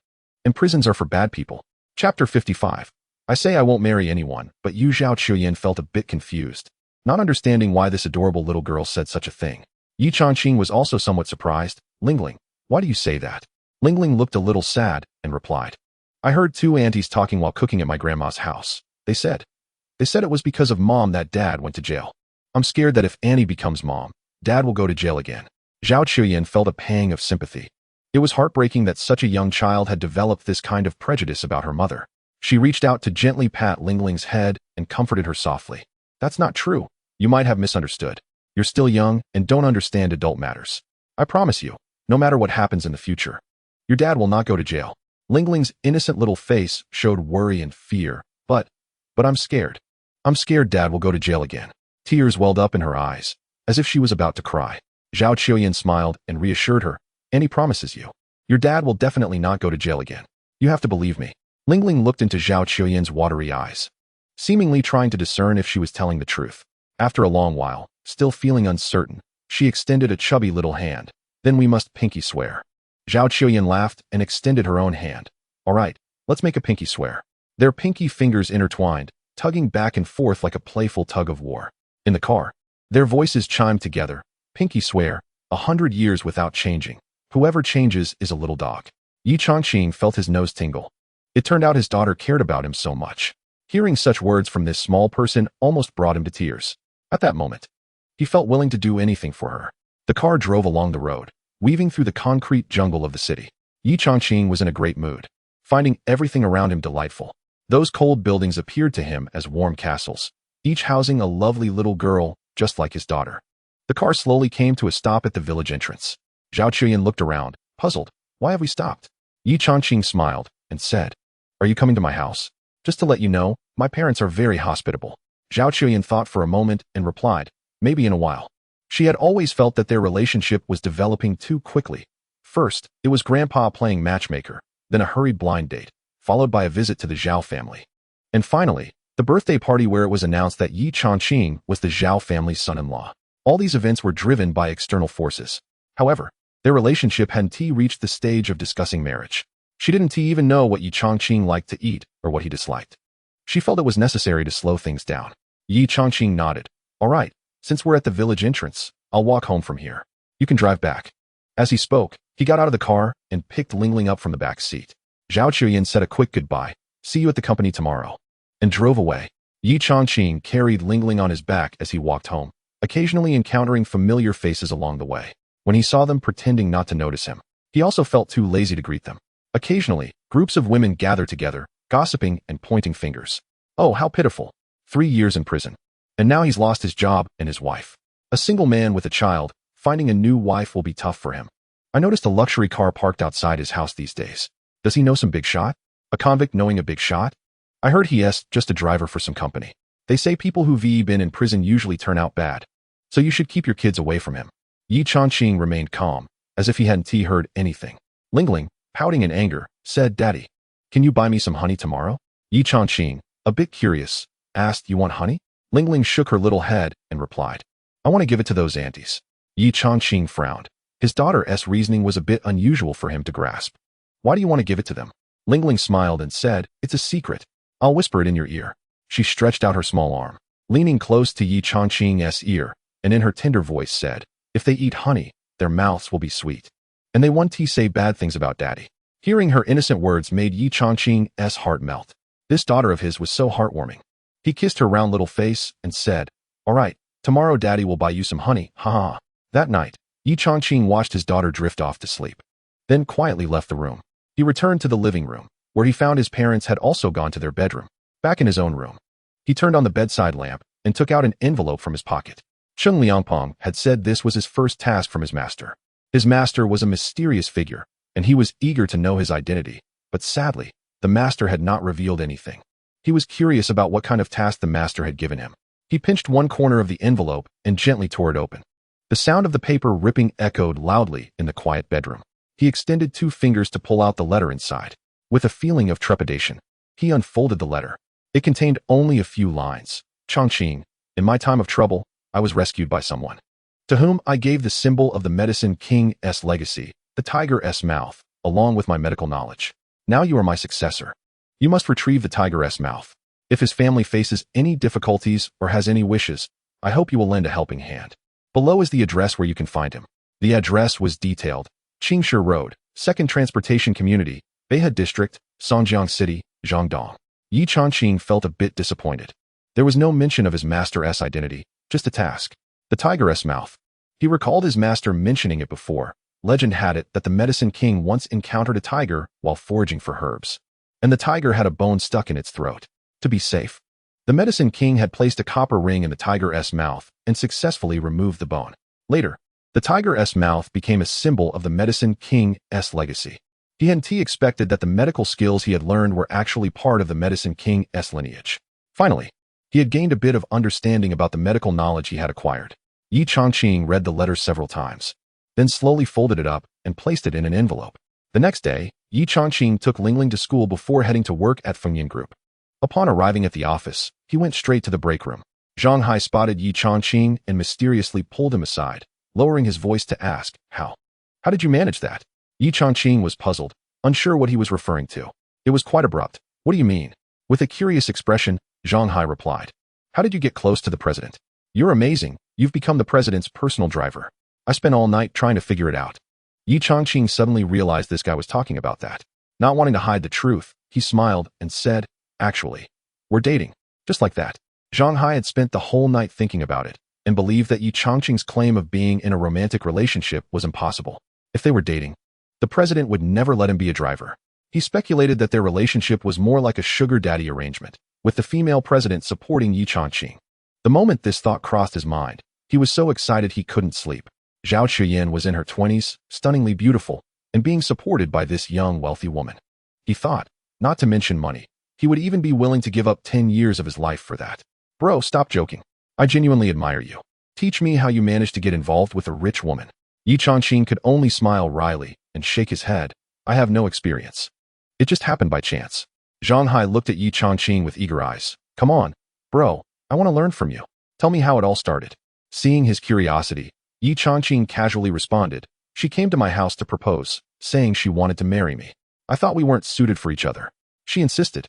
And prisons are for bad people. Chapter 55. I say I won't marry anyone, but Zhao Qiuyan felt a bit confused, not understanding why this adorable little girl said such a thing. Ye Changqing was also somewhat surprised. Lingling, why do you say that? Lingling looked a little sad and replied, I heard two aunties talking while cooking at my grandma's house. They said it was because of Mom that Dad went to jail. I'm scared that if Annie becomes Mom, Dad will go to jail again. Zhao Qiuyan felt a pang of sympathy. It was heartbreaking that such a young child had developed this kind of prejudice about her mother. She reached out to gently pat Lingling's head and comforted her softly. That's not true. You might have misunderstood. You're still young and don't understand adult matters. I promise you, no matter what happens in the future, your dad will not go to jail. Lingling's innocent little face showed worry and fear, but I'm scared. I'm scared Dad will go to jail again. Tears welled up in her eyes, as if she was about to cry. Zhao Qiuyan smiled and reassured her, and he promises you, your dad will definitely not go to jail again. You have to believe me. Lingling looked into Zhao Qiuyan's watery eyes, seemingly trying to discern if she was telling the truth. After a long while, still feeling uncertain, she extended a chubby little hand. Then we must pinky swear. Zhao Qiuyan laughed and extended her own hand. All right, let's make a pinky swear. Their pinky fingers intertwined, tugging back and forth like a playful tug of war. In the car, their voices chimed together. Pinky swear, 100 years without changing. Whoever changes is a little dog. Ye Changqing felt his nose tingle. It turned out his daughter cared about him so much. Hearing such words from this small person almost brought him to tears. At that moment, He felt willing to do anything for her. The car drove along the road, weaving through the concrete jungle of the city. Ye Changqing was in a great mood, finding everything around him delightful. Those cold buildings appeared to him as warm castles, each housing a lovely little girl just like his daughter. The car slowly came to a stop at the village entrance. Zhao Chuyan looked around, puzzled. Why have we stopped? Ye Changqing smiled and said, "Are you coming to my house? Just to let you know, my parents are very hospitable." Zhao Chuyan thought for a moment and replied, "Maybe in a while." She had always felt that their relationship was developing too quickly. First, it was Grandpa playing matchmaker, then a hurried blind date, followed by a visit to the Zhao family. And finally, the birthday party where it was announced that Ye Changqing was the Zhao family's son-in-law. All these events were driven by external forces. However, their relationship hadn't reached the stage of discussing marriage. She didn't even know what Ye Changqing liked to eat or what he disliked. She felt it was necessary to slow things down. Ye Changqing nodded. "All right, since we're at the village entrance, I'll walk home from here. You can drive back." As he spoke, he got out of the car and picked Lingling up from the back seat. Zhao Chuyan said a quick goodbye, "See you at the company tomorrow," and drove away. Ye Changqing carried Lingling on his back as he walked home, occasionally encountering familiar faces along the way. When he saw them pretending not to notice him, he also felt too lazy to greet them. Occasionally, groups of women gathered together, gossiping and pointing fingers. Oh, how pitiful. 3 years in prison. And now he's lost his job and his wife. A single man with a child, finding a new wife will be tough for him. I noticed a luxury car parked outside his house these days. Does he know some big shot? A convict knowing a big shot? I heard he's just a driver for some company. They say people who've been in prison usually turn out bad. So you should keep your kids away from him. Ye Changqing remained calm, as if he hadn't heard anything. Lingling, pouting in anger, said, "Daddy, can you buy me some honey tomorrow?" Ye Changqing, a bit curious, asked, "You want honey?" Lingling shook her little head and replied, "I want to give it to those aunties." Ye Changqing frowned. His daughter's reasoning was a bit unusual for him to grasp. "Why do you want to give it to them?" Lingling smiled and said, "It's a secret. I'll whisper it in your ear." She stretched out her small arm, leaning close to Ye Changqing's ear, and in her tender voice said, "If they eat honey, their mouths will be sweet. And they won't say bad things about Daddy." Hearing her innocent words made Ye Changqing's heart melt. This daughter of his was so heartwarming. He kissed her round little face and said, "All right, tomorrow Daddy will buy you some honey, ha ha." That night, Ye Changqing watched his daughter drift off to sleep, then quietly left the room. He returned to the living room, where he found his parents had also gone to their bedroom. Back in his own room, he turned on the bedside lamp and took out an envelope from his pocket. Cheng Liangpeng had said this was his first task from his master. His master was a mysterious figure, and he was eager to know his identity, but sadly, the master had not revealed anything. He was curious about what kind of task the master had given him. He pinched one corner of the envelope and gently tore it open. The sound of the paper ripping echoed loudly in the quiet bedroom. He extended 2 fingers to pull out the letter inside. With a feeling of trepidation, he unfolded the letter. It contained only a few lines. "Changqing, in my time of trouble, I was rescued by someone, to whom I gave the symbol of the Medicine King's legacy, the tiger's mouth, along with my medical knowledge. Now you are my successor. You must retrieve the tiger's mouth. If his family faces any difficulties or has any wishes, I hope you will lend a helping hand. Below is the address where you can find him." The address was detailed. Qingshi Road, 2nd Transportation Community, Beihai District, Songjiang City, Jiangdong. Ye Changqing felt a bit disappointed. There was no mention of his master's identity, just a task. The tiger's mouth. He recalled his master mentioning it before. Legend had it that the Medicine King once encountered a tiger while foraging for herbs, and the tiger had a bone stuck in its throat. To be safe, the Medicine King had placed a copper ring in the tiger's mouth and successfully removed the bone. Later, the tiger's mouth became a symbol of the Medicine King's legacy. He hadn't expected that the medical skills he had learned were actually part of the Medicine King's lineage. Finally, he had gained a bit of understanding about the medical knowledge he had acquired. Ye Changqing read the letter several times, then slowly folded it up and placed it in an envelope. The next day, Ye Changqing took Lingling to school before heading to work at Fengyan Group. Upon arriving at the office, he went straight to the break room. Zhang Hai spotted Ye Changqing and mysteriously pulled him aside, lowering his voice to ask, How did you manage that?" Ye Changqing was puzzled, unsure what he was referring to. It was quite abrupt. "What do you mean?" With a curious expression, Zhang Hai replied, "How did you get close to the president? You're amazing. You've become the president's personal driver. I spent all night trying to figure it out." Ye Changqing suddenly realized this guy was talking about that. Not wanting to hide the truth, he smiled and said, "Actually, we're dating." Just like that. Zhang Hai had spent the whole night thinking about it, and believed that Ye Changqing's claim of being in a romantic relationship was impossible. If they were dating, the president would never let him be a driver. He speculated that their relationship was more like a sugar daddy arrangement, with the female president supporting Ye Changqing. The moment this thought crossed his mind, he was so excited he couldn't sleep. Zhao Chuyin was in her 20s, stunningly beautiful, and being supported by this young, wealthy woman. He thought, not to mention money, he would even be willing to give up 10 years of his life for that. Bro, stop joking. I genuinely admire you. Teach me how you managed to get involved with a rich woman. Ye Changqing could only smile wryly and shake his head. I have no experience. It just happened by chance. Zhang Hai looked at Ye Changqing with eager eyes. Come on, bro, I want to learn from you. Tell me how it all started. Seeing his curiosity, Ye Changqing casually responded, she came to my house to propose, saying she wanted to marry me. I thought we weren't suited for each other. She insisted,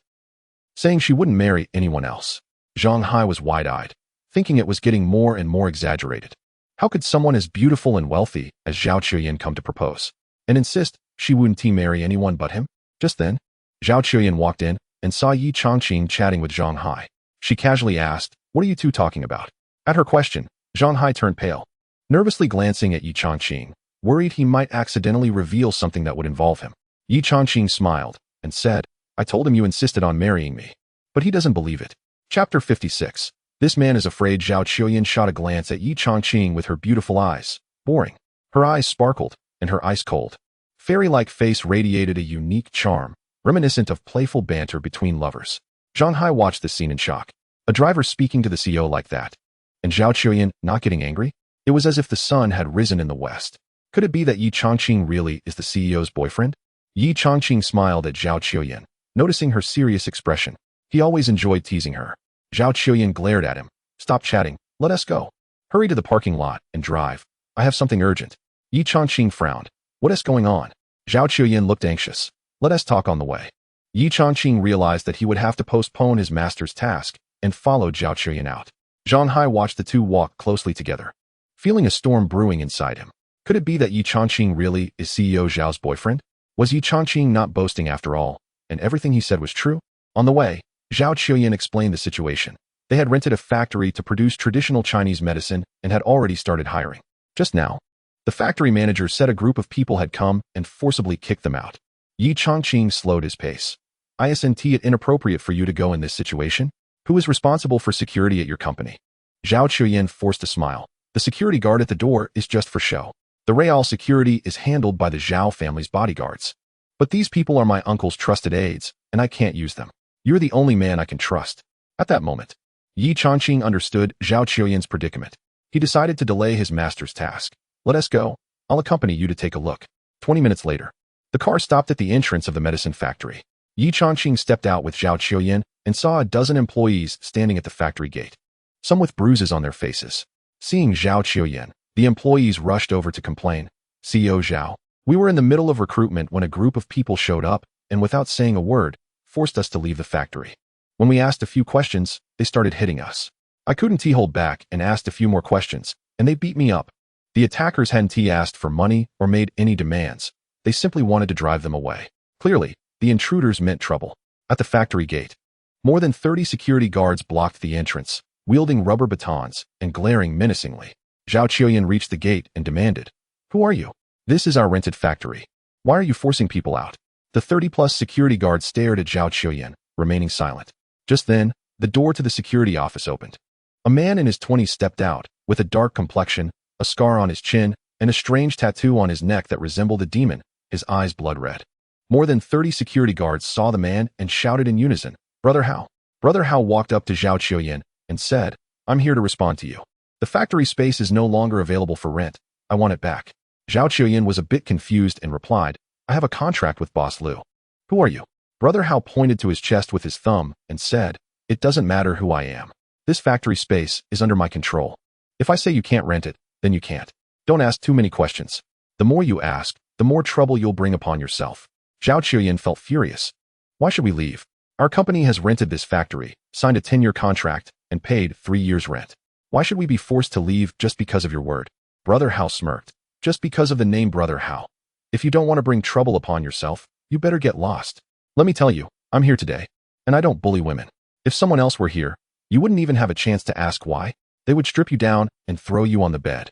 saying she wouldn't marry anyone else. Zhang Hai was wide-eyed, thinking it was getting more and more exaggerated. How could someone as beautiful and wealthy as Zhao Chuyin come to propose and insist she wouldn't marry anyone but him? Just then, Zhao Chuyin walked in and saw Ye Changqing chatting with Zhang Hai. She casually asked, what are you two talking about? At her question, Zhang Hai turned pale, nervously glancing at Ye Changqing, worried he might accidentally reveal something that would involve him. Ye Changqing smiled and said, I told him you insisted on marrying me, but he doesn't believe it. Chapter 56. This man is afraid. Zhao Chuyin shot a glance at Ye Changqing with her beautiful eyes. Boring. Her eyes sparkled, and her ice-cold, fairy-like face radiated a unique charm, reminiscent of playful banter between lovers. Zhang Hai watched the scene in shock. A driver speaking to the CEO like that, and Zhao Chuyin not getting angry? It was as if the sun had risen in the west. Could it be that Ye Changqing really is the CEO's boyfriend? Ye Changqing smiled at Zhao Chuyin, noticing her serious expression. He always enjoyed teasing her. Zhao Chuyin glared at him. Stop chatting. Let us go. Hurry to the parking lot and drive. I have something urgent. Ye Changqing frowned. What is going on? Zhao Chuyin looked anxious. Let us talk on the way. Ye Changqing realized that he would have to postpone his master's task and followed Zhao Chuyin out. Zhang Hai watched the two walk closely together, feeling a storm brewing inside him. Could it be that Ye Changqing really is CEO Zhao's boyfriend? Was Ye Changqing not boasting after all, and everything he said was true? On the way, Zhao Chuyin explained the situation. They had rented a factory to produce traditional Chinese medicine and had already started hiring. Just now, the factory manager said a group of people had come and forcibly kicked them out. Ye Changqing slowed his pace. Isn't it inappropriate for you to go in this situation? Who is responsible for security at your company? Zhao Chuyin forced a smile. The security guard at the door is just for show. The Real security is handled by the Zhao family's bodyguards. But these people are my uncle's trusted aides, and I can't use them. You're the only man I can trust. At that moment, Ye Changqing understood Zhao Chuyin's predicament. He decided to delay his master's task. Let us go. I'll accompany you to take a look. 20 minutes later, the car stopped at the entrance of the medicine factory. Ye Changqing stepped out with Zhao Chuyin and saw a dozen employees standing at the factory gate, some with bruises on their faces. Seeing Zhao Chuyin, the employees rushed over to complain. CEO Zhao, we were in the middle of recruitment when a group of people showed up and without saying a word, forced us to leave the factory. When we asked a few questions, they started hitting us. I couldn't hold back and asked a few more questions, and they beat me up. The attackers hadn't asked for money or made any demands. They simply wanted to drive them away. Clearly, the intruders meant trouble. At the factory gate, more than 30 security guards blocked the entrance, wielding rubber batons and glaring menacingly. Zhao Chuyin reached the gate and demanded, Who are you? This is our rented factory. Why are you forcing people out? The 30-plus security guards stared at Zhao Chuyin, remaining silent. Just then, the door to the security office opened. A man in his 20s stepped out, with a dark complexion, a scar on his chin, and a strange tattoo on his neck that resembled a demon, his eyes blood red. More than 30 security guards saw the man and shouted in unison, Brother Hao. Brother Hao walked up to Zhao Chuyin and said, I'm here to respond to you. The factory space is no longer available for rent. I want it back. Zhao Chuyin was a bit confused and replied, I have a contract with Boss Liu. Who are you? Brother Hao pointed to his chest with his thumb and said, It doesn't matter who I am. This factory space is under my control. If I say you can't rent it, then you can't. Don't ask too many questions. The more you ask, the more trouble you'll bring upon yourself. Zhao Chuyin felt furious. Why should we leave? Our company has rented this factory, signed a 10-year contract, and paid 3 years' rent. Why should we be forced to leave just because of your word? Brother Hao smirked. Just because of the name Brother Hao. If you don't want to bring trouble upon yourself, you better get lost. Let me tell you, I'm here today, and I don't bully women. If someone else were here, you wouldn't even have a chance to ask why. They would strip you down and throw you on the bed.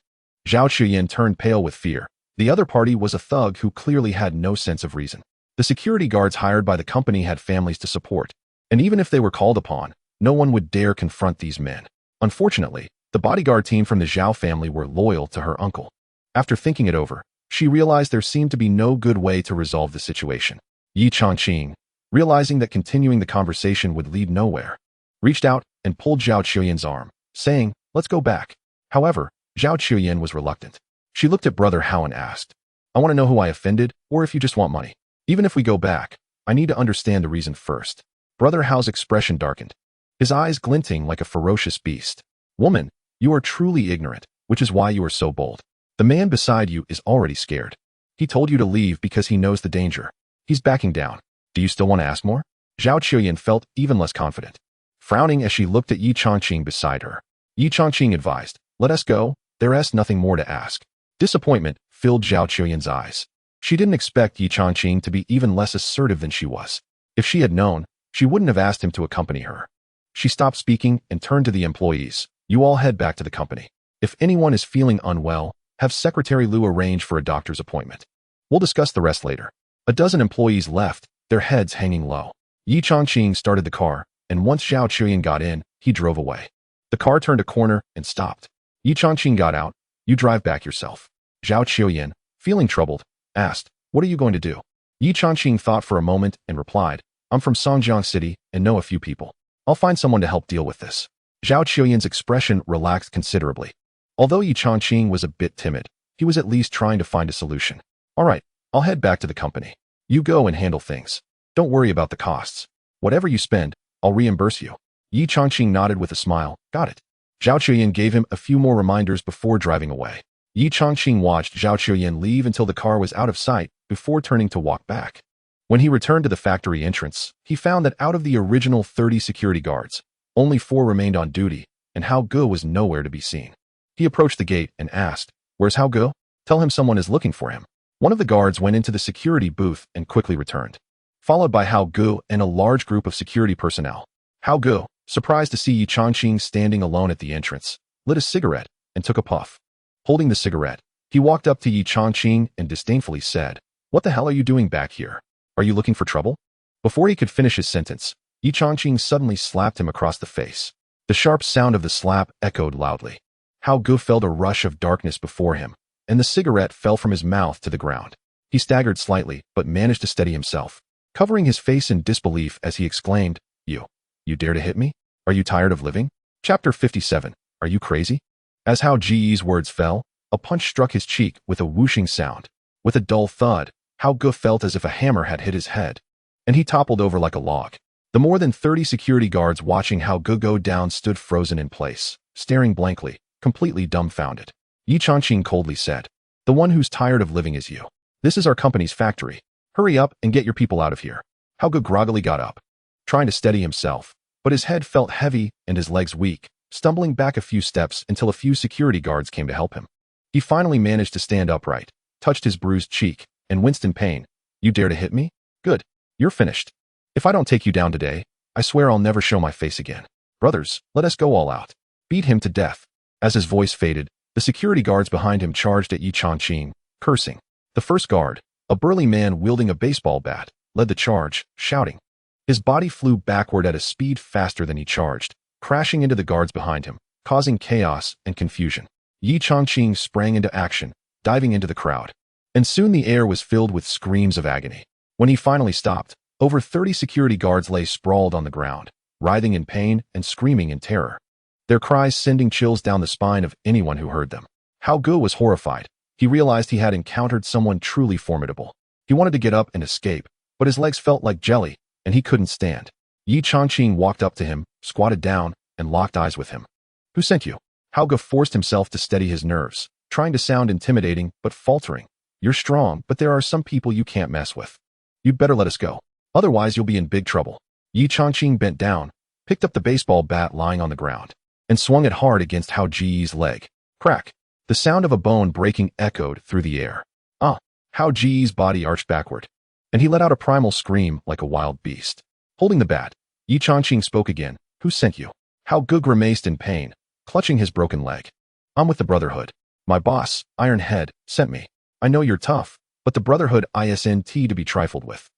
Zhao Chuyin turned pale with fear. The other party was a thug who clearly had no sense of reason. The security guards hired by the company had families to support, and even if they were called upon, no one would dare confront these men. Unfortunately, the bodyguard team from the Zhao family were loyal to her uncle. After thinking it over, she realized there seemed to be no good way to resolve the situation. Ye Changqing, realizing that continuing the conversation would lead nowhere, reached out and pulled Zhao Chuyin's arm, saying, "Let's go back." However, Zhao Chuyin was reluctant. She looked at Brother Hao and asked, "I want to know who I offended, or if you just want money. Even if we go back, I need to understand the reason first." Brother Hao's expression darkened, his eyes glinting like a ferocious beast. "Woman, you are truly ignorant, which is why you are so bold. The man beside you is already scared. He told you to leave because he knows the danger. He's backing down. Do you still want to ask more?" Zhao Chuyin felt even less confident, frowning as she looked at Ye Changqing beside her. Ye Changqing advised, "Let us go, there is nothing more to ask." Disappointment filled Zhao Chuyin's eyes. She didn't expect Ye Changqing to be even less assertive than she was. If she had known, she wouldn't have asked him to accompany her. She stopped speaking and turned to the employees. "You all head back to the company. If anyone is feeling unwell, have Secretary Liu arrange for a doctor's appointment. We'll discuss the rest later." A dozen employees left, their heads hanging low. Ye Changqing started the car, and once Zhao Chuyin got in, he drove away. The car turned a corner and stopped. Ye Changqing got out. "You drive back yourself." Zhao Chuyin, feeling troubled, asked, "What are you going to do?" Ye Changqing thought for a moment and replied, "I'm from Songjiang City and know a few people. I'll find someone to help deal with this." Zhao Chuyin's expression relaxed considerably. Although Ye Changqing was a bit timid, he was at least trying to find a solution. "All right, I'll head back to the company. You go and handle things. Don't worry about the costs. Whatever you spend, I'll reimburse you." Ye Changqing nodded with a smile. "Got it." Zhao Chuyin gave him a few more reminders before driving away. Ye Changqing watched Zhao Chuyin leave until the car was out of sight before turning to walk back. When he returned to the factory entrance, he found that out of the original 30 security guards, only 4 remained on duty, and Hao Ge was nowhere to be seen. He approached the gate and asked, "Where's Hao Ge? Tell him someone is looking for him." One of the guards went into the security booth and quickly returned, followed by Hao Ge and a large group of security personnel. Hao Ge, surprised to see Ye Changqing standing alone at the entrance, lit a cigarette and took a puff. Holding the cigarette, he walked up to Ye Changqing and disdainfully said, "What the hell are you doing back here? Are you looking for trouble?" Before he could finish his sentence, Ye Changqing suddenly slapped him across the face. The sharp sound of the slap echoed loudly. Hao Ge felt a rush of darkness before him, and the cigarette fell from his mouth to the ground. He staggered slightly, but managed to steady himself, covering his face in disbelief as he exclaimed, You dare to hit me? Are you tired of living?" Chapter 57. Are you crazy? As Hao Ji's words fell, a punch struck his cheek with a whooshing sound. With a dull thud, Hao Ge felt as if a hammer had hit his head, and he toppled over like a log. The more than 30 security guards watching Hao Ge go down stood frozen in place, staring blankly, completely dumbfounded. Ye Changqing coldly said, "The one who's tired of living is you. This is our company's factory. Hurry up and get your people out of here." Hao Ge groggily got up, trying to steady himself, but his head felt heavy and his legs weak, stumbling back a few steps until a few security guards came to help him. He finally managed to stand upright, touched his bruised cheek, and winced in pain. "You dare to hit me? Good. You're finished. If I don't take you down today, I swear I'll never show my face again. Brothers, let us go all out. Beat him to death." As his voice faded, the security guards behind him charged at Ye Changqing, cursing. The first guard, a burly man wielding a baseball bat, led the charge, shouting. His body flew backward at a speed faster than he charged, crashing into the guards behind him, causing chaos and confusion. Ye Changqing sprang into action, diving into the crowd, and soon the air was filled with screams of agony. When he finally stopped, over 30 security guards lay sprawled on the ground, writhing in pain and screaming in terror, their cries sending chills down the spine of anyone who heard them. Hao Ge was horrified. He realized he had encountered someone truly formidable. He wanted to get up and escape, but his legs felt like jelly, and he couldn't stand. Ye Changqing walked up to him, squatted down, and locked eyes with him. "Who sent you?" Hao Ge forced himself to steady his nerves, trying to sound intimidating but faltering. "You're strong, but there are some people you can't mess with. You'd better let us go. Otherwise you'll be in big trouble." Ye Changqing bent down, picked up the baseball bat lying on the ground, and swung it hard against Hao Ji's leg. Crack! The sound of a bone breaking echoed through the air. Hao Ji's body arched backward, and he let out a primal scream like a wild beast. Holding the bat, Ye Changqing spoke again. "Who sent you?" Hao Ge grimaced in pain, clutching his broken leg. I'm with the Brotherhood. My boss, Iron Head, sent me. I know you're tough, but the Brotherhood isn't to be trifled with.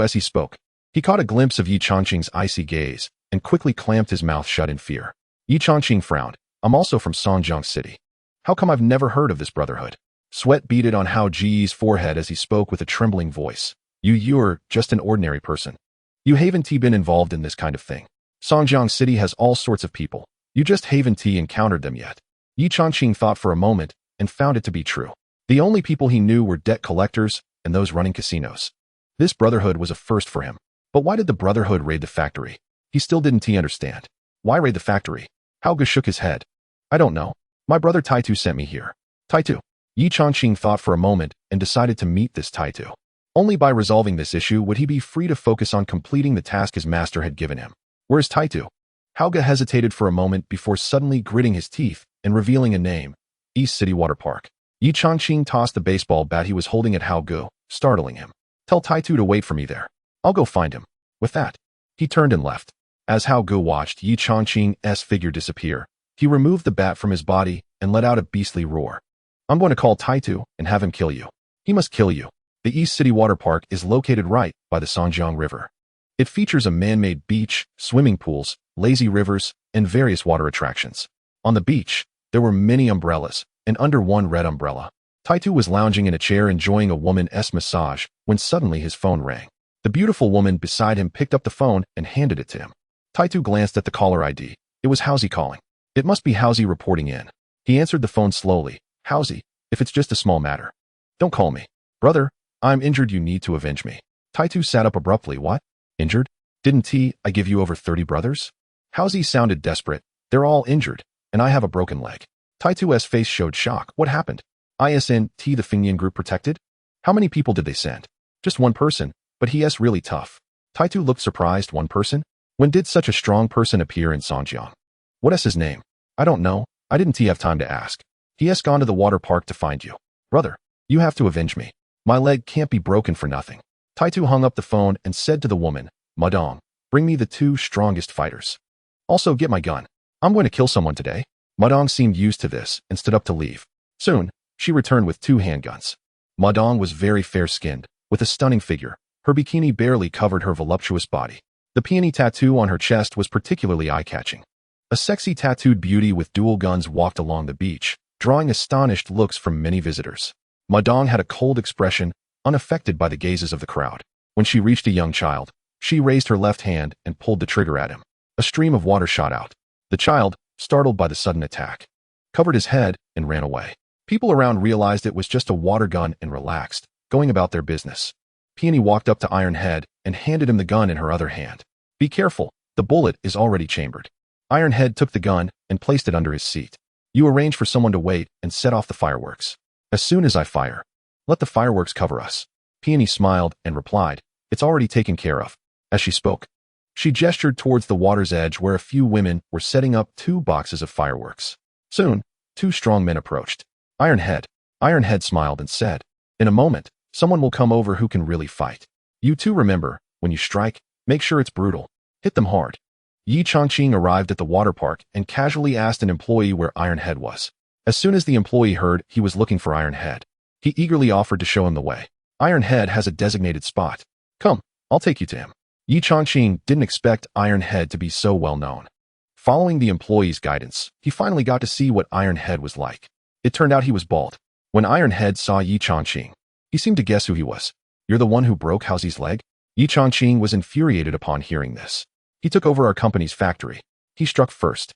As he spoke, he caught a glimpse of Ye Changqing's icy gaze and quickly clamped his mouth shut in fear. Ye Changqing frowned. I'm also from Songjiang City. How come I've never heard of this Brotherhood? Sweat beaded on Hao Ji's forehead as he spoke with a trembling voice. You're just an ordinary person. You haven't been involved in this kind of thing. Songjiang City has all sorts of people. You just haven't encountered them yet. Ye Changqing thought for a moment and found it to be true. The only people he knew were debt collectors and those running casinos. This Brotherhood was a first for him. But why did the Brotherhood raid the factory? He still didn't understand. Why raid the factory? Hao Ge shook his head. I don't know. My brother Taitu sent me here. Taitu. Ye Changqing thought for a moment and decided to meet this Taitu. Only by resolving this issue would he be free to focus on completing the task his master had given him. Where's Taitu? Hao Ge hesitated for a moment before suddenly gritting his teeth and revealing a name. East City Water Park. Ye Changqing tossed the baseball bat he was holding at Hao Ge, startling him. Tell Taitu to wait for me there. I'll go find him. With that, he turned and left. As Hao Ge watched Ye Changqing's figure disappear, he removed the bat from his body and let out a beastly roar. I'm going to call Taitu and have him kill you. He must kill you. The East City Water Park is located right by the Songjiang River. It features a man-made beach, swimming pools, lazy rivers, and various water attractions. On the beach, there were many umbrellas, and under one red umbrella, Taitu was lounging in a chair enjoying a woman's massage when suddenly his phone rang. The beautiful woman beside him picked up the phone and handed it to him. Taitu glanced at the caller ID. It was Hausie calling. It must be Hausie reporting in. He answered the phone slowly. Hausie, if it's just a small matter. Don't call me. Brother, I'm injured. You need to avenge me. Taitu sat up abruptly. What? Injured? Didn't I give you over 30 brothers? Hausie sounded desperate. They're all injured, and I have a broken leg. Taitu's face showed shock. What happened? Isn't the Fingyan group protected? How many people did they send? Just one person, but he's really tough. Taitu looked surprised. One person? When did such a strong person appear in Songjiang? What is his name? I don't know. I didn't have time to ask. He has gone to the water park to find you. Brother, you have to avenge me. My leg can't be broken for nothing. Taitu hung up the phone and said to the woman, Madong, bring me the 2 strongest fighters. Also get my gun. I'm going to kill someone today. Madong seemed used to this and stood up to leave. Soon, she returned with 2 handguns. Madong was very fair-skinned, with a stunning figure. Her bikini barely covered her voluptuous body. The peony tattoo on her chest was particularly eye-catching. A sexy tattooed beauty with dual guns walked along the beach, drawing astonished looks from many visitors. Madong had a cold expression, unaffected by the gazes of the crowd. When she reached a young child, she raised her left hand and pulled the trigger at him. A stream of water shot out. The child, startled by the sudden attack, covered his head and ran away. People around realized it was just a water gun and relaxed, going about their business. Peony walked up to Iron Head and handed him the gun in her other hand. Be careful, the bullet is already chambered. Iron Head took the gun and placed it under his seat. You arrange for someone to wait and set off the fireworks. As soon as I fire, let the fireworks cover us. Peony smiled and replied, it's already taken care of. As she spoke, she gestured towards the water's edge where a few women were setting up 2 boxes of fireworks. Soon, 2 strong men approached. Iron Head smiled and said, in a moment, someone will come over who can really fight. You 2 remember, when you strike, make sure it's brutal. Hit them hard. Ye Changqing arrived at the water park and casually asked an employee where Iron Head was. As soon as the employee heard he was looking for Iron Head, he eagerly offered to show him the way. Iron Head has a designated spot. Come, I'll take you to him. Ye Changqing didn't expect Iron Head to be so well known. Following the employee's guidance, he finally got to see what Iron Head was like. It turned out he was bald. When Iron Head saw Ye Changqing, he seemed to guess who he was. You're the one who broke Hausie's leg? Ye Changqing was infuriated upon hearing this. He took over our company's factory. He struck first.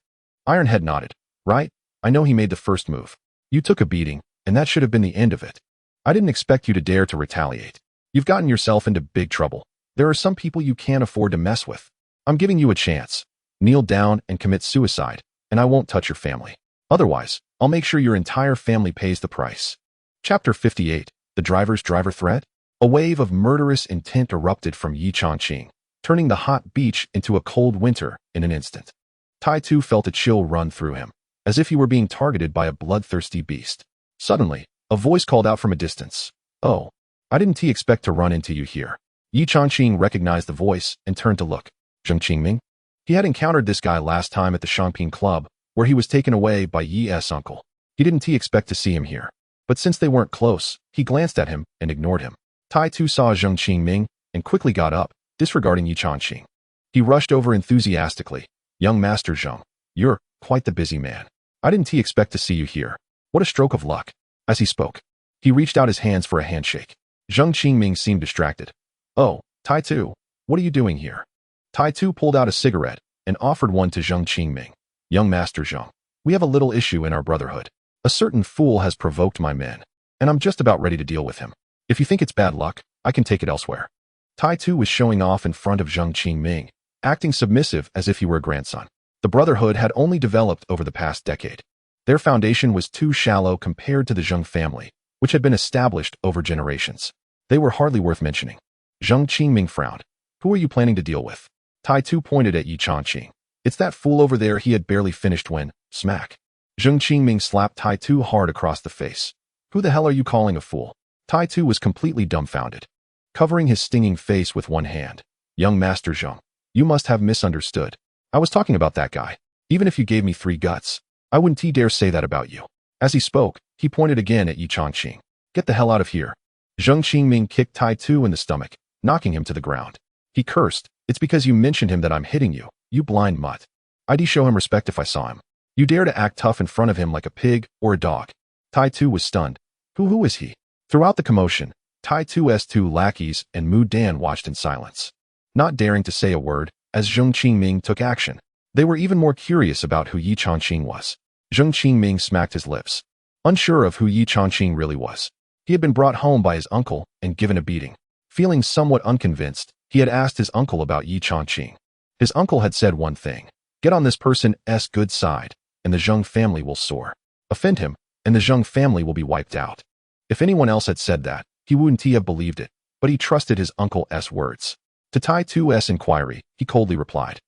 Iron Head nodded. Right? I know he made the first move. You took a beating, and that should have been the end of it. I didn't expect you to dare to retaliate. You've gotten yourself into big trouble. There are some people you can't afford to mess with. I'm giving you a chance. Kneel down and commit suicide, and I won't touch your family. Otherwise, I'll make sure your entire family pays the price. Chapter 58. The Driver's Driver Threat? A wave of murderous intent erupted from Ye Changqing, turning the hot beach into a cold winter in an instant. Taitu felt a chill run through him, as if he were being targeted by a bloodthirsty beast. Suddenly, a voice called out from a distance. Oh, I didn't expect to run into you here. Ye Changqing recognized the voice and turned to look. Zheng Qingming? He had encountered this guy last time at the Shangping Club, where he was taken away by Ye's uncle. He didn't expect to see him here. But since they weren't close, he glanced at him and ignored him. Tai Tu saw Ye Changqing and quickly got up, disregarding Ye Changqing. He rushed over enthusiastically. Young Master Zheng, you're quite the busy man. I didn't expect to see you here. What a stroke of luck. As he spoke, he reached out his hands for a handshake. Ye Changqing seemed distracted. Oh, Tai Tu, what are you doing here? Tai Tu pulled out a cigarette and offered one to Ye Changqing. Young Master Zheng, we have a little issue in our brotherhood. A certain fool has provoked my men, and I'm just about ready to deal with him. If you think it's bad luck, I can take it elsewhere. Tai Tu was showing off in front of Ye Changqing, acting submissive as if he were a grandson. The brotherhood had only developed over the past decade. Their foundation was too shallow compared to the Zheng family, which had been established over generations. They were hardly worth mentioning. Ye Changqing frowned. Who are you planning to deal with? Tai Tu pointed at Ye Changqing. It's that fool over there. He had barely finished when, smack. Ye Changqing slapped Tai Tu hard across the face. Who the hell are you calling a fool? Tai Tu was completely dumbfounded, covering his stinging face with one hand. Young Master Zheng, you must have misunderstood. I was talking about that guy. Even if you gave me 3 guts, I wouldn't dare say that about you. As he spoke, he pointed again at Ye Changqing. Get the hell out of here. Ye Changqing kicked Tai Tu in the stomach, knocking him to the ground. He cursed. It's because you mentioned him that I'm hitting you, you blind mutt. I'd show him respect if I saw him. You dare to act tough in front of him like a pig or a dog. Tai Tu was stunned. Who is he? Throughout the commotion, Tai Tu's 2 lackeys and Mu Dan watched in silence, not daring to say a word, as Ye Changqing took action. They were even more curious about who Ye Changqing was. Ye Changqing smacked his lips, unsure of who Ye Changqing really was. He had been brought home by his uncle and given a beating. Feeling somewhat unconvinced, he had asked his uncle about Ye Changqing. His uncle had said one thing: get on this person's good side, and the Zheng family will soar. Offend him, and the Zheng family will be wiped out. If anyone else had said that, he wouldn't have believed it, but he trusted his uncle's words. To Tai Tu's inquiry, he coldly replied,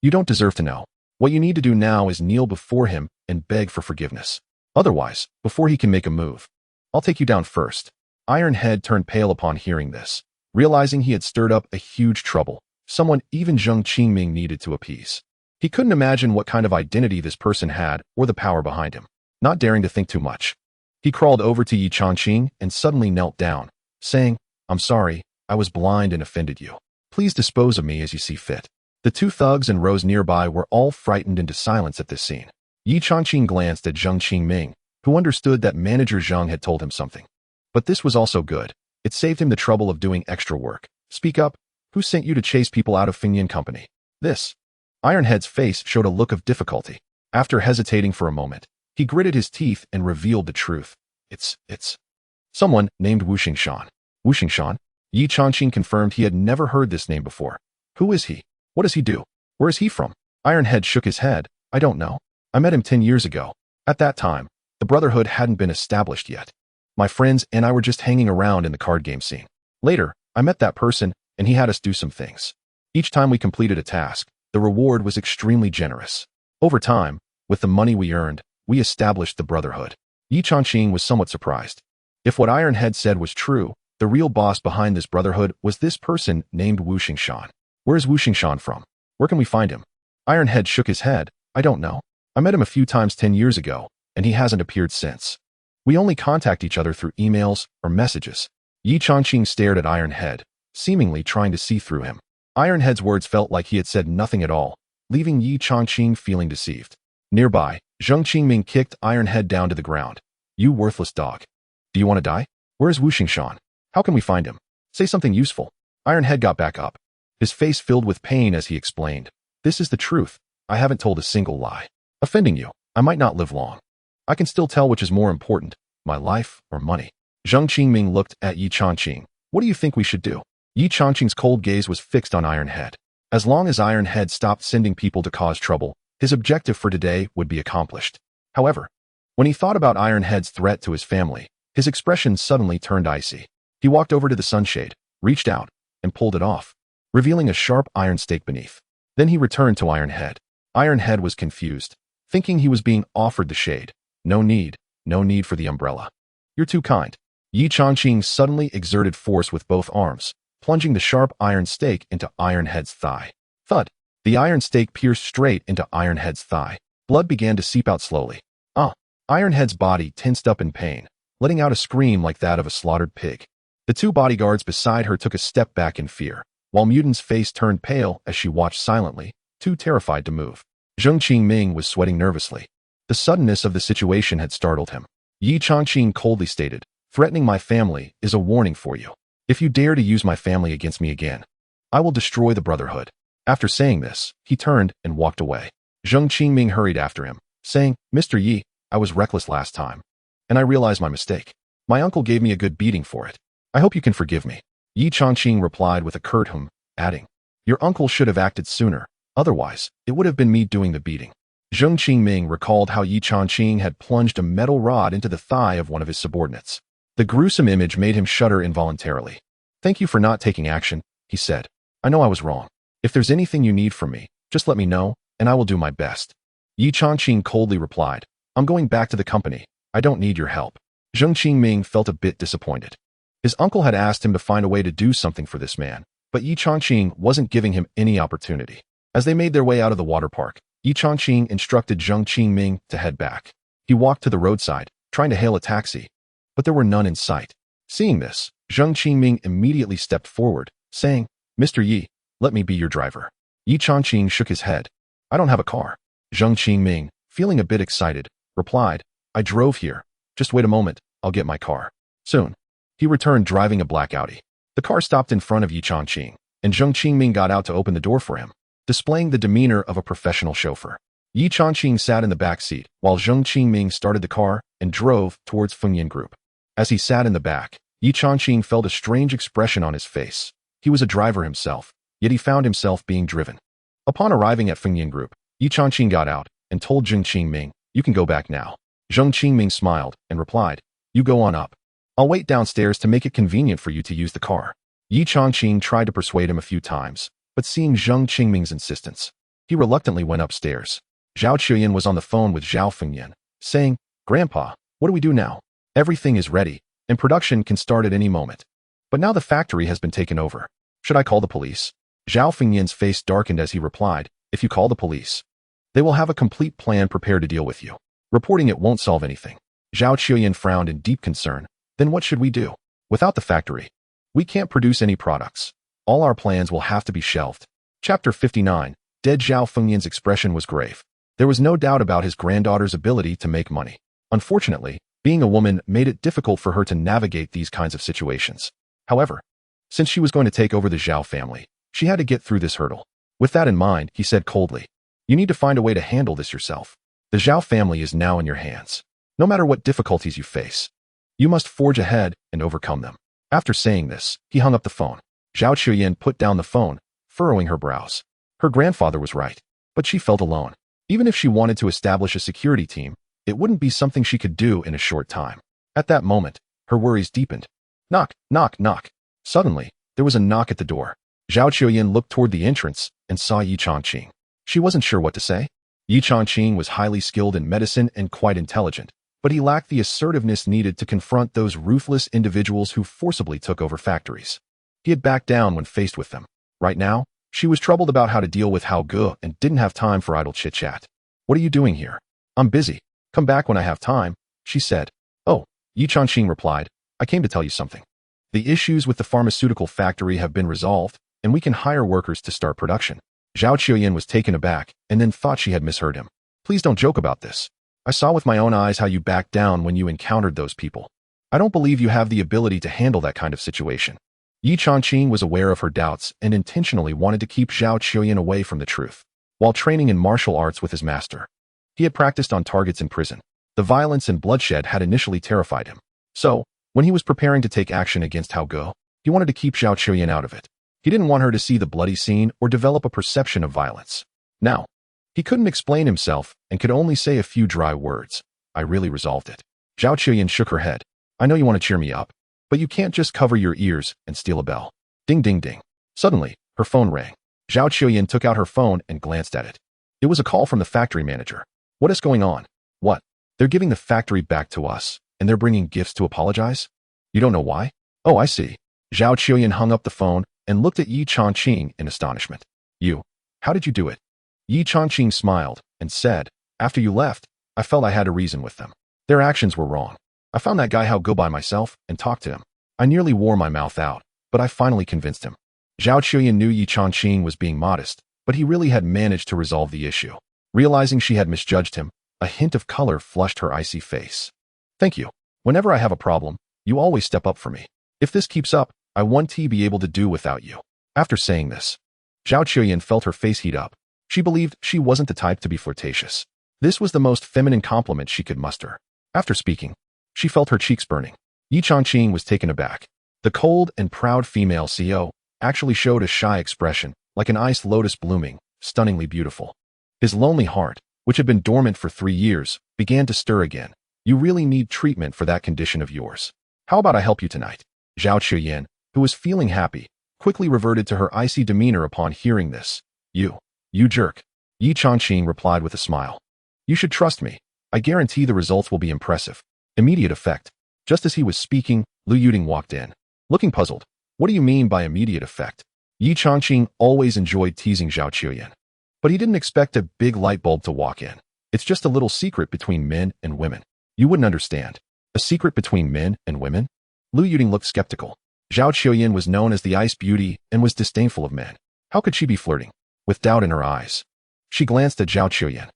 you don't deserve to know. What you need to do now is kneel before him and beg for forgiveness. Otherwise, before he can make a move, I'll take you down first. Ironhead turned pale upon hearing this, realizing he had stirred up a huge trouble, someone even Ye Changqing needed to appease. He couldn't imagine what kind of identity this person had or the power behind him. Not daring to think too much, he crawled over to Ye Changqing and suddenly knelt down, saying, I'm sorry, I was blind and offended you. Please dispose of me as you see fit. The 2 thugs and rows nearby were all frightened into silence at this scene. Ye Changqing glanced at Ye Changqing, who understood that Manager Zheng had told him something. But this was also good. It saved him the trouble of doing extra work. Speak up. Who sent you to chase people out of Fingyan Company? This. Ironhead's face showed a look of difficulty. After hesitating for a moment, he gritted his teeth and revealed the truth. It's someone named Wu Xingshan. Wu Xingshan? Ye Changqing confirmed he had never heard this name before. Who is he? What does he do? Where is he from? Ironhead shook his head. I don't know. I met him 10 years ago. At that time, the Brotherhood hadn't been established yet. My friends and I were just hanging around in the card game scene. Later, I met that person, and he had us do some things. Each time we completed a task, the reward was extremely generous. Over time, with the money we earned, we established the Brotherhood. Ye Changqing was somewhat surprised. If what Ironhead said was true, the real boss behind this Brotherhood was this person named Wu Xingshan. Where is Wu Xingshan from? Where can we find him? Ironhead shook his head. I don't know. I met him a few times 10 years ago, and he hasn't appeared since. We only contact each other through emails or messages. Ye Changqing stared at Ironhead, seemingly trying to see through him. Ironhead's words felt like he had said nothing at all, leaving Ye Changqing feeling deceived. Nearby, Ye Changqing kicked Ironhead down to the ground. You worthless dog. Do you want to die? Where is Wu Xingshan? How can we find him? Say something useful. Ironhead got back up, his face filled with pain as he explained. This is the truth. I haven't told a single lie. Offending you, I might not live long. I can still tell which is more important, my life or money. Ye Changqing looked at Ye Changqing. What do you think we should do? Ye Changqing's cold gaze was fixed on Ironhead. As long as Ironhead stopped sending people to cause trouble, his objective for today would be accomplished. However, when he thought about Ironhead's threat to his family, his expression suddenly turned icy. He walked over to the sunshade, reached out, and pulled it off, revealing a sharp iron stake beneath. Then he returned to Ironhead. Ironhead was confused, thinking he was being offered the shade. No need for the umbrella. You're too kind. Ye Changqing suddenly exerted force with both arms, plunging the sharp iron stake into Ironhead's thigh. Thud! The iron stake pierced straight into Ironhead's thigh. Blood began to seep out slowly. Ironhead's body tensed up in pain, letting out a scream like that of a slaughtered pig. The two bodyguards beside her took a step back in fear, while Mutin's face turned pale as she watched silently, too terrified to move. Ye Changqing was sweating nervously. The suddenness of the situation had startled him. Ye Changqing coldly stated, "Threatening my family is a warning for you. If you dare to use my family against me again, I will destroy the Brotherhood." After saying this, he turned and walked away. Ye Changqing hurried after him, saying, "Mr. Yi, I was reckless last time, and I realize my mistake. My uncle gave me a good beating for it. I hope you can forgive me." Ye Changqing replied with a curt adding, "Your uncle should have acted sooner, otherwise, it would have been me doing the beating." Ye Changqing recalled how Ye Changqing had plunged a metal rod into the thigh of one of his subordinates. The gruesome image made him shudder involuntarily. "Thank you for not taking action," he said. "I know I was wrong. If there's anything you need from me, just let me know, and I will do my best." Ye Changqing coldly replied, "I'm going back to the company. I don't need your help." Ye Changqing felt a bit disappointed. His uncle had asked him to find a way to do something for this man, but Ye Changqing wasn't giving him any opportunity. As they made their way out of the water park, Ye Changqing instructed Ye Changqing to head back. He walked to the roadside, trying to hail a taxi, but there were none in sight. Seeing this, Ye Changqing immediately stepped forward, saying, "Mr. Yi, let me be your driver." Ye Changqing shook his head. "I don't have a car." Ye Changqing, feeling a bit excited, replied, "I drove here. Just wait a moment, I'll get my car." Soon, he returned driving a black Audi. The car stopped in front of Ye Changqing, and Ye Changqing got out to open the door for him, displaying the demeanor of a professional chauffeur. Ye Changqing sat in the back seat, while Ye Changqing started the car and drove towards Fengyan Group. As he sat in the back, Ye Changqing felt a strange expression on his face. He was a driver himself, yet he found himself being driven. Upon arriving at Fengyan Group, Ye Changqing got out and told Ye Changqing, "You can go back now." Ye Changqing smiled and replied, "You go on up. I'll wait downstairs to make it convenient for you to use the car." Ye Changqing tried to persuade him a few times, but seeing Ye Changqing's insistence, he reluctantly went upstairs. Zhao Chuyan was on the phone with Zhao Fengyan, saying, "Grandpa, what do we do now? Everything is ready, and production can start at any moment. But now the factory has been taken over. Should I call the police?" Zhao Fengyan's face darkened as he replied, "If you call the police, they will have a complete plan prepared to deal with you. Reporting it won't solve anything." Zhao Chuyan frowned in deep concern. "Then what should we do? Without the factory, we can't produce any products. All our plans will have to be shelved." Chapter 59. Dead Zhao Fengyan's expression was grave. There was no doubt about his granddaughter's ability to make money. Unfortunately, being a woman made it difficult for her to navigate these kinds of situations. However, since she was going to take over the Zhao family, she had to get through this hurdle. With that in mind, he said coldly, "You need to find a way to handle this yourself. The Zhao family is now in your hands. No matter what difficulties you face, you must forge ahead and overcome them." After saying this, he hung up the phone. Zhao Chuyan put down the phone, furrowing her brows. Her grandfather was right, but she felt alone. Even if she wanted to establish a security team, it wouldn't be something she could do in a short time. At that moment, her worries deepened. Knock, knock, knock. Suddenly, there was a knock at the door. Zhao Chuyan looked toward the entrance and saw Ye Changqing. She wasn't sure what to say. Ye Changqing was highly skilled in medicine and quite intelligent, but he lacked the assertiveness needed to confront those ruthless individuals who forcibly took over factories. He had backed down when faced with them. Right now, she was troubled about how to deal with Hao Ge and didn't have time for idle chit-chat. "What are you doing here?" "I'm busy. Come back when I have time," she said. "Oh," Ye Changqing replied, "I came to tell you something. The issues with the pharmaceutical factory have been resolved, and we can hire workers to start production." Zhao Chuyan was taken aback and then thought she had misheard him. "Please don't joke about this. I saw with my own eyes how you backed down when you encountered those people. I don't believe you have the ability to handle that kind of situation." Ye Changqing was aware of her doubts and intentionally wanted to keep Zhao Chuyan away from the truth. While training in martial arts with his master, he had practiced on targets in prison. The violence and bloodshed had initially terrified him. So, when he was preparing to take action against Hao Ge, he wanted to keep Zhao Chuyan out of it. He didn't want her to see the bloody scene or develop a perception of violence. Now, he couldn't explain himself and could only say a few dry words. "I really resolved it." Zhao Chuyan shook her head. "I know you want to cheer me up, but you can't just cover your ears and steal a bell." Ding ding ding. Suddenly, her phone rang. Zhao Chuyan took out her phone and glanced at it. It was a call from the factory manager. "What is going on?" "What? They're giving the factory back to us, and they're bringing gifts to apologize? You don't know why?" "Oh, I see." Zhao Chuyan hung up the phone and looked at Ye Changqing in astonishment. How did you do it?" Ye Changqing smiled and said, After you left, I felt I had to reason with them. Their actions were wrong. I found that guy go by myself and talked to him. I nearly wore my mouth out, but I finally convinced him. Zhao Qiuyan knew Ye Changqing was being modest, but he really had managed to resolve the issue. Realizing she had misjudged him, a hint of color flushed her icy face. Thank you. Whenever I have a problem, you always step up for me. If this keeps up, I won't be able to do without you. After saying this, Zhao Qiuyan felt her face heat up. She believed she wasn't the type to be flirtatious. This was the most feminine compliment she could muster. After speaking, she felt her cheeks burning. Ye Changqing was taken aback. The cold and proud female CEO actually showed a shy expression, like an iced lotus blooming, stunningly beautiful. His lonely heart, which had been dormant for 3 years, began to stir again. You really need treatment for that condition of yours. How about I help you tonight? Zhao Qiuyan, who was feeling happy, quickly reverted to her icy demeanor upon hearing this. You jerk. Ye Changqing replied with a smile. You should trust me. I guarantee the results will be impressive. Immediate effect. Just as he was speaking, Lu Yuding walked in. Looking puzzled. What do you mean by immediate effect? Ye Changqing always enjoyed teasing Zhao Qiuyan. But he didn't expect a big light bulb to walk in. It's just a little secret between men and women. You wouldn't understand. A secret between men and women? Lu Yuding looked skeptical. Zhao Qiuyan was known as the ice beauty and was disdainful of men. How could she be flirting? With doubt in her eyes, she glanced at Zhao Qiuyan.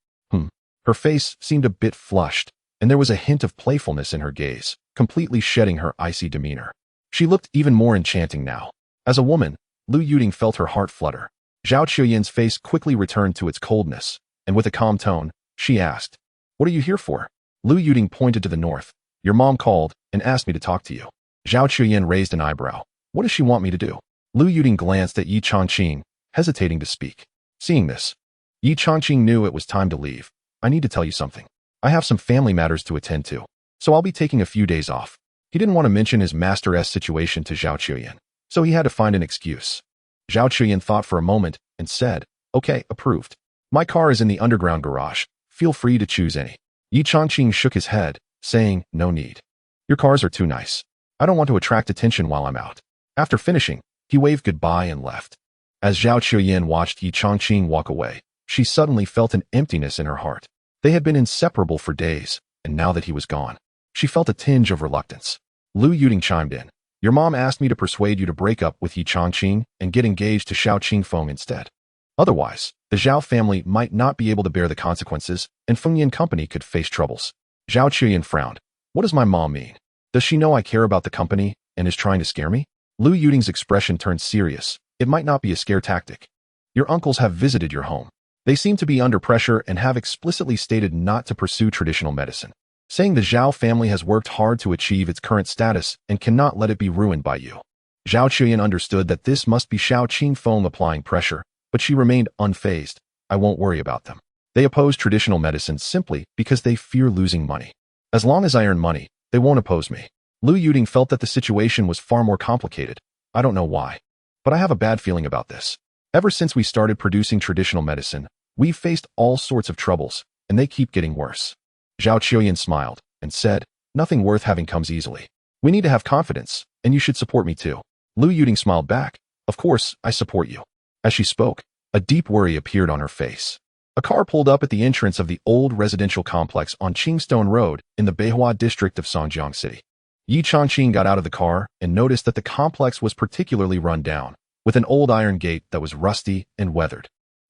Her face seemed a bit flushed, and there was a hint of playfulness in her gaze, completely shedding her icy demeanor. She looked even more enchanting now. As a woman, Lu Yuding felt her heart flutter. Zhao Qiuyan's face quickly returned to its coldness, and with a calm tone, she asked, What are you here for? Lu Yuding pointed to the north. Your mom called and asked me to talk to you. Zhao Qiuyan raised an eyebrow. What does she want me to do? Lu Yuding glanced at Ye Changqing, hesitating to speak. Seeing this, Ye Changqing knew it was time to leave. I need to tell you something. I have some family matters to attend to, so I'll be taking a few days off. He didn't want to mention his master's situation to Zhao Qiuyan, so he had to find an excuse. Zhao Qiuyan thought for a moment and said, Okay, approved. My car is in the underground garage. Feel free to choose any. Ye Changqing shook his head, saying, No need. Your cars are too nice. I don't want to attract attention while I'm out. After finishing, he waved goodbye and left. As Zhao Qiuyan watched Ye Changqing walk away, she suddenly felt an emptiness in her heart. They had been inseparable for days, and now that he was gone, she felt a tinge of reluctance. Lu Yuding chimed in. Your mom asked me to persuade you to break up with Ye Changqing and get engaged to Xiao Qingfeng instead. Otherwise, the Zhao family might not be able to bear the consequences, and Fengyan Company could face troubles. Zhao Qiuyan frowned. What does my mom mean? Does she know I care about the company and is trying to scare me? Lu Yuding's expression turned serious. It might not be a scare tactic. Your uncles have visited your home. They seem to be under pressure and have explicitly stated not to pursue traditional medicine, saying the Zhao family has worked hard to achieve its current status and cannot let it be ruined by you. Zhao Qiuyan understood that this must be Xiao Qingfeng applying pressure, but she remained unfazed. I won't worry about them. They oppose traditional medicine simply because they fear losing money. As long as I earn money, they won't oppose me. Lu Yuding felt that the situation was far more complicated. I don't know why, but I have a bad feeling about this. Ever since we started producing traditional medicine, we've faced all sorts of troubles, and they keep getting worse. Zhao Qiuyan smiled and said, Nothing worth having comes easily. We need to have confidence, and you should support me too. Lu Yuding smiled back. Of course, I support you. As she spoke, a deep worry appeared on her face. A car pulled up at the entrance of the old residential complex on Qingstone Road in the Beihua district of Songjiang City. Ye Changqing got out of the car and noticed that the complex was particularly run down, with an old iron gate that was rusty and weathered.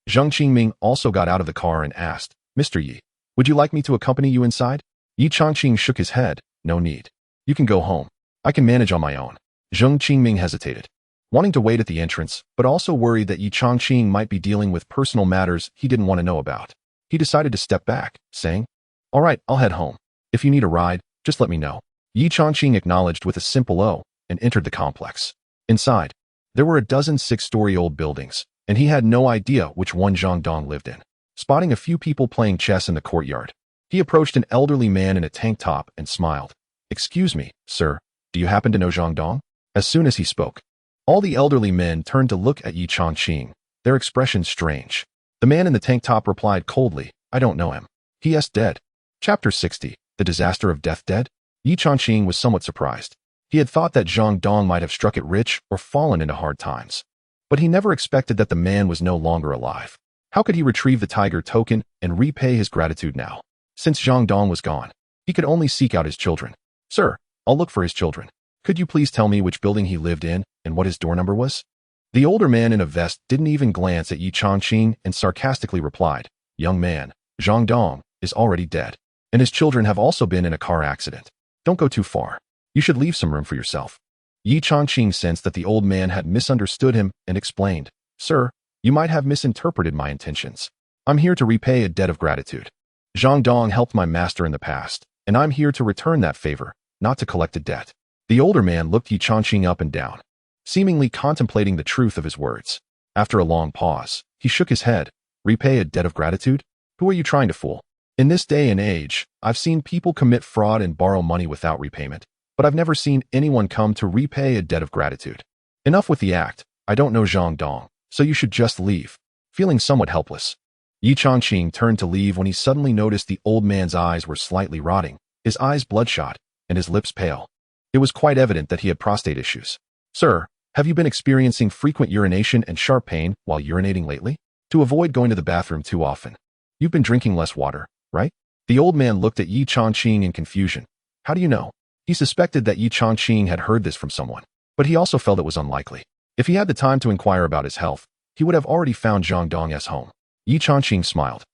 Zheng Qingming also got out of the car and asked, Mr. Yi, would you like me to accompany you inside? Ye Changqing shook his head. No need. You can go home. I can manage on my own. Zheng Qingming hesitated, wanting to wait at the entrance, but also worried that Ye Changqing might be dealing with personal matters he didn't want to know about. He decided to step back, saying, All right, I'll head home. If you need a ride, just let me know. Ye Changqing acknowledged with a simple "oh" and entered the complex. Inside, there were a dozen 6-story-old buildings, and he had no idea which one Zhang Dong lived in. Spotting a few people playing chess in the courtyard, he approached an elderly man in a tank top and smiled. Excuse me, sir, do you happen to know Zhang Dong? As soon as he spoke, all the elderly men turned to look at Ye Changqing, their expressions strange. The man in the tank top replied coldly, I don't know him. He is dead. Chapter 60, The Disaster of Death Dead? Ye Changqing was somewhat surprised. He had thought that Zhang Dong might have struck it rich or fallen into hard times. But he never expected that the man was no longer alive. How could he retrieve the tiger token and repay his gratitude now? Since Zhang Dong was gone, he could only seek out his children. Sir, I'll look for his children. Could you please tell me which building he lived in and what his door number was? The older man in a vest didn't even glance at Ye Changqing and sarcastically replied, Young man, Zhang Dong is already dead, and his children have also been in a car accident. Don't go too far. You should leave some room for yourself. Ye Changqing sensed that the old man had misunderstood him and explained, Sir, you might have misinterpreted my intentions. I'm here to repay a debt of gratitude. Zhang Dong helped my master in the past, and I'm here to return that favor, not to collect a debt. The older man looked Ye Changqing up and down, seemingly contemplating the truth of his words. After a long pause, he shook his head. Repay a debt of gratitude? Who are you trying to fool? In this day and age, I've seen people commit fraud and borrow money without repayment, but I've never seen anyone come to repay a debt of gratitude. Enough with the act. I don't know Zhang Dong, so you should just leave. Feeling somewhat helpless, Ye Changqing turned to leave when he suddenly noticed the old man's eyes were slightly rotting, his eyes bloodshot, and his lips pale. It was quite evident that he had prostate issues. Sir, have you been experiencing frequent urination and sharp pain while urinating lately? To avoid going to the bathroom too often. You've been drinking less water, right? The old man looked at Ye Changqing in confusion. How do you know? He suspected that Ye Changqing had heard this from someone, but he also felt it was unlikely. If he had the time to inquire about his health, he would have already found Zhang Dong's home. Ye Changqing smiled.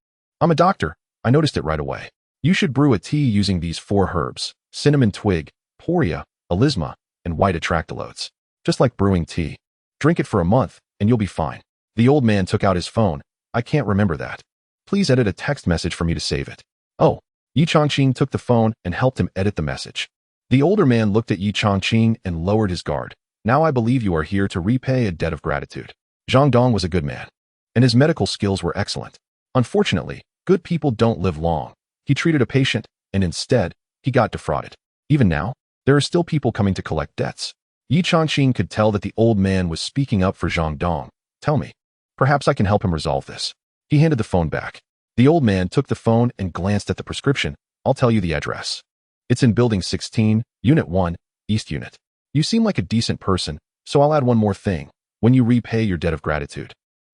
I'm a doctor. I noticed it right away. You should brew a tea using these 4 herbs, cinnamon twig, poria, alisma, and white atractylodes. Just like brewing tea. Drink it for a month, and you'll be fine. The old man took out his phone. I can't remember that. Please edit a text message for me to save it. Oh. Ye Changqing took the phone and helped him edit the message. The older man looked at Ye Changqing and lowered his guard. Now I believe you are here to repay a debt of gratitude. Zhang Dong was a good man, and his medical skills were excellent. Unfortunately, good people don't live long. He treated a patient, and instead, he got defrauded. Even now, there are still people coming to collect debts. Ye Changqing could tell that the old man was speaking up for Zhang Dong. Tell me. Perhaps I can help him resolve this. He handed the phone back. The old man took the phone and glanced at the prescription. I'll tell you the address. It's in Building 16, Unit 1, East Unit. You seem like a decent person, so I'll add one more thing. When you repay your debt of gratitude,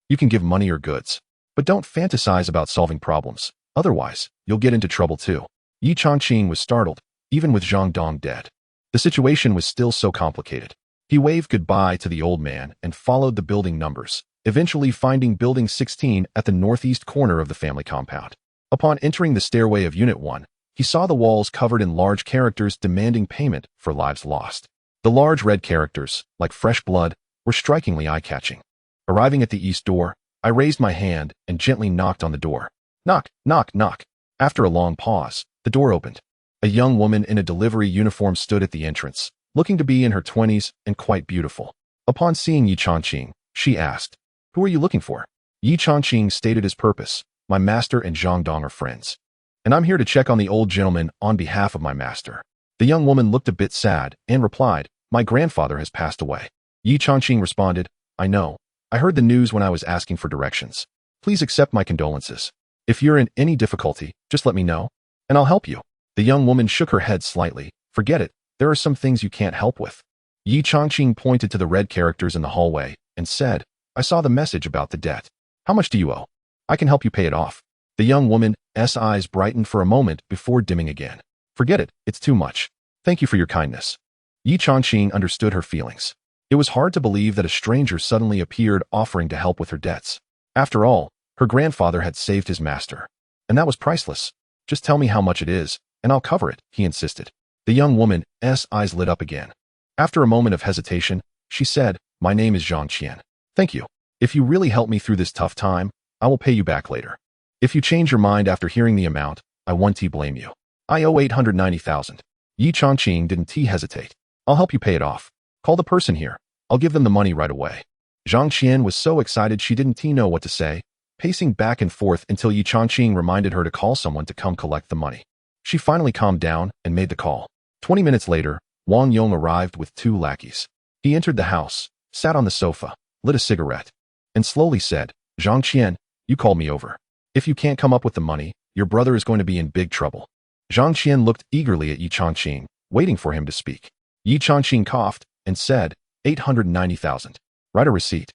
you can give money or goods. But don't fantasize about solving problems. Otherwise, you'll get into trouble too. Ye Changqing was startled, even with Zhang Dong dead. The situation was still so complicated. He waved goodbye to the old man and followed the building numbers, eventually finding Building 16 at the northeast corner of the family compound. Upon entering the stairway of Unit 1, he saw the walls covered in large characters demanding payment for lives lost. The large red characters, like fresh blood, were strikingly eye-catching. Arriving at the east door, I raised my hand and gently knocked on the door. Knock, knock, knock. After a long pause, the door opened. A young woman in a delivery uniform stood at the entrance, looking to be in her 20s and quite beautiful. Upon seeing Ye Changqing, she asked, Who are you looking for? Ye Changqing stated his purpose. My master and Zhang Dong are friends, and I'm here to check on the old gentleman on behalf of my master. The young woman looked a bit sad and replied, My grandfather has passed away. Ye Changqing responded, I know. I heard the news when I was asking for directions. Please accept my condolences. If you're in any difficulty, just let me know, and I'll help you. The young woman shook her head slightly. Forget it. There are some things you can't help with. Ye Changqing pointed to the red characters in the hallway and said, I saw the message about the debt. How much do you owe? I can help you pay it off. The young woman's eyes brightened for a moment before dimming again. Forget it. It's too much. Thank you for your kindness. Ye Changqing understood her feelings. It was hard to believe that a stranger suddenly appeared offering to help with her debts. After all, her grandfather had saved his master. And that was priceless. Just tell me how much it is, and I'll cover it, he insisted. The young woman's eyes lit up again. After a moment of hesitation, she said, My name is Zhang Qian. Thank you. If you really help me through this tough time, I will pay you back later. If you change your mind after hearing the amount, I won't blame you. I owe 890,000. Ye Changqing didn't hesitate. I'll help you pay it off. Call the person here. I'll give them the money right away. Zhang Qian was so excited she didn't know what to say, pacing back and forth until Ye Changqing reminded her to call someone to come collect the money. She finally calmed down and made the call. 20 minutes later, Wang Yong arrived with 2 lackeys. He entered the house, sat on the sofa, lit a cigarette, and slowly said, Zhang Qian, you called me over. If you can't come up with the money, your brother is going to be in big trouble. Zhang Qian looked eagerly at Ye Changqing, waiting for him to speak. Ye Changqing coughed and said, 890,000. Write a receipt,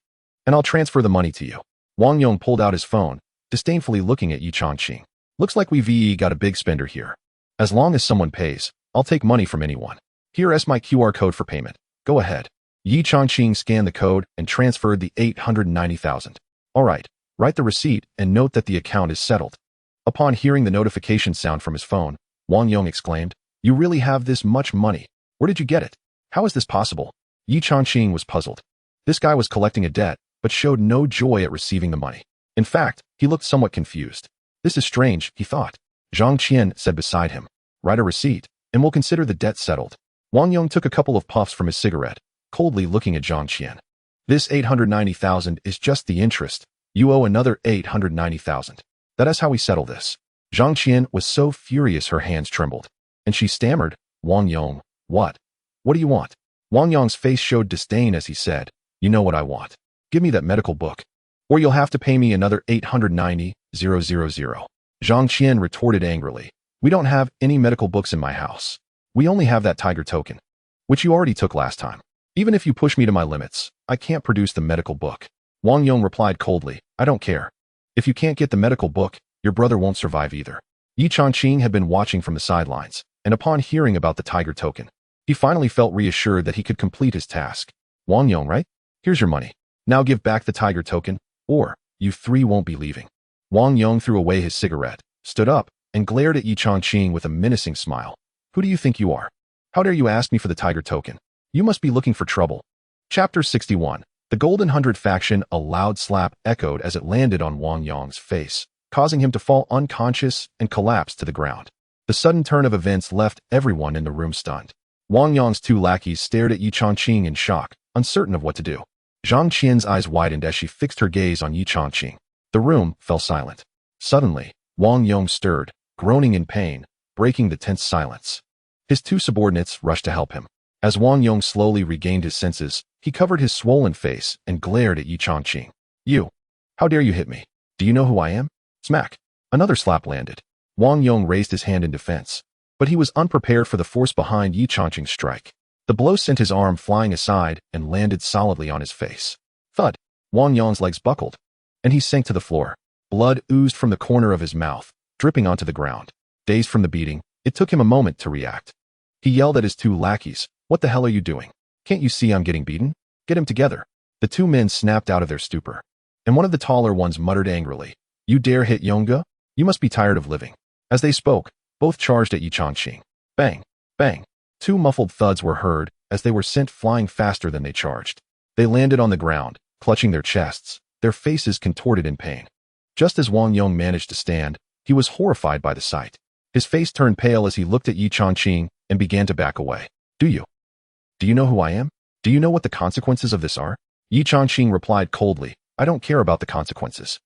and I'll transfer the money to you. Wang Yong pulled out his phone disdainfully looking at Ye Changqing. Looks like we've got a big spender here. As long as someone pays, I'll take money from anyone. Here's my QR code for payment. Go ahead. Ye Changqing scanned the code and transferred the 890,000. All right, write the receipt and note that the account is settled. Upon hearing the notification sound from his phone, Wang Yong exclaimed, "You really have this much money? Where did you get it? How is this possible?" Ye Changqing was puzzled. This guy was collecting a debt, but showed no joy at receiving the money. In fact, he looked somewhat confused. This is strange, he thought. Zhang Qian said beside him, "Write a receipt, and we'll consider the debt settled." Wang Yong took a couple of puffs from his cigarette, coldly looking at Zhang Qian. "This 890,000 is just the interest. You owe another 890,000. That is how we settle this." Zhang Qian was so furious her hands trembled, and she stammered, "Wang Yong, what? What do you want?" Wang Yong's face showed disdain as he said, "You know what I want. Give me that medical book, or you'll have to pay me another 890,000. Zhang Qian retorted angrily, "We don't have any medical books in my house. We only have that tiger token, which you already took last time. Even if you push me to my limits, I can't produce the medical book." Wang Yong replied coldly, "I don't care. If you can't get the medical book, your brother won't survive either." Ye Changqing had been watching from the sidelines, and upon hearing about the tiger token, he finally felt reassured that he could complete his task. "Wang Yong, right? Here's your money. Now give back the tiger token, or you three won't be leaving." Wang Yong threw away his cigarette, stood up, and glared at Ye Changqing with a menacing smile. "Who do you think you are? How dare you ask me for the tiger token? You must be looking for trouble." Chapter 61. The Golden 100 faction. A loud slap echoed as it landed on Wang Yong's face, causing him to fall unconscious and collapse to the ground. The sudden turn of events left everyone in the room stunned. Wang Yong's two lackeys stared at Ye Changqing in shock, uncertain of what to do. Zhang Qian's eyes widened as she fixed her gaze on Ye Changqing. The room fell silent. Suddenly, Wang Yong stirred, groaning in pain, breaking the tense silence. His two subordinates rushed to help him. As Wang Yong slowly regained his senses, he covered his swollen face and glared at Ye Changqing. "You! How dare you hit me? Do you know who I am?" Smack! Another slap landed. Wang Yong raised his hand in defense, but he was unprepared for the force behind Ye Changqing's strike. The blow sent his arm flying aside and landed solidly on his face. Thud! Wang Yong's legs buckled, and he sank to the floor. Blood oozed from the corner of his mouth, dripping onto the ground. Dazed from the beating, it took him a moment to react. He yelled at his two lackeys, "What the hell are you doing? Can't you see I'm getting beaten? Get him together." The two men snapped out of their stupor, and one of the taller ones muttered angrily, "You dare hit Yongge? You must be tired of living." As they spoke, both charged at Ye Changqing. Bang! Bang! Two muffled thuds were heard as they were sent flying faster than they charged. They landed on the ground, clutching their chests, their faces contorted in pain. Just as Wang Yong managed to stand, he was horrified by the sight. His face turned pale as he looked at Ye Changqing and began to back away. Do you know who I am? Do you know what the consequences of this are?" Ye Changqing replied coldly, "I don't care about the consequences.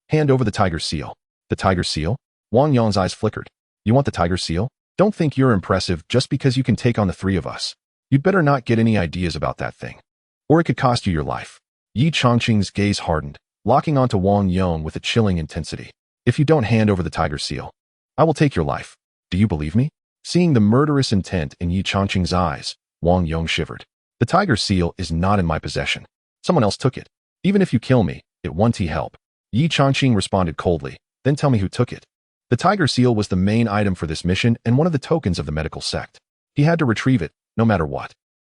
Hand over the tiger seal." "The tiger seal?" Wang Yong's eyes flickered. "You want the tiger seal? Don't think you're impressive just because you can take on the three of us. You'd better not get any ideas about that thing, or it could cost you your life." Ye Changqing's gaze hardened, locking onto Wang Yong with a chilling intensity. "If you don't hand over the tiger seal, I will take your life. Do you believe me?" Seeing the murderous intent in Ye Changqing's eyes, Wang Yong shivered. "The tiger seal is not in my possession. Someone else took it. Even if you kill me, it won't help." Ye Changqing responded coldly, "Then tell me who took it." The tiger seal was the main item for this mission and one of the tokens of the medical sect. He had to retrieve it, no matter what.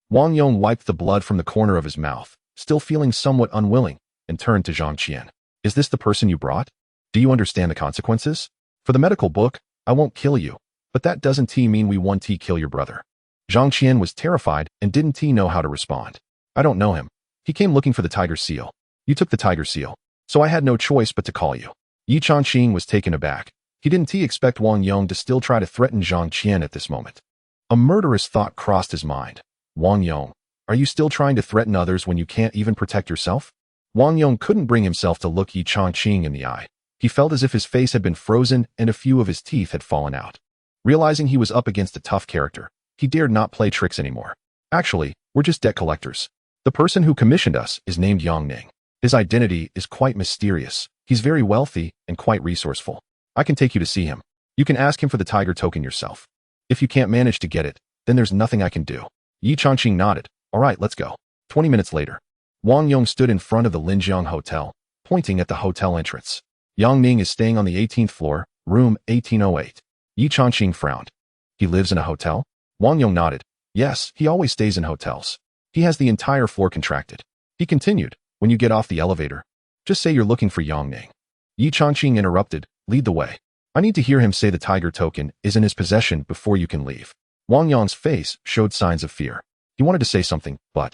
Wang Yong wiped the blood from the corner of his mouth, still feeling somewhat unwilling, and turned to Zhang Qian. "Is this the person you brought? Do you understand the consequences? For the medical book, I won't kill you, but that doesn't mean we won't kill your brother." Zhang Qian was terrified and didn't know how to respond. "I don't know him. He came looking for the tiger seal. You took the tiger seal, so I had no choice but to call you." Ye Changqing was taken aback. He didn't expect Wang Yong to still try to threaten Zhang Qian at this moment. A murderous thought crossed his mind. "Wang Yong, are you still trying to threaten others when you can't even protect yourself?" Wang Yong couldn't bring himself to look Ye Changqing in the eye. He felt as if his face had been frozen and a few of his teeth had fallen out. Realizing he was up against a tough character, he dared not play tricks anymore. "Actually, we're just debt collectors. The person who commissioned us is named Yang Ning. His identity is quite mysterious. He's very wealthy and quite resourceful. I can take you to see him. You can ask him for the tiger token yourself. If you can't manage to get it, then there's nothing I can do." Ye Changqing nodded. "All right, let's go." 20 minutes later, Wang Yong stood in front of the Linjiang Hotel, pointing at the hotel entrance. Yang Ning is staying on the 18th floor, room 1808. Ye Changqing frowned. He lives in a hotel? Wang Yong nodded. Yes, he always stays in hotels. He has the entire floor contracted. He continued, when you get off the elevator, just say you're looking for Yang Ning. Ye Changqing interrupted, lead the way. I need to hear him say the tiger token is in his possession before you can leave. Wang Yong's face showed signs of fear. He wanted to say something, but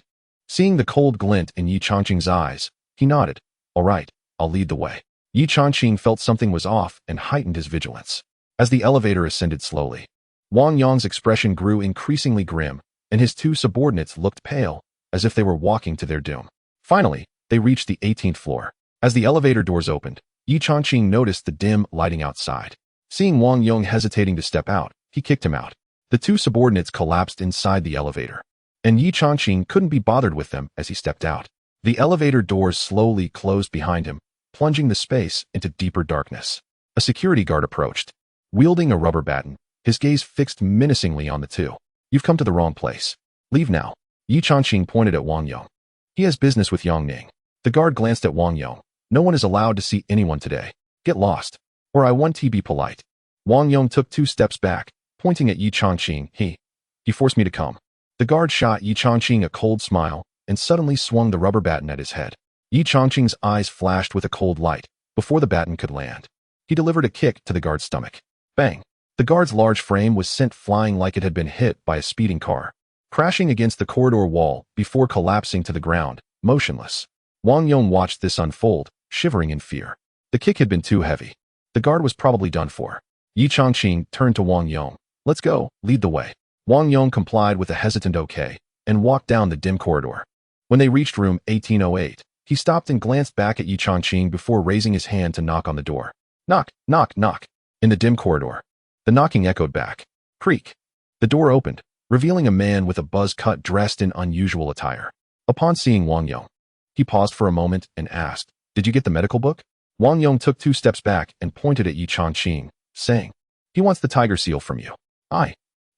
seeing the cold glint in Ye Changqing's eyes, he nodded. All right, I'll lead the way. Ye Changqing felt something was off and heightened his vigilance. As the elevator ascended slowly, Wang Yong's expression grew increasingly grim, and his two subordinates looked pale, as if they were walking to their doom. Finally, they reached the 18th floor. As the elevator doors opened, Ye Changqing noticed the dim lighting outside. Seeing Wang Yong hesitating to step out, he kicked him out. The two subordinates collapsed inside the elevator, and Ye Changqing couldn't be bothered with them as he stepped out. The elevator doors slowly closed behind him, plunging the space into deeper darkness. A security guard approached, wielding a rubber baton, his gaze fixed menacingly on the two. You've come to the wrong place. Leave now. Ye Changqing pointed at Wang Yong. He has business with Yang Ning. The guard glanced at Wang Yong. No one is allowed to see anyone today. Get lost. Or I want to be polite. Wang Yong took 2 steps back, pointing at Ye Changqing. He forced me to come. The guard shot Ye Changqing a cold smile and suddenly swung the rubber baton at his head. Ye Changqing's eyes flashed with a cold light before the baton could land. He delivered a kick to the guard's stomach. Bang! The guard's large frame was sent flying like it had been hit by a speeding car, crashing against the corridor wall before collapsing to the ground, motionless. Wang Yong watched this unfold, shivering in fear. The kick had been too heavy. The guard was probably done for. Ye Changqing turned to Wang Yong. Let's go, lead the way. Wang Yong complied with a hesitant okay, and walked down the dim corridor. When they reached room 1808, he stopped and glanced back at Ye Changqing before raising his hand to knock on the door. Knock, knock, knock. In the dim corridor, the knocking echoed back. Creak. The door opened, revealing a man with a buzz cut dressed in unusual attire. Upon seeing Wang Yong, he paused for a moment and asked, Did you get the medical book? Wang Yong took 2 steps back and pointed at Ye Changqing, saying, He wants the tiger seal from you. I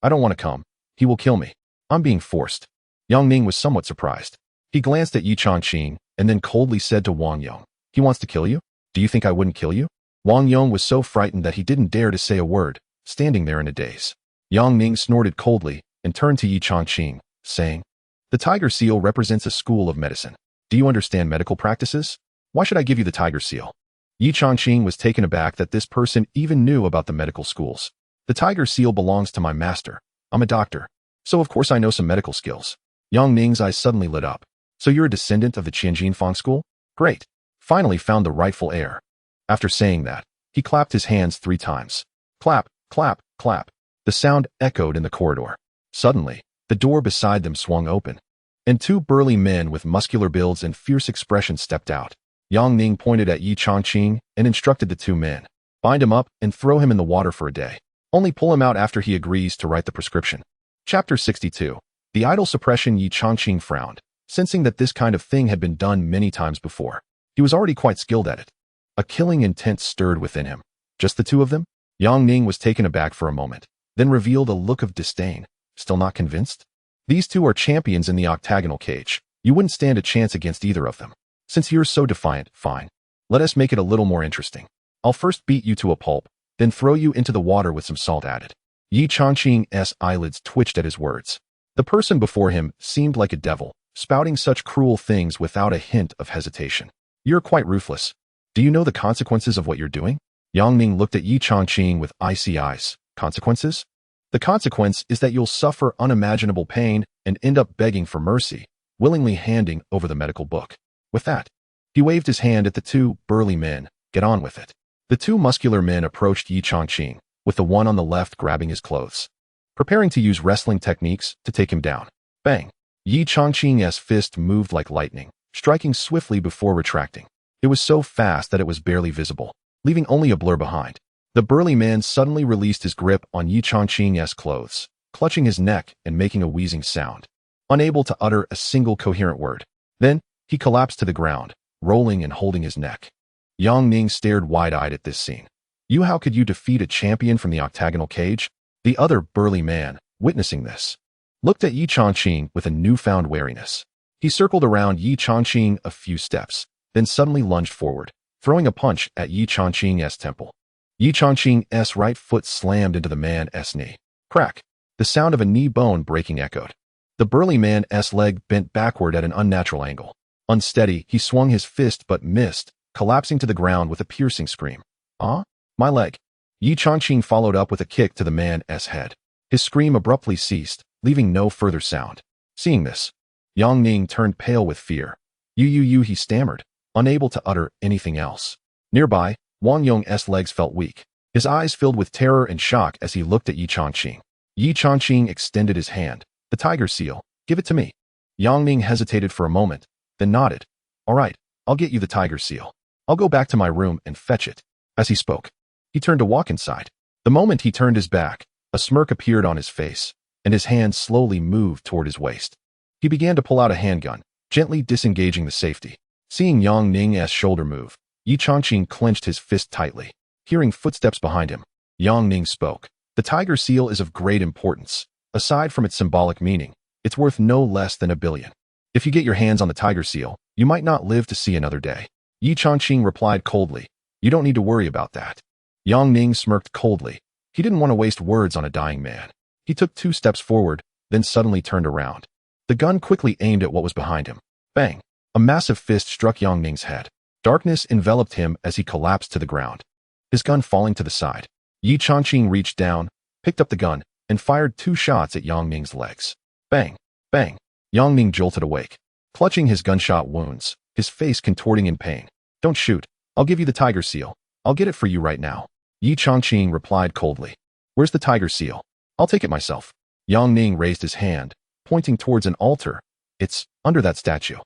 don't want to come. He will kill me. I'm being forced. Yang Ning was somewhat surprised. He glanced at Ye Changqing and then coldly said to Wang Yong, He wants to kill you? Do you think I wouldn't kill you? Wang Yong was so frightened that he didn't dare to say a word, standing there in a daze. Yang Ning snorted coldly and turned to Ye Changqing, saying, The tiger seal represents a school of medicine. Do you understand medical practices? Why should I give you the tiger seal? Ye Changqing was taken aback that this person even knew about the medical schools. The tiger seal belongs to my master. I'm a doctor, so of course I know some medical skills. Yang Ning's eyes suddenly lit up. So you're a descendant of the Tianjin school? Great. Finally found the rightful heir. After saying that, he clapped his hands 3 times. Clap, clap, clap. The sound echoed in the corridor. Suddenly, the door beside them swung open, and 2 burly men with muscular builds and fierce expressions stepped out. Yang Ning pointed at Ye Changqing and instructed the 2 men. Bind him up and throw him in the water for a day. Only pull him out after he agrees to write the prescription. Chapter 62. The idle suppression. Ye Changqing frowned, sensing that this kind of thing had been done many times before. He was already quite skilled at it. A killing intent stirred within him. Just the 2 of them? Yang Ning was taken aback for a moment, then revealed a look of disdain. Still not convinced? These 2 are champions in the octagonal cage. You wouldn't stand a chance against either of them. Since you're so defiant, fine. Let us make it a little more interesting. I'll first beat you to a pulp, then throw you into the water with some salt added. Ye Changqing's eyelids twitched at his words. The person before him seemed like a devil, spouting such cruel things without a hint of hesitation. You're quite ruthless. Do you know the consequences of what you're doing? Yang Ning looked at Ye Changqing with icy eyes. Consequences? The consequence is that you'll suffer unimaginable pain and end up begging for mercy, willingly handing over the medical book. With that, he waved his hand at the 2 burly men. Get on with it. The 2 muscular men approached Ye Changqing, with the one on the left grabbing his clothes, preparing to use wrestling techniques to take him down. Bang! Ye Changqing's fist moved like lightning, striking swiftly before retracting. It was so fast that it was barely visible, leaving only a blur behind. The burly man suddenly released his grip on Ye Changqing's clothes, clutching his neck and making a wheezing sound, unable to utter a single coherent word. Then, he collapsed to the ground, rolling and holding his neck. Yang Ning stared wide-eyed at this scene. How could you defeat a champion from the octagonal cage? The other burly man, witnessing this, looked at Ye Changqing with a newfound wariness. He circled around Ye Changqing a few steps, then suddenly lunged forward, throwing a punch at Ye Changqing's temple. Ye Changqing's right foot slammed into the man's knee. Crack! The sound of a knee bone breaking echoed. The burly man's leg bent backward at an unnatural angle. Unsteady, he swung his fist but missed, collapsing to the ground with a piercing scream. Ah? My leg. Ye Changqing followed up with a kick to the man's head. His scream abruptly ceased, leaving no further sound. Seeing this, Yang Ning turned pale with fear. You, he stammered, unable to utter anything else. Nearby, Wang Yong's legs felt weak. His eyes filled with terror and shock as he looked at Ye Changqing. Ye Changqing extended his hand. The tiger seal. Give it to me. Yang Ning hesitated for a moment, then nodded. All right, I'll get you the tiger seal. I'll go back to my room and fetch it. As he spoke, he turned to walk inside. The moment he turned his back, a smirk appeared on his face, and his hand slowly moved toward his waist. He began to pull out a handgun, gently disengaging the safety. Seeing Yang Ning's shoulder move, Ye Changqing clenched his fist tightly. Hearing footsteps behind him, Yang Ning spoke. The tiger seal is of great importance. Aside from its symbolic meaning, it's worth no less than $1 billion. If you get your hands on the tiger seal, you might not live to see another day. Ye Changqing replied coldly. You don't need to worry about that. Yang Ning smirked coldly. He didn't want to waste words on a dying man. He took 2 steps forward, then suddenly turned around. The gun quickly aimed at what was behind him. Bang! A massive fist struck Yang Ning's head. Darkness enveloped him as he collapsed to the ground, his gun falling to the side. Ye Changqing reached down, picked up the gun, and fired 2 shots at Yang Ning's legs. Bang! Bang! Yang Ning jolted awake, clutching his gunshot wounds, his face contorting in pain. Don't shoot. I'll give you the tiger seal. I'll get it for you right now. Ye Changqing replied coldly. Where's the tiger seal? I'll take it myself. Yang Ning raised his hand, pointing towards an altar. It's under that statue.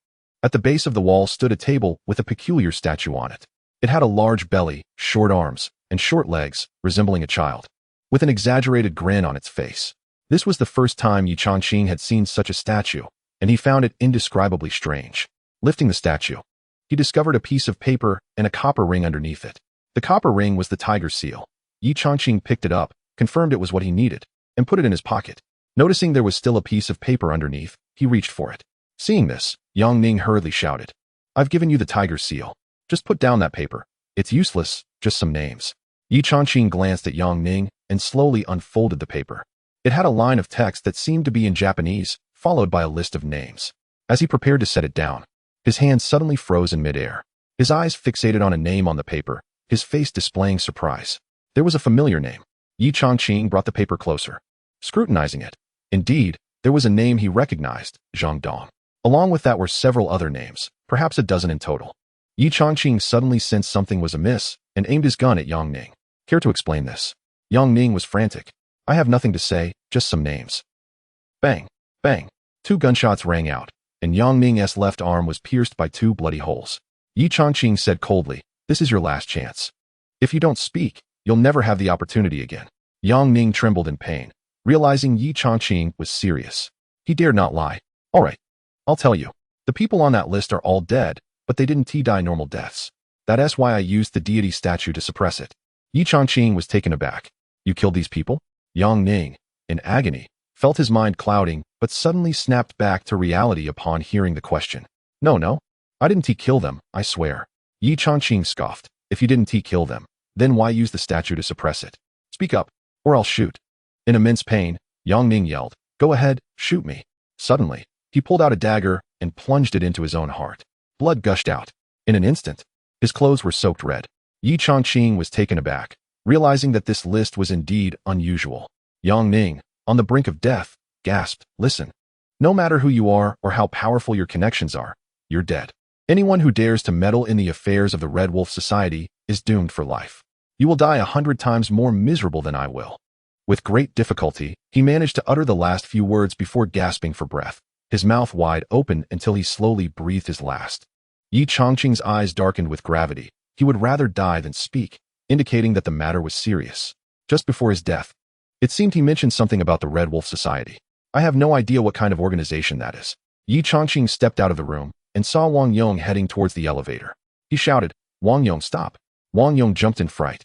At the base of the wall stood a table with a peculiar statue on it. It had a large belly, short arms, and short legs, resembling a child, with an exaggerated grin on its face. This was the first time Ye Changqing had seen such a statue, and he found it indescribably strange. Lifting the statue, he discovered a piece of paper and a copper ring underneath it. The copper ring was the tiger seal. Ye Changqing picked it up, confirmed it was what he needed, and put it in his pocket. Noticing there was still a piece of paper underneath, he reached for it. Seeing this, Yang Ning hurriedly shouted, I've given you the tiger seal. Just put down that paper. It's useless, just some names. Ye Changqing glanced at Yang Ning and slowly unfolded the paper. It had a line of text that seemed to be in Japanese, followed by a list of names. As he prepared to set it down, his hand suddenly froze in midair. His eyes fixated on a name on the paper, his face displaying surprise. There was a familiar name. Ye Changqing brought the paper closer, scrutinizing it. Indeed, there was a name he recognized, Zhang Dong. Along with that were several other names, perhaps a dozen in total. Ye Changqing suddenly sensed something was amiss and aimed his gun at Yang Ning. Care to explain this? Yang Ning was frantic. I have nothing to say, just some names. Bang! Bang! 2 gunshots rang out, and Yang Ning's left arm was pierced by 2 bloody holes. Ye Changqing said coldly, This is your last chance. If you don't speak, you'll never have the opportunity again. Yang Ning trembled in pain, realizing Ye Changqing was serious. He dared not lie. All right, I'll tell you. The people on that list are all dead, but they didn't die normal deaths. That's why I used the deity statue to suppress it. Ye Changqing was taken aback. You killed these people? Yang Ning, in agony, felt his mind clouding, but suddenly snapped back to reality upon hearing the question. No, I didn't kill them, I swear. Ye Changqing scoffed. If you didn't kill them, then why use the statue to suppress it? Speak up, or I'll shoot. In immense pain, Yang Ning yelled, Go ahead, shoot me. Suddenly, he pulled out a dagger and plunged it into his own heart. Blood gushed out. In an instant, his clothes were soaked red. Ye Changqing was taken aback, realizing that this list was indeed unusual. Yang Ning, on the brink of death, gasped, Listen. No matter who you are or how powerful your connections are, you're dead. Anyone who dares to meddle in the affairs of the Red Wolf Society is doomed for life. You will die 100 times more miserable than I will. With great difficulty, he managed to utter the last few words before gasping for breath, his mouth wide open until he slowly breathed his last. Ye Changqing's eyes darkened with gravity. He would rather die than speak, indicating that the matter was serious. Just before his death, it seemed he mentioned something about the Red Wolf Society. I have no idea what kind of organization that is. Ye Changqing stepped out of the room and saw Wang Yong heading towards the elevator. He shouted, Wang Yong, stop. Wang Yong jumped in fright,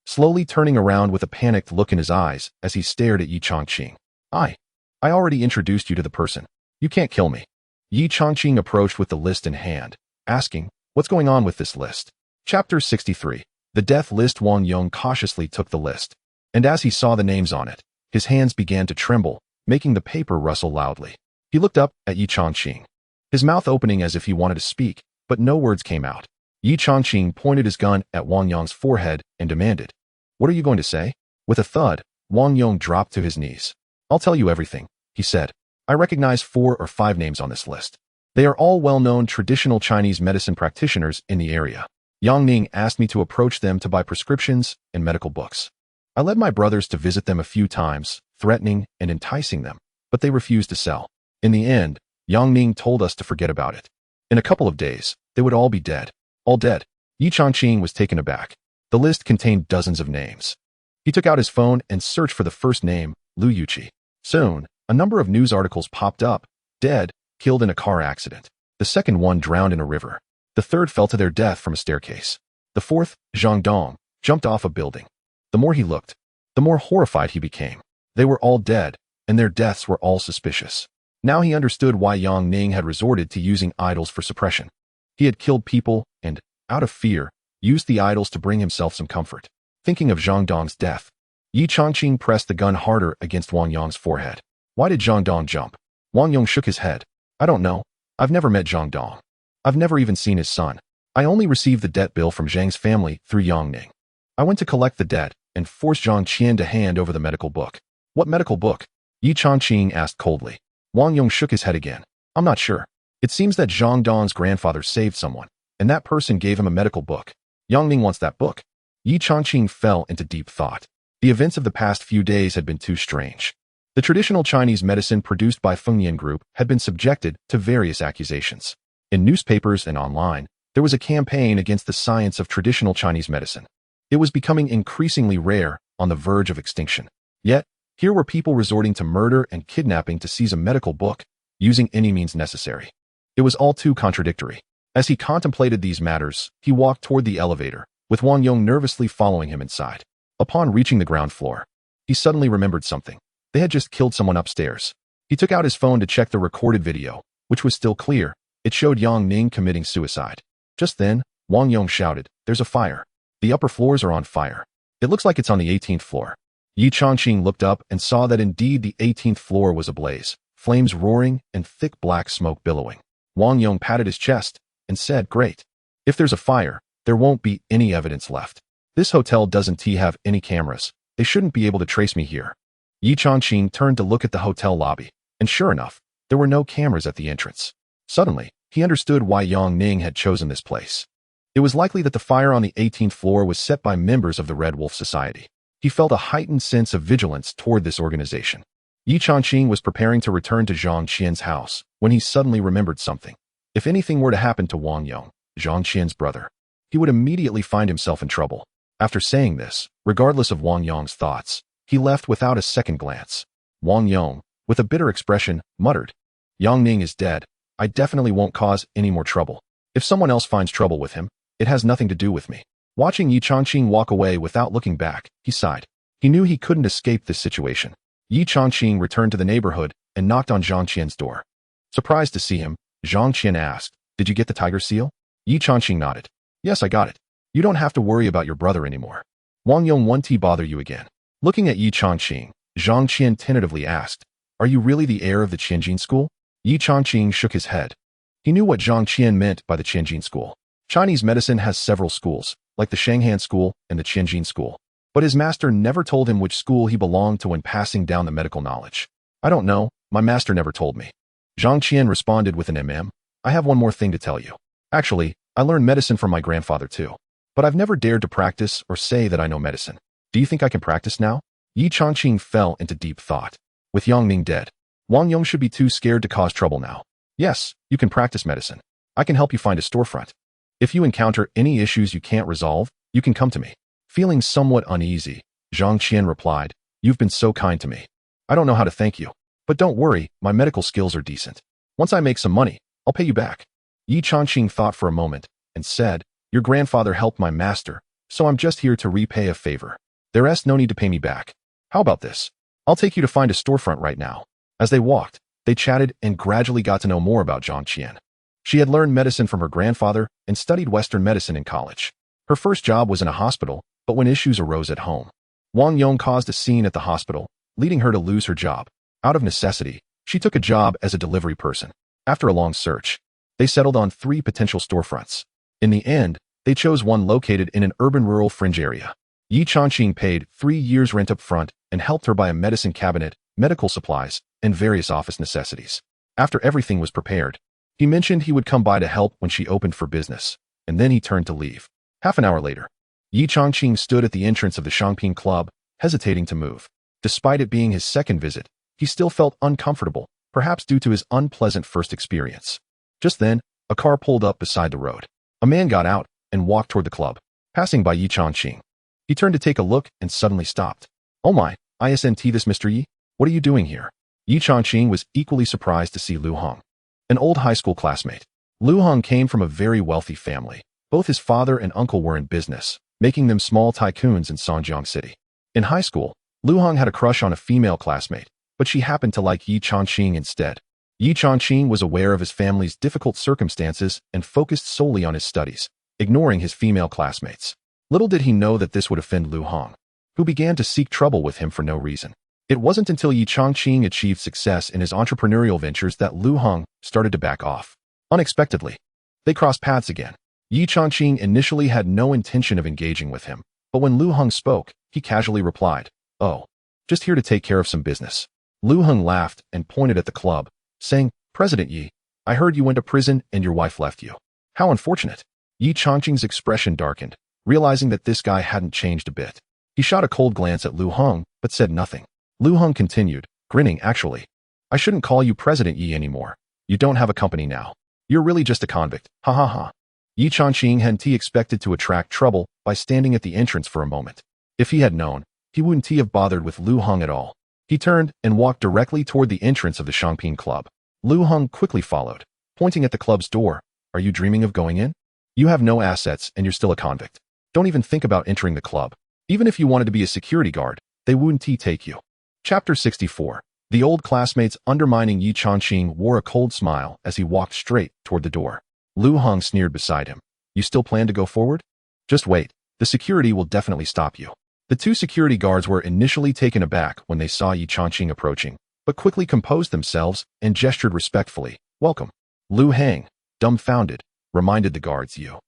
slowly turning around with a panicked look in his eyes as he stared at Ye Changqing. I already introduced you to the person. You can't kill me. Ye Changqing approached with the list in hand, asking, What's going on with this list? Chapter 63. The Death List. Wang Yong cautiously took the list, and as he saw the names on it, his hands began to tremble, making the paper rustle loudly. He looked up at Ye Changqing, his mouth opening as if he wanted to speak, but no words came out. Ye Changqing pointed his gun at Wang Yong's forehead and demanded, "What are you going to say?" With a thud, Wang Yong dropped to his knees. "I'll tell you everything," he said. "I recognize 4 or 5 names on this list. They are all well-known traditional Chinese medicine practitioners in the area. Yang Ning asked me to approach them to buy prescriptions and medical books. I led my brothers to visit them a few times, threatening and enticing them, but they refused to sell. In the end, Yang Ning told us to forget about it. In a couple of days, they would all be dead. All dead." Ye Changqing was taken aback. The list contained dozens of names. He took out his phone and searched for the first name, Lu Yuqi. Soon, a number of news articles popped up. Dead, killed in a car accident. The second one drowned in a river. The third fell to their death from a staircase. The fourth, Zhang Dong, jumped off a building. The more he looked, the more horrified he became. They were all dead, and their deaths were all suspicious. Now he understood why Yang Ning had resorted to using idols for suppression. He had killed people and, out of fear, used the idols to bring himself some comfort. Thinking of Zhang Dong's death, Ye Changqing pressed the gun harder against Wang Yong's forehead. "Why did Zhang Dong jump?" Wang Yong shook his head. "I don't know. I've never met Zhang Dong. I've never even seen his son. I only received the debt bill from Zhang's family through Yang Ning. I went to collect the debt and forced Zhang Qian to hand over the medical book." "What medical book?" Ye Changqing asked coldly. Wang Yong shook his head again. "I'm not sure. It seems that Zhang Dong's grandfather saved someone, and that person gave him a medical book. Yang Ning wants that book." Ye Changqing fell into deep thought. The events of the past few days had been too strange. The traditional Chinese medicine produced by Fengyan Group had been subjected to various accusations. In newspapers and online, there was a campaign against the science of traditional Chinese medicine. It was becoming increasingly rare, on the verge of extinction. Yet, here were people resorting to murder and kidnapping to seize a medical book, using any means necessary. It was all too contradictory. As he contemplated these matters, he walked toward the elevator, with Wang Yong nervously following him inside. Upon reaching the ground floor, he suddenly remembered something. They had just killed someone upstairs. He took out his phone to check the recorded video, which was still clear. It showed Yang Ning committing suicide. Just then, Wang Yong shouted, "There's a fire. The upper floors are on fire. It looks like it's on the 18th floor." Ye Changqing looked up and saw that indeed the 18th floor was ablaze, flames roaring and thick black smoke billowing. Wang Yong patted his chest and said, "Great. If there's a fire, there won't be any evidence left. This hotel doesn't have any cameras. They shouldn't be able to trace me here." Ye Changqing turned to look at the hotel lobby, and sure enough, there were no cameras at the entrance. Suddenly, he understood why Yang Ning had chosen this place. It was likely that the fire on the 18th floor was set by members of the Red Wolf Society. He felt a heightened sense of vigilance toward this organization. Ye Changqing was preparing to return to Zhang Qian's house when he suddenly remembered something. If anything were to happen to Wang Yong, Zhang Qian's brother, he would immediately find himself in trouble. After saying this, regardless of Wang Yong's thoughts, he left without a second glance. Wang Yong, with a bitter expression, muttered, "Yang Ning is dead. I definitely won't cause any more trouble. If someone else finds trouble with him, it has nothing to do with me." Watching Ye Changqing walk away without looking back, he sighed. He knew he couldn't escape this situation. Ye Changqing returned to the neighborhood and knocked on Zhang Qian's door. Surprised to see him, Zhang Qian asked, "Did you get the tiger seal?" Ye Changqing nodded. "Yes, I got it. You don't have to worry about your brother anymore. Wang Yong won't bother you again." Looking at Ye Changqing, Zhang Qian tentatively asked, "Are you really the heir of the Tianjin school?" Ye Changqing shook his head. He knew what Zhang Qian meant by the Tianjin school. Chinese medicine has several schools, like the Shanghan school and the Tianjin school. But his master never told him which school he belonged to when passing down the medical knowledge. "I don't know, my master never told me." Zhang Qian responded with an "I have one more thing to tell you. Actually, I learned medicine from my grandfather too. But I've never dared to practice or say that I know medicine. Do you think I can practice now?" Ye Changqing fell into deep thought. With Yang Ning dead, Wang Yong should be too scared to cause trouble now. "Yes, you can practice medicine. I can help you find a storefront. If you encounter any issues you can't resolve, you can come to me." Feeling somewhat uneasy, Zhang Qian replied, "You've been so kind to me. I don't know how to thank you. But don't worry, my medical skills are decent. Once I make some money, I'll pay you back." Ye Changqing thought for a moment and said, "Your grandfather helped my master, so I'm just here to repay a favor. There's no need to pay me back. How about this? I'll take you to find a storefront right now." As they walked, they chatted and gradually got to know more about Zhang Qian. She had learned medicine from her grandfather and studied Western medicine in college. Her first job was in a hospital, but when issues arose at home, Wang Yong caused a scene at the hospital, leading her to lose her job. Out of necessity, she took a job as a delivery person. After a long search, they settled on 3 potential storefronts. In the end, they chose one located in an urban-rural fringe area. Ye Changqing paid 3 years' rent up front and helped her buy a medicine cabinet, medical supplies, and various office necessities. After everything was prepared, he mentioned he would come by to help when she opened for business, and then he turned to leave. Half an hour later, Ye Changqing stood at the entrance of the Changping Club, hesitating to move. Despite it being his second visit, he still felt uncomfortable, perhaps due to his unpleasant first experience. Just then, a car pulled up beside the road. A man got out and walked toward the club, passing by Ye Changqing. He turned to take a look and suddenly stopped. "Oh my, isn't this Mr. Yi? What are you doing here?" Ye Changqing was equally surprised to see Lu Hong, an old high school classmate. Lu Hong came from a very wealthy family. Both his father and uncle were in business, making them small tycoons in Sanjiang City. In high school, Lu Hong had a crush on a female classmate, but she happened to like Ye Changqing instead. Ye Changqing was aware of his family's difficult circumstances and focused solely on his studies, ignoring his female classmates. Little did he know that this would offend Lu Hong, who began to seek trouble with him for no reason. It wasn't until Ye Changqing achieved success in his entrepreneurial ventures that Lu Hong started to back off. Unexpectedly, they crossed paths again. Ye Changqing initially had no intention of engaging with him, but when Lu Hong spoke, he casually replied, "Oh, just here to take care of some business." Lu Hong laughed and pointed at the club, saying, "President Yi, I heard you went to prison and your wife left you. How unfortunate." Ye Changqing's expression darkened, realizing that this guy hadn't changed a bit. He shot a cold glance at Lu Hong, but said nothing. Lu Hong continued, grinning, "Actually, I shouldn't call you President Yi anymore. You don't have a company now. You're really just a convict. Ha ha ha." Ye Changqing hadn't expected to attract trouble by standing at the entrance for a moment. If he had known, he wouldn't have bothered with Lu Hong at all. He turned and walked directly toward the entrance of the Changping Club. Lu Hong quickly followed, pointing at the club's door. "Are you dreaming of going in? You have no assets and you're still a convict. Don't even think about entering the club. Even if you wanted to be a security guard, they wouldn't take you." Chapter 64. The old classmates undermining Ye Changqing wore a cold smile as he walked straight toward the door. Lu Hong sneered beside him. "You still plan to go forward? Just wait. The security will definitely stop you." The 2 security guards were initially taken aback when they saw Ye Changqing approaching, but quickly composed themselves and gestured respectfully. "Welcome." Lu Hang, dumbfounded, reminded the guards, "You.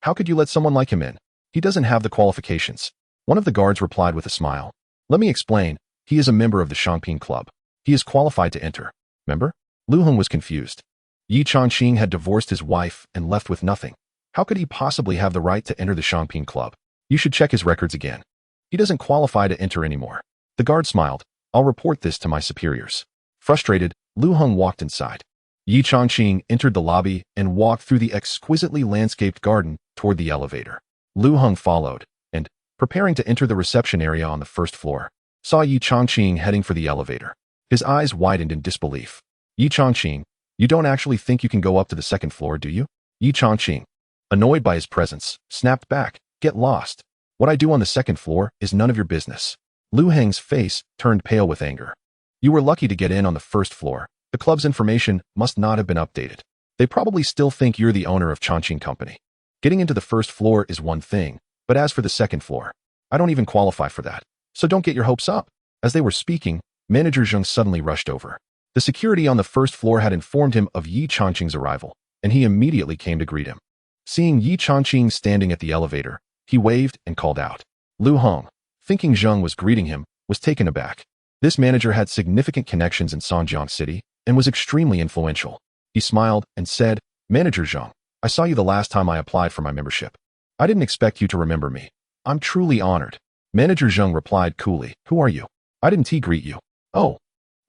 How could you let someone like him in? He doesn't have the qualifications." One of the guards replied with a smile. "Let me explain. He is a member of the Changping Club. He is qualified to enter." "Member?" Lu Hong was confused. Ye Changqing had divorced his wife and left with nothing. How could he possibly have the right to enter the Changping Club? "You should check his records again. He doesn't qualify to enter anymore." The guard smiled. "I'll report this to my superiors." Frustrated, Lu Hong walked inside. Ye Changqing entered the lobby and walked through the exquisitely landscaped garden toward the elevator. Lu Hong followed, and, preparing to enter the reception area on the first floor, saw Ye Changqing heading for the elevator. His eyes widened in disbelief. "Ye Changqing, you don't actually think you can go up to the second floor, do you?" Ye Changqing, annoyed by his presence, snapped back, "Get lost. What I do on the second floor is none of your business." Lu Heng's face turned pale with anger. "You were lucky to get in on the first floor. The club's information must not have been updated. They probably still think you're the owner of Changqing Company. Getting into the first floor is one thing, but as for the second floor, I don't even qualify for that. So don't get your hopes up." As they were speaking, Manager Zheng suddenly rushed over. The security on the first floor had informed him of Ye Changqing's arrival, and he immediately came to greet him. Seeing Ye Changqing standing at the elevator, he waved and called out. Lu Hong, thinking Zheng was greeting him, was taken aback. This manager had significant connections in Sanjiang City and was extremely influential. He smiled and said, "Manager Zheng, I saw you the last time I applied for my membership. I didn't expect you to remember me. I'm truly honored." Manager Zheng replied coolly, "Who are you? I didn't greet you." "Oh."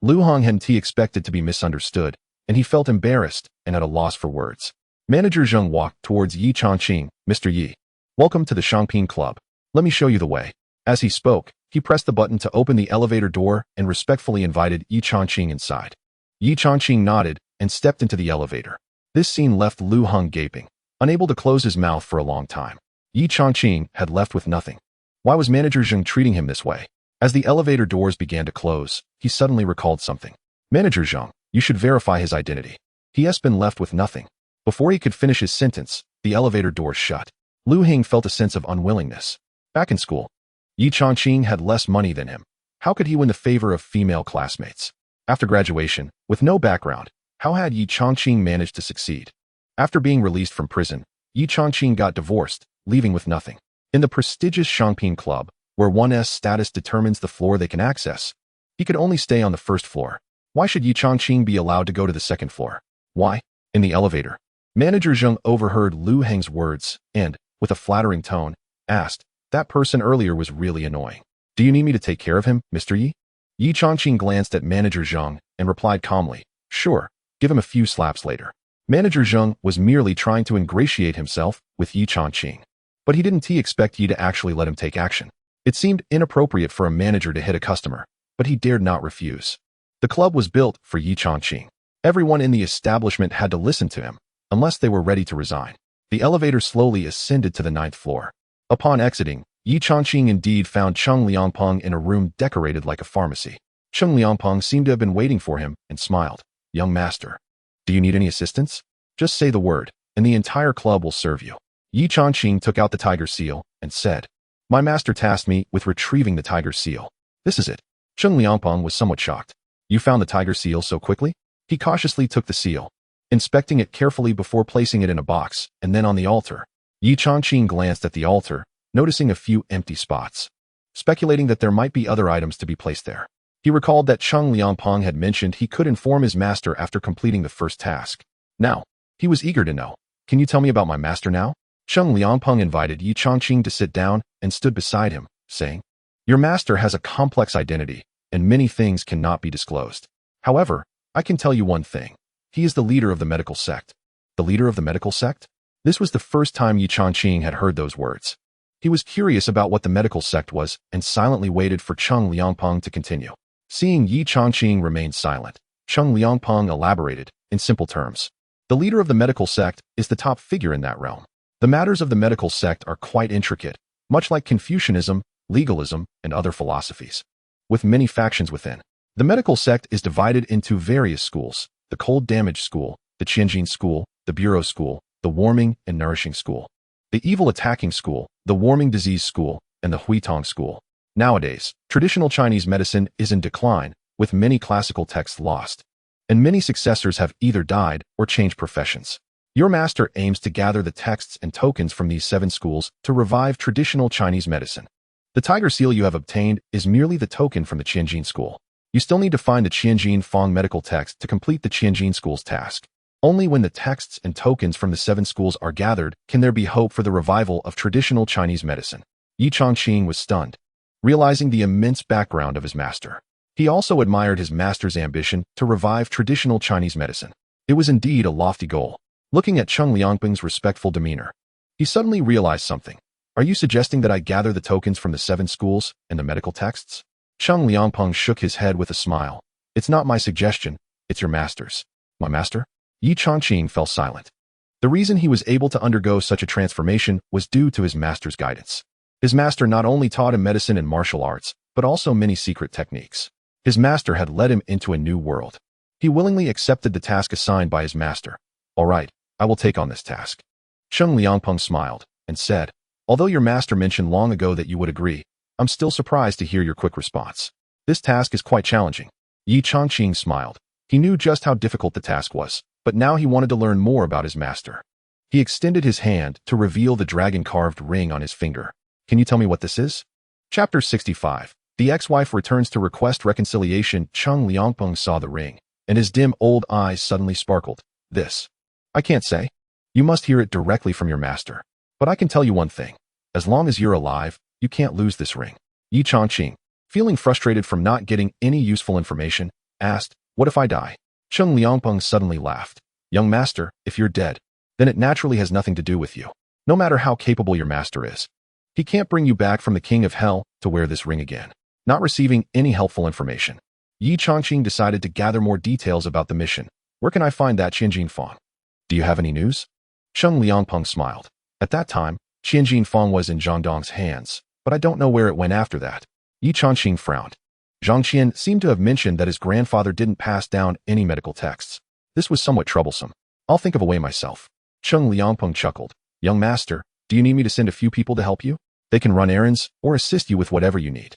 Lu Hong hadn't expected to be misunderstood, and he felt embarrassed and at a loss for words. Manager Zheng walked towards Ye Changqing. "Mr. Yi, welcome to the Changping Club. Let me show you the way." As he spoke, he pressed the button to open the elevator door and respectfully invited Ye Changqing inside. Ye Changqing nodded and stepped into the elevator. This scene left Lu Hong gaping, unable to close his mouth for a long time. Ye Changqing had left with nothing. Why was Manager Zheng treating him this way? As the elevator doors began to close, he suddenly recalled something. "Manager Zheng, you should verify his identity. He has been left with nothing." Before he could finish his sentence, the elevator doors shut. Lu Hing felt a sense of unwillingness. Back in school, Ye Changqing had less money than him. How could he win the favor of female classmates? After graduation, with no background, how had Ye Changqing managed to succeed? After being released from prison, Ye Changqing got divorced, leaving with nothing. In the prestigious Shangping Club, where one's status determines the floor they can access, he could only stay on the first floor. Why should Ye Changqing be allowed to go to the second floor? Why? In the elevator, Manager Zheng overheard Lu Heng's words and, with a flattering tone, asked, "That person earlier was really annoying. Do you need me to take care of him, Mr. Yi?" Ye Changqing glanced at Manager Zheng and replied calmly, "Sure, give him a few slaps later." Manager Zheng was merely trying to ingratiate himself with Ye Changqing. But he didn't expect Yi to actually let him take action. It seemed inappropriate for a manager to hit a customer, but he dared not refuse. The club was built for Ye Changqing. Everyone in the establishment had to listen to him, unless they were ready to resign. The elevator slowly ascended to the 9th floor. Upon exiting, Ye Changqing indeed found Cheng Liangpeng in a room decorated like a pharmacy. Cheng Liangpeng seemed to have been waiting for him and smiled. "Young master, do you need any assistance? Just say the word, and the entire club will serve you." Ye Changqing took out the tiger seal and said, "My master tasked me with retrieving the tiger seal. This is it." Cheng Liangpeng was somewhat shocked. "You found the tiger seal so quickly?" He cautiously took the seal, inspecting it carefully before placing it in a box and then on the altar. Ye Changqing glanced at the altar, noticing a few empty spots, speculating that there might be other items to be placed there. He recalled that Cheng Liangpeng had mentioned he could inform his master after completing the first task. Now, he was eager to know, "Can you tell me about my master now?" Cheng Liangpeng invited Ye Changqing to sit down and stood beside him, saying, "Your master has a complex identity, and many things cannot be disclosed. However, I can tell you one thing. He is the leader of the medical sect." The leader of the medical sect? This was the first time Ye Changqing had heard those words. He was curious about what the medical sect was and silently waited for Cheng Liangpeng to continue. Seeing Ye Changqing remain silent, Cheng Liangpeng elaborated, in simple terms. The leader of the medical sect is the top figure in that realm. The matters of the medical sect are quite intricate, much like Confucianism, legalism, and other philosophies, with many factions within. The medical sect is divided into various schools: the cold damage school, the Qianjin school, the bureau school, the warming and nourishing school, the evil attacking school, the warming disease school, and the Huitong school. Nowadays, traditional Chinese medicine is in decline, with many classical texts lost, and many successors have either died or changed professions. Your master aims to gather the texts and tokens from these 7 schools to revive traditional Chinese medicine. The tiger seal you have obtained is merely the token from the Qianjin school. You still need to find the Qianjin Fong medical text to complete the Qianjin school's task. Only when the texts and tokens from the 7 schools are gathered can there be hope for the revival of traditional Chinese medicine. Ye Changqing was stunned, realizing the immense background of his master. He also admired his master's ambition to revive traditional Chinese medicine. It was indeed a lofty goal. Looking at Cheng Liangpeng's respectful demeanor, he suddenly realized something. "Are you suggesting that I gather the tokens from the 7 schools and the medical texts?" Cheng Liangpeng shook his head with a smile. "It's not my suggestion, it's your master's." "My master?" Ye Changqing fell silent. The reason he was able to undergo such a transformation was due to his master's guidance. His master not only taught him medicine and martial arts, but also many secret techniques. His master had led him into a new world. He willingly accepted the task assigned by his master. "All right, I will take on this task." Cheng Liangpeng smiled and said, "Although your master mentioned long ago that you would agree, I'm still surprised to hear your quick response. This task is quite challenging." Ye Changqing smiled. He knew just how difficult the task was, but now he wanted to learn more about his master. He extended his hand to reveal the dragon-carved ring on his finger. "Can you tell me what this is?" Chapter 65. The ex-wife returns to request reconciliation. Cheng Liangpeng saw the ring, and his dim old eyes suddenly sparkled. "This? I can't say. You must hear it directly from your master. But I can tell you one thing. As long as you're alive, you can't lose this ring." Ye Changqing, feeling frustrated from not getting any useful information, asked, "What if I die?" Cheng Liangpeng suddenly laughed. "Young master, if you're dead, then it naturally has nothing to do with you. No matter how capable your master is, he can't bring you back from the king of hell to wear this ring again." Not receiving any helpful information, Ye Changqing decided to gather more details about the mission. "Where can I find that Qianjin Fong? Do you have any news?" Cheng Liangpeng smiled. "At that time, Qianjin Fong was in Zhang Dong's hands, but I don't know where it went after that." Ye Changqing frowned. Zhang Qian seemed to have mentioned that his grandfather didn't pass down any medical texts. This was somewhat troublesome. "I'll think of a way myself." Cheng Liangpeng chuckled. "Young master, Do you need me to send a few people to help you? They can run errands or assist you with whatever you need.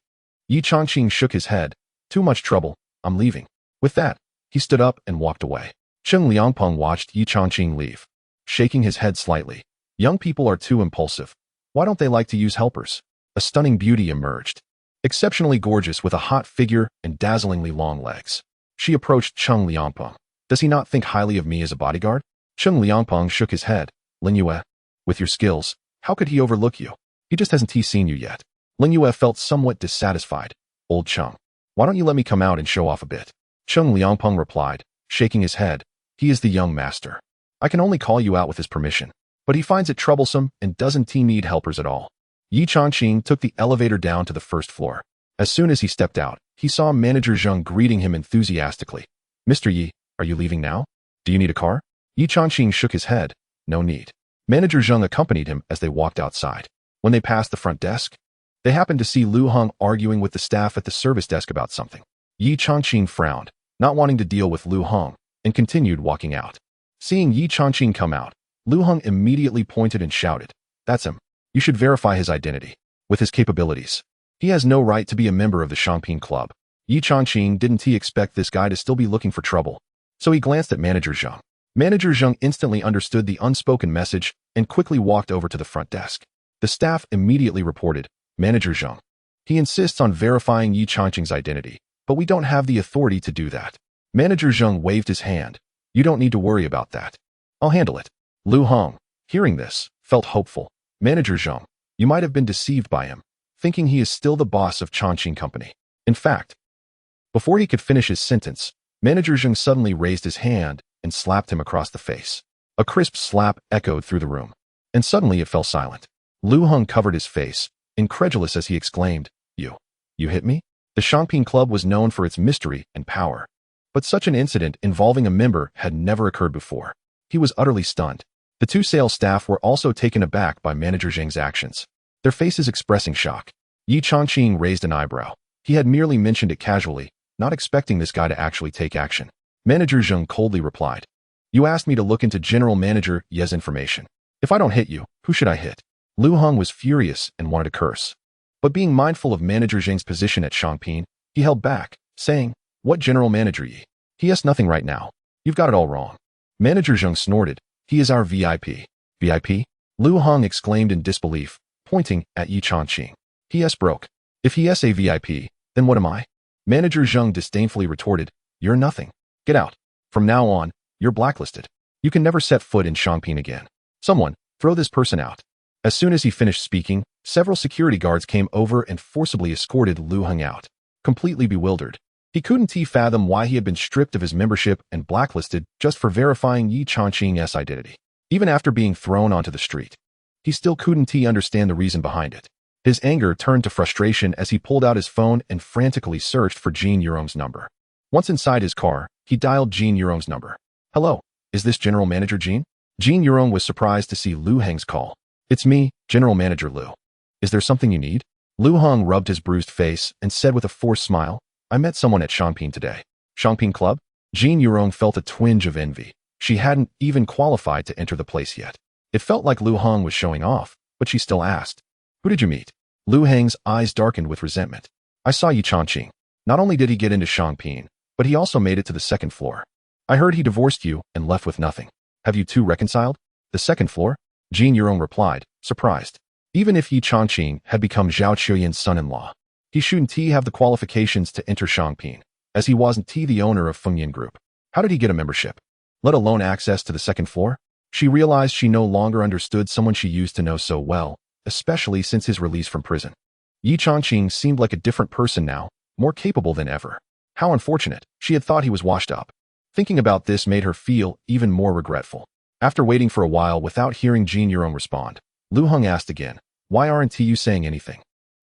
Ye Changqing shook his head. Too much trouble. I'm leaving. With that, he stood up and walked away. Cheng Liangpeng watched Ye Changqing leave, shaking his head slightly. Young people are too impulsive. Why don't they like to use helpers? A stunning beauty emerged, exceptionally gorgeous with a hot figure and dazzlingly long legs. She approached Cheng Liangpeng. Does he not think highly of me as a bodyguard? Cheng Liangpeng shook his head. Lin Yue, with your skills, how could he overlook you? He just hasn't seen you yet. Lin Yue felt somewhat dissatisfied. Old Cheng, why don't you let me come out and show off a bit? Cheng Liangpeng replied, shaking his head. He is the young master. I can only call you out with his permission, but he finds it troublesome and doesn't need helpers at all. Ye Changqing took the elevator down to the first floor. As soon as he stepped out, he saw Manager Zheng greeting him enthusiastically. Mr. Yi, are you leaving now? Do you need a car? Ye Changqing shook his head. No need. Manager Zheng accompanied him as they walked outside. When they passed the front desk, they happened to see Lu Heng arguing with the staff at the service desk about something. Ye Changqing frowned, not wanting to deal with Lu Heng, and continued walking out. Seeing Ye Changqing come out, Lu Heng immediately pointed and shouted, "That's him. You should verify his identity. With his capabilities, he has no right to be a member of the Changqing Club." Ye Changqing didn't expect this guy to still be looking for trouble, so he glanced at Manager Zheng. Manager Zheng instantly understood the unspoken message and quickly walked over to the front desk. The staff immediately reported, Manager Zheng. He insists on verifying Ye Changqing's identity, but we don't have the authority to do that. Manager Zheng waved his hand. You don't need to worry about that. I'll handle it. Lu Heng, hearing this, felt hopeful. Manager Zheng, you might have been deceived by him, thinking he is still the boss of Changqing Company. In fact, before he could finish his sentence, Manager Zheng suddenly raised his hand and slapped him across the face. A crisp slap echoed through the room, and suddenly it fell silent. Lu Heng covered his face, incredulous as he exclaimed, You hit me? The Changqing Club was known for its mystery and power, but such an incident involving a member had never occurred before. He was utterly stunned. The two sales staff were also taken aback by Manager Zheng's actions, their faces expressing shock. Ye Changqing raised an eyebrow. He had merely mentioned it casually, not expecting this guy to actually take action. Manager Zheng coldly replied, You asked me to look into General Manager Ye's information. If I don't hit you, who should I hit? Lu Heng was furious and wanted to curse. But being mindful of Manager Zheng's position at Changping, he held back, saying, What General Manager Ye? He has nothing right now. You've got it all wrong. Manager Zheng snorted. He is our VIP. VIP? Lu Heng exclaimed in disbelief, pointing at Ye Changqing. He is broke. If he is a VIP, then what am I? Manager Zheng disdainfully retorted, You're nothing. Get out. From now on, you're blacklisted. You can never set foot in Changping again. Someone, throw this person out. As soon as he finished speaking, several security guards came over and forcibly escorted Lu Heng out. Completely bewildered, he couldn't fathom why he had been stripped of his membership and blacklisted just for verifying Ye Changqing's identity. Even after being thrown onto the street, he still couldn't understand the reason behind it. His anger turned to frustration as he pulled out his phone and frantically searched for Jean Yurong's number. Once inside his car, he dialed Jean Yurong's number. Hello, is this General Manager Jean? Jean Yurong was surprised to see Lu Heng's call. It's me, General Manager Lu. Is there something you need? Lu Heng rubbed his bruised face and said with a forced smile, I met someone at Changping today. Changping Club? Jean Yurong felt a twinge of envy. She hadn't even qualified to enter the place yet. It felt like Lu Heng was showing off, but she still asked, Who did you meet? Lu Heng's eyes darkened with resentment. I saw Ye Changqing. Not only did he get into Changping, but he also made it to the second floor. I heard he divorced you and left with nothing. Have you two reconciled? The second floor? Jean Yurong replied, surprised. Even if Ye Changqing had become Zhao Chuyan's son-in-law, he shouldn't have the qualifications to enter Changping, as he wasn't the owner of Fengyan Group. How did he get a membership? Let alone access to the second floor? She realized she no longer understood someone she used to know so well, especially since his release from prison. Ye Changqing seemed like a different person now, more capable than ever. How unfortunate. She had thought he was washed up. Thinking about this made her feel even more regretful. After waiting for a while without hearing Jean Yurong respond, Lu Heng asked again, Why aren't you saying anything?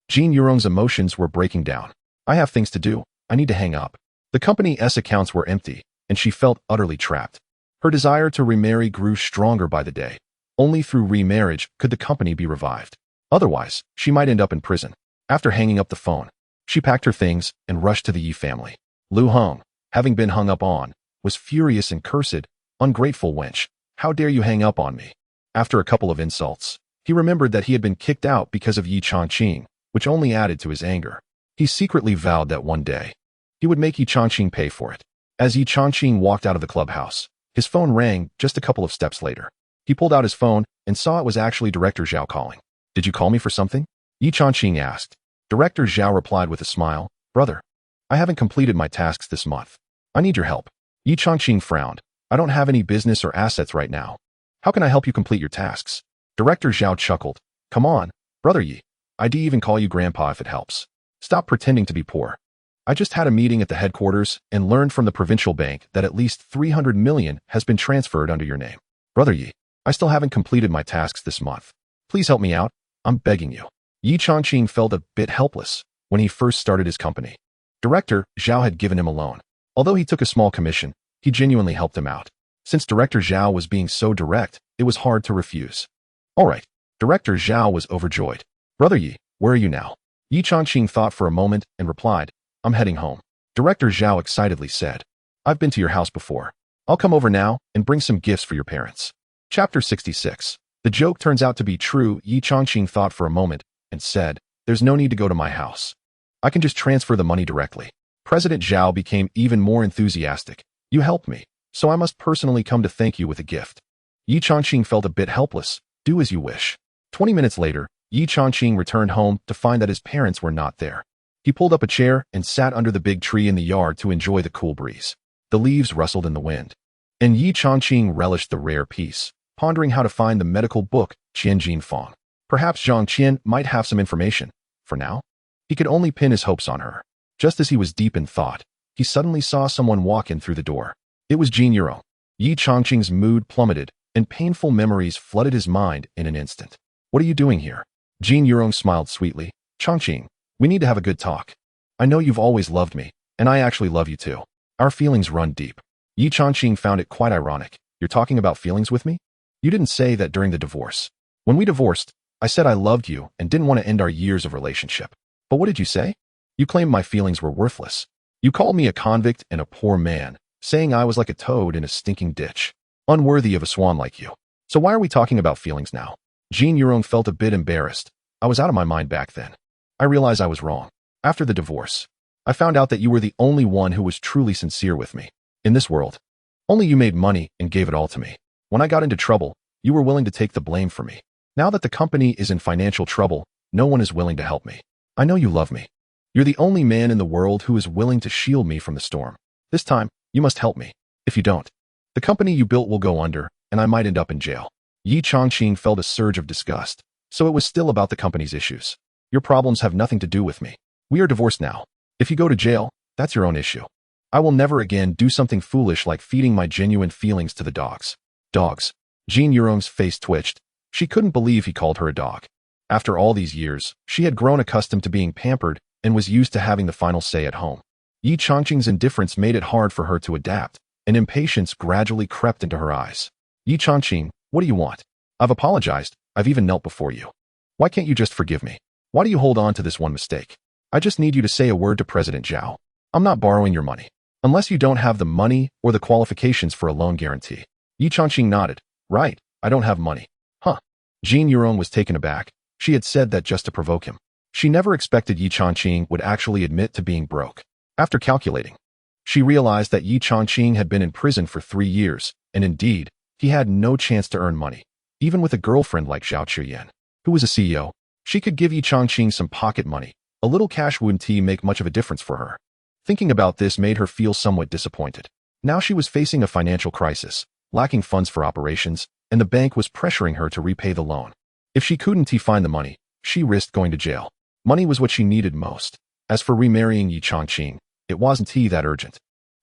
Jean Yurong's emotions were breaking down. I have things to do. I need to hang up. The company's accounts were empty, and she felt utterly trapped. Her desire to remarry grew stronger by the day. Only through remarriage could the company be revived. Otherwise, she might end up in prison. After hanging up the phone, she packed her things and rushed to the Yi family. Lu Heng, having been hung up on, was furious and cursed, Ungrateful wench. How dare you hang up on me? After a couple of insults, He remembered that he had been kicked out because of Ye Changqing, which only added to his anger. He secretly vowed that one day, he would make Ye Changqing pay for it. As Ye Changqing walked out of the clubhouse, his phone rang just a couple of steps later. He pulled out his phone and saw it was actually Director Zhao calling. "Did you call me for something?" Ye Changqing asked. Director Zhao replied with a smile, "Brother, I haven't completed my tasks this month. I need your help." Ye Changqing frowned. "I don't have any business or assets right now. How can I help you complete your tasks?" Director Zhao chuckled. "Come on, Brother Ye. I'd even call you Grandpa if it helps. Stop pretending to be poor. I just had a meeting at the headquarters and learned from the provincial bank that at least 300 million has been transferred under your name. Brother Ye, I still haven't completed my tasks this month. Please help me out. I'm begging you." Ye Changqing felt a bit helpless when he first started his company. Director Zhao had given him a loan. Although he took a small commission, he genuinely helped him out. Since Director Zhao was being so direct, it was hard to refuse. All right. Director Zhao was overjoyed. "Brother Ye, where are you now?" Ye Changqing thought for a moment and replied, "I'm heading home." Director Zhao excitedly said, "I've been to your house before. I'll come over now and bring some gifts for your parents." Chapter 66. The joke turns out to be true. Ye Changqing thought for a moment and said, "There's no need to go to my house. I can just transfer the money directly." President Zhao became even more enthusiastic. "You helped me, so I must personally come to thank you with a gift." Ye Changqing felt a bit helpless. "Do as you wish." 20 minutes later, Ye Changqing returned home to find that his parents were not there. He pulled up a chair and sat under the big tree in the yard to enjoy the cool breeze. The leaves rustled in the wind. And Ye Changqing relished the rare peace, pondering how to find the medical book Qianjin Fong. Perhaps Zhang Qian might have some information. For now, he could only pin his hopes on her. Just as he was deep in thought, he suddenly saw someone walk in through the door. It was Jin Yurong. Ye Changqing's mood plummeted, and painful memories flooded his mind in an instant. "What are you doing here?" Jin Yurong smiled sweetly. "Changqing, we need to have a good talk. I know you've always loved me, and I actually love you too. Our feelings run deep." Ye Changqing found it quite ironic. "You're talking about feelings with me? You didn't say that during the divorce. When we divorced, I said I loved you and didn't want to end our years of relationship. But what did you say? You claimed my feelings were worthless. You called me a convict and a poor man, saying I was like a toad in a stinking ditch, unworthy of a swan like you. So why are we talking about feelings now?" Jin Yurong felt a bit embarrassed. "I was out of my mind back then. I realized I was wrong. After the divorce, I found out that you were the only one who was truly sincere with me. In this world, only you made money and gave it all to me. When I got into trouble, you were willing to take the blame for me. Now that the company is in financial trouble, no one is willing to help me. I know you love me. You're the only man in the world who is willing to shield me from the storm. This time, you must help me. If you don't, the company you built will go under, and I might end up in jail." Ye Changqing felt a surge of disgust. So it was still about the company's issues. "Your problems have nothing to do with me. We are divorced now. If you go to jail, that's your own issue. I will never again do something foolish like feeding my genuine feelings to the dogs." Dogs. Jin Yurong's face twitched. She couldn't believe he called her a dog. After all these years, she had grown accustomed to being pampered and was used to having the final say at home. Ye Changqing's indifference made it hard for her to adapt, and impatience gradually crept into her eyes. "Ye Changqing, what do you want? I've apologized. I've even knelt before you. Why can't you just forgive me? Why do you hold on to this one mistake? I just need you to say a word to President Zhao. I'm not borrowing your money. Unless you don't have the money or the qualifications for a loan guarantee." Ye Changqing nodded. "Right, I don't have money." "Huh." Jin Yurong was taken aback. She had said that just to provoke him. She never expected Ye Changqing would actually admit to being broke. After calculating, she realized that Ye Changqing had been in prison for 3 years, and indeed, he had no chance to earn money. Even with a girlfriend like Zhao Chuyan, who was a CEO, she could give Ye Changqing some pocket money. A little cash wouldn't make much of a difference for her. Thinking about this made her feel somewhat disappointed. Now she was facing a financial crisis, lacking funds for operations, and the bank was pressuring her to repay the loan. If she couldn't find the money, she risked going to jail. Money was what she needed most. As for remarrying Ye Changqing, it wasn't that urgent.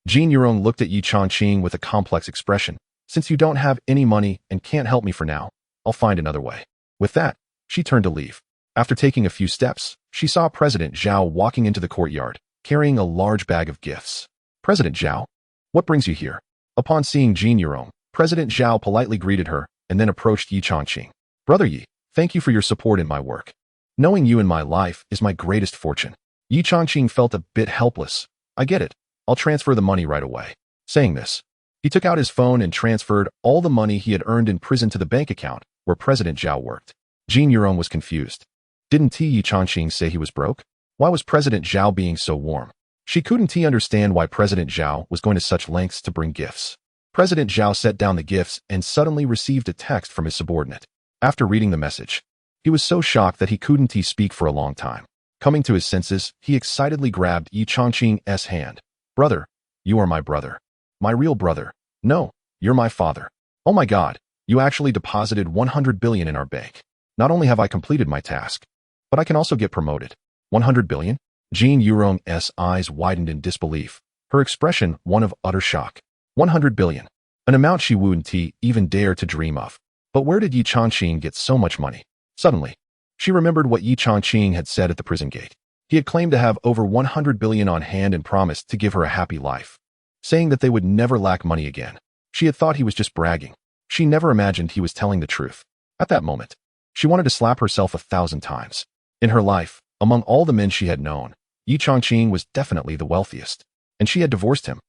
Jin Yurong looked at Ye Changqing with a complex expression. "Since you don't have any money and can't help me for now, I'll find another way." With that, she turned to leave. After taking a few steps, she saw President Zhao walking into the courtyard, carrying a large bag of gifts. "President Zhao, what brings you here?" Upon seeing Jin Yurong, President Zhao politely greeted her and then approached Ye Changqing. "Brother Ye, thank you for your support in my work. Knowing you in my life is my greatest fortune." Ye Changqing felt a bit helpless. "I get it. I'll transfer the money right away." Saying this, he took out his phone and transferred all the money he had earned in prison to the bank account where President Zhao worked. Jin Yurong was confused. Didn't Ye Changqing say he was broke? Why was President Zhao being so warm? She couldn't understand why President Zhao was going to such lengths to bring gifts. President Zhao set down the gifts and suddenly received a text from his subordinate. After reading the message, he was so shocked that he couldn't speak for a long time. Coming to his senses, he excitedly grabbed Ye Changqing's hand. Brother, you are my brother. My real brother. No, you're my father. Oh my God, you actually deposited 100 billion in our bank. Not only have I completed my task, but I can also get promoted. 100 billion? Jin Yurong's eyes widened in disbelief, her expression one of utter shock. 100 billion. An amount she wouldn't even dare to dream of. But where did Ye Changqing get so much money? Suddenly, she remembered what Ye Changqing had said at the prison gate. He had claimed to have over 100 billion on hand and promised to give her a happy life, saying that they would never lack money again. She had thought he was just bragging. She never imagined he was telling the truth. At that moment, she wanted to slap herself 1,000 times. In her life, among all the men she had known, Ye Changqing was definitely the wealthiest, and she had divorced him.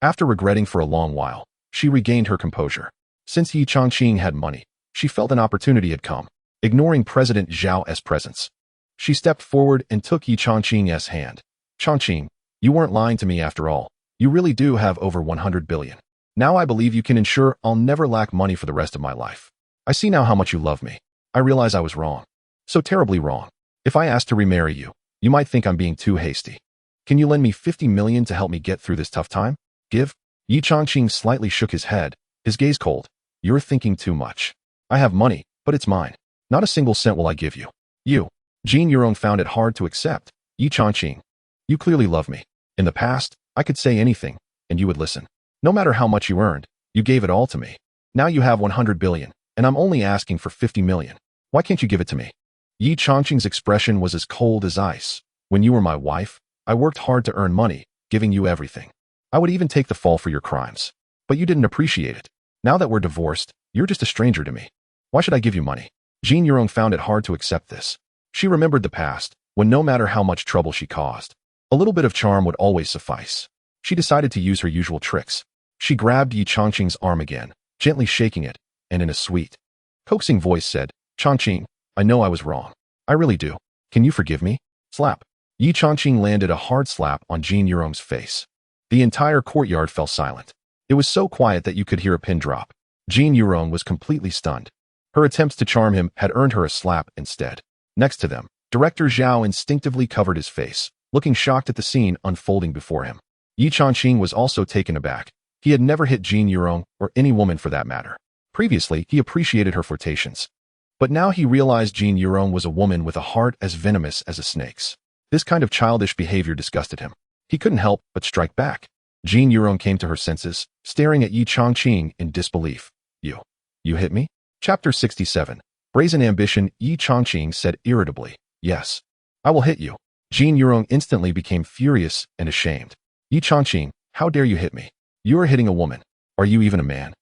After regretting for a long while, she regained her composure. Since Ye Changqing had money, she felt an opportunity had come. Ignoring President Zhao's presence, she stepped forward and took Ye Changqing's hand. Changqing, you weren't lying to me after all. You really do have over 100 billion. Now I believe you can ensure I'll never lack money for the rest of my life. I see now how much you love me. I realize I was wrong. So terribly wrong. If I asked to remarry you, you might think I'm being too hasty. Can you lend me 50 million to help me get through this tough time? Give? Ye Changqing slightly shook his head, his gaze cold. You're thinking too much. I have money, but it's mine. Not a single cent will I give you. You. Jin Yurong found it hard to accept. Ye Changqing, you clearly love me. In the past, I could say anything, and you would listen. No matter how much you earned, you gave it all to me. Now you have 100 billion, and I'm only asking for 50 million. Why can't you give it to me? Ye Changqing's expression was as cold as ice. When you were my wife, I worked hard to earn money, giving you everything. I would even take the fall for your crimes. But you didn't appreciate it. Now that we're divorced, you're just a stranger to me. Why should I give you money? Jin Yurong found it hard to accept this. She remembered the past, when no matter how much trouble she caused, a little bit of charm would always suffice. She decided to use her usual tricks. She grabbed Ye Changqing's arm again, gently shaking it, and in a sweet, coaxing voice said, Changqing, I know I was wrong. I really do. Can you forgive me? Slap. Ye Changqing landed a hard slap on Jin Yurong's face. The entire courtyard fell silent. It was so quiet that you could hear a pin drop. Jin Yurong was completely stunned. Her attempts to charm him had earned her a slap instead. Next to them, Director Zhao instinctively covered his face, looking shocked at the scene unfolding before him. Ye Changqing was also taken aback. He had never hit Jin Yurong, or any woman for that matter. Previously, he appreciated her flirtations. But now he realized Jin Yurong was a woman with a heart as venomous as a snake's. This kind of childish behavior disgusted him. He couldn't help but strike back. Jin Yurong came to her senses, staring at Ye Changqing in disbelief. You hit me? Chapter 67. Brazen Ambition. Ye Changqing said irritably, Yes. I will hit you. Jin Yurong instantly became furious and ashamed. Ye Changqing, how dare you hit me? You are hitting a woman. Are you even a man?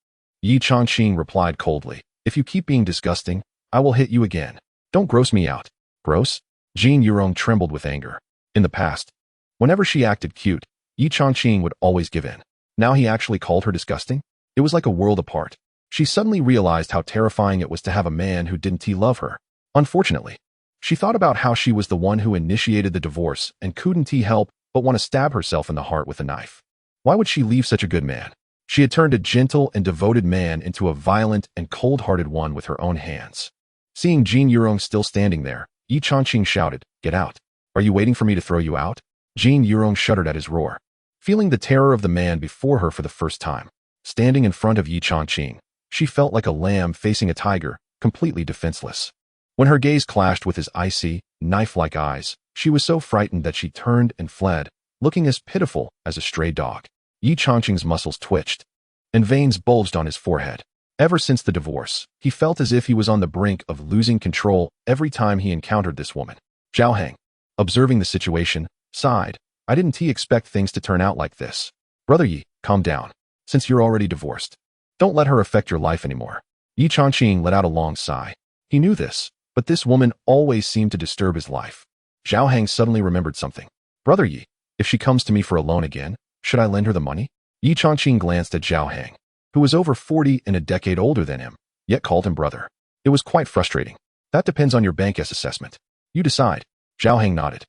Ye Changqing replied coldly, If you keep being disgusting, I will hit you again. Don't gross me out. Gross? Jin Yurong trembled with anger. In the past, whenever she acted cute, Ye Changqing would always give in. Now he actually called her disgusting? It was like a world apart. She suddenly realized how terrifying it was to have a man who didn't love her. Unfortunately, she thought about how she was the one who initiated the divorce and couldn't help but want to stab herself in the heart with a knife. Why would she leave such a good man? She had turned a gentle and devoted man into a violent and cold-hearted one with her own hands. Seeing Jin Yurong still standing there, Ye Changqing shouted, Get out. Are you waiting for me to throw you out? Jin Yurong shuddered at his roar, feeling the terror of the man before her for the first time. Standing in front of Ye Changqing, she felt like a lamb facing a tiger, completely defenseless. When her gaze clashed with his icy, knife-like eyes, she was so frightened that she turned and fled, looking as pitiful as a stray dog. Ye Changqing's muscles twitched, and veins bulged on his forehead. Ever since the divorce, he felt as if he was on the brink of losing control every time he encountered this woman. Zhao Heng, observing the situation, sighed. I didn't expect things to turn out like this. Brother Yi, calm down. Since you're already divorced, don't let her affect your life anymore. Ye Changqing let out a long sigh. He knew this, but this woman always seemed to disturb his life. Zhao Heng suddenly remembered something. Brother Yi, if she comes to me for a loan again, should I lend her the money? Ye Changqing glanced at Zhao Heng, who was over 40 and a decade older than him, yet called him brother. It was quite frustrating. That depends on your bank's assessment. You decide. Zhao Heng nodded.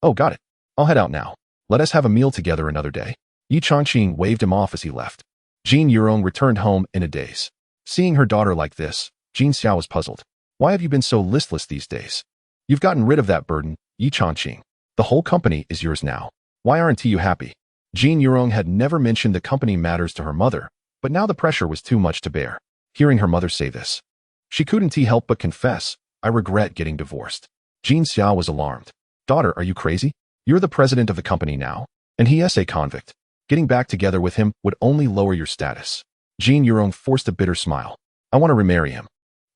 Oh, got it. I'll head out now. Let us have a meal together another day. Ye Changqing waved him off as he left. Jin Yurong returned home in a daze. Seeing her daughter like this, Jin Xiao was puzzled. Why have you been so listless these days? You've gotten rid of that burden, Ye Changqing. The whole company is yours now. Why aren't you happy? Jin Yurong had never mentioned the company matters to her mother, but now the pressure was too much to bear. Hearing her mother say this, she couldn't help but confess, I regret getting divorced. Jin Xiao was alarmed. Daughter, are you crazy? You're the president of the company now, and he is a convict. Getting back together with him would only lower your status. Jin Yurong forced a bitter smile. I want to remarry him.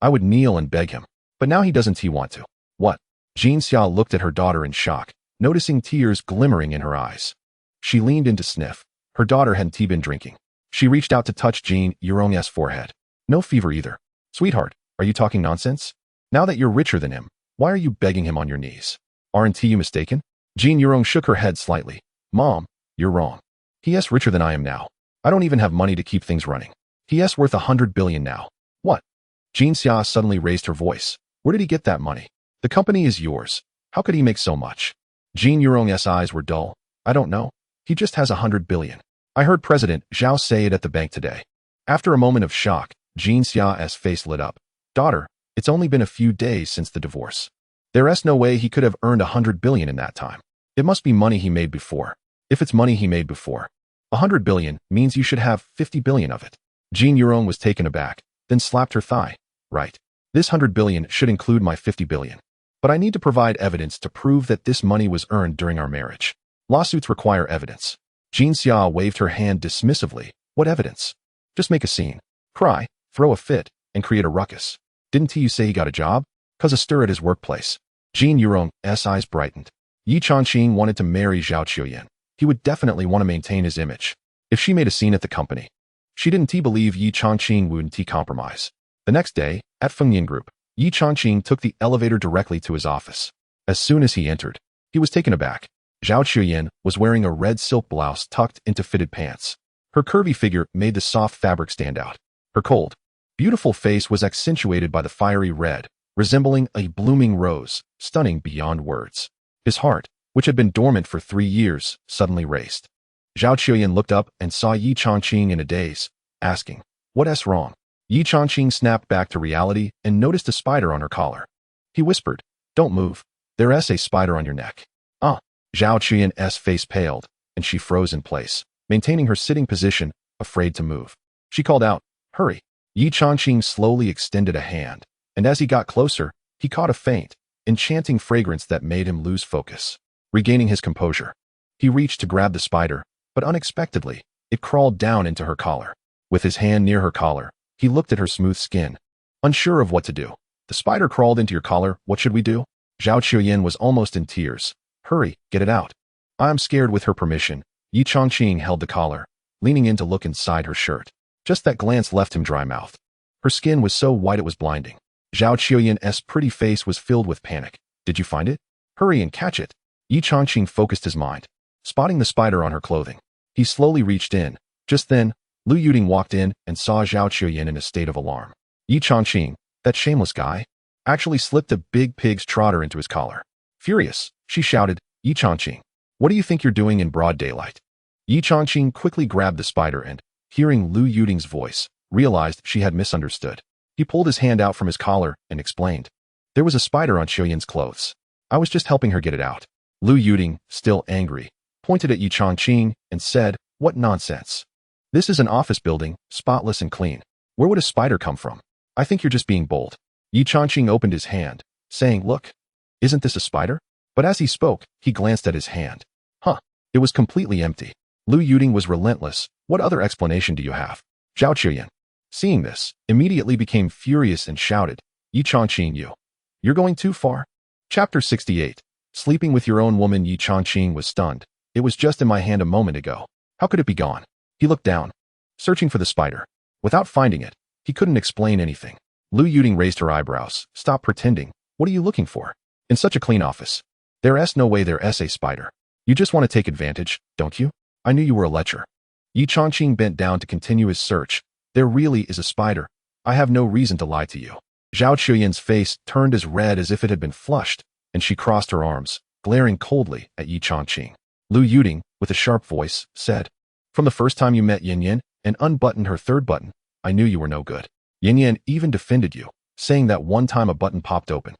I would kneel and beg him, but now he doesn't want to. What? Jin Xiao looked at her daughter in shock, noticing tears glimmering in her eyes. She leaned in to sniff. Her daughter hadn't been drinking. She reached out to touch Jin Yurong's forehead. No fever either. Sweetheart, are you talking nonsense? Now that you're richer than him, why are you begging him on your knees? Aren't you mistaken? Jin Yurong shook her head slightly. Mom, you're wrong. He is richer than I am now. I don't even have money to keep things running. He is worth 100 billion now. What? Jin Xia suddenly raised her voice. Where did he get that money? The company is yours. How could he make so much? Jin Yurong's eyes were dull. I don't know. He just has 100 billion. I heard President Zhao say it at the bank today. After a moment of shock, Jin Xia's face lit up. Daughter, it's only been a few days since the divorce. There is no way he could have earned 100 billion in that time. It must be money he made before. If it's money he made before, 100 billion means you should have 50 billion of it. Jin Yurong was taken aback, then slapped her thigh. Right. This 100 billion should include my 50 billion. But I need to provide evidence to prove that this money was earned during our marriage. Lawsuits require evidence. Jin Xia waved her hand dismissively. What evidence? Just make a scene. Cry, throw a fit, and create a ruckus. Didn't you say he got a job? Cause a stir at his workplace. Jin Yurong's eyes brightened. Ye Changqing wanted to marry Zhao Qiuyan. He would definitely want to maintain his image. If she made a scene at the company, she didn't believe Ye Changqing wouldn't compromise. The next day, at Fengyan Group, Ye Changqing took the elevator directly to his office. As soon as he entered, he was taken aback. Zhao Qiuyan was wearing a red silk blouse tucked into fitted pants. Her curvy figure made the soft fabric stand out. Her cold, beautiful face was accentuated by the fiery red, resembling a blooming rose, stunning beyond words. His heart, which had been dormant for 3 years, suddenly raced. Zhao Qiuyan looked up and saw Ye Changqing in a daze, asking, what is wrong? Ye Changqing snapped back to reality and noticed a spider on her collar. He whispered, don't move. There is a spider on your neck. Ah! Zhao Qiuyan's face paled, and she froze in place, maintaining her sitting position, afraid to move. She called out, hurry. Ye Changqing slowly extended a hand, and as he got closer, he caught a faint, enchanting fragrance that made him lose focus. Regaining his composure, he reached to grab the spider, but unexpectedly, it crawled down into her collar. With his hand near her collar, he looked at her smooth skin, unsure of what to do. The spider crawled into your collar, what should we do? Zhao Qiuyan was almost in tears. Hurry, get it out. I'm scared. With her permission, Ye Changqing held the collar, leaning in to look inside her shirt. Just that glance left him dry-mouthed. Her skin was so white it was blinding. Zhao Qiuyan's pretty face was filled with panic. Did you find it? Hurry and catch it. Ye Changqing focused his mind, spotting the spider on her clothing. He slowly reached in. Just then, Lu Yuding walked in and saw Zhao Qiuyan in a state of alarm. Ye Changqing, that shameless guy, actually slipped a big pig's trotter into his collar. Furious, she shouted, Ye Changqing, what do you think you're doing in broad daylight? Ye Changqing quickly grabbed the spider and, hearing Lu Yuding's voice, realized she had misunderstood. He pulled his hand out from his collar and explained. There was a spider on Qiuyan's clothes. I was just helping her get it out. Lu Yuding, still angry, pointed at Ye Changqing and said, what nonsense. This is an office building, spotless and clean. Where would a spider come from? I think you're just being bold. Ye Changqing opened his hand, saying, look, isn't this a spider? But as he spoke, he glanced at his hand. Huh, it was completely empty. Lu Yuding was relentless. What other explanation do you have? Zhao Qiuyan, seeing this, immediately became furious and shouted, Ye Changqing, you're going too far. Chapter 68. Sleeping with your own woman. Ye Changqing was stunned. It was just in my hand a moment ago. How could it be gone? He looked down, searching for the spider. Without finding it, he couldn't explain anything. Lu Yuding raised her eyebrows. Stop pretending. What are you looking for? In such a clean office. There is no way there is a spider. You just want to take advantage, don't you? I knew you were a lecher. Ye Changqing bent down to continue his search. There really is a spider. I have no reason to lie to you. Zhao Chuyan's face turned as red as if it had been flushed, and she crossed her arms, glaring coldly at Ye Changqing. Lu Yuting, with a sharp voice, said, "From the first time you met Yin Yin and unbuttoned her third button, I knew you were no good. Yin Yin even defended you, saying that one time a button popped open.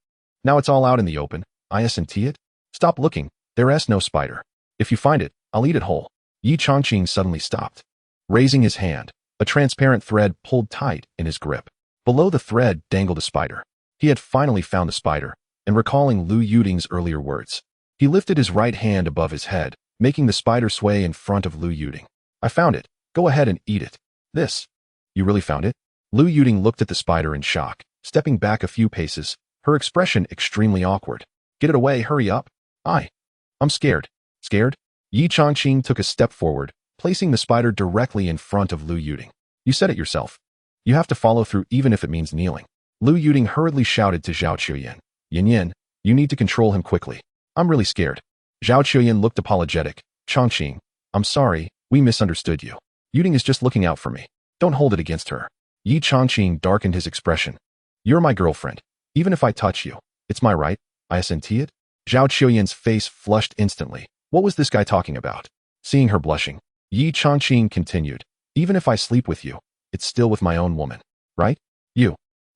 Now it's all out in the open. Isn't it? Stop looking. There's no spider. If you find it, I'll eat it whole." Ye Changqing suddenly stopped. Raising his hand, a transparent thread pulled tight in his grip. Below the thread dangled a spider. He had finally found the spider, and recalling Lu Yuting's earlier words, he lifted his right hand above his head, making the spider sway in front of Lu Yuting. "I found it. Go ahead and eat it." "This? You really found it?" Lu Yuting looked at the spider in shock, stepping back a few paces, her expression extremely awkward. "Get it away, hurry up." I'm scared." "Scared?" Ye Changqing took a step forward, placing the spider directly in front of Lu Yuting. "You said it yourself. You have to follow through even if it means kneeling." Lu Yuting hurriedly shouted to Zhao Chuyan, "Yin Yin, you need to control him quickly. I'm really scared." Zhao Chuyan looked apologetic. "Changqing, I'm sorry, we misunderstood you. Yuting is just looking out for me. Don't hold it against her." Ye Changqing darkened his expression. "You're my girlfriend. Even if I touch you, it's my right. Isn't it?" Zhao Chuyan's face flushed instantly. What was this guy talking about? Seeing her blushing, Ye Changqing continued, "Even if I sleep with you, it's still with my own woman, right? You."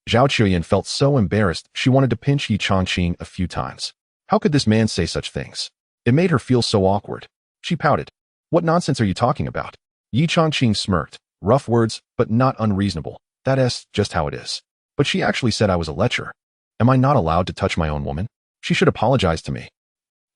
Zhao Chuyan felt so embarrassed she wanted to pinch Ye Changqing a few times. How could this man say such things? It made her feel so awkward. She pouted. "What nonsense are you talking about?" Ye Changqing smirked. "Rough words, but not unreasonable. That's just how it is. But she actually said I was a lecher. Am I not allowed to touch my own woman? She should apologize to me."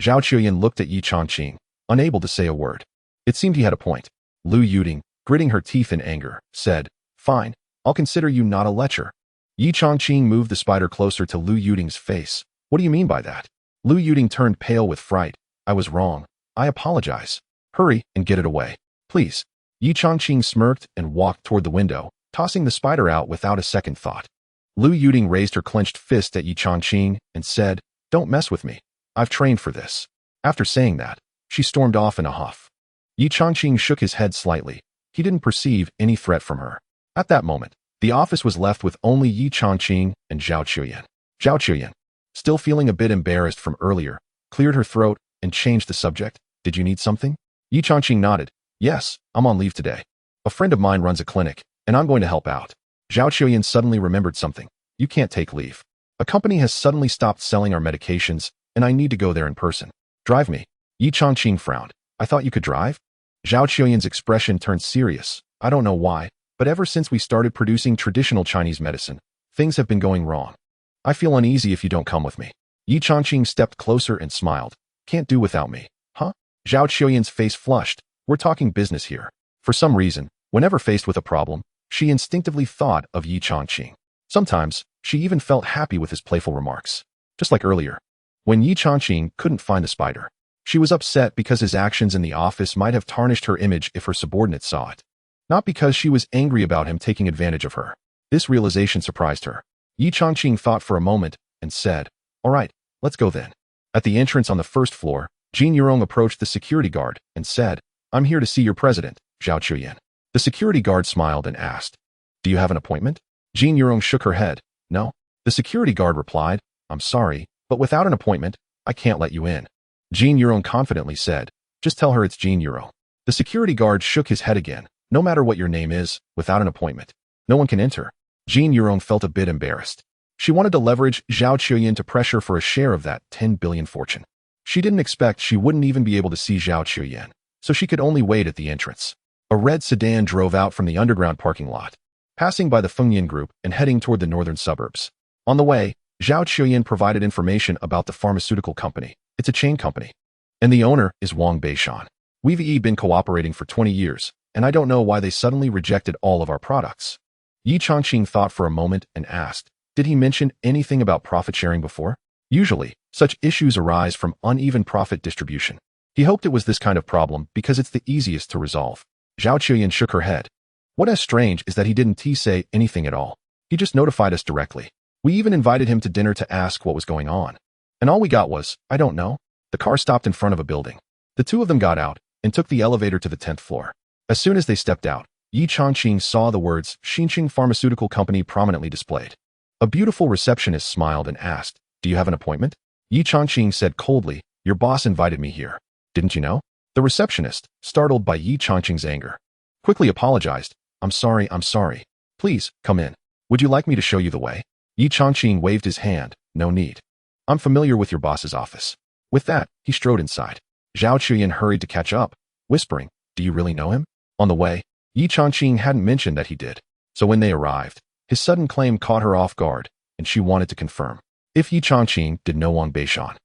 Zhao Chuyan looked at Ye Changqing, unable to say a word. It seemed he had a point. Lu Yuting, gritting her teeth in anger, said, "Fine, I'll consider you not a lecher." Ye Changqing moved the spider closer to Lu Yuting's face. "What do you mean by that?" Lu Yuting turned pale with fright. "I was wrong. I apologize. Hurry and get it away, please." Ye Changqing smirked and walked toward the window, tossing the spider out without a second thought. Lu Yuting raised her clenched fist at Ye Changqing and said, "Don't mess with me. I've trained for this." After saying that, she stormed off in a huff. Ye Changqing shook his head slightly. He didn't perceive any threat from her. At that moment, the office was left with only Ye Changqing and Zhao Chuyan. Zhao Chuyan, still feeling a bit embarrassed from earlier, cleared her throat and changed the subject. "Did you need something?" Ye Changqing nodded. "Yes, I'm on leave today. A friend of mine runs a clinic, and I'm going to help out." Zhao Chuyan suddenly remembered something. "You can't take leave. A company has suddenly stopped selling our medications, and I need to go there in person. Drive me." Ye Changqing frowned. "I thought you could drive?" Zhao Chuyan's expression turned serious. "I don't know why, but ever since we started producing traditional Chinese medicine, things have been going wrong. I feel uneasy if you don't come with me." Ye Changqing stepped closer and smiled. "Can't do without me, huh?" Zhao Chuyan's face flushed. "We're talking business here." For some reason, whenever faced with a problem, she instinctively thought of Ye Changqing. Sometimes, she even felt happy with his playful remarks. Just like earlier, when Ye Changqing couldn't find the spider. She was upset because his actions in the office might have tarnished her image if her subordinates saw it. Not because she was angry about him taking advantage of her. This realization surprised her. Ye Changqing thought for a moment and said, "All right, let's go then." At the entrance on the first floor, Jin Yurong approached the security guard and said, "I'm here to see your president, Zhao Chuyan." The security guard smiled and asked, "Do you have an appointment?" Jin Yurong shook her head. "No." The security guard replied, "I'm sorry, but without an appointment, I can't let you in." Jin Yurong confidently said, "Just tell her it's Jin Yurong." The security guard shook his head again. "No matter what your name is, without an appointment, no one can enter." Jin Yurong felt a bit embarrassed. She wanted to leverage Zhao Chuyan to pressure for a share of that 10 billion fortune. She didn't expect she wouldn't even be able to see Zhao Chuyan, so she could only wait at the entrance. A red sedan drove out from the underground parking lot, passing by the Fengyan Group and heading toward the northern suburbs. On the way, Zhao Chuyan provided information about the pharmaceutical company. It's a chain company, and the owner is Wang Beishan. We've been cooperating for 20 years, and I don't know why they suddenly rejected all of our products. Ye Changqing thought for a moment and asked, "Did he mention anything about profit sharing before?" Usually, such issues arise from uneven profit distribution. He hoped it was this kind of problem because it's the easiest to resolve. Zhao Chuyan shook her head. "What is strange is that he didn't say anything at all. He just notified us directly. We even invited him to dinner to ask what was going on. And all we got was, I don't know." The car stopped in front of a building. The two of them got out and took the elevator to the 10th floor. As soon as they stepped out, Ye Changqing saw the words Xinqing Pharmaceutical Company prominently displayed. A beautiful receptionist smiled and asked, "Do you have an appointment?" Ye Changqing said coldly, "Your boss invited me here. Didn't you know?" The receptionist, startled by Ye Changqing's anger, quickly apologized. I'm sorry. Please, come in. Would you like me to show you the way?" Ye Changqing waved his hand. "No need. I'm familiar with your boss's office." With that, he strode inside. Zhao Chuyan hurried to catch up, whispering, "Do you really know him?" On the way, Ye Changqing hadn't mentioned that he did, so when they arrived, his sudden claim caught her off guard, and she wanted to confirm. If Ye Changqing did know Wang Beishan,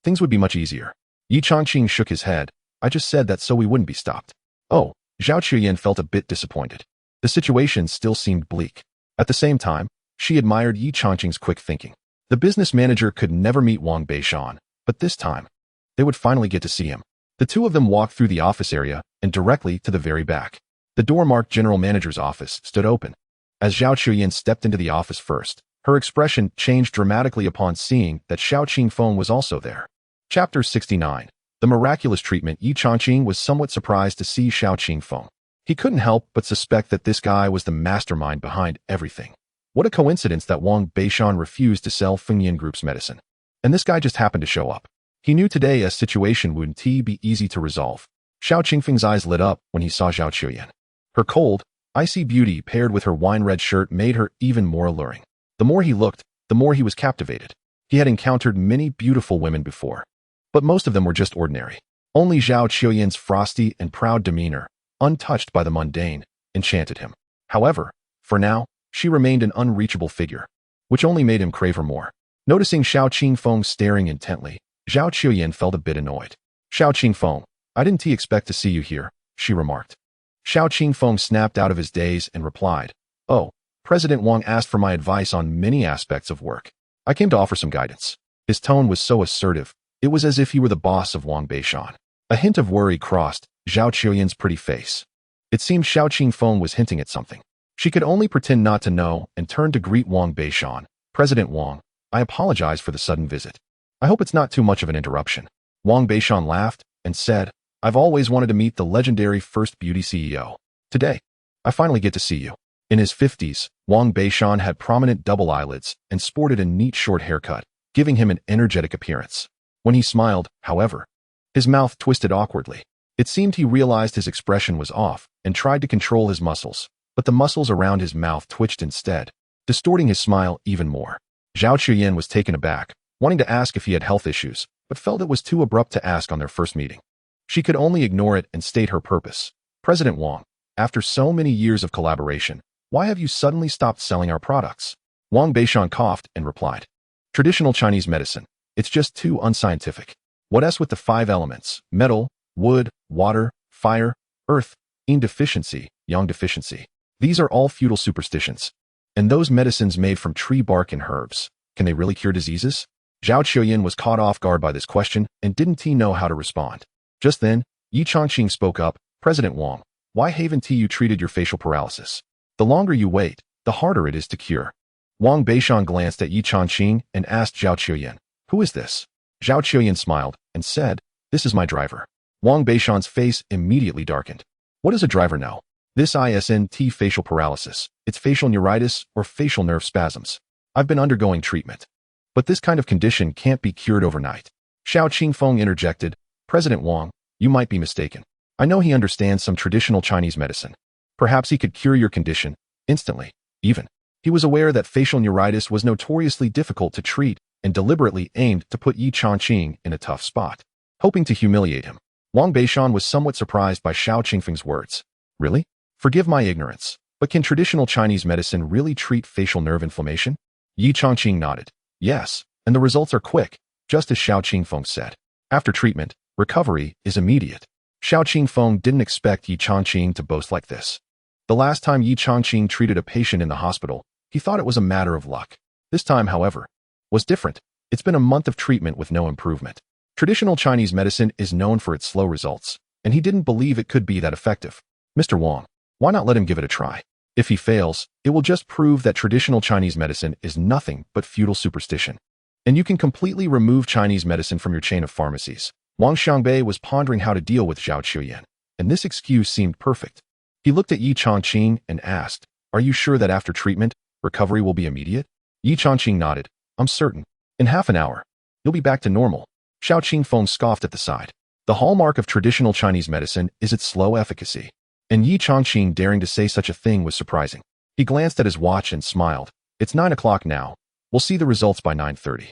things would be much easier. Ye Changqing shook his head. "I just said that so we wouldn't be stopped." Oh, Zhao Chuyan felt a bit disappointed. The situation still seemed bleak. At the same time, she admired Ye Changqing's quick thinking. The business manager could never meet Wang Beishan, but this time, they would finally get to see him. The two of them walked through the office area and directly to the very back. The door marked General Manager's office stood open. As Zhao Chuyan stepped into the office first, her expression changed dramatically upon seeing that Xiao Qingfeng was also there. Chapter 69. The Miraculous Treatment. Ye Changqing was somewhat surprised to see Xiao Qingfeng. He couldn't help but suspect that this guy was the mastermind behind everything. What a coincidence that Wang Beishan refused to sell Fengyan Group's medicine. And this guy just happened to show up. He knew today a situation wouldn't be easy to resolve. Xiao Qingfeng's eyes lit up when he saw Zhao Chuyan. Her cold, icy beauty paired with her wine-red shirt made her even more alluring. The more he looked, the more he was captivated. He had encountered many beautiful women before, but most of them were just ordinary. Only Zhao Chuyan's frosty and proud demeanor, untouched by the mundane, enchanted him. However, for now, she remained an unreachable figure, which only made him crave her more. Noticing Xiao Qingfeng staring intently, Zhao Chuyan felt a bit annoyed. "Xiao Qingfeng, I didn't expect to see you here," she remarked. Xiao Qingfeng snapped out of his daze and replied, "Oh, President Wang asked for my advice on many aspects of work. I came to offer some guidance." His tone was so assertive, it was as if he were the boss of Wang Beishan. A hint of worry crossed Zhao Chuyan's pretty face. It seemed Xiao Qingfeng was hinting at something. She could only pretend not to know and turned to greet Wang Beishan. "President Wang, I apologize for the sudden visit. I hope it's not too much of an interruption." Wang Beishan laughed and said, "I've always wanted to meet the legendary First Beauty CEO. Today, I finally get to see you." In his 50s, Wang Beishan had prominent double eyelids and sported a neat short haircut, giving him an energetic appearance. When he smiled, however, his mouth twisted awkwardly. It seemed he realized his expression was off and tried to control his muscles, but the muscles around his mouth twitched instead, distorting his smile even more. Zhao Chuyan was taken aback, wanting to ask if he had health issues, but felt it was too abrupt to ask on their first meeting. She could only ignore it and state her purpose. "President Wang, after so many years of collaboration, why have you suddenly stopped selling our products?" Wang Beishan coughed and replied, "Traditional Chinese medicine. It's just too unscientific. What else with the 5 elements, metal, wood, water, fire, earth, yin deficiency, yang deficiency. These are all feudal superstitions. And those medicines made from tree bark and herbs, can they really cure diseases?" Zhao Chuyan was caught off guard by this question and didn't know how to respond. Just then, Ye Changqing spoke up, "President Wang, why haven't you treated your facial paralysis? The longer you wait, the harder it is to cure." Wang Beishan glanced at Ye Changqing and asked Zhao Chuyan, "Who is this?" Zhao Chuyan smiled and said, "This is my driver." Wang Beishan's face immediately darkened. What does a driver know? This isn't facial paralysis. It's facial neuritis or facial nerve spasms. I've been undergoing treatment. But this kind of condition can't be cured overnight. Xiao Qingfeng interjected, "President Wang, you might be mistaken. I know he understands some traditional Chinese medicine. Perhaps he could cure your condition instantly, even." He was aware that facial neuritis was notoriously difficult to treat and deliberately aimed to put Ye Changqing in a tough spot, hoping to humiliate him. Wang Beishan was somewhat surprised by Xiao Qingfeng's words. "Really? Forgive my ignorance, but can traditional Chinese medicine really treat facial nerve inflammation?" Ye Changqing nodded. "Yes, and the results are quick, just as Xiao Qingfeng said. After treatment, recovery is immediate." Xiao Qingfeng didn't expect Ye Changqing to boast like this. The last time Ye Changqing treated a patient in the hospital, he thought it was a matter of luck. This time, however, was different. It's been a month of treatment with no improvement. Traditional Chinese medicine is known for its slow results, and he didn't believe it could be that effective. "Mr. Wang, why not let him give it a try? If he fails, it will just prove that traditional Chinese medicine is nothing but feudal superstition. And you can completely remove Chinese medicine from your chain of pharmacies." Wang Xiangbei was pondering how to deal with Zhao Chuyan, and this excuse seemed perfect. He looked at Ye Changqing and asked, "Are you sure that after treatment, recovery will be immediate?" Ye Changqing nodded. I'm certain. In half an hour, you'll be back to normal. Xiao Qingfeng scoffed at the side. The hallmark of traditional Chinese medicine is its slow efficacy. And Ye Changqing daring to say such a thing was surprising. He glanced at his watch and smiled. It's 9 o'clock now. We'll see the results by 9:30.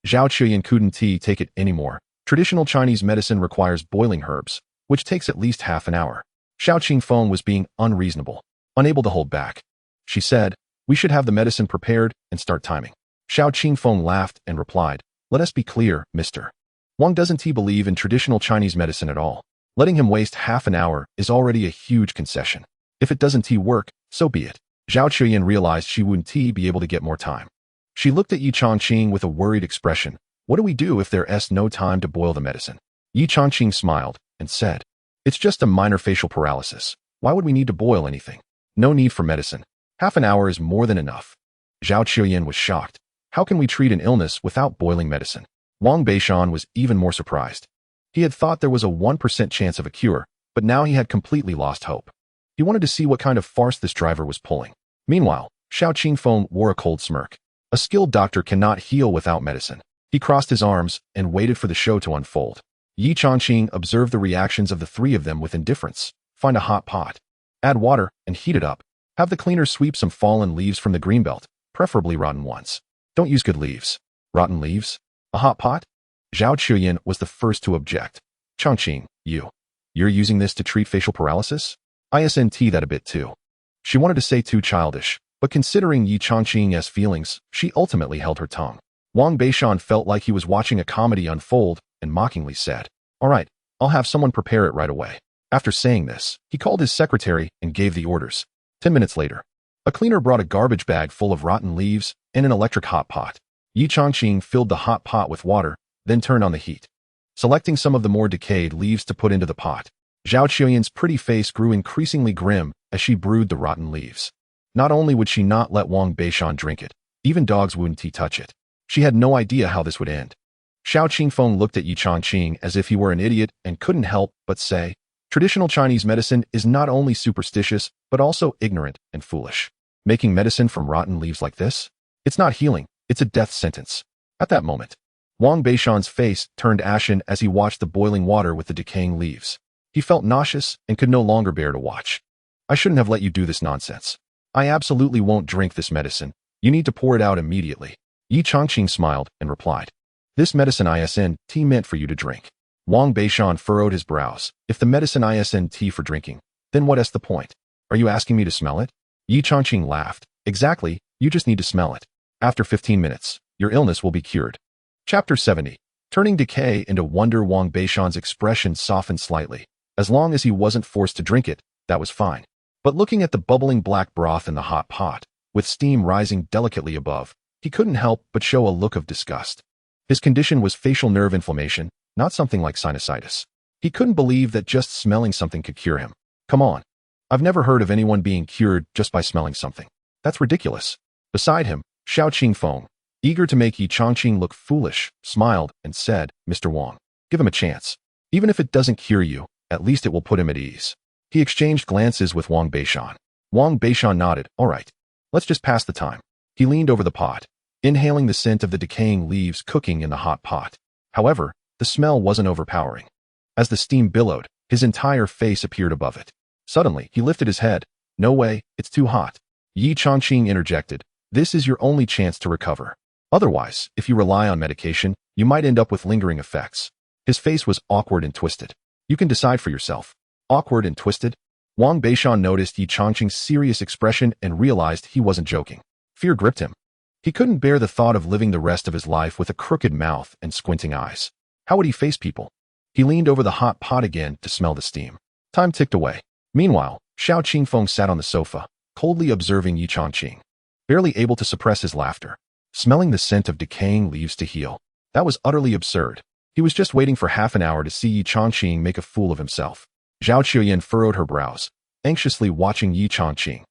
Zhao Chuyan couldn't take it anymore. Traditional Chinese medicine requires boiling herbs, which takes at least half an hour. Xiao Qingfeng was being unreasonable, unable to hold back. She said, we should have the medicine prepared and start timing. Xiao Qingfeng laughed and replied, let us be clear, Mr. Wang doesn't believe in traditional Chinese medicine at all. Letting him waste half an hour is already a huge concession. If it doesn't work, so be it. Zhao Chuyan realized she wouldn't be able to get more time. She looked at Ye Changqing with a worried expression. What do we do if there's no time to boil the medicine? Ye Changqing smiled and said, it's just a minor facial paralysis. Why would we need to boil anything? No need for medicine. Half an hour is more than enough. Zhao Chuyan was shocked. How can we treat an illness without boiling medicine? Wang Beishan was even more surprised. He had thought there was a 1% chance of a cure, but now he had completely lost hope. He wanted to see what kind of farce this driver was pulling. Meanwhile, Xiao Qingfeng wore a cold smirk. A skilled doctor cannot heal without medicine. He crossed his arms and waited for the show to unfold. Ye Changqing observed the reactions of the three of them with indifference. Find a hot pot. Add water and heat it up. Have the cleaner sweep some fallen leaves from the greenbelt, preferably rotten ones. Don't use good leaves. Rotten leaves? A hot pot? Zhao Chuyan was the first to object. Changqing, you're using this to treat facial paralysis? ISNT that a bit too. She wanted to say too childish, but considering Ye Changqing's feelings, she ultimately held her tongue. Wang Beishan felt like he was watching a comedy unfold and mockingly said, all right, I'll have someone prepare it right away. After saying this, he called his secretary and gave the orders. 10 minutes later, a cleaner brought a garbage bag full of rotten leaves and an electric hot pot. Ye Changqing filled the hot pot with water, then turned on the heat, selecting some of the more decayed leaves to put into the pot. Zhao Chuyan's pretty face grew increasingly grim as she brewed the rotten leaves. Not only would she not let Wang Beishan drink it, even dogs wouldn't touch it. She had no idea how this would end. Xiao Qingfeng looked at Ye Changqing as if he were an idiot and couldn't help but say, traditional Chinese medicine is not only superstitious, but also ignorant and foolish. Making medicine from rotten leaves like this? It's not healing, it's a death sentence. At that moment, Wang Beishan's face turned ashen as he watched the boiling water with the decaying leaves. He felt nauseous and could no longer bear to watch. I shouldn't have let you do this nonsense. I absolutely won't drink this medicine. You need to pour it out immediately. Ye Changqing smiled and replied, this medicine ISNT meant for you to drink. Wang Beishan furrowed his brows. If the medicine ISNT for drinking, then what's the point? Are you asking me to smell it? Ye Changqing laughed. Exactly, you just need to smell it. After 15 minutes, your illness will be cured. Chapter 70. Turning decay into wonder. Wang Beishan's expression softened slightly. As long as he wasn't forced to drink it, that was fine. But looking at the bubbling black broth in the hot pot, with steam rising delicately above, he couldn't help but show a look of disgust. His condition was facial nerve inflammation, not something like sinusitis. He couldn't believe that just smelling something could cure him. Come on. I've never heard of anyone being cured just by smelling something. That's ridiculous. Beside him, Xiao Qingfeng, eager to make Ye Changqing look foolish, smiled and said, Mr. Wang, give him a chance. Even if it doesn't cure you, at least it will put him at ease. He exchanged glances with Wang Beishan. Wang Beishan nodded. All right, let's just pass the time. He leaned over the pot, inhaling the scent of the decaying leaves cooking in the hot pot. However, the smell wasn't overpowering. As the steam billowed, his entire face appeared above it. Suddenly, he lifted his head. No way, it's too hot. Ye Changqing interjected. This is your only chance to recover. Otherwise, if you rely on medication, you might end up with lingering effects. His face was awkward and twisted. You can decide for yourself. Awkward and twisted? Wang Beishan noticed Ye Changqing's serious expression and realized he wasn't joking. Fear gripped him. He couldn't bear the thought of living the rest of his life with a crooked mouth and squinting eyes. How would he face people? He leaned over the hot pot again to smell the steam. Time ticked away. Meanwhile, Xiao Qingfeng sat on the sofa, coldly observing Ye Changqing, barely able to suppress his laughter. Smelling the scent of decaying leaves to heal. That was utterly absurd. He was just waiting for half an hour to see Ye Changqing make a fool of himself. Zhao Chuyan furrowed her brows, anxiously watching Ye Changqing.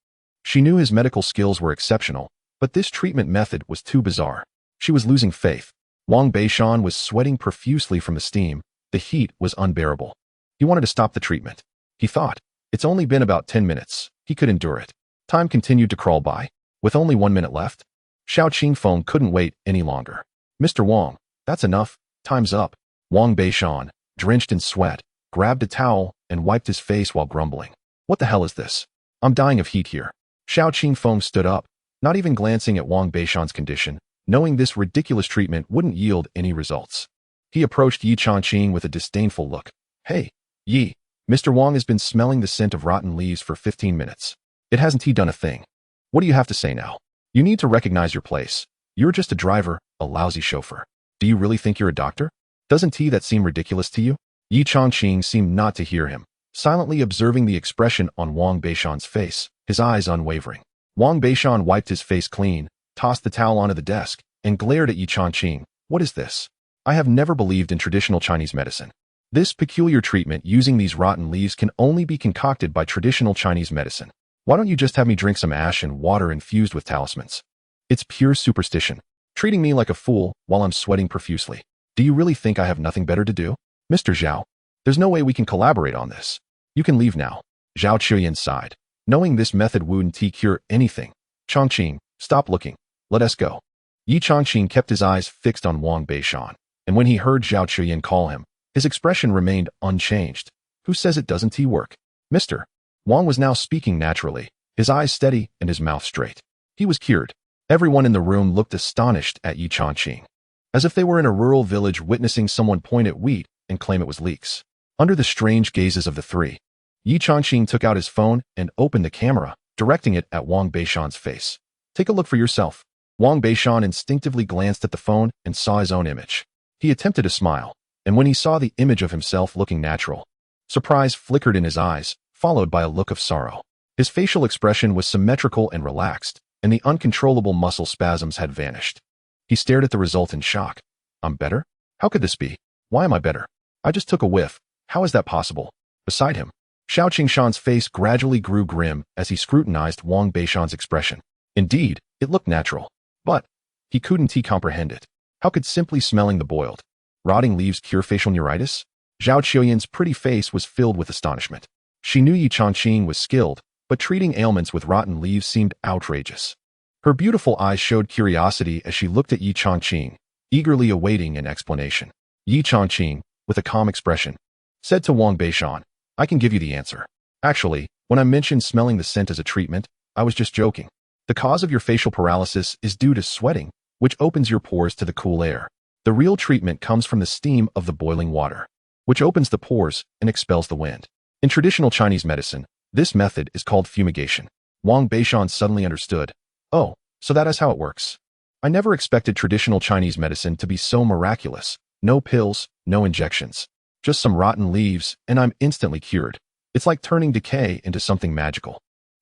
She knew his medical skills were exceptional, but this treatment method was too bizarre. She was losing faith. Wang Beishan was sweating profusely from the steam. The heat was unbearable. He wanted to stop the treatment. He thought, it's only been about 10 minutes. He could endure it. Time continued to crawl by. With only 1 minute left, Xiao Qingfeng couldn't wait any longer. Mr. Wang, that's enough. Time's up. Wang Beishan, drenched in sweat, grabbed a towel and wiped his face while grumbling. What the hell is this? I'm dying of heat here. Xiao Qingfeng stood up, not even glancing at Wang Beishan's condition, knowing this ridiculous treatment wouldn't yield any results. He approached Ye Changqing with a disdainful look. Hey, Yi, Mr. Wang has been smelling the scent of rotten leaves for 15 minutes. It hasn't he done a thing? What do you have to say now? You need to recognize your place. You're just a driver, a lousy chauffeur. Do you really think you're a doctor? Doesn't that seem ridiculous to you? Ye Changqing seemed not to hear him, silently observing the expression on Wang Beishan's face, his eyes unwavering. Wang Beishan wiped his face clean, tossed the towel onto the desk, and glared at Ye Changqing. What is this? I have never believed in traditional Chinese medicine. This peculiar treatment using these rotten leaves can only be concocted by traditional Chinese medicine. Why don't you just have me drink some ash and water infused with talismans? It's pure superstition, treating me like a fool while I'm sweating profusely. Do you really think I have nothing better to do? Mr. Zhao, there's no way we can collaborate on this. You can leave now. Zhao Chuyan sighed, knowing this method wouldn't cure anything. Changqing, stop looking. Let us go. Ye Changqing kept his eyes fixed on Wang Beishan, and when he heard Zhao Chuyan call him, his expression remained unchanged. Who says it doesn't work? Mr. Wang was now speaking naturally, his eyes steady and his mouth straight. He was cured. Everyone in the room looked astonished at Ye Changqing, as if they were in a rural village witnessing someone point at wheat and claim it was leeks. Under the strange gazes of the three, Ye Changqing took out his phone and opened the camera, directing it at Wang Beishan's face. Take a look for yourself. Wang Beishan instinctively glanced at the phone and saw his own image. He attempted to smile, and when he saw the image of himself looking natural, surprise flickered in his eyes, followed by a look of sorrow. His facial expression was symmetrical and relaxed, and the uncontrollable muscle spasms had vanished. He stared at the result in shock. I'm better? How could this be? Why am I better? I just took a whiff. How is that possible? Beside him, Xiao Qingshan's face gradually grew grim as he scrutinized Wang Beishan's expression. Indeed, it looked natural. But he couldn't comprehend it. How could simply smelling the boiled, rotting leaves cure facial neuritis? Zhao Chuyan's pretty face was filled with astonishment. She knew Ye Changqing was skilled, but treating ailments with rotten leaves seemed outrageous. Her beautiful eyes showed curiosity as she looked at Ye Changqing, eagerly awaiting an explanation. Ye Changqing, with a calm expression, said to Wang Beishan, I can give you the answer. Actually, when I mentioned smelling the scent as a treatment, I was just joking. The cause of your facial paralysis is due to sweating, which opens your pores to the cool air. The real treatment comes from the steam of the boiling water, which opens the pores and expels the wind. In traditional Chinese medicine, this method is called fumigation. Wang Beishan suddenly understood. Oh, so that is how it works. I never expected traditional Chinese medicine to be so miraculous. No pills, no injections. Just some rotten leaves, and I'm instantly cured. It's like turning decay into something magical.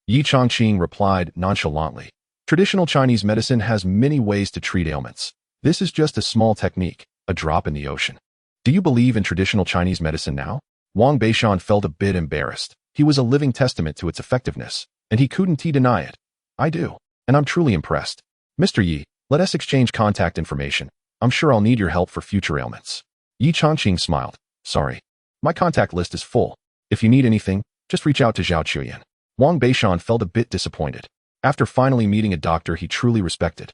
Ye Changqing replied nonchalantly. Traditional Chinese medicine has many ways to treat ailments. This is just a small technique, a drop in the ocean. Do you believe in traditional Chinese medicine now? Wang Beishan felt a bit embarrassed. He was a living testament to its effectiveness, and he couldn't deny it. I do, and I'm truly impressed. Mr. Yi, let us exchange contact information. I'm sure I'll need your help for future ailments. Ye Changqing smiled. Sorry. My contact list is full. If you need anything, just reach out to Zhao Chuyan. Wang Beishan felt a bit disappointed. After finally meeting a doctor he truly respected,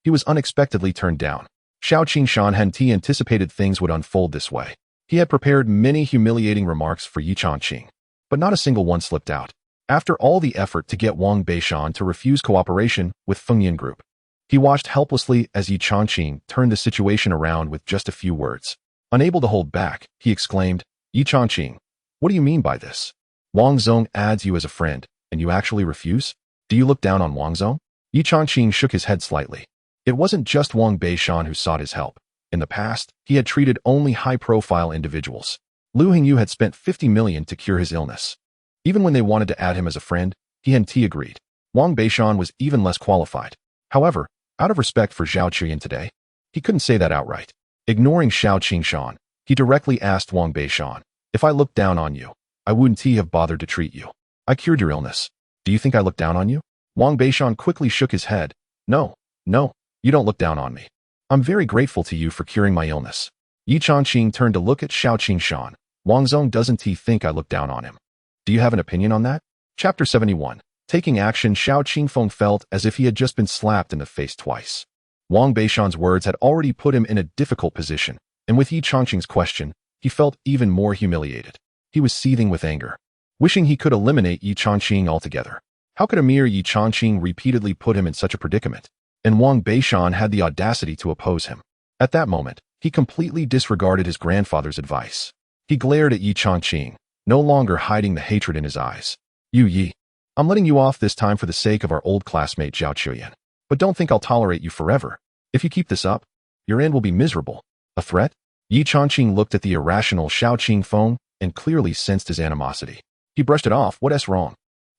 he was unexpectedly turned down. Xiao Qingshan hadn't anticipated things would unfold this way. He had prepared many humiliating remarks for Ye Changqing, but not a single one slipped out. After all the effort to get Wang Beishan to refuse cooperation with Fengyan Group, he watched helplessly as Ye Changqing turned the situation around with just a few words. Unable to hold back, he exclaimed, Ye Changqing, what do you mean by this? Wang Zong adds you as a friend, and you actually refuse? Do you look down on Wang Zong? Ye Changqing shook his head slightly. It wasn't just Wang Beishan who sought his help. In the past, he had treated only high-profile individuals. Lu Hingyu had spent 50 million to cure his illness. Even when they wanted to add him as a friend, he hadn't agreed. Wang Beishan was even less qualified. However, out of respect for Zhao Chuyan today, he couldn't say that outright. Ignoring Xiao Qingshan, he directly asked Wang Beishan, if I looked down on you, I wouldn't have bothered to treat you. I cured your illness. Do you think I look down on you? Wang Beishan quickly shook his head. No, you don't look down on me. I'm very grateful to you for curing my illness. Ye Changqing turned to look at Xiao Qingshan. Wang Zong doesn't think I look down on him. Do you have an opinion on that? Chapter 71. Taking action, Xiao Qingfeng felt as if he had just been slapped in the face twice. Wang Beishan's words had already put him in a difficult position, and with Ye Changqing's question, he felt even more humiliated. He was seething with anger, wishing he could eliminate Ye Changqing altogether. How could a mere Ye Changqing repeatedly put him in such a predicament? And Wang Beishan had the audacity to oppose him. At that moment, he completely disregarded his grandfather's advice. He glared at Ye Changqing, no longer hiding the hatred in his eyes. You Yi, I'm letting you off this time for the sake of our old classmate Zhao Chuyan. But don't think I'll tolerate you forever. If you keep this up, your end will be miserable. A threat? Ye Changqing looked at the irrational Xiao Qingfeng and clearly sensed his animosity. He brushed it off. What's wrong?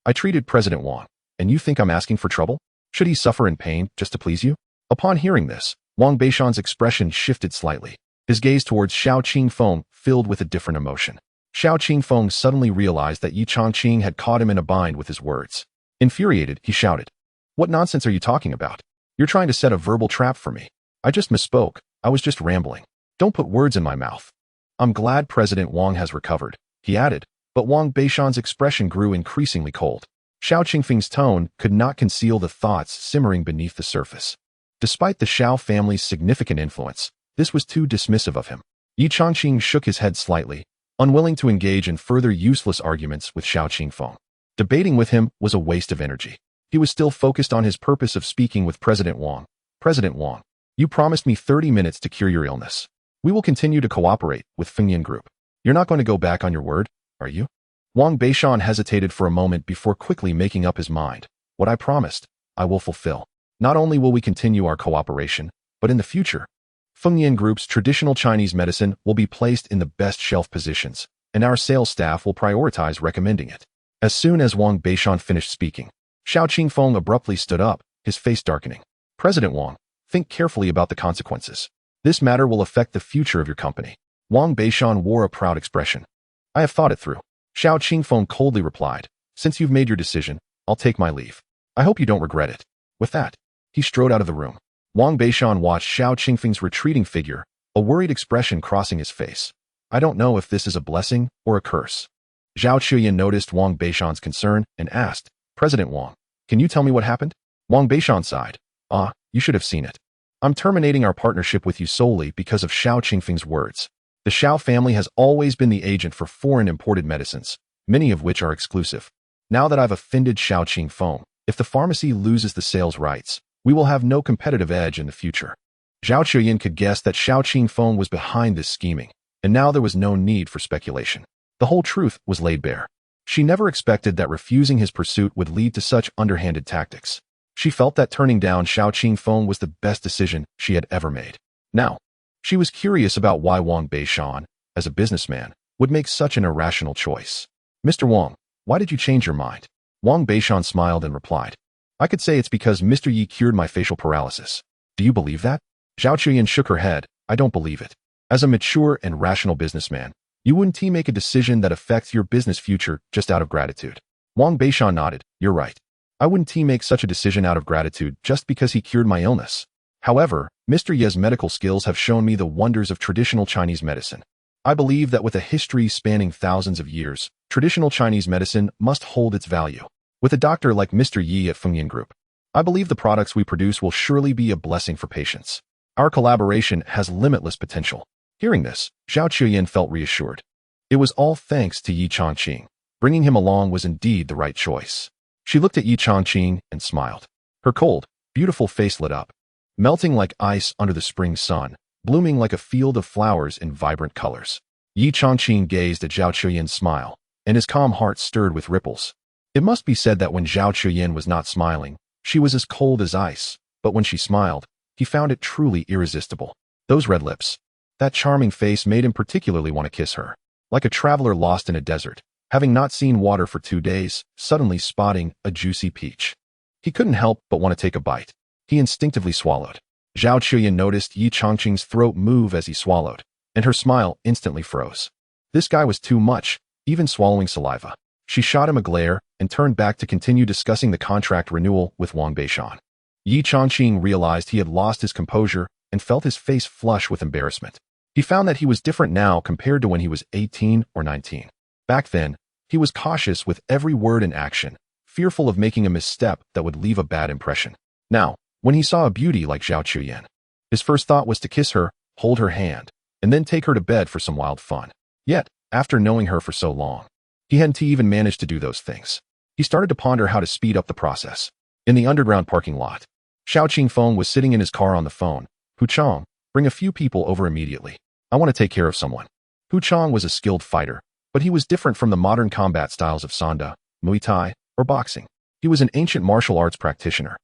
I treated President Wang, and you think I'm asking for trouble? Should he suffer in pain just to please you? Upon hearing this, Wang Beishan's expression shifted slightly. His gaze towards Xiao Qingfeng filled with a different emotion. Xiao Qingfeng suddenly realized that Ye Changqing had caught him in a bind with his words. Infuriated, he shouted, "What nonsense are you talking about? You're trying to set a verbal trap for me. I just misspoke. I was just rambling. Don't put words in my mouth." I'm glad President Wang has recovered, he added, but Wang Beishan's expression grew increasingly cold. Xiao Qingfeng's tone could not conceal the thoughts simmering beneath the surface. Despite the Xiao family's significant influence, this was too dismissive of him. Ye Changqing shook his head slightly, unwilling to engage in further useless arguments with Xiao Qingfeng. Debating with him was a waste of energy. He was still focused on his purpose of speaking with President Wang. President Wang, you promised me 30 minutes to cure your illness. We will continue to cooperate with Fengyan Group. You're not going to go back on your word, are you? Wang Beishan hesitated for a moment before quickly making up his mind. What I promised, I will fulfill. Not only will we continue our cooperation, but in the future, Fengyan Group's traditional Chinese medicine will be placed in the best shelf positions, and our sales staff will prioritize recommending it. As soon as Wang Beishan finished speaking, Xiao Qingfeng abruptly stood up, his face darkening. President Wang, think carefully about the consequences. This matter will affect the future of your company. Wang Beishan wore a proud expression. I have thought it through. Xiao Qingfeng coldly replied, since you've made your decision, I'll take my leave. I hope you don't regret it. With that, he strode out of the room. Wang Beishan watched Xiao Qingfeng's retreating figure, a worried expression crossing his face. I don't know if this is a blessing or a curse. Zhao Chuyan noticed Wang Beishan's concern and asked, President Wang, can you tell me what happened? Wang Beishan sighed. You should have seen it. I'm terminating our partnership with you solely because of Xiao Qingfeng's words. The Xiao family has always been the agent for foreign imported medicines, many of which are exclusive. Now that I've offended Xiao Qingfeng, if the pharmacy loses the sales rights, we will have no competitive edge in the future. Zhao Chuyan could guess that Xiao Qingfeng was behind this scheming, and now there was no need for speculation. The whole truth was laid bare. She never expected that refusing his pursuit would lead to such underhanded tactics. She felt that turning down Xiao Qingfeng was the best decision she had ever made. Now, she was curious about why Wang Beishan, as a businessman, would make such an irrational choice. Mr. Wang, why did you change your mind? Wang Beishan smiled and replied, I could say it's because Mr. Yi cured my facial paralysis. Do you believe that? Zhao Chuyan shook her head. I don't believe it. As a mature and rational businessman, you wouldn't make a decision that affects your business future just out of gratitude. Wang Beishan nodded. You're right. I wouldn't make such a decision out of gratitude just because he cured my illness. However, Mr. Ye's medical skills have shown me the wonders of traditional Chinese medicine. I believe that with a history spanning thousands of years, traditional Chinese medicine must hold its value. With a doctor like Mr. Yi at Fengyan Group, I believe the products we produce will surely be a blessing for patients. Our collaboration has limitless potential. Hearing this, Zhao Chuyan felt reassured. It was all thanks to Ye Changqing. Bringing him along was indeed the right choice. She looked at Ye Changqing and smiled. Her cold, beautiful face lit up, melting like ice under the spring sun, blooming like a field of flowers in vibrant colors. Ye Changqing gazed at Zhao Chuyan's smile, and his calm heart stirred with ripples. It must be said that when Zhao Chuyan was not smiling, she was as cold as ice, but when she smiled, he found it truly irresistible. Those red lips, that charming face made him particularly want to kiss her. Like a traveler lost in a desert, having not seen water for 2 days, suddenly spotting a juicy peach. He couldn't help but want to take a bite. He instinctively swallowed. Zhao Chuyan noticed Ye Changqing's throat move as he swallowed, and her smile instantly froze. This guy was too much, even swallowing saliva. She shot him a glare and turned back to continue discussing the contract renewal with Wang Beishan. Ye Changqing realized he had lost his composure and felt his face flush with embarrassment. He found that he was different now compared to when he was 18 or 19. Back then, he was cautious with every word and action, fearful of making a misstep that would leave a bad impression. Now, when he saw a beauty like Zhao Chuyan, his first thought was to kiss her, hold her hand, and then take her to bed for some wild fun. Yet, after knowing her for so long, he hadn't even managed to do those things. He started to ponder how to speed up the process. In the underground parking lot, Xiao Qingfeng was sitting in his car on the phone. Hu Chang, bring a few people over immediately. I want to take care of someone. Hu Chang was a skilled fighter, but he was different from the modern combat styles of Sanda, Muay Thai, or boxing. He was an ancient martial arts practitioner,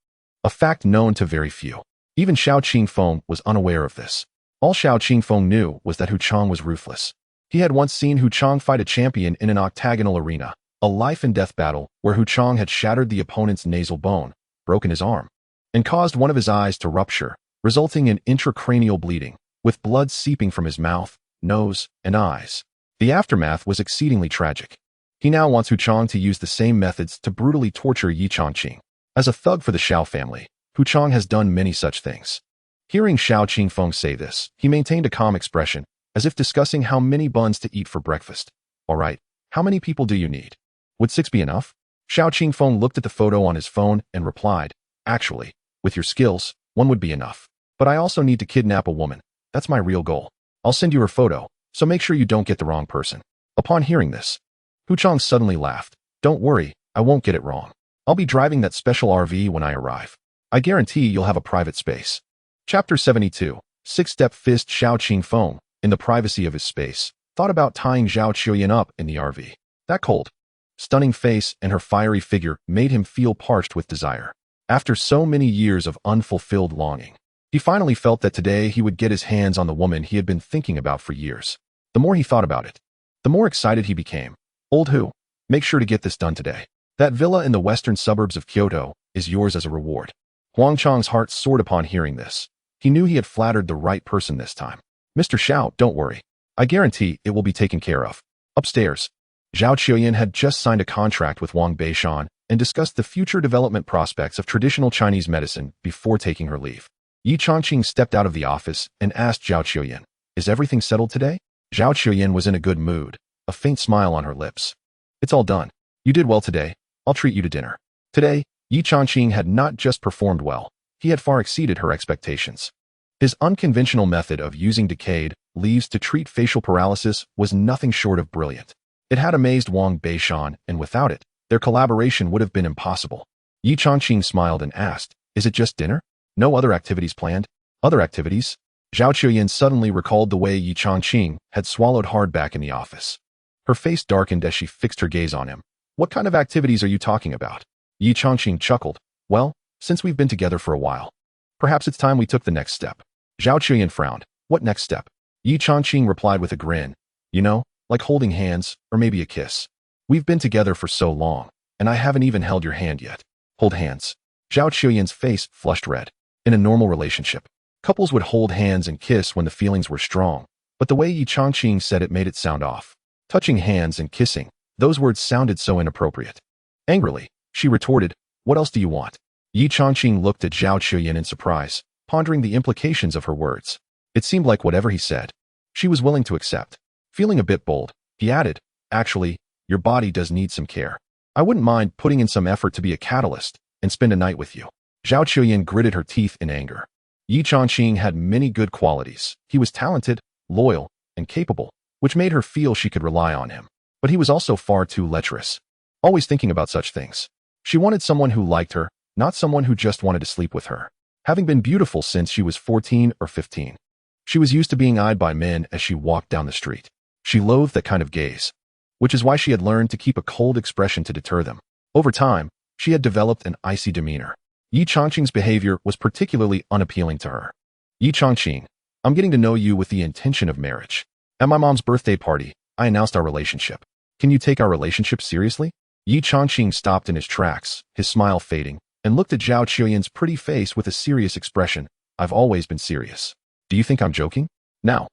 a fact known to very few. Even Xiao Qingfeng was unaware of this. All Xiao Qingfeng knew was that Hu Chang was ruthless. He had once seen Hu Chang fight a champion in an octagonal arena, a life-and-death battle where Hu Chang had shattered the opponent's nasal bone, broken his arm, and caused one of his eyes to rupture, resulting in intracranial bleeding, with blood seeping from his mouth, nose, and eyes. The aftermath was exceedingly tragic. He now wants Hu Chang to use the same methods to brutally torture Ye Changqing. As a thug for the Xiao family, Hu Chang has done many such things. Hearing Xiao Qingfeng say this, he maintained a calm expression, as if discussing how many buns to eat for breakfast. All right, how many people do you need? Would 6 be enough? Xiao Qingfeng looked at the photo on his phone and replied, actually, with your skills, 1 would be enough. But I also need to kidnap a woman. That's my real goal. I'll send you her photo, so make sure you don't get the wrong person. Upon hearing this, Hu Chang suddenly laughed. Don't worry, I won't get it wrong. I'll be driving that special RV when I arrive. I guarantee you'll have a private space. Chapter 72. Six-Step Fist. Xiao Qingfeng, in the privacy of his space, thought about tying Zhao Chuyan up in the RV. That cold, stunning face and her fiery figure made him feel parched with desire. After so many years of unfulfilled longing, he finally felt that today he would get his hands on the woman he had been thinking about for years. The more he thought about it, the more excited he became. Old Hu, make sure to get this done today. That villa in the western suburbs of Kyoto is yours as a reward. Huang Chang's heart soared upon hearing this. He knew he had flattered the right person this time. Mr. Xiao, don't worry. I guarantee it will be taken care of. Upstairs, Zhao Chuyan had just signed a contract with Wang Beishan and discussed the future development prospects of traditional Chinese medicine before taking her leave. Ye Changqing stepped out of the office and asked Zhao Chuyan, is everything settled today? Zhao Chuyan was in a good mood, a faint smile on her lips. It's all done. You did well today. I'll treat you to dinner. Today, Ye Changqing had not just performed well, he had far exceeded her expectations. His unconventional method of using decayed leaves to treat facial paralysis was nothing short of brilliant. It had amazed Wang Beishan, and without it, their collaboration would have been impossible. Ye Changqing smiled and asked, is it just dinner? No other activities planned? Other activities? Zhao Chuyan suddenly recalled the way Ye Changqing had swallowed hard back in the office. Her face darkened as she fixed her gaze on him. What kind of activities are you talking about? Ye Changqing chuckled. Well, since we've been together for a while, perhaps it's time we took the next step. Zhao Chuyan frowned. What next step? Ye Changqing replied with a grin. You know, like holding hands, or maybe a kiss. We've been together for so long, and I haven't even held your hand yet. Hold hands. Zhao Chuyan's face flushed red. In a normal relationship, couples would hold hands and kiss when the feelings were strong, but the way Ye Changqing said it made it sound off. Touching hands and kissing, those words sounded so inappropriate. Angrily, she retorted, what else do you want? Ye Changqing looked at Zhao Chuyan in surprise, pondering the implications of her words. It seemed like whatever he said, she was willing to accept. Feeling a bit bold, he added, actually, your body does need some care. I wouldn't mind putting in some effort to be a catalyst and spend a night with you. Zhao Chuyan gritted her teeth in anger. Ye Changqing had many good qualities. He was talented, loyal, and capable, which made her feel she could rely on him. But he was also far too lecherous, always thinking about such things. She wanted someone who liked her, not someone who just wanted to sleep with her. Having been beautiful since she was 14 or 15, she was used to being eyed by men as she walked down the street. She loathed that kind of gaze, which is why she had learned to keep a cold expression to deter them. Over time, she had developed an icy demeanor. Ye Changqing's behavior was particularly unappealing to her. Ye Changqing, I'm getting to know you with the intention of marriage. At my mom's birthday party, I announced our relationship. Can you take our relationship seriously? Ye Changqing stopped in his tracks, his smile fading, and looked at Zhao Chuyan's pretty face with a serious expression. I've always been serious. Do you think I'm joking? Now,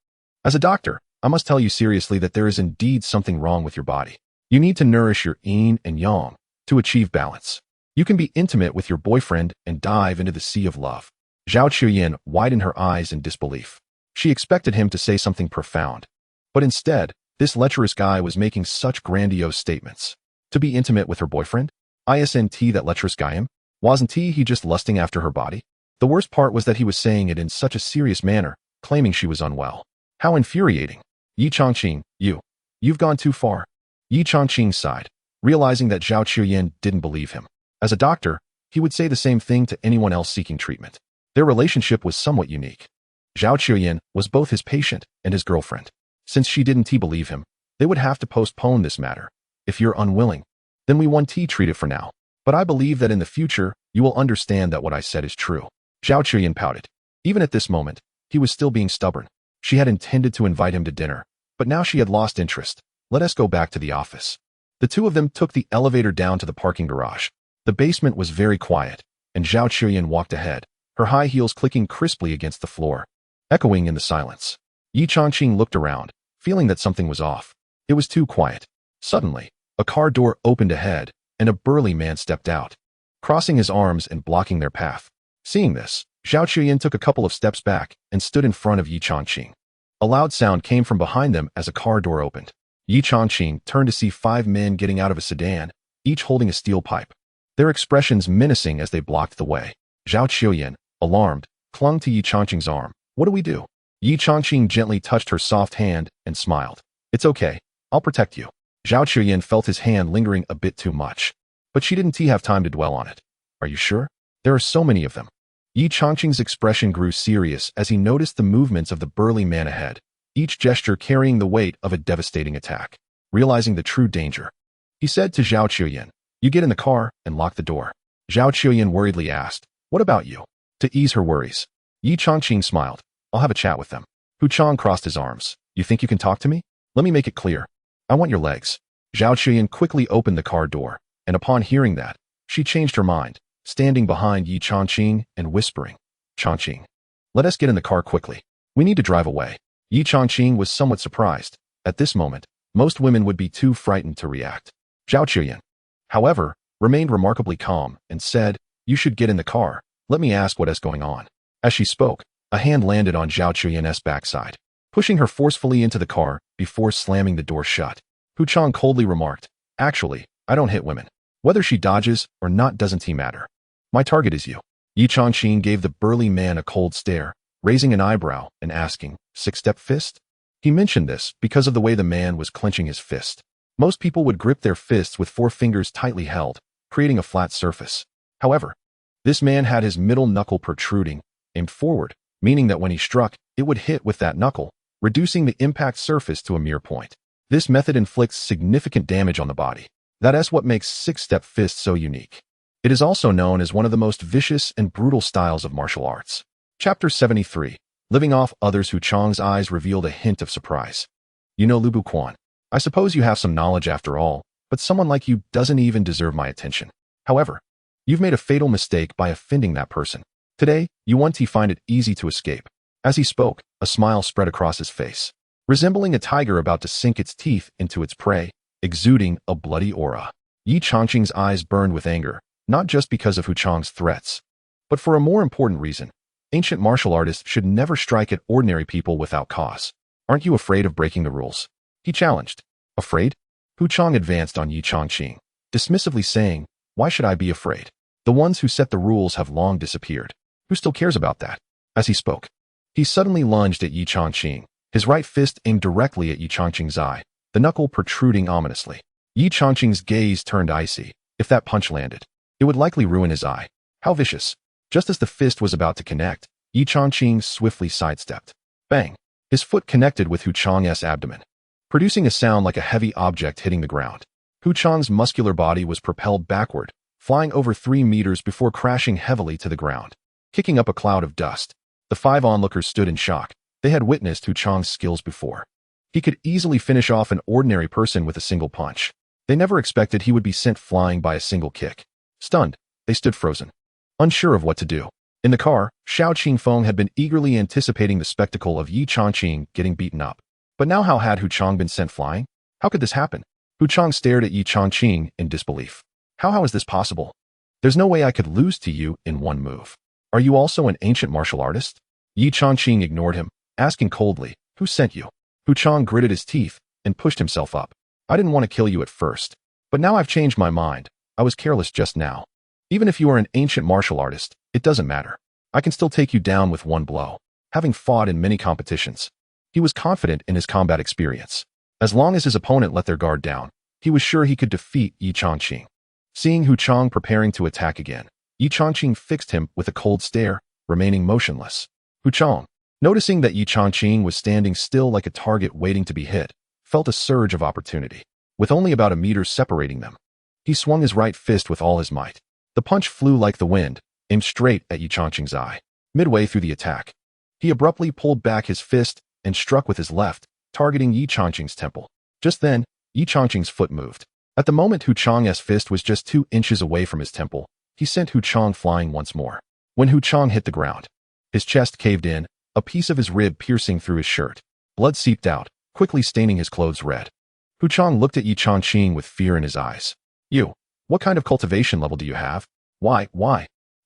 as a doctor, I must tell you seriously that there is indeed something wrong with your body. You need to nourish your yin and yang to achieve balance. You can be intimate with your boyfriend and dive into the sea of love. Zhao Chuyan widened her eyes in disbelief. She expected him to say something profound. But instead, this lecherous guy was making such grandiose statements. To be intimate with her boyfriend? Isn't that lecherous guy him? Wasn't he just lusting after her body? The worst part was that he was saying it in such a serious manner, claiming she was unwell. How infuriating. Ye Changqing, you've gone too far. Ye Changqing sighed, realizing that Zhao Qiuyan didn't believe him. As a doctor, he would say the same thing to anyone else seeking treatment. Their relationship was somewhat unique. Zhao Qiuyan was both his patient and his girlfriend. Since she didn't believe him, they would have to postpone this matter. If you're unwilling, then we won't treat it for now. But I believe that in the future, you will understand that what I said is true. Zhao Qiuyan pouted. Even at this moment, he was still being stubborn. She had intended to invite him to dinner, but now she had lost interest. Let us go back to the office. The two of them took the elevator down to the parking garage. The basement was very quiet, and Zhao Qiuyan walked ahead, her high heels clicking crisply against the floor, echoing in the silence. Ye Changqing looked around, feeling that something was off. It was too quiet. Suddenly, a car door opened ahead, and a burly man stepped out, crossing his arms and blocking their path. Seeing this, Zhao Qiuyan took a couple of steps back and stood in front of Ye Changqing. A loud sound came from behind them as a car door opened. Ye Changqing turned to see 5 men getting out of a sedan, each holding a steel pipe, their expressions menacing as they blocked the way. Zhao Qiuyan, alarmed, clung to Ye Changqing's arm. What do we do? Ye Changqing gently touched her soft hand and smiled. It's okay. I'll protect you. Zhao Qiuyan felt his hand lingering a bit too much, but she didn't have time to dwell on it. Are you sure? There are so many of them. Ye Changqing's expression grew serious as he noticed the movements of the burly man ahead, each gesture carrying the weight of a devastating attack. Realizing the true danger, he said to Zhao Qiuyan, you get in the car and lock the door. Zhao Qiuyan worriedly asked, what about you? To ease her worries, Ye Changqing smiled. I'll have a chat with them. Hu Chang crossed his arms. You think you can talk to me? Let me make it clear. I want your legs. Zhao Qiuyan quickly opened the car door, and upon hearing that, she changed her mind, standing behind Ye Changqing and whispering, Changqing, let us get in the car quickly. We need to drive away. Ye Changqing was somewhat surprised. At this moment, most women would be too frightened to react. Zhao Qiuyan, however, remained remarkably calm and said, you should get in the car. Let me ask what is going on. As she spoke, a hand landed on Zhao Qiuyan's backside, pushing her forcefully into the car before slamming the door shut. Hu Chang coldly remarked, actually, I don't hit women. Whether she dodges or not doesn't matter. My target is you. Ye Changqing gave the burly man a cold stare, raising an eyebrow and asking, six-step fist? He mentioned this because of the way the man was clenching his fist. Most people would grip their fists with 4 fingers tightly held, creating a flat surface. However, this man had his middle knuckle protruding, aimed forward, meaning that when he struck, it would hit with that knuckle, reducing the impact surface to a mere point. This method inflicts significant damage on the body. That is what makes six-step fist so unique. It is also known as one of the most vicious and brutal styles of martial arts. Chapter 73. Living off others. Hu Chang's eyes revealed a hint of surprise. You know Lu Buquan. I suppose you have some knowledge after all, but someone like you doesn't even deserve my attention. However, you've made a fatal mistake by offending that person. Today, you want to find it easy to escape. As he spoke, a smile spread across his face, resembling a tiger about to sink its teeth into its prey, exuding a bloody aura. Ye Changqing's eyes burned with anger, not just because of Hu Chang's threats, but for a more important reason. Ancient martial artists should never strike at ordinary people without cause. Aren't you afraid of breaking the rules? He challenged. Afraid? Hu Chang advanced on Ye Changqing, dismissively saying, why should I be afraid? The ones who set the rules have long disappeared. Who still cares about that? As he spoke, he suddenly lunged at Ye Changqing, his right fist aimed directly at Ye Changqing's eye, the knuckle protruding ominously. Ye Changqing's gaze turned icy. If that punch landed, it would likely ruin his eye. How vicious. Just as the fist was about to connect, Ye Changqing swiftly sidestepped. Bang! His foot connected with Hu Chang's abdomen, producing a sound like a heavy object hitting the ground. Hu Chang's muscular body was propelled backward, flying over 3 meters before crashing heavily to the ground, kicking up a cloud of dust. The 5 onlookers stood in shock. They had witnessed Hu Chang's skills before. He could easily finish off an ordinary person with a single punch. They never expected he would be sent flying by a single kick. Stunned, they stood frozen, unsure of what to do. In the car, Xiao Qingfeng had been eagerly anticipating the spectacle of Ye Changqing getting beaten up. But now how had Hu Chang been sent flying? How could this happen? Hu Chang stared at Ye Changqing in disbelief. How is this possible? There's no way I could lose to you in one move. Are you also an ancient martial artist? Ye Changqing ignored him, asking coldly, who sent you? Hu Chang gritted his teeth and pushed himself up. I didn't want to kill you at first, but now I've changed my mind. I was careless just now. Even if you are an ancient martial artist, it doesn't matter. I can still take you down with one blow. Having fought in many competitions, he was confident in his combat experience. As long as his opponent let their guard down, he was sure he could defeat Ye Changqing. Seeing Hu Chang preparing to attack again, Ye Changqing fixed him with a cold stare, remaining motionless. Hu Chang, noticing that Ye Changqing was standing still like a target waiting to be hit, felt a surge of opportunity. With only about a meter separating them, he swung his right fist with all his might. The punch flew like the wind, aimed straight at Ye Changqing's eye. Midway through the attack, he abruptly pulled back his fist and struck with his left, targeting Ye Changqing's temple. Just then, Ye Changqing's foot moved. At the moment Hu Chang's fist was just 2 inches away from his temple, he sent Hu Chang flying once more. When Hu Chang hit the ground, his chest caved in, a piece of his rib piercing through his shirt. Blood seeped out, quickly staining his clothes red. Hu Chang looked at Ye Changqing with fear in his eyes. You, what kind of cultivation level do you have? Why?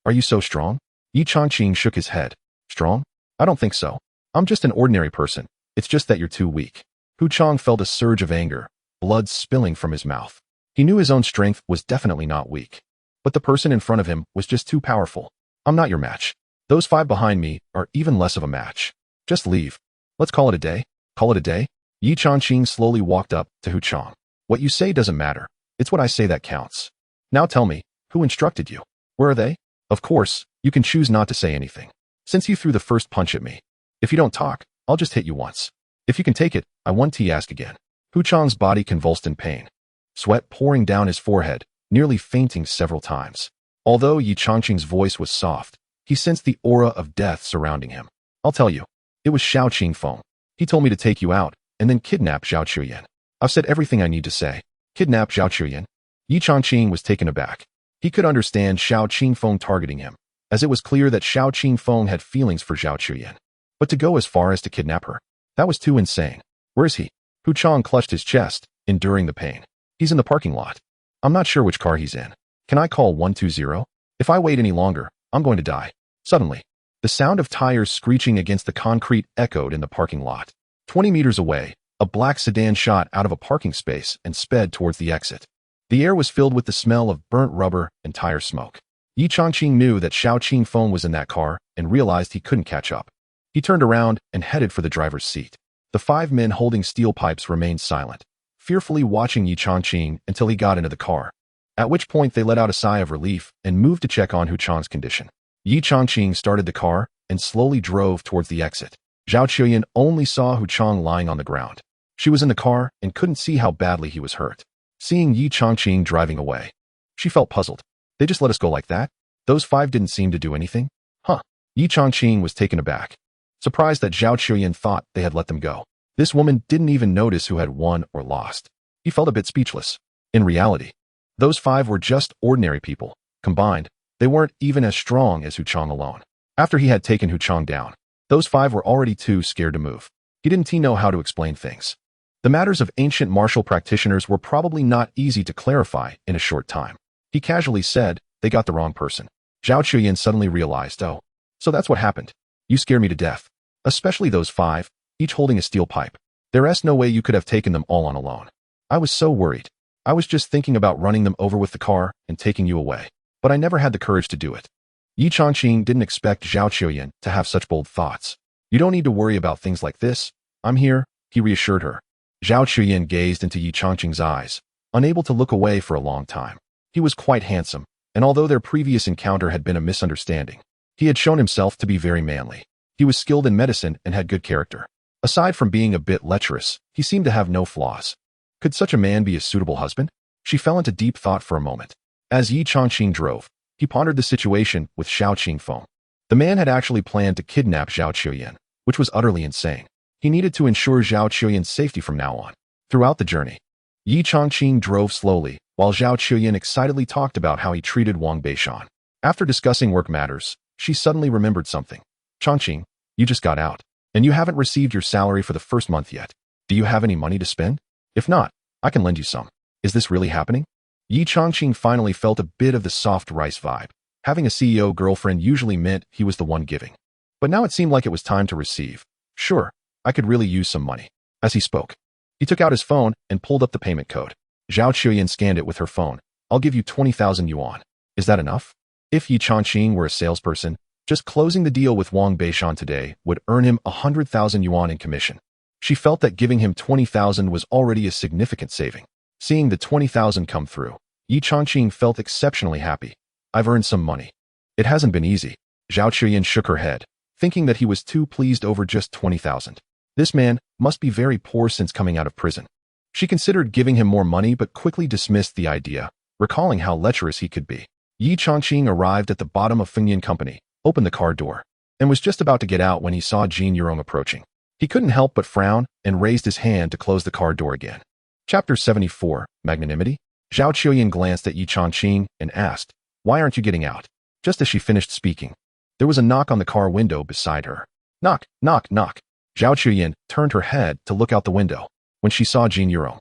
Are you so strong? Ye Changqing shook his head. Strong? I don't think so. I'm just an ordinary person. It's just that you're too weak. Hu Chang felt a surge of anger, blood spilling from his mouth. He knew his own strength was definitely not weak. But the person in front of him was just too powerful. I'm not your match. Those 5 behind me are even less of a match. Just leave. Let's call it a day. Call it a day? Ye Changqing slowly walked up to Hu Chang. What you say doesn't matter. It's what I say that counts. Now tell me, who instructed you? Where are they? Of course, you can choose not to say anything. Since you threw the first punch at me. If you don't talk, I'll just hit you once. If you can take it, I want to ask again. Hu Chang's body convulsed in pain. Sweat pouring down his forehead, nearly fainting several times. Although Ye Changqing's voice was soft, he sensed the aura of death surrounding him. I'll tell you. It was Xiao Qingfeng. He told me to take you out, and then kidnap Zhao Chuyan. I've said everything I need to say. Kidnap Zhao Chuyan? Ye Changqing was taken aback. He could understand Xiao Qingfeng targeting him, as it was clear that Xiao Qingfeng had feelings for Zhao Chuyan. But to go as far as to kidnap her, that was too insane. Where is he? Hu Chang clutched his chest, enduring the pain. He's in the parking lot. I'm not sure which car he's in. Can I call 120? If I wait any longer, I'm going to die. Suddenly, the sound of tires screeching against the concrete echoed in the parking lot. 20 meters away, a black sedan shot out of a parking space and sped towards the exit. The air was filled with the smell of burnt rubber and tire smoke. Ye Changqing knew that Xiao Qingfeng was in that car and realized he couldn't catch up. He turned around and headed for the driver's seat. The 5 men holding steel pipes remained silent, fearfully watching Ye Changqing until he got into the car, at which point they let out a sigh of relief and moved to check on Hu Chang's condition. Ye Changqing started the car and slowly drove towards the exit. Zhao Chuyan only saw Hu Chang lying on the ground. She was in the car and couldn't see how badly he was hurt. Seeing Ye Changqing driving away, she felt puzzled. They just let us go like that? Those 5 didn't seem to do anything? Huh. Ye Changqing was taken aback, surprised that Zhao Chuyan thought they had let them go. This woman didn't even notice who had won or lost. He felt a bit speechless. In reality, those 5 were just ordinary people. Combined, they weren't even as strong as Hu Chang alone. After he had taken Hu Chang down, those 5 were already too scared to move. He didn't know how to explain things. The matters of ancient martial practitioners were probably not easy to clarify in a short time. He casually said, they got the wrong person. Zhao Chuyan suddenly realized, oh, so that's what happened. You scare me to death. Especially those 5, each holding a steel pipe. There's no way you could have taken them all on alone. I was so worried. I was just thinking about running them over with the car and taking you away. But I never had the courage to do it. Ye Changqing didn't expect Zhao Chuyan to have such bold thoughts. You don't need to worry about things like this. I'm here, he reassured her. Zhao Chuyan gazed into Ye Changqing's eyes, unable to look away for a long time. He was quite handsome, and although their previous encounter had been a misunderstanding, he had shown himself to be very manly. He was skilled in medicine and had good character. Aside from being a bit lecherous, he seemed to have no flaws. Could such a man be a suitable husband? She fell into deep thought for a moment. As Ye Changqing drove, he pondered the situation with Xiao Qingfeng. The man had actually planned to kidnap Zhao Chuyan, which was utterly insane. He needed to ensure Zhao Chuyan's safety from now on. Throughout the journey, Ye Changqing drove slowly, while Zhao Chuyan excitedly talked about how he treated Wang Beishan. After discussing work matters, she suddenly remembered something. Changqing, you just got out, and you haven't received your salary for the first month yet. Do you have any money to spend? If not, I can lend you some. Is this really happening? Ye Changqing finally felt a bit of the soft rice vibe. Having a CEO girlfriend usually meant he was the one giving. But now it seemed like it was time to receive. Sure, I could really use some money. As he spoke, he took out his phone and pulled up the payment code. Zhao Chuyan scanned it with her phone, I'll give you 20,000 yuan. Is that enough? If Ye Changqing were a salesperson, just closing the deal with Wang Beishan today would earn him 100,000 yuan in commission. She felt that giving him 20,000 was already a significant saving. Seeing the 20,000 come through, Ye Changqing felt exceptionally happy. I've earned some money. It hasn't been easy. Zhao Qiuyan shook her head, thinking that he was too pleased over just 20,000. This man must be very poor since coming out of prison. She considered giving him more money but quickly dismissed the idea, recalling how lecherous he could be. Ye Changqing arrived at the bottom of Fengyan Company, opened the car door, and was just about to get out when he saw Jin Yurong approaching. He couldn't help but frown and raised his hand to close the car door again. Chapter 74, Magnanimity? Zhao Qiuyan glanced at Ye Changqing and asked, "Why aren't you getting out?" Just as she finished speaking, there was a knock on the car window beside her. Knock, knock, knock. Zhao Qiuyan turned her head to look out the window. When she saw Jin Yurong,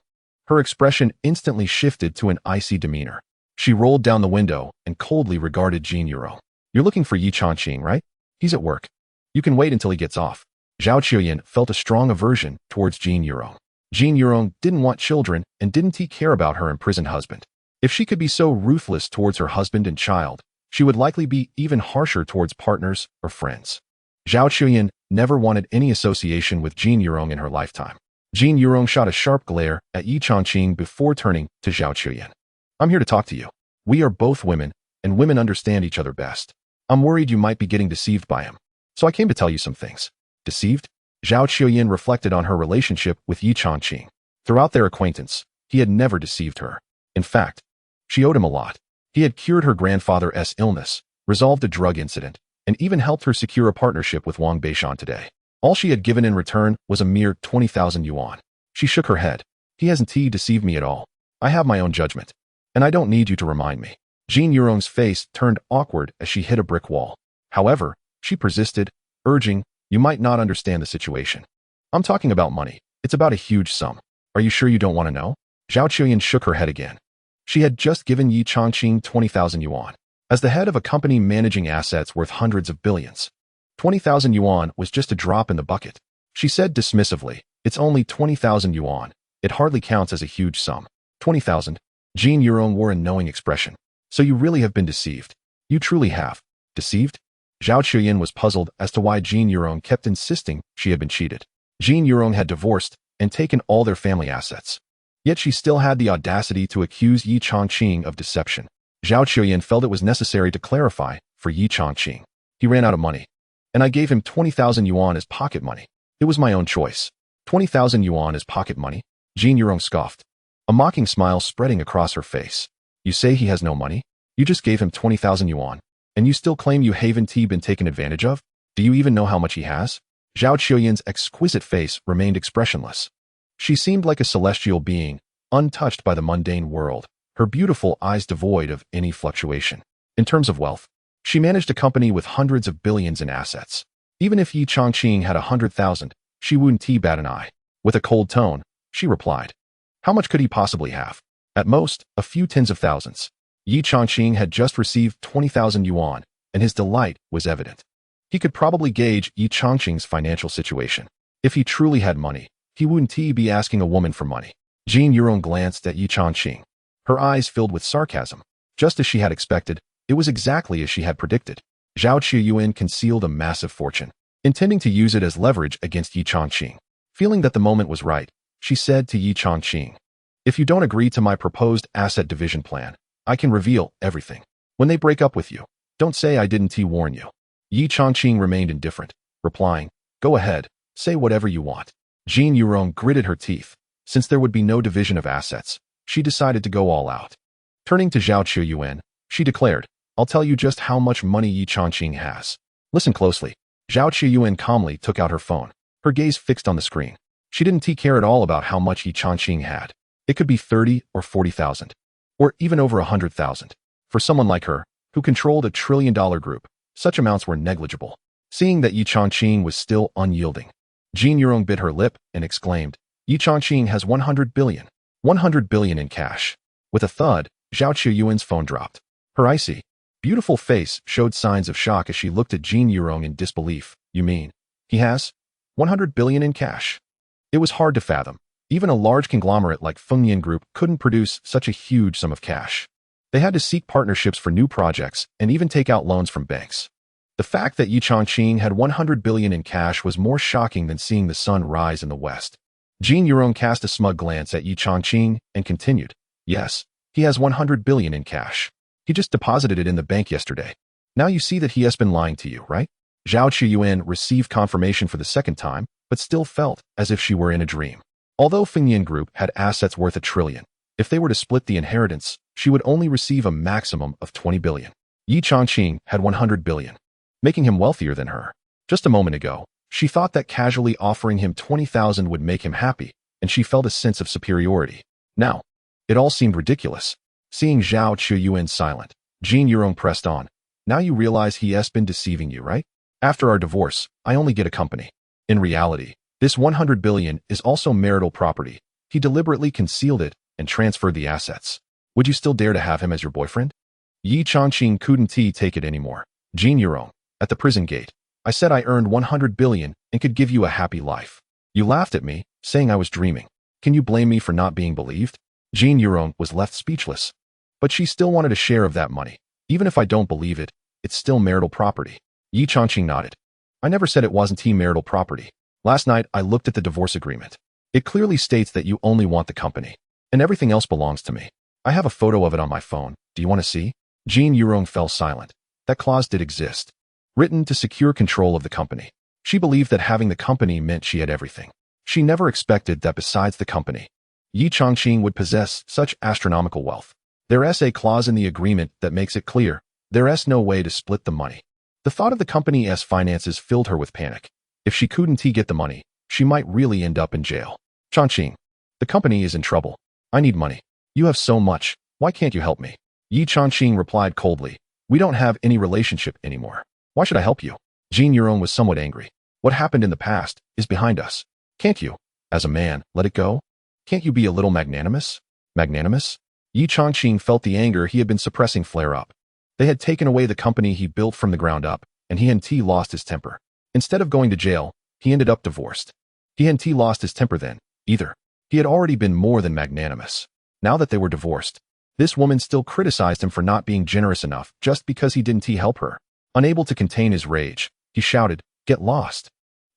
her expression instantly shifted to an icy demeanor. She rolled down the window and coldly regarded Jin Yurong. "You're looking for Ye Changqing, right? He's at work. You can wait until he gets off." Zhao Qiuyan felt a strong aversion towards Jin Yurong. Jin Yurong didn't want children and didn't care about her imprisoned husband. If she could be so ruthless towards her husband and child, she would likely be even harsher towards partners or friends. Zhao Qiuyan never wanted any association with Jin Yurong in her lifetime. Jin Yurong shot a sharp glare at Ye Changqing before turning to Zhao Qiuyan. "I'm here to talk to you. We are both women, and women understand each other best. I'm worried you might be getting deceived by him, so I came to tell you some things." Deceived? Zhao Qiuyan reflected on her relationship with Ye Changqing. Throughout their acquaintance, he had never deceived her. In fact, she owed him a lot. He had cured her grandfather's illness, resolved a drug incident, and even helped her secure a partnership with Wang Beishan today. All she had given in return was a mere 20,000 yuan. She shook her head. "He hasn't deceived me at all. I have my own judgment, and I don't need you to remind me." Jin Yurong's face turned awkward as she hit a brick wall. However, she persisted, urging, "You might not understand the situation. I'm talking about money. It's about a huge sum. Are you sure you don't want to know?" Zhao Qiuyan shook her head again. She had just given Ye Changqing 20,000 yuan. As the head of a company managing assets worth hundreds of billions, 20,000 yuan was just a drop in the bucket. She said dismissively, "It's only 20,000 yuan. It hardly counts as a huge sum." 20,000? Jin Yurong wore a knowing expression. "So you really have been deceived. You truly have." Deceived? Zhao Qiuyan was puzzled as to why Jin Yurong kept insisting she had been cheated. Jin Yurong had divorced and taken all their family assets. Yet she still had the audacity to accuse Ye Changqing of deception. Zhao Qiuyan felt it was necessary to clarify for Ye Changqing. "He ran out of money, and I gave him 20,000 yuan as pocket money. It was my own choice." 20,000 yuan as pocket money? Jin Yurong scoffed, a mocking smile spreading across her face. "You say he has no money? You just gave him 20,000 yuan, and you still claim you haven't been taken advantage of? Do you even know how much he has?" Zhao Qiuyan's exquisite face remained expressionless. She seemed like a celestial being, untouched by the mundane world, her beautiful eyes devoid of any fluctuation. In terms of wealth, she managed a company with hundreds of billions in assets. Even if Ye Changqing had 100,000, she wouldn't bat an eye. With a cold tone, she replied, "How much could he possibly have? At most, a few tens of thousands." Ye Changqing had just received 20,000 yuan, and his delight was evident. He could probably gauge Ye Changqing's financial situation. If he truly had money, he wouldn't be asking a woman for money. Jin Yurong glanced at Ye Changqing. Her eyes filled with sarcasm. Just as she had expected, it was exactly as she had predicted. Zhao Qiuyan concealed a massive fortune, intending to use it as leverage against Ye Changqing. Feeling that the moment was right, she said to Ye Changqing, "If you don't agree to my proposed asset division plan, I can reveal everything. When they break up with you, don't say I didn't warn you." Ye Changqing remained indifferent, replying, "Go ahead, say whatever you want." Jin Yurong gritted her teeth. Since there would be no division of assets, she decided to go all out. Turning to Zhao Qiuyan, she declared, "I'll tell you just how much money Ye Changqing has. Listen closely." Zhao Qiuyan calmly took out her phone, her gaze fixed on the screen. She didn't care at all about how much Ye Changqing had. It could be 30 or 40,000, or even over 100,000. For someone like her, who controlled a trillion-dollar group, such amounts were negligible. Seeing that Ye Changqing was still unyielding, Jin Yurong bit her lip and exclaimed, "Ye Changqing has 100 billion. 100 billion in cash." With a thud, Zhao Qiuyan's phone dropped. Her icy, beautiful face showed signs of shock as she looked at Jin Yurong in disbelief. "You mean, he has 100 billion in cash?" It was hard to fathom. Even a large conglomerate like Fengyan Group couldn't produce such a huge sum of cash. They had to seek partnerships for new projects and even take out loans from banks. The fact that Ye Changqing had 100 billion in cash was more shocking than seeing the sun rise in the west. Jin Yurong cast a smug glance at Ye Changqing and continued, "Yes, he has 100 billion in cash. He just deposited it in the bank yesterday. Now you see that he has been lying to you, right?" Zhao Qiyuan received confirmation for the second time, but still felt as if she were in a dream. Although Fengyan Group had assets worth 1 trillion, if they were to split the inheritance, she would only receive a maximum of 20 billion. Ye Changqing had 100 billion, making him wealthier than her. Just a moment ago, she thought that casually offering him 20,000 would make him happy, and she felt a sense of superiority. Now, it all seemed ridiculous. Seeing Zhao Qiyuan silent, Jin Yurong pressed on. "Now you realize he has been deceiving you, right? After our divorce, I only get a company. In reality, this 100 billion is also marital property. He deliberately concealed it and transferred the assets. Would you still dare to have him as your boyfriend?" Ye Changqing couldn't take it anymore. "Jin Yurong, at the prison gate, I said I earned 100 billion and could give you a happy life. You laughed at me, saying I was dreaming. Can you blame me for not being believed?" Jin Yurong was left speechless. But she still wanted a share of that money. "Even if I don't believe it, it's still marital property." Ye Changqing nodded. "I never said it wasn't marital property. Last night, I looked at the divorce agreement. It clearly states that you only want the company, and everything else belongs to me. I have a photo of it on my phone. Do you want to see?" Jin Yurong fell silent. That clause did exist, written to secure control of the company. She believed that having the company meant she had everything. She never expected that besides the company, Ye Changqing would possess such astronomical wealth. There's a clause in the agreement that makes it clear there's no way to split the money. The thought of the company's finances filled her with panic. If she couldn't get the money, she might really end up in jail. "Changqing, the company is in trouble. I need money. You have so much. Why can't you help me?" Ye Changqing replied coldly, "We don't have any relationship anymore. Why should I help you?" Jin Yurong was somewhat angry. "What happened in the past is behind us. Can't you, as a man, let it go? Can't you be a little magnanimous?" Magnanimous? Ye Changqing felt the anger he had been suppressing flare up. They had taken away the company he built from the ground up, and he and lost his temper. Instead of going to jail, he ended up divorced. He and lost his temper then, either. He had already been more than magnanimous. Now that they were divorced, this woman still criticized him for not being generous enough just because he didn't help her. Unable to contain his rage, he shouted, "Get lost.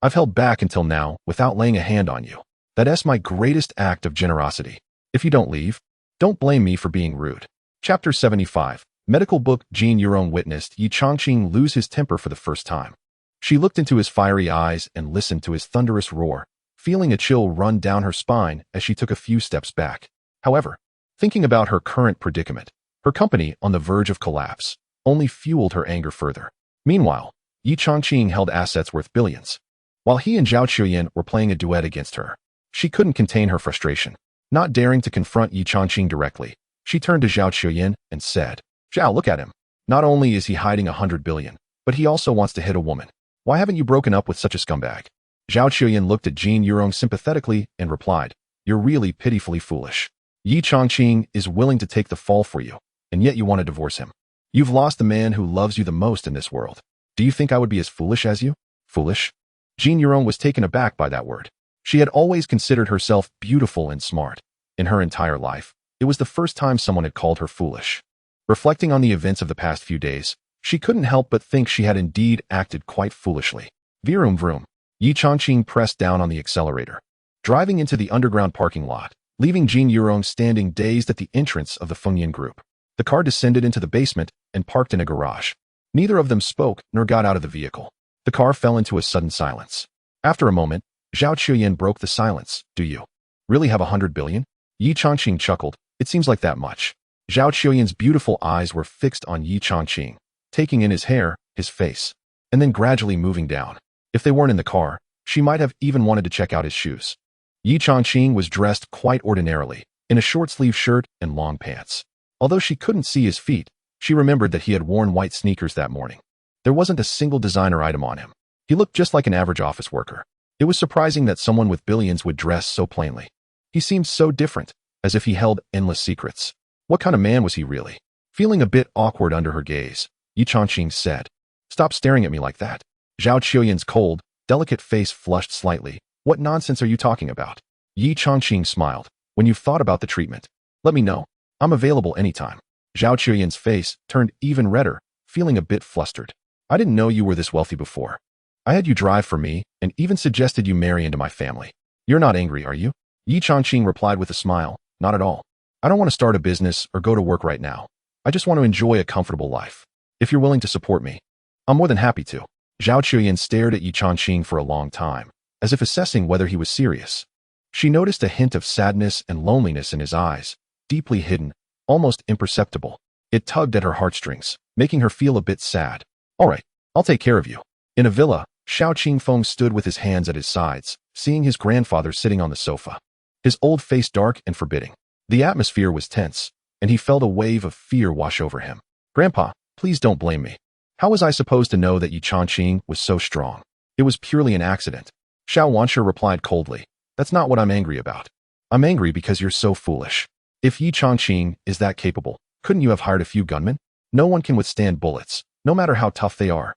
I've held back until now without laying a hand on you. That's my greatest act of generosity. If you don't leave, don't blame me for being rude." Chapter 75. Medical book. Jin Yurong witnessed Ye Changqing lose his temper for the first time. She looked into his fiery eyes and listened to his thunderous roar, feeling a chill run down her spine as she took a few steps back. However, thinking about her current predicament, her company on the verge of collapse, only fueled her anger further. Meanwhile, Ye Changqing held assets worth billions. While he and Zhao Qiyuan were playing a duet against her, she couldn't contain her frustration. Not daring to confront Ye Changqing directly, she turned to Zhao Qiyuan and said, "Zhao, look at him. Not only is he hiding 100 billion, but he also wants to hit a woman. Why haven't you broken up with such a scumbag?" Zhao Qiyuan looked at Jin Yurong sympathetically and replied, "You're really pitifully foolish. Ye Changqing is willing to take the fall for you, and yet you want to divorce him. You've lost the man who loves you the most in this world. Do you think I would be as foolish as you?" Foolish? Jin Yurong was taken aback by that word. She had always considered herself beautiful and smart. In her entire life, it was the first time someone had called her foolish. Reflecting on the events of the past few days, she couldn't help but think she had indeed acted quite foolishly. Vroom vroom. Ye Changqing pressed down on the accelerator, driving into the underground parking lot, leaving Jin Yurong standing dazed at the entrance of the Fengyan Group. The car descended into the basement and parked in a garage. Neither of them spoke nor got out of the vehicle. The car fell into a sudden silence. After a moment, Zhao Qiyuan broke the silence. "Do you really have 100 billion? Ye Changqing chuckled. "It seems like that much." Zhao Qiyuan's beautiful eyes were fixed on Ye Changqing, taking in his hair, his face, and then gradually moving down. If they weren't in the car, she might have even wanted to check out his shoes. Ye Changqing was dressed quite ordinarily, in a short-sleeved shirt and long pants. Although she couldn't see his feet, she remembered that he had worn white sneakers that morning. There wasn't a single designer item on him. He looked just like an average office worker. It was surprising that someone with billions would dress so plainly. He seemed so different, as if he held endless secrets. What kind of man was he really? Feeling a bit awkward under her gaze, Ye Changqing said, "Stop staring at me like that." Zhao Qiyuan's cold, delicate face flushed slightly. "What nonsense are you talking about?" Ye Changqing smiled. "When you've thought about the treatment, let me know. I'm available anytime." Zhao Qiuyan's face turned even redder, feeling a bit flustered. I didn't know you were this wealthy before. I had you drive for me and even suggested you marry into my family. You're not angry, are you? Ye Changqing replied with a smile. Not at all. I don't want to start a business or go to work right now. I just want to enjoy a comfortable life. If you're willing to support me, I'm more than happy to. Zhao Qiuyan stared at Ye Changqing for a long time, as if assessing whether he was serious. She noticed a hint of sadness and loneliness in his eyes, deeply hidden, almost imperceptible. It tugged at her heartstrings, making her feel a bit sad. All right, I'll take care of you. In a villa, Xiao Qingfeng stood with his hands at his sides, seeing his grandfather sitting on the sofa. His old face dark and forbidding. The atmosphere was tense, and he felt a wave of fear wash over him. Grandpa, please don't blame me. How was I supposed to know that Ye Changqing was so strong? It was purely an accident. Xiao Wanshi replied coldly. That's not what I'm angry about. I'm angry because you're so foolish. If Ye Changqing is that capable, couldn't you have hired a few gunmen? No one can withstand bullets, no matter how tough they are.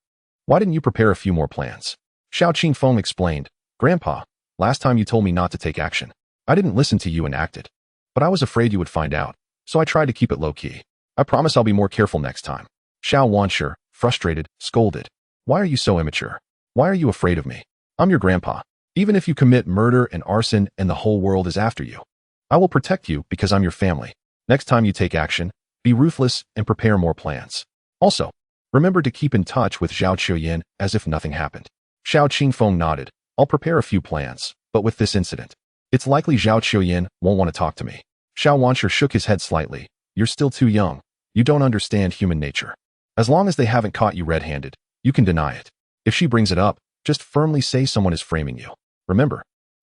Why didn't you prepare a few more plans? Xiao Qingfeng explained. Grandpa, last time you told me not to take action. I didn't listen to you and acted. But I was afraid you would find out, so I tried to keep it low-key. I promise I'll be more careful next time. Xiao Wanshi, frustrated, scolded. Why are you so immature? Why are you afraid of me? I'm your grandpa. Even if you commit murder and arson and the whole world is after you, I will protect you because I'm your family. Next time you take action, be ruthless and prepare more plans. Also, remember to keep in touch with Zhao Qiuyan as if nothing happened. Xiao Qingfeng nodded. I'll prepare a few plans, but with this incident, it's likely Zhao Qiuyan won't want to talk to me. Xiao Wanshi shook his head slightly. You're still too young. You don't understand human nature. As long as they haven't caught you red-handed, you can deny it. If she brings it up, just firmly say someone is framing you. Remember,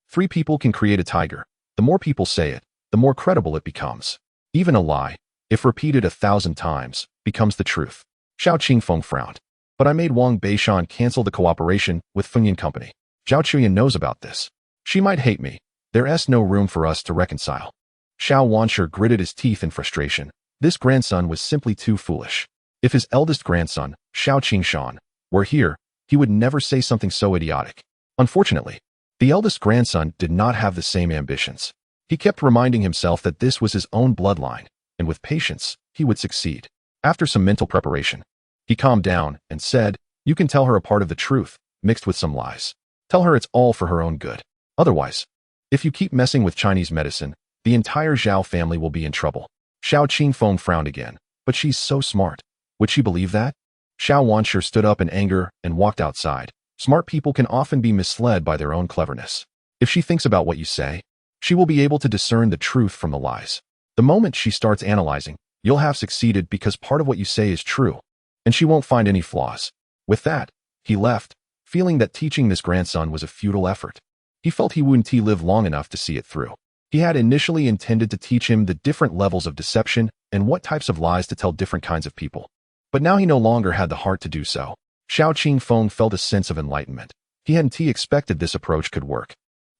3 people can create a tiger. The more people say it, the more credible it becomes. Even a lie, if repeated 1,000 times, becomes the truth. Xiao Qingfeng frowned. But I made Wang Beishan cancel the cooperation with Fengyan Company. Zhao Qiuyan knows about this. She might hate me. There's no room for us to reconcile. Xiao Wanshi gritted his teeth in frustration. This grandson was simply too foolish. If his eldest grandson, Xiao Qingshan, were here, he would never say something so idiotic. Unfortunately, the eldest grandson did not have the same ambitions. He kept reminding himself that this was his own bloodline, and with patience, he would succeed. After some mental preparation, he calmed down and said, you can tell her a part of the truth, mixed with some lies. Tell her it's all for her own good. Otherwise, if you keep messing with Chinese medicine, the entire Zhao family will be in trouble. Xiao Qingfeng frowned again. But she's so smart. Would she believe that? Xiao Wanshi stood up in anger and walked outside. Smart people can often be misled by their own cleverness. If she thinks about what you say, she will be able to discern the truth from the lies. The moment she starts analyzing, you'll have succeeded because part of what you say is true, and she won't find any flaws. With that, he left, feeling that teaching this grandson was a futile effort. He felt he wouldn't live long enough to see it through. He had initially intended to teach him the different levels of deception and what types of lies to tell different kinds of people. But now he no longer had the heart to do so. Xiao Qingfeng felt a sense of enlightenment. He hadn't expected this approach could work.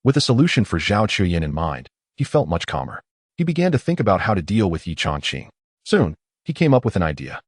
With a solution for Zhao Qiuyan in mind, he felt much calmer. He began to think about how to deal with Ye Changqing. Soon, he came up with an idea.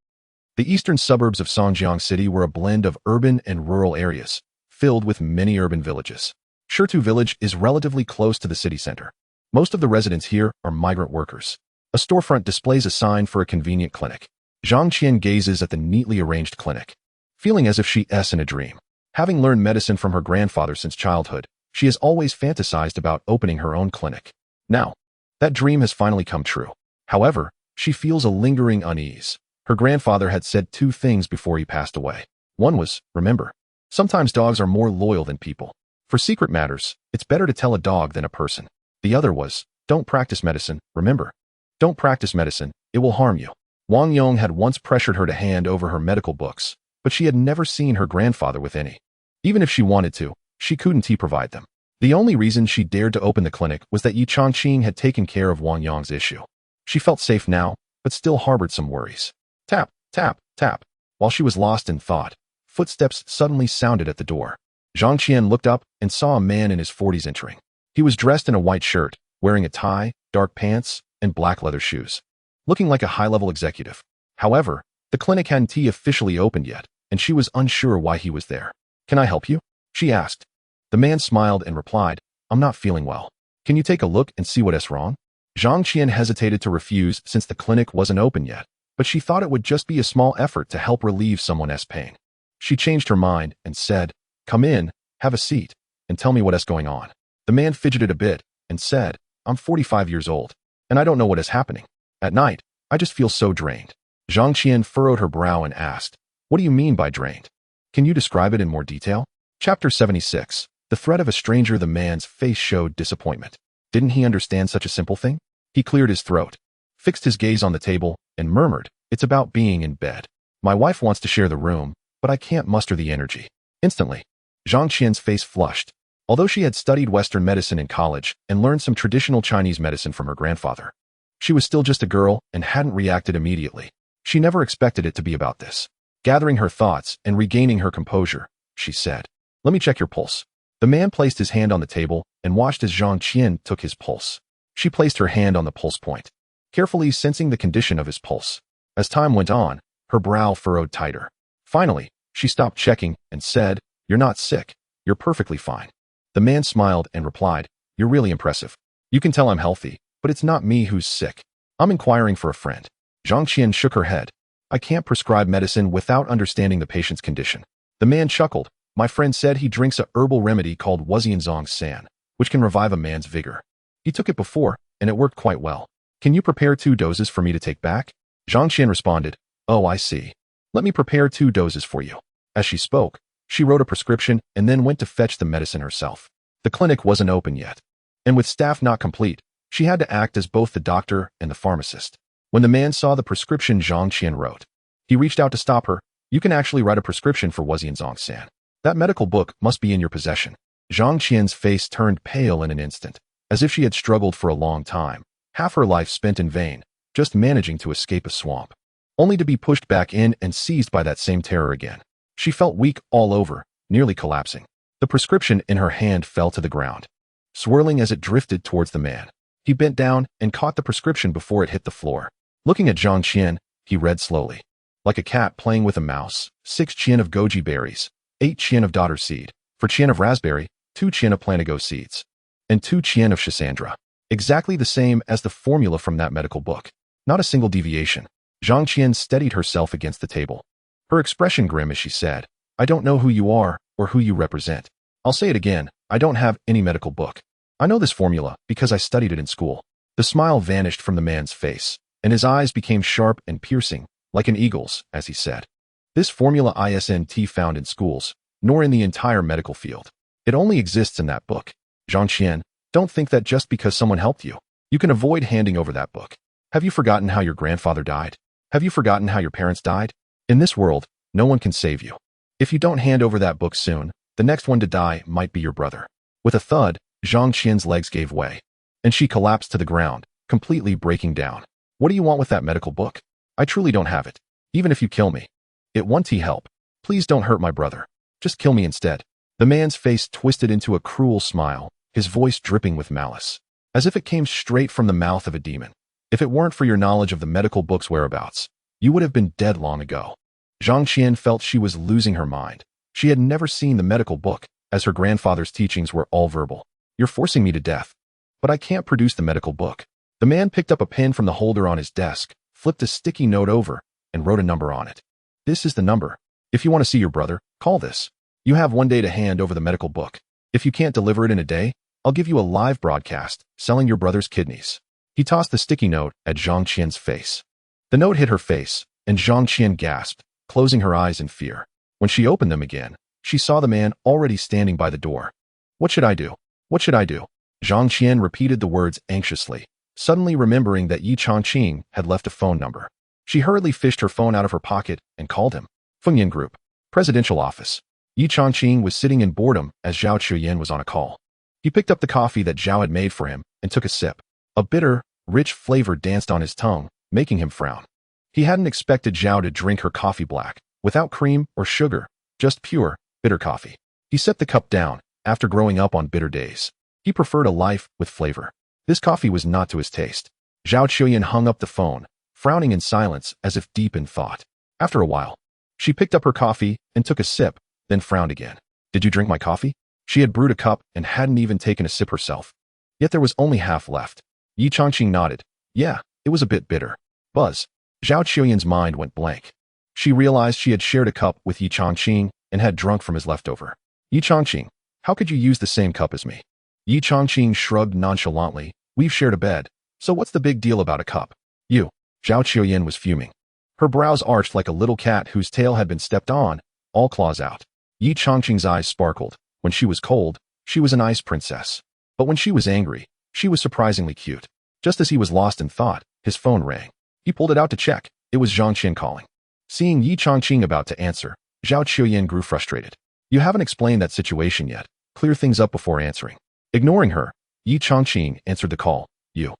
The eastern suburbs of Songjiang City were a blend of urban and rural areas, filled with many urban villages. Shirtu village is relatively close to the city center. Most of the residents here are migrant workers. A storefront displays a sign for a convenient clinic. Zhang Qian gazes at the neatly arranged clinic, feeling as if she's in a dream. Having learned medicine from her grandfather since childhood, she has always fantasized about opening her own clinic. Now, that dream has finally come true. However, she feels a lingering unease. Her grandfather had said 2 things before he passed away. One was, remember, sometimes dogs are more loyal than people. For secret matters, it's better to tell a dog than a person. The other was, don't practice medicine, remember. Don't practice medicine, it will harm you. Wang Yong had once pressured her to hand over her medical books, but she had never seen her grandfather with any. Even if she wanted to, she couldn't provide them. The only reason she dared to open the clinic was that Ye Changqing had taken care of Wang Yong's issue. She felt safe now, but still harbored some worries. Tap, tap, tap. While she was lost in thought, footsteps suddenly sounded at the door. Zhang Qian looked up and saw a man in his 40s entering. He was dressed in a white shirt, wearing a tie, dark pants, and black leather shoes, looking like a high-level executive. However, the clinic hadn't officially opened yet, and she was unsure why he was there. Can I help you? She asked. The man smiled and replied, I'm not feeling well. Can you take a look and see what's wrong? Zhang Qian hesitated to refuse since the clinic wasn't open yet, but she thought it would just be a small effort to help relieve someone's pain. She changed her mind and said, "Come in, have a seat, and tell me what is going on." The man fidgeted a bit and said, "I'm 45 years old, and I don't know what is happening. At night, I just feel so drained." Zhang Qian furrowed her brow and asked, "What do you mean by drained? Can you describe it in more detail?" Chapter 76. The threat of a stranger. The man's face showed disappointment. Didn't he understand such a simple thing? He cleared his throat, fixed his gaze on the table, and murmured, "It's about being in bed. My wife wants to share the room, but I can't muster the energy." Instantly, Zhang Qian's face flushed. Although she had studied Western medicine in college and learned some traditional Chinese medicine from her grandfather, she was still just a girl and hadn't reacted immediately. She never expected it to be about this. Gathering her thoughts and regaining her composure, she said, "Let me check your pulse." The man placed his hand on the table and watched as Zhang Qian took his pulse. She placed her hand on the pulse point, carefully sensing the condition of his pulse. As time went on, her brow furrowed tighter. Finally, she stopped checking and said, "You're not sick. You're perfectly fine." The man smiled and replied, "You're really impressive. You can tell I'm healthy, but it's not me who's sick. I'm inquiring for a friend." Zhang Qian shook her head. "I can't prescribe medicine without understanding the patient's condition." The man chuckled. "My friend said he drinks a herbal remedy called Wuxianzong San, which can revive a man's vigor. He took it before, and it worked quite well. Can you prepare 2 doses for me to take back?" Zhang Qian responded, "Oh, I see. Let me prepare 2 doses for you." As she spoke, she wrote a prescription and then went to fetch the medicine herself. The clinic wasn't open yet, and with staff not complete, she had to act as both the doctor and the pharmacist. When the man saw the prescription Zhang Qian wrote, he reached out to stop her. "You can actually write a prescription for Wuxianzong San. That medical book must be in your possession." Zhang Qian's face turned pale in an instant, as if she had struggled for a long time, half her life spent in vain, just managing to escape a swamp, only to be pushed back in and seized by that same terror again. She felt weak all over, nearly collapsing. The prescription in her hand fell to the ground, swirling as it drifted towards the man. He bent down and caught the prescription before it hit the floor. Looking at Zhang Qian, he read slowly. Like a cat playing with a mouse, 6 qian of goji berries, 8 qian of daughter seed, 4 qian of raspberry, 2 qian of planago seeds, and 2 qian of schisandra. Exactly the same as the formula from that medical book. Not a single deviation. Zhang Qian steadied herself against the table. Her expression grim as she said, "I don't know who you are or who you represent. I'll say it again, I don't have any medical book. I know this formula because I studied it in school." The smile vanished from the man's face, and his eyes became sharp and piercing, like an eagle's, as he said, "This formula isn't found in schools, nor in the entire medical field. It only exists in that book. Zhang Qian, don't think that just because someone helped you, you can avoid handing over that book. Have you forgotten how your grandfather died? Have you forgotten how your parents died? In this world, no one can save you. If you don't hand over that book soon, the next one to die might be your brother." With a thud, Zhang Qian's legs gave way, and she collapsed to the ground, completely breaking down. "What do you want with that medical book? I truly don't have it. Even if you kill me, it won't help. Please don't hurt my brother. Just kill me instead." The man's face twisted into a cruel smile, his voice dripping with malice, as if it came straight from the mouth of a demon. "If it weren't for your knowledge of the medical book's whereabouts, you would have been dead long ago." Zhang Qian felt she was losing her mind. She had never seen the medical book, as her grandfather's teachings were all verbal. "You're forcing me to death. But I can't produce the medical book." The man picked up a pen from the holder on his desk, flipped a sticky note over, and wrote a number on it. "This is the number. If you want to see your brother, call this. You have 1 day to hand over the medical book. If you can't deliver it in a day, I'll give you a live broadcast, selling your brother's kidneys." He tossed the sticky note at Zhang Qian's face. The note hit her face, and Zhang Qian gasped, closing her eyes in fear. When she opened them again, she saw the man already standing by the door. "What should I do? What should I do?" Zhang Qian repeated the words anxiously, suddenly remembering that Ye Changqing had left a phone number. She hurriedly fished her phone out of her pocket and called him. Fengyan Group, Presidential Office. Ye Changqing was sitting in boredom as Zhao Chuyan was on a call. He picked up the coffee that Zhao had made for him and took a sip. A bitter, rich flavor danced on his tongue, making him frown. He hadn't expected Zhao to drink her coffee black, without cream or sugar, just pure, bitter coffee. He set the cup down. After growing up on bitter days, he preferred a life with flavor. This coffee was not to his taste. Zhao Chuyan hung up the phone, frowning in silence as if deep in thought. After a while, she picked up her coffee and took a sip, then frowned again. "Did you drink my coffee?" She had brewed a cup and hadn't even taken a sip herself. Yet there was only half left. Ye Changqing nodded. "Yeah, it was a bit bitter." "Buzz, Zhao Qiuyan's mind went blank. She realized she had shared a cup with Ye Changqing and had drunk from his leftover. Ye Changqing, how could you use the same cup as me? Ye Changqing shrugged nonchalantly. We've shared a bed, so what's the big deal about a cup? You. Zhao Qiuyan was fuming. Her brows arched like a little cat whose tail had been stepped on, all claws out. Ye Changqing's eyes sparkled. When she was cold, she was an ice princess. But when she was angry, she was surprisingly cute. Just as he was lost in thought, his phone rang. He pulled it out to check. It was Zhang Qian calling. Seeing Ye Changqing about to answer, Zhao Qiuyan grew frustrated. You haven't explained that situation yet. Clear things up before answering. Ignoring her, Ye Changqing answered the call. You.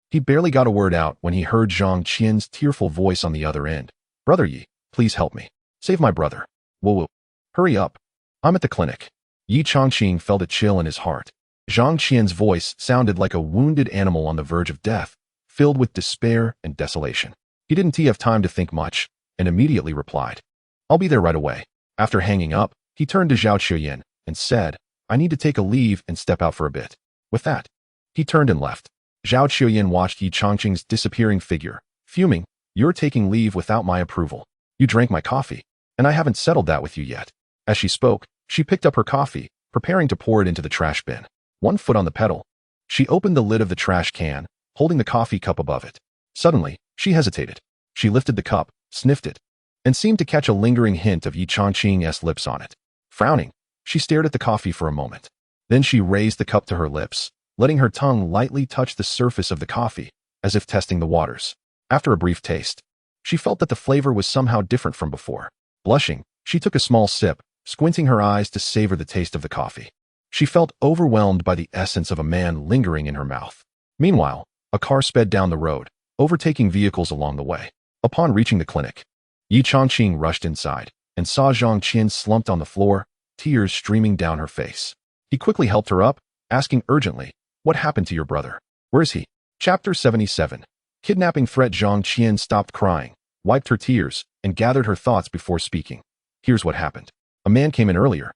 He barely got a word out when he heard Zhang Qian's tearful voice on the other end. Brother Yi, please help me. Save my brother. Whoa. Hurry up. I'm at the clinic. Ye Changqing felt a chill in his heart. Zhang Qian's voice sounded like a wounded animal on the verge of death, filled with despair and desolation. He didn't have time to think much, and immediately replied, I'll be there right away. After hanging up, he turned to Zhao Qiuyan and said, I need to take a leave and step out for a bit. With that, he turned and left. Zhao Qiuyan watched Ye Changqing's disappearing figure, fuming, You're taking leave without my approval. You drank my coffee, and I haven't settled that with you yet. As she spoke, she picked up her coffee, preparing to pour it into the trash bin. One foot on the pedal. She opened the lid of the trash can, holding the coffee cup above it. Suddenly, she hesitated. She lifted the cup, sniffed it, and seemed to catch a lingering hint of Ye Changqing's lips on it. Frowning, she stared at the coffee for a moment. Then she raised the cup to her lips, letting her tongue lightly touch the surface of the coffee, as if testing the waters. After a brief taste, she felt that the flavor was somehow different from before. Blushing, she took a small sip, squinting her eyes to savor the taste of the coffee. She felt overwhelmed by the essence of a man lingering in her mouth. Meanwhile, a car sped down the road, overtaking vehicles along the way. Upon reaching the clinic, Ye Changqing rushed inside and saw Zhang Qian slumped on the floor, tears streaming down her face. He quickly helped her up, asking urgently, What happened to your brother? Where is he? Chapter 77. Kidnapping threat. Zhang Qian stopped crying, wiped her tears, and gathered her thoughts before speaking. Here's what happened. A man came in earlier,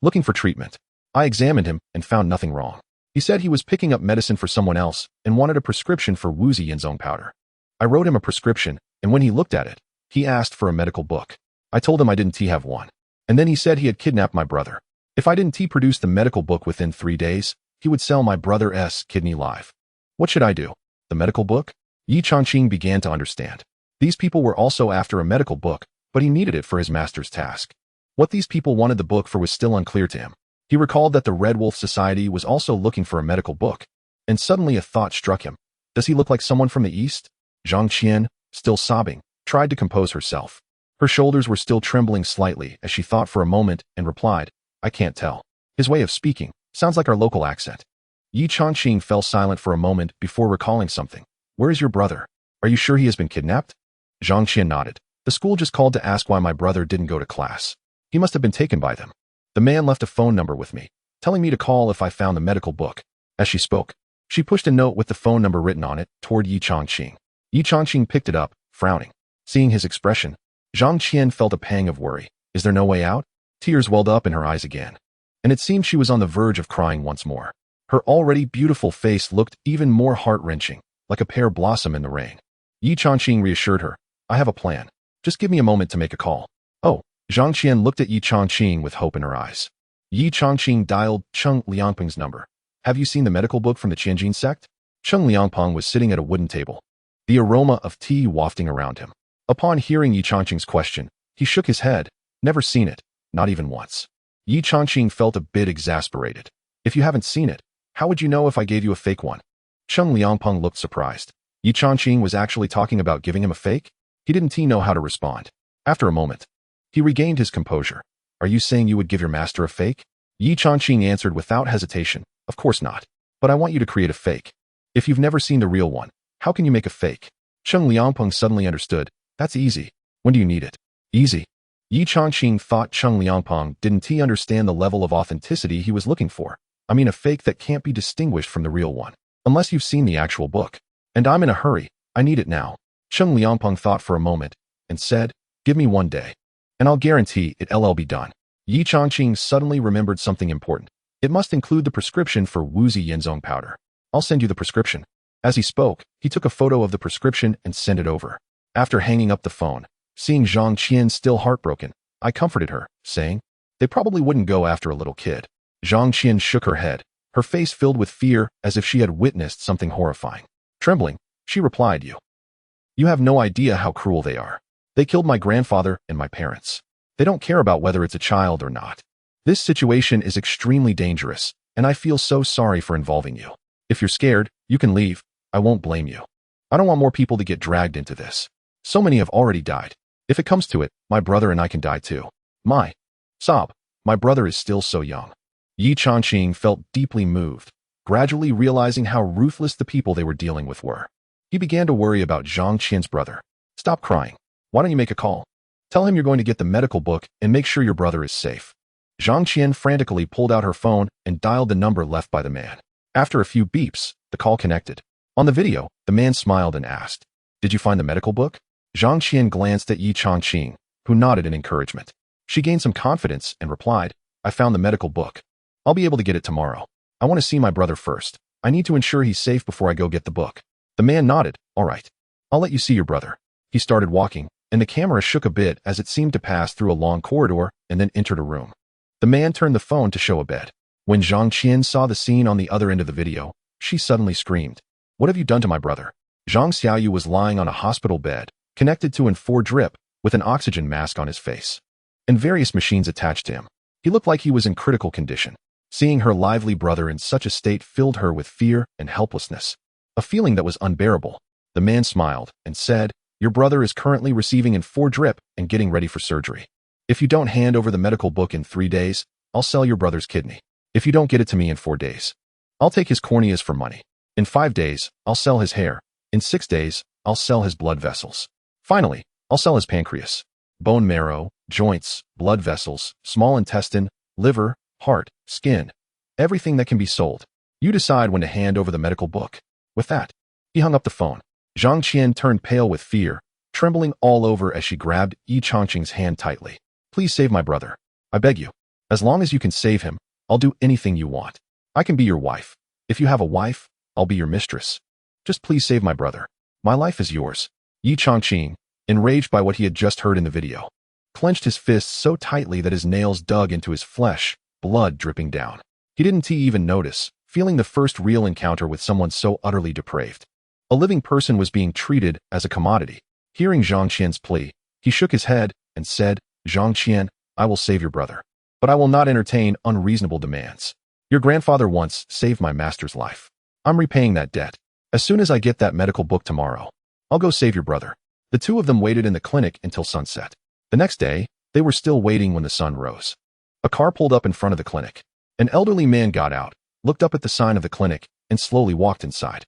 looking for treatment. I examined him and found nothing wrong. He said he was picking up medicine for someone else and wanted a prescription for woozy Yinzong powder. I wrote him a prescription, and when he looked at it, he asked for a medical book. I told him I didn't have one. And then he said he had kidnapped my brother. If I didn't produce the medical book within 3 days, he would sell my brother's kidney live. What should I do? The medical book? Ye Changqing began to understand. These people were also after a medical book, but he needed it for his master's task. What these people wanted the book for was still unclear to him. He recalled that the Red Wolf Society was also looking for a medical book, and suddenly a thought struck him. Does he look like someone from the East? Zhang Qian, still sobbing, tried to compose herself. Her shoulders were still trembling slightly as she thought for a moment and replied, I can't tell. His way of speaking sounds like our local accent. Ye Changqing fell silent for a moment before recalling something. Where is your brother? Are you sure he has been kidnapped? Zhang Qian nodded. The school just called to ask why my brother didn't go to class. He must have been taken by them. The man left a phone number with me, telling me to call if I found the medical book. As she spoke, she pushed a note with the phone number written on it toward Ye Changqing. Ye Changqing picked it up, frowning. Seeing his expression, Zhang Qian felt a pang of worry. Is there no way out? Tears welled up in her eyes again, and it seemed she was on the verge of crying once more. Her already beautiful face looked even more heart-wrenching, like a pear blossom in the rain. Ye Changqing reassured her, I have a plan. Just give me a moment to make a call. Oh. Zhang Qian looked at Ye Changqing with hope in her eyes. Ye Changqing dialed Cheng Liangpeng's number. Have you seen the medical book from the Tianjin sect? Cheng Liangpeng was sitting at a wooden table, the aroma of tea wafting around him. Upon hearing Ye Changqing's question, he shook his head. Never seen it, not even once. Ye Changqing felt a bit exasperated. If you haven't seen it, how would you know if I gave you a fake one? Cheng Liangpeng looked surprised. Ye Changqing was actually talking about giving him a fake? He didn't know how to respond. After a moment, he regained his composure. Are you saying you would give your master a fake? Ye Changqing answered without hesitation. Of course not. But I want you to create a fake. If you've never seen the real one, how can you make a fake? Cheng Liangpeng suddenly understood. That's easy. When do you need it? Easy. Ye Changqing thought Cheng Liangpeng didn't understand the level of authenticity he was looking for. I mean a fake that can't be distinguished from the real one. Unless you've seen the actual book. And I'm in a hurry. I need it now. Cheng Liangpeng thought for a moment and said, Give me 1 day. And I'll guarantee it'll be done. Ye Changqing suddenly remembered something important. It must include the prescription for woozy Yinzong powder. I'll send you the prescription. As he spoke, he took a photo of the prescription and sent it over. After hanging up the phone, seeing Zhang Qian still heartbroken, I comforted her, saying, "They probably wouldn't go after a little kid." Zhang Qian shook her head, her face filled with fear as if she had witnessed something horrifying. Trembling, she replied, You have no idea how cruel they are. They killed my grandfather and my parents. They don't care about whether it's a child or not. This situation is extremely dangerous, and I feel so sorry for involving you. If you're scared, you can leave. I won't blame you. I don't want more people to get dragged into this. So many have already died. If it comes to it, my brother and I can die too. Sob, my brother is still so young. Ye Changqing felt deeply moved, gradually realizing how ruthless the people they were dealing with were. He began to worry about Zhang Qian's brother. Stop crying. Why don't you make a call? Tell him you're going to get the medical book and make sure your brother is safe. Zhang Qian frantically pulled out her phone and dialed the number left by the man. After a few beeps, the call connected. On the video, the man smiled and asked, Did you find the medical book? Zhang Qian glanced at Ye Changqing, who nodded in encouragement. She gained some confidence and replied, I found the medical book. I'll be able to get it tomorrow. I want to see my brother first. I need to ensure he's safe before I go get the book. The man nodded. All right. I'll let you see your brother. He started walking, and the camera shook a bit as it seemed to pass through a long corridor and then entered a room. The man turned the phone to show a bed. When Zhang Qian saw the scene on the other end of the video, she suddenly screamed, What have you done to my brother? Zhang Xiaoyu was lying on a hospital bed, connected to an 4 drip, with an oxygen mask on his face, and various machines attached to him. He looked like he was in critical condition. Seeing her lively brother in such a state filled her with fear and helplessness, a feeling that was unbearable. The man smiled and said, Your brother is currently receiving an 4 drip and getting ready for surgery. If you don't hand over the medical book in 3 days, I'll sell your brother's kidney. If you don't get it to me in 4 days, I'll take his corneas for money. In 5 days, I'll sell his hair. In 6 days, I'll sell his blood vessels. Finally, I'll sell his pancreas, bone marrow, joints, blood vessels, small intestine, liver, heart, skin, everything that can be sold. You decide when to hand over the medical book. With that, he hung up the phone. Zhang Qian turned pale with fear, trembling all over as she grabbed Ye Changqing's hand tightly. Please save my brother. I beg you. As long as you can save him, I'll do anything you want. I can be your wife. If you have a wife, I'll be your mistress. Just please save my brother. My life is yours. Ye Changqing, enraged by what he had just heard in the video, clenched his fists so tightly that his nails dug into his flesh, blood dripping down. He didn't even notice, feeling the first real encounter with someone so utterly depraved. A living person was being treated as a commodity. Hearing Zhang Qian's plea, he shook his head and said, Zhang Qian, I will save your brother, but I will not entertain unreasonable demands. Your grandfather once saved my master's life. I'm repaying that debt. As soon as I get that medical book tomorrow, I'll go save your brother. The two of them waited in the clinic until sunset. The next day, they were still waiting when the sun rose. A car pulled up in front of the clinic. An elderly man got out, looked up at the sign of the clinic, and slowly walked inside.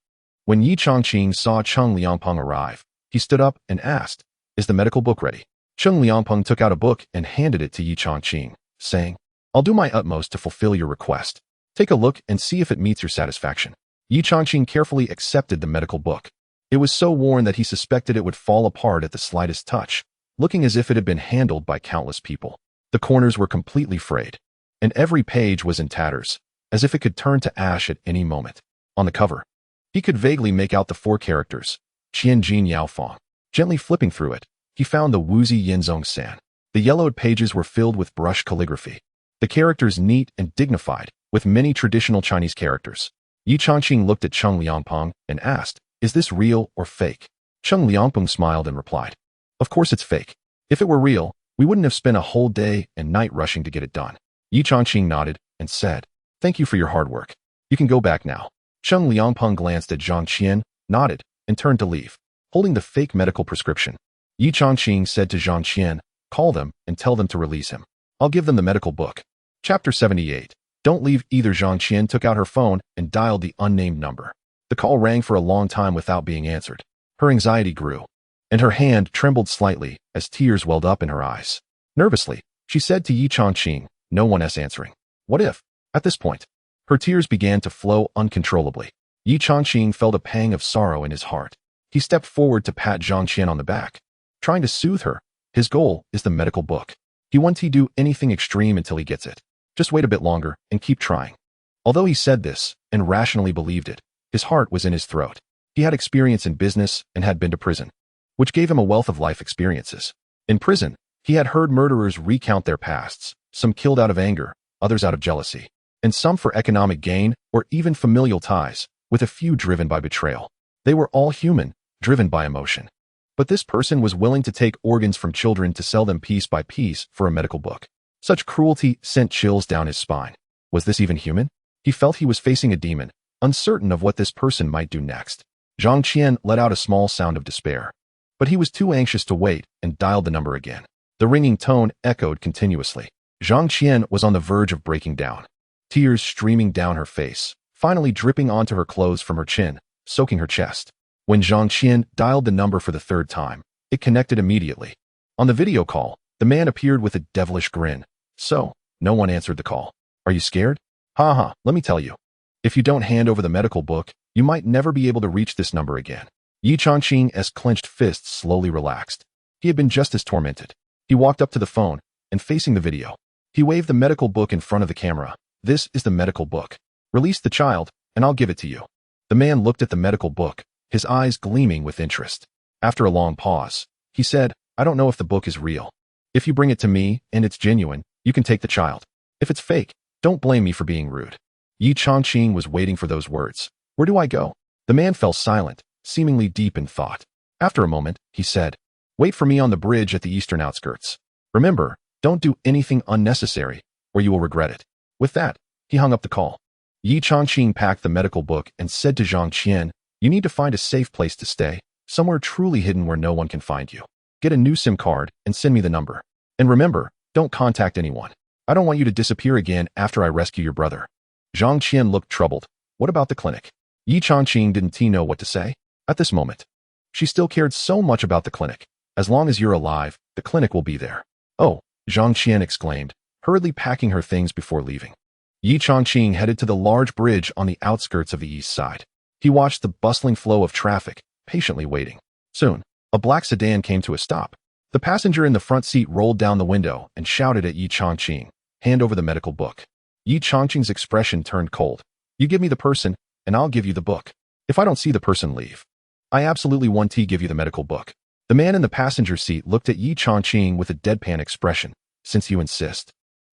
When Ye Changqing saw Cheng Liangpeng arrive, he stood up and asked, Is the medical book ready? Cheng Liangpeng took out a book and handed it to Ye Changqing, saying, I'll do my utmost to fulfill your request. Take a look and see if it meets your satisfaction. Ye Changqing carefully accepted the medical book. It was so worn that he suspected it would fall apart at the slightest touch, looking as if it had been handled by countless people. The corners were completely frayed, and every page was in tatters, as if it could turn to ash at any moment. On the cover, he could vaguely make out the 4 characters, Qianjin Yaofeng. Gently flipping through it, he found the Wuzi Yinzong San. The yellowed pages were filled with brush calligraphy. The characters neat and dignified, with many traditional Chinese characters. Ye Changqing looked at Cheng Liangpeng and asked, Is this real or fake? Cheng Liangpeng smiled and replied, Of course it's fake. If it were real, we wouldn't have spent a whole day and night rushing to get it done. Ye Changqing nodded and said, Thank you for your hard work. You can go back now. Cheng Liangpeng glanced at Zhang Qian, nodded, and turned to leave, holding the fake medical prescription. Ye Changqing said to Zhang Qian, Call them and tell them to release him. I'll give them the medical book. Chapter 78. Don't leave either. Zhang Qian took out her phone and dialed the unnamed number. The call rang for a long time without being answered. Her anxiety grew, and her hand trembled slightly as tears welled up in her eyes. Nervously, she said to Ye Changqing, No one is answering. What if? At this point, her tears began to flow uncontrollably. Ye Changqing felt a pang of sorrow in his heart. He stepped forward to pat Zhang Qian on the back, trying to soothe her. His goal is the medical book. He won't do anything extreme until he gets it. Just wait a bit longer and keep trying. Although he said this and rationally believed it, his heart was in his throat. He had experience in business and had been to prison. which gave him a wealth of life experiences. In prison, he had heard murderers recount their pasts, some killed out of anger, others out of jealousy, and some for economic gain or even familial ties, with a few driven by betrayal. They were all human, driven by emotion. But this person was willing to take organs from children to sell them piece by piece for a medical book. Such cruelty sent chills down his spine. Was this even human? He felt he was facing a demon, uncertain of what this person might do next. Zhang Qian let out a small sound of despair. But he was too anxious to wait and dialed the number again. The ringing tone echoed continuously. Zhang Qian was on the verge of breaking down. Tears streaming down her face, finally dripping onto her clothes from her chin, soaking her chest. When Zhang Qian dialed the number for the third time, it connected immediately. On the video call, the man appeared with a devilish grin. So, no one answered the call. Are you scared? Ha, let me tell you. If you don't hand over the medical book, you might never be able to reach this number again. Ye Changqing's clenched fists slowly relaxed. He had been just as tormented. He walked up to the phone, and facing the video, he waved the medical book in front of the camera. This is the medical book. Release the child, and I'll give it to you. The man looked at the medical book, his eyes gleaming with interest. After a long pause, he said, I don't know if the book is real. If you bring it to me, and it's genuine, you can take the child. If it's fake, don't blame me for being rude. Ye Changqing was waiting for those words. Where do I go? The man fell silent, seemingly deep in thought. After a moment, he said, Wait for me on the bridge at the eastern outskirts. Remember, don't do anything unnecessary, or you will regret it. With that, he hung up the call. Ye Changqing packed the medical book and said to Zhang Qian, You need to find a safe place to stay, somewhere truly hidden where no one can find you. Get a new SIM card and send me the number. And remember, don't contact anyone. I don't want you to disappear again after I rescue your brother. Zhang Qian looked troubled. What about the clinic? Ye Changqing didn't know what to say. At this moment, she still cared so much about the clinic. As long as you're alive, the clinic will be there. Oh, Zhang Qian exclaimed, hurriedly packing her things before leaving. Ye Changqing headed to the large bridge on the outskirts of the east side. He watched the bustling flow of traffic, patiently waiting. Soon, a black sedan came to a stop. The passenger in the front seat rolled down the window and shouted at Ye Changqing, Hand over the medical book. Ye Changqing's expression turned cold. You give me the person, and I'll give you the book. If I don't see the person, leave. I absolutely want to give you the medical book. The man in the passenger seat looked at Ye Changqing with a deadpan expression. Since you insist,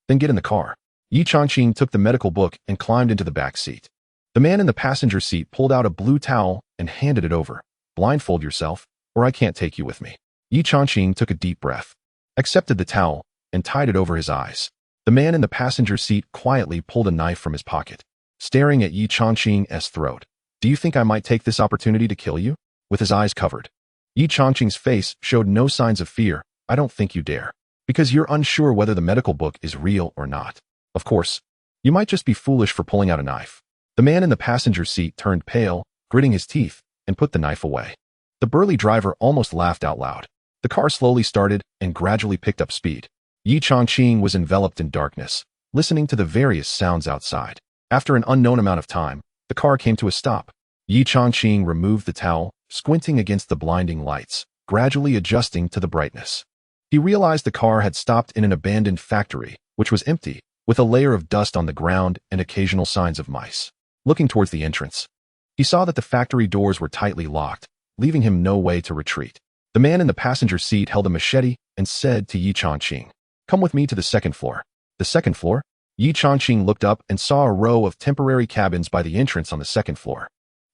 then get in the car. Ye Changqing took the medical book and climbed into the back seat. The man in the passenger seat pulled out a blue towel and handed it over. Blindfold yourself, or I can't take you with me. Ye Changqing took a deep breath, accepted the towel, and tied it over his eyes. The man in the passenger seat quietly pulled a knife from his pocket, staring at Ye Changqing's throat. Do you think I might take this opportunity to kill you? With his eyes covered, Ye Changqing's face showed no signs of fear. I don't think you dare. Because you're unsure whether the medical book is real or not. Of course, you might just be foolish for pulling out a knife. The man in the passenger seat turned pale, gritting his teeth, and put the knife away. The burly driver almost laughed out loud. The car slowly started and gradually picked up speed. Ye Changqing was enveloped in darkness, listening to the various sounds outside. After an unknown amount of time, the car came to a stop. Ye Changqing removed the towel, squinting against the blinding lights, gradually adjusting to the brightness. He realized the car had stopped in an abandoned factory, which was empty, with a layer of dust on the ground and occasional signs of mice. Looking towards the entrance, he saw that the factory doors were tightly locked, leaving him no way to retreat. The man in the passenger seat held a machete and said to Ye Changqing, Come with me to the second floor. The second floor? Ye Changqing looked up and saw a row of temporary cabins by the entrance on the second floor.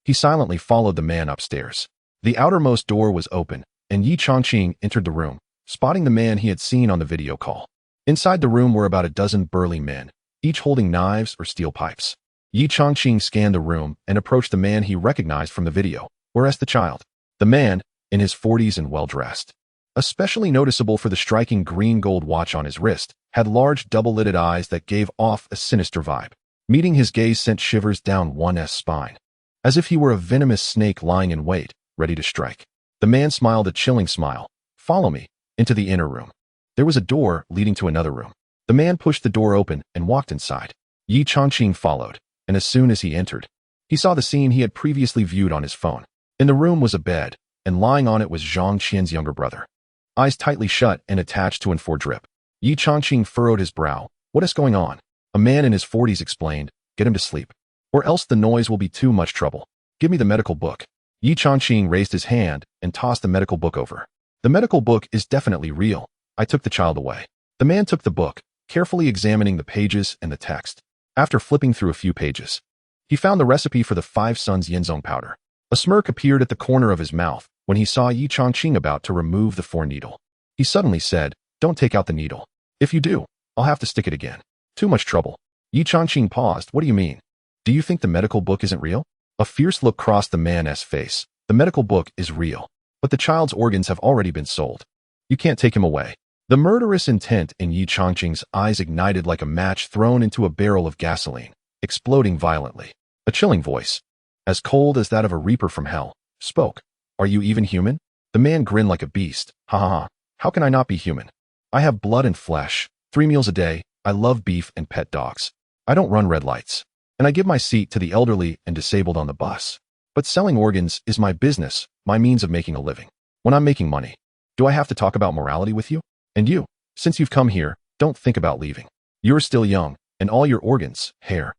He silently followed the man upstairs. The outermost door was open, and Ye Changqing entered the room, spotting the man he had seen on the video call. Inside the room were about a dozen burly men, each holding knives or steel pipes. Ye Changqing scanned the room and approached the man he recognized from the video, whereas the child. The man, in his 40s and well-dressed, especially noticeable for the striking green-gold watch on his wrist, had large double-lidded eyes that gave off a sinister vibe. Meeting his gaze sent shivers down one's spine, as if he were a venomous snake lying in wait, ready to strike. The man smiled a chilling smile. Follow me, into the inner room. There was a door leading to another room. The man pushed the door open and walked inside. Ye Changqing followed, and as soon as he entered, he saw the scene he had previously viewed on his phone. In the room was a bed, and lying on it was Zhang Qian's younger brother. Eyes tightly shut and attached to an foredrip. Ye Changqing furrowed his brow. What is going on? A man in his 40s explained, Get him to sleep, or else the noise will be too much trouble. Give me the medical book. Ye Changqing raised his hand and tossed the medical book over. The medical book is definitely real. I took the child away. The man took the book, carefully examining the pages and the text. After flipping through a few pages, he found the recipe for the 5 Suns Yinzong powder. A smirk appeared at the corner of his mouth when he saw Ye Changqing about to remove the 4 needle. He suddenly said, "Don't take out the needle. If you do, I'll have to stick it again. Too much trouble." Ye Changqing paused. "What do you mean? Do you think the medical book isn't real?" A fierce look crossed the man's face. "The medical book is real, but the child's organs have already been sold. You can't take him away." The murderous intent in Ye Changqing's eyes ignited like a match thrown into a barrel of gasoline, exploding violently. A chilling voice, as cold as that of a reaper from hell, spoke. "Are you even human?" The man grinned like a beast. "Ha ha ha. How can I not be human? I have blood and flesh, 3 meals a day, I love beef and pet dogs. I don't run red lights. And I give my seat to the elderly and disabled on the bus. But selling organs is my business, my means of making a living. When I'm making money, do I have to talk about morality with you? And you, since you've come here, don't think about leaving. You're still young, and all your organs, hair,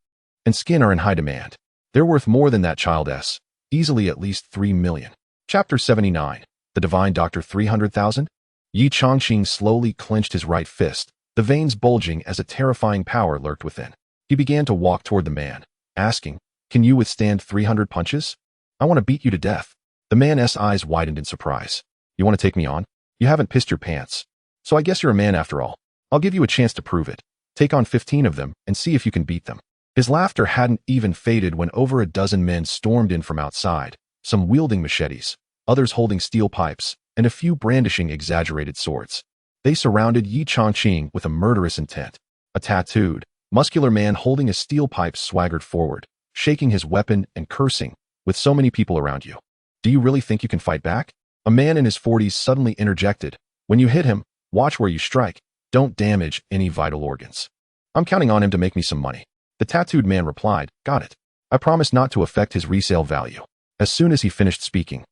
and skin are in high demand. They're worth more than that child's, easily at least 3 million. Chapter 79. The Divine Doctor 300,000? Ye Changqing slowly clenched his right fist, the veins bulging as a terrifying power lurked within. He began to walk toward the man, asking, "Can you withstand 300 punches? I want to beat you to death." The man's eyes widened in surprise. "You want to take me on? You haven't pissed your pants. So I guess you're a man after all. I'll give you a chance to prove it. Take on 15 of them and see if you can beat them." His laughter hadn't even faded when over a dozen men stormed in from outside, some wielding machetes, others holding steel pipes, and a few brandishing exaggerated swords. They surrounded Ye Changqing with a murderous intent. A tattooed, muscular man holding a steel pipe swaggered forward, shaking his weapon and cursing, "With so many people around you, do you really think you can fight back?" A man in his 40s suddenly interjected, "When you hit him, watch where you strike. Don't damage any vital organs. I'm counting on him to make me some money." The tattooed man replied, "Got it. I promise not to affect his resale value." As soon as he finished speaking,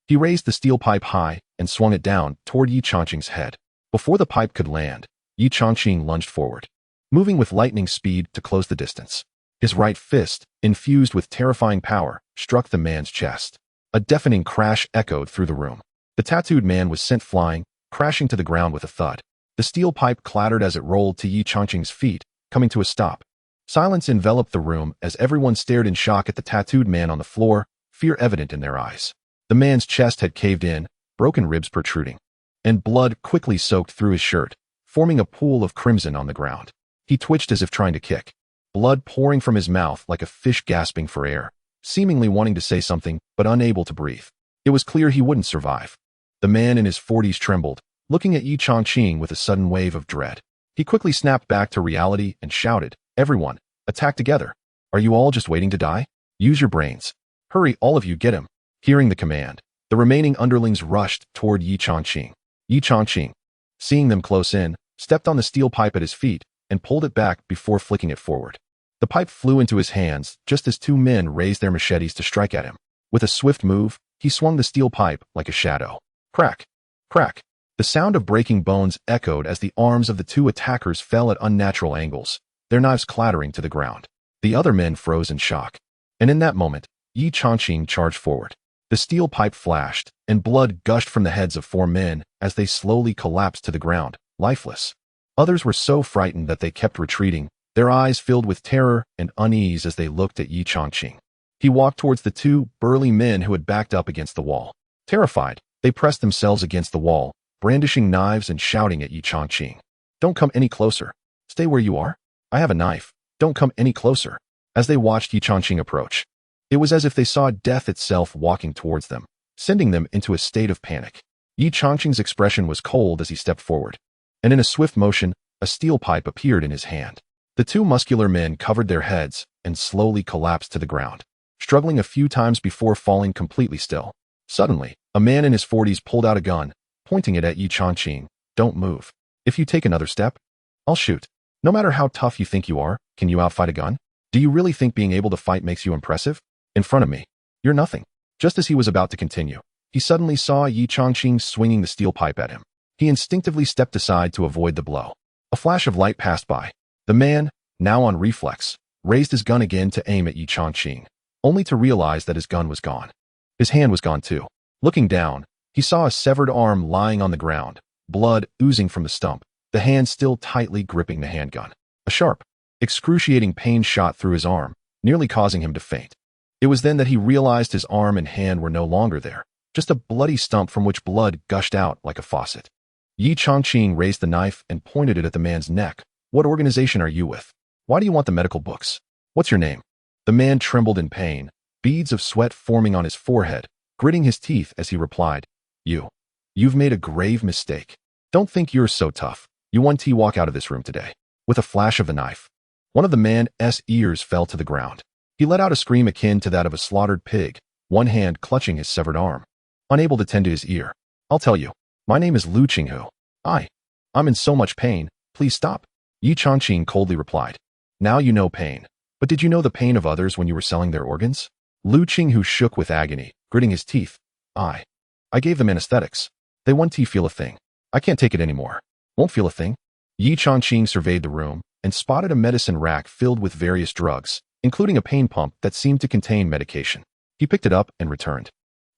he raised the steel pipe high and swung it down toward Ye Changqing's head. Before the pipe could land, Ye Changqing lunged forward, moving with lightning speed to close the distance. His right fist, infused with terrifying power, struck the man's chest. A deafening crash echoed through the room. The tattooed man was sent flying, crashing to the ground with a thud. The steel pipe clattered as it rolled to Ye Changqing's feet, coming to a stop. Silence enveloped the room as everyone stared in shock at the tattooed man on the floor, fear evident in their eyes. The man's chest had caved in, broken ribs protruding, and blood quickly soaked through his shirt, forming a pool of crimson on the ground. He twitched as if trying to kick, blood pouring from his mouth like a fish gasping for air, seemingly wanting to say something but unable to breathe. It was clear he wouldn't survive. The man in his 40s trembled, looking at Ye Changqing with a sudden wave of dread. He quickly snapped back to reality and shouted, "Everyone, attack together. Are you all just waiting to die? Use your brains. Hurry, all of you, get him." Hearing the command, the remaining underlings rushed toward Ye Changqing. Ye Changqing, seeing them close in, stepped on the steel pipe at his feet and pulled it back before flicking it forward. The pipe flew into his hands just as 2 men raised their machetes to strike at him. With a swift move, he swung the steel pipe like a shadow. Crack! Crack! The sound of breaking bones echoed as the arms of the 2 attackers fell at unnatural angles, their knives clattering to the ground. The other men froze in shock. And in that moment, Ye Changqing charged forward. The steel pipe flashed, and blood gushed from the heads of 4 men as they slowly collapsed to the ground, lifeless. Others were so frightened that they kept retreating, their eyes filled with terror and unease as they looked at Ye Changqing. He walked towards the 2 burly men who had backed up against the wall. Terrified, they pressed themselves against the wall, brandishing knives and shouting at Ye Changqing, "Don't come any closer. Stay where you are. I have a knife. Don't come any closer." As they watched Ye Changqing approach, it was as if they saw death itself walking towards them, sending them into a state of panic. Ye Changqing's expression was cold as he stepped forward, and in a swift motion, a steel pipe appeared in his hand. The 2 muscular men covered their heads and slowly collapsed to the ground, struggling a few times before falling completely still. Suddenly, a man in his 40s pulled out a gun, pointing it at Ye Changqing. "Don't move. If you take another step, I'll shoot. No matter how tough you think you are, can you outfight a gun? Do you really think being able to fight makes you impressive? In front of me, you're nothing." Just as he was about to continue, he suddenly saw Ye Changqing swinging the steel pipe at him. He instinctively stepped aside to avoid the blow. A flash of light passed by. The man, now on reflex, raised his gun again to aim at Ye Changqing, only to realize that his gun was gone. His hand was gone too. Looking down, he saw a severed arm lying on the ground, blood oozing from the stump, the hand still tightly gripping the handgun. A sharp, excruciating pain shot through his arm, nearly causing him to faint. It was then that he realized his arm and hand were no longer there, just a bloody stump from which blood gushed out like a faucet. Ye Changqing raised the knife and pointed it at the man's neck. What organization are you with? Why do you want the medical books? What's your name? The man trembled in pain, beads of sweat forming on his forehead, gritting his teeth as he replied, You've made a grave mistake. Don't think you're so tough. You want to walk out of this room today. With a flash of the knife, one of the man's ears fell to the ground. He let out a scream akin to that of a slaughtered pig, one hand clutching his severed arm. Unable to tend to his ear. I'll tell you. My name is Lu Qinghu. I'm in so much pain. Please stop. Ye Changqing coldly replied. Now you know pain. But did you know the pain of others when you were selling their organs? Lu Qinghu shook with agony, gritting his teeth. I gave them anesthetics. They won't feel a thing. I can't take it anymore. Won't feel a thing. Ye Changqing surveyed the room and spotted a medicine rack filled with various drugs, including a pain pump that seemed to contain medication. He picked it up and returned.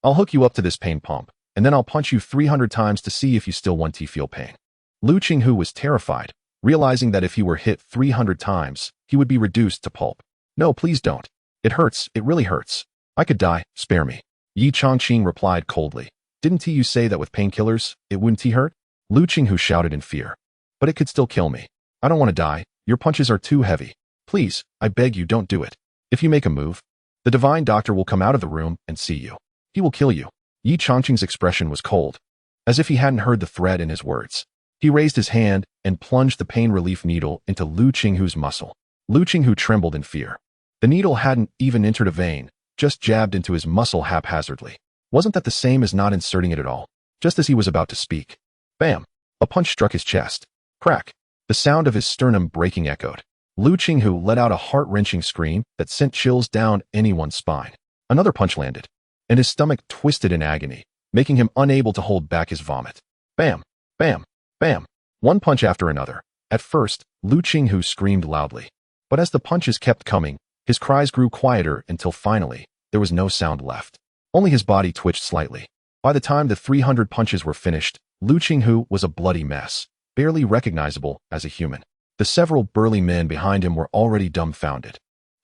I'll hook you up to this pain pump, and then I'll punch you 300 times to see if you still want to feel pain. Lu Qinghu was terrified, realizing that if he were hit 300 times, he would be reduced to pulp. No, please don't. It hurts, it really hurts. I could die, spare me. Ye Changqing replied coldly. Didn't you say that with painkillers, it wouldn't hurt? Lu Qinghu shouted in fear. But it could still kill me. I don't want to die. Your punches are too heavy. Please, I beg you, don't do it. If you make a move, the divine doctor will come out of the room and see you. He will kill you. Ye Changqing's expression was cold, as if he hadn't heard the threat in his words. He raised his hand and plunged the pain relief needle into Lu Qinghu's muscle. Lu Qinghu trembled in fear. The needle hadn't even entered a vein, just jabbed into his muscle haphazardly. Wasn't that the same as not inserting it at all? Just as he was about to speak. Bam! A punch struck his chest. Crack! The sound of his sternum breaking echoed. Lu Qinghu let out a heart-wrenching scream that sent chills down anyone's spine. Another punch landed, and his stomach twisted in agony, making him unable to hold back his vomit. Bam! Bam! Bam! One punch after another. At first, Lu Qinghu screamed loudly. But as the punches kept coming, his cries grew quieter until finally, there was no sound left. Only his body twitched slightly. By the time the 300 punches were finished, Lu Qinghu was a bloody mess, barely recognizable as a human. The several burly men behind him were already dumbfounded,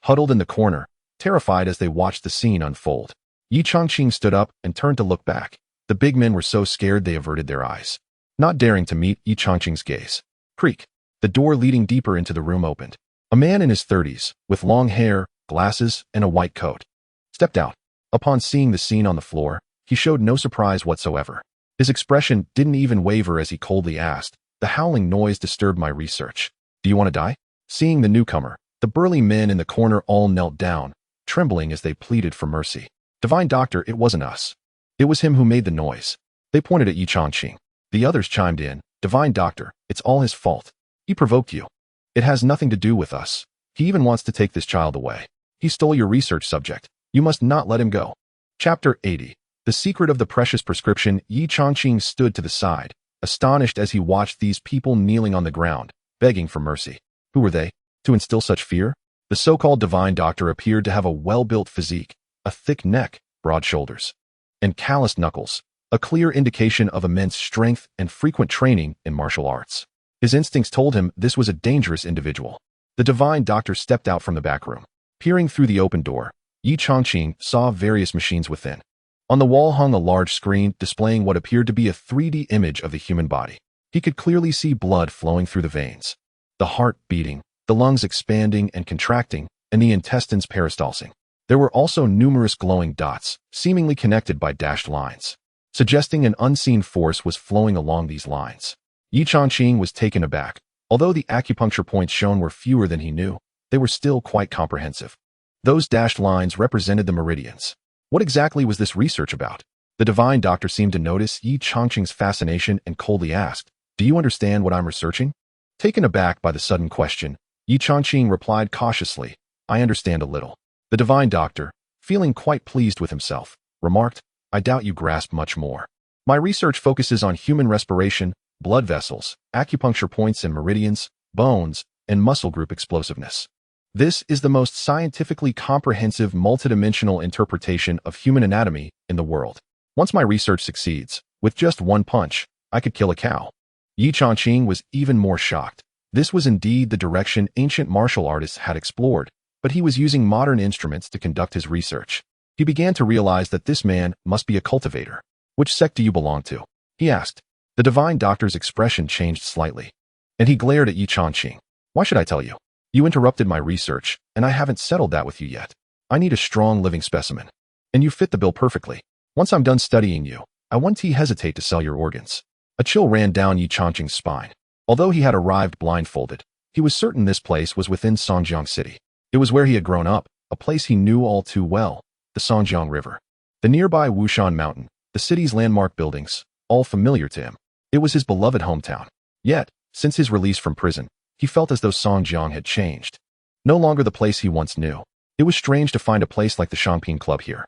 huddled in the corner, terrified as they watched the scene unfold. Ye Changqing stood up and turned to look back. The big men were so scared they averted their eyes, not daring to meet Ye Changqing's gaze. Creak. The door leading deeper into the room opened. A man in his 30s, with long hair, glasses, and a white coat, stepped out. Upon seeing the scene on the floor, he showed no surprise whatsoever. His expression didn't even waver as he coldly asked, "The howling noise disturbed my research. Do you want to die?" Seeing the newcomer, the burly men in the corner all knelt down, trembling as they pleaded for mercy. "Divine Doctor, it wasn't us. It was him who made the noise." They pointed at Ye Changqing. The others chimed in, "Divine Doctor, it's all his fault. He provoked you. It has nothing to do with us. He even wants to take this child away. He stole your research subject. You must not let him go." Chapter 80. The Secret of the Precious Prescription. Ye Changqing stood to the side, astonished as he watched these people kneeling on the ground, begging for mercy. Who were they, to instill such fear? The so-called divine doctor appeared to have a well-built physique, a thick neck, broad shoulders, and calloused knuckles, a clear indication of immense strength and frequent training in martial arts. His instincts told him this was a dangerous individual. The divine doctor stepped out from the back room. Peering through the open door, Ye Changqing saw various machines within. On the wall hung a large screen displaying what appeared to be a 3D image of the human body. He could clearly see blood flowing through the veins, the heart beating, the lungs expanding and contracting, and the intestines peristalsing. There were also numerous glowing dots, seemingly connected by dashed lines, suggesting an unseen force was flowing along these lines. Ye Changqing was taken aback. Although the acupuncture points shown were fewer than he knew, they were still quite comprehensive. Those dashed lines represented the meridians. What exactly was this research about? The divine doctor seemed to notice Ye Changqing's fascination and coldly asked, "Do you understand what I'm researching?" Taken aback by the sudden question, Ye Changqing replied cautiously, "I understand a little." The divine doctor, feeling quite pleased with himself, remarked, "I doubt you grasp much more. My research focuses on human respiration, blood vessels, acupuncture points and meridians, bones, and muscle group explosiveness. This is the most scientifically comprehensive multidimensional interpretation of human anatomy in the world. Once my research succeeds, with just one punch, I could kill a cow. Ye Changqing was even more shocked. This was indeed the direction ancient martial artists had explored, but he was using modern instruments to conduct his research. He began to realize that this man must be a cultivator. Which sect do you belong to? He asked. The divine doctor's expression changed slightly, and he glared at Ye Changqing. Why should I tell you? You interrupted my research, and I haven't settled that with you yet. I need a strong living specimen. And you fit the bill perfectly. Once I'm done studying you, I won't hesitate to sell your organs. A chill ran down Ye Changqing's spine. Although he had arrived blindfolded, he was certain this place was within Songjiang City. It was where he had grown up, a place he knew all too well, the Songjiang River. The nearby Wushan Mountain, the city's landmark buildings, all familiar to him. It was his beloved hometown. Yet, since his release from prison, he felt as though Songjiang had changed. No longer the place he once knew. It was strange to find a place like the Changping Club here.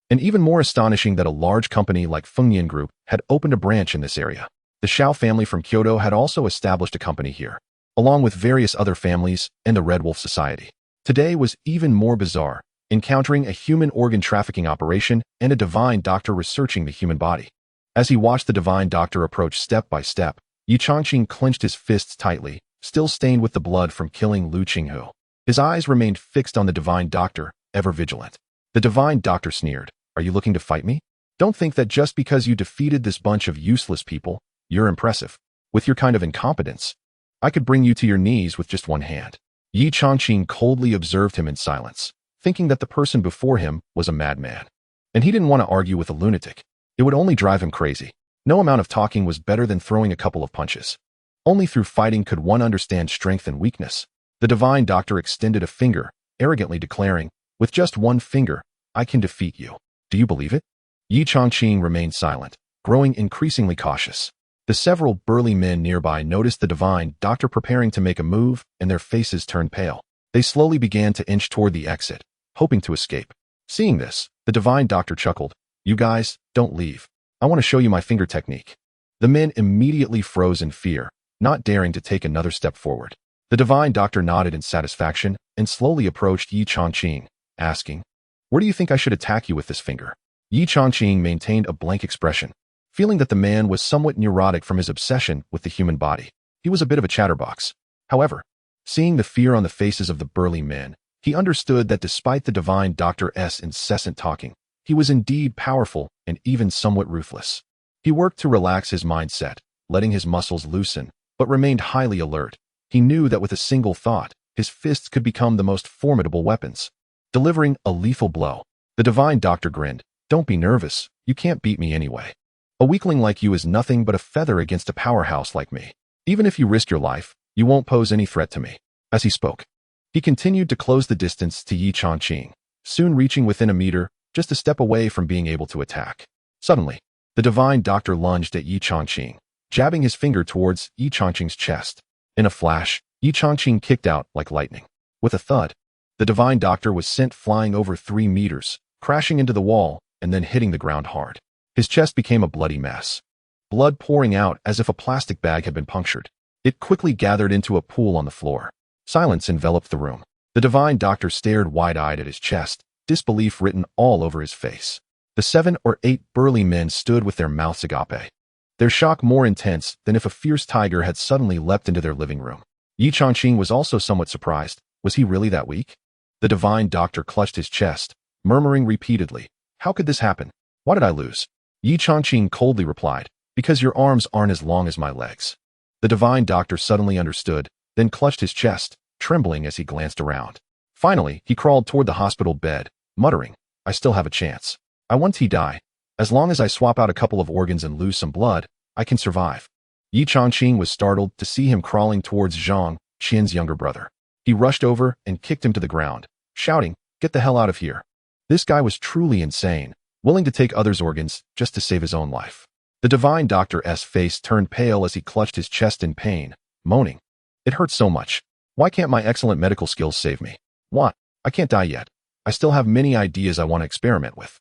And even more astonishing that a large company like Fengnian Group had opened a branch in this area. The Shao family from Kyoto had also established a company here, along with various other families and the Red Wolf Society. Today was even more bizarre, encountering a human organ trafficking operation and a divine doctor researching the human body. As he watched the divine doctor approach step by step, Ye Changqing clenched his fists tightly, still stained with the blood from killing Lu Qinghu. His eyes remained fixed on the divine doctor, ever vigilant. The divine doctor sneered, "Are you looking to fight me? Don't think that just because you defeated this bunch of useless people, you're impressive. With your kind of incompetence, I could bring you to your knees with just one hand." Ye Changqing coldly observed him in silence, thinking that the person before him was a madman. And he didn't want to argue with a lunatic. It would only drive him crazy. No amount of talking was better than throwing a couple of punches. Only through fighting could one understand strength and weakness. The divine doctor extended a finger, arrogantly declaring, "With just one finger, I can defeat you. Do you believe it?" Ye Changqing remained silent, growing increasingly cautious. The several burly men nearby noticed the divine doctor preparing to make a move, and their faces turned pale. They slowly began to inch toward the exit, hoping to escape. Seeing this, the divine doctor chuckled, "You guys, don't leave. I want to show you my finger technique." The men immediately froze in fear, not daring to take another step forward. The divine doctor nodded in satisfaction and slowly approached Ye Changqing, asking, "Where do you think I should attack you with this finger?" Ye Changqing maintained a blank expression, feeling that the man was somewhat neurotic from his obsession with the human body. He was a bit of a chatterbox. However, seeing the fear on the faces of the burly men, he understood that despite the divine doctor's incessant talking, he was indeed powerful and even somewhat ruthless. He worked to relax his mindset, letting his muscles loosen, but remained highly alert. He knew that with a single thought, his fists could become the most formidable weapons, delivering a lethal blow. The divine doctor grinned, "Don't be nervous, you can't beat me anyway. A weakling like you is nothing but a feather against a powerhouse like me. Even if you risk your life, you won't pose any threat to me." As he spoke, he continued to close the distance to Ye Changqing, soon reaching within a meter, just a step away from being able to attack. Suddenly, the divine doctor lunged at Ye Changqing, jabbing his finger towards Ye Changqing's chest. In a flash, Ye Changqing kicked out like lightning. With a thud, the divine doctor was sent flying over 3 meters, crashing into the wall and then hitting the ground hard. His chest became a bloody mess, blood pouring out as if a plastic bag had been punctured. It quickly gathered into a pool on the floor. Silence enveloped the room. The divine doctor stared wide-eyed at his chest, disbelief written all over his face. The 7 or 8 burly men stood with their mouths agape, their shock more intense than if a fierce tiger had suddenly leapt into their living room. Ye Changqing was also somewhat surprised. Was he really that weak? The divine doctor clutched his chest, murmuring repeatedly, "How could this happen? Why did I lose?" Ye Changqing coldly replied, "Because your arms aren't as long as my legs." The divine doctor suddenly understood, then clutched his chest, trembling as he glanced around. Finally, he crawled toward the hospital bed, muttering, "I still have a chance. I won't die. As long as I swap out a couple of organs and lose some blood, I can survive." Ye Changqing was startled to see him crawling towards Zhang, Qian's younger brother. He rushed over and kicked him to the ground, shouting, "Get the hell out of here." This guy was truly insane, willing to take others' organs just to save his own life. The divine doctor's face turned pale as he clutched his chest in pain, moaning, "It hurts so much. Why can't my excellent medical skills save me? What? I can't die yet. I still have many ideas I want to experiment with."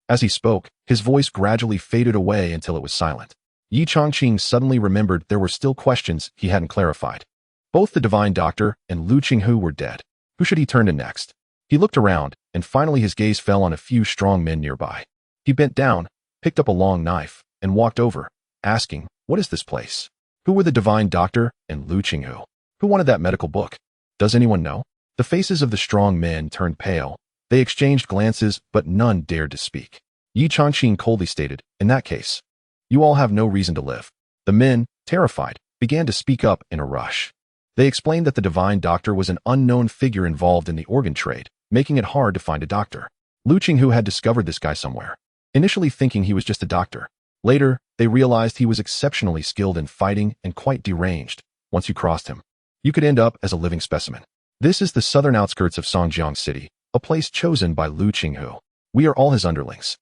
As he spoke, his voice gradually faded away until it was silent. Ye Changqing suddenly remembered there were still questions he hadn't clarified. Both the divine doctor and Lu Qinghu were dead. Who should he turn to next? He looked around, and finally his gaze fell on a few strong men nearby. He bent down, picked up a long knife, and walked over, asking, "What is this place? Who were the divine doctor and Lu Qinghu? Who wanted that medical book? Does anyone know?" The faces of the strong men turned pale. They exchanged glances, but none dared to speak. Ye Changqing coldly stated, "In that case, you all have no reason to live." The men, terrified, began to speak up in a rush. They explained that the divine doctor was an unknown figure involved in the organ trade, making it hard to find a doctor. Lu Qinghu had discovered this guy somewhere, initially thinking he was just a doctor. Later, they realized he was exceptionally skilled in fighting and quite deranged. Once you crossed him, you could end up as a living specimen. This is the southern outskirts of Songjiang City, a place chosen by Lu Qinghu. We are all his underlings.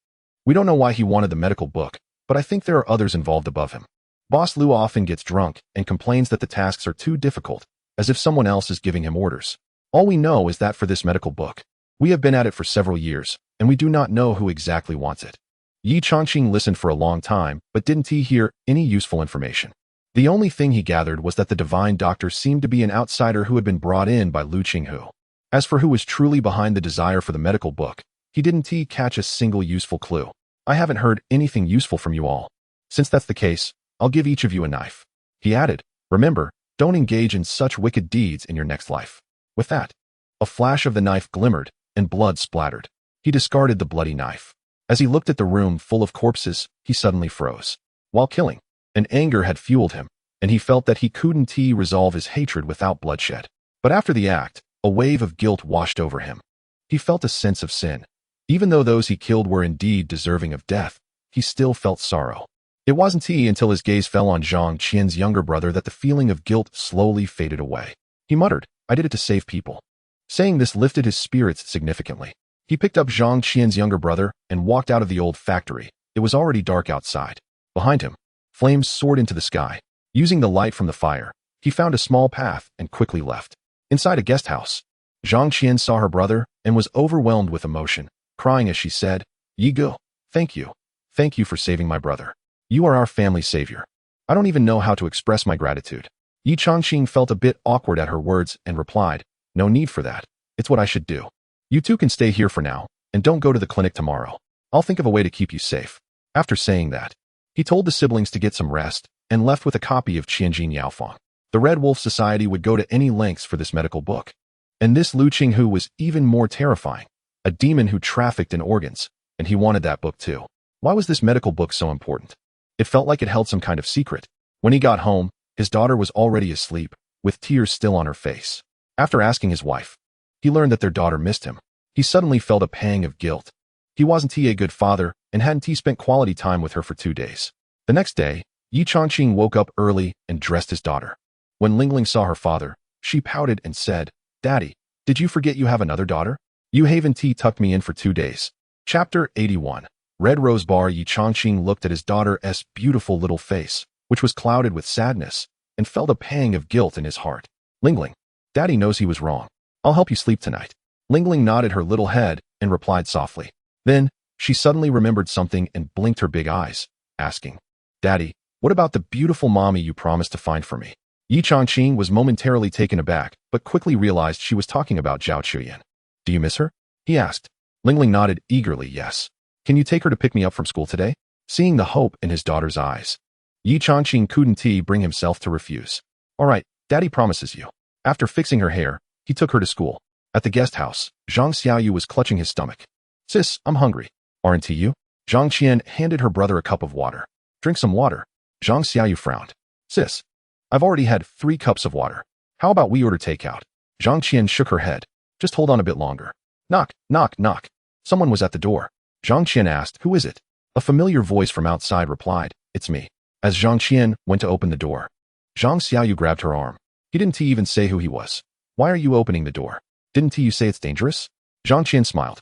We don't know why he wanted the medical book, but I think there are others involved above him. Boss Lu often gets drunk and complains that the tasks are too difficult, as if someone else is giving him orders. All we know is that for this medical book, we have been at it for several years, and we do not know who exactly wants it. Ye Changqing listened for a long time, but didn't he hear any useful information. The only thing he gathered was that the divine doctor seemed to be an outsider who had been brought in by Lu Qinghu. As for who was truly behind the desire for the medical book, he didn't catch a single useful clue. "I haven't heard anything useful from you all. Since that's the case, I'll give each of you a knife." He added, "Remember, don't engage in such wicked deeds in your next life." With that, a flash of the knife glimmered, and blood splattered. He discarded the bloody knife. As he looked at the room full of corpses, he suddenly froze. While killing, an anger had fueled him, and he felt that he couldn't resolve his hatred without bloodshed. But after the act, a wave of guilt washed over him. He felt a sense of sin. Even though those he killed were indeed deserving of death, he still felt sorrow. It wasn't until his gaze fell on Zhang Qian's younger brother that the feeling of guilt slowly faded away. He muttered, "I did it to save people." Saying this lifted his spirits significantly. He picked up Zhang Qian's younger brother and walked out of the old factory. It was already dark outside. Behind him, flames soared into the sky. Using the light from the fire, he found a small path and quickly left. Inside a guest house, Zhang Qian saw her brother and was overwhelmed with emotion, crying as she said, "Ye Gu, thank you. Thank you for saving my brother. You are our family savior. I don't even know how to express my gratitude." Ye Changqing felt a bit awkward at her words and replied, "No need for that. It's what I should do. You two can stay here for now, and don't go to the clinic tomorrow. I'll think of a way to keep you safe." After saying that, he told the siblings to get some rest and left with a copy of Qianjin Yaofang. The Red Wolf Society would go to any lengths for this medical book. And this Lu Qinghu was even more terrifying, a demon who trafficked in organs, and he wanted that book too. Why was this medical book so important? It felt like it held some kind of secret. When he got home, his daughter was already asleep, with tears still on her face. After asking his wife, he learned that their daughter missed him. He suddenly felt a pang of guilt. He wasn't a good father and hadn't spent quality time with her for 2 days. The next day, Ye Changqing woke up early and dressed his daughter. When Lingling saw her father, she pouted and said, "Daddy, did you forget you have another daughter? You haven't tucked me in for 2 days." Chapter 81. Red Rose Bar. Ye Changqing looked at his daughter's beautiful little face, which was clouded with sadness, and felt a pang of guilt in his heart. "Lingling, Daddy knows he was wrong. I'll help you sleep tonight." Lingling nodded her little head and replied softly. Then, she suddenly remembered something and blinked her big eyes, asking, "Daddy, what about the beautiful mommy you promised to find for me?" Ye Changqing was momentarily taken aback, but quickly realized she was talking about Zhao Chuyan. "Do you miss her?" he asked. Lingling nodded eagerly, "Yes. Can you take her to pick me up from school today?" Seeing the hope in his daughter's eyes, Ye Changqing couldn't bring himself to refuse. "All right, Daddy promises you." After fixing her hair, he took her to school. At the guest house, Zhang Xiaoyu was clutching his stomach. "Sis, I'm hungry. Aren't you?" Zhang Qian handed her brother a cup of water. "Drink some water." Zhang Xiaoyu frowned. "Sis, I've already had 3 cups of water. How about we order takeout?" Zhang Qian shook her head. "Just hold on a bit longer." Knock, knock, knock. Someone was at the door. Zhang Qian asked, "Who is it?" A familiar voice from outside replied, "It's me." As Zhang Qian went to open the door, Zhang Xiaoyu grabbed her arm. He didn't even say who he was. "Why are you opening the door? Didn't you say it's dangerous?" Zhang Qian smiled.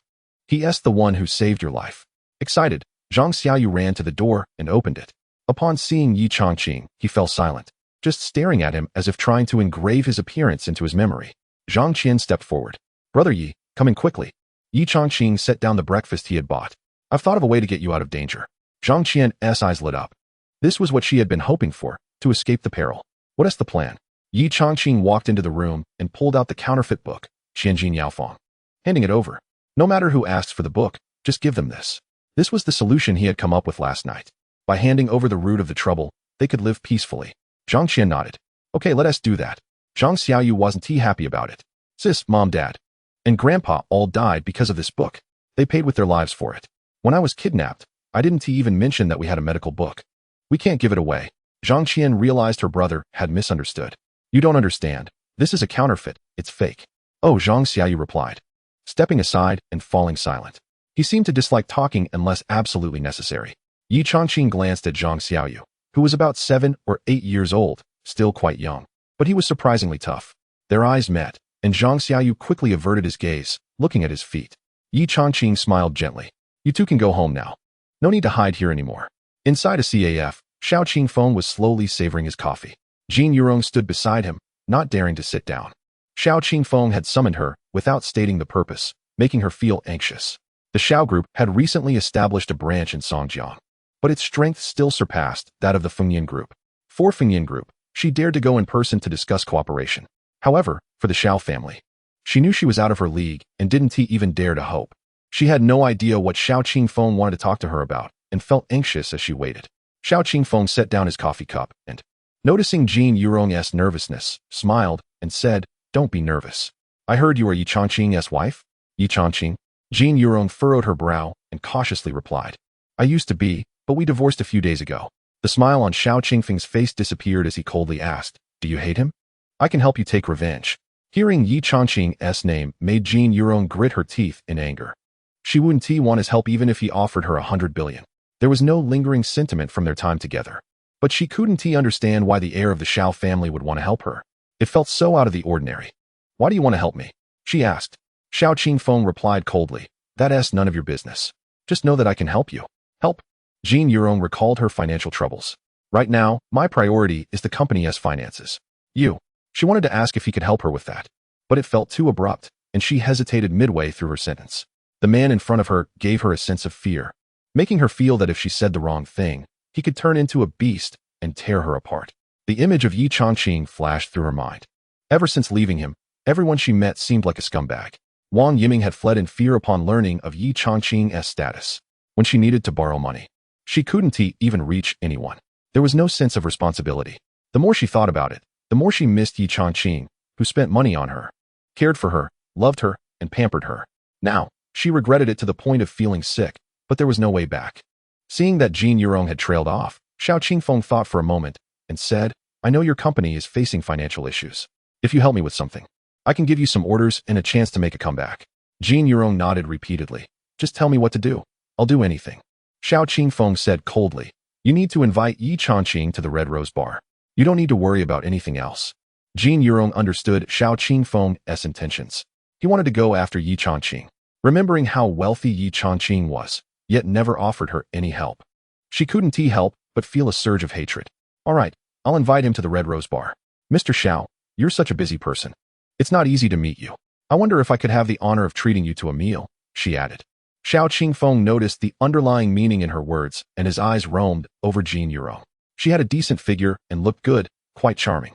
"He asked the one who saved your life." Excited, Zhang Xiaoyu ran to the door and opened it. Upon seeing Ye Changqing, he fell silent, just staring at him as if trying to engrave his appearance into his memory. Zhang Qian stepped forward. "Brother Yi, come in quickly." Ye Changqing set down the breakfast he had bought. "I've thought of a way to get you out of danger." Zhang Qian's eyes lit up. This was what she had been hoping for, to escape the peril. "What is the plan?" Ye Changqing walked into the room and pulled out the counterfeit book. Qianjin Yaofeng, handing it over. No matter who asks for the book, just give them this. This was the solution he had come up with last night. By handing over the root of the trouble, they could live peacefully. Zhang Qian nodded. Okay, let us do that. Zhang Xiaoyu wasn't too happy about it. Sis, Mom, Dad, and Grandpa all died because of this book. They paid with their lives for it. When I was kidnapped, I didn't even mention that we had a medical book. We can't give it away. Zhang Qian realized her brother had misunderstood. You don't understand. This is a counterfeit. It's fake. Oh, Zhang Xiaoyu replied, stepping aside and falling silent. He seemed to dislike talking unless absolutely necessary. Ye Changqing glanced at Zhang Xiaoyu, who was about 7 or 8 years old, still quite young. But he was surprisingly tough. Their eyes met, and Zhang Xiaoyu quickly averted his gaze, looking at his feet. Ye Changqing smiled gently. You two can go home now. No need to hide here anymore. Inside a CAF, Xiao Qingfeng was slowly savoring his coffee. Jin Yurong stood beside him, not daring to sit down. Xiao Qingfeng had summoned her without stating the purpose, making her feel anxious. The Xiao group had recently established a branch in Songjiang, but its strength still surpassed that of the Fengyan group. For Fengyan group, she dared to go in person to discuss cooperation. However, for the Xiao family, she knew she was out of her league and didn't even dare to hope. She had no idea what Xiao Qingfeng wanted to talk to her about and felt anxious as she waited. Xiao Qingfeng set down his coffee cup and, noticing Jin Yurong's nervousness, smiled and said, Don't be nervous. I heard you are Ye Changqing's wife? Ye Changqing? Jin Yurong furrowed her brow and cautiously replied, I used to be, but we divorced a few days ago. The smile on Xiao Qingfeng's face disappeared as he coldly asked, Do you hate him? I can help you take revenge. Hearing Ye Changqing's name made Jin Yurong grit her teeth in anger. She wouldn't want his help even if he offered her 100 billion. There was no lingering sentiment from their time together. But she couldn't understand why the heir of the Xiao family would want to help her. It felt so out of the ordinary. Why do you want to help me? She asked. Xiao Qingfeng replied coldly, That's none of your business. Just know that I can help you. Help? Jin Yurong recalled her financial troubles. Right now, my priority is the company's finances. You. She wanted to ask if he could help her with that. But it felt too abrupt, and she hesitated midway through her sentence. The man in front of her gave her a sense of fear, making her feel that if she said the wrong thing, he could turn into a beast and tear her apart. The image of Ye Changqing flashed through her mind. Ever since leaving him, everyone she met seemed like a scumbag. Wang Yiming had fled in fear upon learning of Ye Changqing's status. When she needed to borrow money, she couldn't even reach anyone. There was no sense of responsibility. The more she thought about it, the more she missed Ye Changqing, who spent money on her, cared for her, loved her, and pampered her. Now, she regretted it to the point of feeling sick, but there was no way back. Seeing that Jin Yurong had trailed off, Xiao Qingfeng thought for a moment and said, I know your company is facing financial issues. If you help me with something, I can give you some orders and a chance to make a comeback. Jin Yurong nodded repeatedly. Just tell me what to do. I'll do anything. Xiao Qingfeng said coldly, You need to invite Ye Changqing to the Red Rose Bar. You don't need to worry about anything else. Jin Yurong understood Xiao Qingfeng's intentions. He wanted to go after Ye Changqing, remembering how wealthy Ye Changqing was, yet never offered her any help. She couldn't help but feel a surge of hatred. All right, I'll invite him to the Red Rose Bar. Mr. Xiao, you're such a busy person. It's not easy to meet you. I wonder if I could have the honor of treating you to a meal, she added. Xiao Qingfeng noticed the underlying meaning in her words, and his eyes roamed over Jin Yurong. She had a decent figure and looked good, quite charming.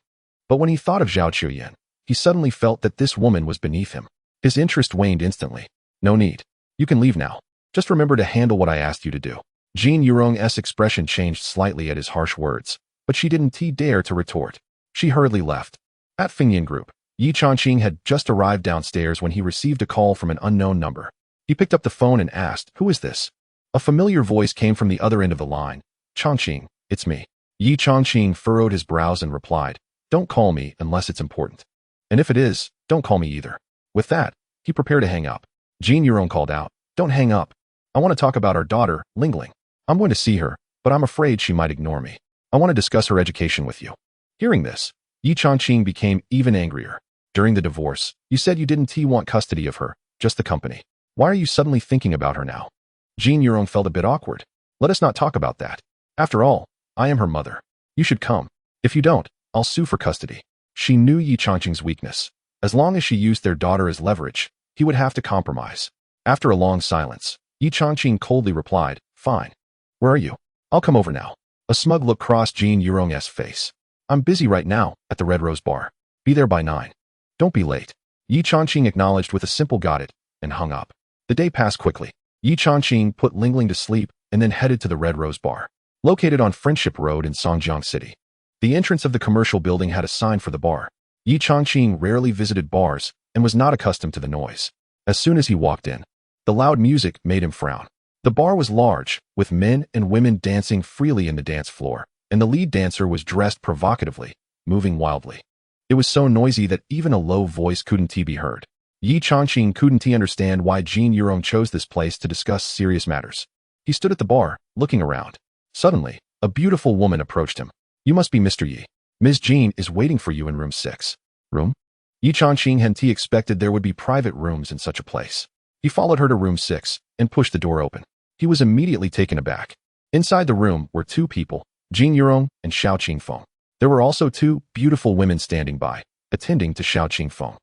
But when he thought of Zhao Chuyan, he suddenly felt that this woman was beneath him. His interest waned instantly. No need. You can leave now. Just remember to handle what I asked you to do. Jin Yurong's expression changed slightly at his harsh words, but she didn't dare to retort. She hurriedly left. At Fengyan Group, Ye Changqing had just arrived downstairs when he received a call from an unknown number. He picked up the phone and asked, Who is this? A familiar voice came from the other end of the line. Changqing, it's me. Ye Changqing furrowed his brows and replied, Don't call me unless it's important. And if it is, don't call me either. With that, he prepared to hang up. Jin Yurong called out, Don't hang up. I want to talk about our daughter, Lingling. I'm going to see her, but I'm afraid she might ignore me. I want to discuss her education with you. Hearing this, Ye Changqing became even angrier. During the divorce, you said you didn't want custody of her, just the company. Why are you suddenly thinking about her now? Jin Yurong felt a bit awkward. Let us not talk about that. After all, I am her mother. You should come. If you don't, I'll sue for custody. She knew Ye Changqing's weakness. As long as she used their daughter as leverage, he would have to compromise. After a long silence, Ye Changqing coldly replied, Fine. Where are you? I'll come over now. A smug look crossed Jin Yurong's face. I'm busy right now, at the Red Rose Bar. Be there by 9. Don't be late. Ye Changqing acknowledged with a simple got it and hung up. The day passed quickly. Ye Changqing put Ling Ling to sleep and then headed to the Red Rose Bar, located on Friendship Road in Songjiang City. The entrance of the commercial building had a sign for the bar. Ye Changqing rarely visited bars and was not accustomed to the noise. As soon as he walked in, the loud music made him frown. The bar was large, with men and women dancing freely in the dance floor, and the lead dancer was dressed provocatively, moving wildly. It was so noisy that even a low voice couldn't be heard. Ye Changqing couldn't understand why Jin Yurong chose this place to discuss serious matters. He stood at the bar, looking around. Suddenly, a beautiful woman approached him. "You must be Mr. Yi. Ms. Jean is waiting for you in room 6. Room? Ye Changqing hadn't expected there would be private rooms in such a place. He followed her to room 6 and pushed the door open. He was immediately taken aback. Inside the room were two people, Jin Yurong and Xiao Qingfeng. There were also two beautiful women standing by, attending to Xiao Qingfeng.